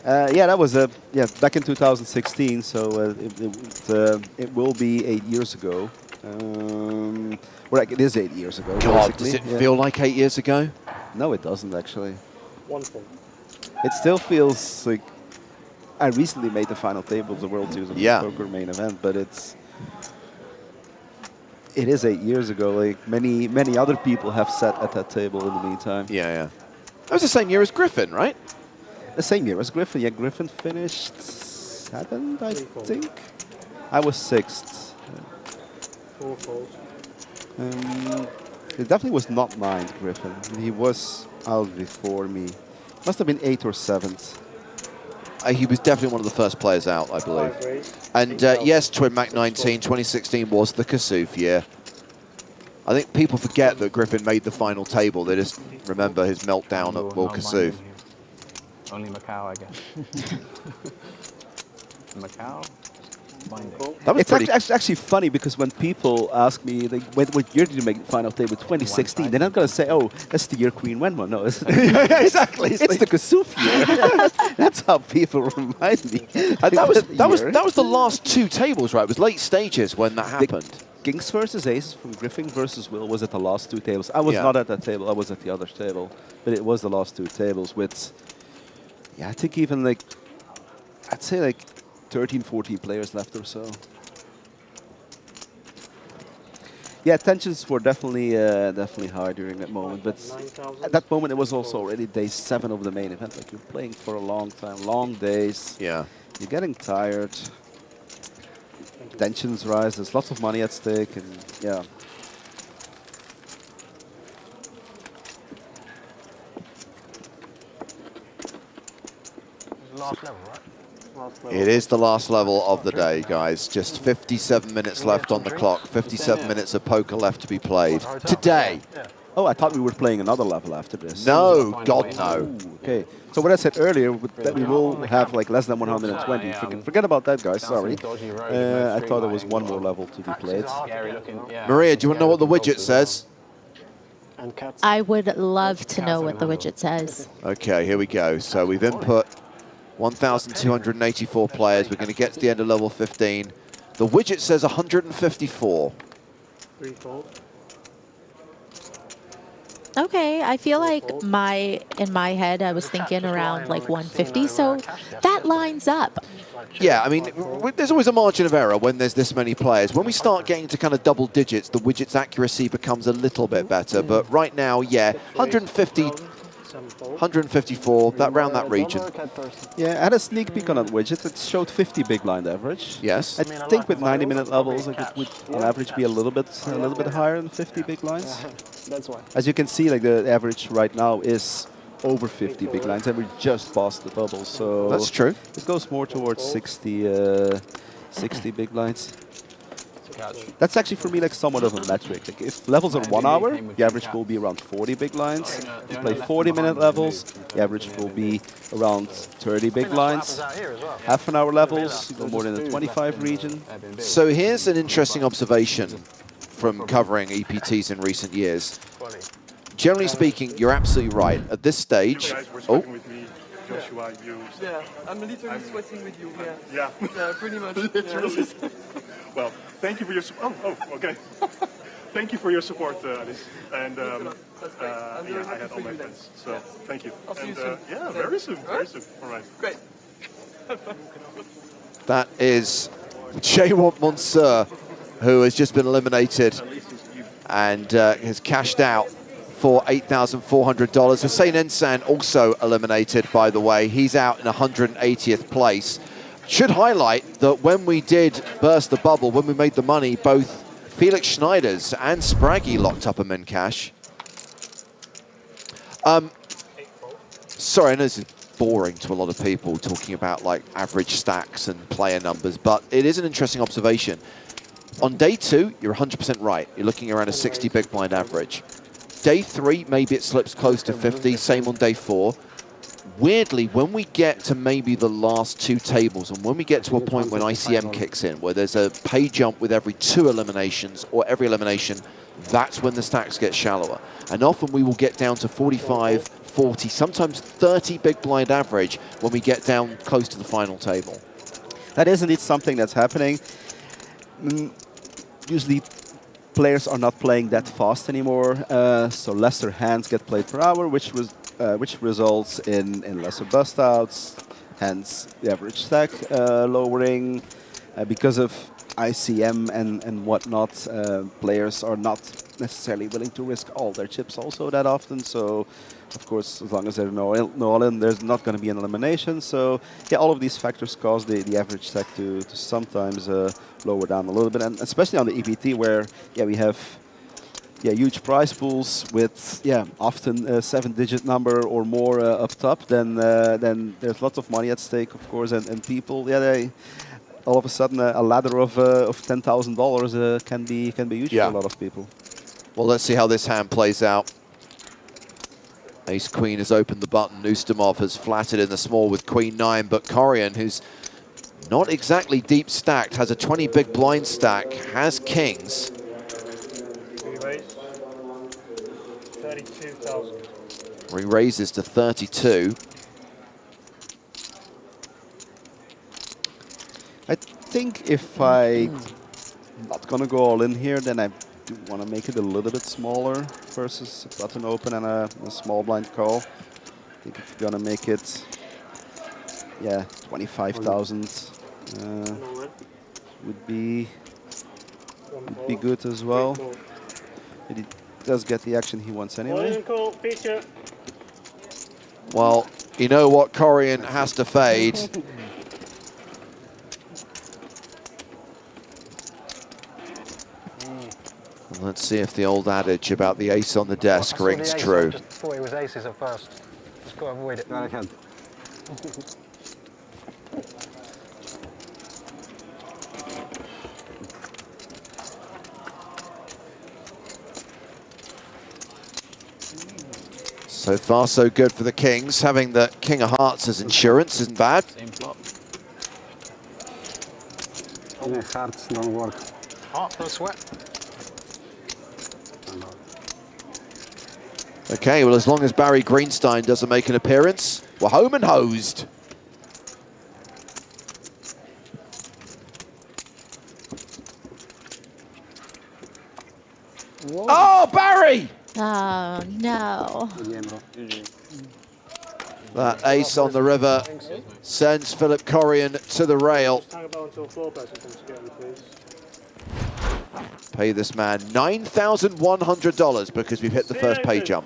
Yeah, that was back in 2016, so it will be 8 years ago. Well, it is 8 years ago. God, does it feel like 8 years ago? No, it doesn't actually. 1 thing. It still feels like I recently made the final table of the World Series of Poker Main Event, but it is 8 years ago. Like many other people have sat at that table in the meantime. Yeah. That was the same year as Griffin, right? The same year as Griffin. Yeah, Griffin finished 7th, I think. I was 6th. 4 folds. It definitely was not 9th, Griffin. He was out before me. Must have been 8th or 7th. He was definitely one of the first players out, I believe. And yes, Twin Mac 19, 2016 was the Kickoff year. I think people forget that Griffin made the final table. They just remember his meltdown at World Kickoff. Only Macau, I guess. Macau? It's actually funny because when people ask me, like, what year did you make the final table? 2016. They're not going to say, oh, that's the year Queen won one. No, exactly. It's the Kickoff year. That's how people remind me. That was the last 2 tables, right? It was late stages when that happened. Kings versus Aces from Griffin versus Will was at the last 2 tables. I was not at that table. I was at the other table. But it was the last 2 tables with, I think even like, I'd say like 13, 14 players left or so. Yeah, tensions were definitely high during that moment, but at that moment it was also already day 7 of the main event. Like, you're playing for a long time, long days. Yeah. You're getting tired. Tensions rise. There's lots of money at stake, and yeah. Last level, right? It is the last level of the day, guys. Just 57 minutes left on the clock. 57 minutes of poker left to be played today. Oh, I thought we were playing another level after this. No, God, no. Ooh, okay. So what I said earlier, that we will have like less than 120. Forget about that, guys. Sorry. I thought there was one more level to be played. Maria, do you want to know what the widget says? I would love to know what the widget says. Okay, here we go. So we've input 1,284 players. We're going to get to the end of level 15. The widget says 154. 3 fold. Okay, I feel like in my head I was thinking around like 150, so that lines up. Yeah, I mean, there's always a margin of error when there's this many players. When we start getting to kind of double digits, the widget's accuracy becomes a little bit better. But right now, yeah, 150, 154, around that region. Yeah, I had a sneak peek on that widget. It showed 50 big blind average. Yes. I think with 90-minute levels, like, it would on average be a little bit higher than 50 big blinds. That's why. As you can see, like, the average right now is over 50 big blinds, and we just passed the bubble. So that's true. It goes more towards 60 big blinds. That's actually for me like somewhat of a metric. Like if levels are 1 hour, the average will be around 40 big blinds. If you play 40-minute levels, the average will be around 30 big blinds. Half an hour levels, you go more than the 25 region. So here's an interesting observation from covering EPTs in recent years. Generally speaking, you're absolutely right. At this stage, oh. Yeah, I'm literally sweating with you. Yeah. Yeah, pretty much. Well, thank you for your support. Oh, okay. Thank you for your support, Alice. And yeah, I had all my friends. So thank you. I'll see you And soon. yeah, very soon. Very soon. All right. Great. That is Jaywant Monsieur, who has just been eliminated and has cashed out for $8,400. Hossein Ensan also eliminated, by the way. He's out in 180th place. Should highlight that when we did burst the bubble, when we made the money, both Felix Schneiders and Spraggy locked up a min cash. Sorry, I know this is boring to a lot of people talking about like average stacks and player numbers, but it is an interesting observation. On day 2, you're 100% right. You're looking around a 60 big blind average. Day 3, maybe it slips close to 50, same on day 4. Weirdly, when we get to maybe the last 2 tables, and when we get to a point when ICM kicks in, where there's a pay jump with every 2 eliminations, or every elimination, that's when the stacks get shallower. And often we will get down to 45, 40, sometimes 30 big blind average when we get down close to the final table. That is indeed something that's happening. Usually players are not playing that fast anymore, so lesser hands get played per hour, which results in lesser bust outs, hence the average stack lowering. Because of ICM and whatnot, players are not necessarily willing to risk all their chips also that often. So, of course, as long as there's no all-in, there's not going to be an elimination. So, yeah, all of these factors cause the average stack to sometimes lower down a little bit, and especially on the EPT where, yeah, we have huge prize pools with often a 7-digit number or more up top. Then there's lots of money at stake, of course, and people, they all of a sudden a ladder of $10,000 can be huge for a lot of people. Well, let's see how this hand plays out. Ace-Queen has opened the button. Ustamov has flattered in the small with Queen-9, but Corian, who's not exactly deep stacked, has a 20 big blind stack, has kings. 32,000. He raises to 32. I think if I'm not going to go all in here, then I do want to make it a little bit smaller versus a button open and a small blind call. I think if you're going to make it, 25,000 would be good as well. He does get the action he wants anyway. Well, you know what Corian has to fade. Let's see if the old adage about the ace on the desk rings true. I just thought it was aces at first. Just got to avoid it. No, I can't. So far, so good for the Kings. Having the King of Hearts as insurance isn't bad. Same flop. Hearts don't work. Heart for a sweat. Okay, well, as long as Barry Greenstein doesn't make an appearance, we're home and hosed. Whoa. Oh, Barry! Oh, no. That ace on the river sends Philip Corian to the rail. Pay this man $9,100 because we've hit the first pay jump.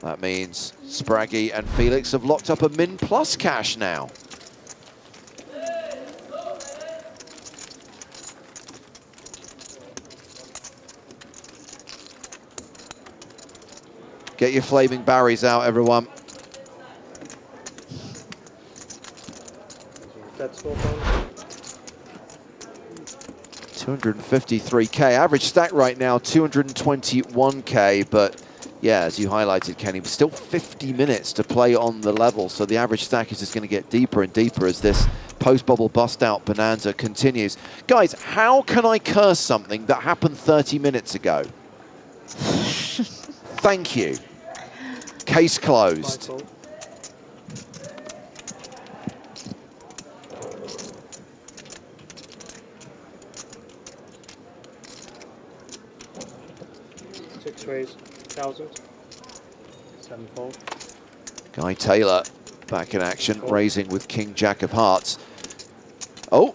That means Spraggy and Felix have locked up a min plus cash now. Get your flaming Barrys out, everyone. 253k. Average stack right now, 221k, but yeah, as you highlighted, Kenny, still 50 minutes to play on the level, so the average stack is just going to get deeper and deeper as this post-bubble bust-out bonanza continues. Guys, how can I curse something that happened 30 minutes ago? Thank you. Case closed. Raise 1,000. 7 fold. Guy Taylor back in action, raising with King Jack of Hearts. Oh.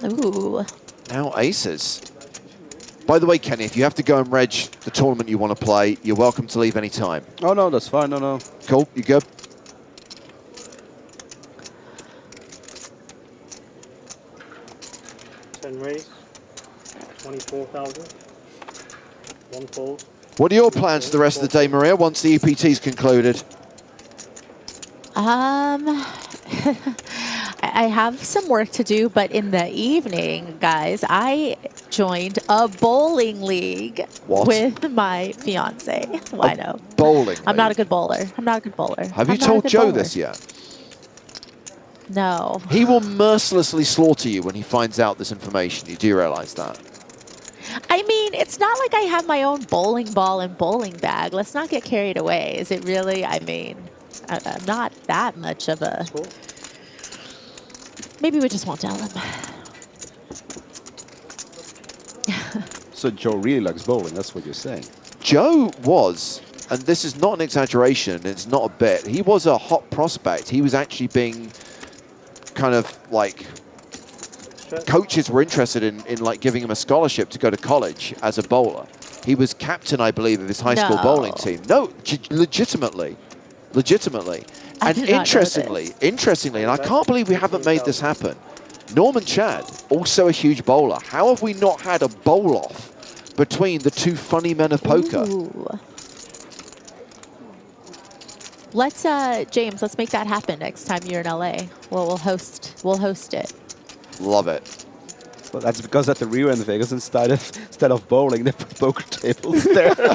Ooh. Now aces. By the way, Kenny, if you have to go and reg the tournament you want to play, you're welcome to leave any time. Oh, no, that's fine. No, no. Cool. You good? Raise 24,000. 1 fold. What are your plans for the rest of the day, Maria, once the EPT's concluded? I have some work to do, but in the evening, guys, I joined a bowling league with my fiance. Why no? Bowling. I'm not a good bowler. I'm not a good bowler. Have you told Joe this yet? No. He will mercilessly slaughter you when he finds out this information. You do realize that? I mean, it's not like I have my own bowling ball and bowling bag. Let's not get carried away. Is it really? I mean, I'm not that much of a... Maybe we just won't tell him. So Joe really likes bowling, that's what you're saying. Joe was, and this is not an exaggeration, it's not a bit, he was a hot prospect. He was actually being kind of like... Coaches were interested in like giving him a scholarship to go to college as a bowler. He was captain, I believe, of his high school bowling team. No, legitimately. And interestingly, and I can't believe we haven't made this happen, Norman Chad, also a huge bowler. How have we not had a bowl-off between the two funny men of poker? Ooh. Let's, James, let's make that happen next time you're in LA. We'll host it. Love it. Well, that's because at the Rio in Vegas, instead of bowling, they put poker tables there. Just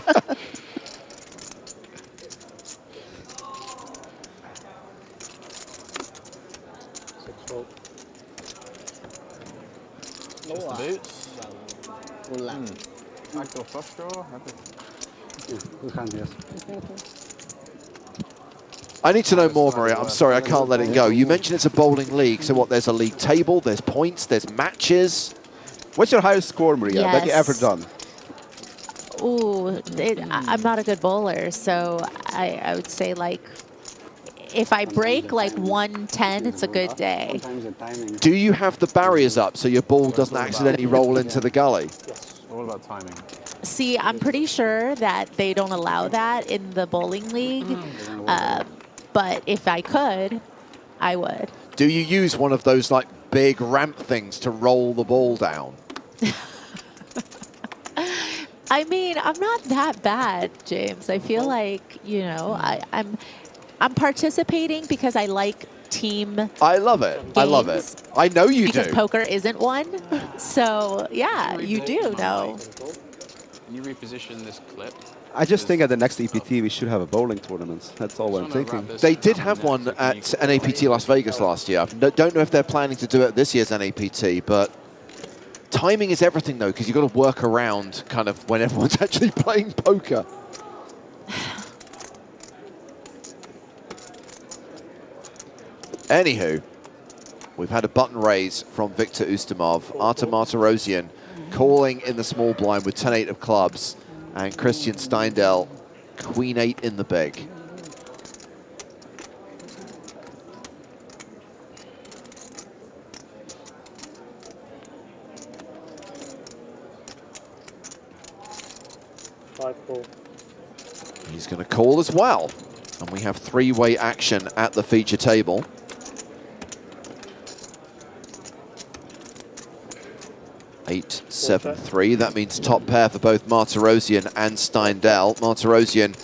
the boots. I go first draw. I need to know more, Maria. I'm sorry, I can't let it go. You mentioned it's a bowling league. So what, there's a league table, there's points, there's matches. What's your highest score, Maria, that you ever done? Ooh, I'm not a good bowler, so I would say like, if I break like 110, it's a good day. Do you have the barriers up so your ball doesn't accidentally roll into the gully? Yes, all about timing. See, I'm pretty sure that they don't allow that in the bowling league. But if I could, I would. Do you use one of those like big ramp things to roll the ball down? I mean, I'm not that bad, James. I feel like, you know, I'm participating because I like team. I love it. I love it. I know you do. Because poker isn't one. So, yeah, you do know. Can you reposition this clip? I just think at the next EPT we should have a bowling tournament. That's all I'm thinking. They did have one at NAPT Las Vegas last year. I don't know if they're planning to do it this year's NAPT, but timing is everything, though, because you've got to work around kind of when everyone's actually playing poker. Anywho, we've had a button raise from Viktor Ustimov. Artur Martirosian calling in the small blind with 10-8 of clubs. And Christian Steindl, Queen-8 in the big. He's going to call as well. And we have three-way action at the feature table. Eight, 7, 3. That means top pair for both Martirosian and Steindl. Martirosian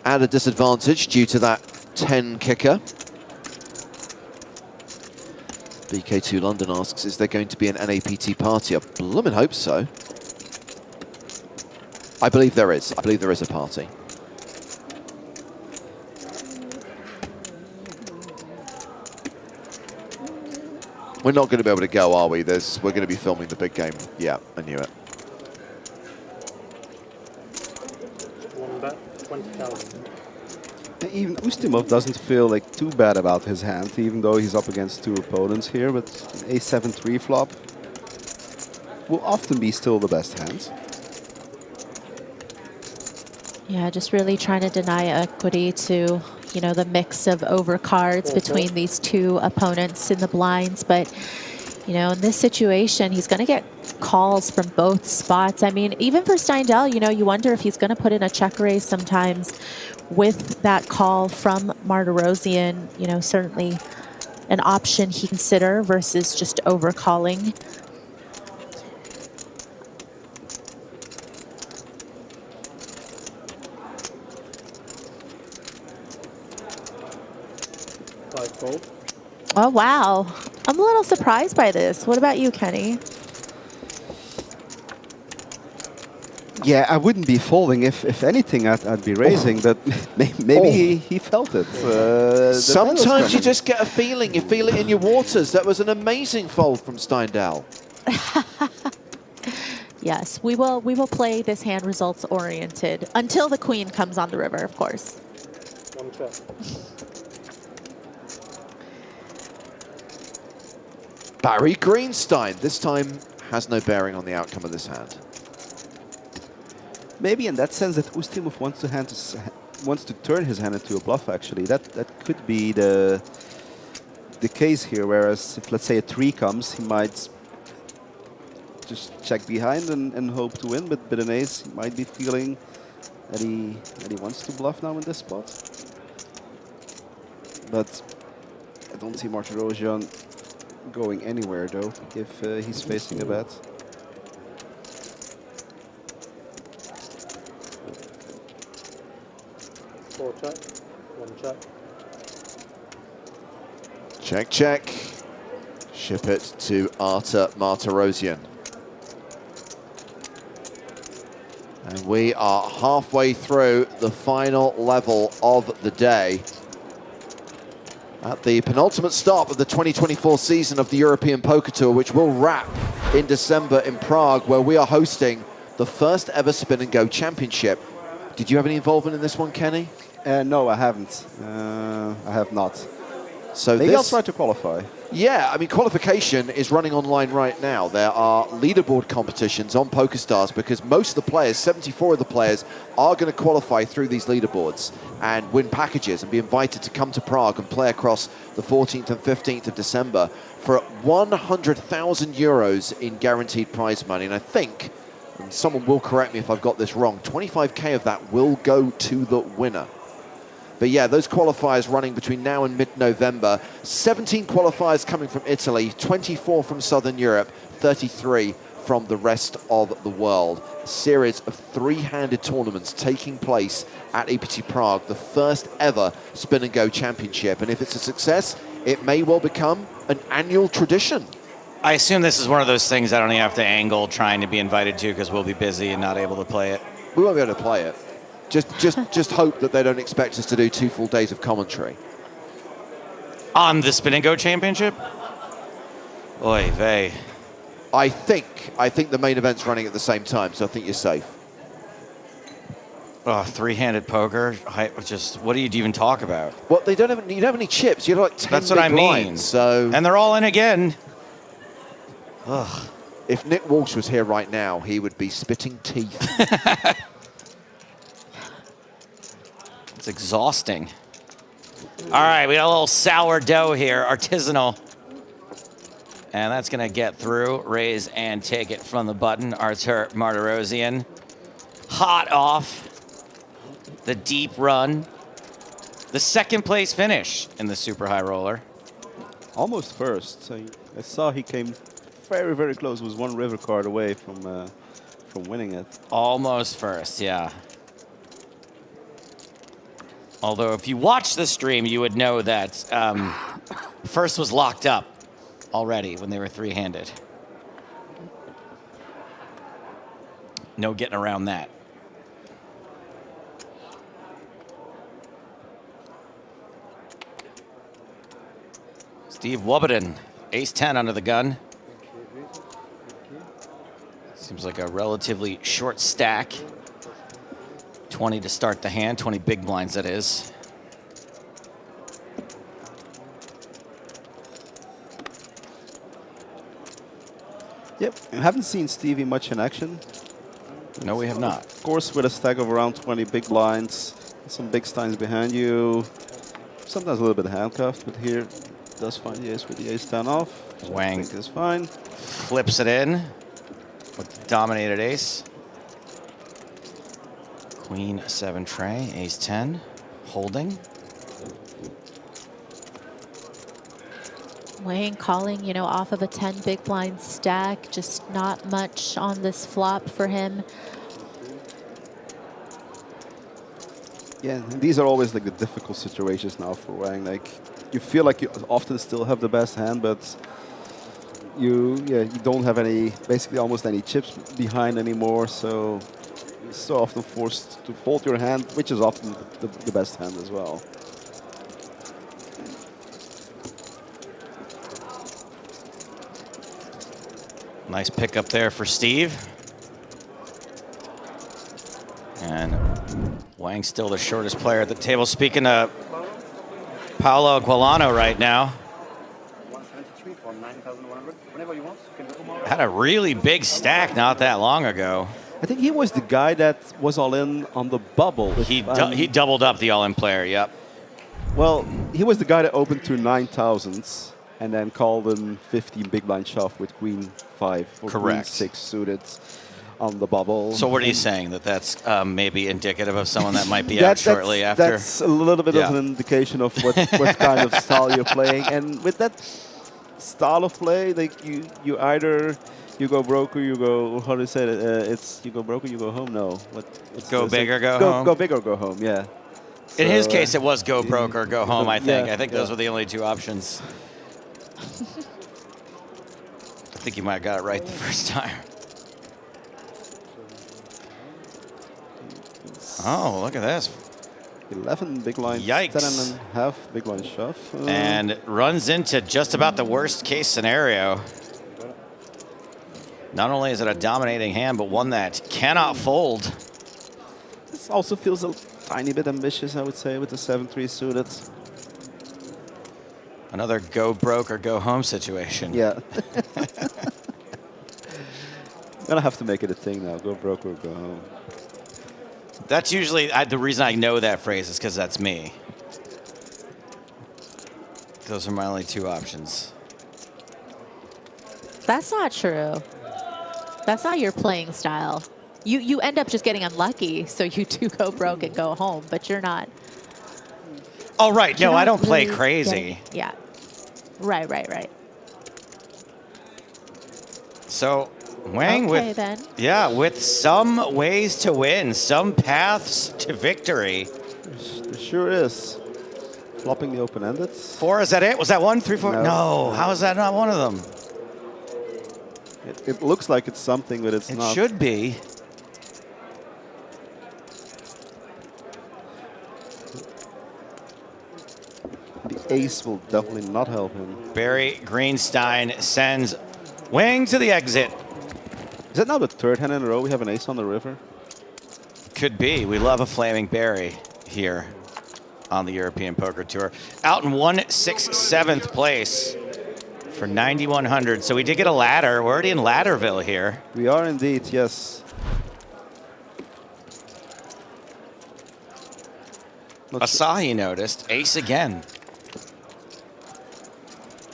at a disadvantage due to that 10 kicker. BK2 London asks, is there going to be an NAPT party? I bloomin' hope so. I believe there is. I believe there is a party. We're not going to be able to go, are we? We're going to be filming the big game. Yeah, I knew it. One bet, 20,000. Even Ustimov doesn't feel like too bad about his hand, even though he's up against two opponents here. But A7-3 flop will often be still the best hand. Yeah, just really trying to deny equity to, you know, the mix of overcards between these two opponents in the blinds. But, you know, in this situation, he's going to get calls from both spots. I mean, even for Steindl, you know, you wonder if he's going to put in a check raise sometimes with that call from Martirosian. You know, certainly an option he consider versus just overcalling. Oh, wow. I'm a little surprised by this. What about you, Kenny? Yeah, I wouldn't be folding. If anything, I'd be raising, but maybe he felt it. Sometimes you just get a feeling. You feel it in your waters. That was an amazing fold from Steindl. Yes, we will play this hand results oriented until the queen comes on the river, of course. One check. Barry Greenstein, this time has no bearing on the outcome of this hand. Maybe in that sense that Ustimov wants to turn his hand into a bluff, actually. That could be the case here, whereas if, let's say, a 3 comes, he might just check behind and hope to win, but an ace, he might be feeling that he wants to bluff now in this spot. But I don't see Martirosian going anywhere, though, if he's facing a bet. Four check, one check. Check, check. Ship it to Artur Martirosian. And we are halfway through the final level of the day. At the penultimate stop of the 2024 season of the European Poker Tour, which will wrap in December in Prague, where we are hosting the first ever Spin and Go Championship. Did you have any involvement in this one, Kenny? No, I haven't. I have not. So maybe I'll try to qualify. Yeah, I mean, qualification is running online right now. There are leaderboard competitions on PokerStars because most of the players, 74 of the players, are going to qualify through these leaderboards and win packages and be invited to come to Prague and play across the 14th and 15th of December for 100,000 euros in guaranteed prize money. And I think, and someone will correct me if I've got this wrong, 25k of that will go to the winner. But yeah, those qualifiers running between now and mid-November. 17 qualifiers coming from Italy, 24 from Southern Europe, 33 from the rest of the world. A series of 3-handed tournaments taking place at EPT Prague, the first ever Spin and Go Championship. And if it's a success, it may well become an annual tradition. I assume this is one of those things I don't even have to angle trying to be invited to because we'll be busy and not able to play it. We won't be able to play it. Just hope that they don't expect us to do 2 full days of commentary. On the Spin and Go Championship? Oy vey. I think the main event's running at the same time, so I think you're safe. Oh, 3-handed poker? What do you even talk about? Well, you don't have any chips. You have like 10 That's what I mean. lines, so. And they're all in again. Ugh. If Nick Walsh was here right now, he would be spitting teeth. It's exhausting. All right, we got a little sourdough here, artisanal. And that's going to get through. Raise and take it from the button. Artur Martirosian. Hot off the deep run. The 2nd place finish in the super high roller. Almost first. I saw he came very, very close. It was 1 river card away from winning it. Almost first, yeah. Although if you watch the stream, you would know that first was locked up already when they were three-handed. No getting around that. Steve Wobbeton, ace-10 under the gun. Seems like a relatively short stack. 20 to start the hand, 20 big blinds that is. Yep, I haven't seen Stevie much in action. No, we have not. Of course, with a stack of around 20 big blinds, some big steins behind you. Sometimes a little bit handcuffed, but here does find the ace with the ace-10 off. Wang is fine. Flips it in with the dominated ace. Queen-7 tray, ace-10, holding. Wang calling, you know, off of a 10 big blind stack. Just not much on this flop for him. Yeah, and these are always like the difficult situations now for Wang. Like, you feel like you often still have the best hand, but you don't have any, basically almost any chips behind anymore. So you're so often forced to fold your hand, which is often the best hand as well. Nice pickup there for Steve. And Wang's still the shortest player at the table. Speaking to Paolo Gualano right now. Had a really big stack not that long ago. I think he was the guy that was all in on the bubble. He doubled up the all-in player, yep. Well, he was the guy that opened to 9,000s and then called in 15 big blind shove with queen 5 or Correct. queen 6 suited on the bubble. So what are you saying? That's maybe indicative of someone that might be out shortly after? That's a little bit of an indication of what kind of style you're playing. And with that style of play, like you either you go broke or you go, how do you say it? It's you go broke or you go home. No, go big or go home. Go big or go home. Yeah. In his case, it was go broke or go home. I think. Yeah, I think those were the only two options. I think you might have got it right the first time. Oh, look at this. 11 big lines. Yikes. 10.5 big line shove. And runs into just about the worst case scenario. Not only is it a dominating hand, but one that cannot fold. This also feels a tiny bit ambitious, I would say, with the 7-3 suited. Another go broke or go home situation. Yeah. Gonna have to make it a thing now. Go broke or go home. That's usually the reason I know that phrase is because that's me. Those are my only two options. That's not true. That's not your playing style. You end up just getting unlucky, so you do go broke and go home, but you're not. Oh, right. No, I don't play crazy. Yeah. Right. So Wang with some ways to win, some paths to victory. There sure is. Flopping the open-ended. 4, is that it? Was that 1, 3, 4? No. How is that not one of them? It looks like it's something, but it's not. It should be. The ace will definitely not help him. Barry Greenstein sends Wang to the exit. Is that now the third hand in a row we have an ace on the river? Could be. We love a flaming Barry here on the European Poker Tour. Out in 167th place for 9,100. So we did get a ladder. We're already in Ladderville here. We are indeed, yes. Asahi noticed. Ace again.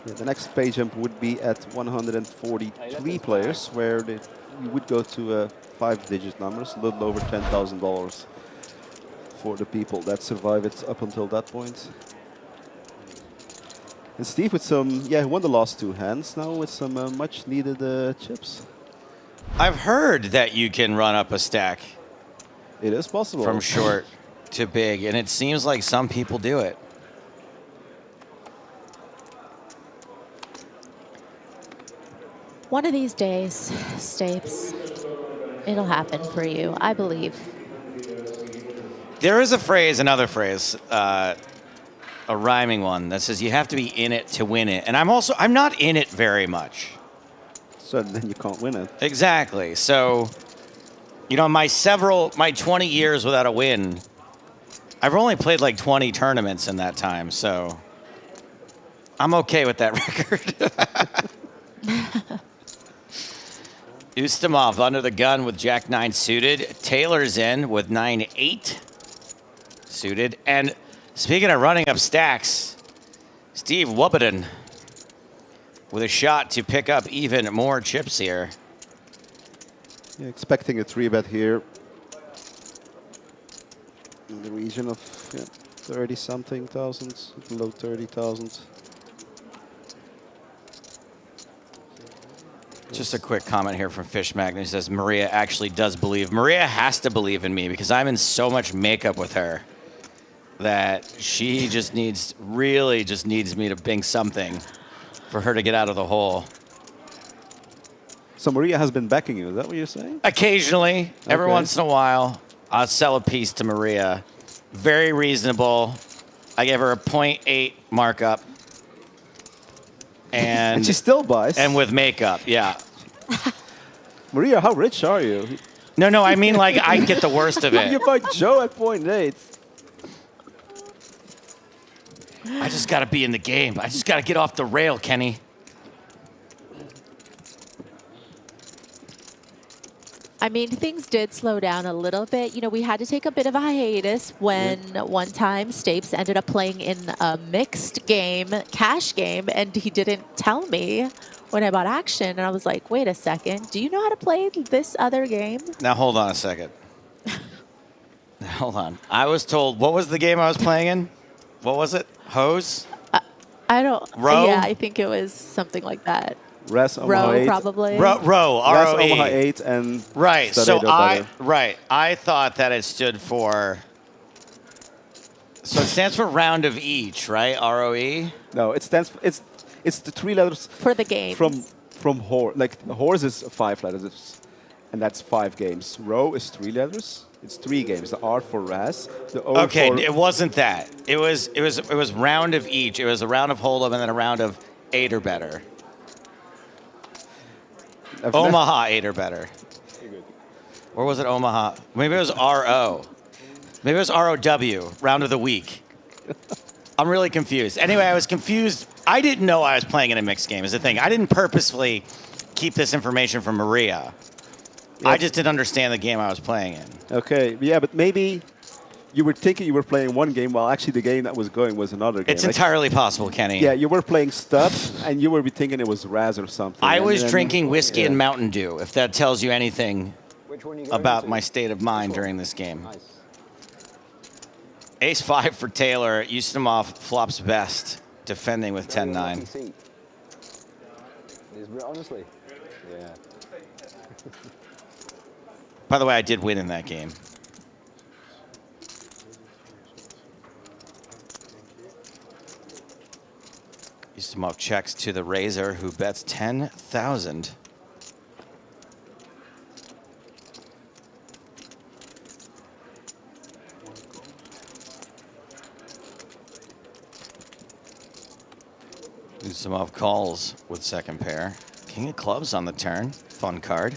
Yeah, the next pay jump would be at 143 players, where you would go to 5-digit numbers, a little over $10,000 for the people that survive it up until that point. And Steve with some, he won the last two hands now with some much needed chips. I've heard that you can run up a stack. It is possible. From short to big, and it seems like some people do it. One of these days, Stapes, it'll happen for you, I believe. There is a phrase, another phrase, a rhyming one that says you have to be in it to win it. And I'm not in it very much. So then you can't win it. Exactly. So, you know, my 20 years without a win, I've only played like 20 tournaments in that time. So I'm okay with that record. Ustamov under the gun with Jack-9 suited. Taylor's in with 9-8 suited. And speaking of running up stacks, Steve Wubben with a shot to pick up even more chips here. Yeah, expecting a 3-bet here in the region of 30-something thousand, low 30,000. Just a quick comment here from Fish Magnet. He says, Maria actually does believe. Maria has to believe in me because I'm in so much makeup with her that she just really needs me to bing something for her to get out of the hole. So Maria has been backing you, is that what you're saying? Occasionally, every once in a while, I'll sell a piece to Maria. Very reasonable. I gave her a 0.8 markup. And she still buys. And with makeup, yeah. Maria, how rich are you? No, I mean like I get the worst of it. You buy Joe at 0.8. I just got to be in the game. I just got to get off the rail, Kenny. I mean, things did slow down a little bit. You know, we had to take a bit of a hiatus when one time Stapes ended up playing in a mixed game, cash game, and he didn't tell me when I bought action. And I was like, wait a second, do you know how to play this other game? Now, hold on a second. Hold on. I was told, what was the game I was playing in? What was it? Hose? I don't. Row? Yeah, I think it was something like that. Res Omaha 8. Probably. Row, Res R-O-E. Omaha 8 and Right. So Better. I thought that it stood for. So it stands for round of each, right? R-O-E. No, it stands. It's the 3 letters for the game. From horse. Like horse is 5 letters, and that's 5 games. Row is 3 letters. It's 3 games. The R for Ras. The O Okay, for it wasn't that. It was round of each. It was a round of Hold'em and then a round of 8 or better. Omaha 8 or better. Or was it Omaha? Maybe it was R-O. Maybe it was R-O-W, round of the week. I'm really confused. Anyway, I was confused. I didn't know I was playing in a mixed game is the thing. I didn't purposefully keep this information from Maria. I just didn't understand the game I was playing in. Okay, yeah, but maybe you were thinking you were playing one game while actually the game that was going was another game. It's entirely possible, Kenny. Yeah, you were playing stud, and you were thinking it was Raz or something. I was drinking whiskey and Mountain Dew, if that tells you anything about my state of mind during this game. Ace-5 for Taylor. Ustamov flops best, defending with 10-9. Honestly, yeah. By the way, I did win in that game. Ustamov checks to the Razor, who bets 10,000. Ustamov calls with second pair. King of clubs on the turn. Fun card.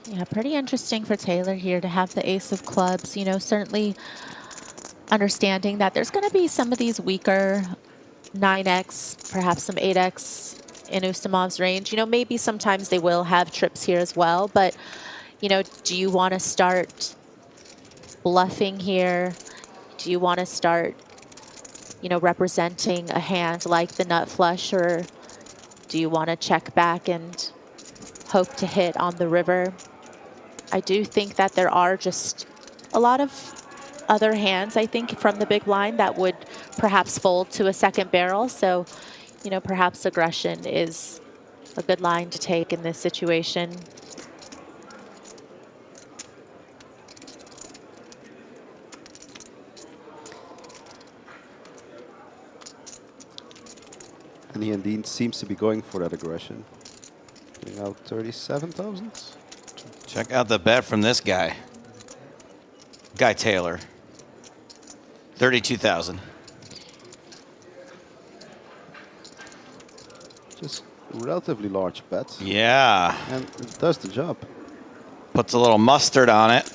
Yeah, pretty interesting for Taylor here to have the ace of clubs. You know, certainly understanding that there's going to be some of these weaker 9x, perhaps some 8x in Ustamov's range. You know, maybe sometimes they will have trips here as well. But, you know, do you want to start bluffing here? Do you want to start, you know, representing a hand like the nut flush? Or do you want to check back and hope to hit on the river? I do think that there are just a lot of other hands, I think, from the big blind that would perhaps fold to a second barrel. So, you know, perhaps aggression is a good line to take in this situation. And he indeed seems to be going for that aggression. Getting out 37,000. Check out the bet from this guy. Guy Taylor. 32,000. Just relatively large bet. Yeah. And it does the job. Puts a little mustard on it.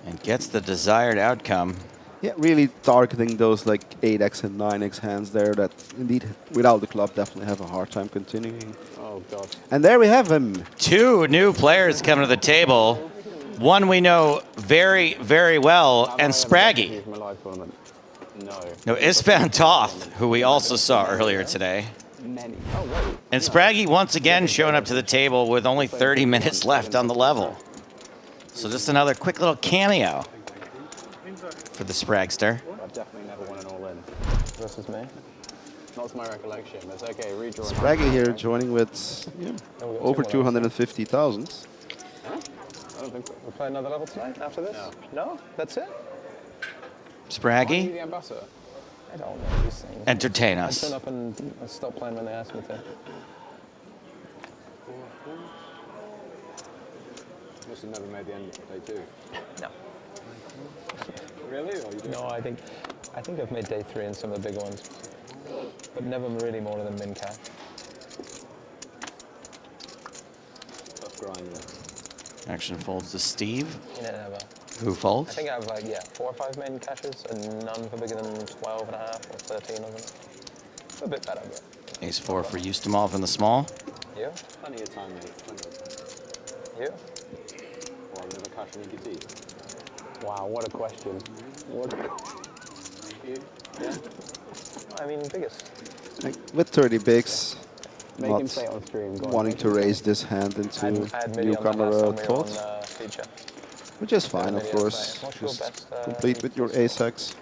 And gets the desired outcome. Yeah, really targeting those like 8x and 9x hands there that indeed, without the club, definitely have a hard time continuing. Oh, God. And there we have him. 2 new players coming to the table. One we know very, very well, and Spraggy. No, Isfan Toth, who we also saw earlier today. And Spraggy once again showing up to the table with only 30 minutes left on the level. So just another quick little cameo for the Spragster. I've definitely never won an all-in. Versus me? Not to my recollection, but it's okay, redraw. Spraggy here joining with over 250,000. Huh? I don't think so. We'll play another level tonight after this? No? That's it? Spraggy, Why are you the ambassador? I don't know these things. entertain I us. turn up and I stop playing when they ask me to. Must have never made the end of day 2. No. Really? Or you no, I think I've made day 3 in some of the big ones, but never really more than min cash. Tough grind. Action folds to Steve. Never. Who folds? I think I have like 4 or 5 main caches and none for bigger than 12 and a half or 13 of them. A bit better, but. Ace 4 for Ustimov in the small. You? Plenty of time, mate. Plenty of time. You? Well, I've never cashed an EPT. Wow, what a question. What a... You? Yeah? I mean, biggest. Like, with 30 bigs, Make him say on stream. wanting to raise this hand into newcomer Todd. Which is fine, of course. Just complete with your ace-x.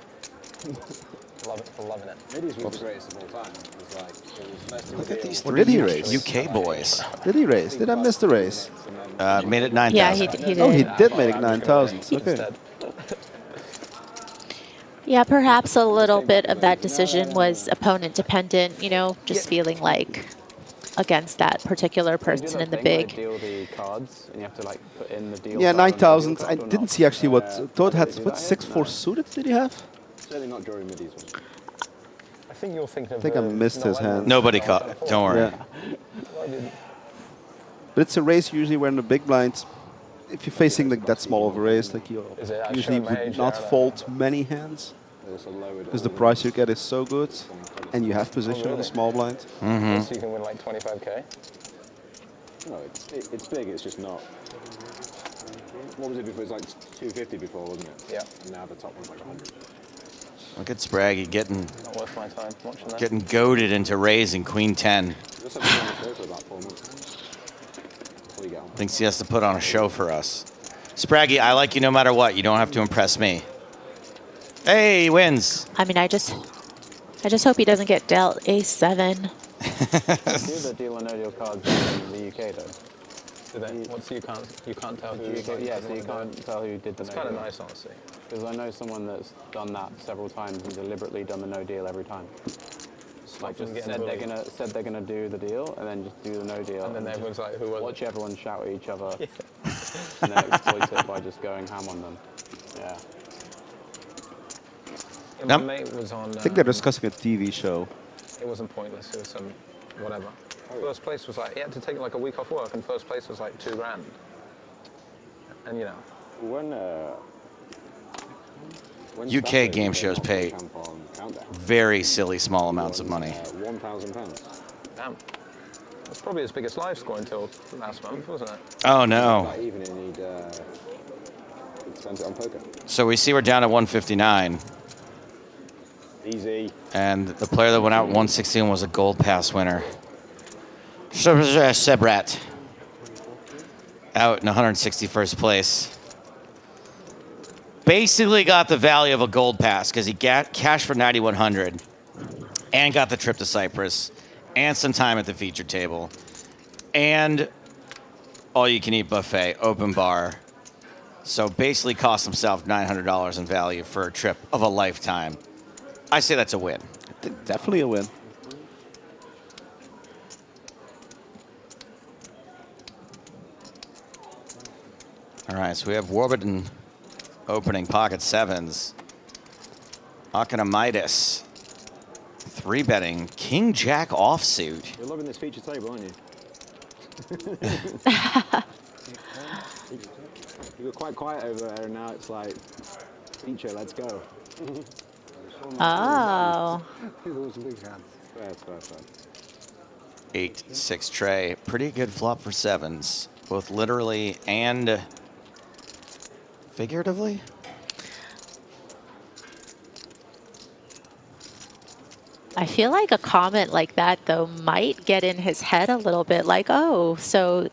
Loving it. Middies was the greatest of all time. It was like, Look at these What did he raise? UK boys. Did he raise? Did I miss the raise? Made it 9,000. Yeah, he did. Oh, he did make it 9,000. Okay. Yeah, perhaps a little bit of that decision was opponent dependent, you know, just feeling like against that particular person in the big. Deal the cards and you have to like put in the deal. Yeah, 9,000. I didn't see actually what Todd had. What 6-4 suited did he have? Certainly not during middies one. I think you're thinking of. I think I missed his hand. Nobody caught it. Don't worry. Yeah. But it's a race usually where in the big blinds, if you're facing like that small of a race, like you usually would not fold many hands because the price you get is so good, and you have position on the small blind. So you can win like 25k. No, it's big. It's just not. What was it before? It was like 250 before, wasn't it? Yeah. And now the top one's like 100. Look at Spraggy getting Not worth my time watching that. getting goaded into raising Queen 10. Just have to be on the show for about 4 months. Before you get on. Thinks he has to put on a show for us. Spraggy, I like you no matter what. You don't have to impress me. Hey, he wins. I mean, I just hope he doesn't get dealt ace-7. Do the deal or no deal cards in the UK though? Do they? What's you can't tell who? Yeah, so you can't tell who did the. It's kind of nice, honestly. Because I know someone that's done that several times and deliberately done the no deal every time. Like just said they're gonna do the deal and then just do the no deal. And then everyone's like, who was it? Watch everyone shout at each other and then exploit it by just going ham on them. Yeah. My mate was on. I think they're discussing a TV show. It wasn't pointless. It was some whatever. First place was like he had to take like a week off work, and first place was like $2,000. And you know. When UK game shows pay very silly small amounts of money. £1,000. Damn. That's probably his biggest live score until last month, wasn't it? Oh no. Even he'd spent it on poker. So we see we're down to 159. Easy. And the player that went out 116 was a gold pass winner. Sebrat. Out in 161st place. Basically got the value of a gold pass because he got cash for 9,100 and got the trip to Cyprus and some time at the feature table and all-you-can-eat buffet, open bar. So basically cost himself $900 in value for a trip of a lifetime. I say that's a win. Definitely a win. All right, so we have Warburton opening pocket sevens. Akinamitis 3-betting King Jack offsuit. You're loving this feature table, aren't you? You were quite quiet over there, and now it's like, feature, let's go. Oh. Those big hands. Fair. 8-6 tray. Pretty good flop for sevens, both literally and figuratively. I feel like a comment like that, though, might get in his head a little bit, like, oh, so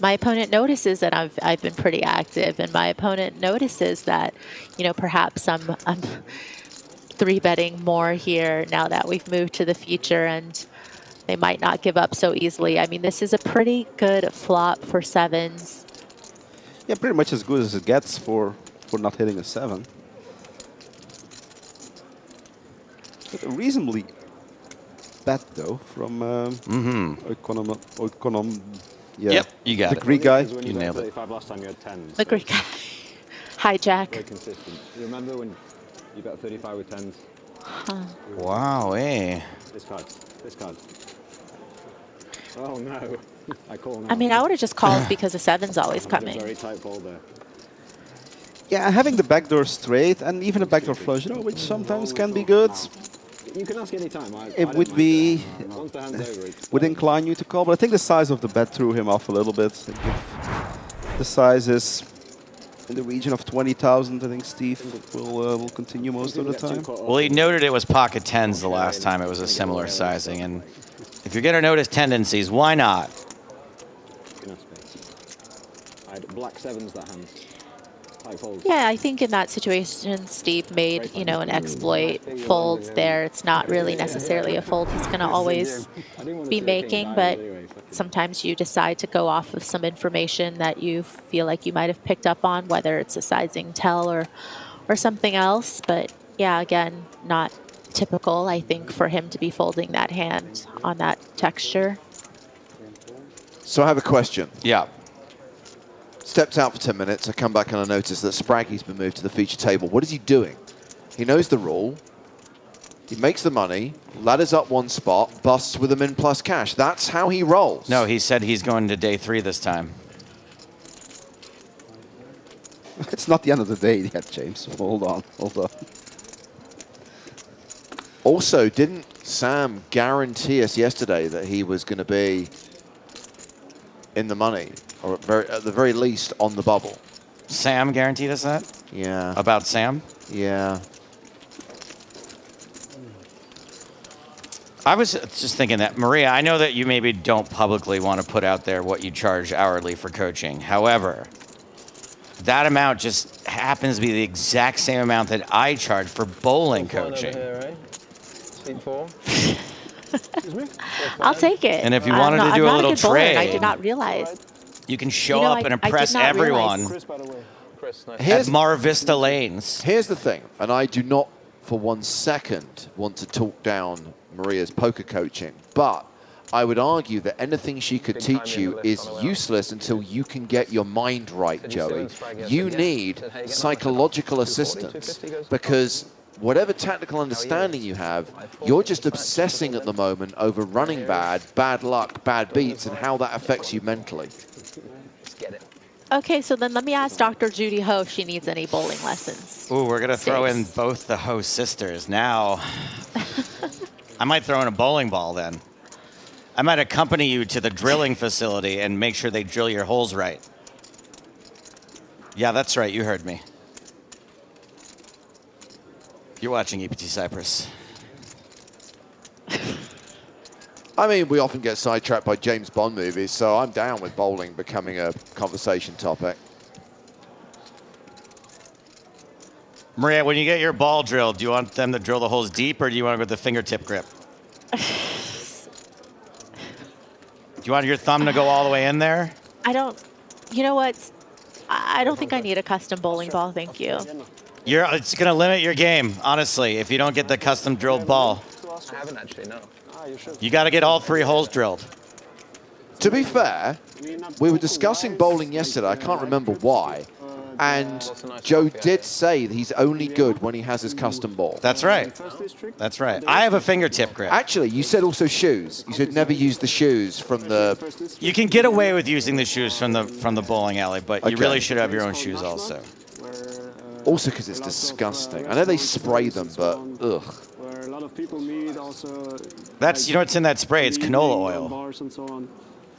my opponent notices that I've been pretty active, and my opponent notices that, you know, perhaps I'm 3-betting more here now that we've moved to the feature, and they might not give up so easily. I mean, this is a pretty good flop for sevens. Yeah, pretty much as good as it gets for not hitting a 7. But a reasonably bet though from yeah, yep, you got the it. Greek guy. You nailed it. Last time you had 10s. The Greek guy. Hijack. Very consistent. You remember when you bet 35 with 10s? Huh. Wow, eh? This card. Oh no. I call now. I mean, I would have just called because the 7's always coming. Very tight fold there. Yeah, having the backdoor straight and even a backdoor flush draw, which sometimes can be good. You can ask any time. It would be would incline you to call, but I think the size of the bet threw him off a little bit. If the size is in the region of 20,000, I think Steve will continue most of the time. Well, he noted it was pocket 10s the last time it was a similar sizing, and if you're going to notice tendencies, why not? I had black 7s that hand. Yeah, I think in that situation, Steve made, you know, an exploit folds there. It's not really necessarily a fold he's going to always be making, but sometimes you decide to go off of some information that you feel like you might have picked up on, whether it's a sizing tell or something else. But yeah, again, not typical, I think, for him to be folding that hand on that texture. So I have a question. Yeah. Stepped out for 10 minutes. I come back and I notice that Spraggy's been moved to the feature table. What is he doing? He knows the rule. He makes the money, ladders up one spot, busts with a min plus cash. That's how he rolls. No, he said he's going to day 3 this time. It's not the end of the day yet, James. Hold on. Also, didn't Sam guarantee us yesterday that he was going to be in the money, or at the very least on the bubble? Sam guaranteed us that? Yeah. About Sam? Yeah. I was just thinking that, Maria, I know that you maybe don't publicly want to put out there what you charge hourly for coaching. However, that amount just happens to be the exact same amount that I charge for bowling coaching. Excuse me? I'll take it. And if you wanted to do a little trade, I did not realize. You can show up and impress everyone at Mar Vista Lanes. Here's the thing, and I do not for 1 second want to talk down Maria's poker coaching, but I would argue that anything she could teach you is useless until you can get your mind right, Joey. You need psychological assistance, because whatever technical understanding you have, you're just obsessing at the moment over running bad luck, bad beats, and how that affects you mentally. Okay, so then let me ask Dr. Judy Ho if she needs any bowling lessons. Ooh, we're going to throw in both the Ho sisters. Now, I might throw in a bowling ball then. I might accompany you to the drilling facility and make sure they drill your holes right. Yeah, that's right. You heard me. You're watching EPT Cyprus. I mean, we often get sidetracked by James Bond movies, so I'm down with bowling becoming a conversation topic. Maria, when you get your ball drilled, do you want them to drill the holes deep, or do you want to go with the fingertip grip? Do you want your thumb to go all the way in there? I don't, you know what? I don't think I need a custom bowling ball, thank you. It's going to limit your game, honestly, if you don't get the custom drilled ball. I haven't actually, no. You got to get all 3 holes drilled. To be fair, we were discussing bowling yesterday. I can't remember why. And Joe did say that he's only good when he has his custom ball. That's right. That's right. I have a fingertip grip. Actually, you said also shoes. You should never use the shoes from the... You can get away with using the shoes from the bowling alley, but you really should have your own shoes also. Also because it's disgusting. I know they spray them, but ugh. Where a lot of people meet also. That's, you know what's in that spray? It's canola oil. Bars and so on.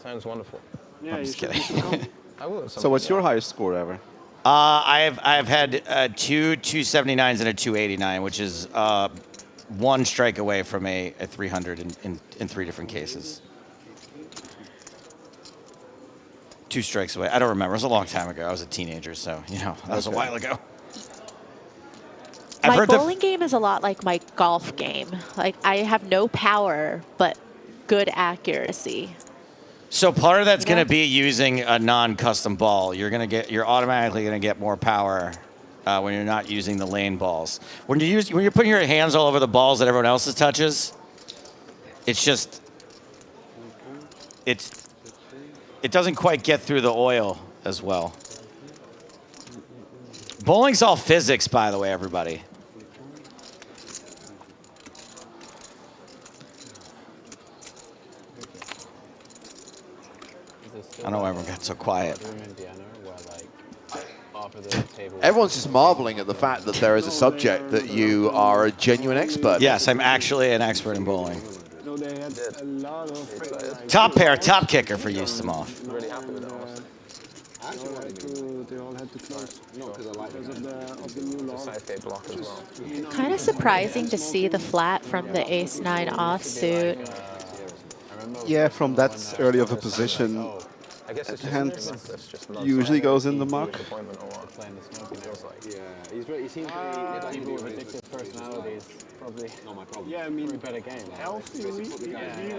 Sounds wonderful. Yeah, I'm just kidding. I will. So what's your highest score ever? I've had 2 279s and a 289, which is 1 strike away from a 300 in 3 different cases. 2 strikes away. I don't remember. It was a long time ago. I was a teenager, so, you know, that was a while ago. My bowling game is a lot like my golf game. Like, I have no power, but good accuracy. So part of that's going to be using a non-custom ball. You're automatically going to get more power when you're not using the lane balls. When you're putting your hands all over the balls that everyone else touches, it's just it doesn't quite get through the oil as well. Bowling's all physics, by the way, everybody. I don't know why everyone got so quiet. Everyone's just marveling at the fact that there is a subject that you are a genuine expert. Yes, I'm actually an expert in bowling. Top pair, top kicker for Yustimov. Really happy with that. They all had to close because of the new law. Block as well. Kind of surprising to see the flat from the ace-9 offsuit. Yeah, from that early of a position, that hand usually goes in the muck. Yeah, he seems people with addictive personalities. Probably not my problem. Yeah, I mean, better game. Healthy,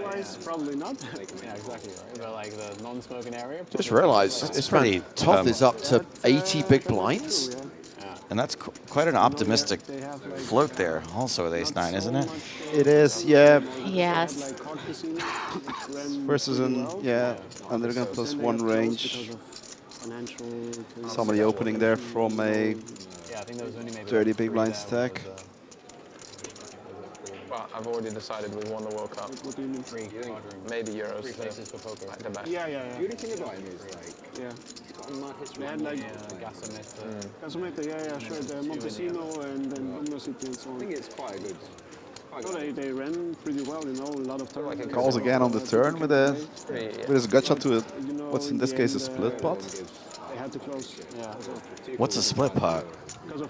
wise, probably not. Yeah, exactly right. But like the non-smoking area. Just realised this man Toth is up to 80 big blinds. And that's quite an optimistic float there, also with ace-9, isn't it? It is, yeah. Yes. Versus an, undergun +1 range. Somebody opening there from a 30 big blind stack. Well, I've already decided we won the World Cup. What do you mean? Maybe Euros. 3 places for poker. Back to back. Yeah. The only thing about him is like, they had like Gasometer. yeah, sure. The Montesino and then Umno City and so on. I think it's quite good. So they ran pretty well, a lot of turns. Calls again on the turn with his gut shot to what's in this case a split pot. They had to close. What's a split pot? Because of,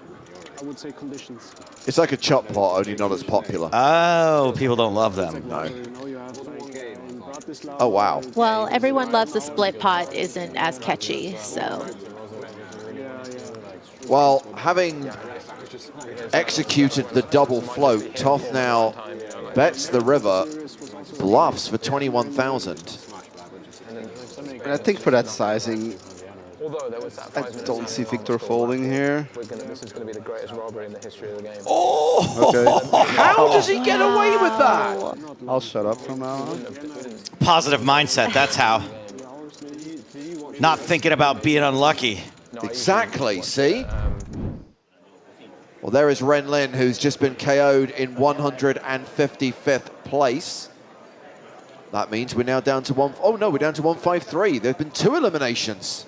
I would say, conditions. It's like a chop pot, only not as popular. Oh, people don't love them. No. You have like, oh, wow. Well, everyone loves a split pot isn't as catchy, so. Well, having executed the double float, Toth now bets the river, bluffs for 21,000. And I think for that sizing, I don't see Victor folding here. This is going to be the greatest robbery in the history of the game. Oh! Okay. How does he get away with that? I'll shut up from now on. Positive mindset, that's how. Not thinking about being unlucky. Exactly, see? Well, there is Ren Lin, who's just been KO'd in 155th place. That means we're now down to we're down to 153. There have been 2 eliminations.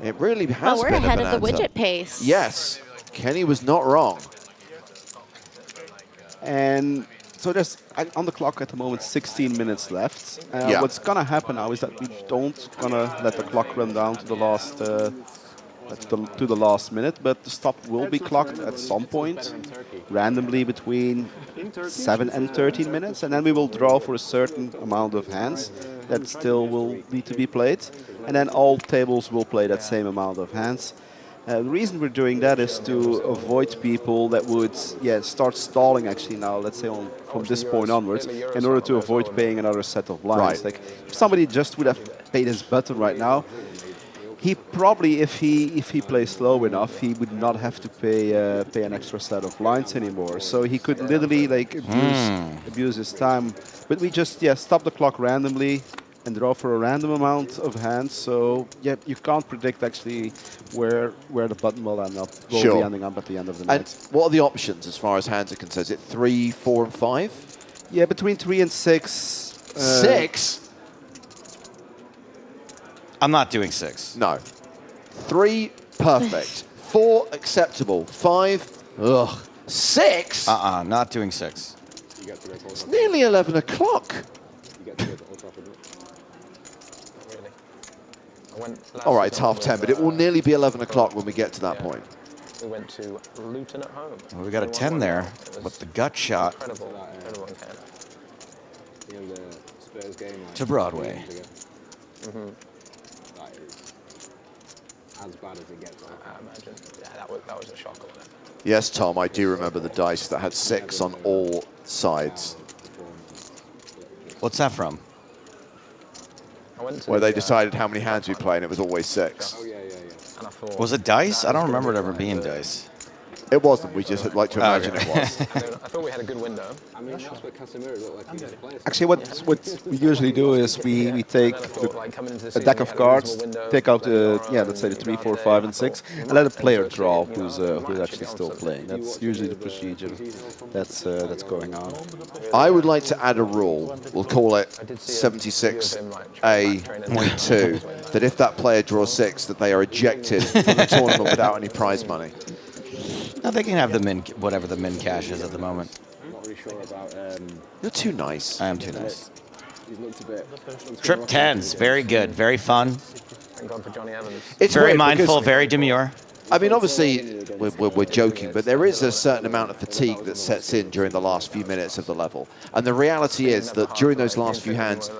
It really has we're been ahead a of the bonanza. widget pace. Yes, Kenny was not wrong. And so there's, on the clock at the moment, 16 minutes left. What's gonna happen now is that we don't gonna let the clock run down to the last to the last minute, but the stop will be clocked at some point, randomly between 7 and 13 minutes, and then we will draw for a certain amount of hands that still will need to be played, and then all tables will play that same amount of hands. The reason we're doing that is to avoid people that would start stalling actually now, let's say from this point onwards, in order to avoid paying another set of blinds. Right. Like if somebody just would have paid his button right now, He probably, if he plays slow enough, he would not have to pay an extra set of blinds anymore. So he could literally like abuse his time. But we just stop the clock randomly and draw for a random amount of hands. So yeah, you can't predict actually where the button will end up. Will be ending up at the end of the night. And what are the options as far as hands are concerned? Is it 3, 4, and 5? Yeah, between 3 and 6. 6? I'm not doing 6. No. 3, perfect. 4, acceptable. 5, ugh. 6? Not doing 6. It's nearly 11 o'clock. All right, it's 10:30, but it will nearly be 11 o'clock when we get to that point. We went to Luton at home. Well, we got a 10 there with the gut shot to Broadway. As bad as it gets. I imagine. Yeah, that was a shocker. Yes, Tom, I do remember the dice that had 6 on all sides. What's that from? Where they decided how many hands we play, and it was always 6. Was it dice? I don't remember it ever being dice. It wasn't. We just like to imagine it was. I thought we had a good window. I mean, that's what Casemiro looked like he was playing. Actually, what we usually do is we take a deck of cards, take out let's say the 3, 4, 5, and 6, and let a player draw who's actually still playing. That's usually the procedure that's going on. I would like to add a rule. We'll call it 76A.2, that if that player draws 6, that they are ejected from the tournament without any prize money. No, they can have the min, whatever the min cash is at the moment. I'm not really sure about. You're too nice. I am too nice. He's looked a bit. Trip 10s, very good, very fun. Thank God for Johnny Evans. It's very weird mindful, because, very demure. I mean, obviously, we're joking, but there is a certain amount of fatigue that sets in during the last few minutes of the level. And the reality is that during those last few hands,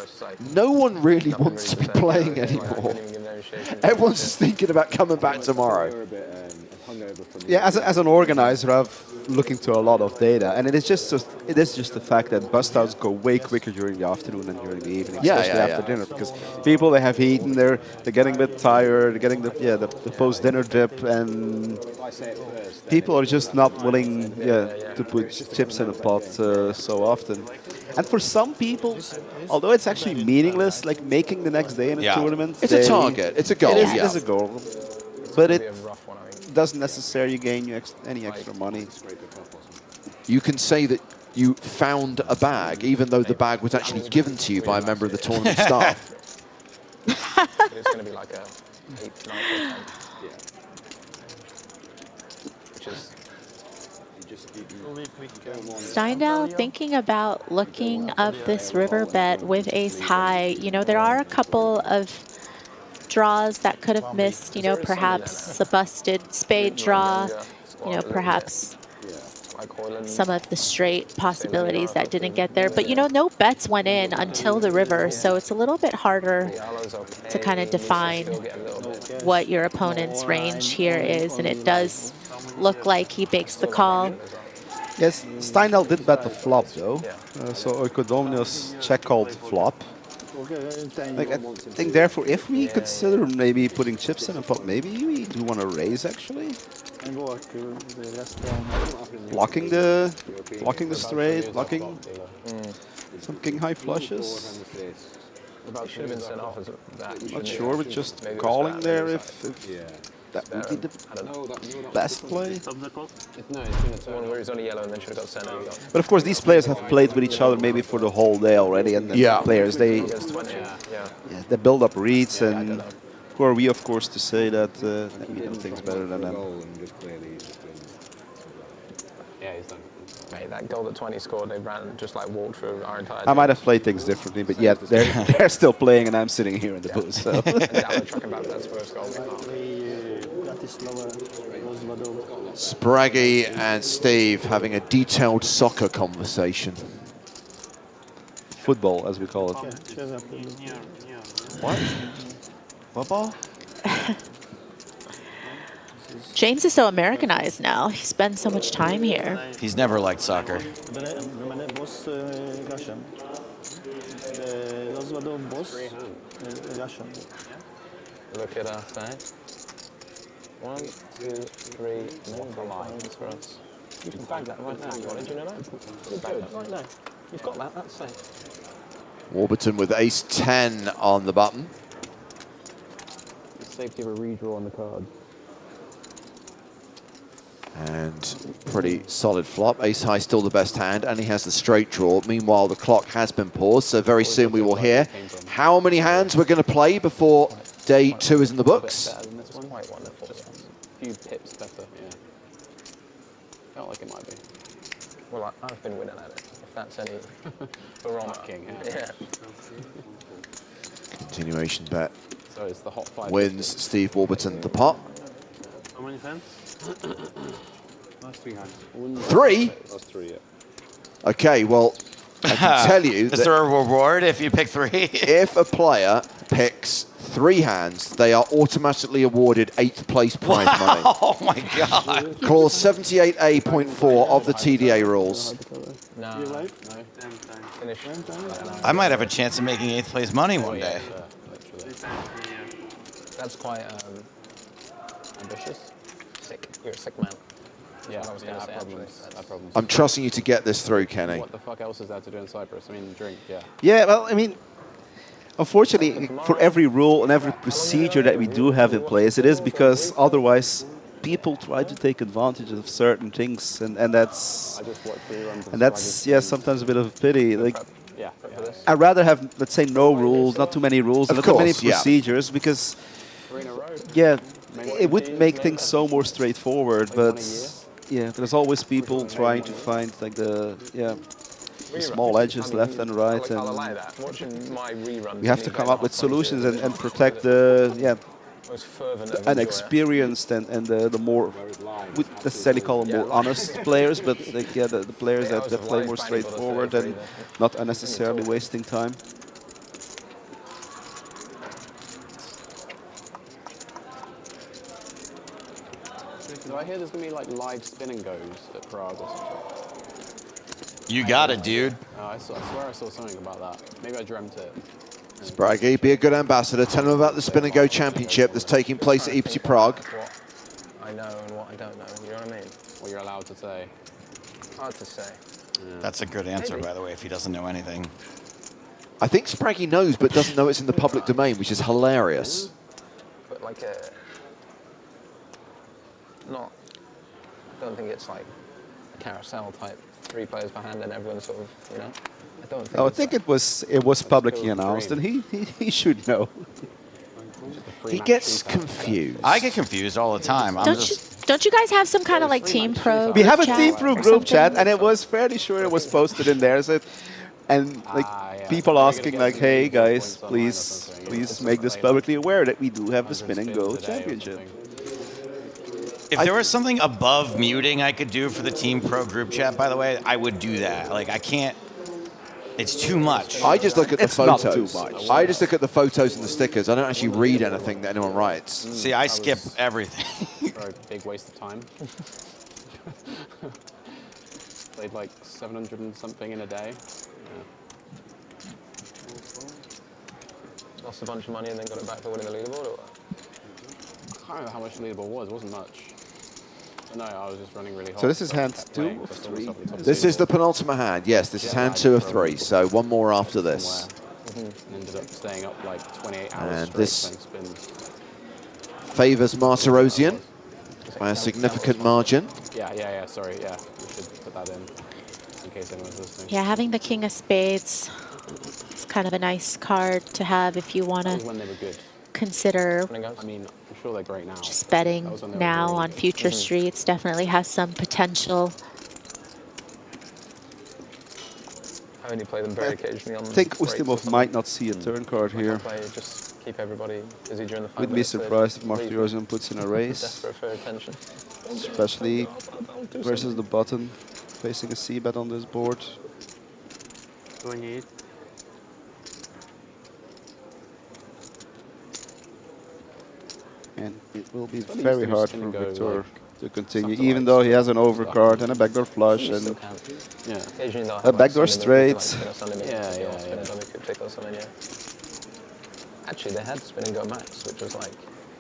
no one really wants to be playing anymore. Everyone's just thinking about coming back tomorrow. Yeah, as an organizer, I've looking to a lot of data, and it is just the fact that bust outs go way quicker during the afternoon than during the evening, especially after dinner, because people, they have eaten, they're getting a bit tired, they're getting the post dinner dip, and people are just not willing to put chips in a pot so often. And for some people, although it's actually meaningless, like making the next day in a tournament, it's a target, it's a goal. It is a goal, but it doesn't necessarily gain you any extra money. You can say that you found a bag, even though the bag was actually given to you by a member of the tournament staff. It's going to be like a 8, 9, 10. Which is... Steindl thinking about looking up this river bet with ace high. You know, there are a couple of draws that could have missed, you know, perhaps a busted spade draw, you know, perhaps some of the straight possibilities that didn't get there. But, you know, no bets went in until the river, so it's a little bit harder to kind of define what your opponent's range here is, and it does look like he bakes the call. Yes, Steindl did bet the flop, though, so Oikodomnios check-called flop. Like, I think, therefore, if we consider maybe putting chips in a pot, maybe we do want to raise, actually. Blocking the straight, blocking some king-high flushes. Should have been sent off as that. Not sure, but just calling there if that would be the best play. No, it's the one where he's on a yellow and then should have got sent out. But of course, these players have played with each other maybe for the whole day already, and the players they build up reads, and who are we, of course, to say that we know things better than them? Yeah, he's done. Mate, that goal that 20 scored, they ran just like walked through our entire. I might have played things differently, but yeah, they're still playing, and I'm sitting here in the booth. So. Spraggy and Steve having a detailed soccer conversation. Football, as we call it. What? Football? James is so Americanized now. He spends so much time here. He's never liked soccer. Look at us, eh? 1, 2, 3, and then the lines for us. You can bag that right now. You want it? Do you know that? You bag that right now. You've got that. That's safe. Warburton with ace-10 on the button. It's safe to have a redraw on the card. And pretty solid flop. Ace high still the best hand, and he has the straight draw. Meanwhile, the clock has been paused, so very soon we will hear how many hands we're going to play before day 2 is in the books. Quite wonderful. Just a few pips better, yeah. Felt like it might be. Well, I've been winning at it, if that's any barometer. Yeah. Continuation bet. So it's the hot 5. Wins Steve Warburton the pot. How many hands? Last 3 hands. 3? Last 3, yeah. Okay, well, I can tell you Is there a reward if you pick 3? If a player picks 3 hands, they are automatically awarded 8th place prize money. Oh my God. Clause 78A.4 of the TDA rules. No. Finish. I might have a chance of making 8th place money one day. Literally. That's quite ambitious. Sick. You're a sick man. Yeah, I was going to say, problems. I'm trusting you to get this through, Kenny. What the fuck else is there to do in Cyprus? I mean, drink, yeah. Yeah, well, I mean, unfortunately, for every rule and every procedure that we do have in place, it is because otherwise people try to take advantage of certain things, and that's sometimes a bit of a pity. Like, I'd rather have, let's say, no rules, not too many rules, not too many procedures, because it would make things so more straightforward. But yeah, there's always people trying to find like the small edges left and right, and we have to come up with solutions and protect the unexperienced and the more, wouldn't necessarily call them more honest players, but like, the players that play more straightforward and not unnecessarily wasting time. Do I hear there's going to be like live spin and goes at Prague or something? You got it, dude. I swear I saw something about that. Maybe I dreamt it. Spraggy, be a good ambassador. Tell them about the Spin and Go Championship that's taking place at EPT Prague. What I know and what I don't know. You know what I mean? What you're allowed to say. Hard to say. That's a good answer, by the way, if he doesn't know anything. I think Spraggy knows, but doesn't know it's in the public domain, which is hilarious. But like I don't think it's like a carousel type, 3 players per hand and everyone sort of, you know? I think it was publicly announced, and he should know. He gets confused. I get confused all the time. Don't you guys have some kind of like Team Pro? We have a Team Pro group chat, and it was fairly sure it was posted in there. So, and like people asking like, "Hey guys, please make this publicly aware that we do have the Spin and Go Championship." If there was something above muting I could do for the Team Pro group chat, by the way, I would do that. Like, I can't. It's too much. I just look at the photos. Not too much. I just look at the photos and the stickers. I don't actually read anything that anyone writes. See, I skip everything. A big waste of time. Played like 700 and something in a day. Yeah. Lost a bunch of money and then got it back for winning the leaderboard, or what? I don't know how much the leaderboard was. It wasn't much. No, I was just running really hard. So this is hand 2 of 3. This is the penultimate hand. Yes, this is hand 2 of 3. So one more after this. Ended up staying up like 28 hours And straight this playing spins. favours Martirosian by a significant margin. Yeah. Sorry, yeah. We should put that in case anyone's listening. Yeah, having the King of Spades, it's kind of a nice card to have if you want to consider I mean, I'm sure they're great now. just betting now on future streets. Definitely has some potential. I only play them very occasionally on. I think Ustimov might not see a turn card here. Just keep everybody busy during the 5 Would be minutes. surprised if Martirosian puts in a race, Desperate for attention. especially versus the button, facing a c-bet on this board. 28. And it will be very hard for Victor to continue, even though he has an overcard and a backdoor flush and a backdoor straight. Actually, they had spin and go max, which was like,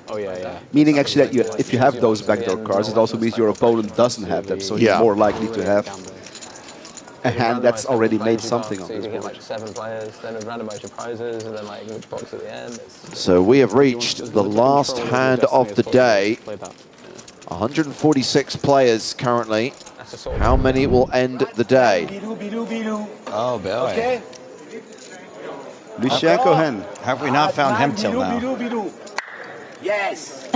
oh yeah. Meaning actually that if you have those backdoor cards, it also means your opponent doesn't have them, so he's more likely to have a hand that's already made something on so this you get board. like 7 players, then a randomize your prizes, and then like which box at the end. So we have reached the last hand of the day. 146 players currently. How many will end the day? Oh, boy. Okay. Lucien Cohen. Have we not found him till now? Yes.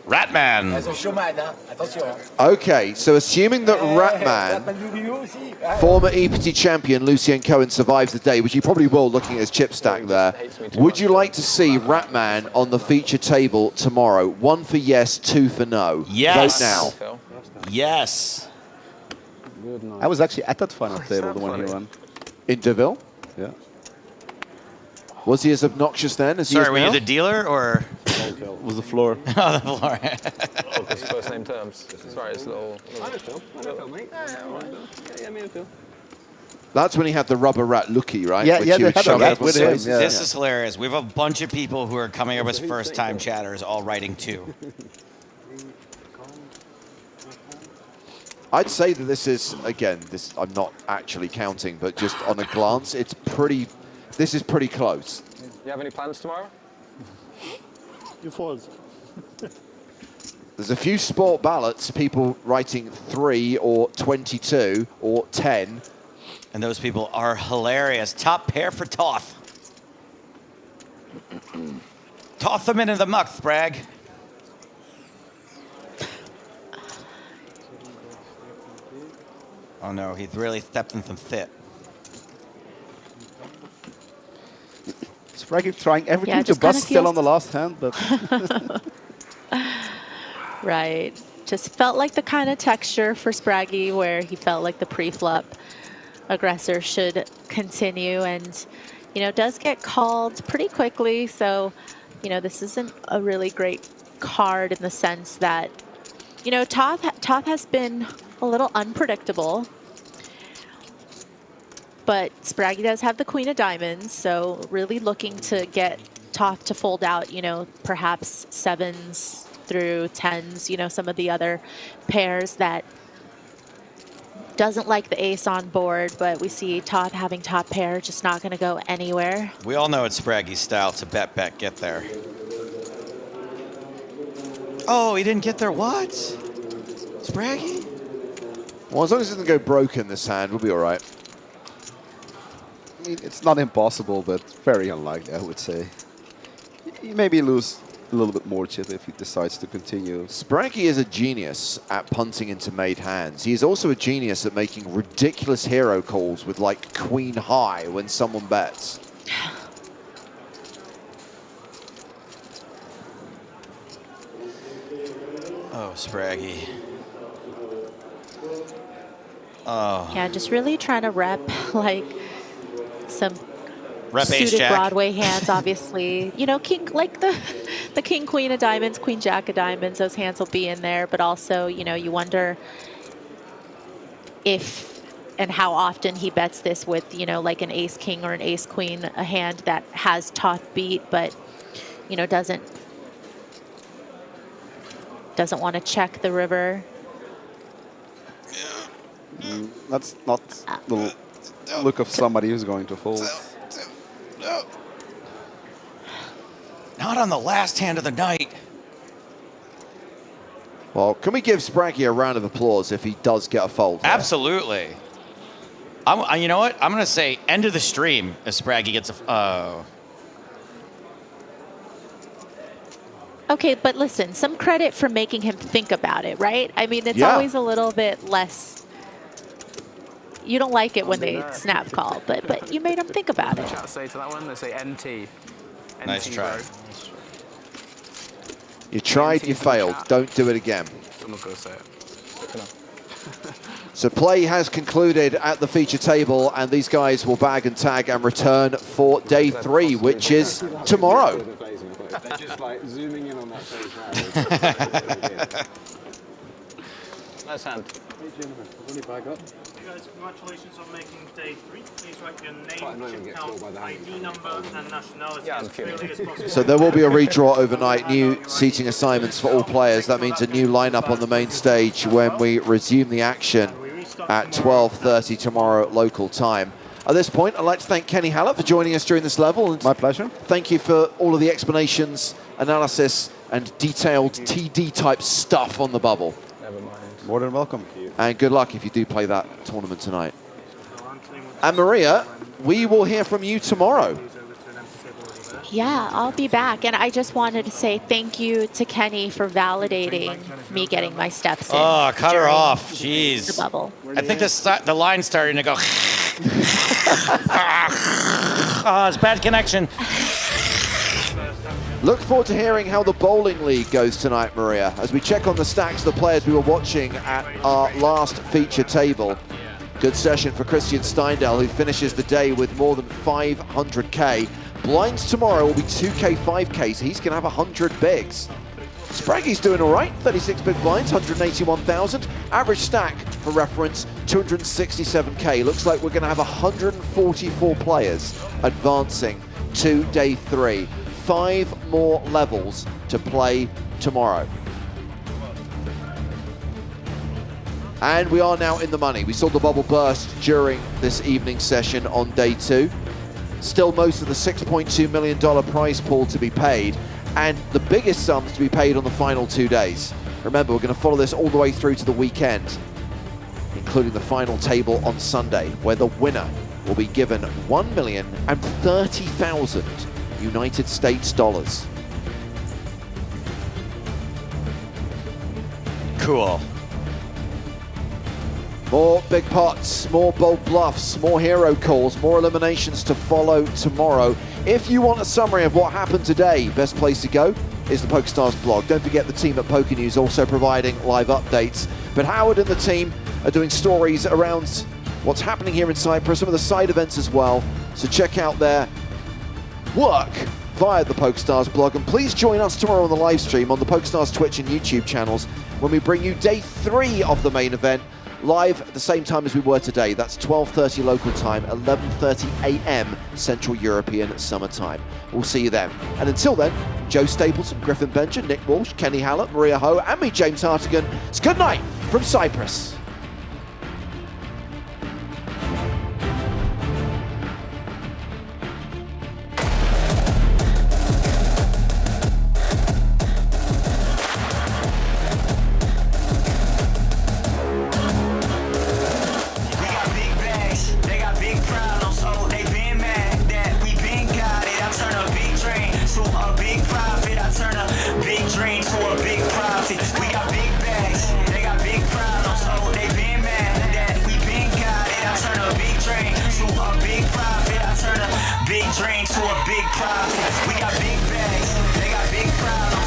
Ratman. Okay, so assuming that Ratman, former EPT champion Lucien Cohen, survives the day, which he probably will looking at his chip stack there, would you like to see Ratman on the feature table tomorrow? 1 for yes, 2 for no. Yes. Vote now. Yes. I was actually at that final table, the one he won. In Deauville? Yeah. Was he as obnoxious then as he is Sorry, were now? you the dealer or? It was the floor. Oh, the floor. Oh, because first name terms. Sorry, it's a little. That's when he had the rubber rat looky, right? Yeah, Which yeah, he they would had shove a rat out with his him, face. yeah. This is hilarious. We have a bunch of people who are coming up as first-time chatters, all writing 2. I'd say that this is, again, this I'm not actually counting, but just on a glance, it's pretty, this is pretty close. You have any plans tomorrow? You fold. There's a few sport ballots, people writing 3 or 22 or 10. And those people are hilarious. Top pair for Toth. Toth them into the muck, Sprag. Oh no, he's really stepped in some fit. Spraggy trying everything to just bust kinda still on the last hand, but Right. Just felt like the kind of texture for Spraggy where he felt like the pre-flop aggressor should continue, and does get called pretty quickly. So this isn't a really great card in the sense that Toth has been a little unpredictable, but Spraggy does have the queen of diamonds, so really looking to get Toth to fold out perhaps 7s through 10s, some of the other pairs that doesn't like the ace on board, but we see Toth having top pair, just not going to go anywhere. We all know it's Spraggy's style to bet, get there. Oh, he didn't get there. What? Spraggy? Well, as long as it doesn't go broken this hand, we'll be all right. I mean, it's not impossible, but very unlikely, I would say. He maybe lose a little bit more chip if he decides to continue. Spraggy is a genius at punting into made hands. He is also a genius at making ridiculous hero calls with like queen high when someone bets. Oh, Spraggy. Oh. Yeah, just really trying to rep like some Rep ace suited jack. Broadway hands, obviously. King, like the king, queen of diamonds, queen, jack of diamonds, those hands will be in there. But also, you wonder if and how often he bets this with, like an ace king or an ace queen, a hand that has Toth beat, but, doesn't want to check the river. That's not the look of somebody who's going to fold. Not on the last hand of the night. Well, can we give Spraggy a round of applause if he does get a fold? There? Absolutely. You know what? I'm going to say end of the stream if Spraggy gets a... Okay, but listen, some credit for making him think about it, right? I mean, it's always a little bit less... You don't like it when they snap call, but you made him think about it. Chat say to that one, they say NT. Nice try. Bro. You tried, you failed. Don't do it again. I'm not going to say it. So play has concluded at the feature table, and these guys will bag and tag and return for day 3, which is tomorrow. They're just like zooming in on that face. Nice hand. Hey, gentlemen, I've only back up. Hey guys, congratulations on making day 3. Please write your name, chip count, ID number, and nationality as clearly as possible. So there will be a redraw overnight, new seating assignments for all players. That means a new lineup on the main stage when we resume the action at 12:30 tomorrow local time. At this point, I'd like to thank Kenny Hallett for joining us during this level. And my pleasure. Thank you for all of the explanations, analysis, and detailed TD-type stuff on the bubble. Never mind. More than welcome. And good luck if you do play that tournament tonight. And Maria, we will hear from you tomorrow. Yeah, I'll be back. And I just wanted to say thank you to Kenny for validating me getting my steps in. Oh, cut her during off. Jeez. The bubble. I think the line's starting to go. Oh, it's bad connection. Look forward to hearing how the bowling league goes tonight, Maria, as we check on the stacks of the players we were watching at our last feature table. Good session for Christian Steindl, who finishes the day with more than 500k. Blinds tomorrow will be 2k, 5k, so he's going to have 100 bigs. Spraggy's doing all right, 36 big blinds, 181,000. Average stack, for reference, 267k. Looks like we're going to have 144 players advancing to day 3. 5 more levels to play tomorrow. And we are now in the money. We saw the bubble burst during this evening session on day 2. Still most of the $6.2 million prize pool to be paid, and the biggest sums to be paid on the final 2 days. Remember, we're going to follow this all the way through to the weekend, including the final table on Sunday, where the winner will be given $1,030,000 United States dollars. Cool. More big pots, more bold bluffs, more hero calls, more eliminations to follow tomorrow. If you want a summary of what happened today, best place to go is the PokerStars blog. Don't forget the team at Poker News also providing live updates. But Howard and the team are doing stories around what's happening here in Cyprus, some of the side events as well. So check out their work via the PokerStars blog, and please join us tomorrow on the live stream on the PokerStars Twitch and YouTube channels when we bring you day 3 of the main event live at the same time as we were today. That's 12:30 local time, 11:30 a.m. Central European Summer Time. We'll see you then. And until then, Joe Stapleton, Griffin Benger, Nick Walsh, Kenny Hallett, Maria Ho, and me, James Hartigan. It's good night from Cyprus. Big dreams to a big profit. We got big bags, they got big problems.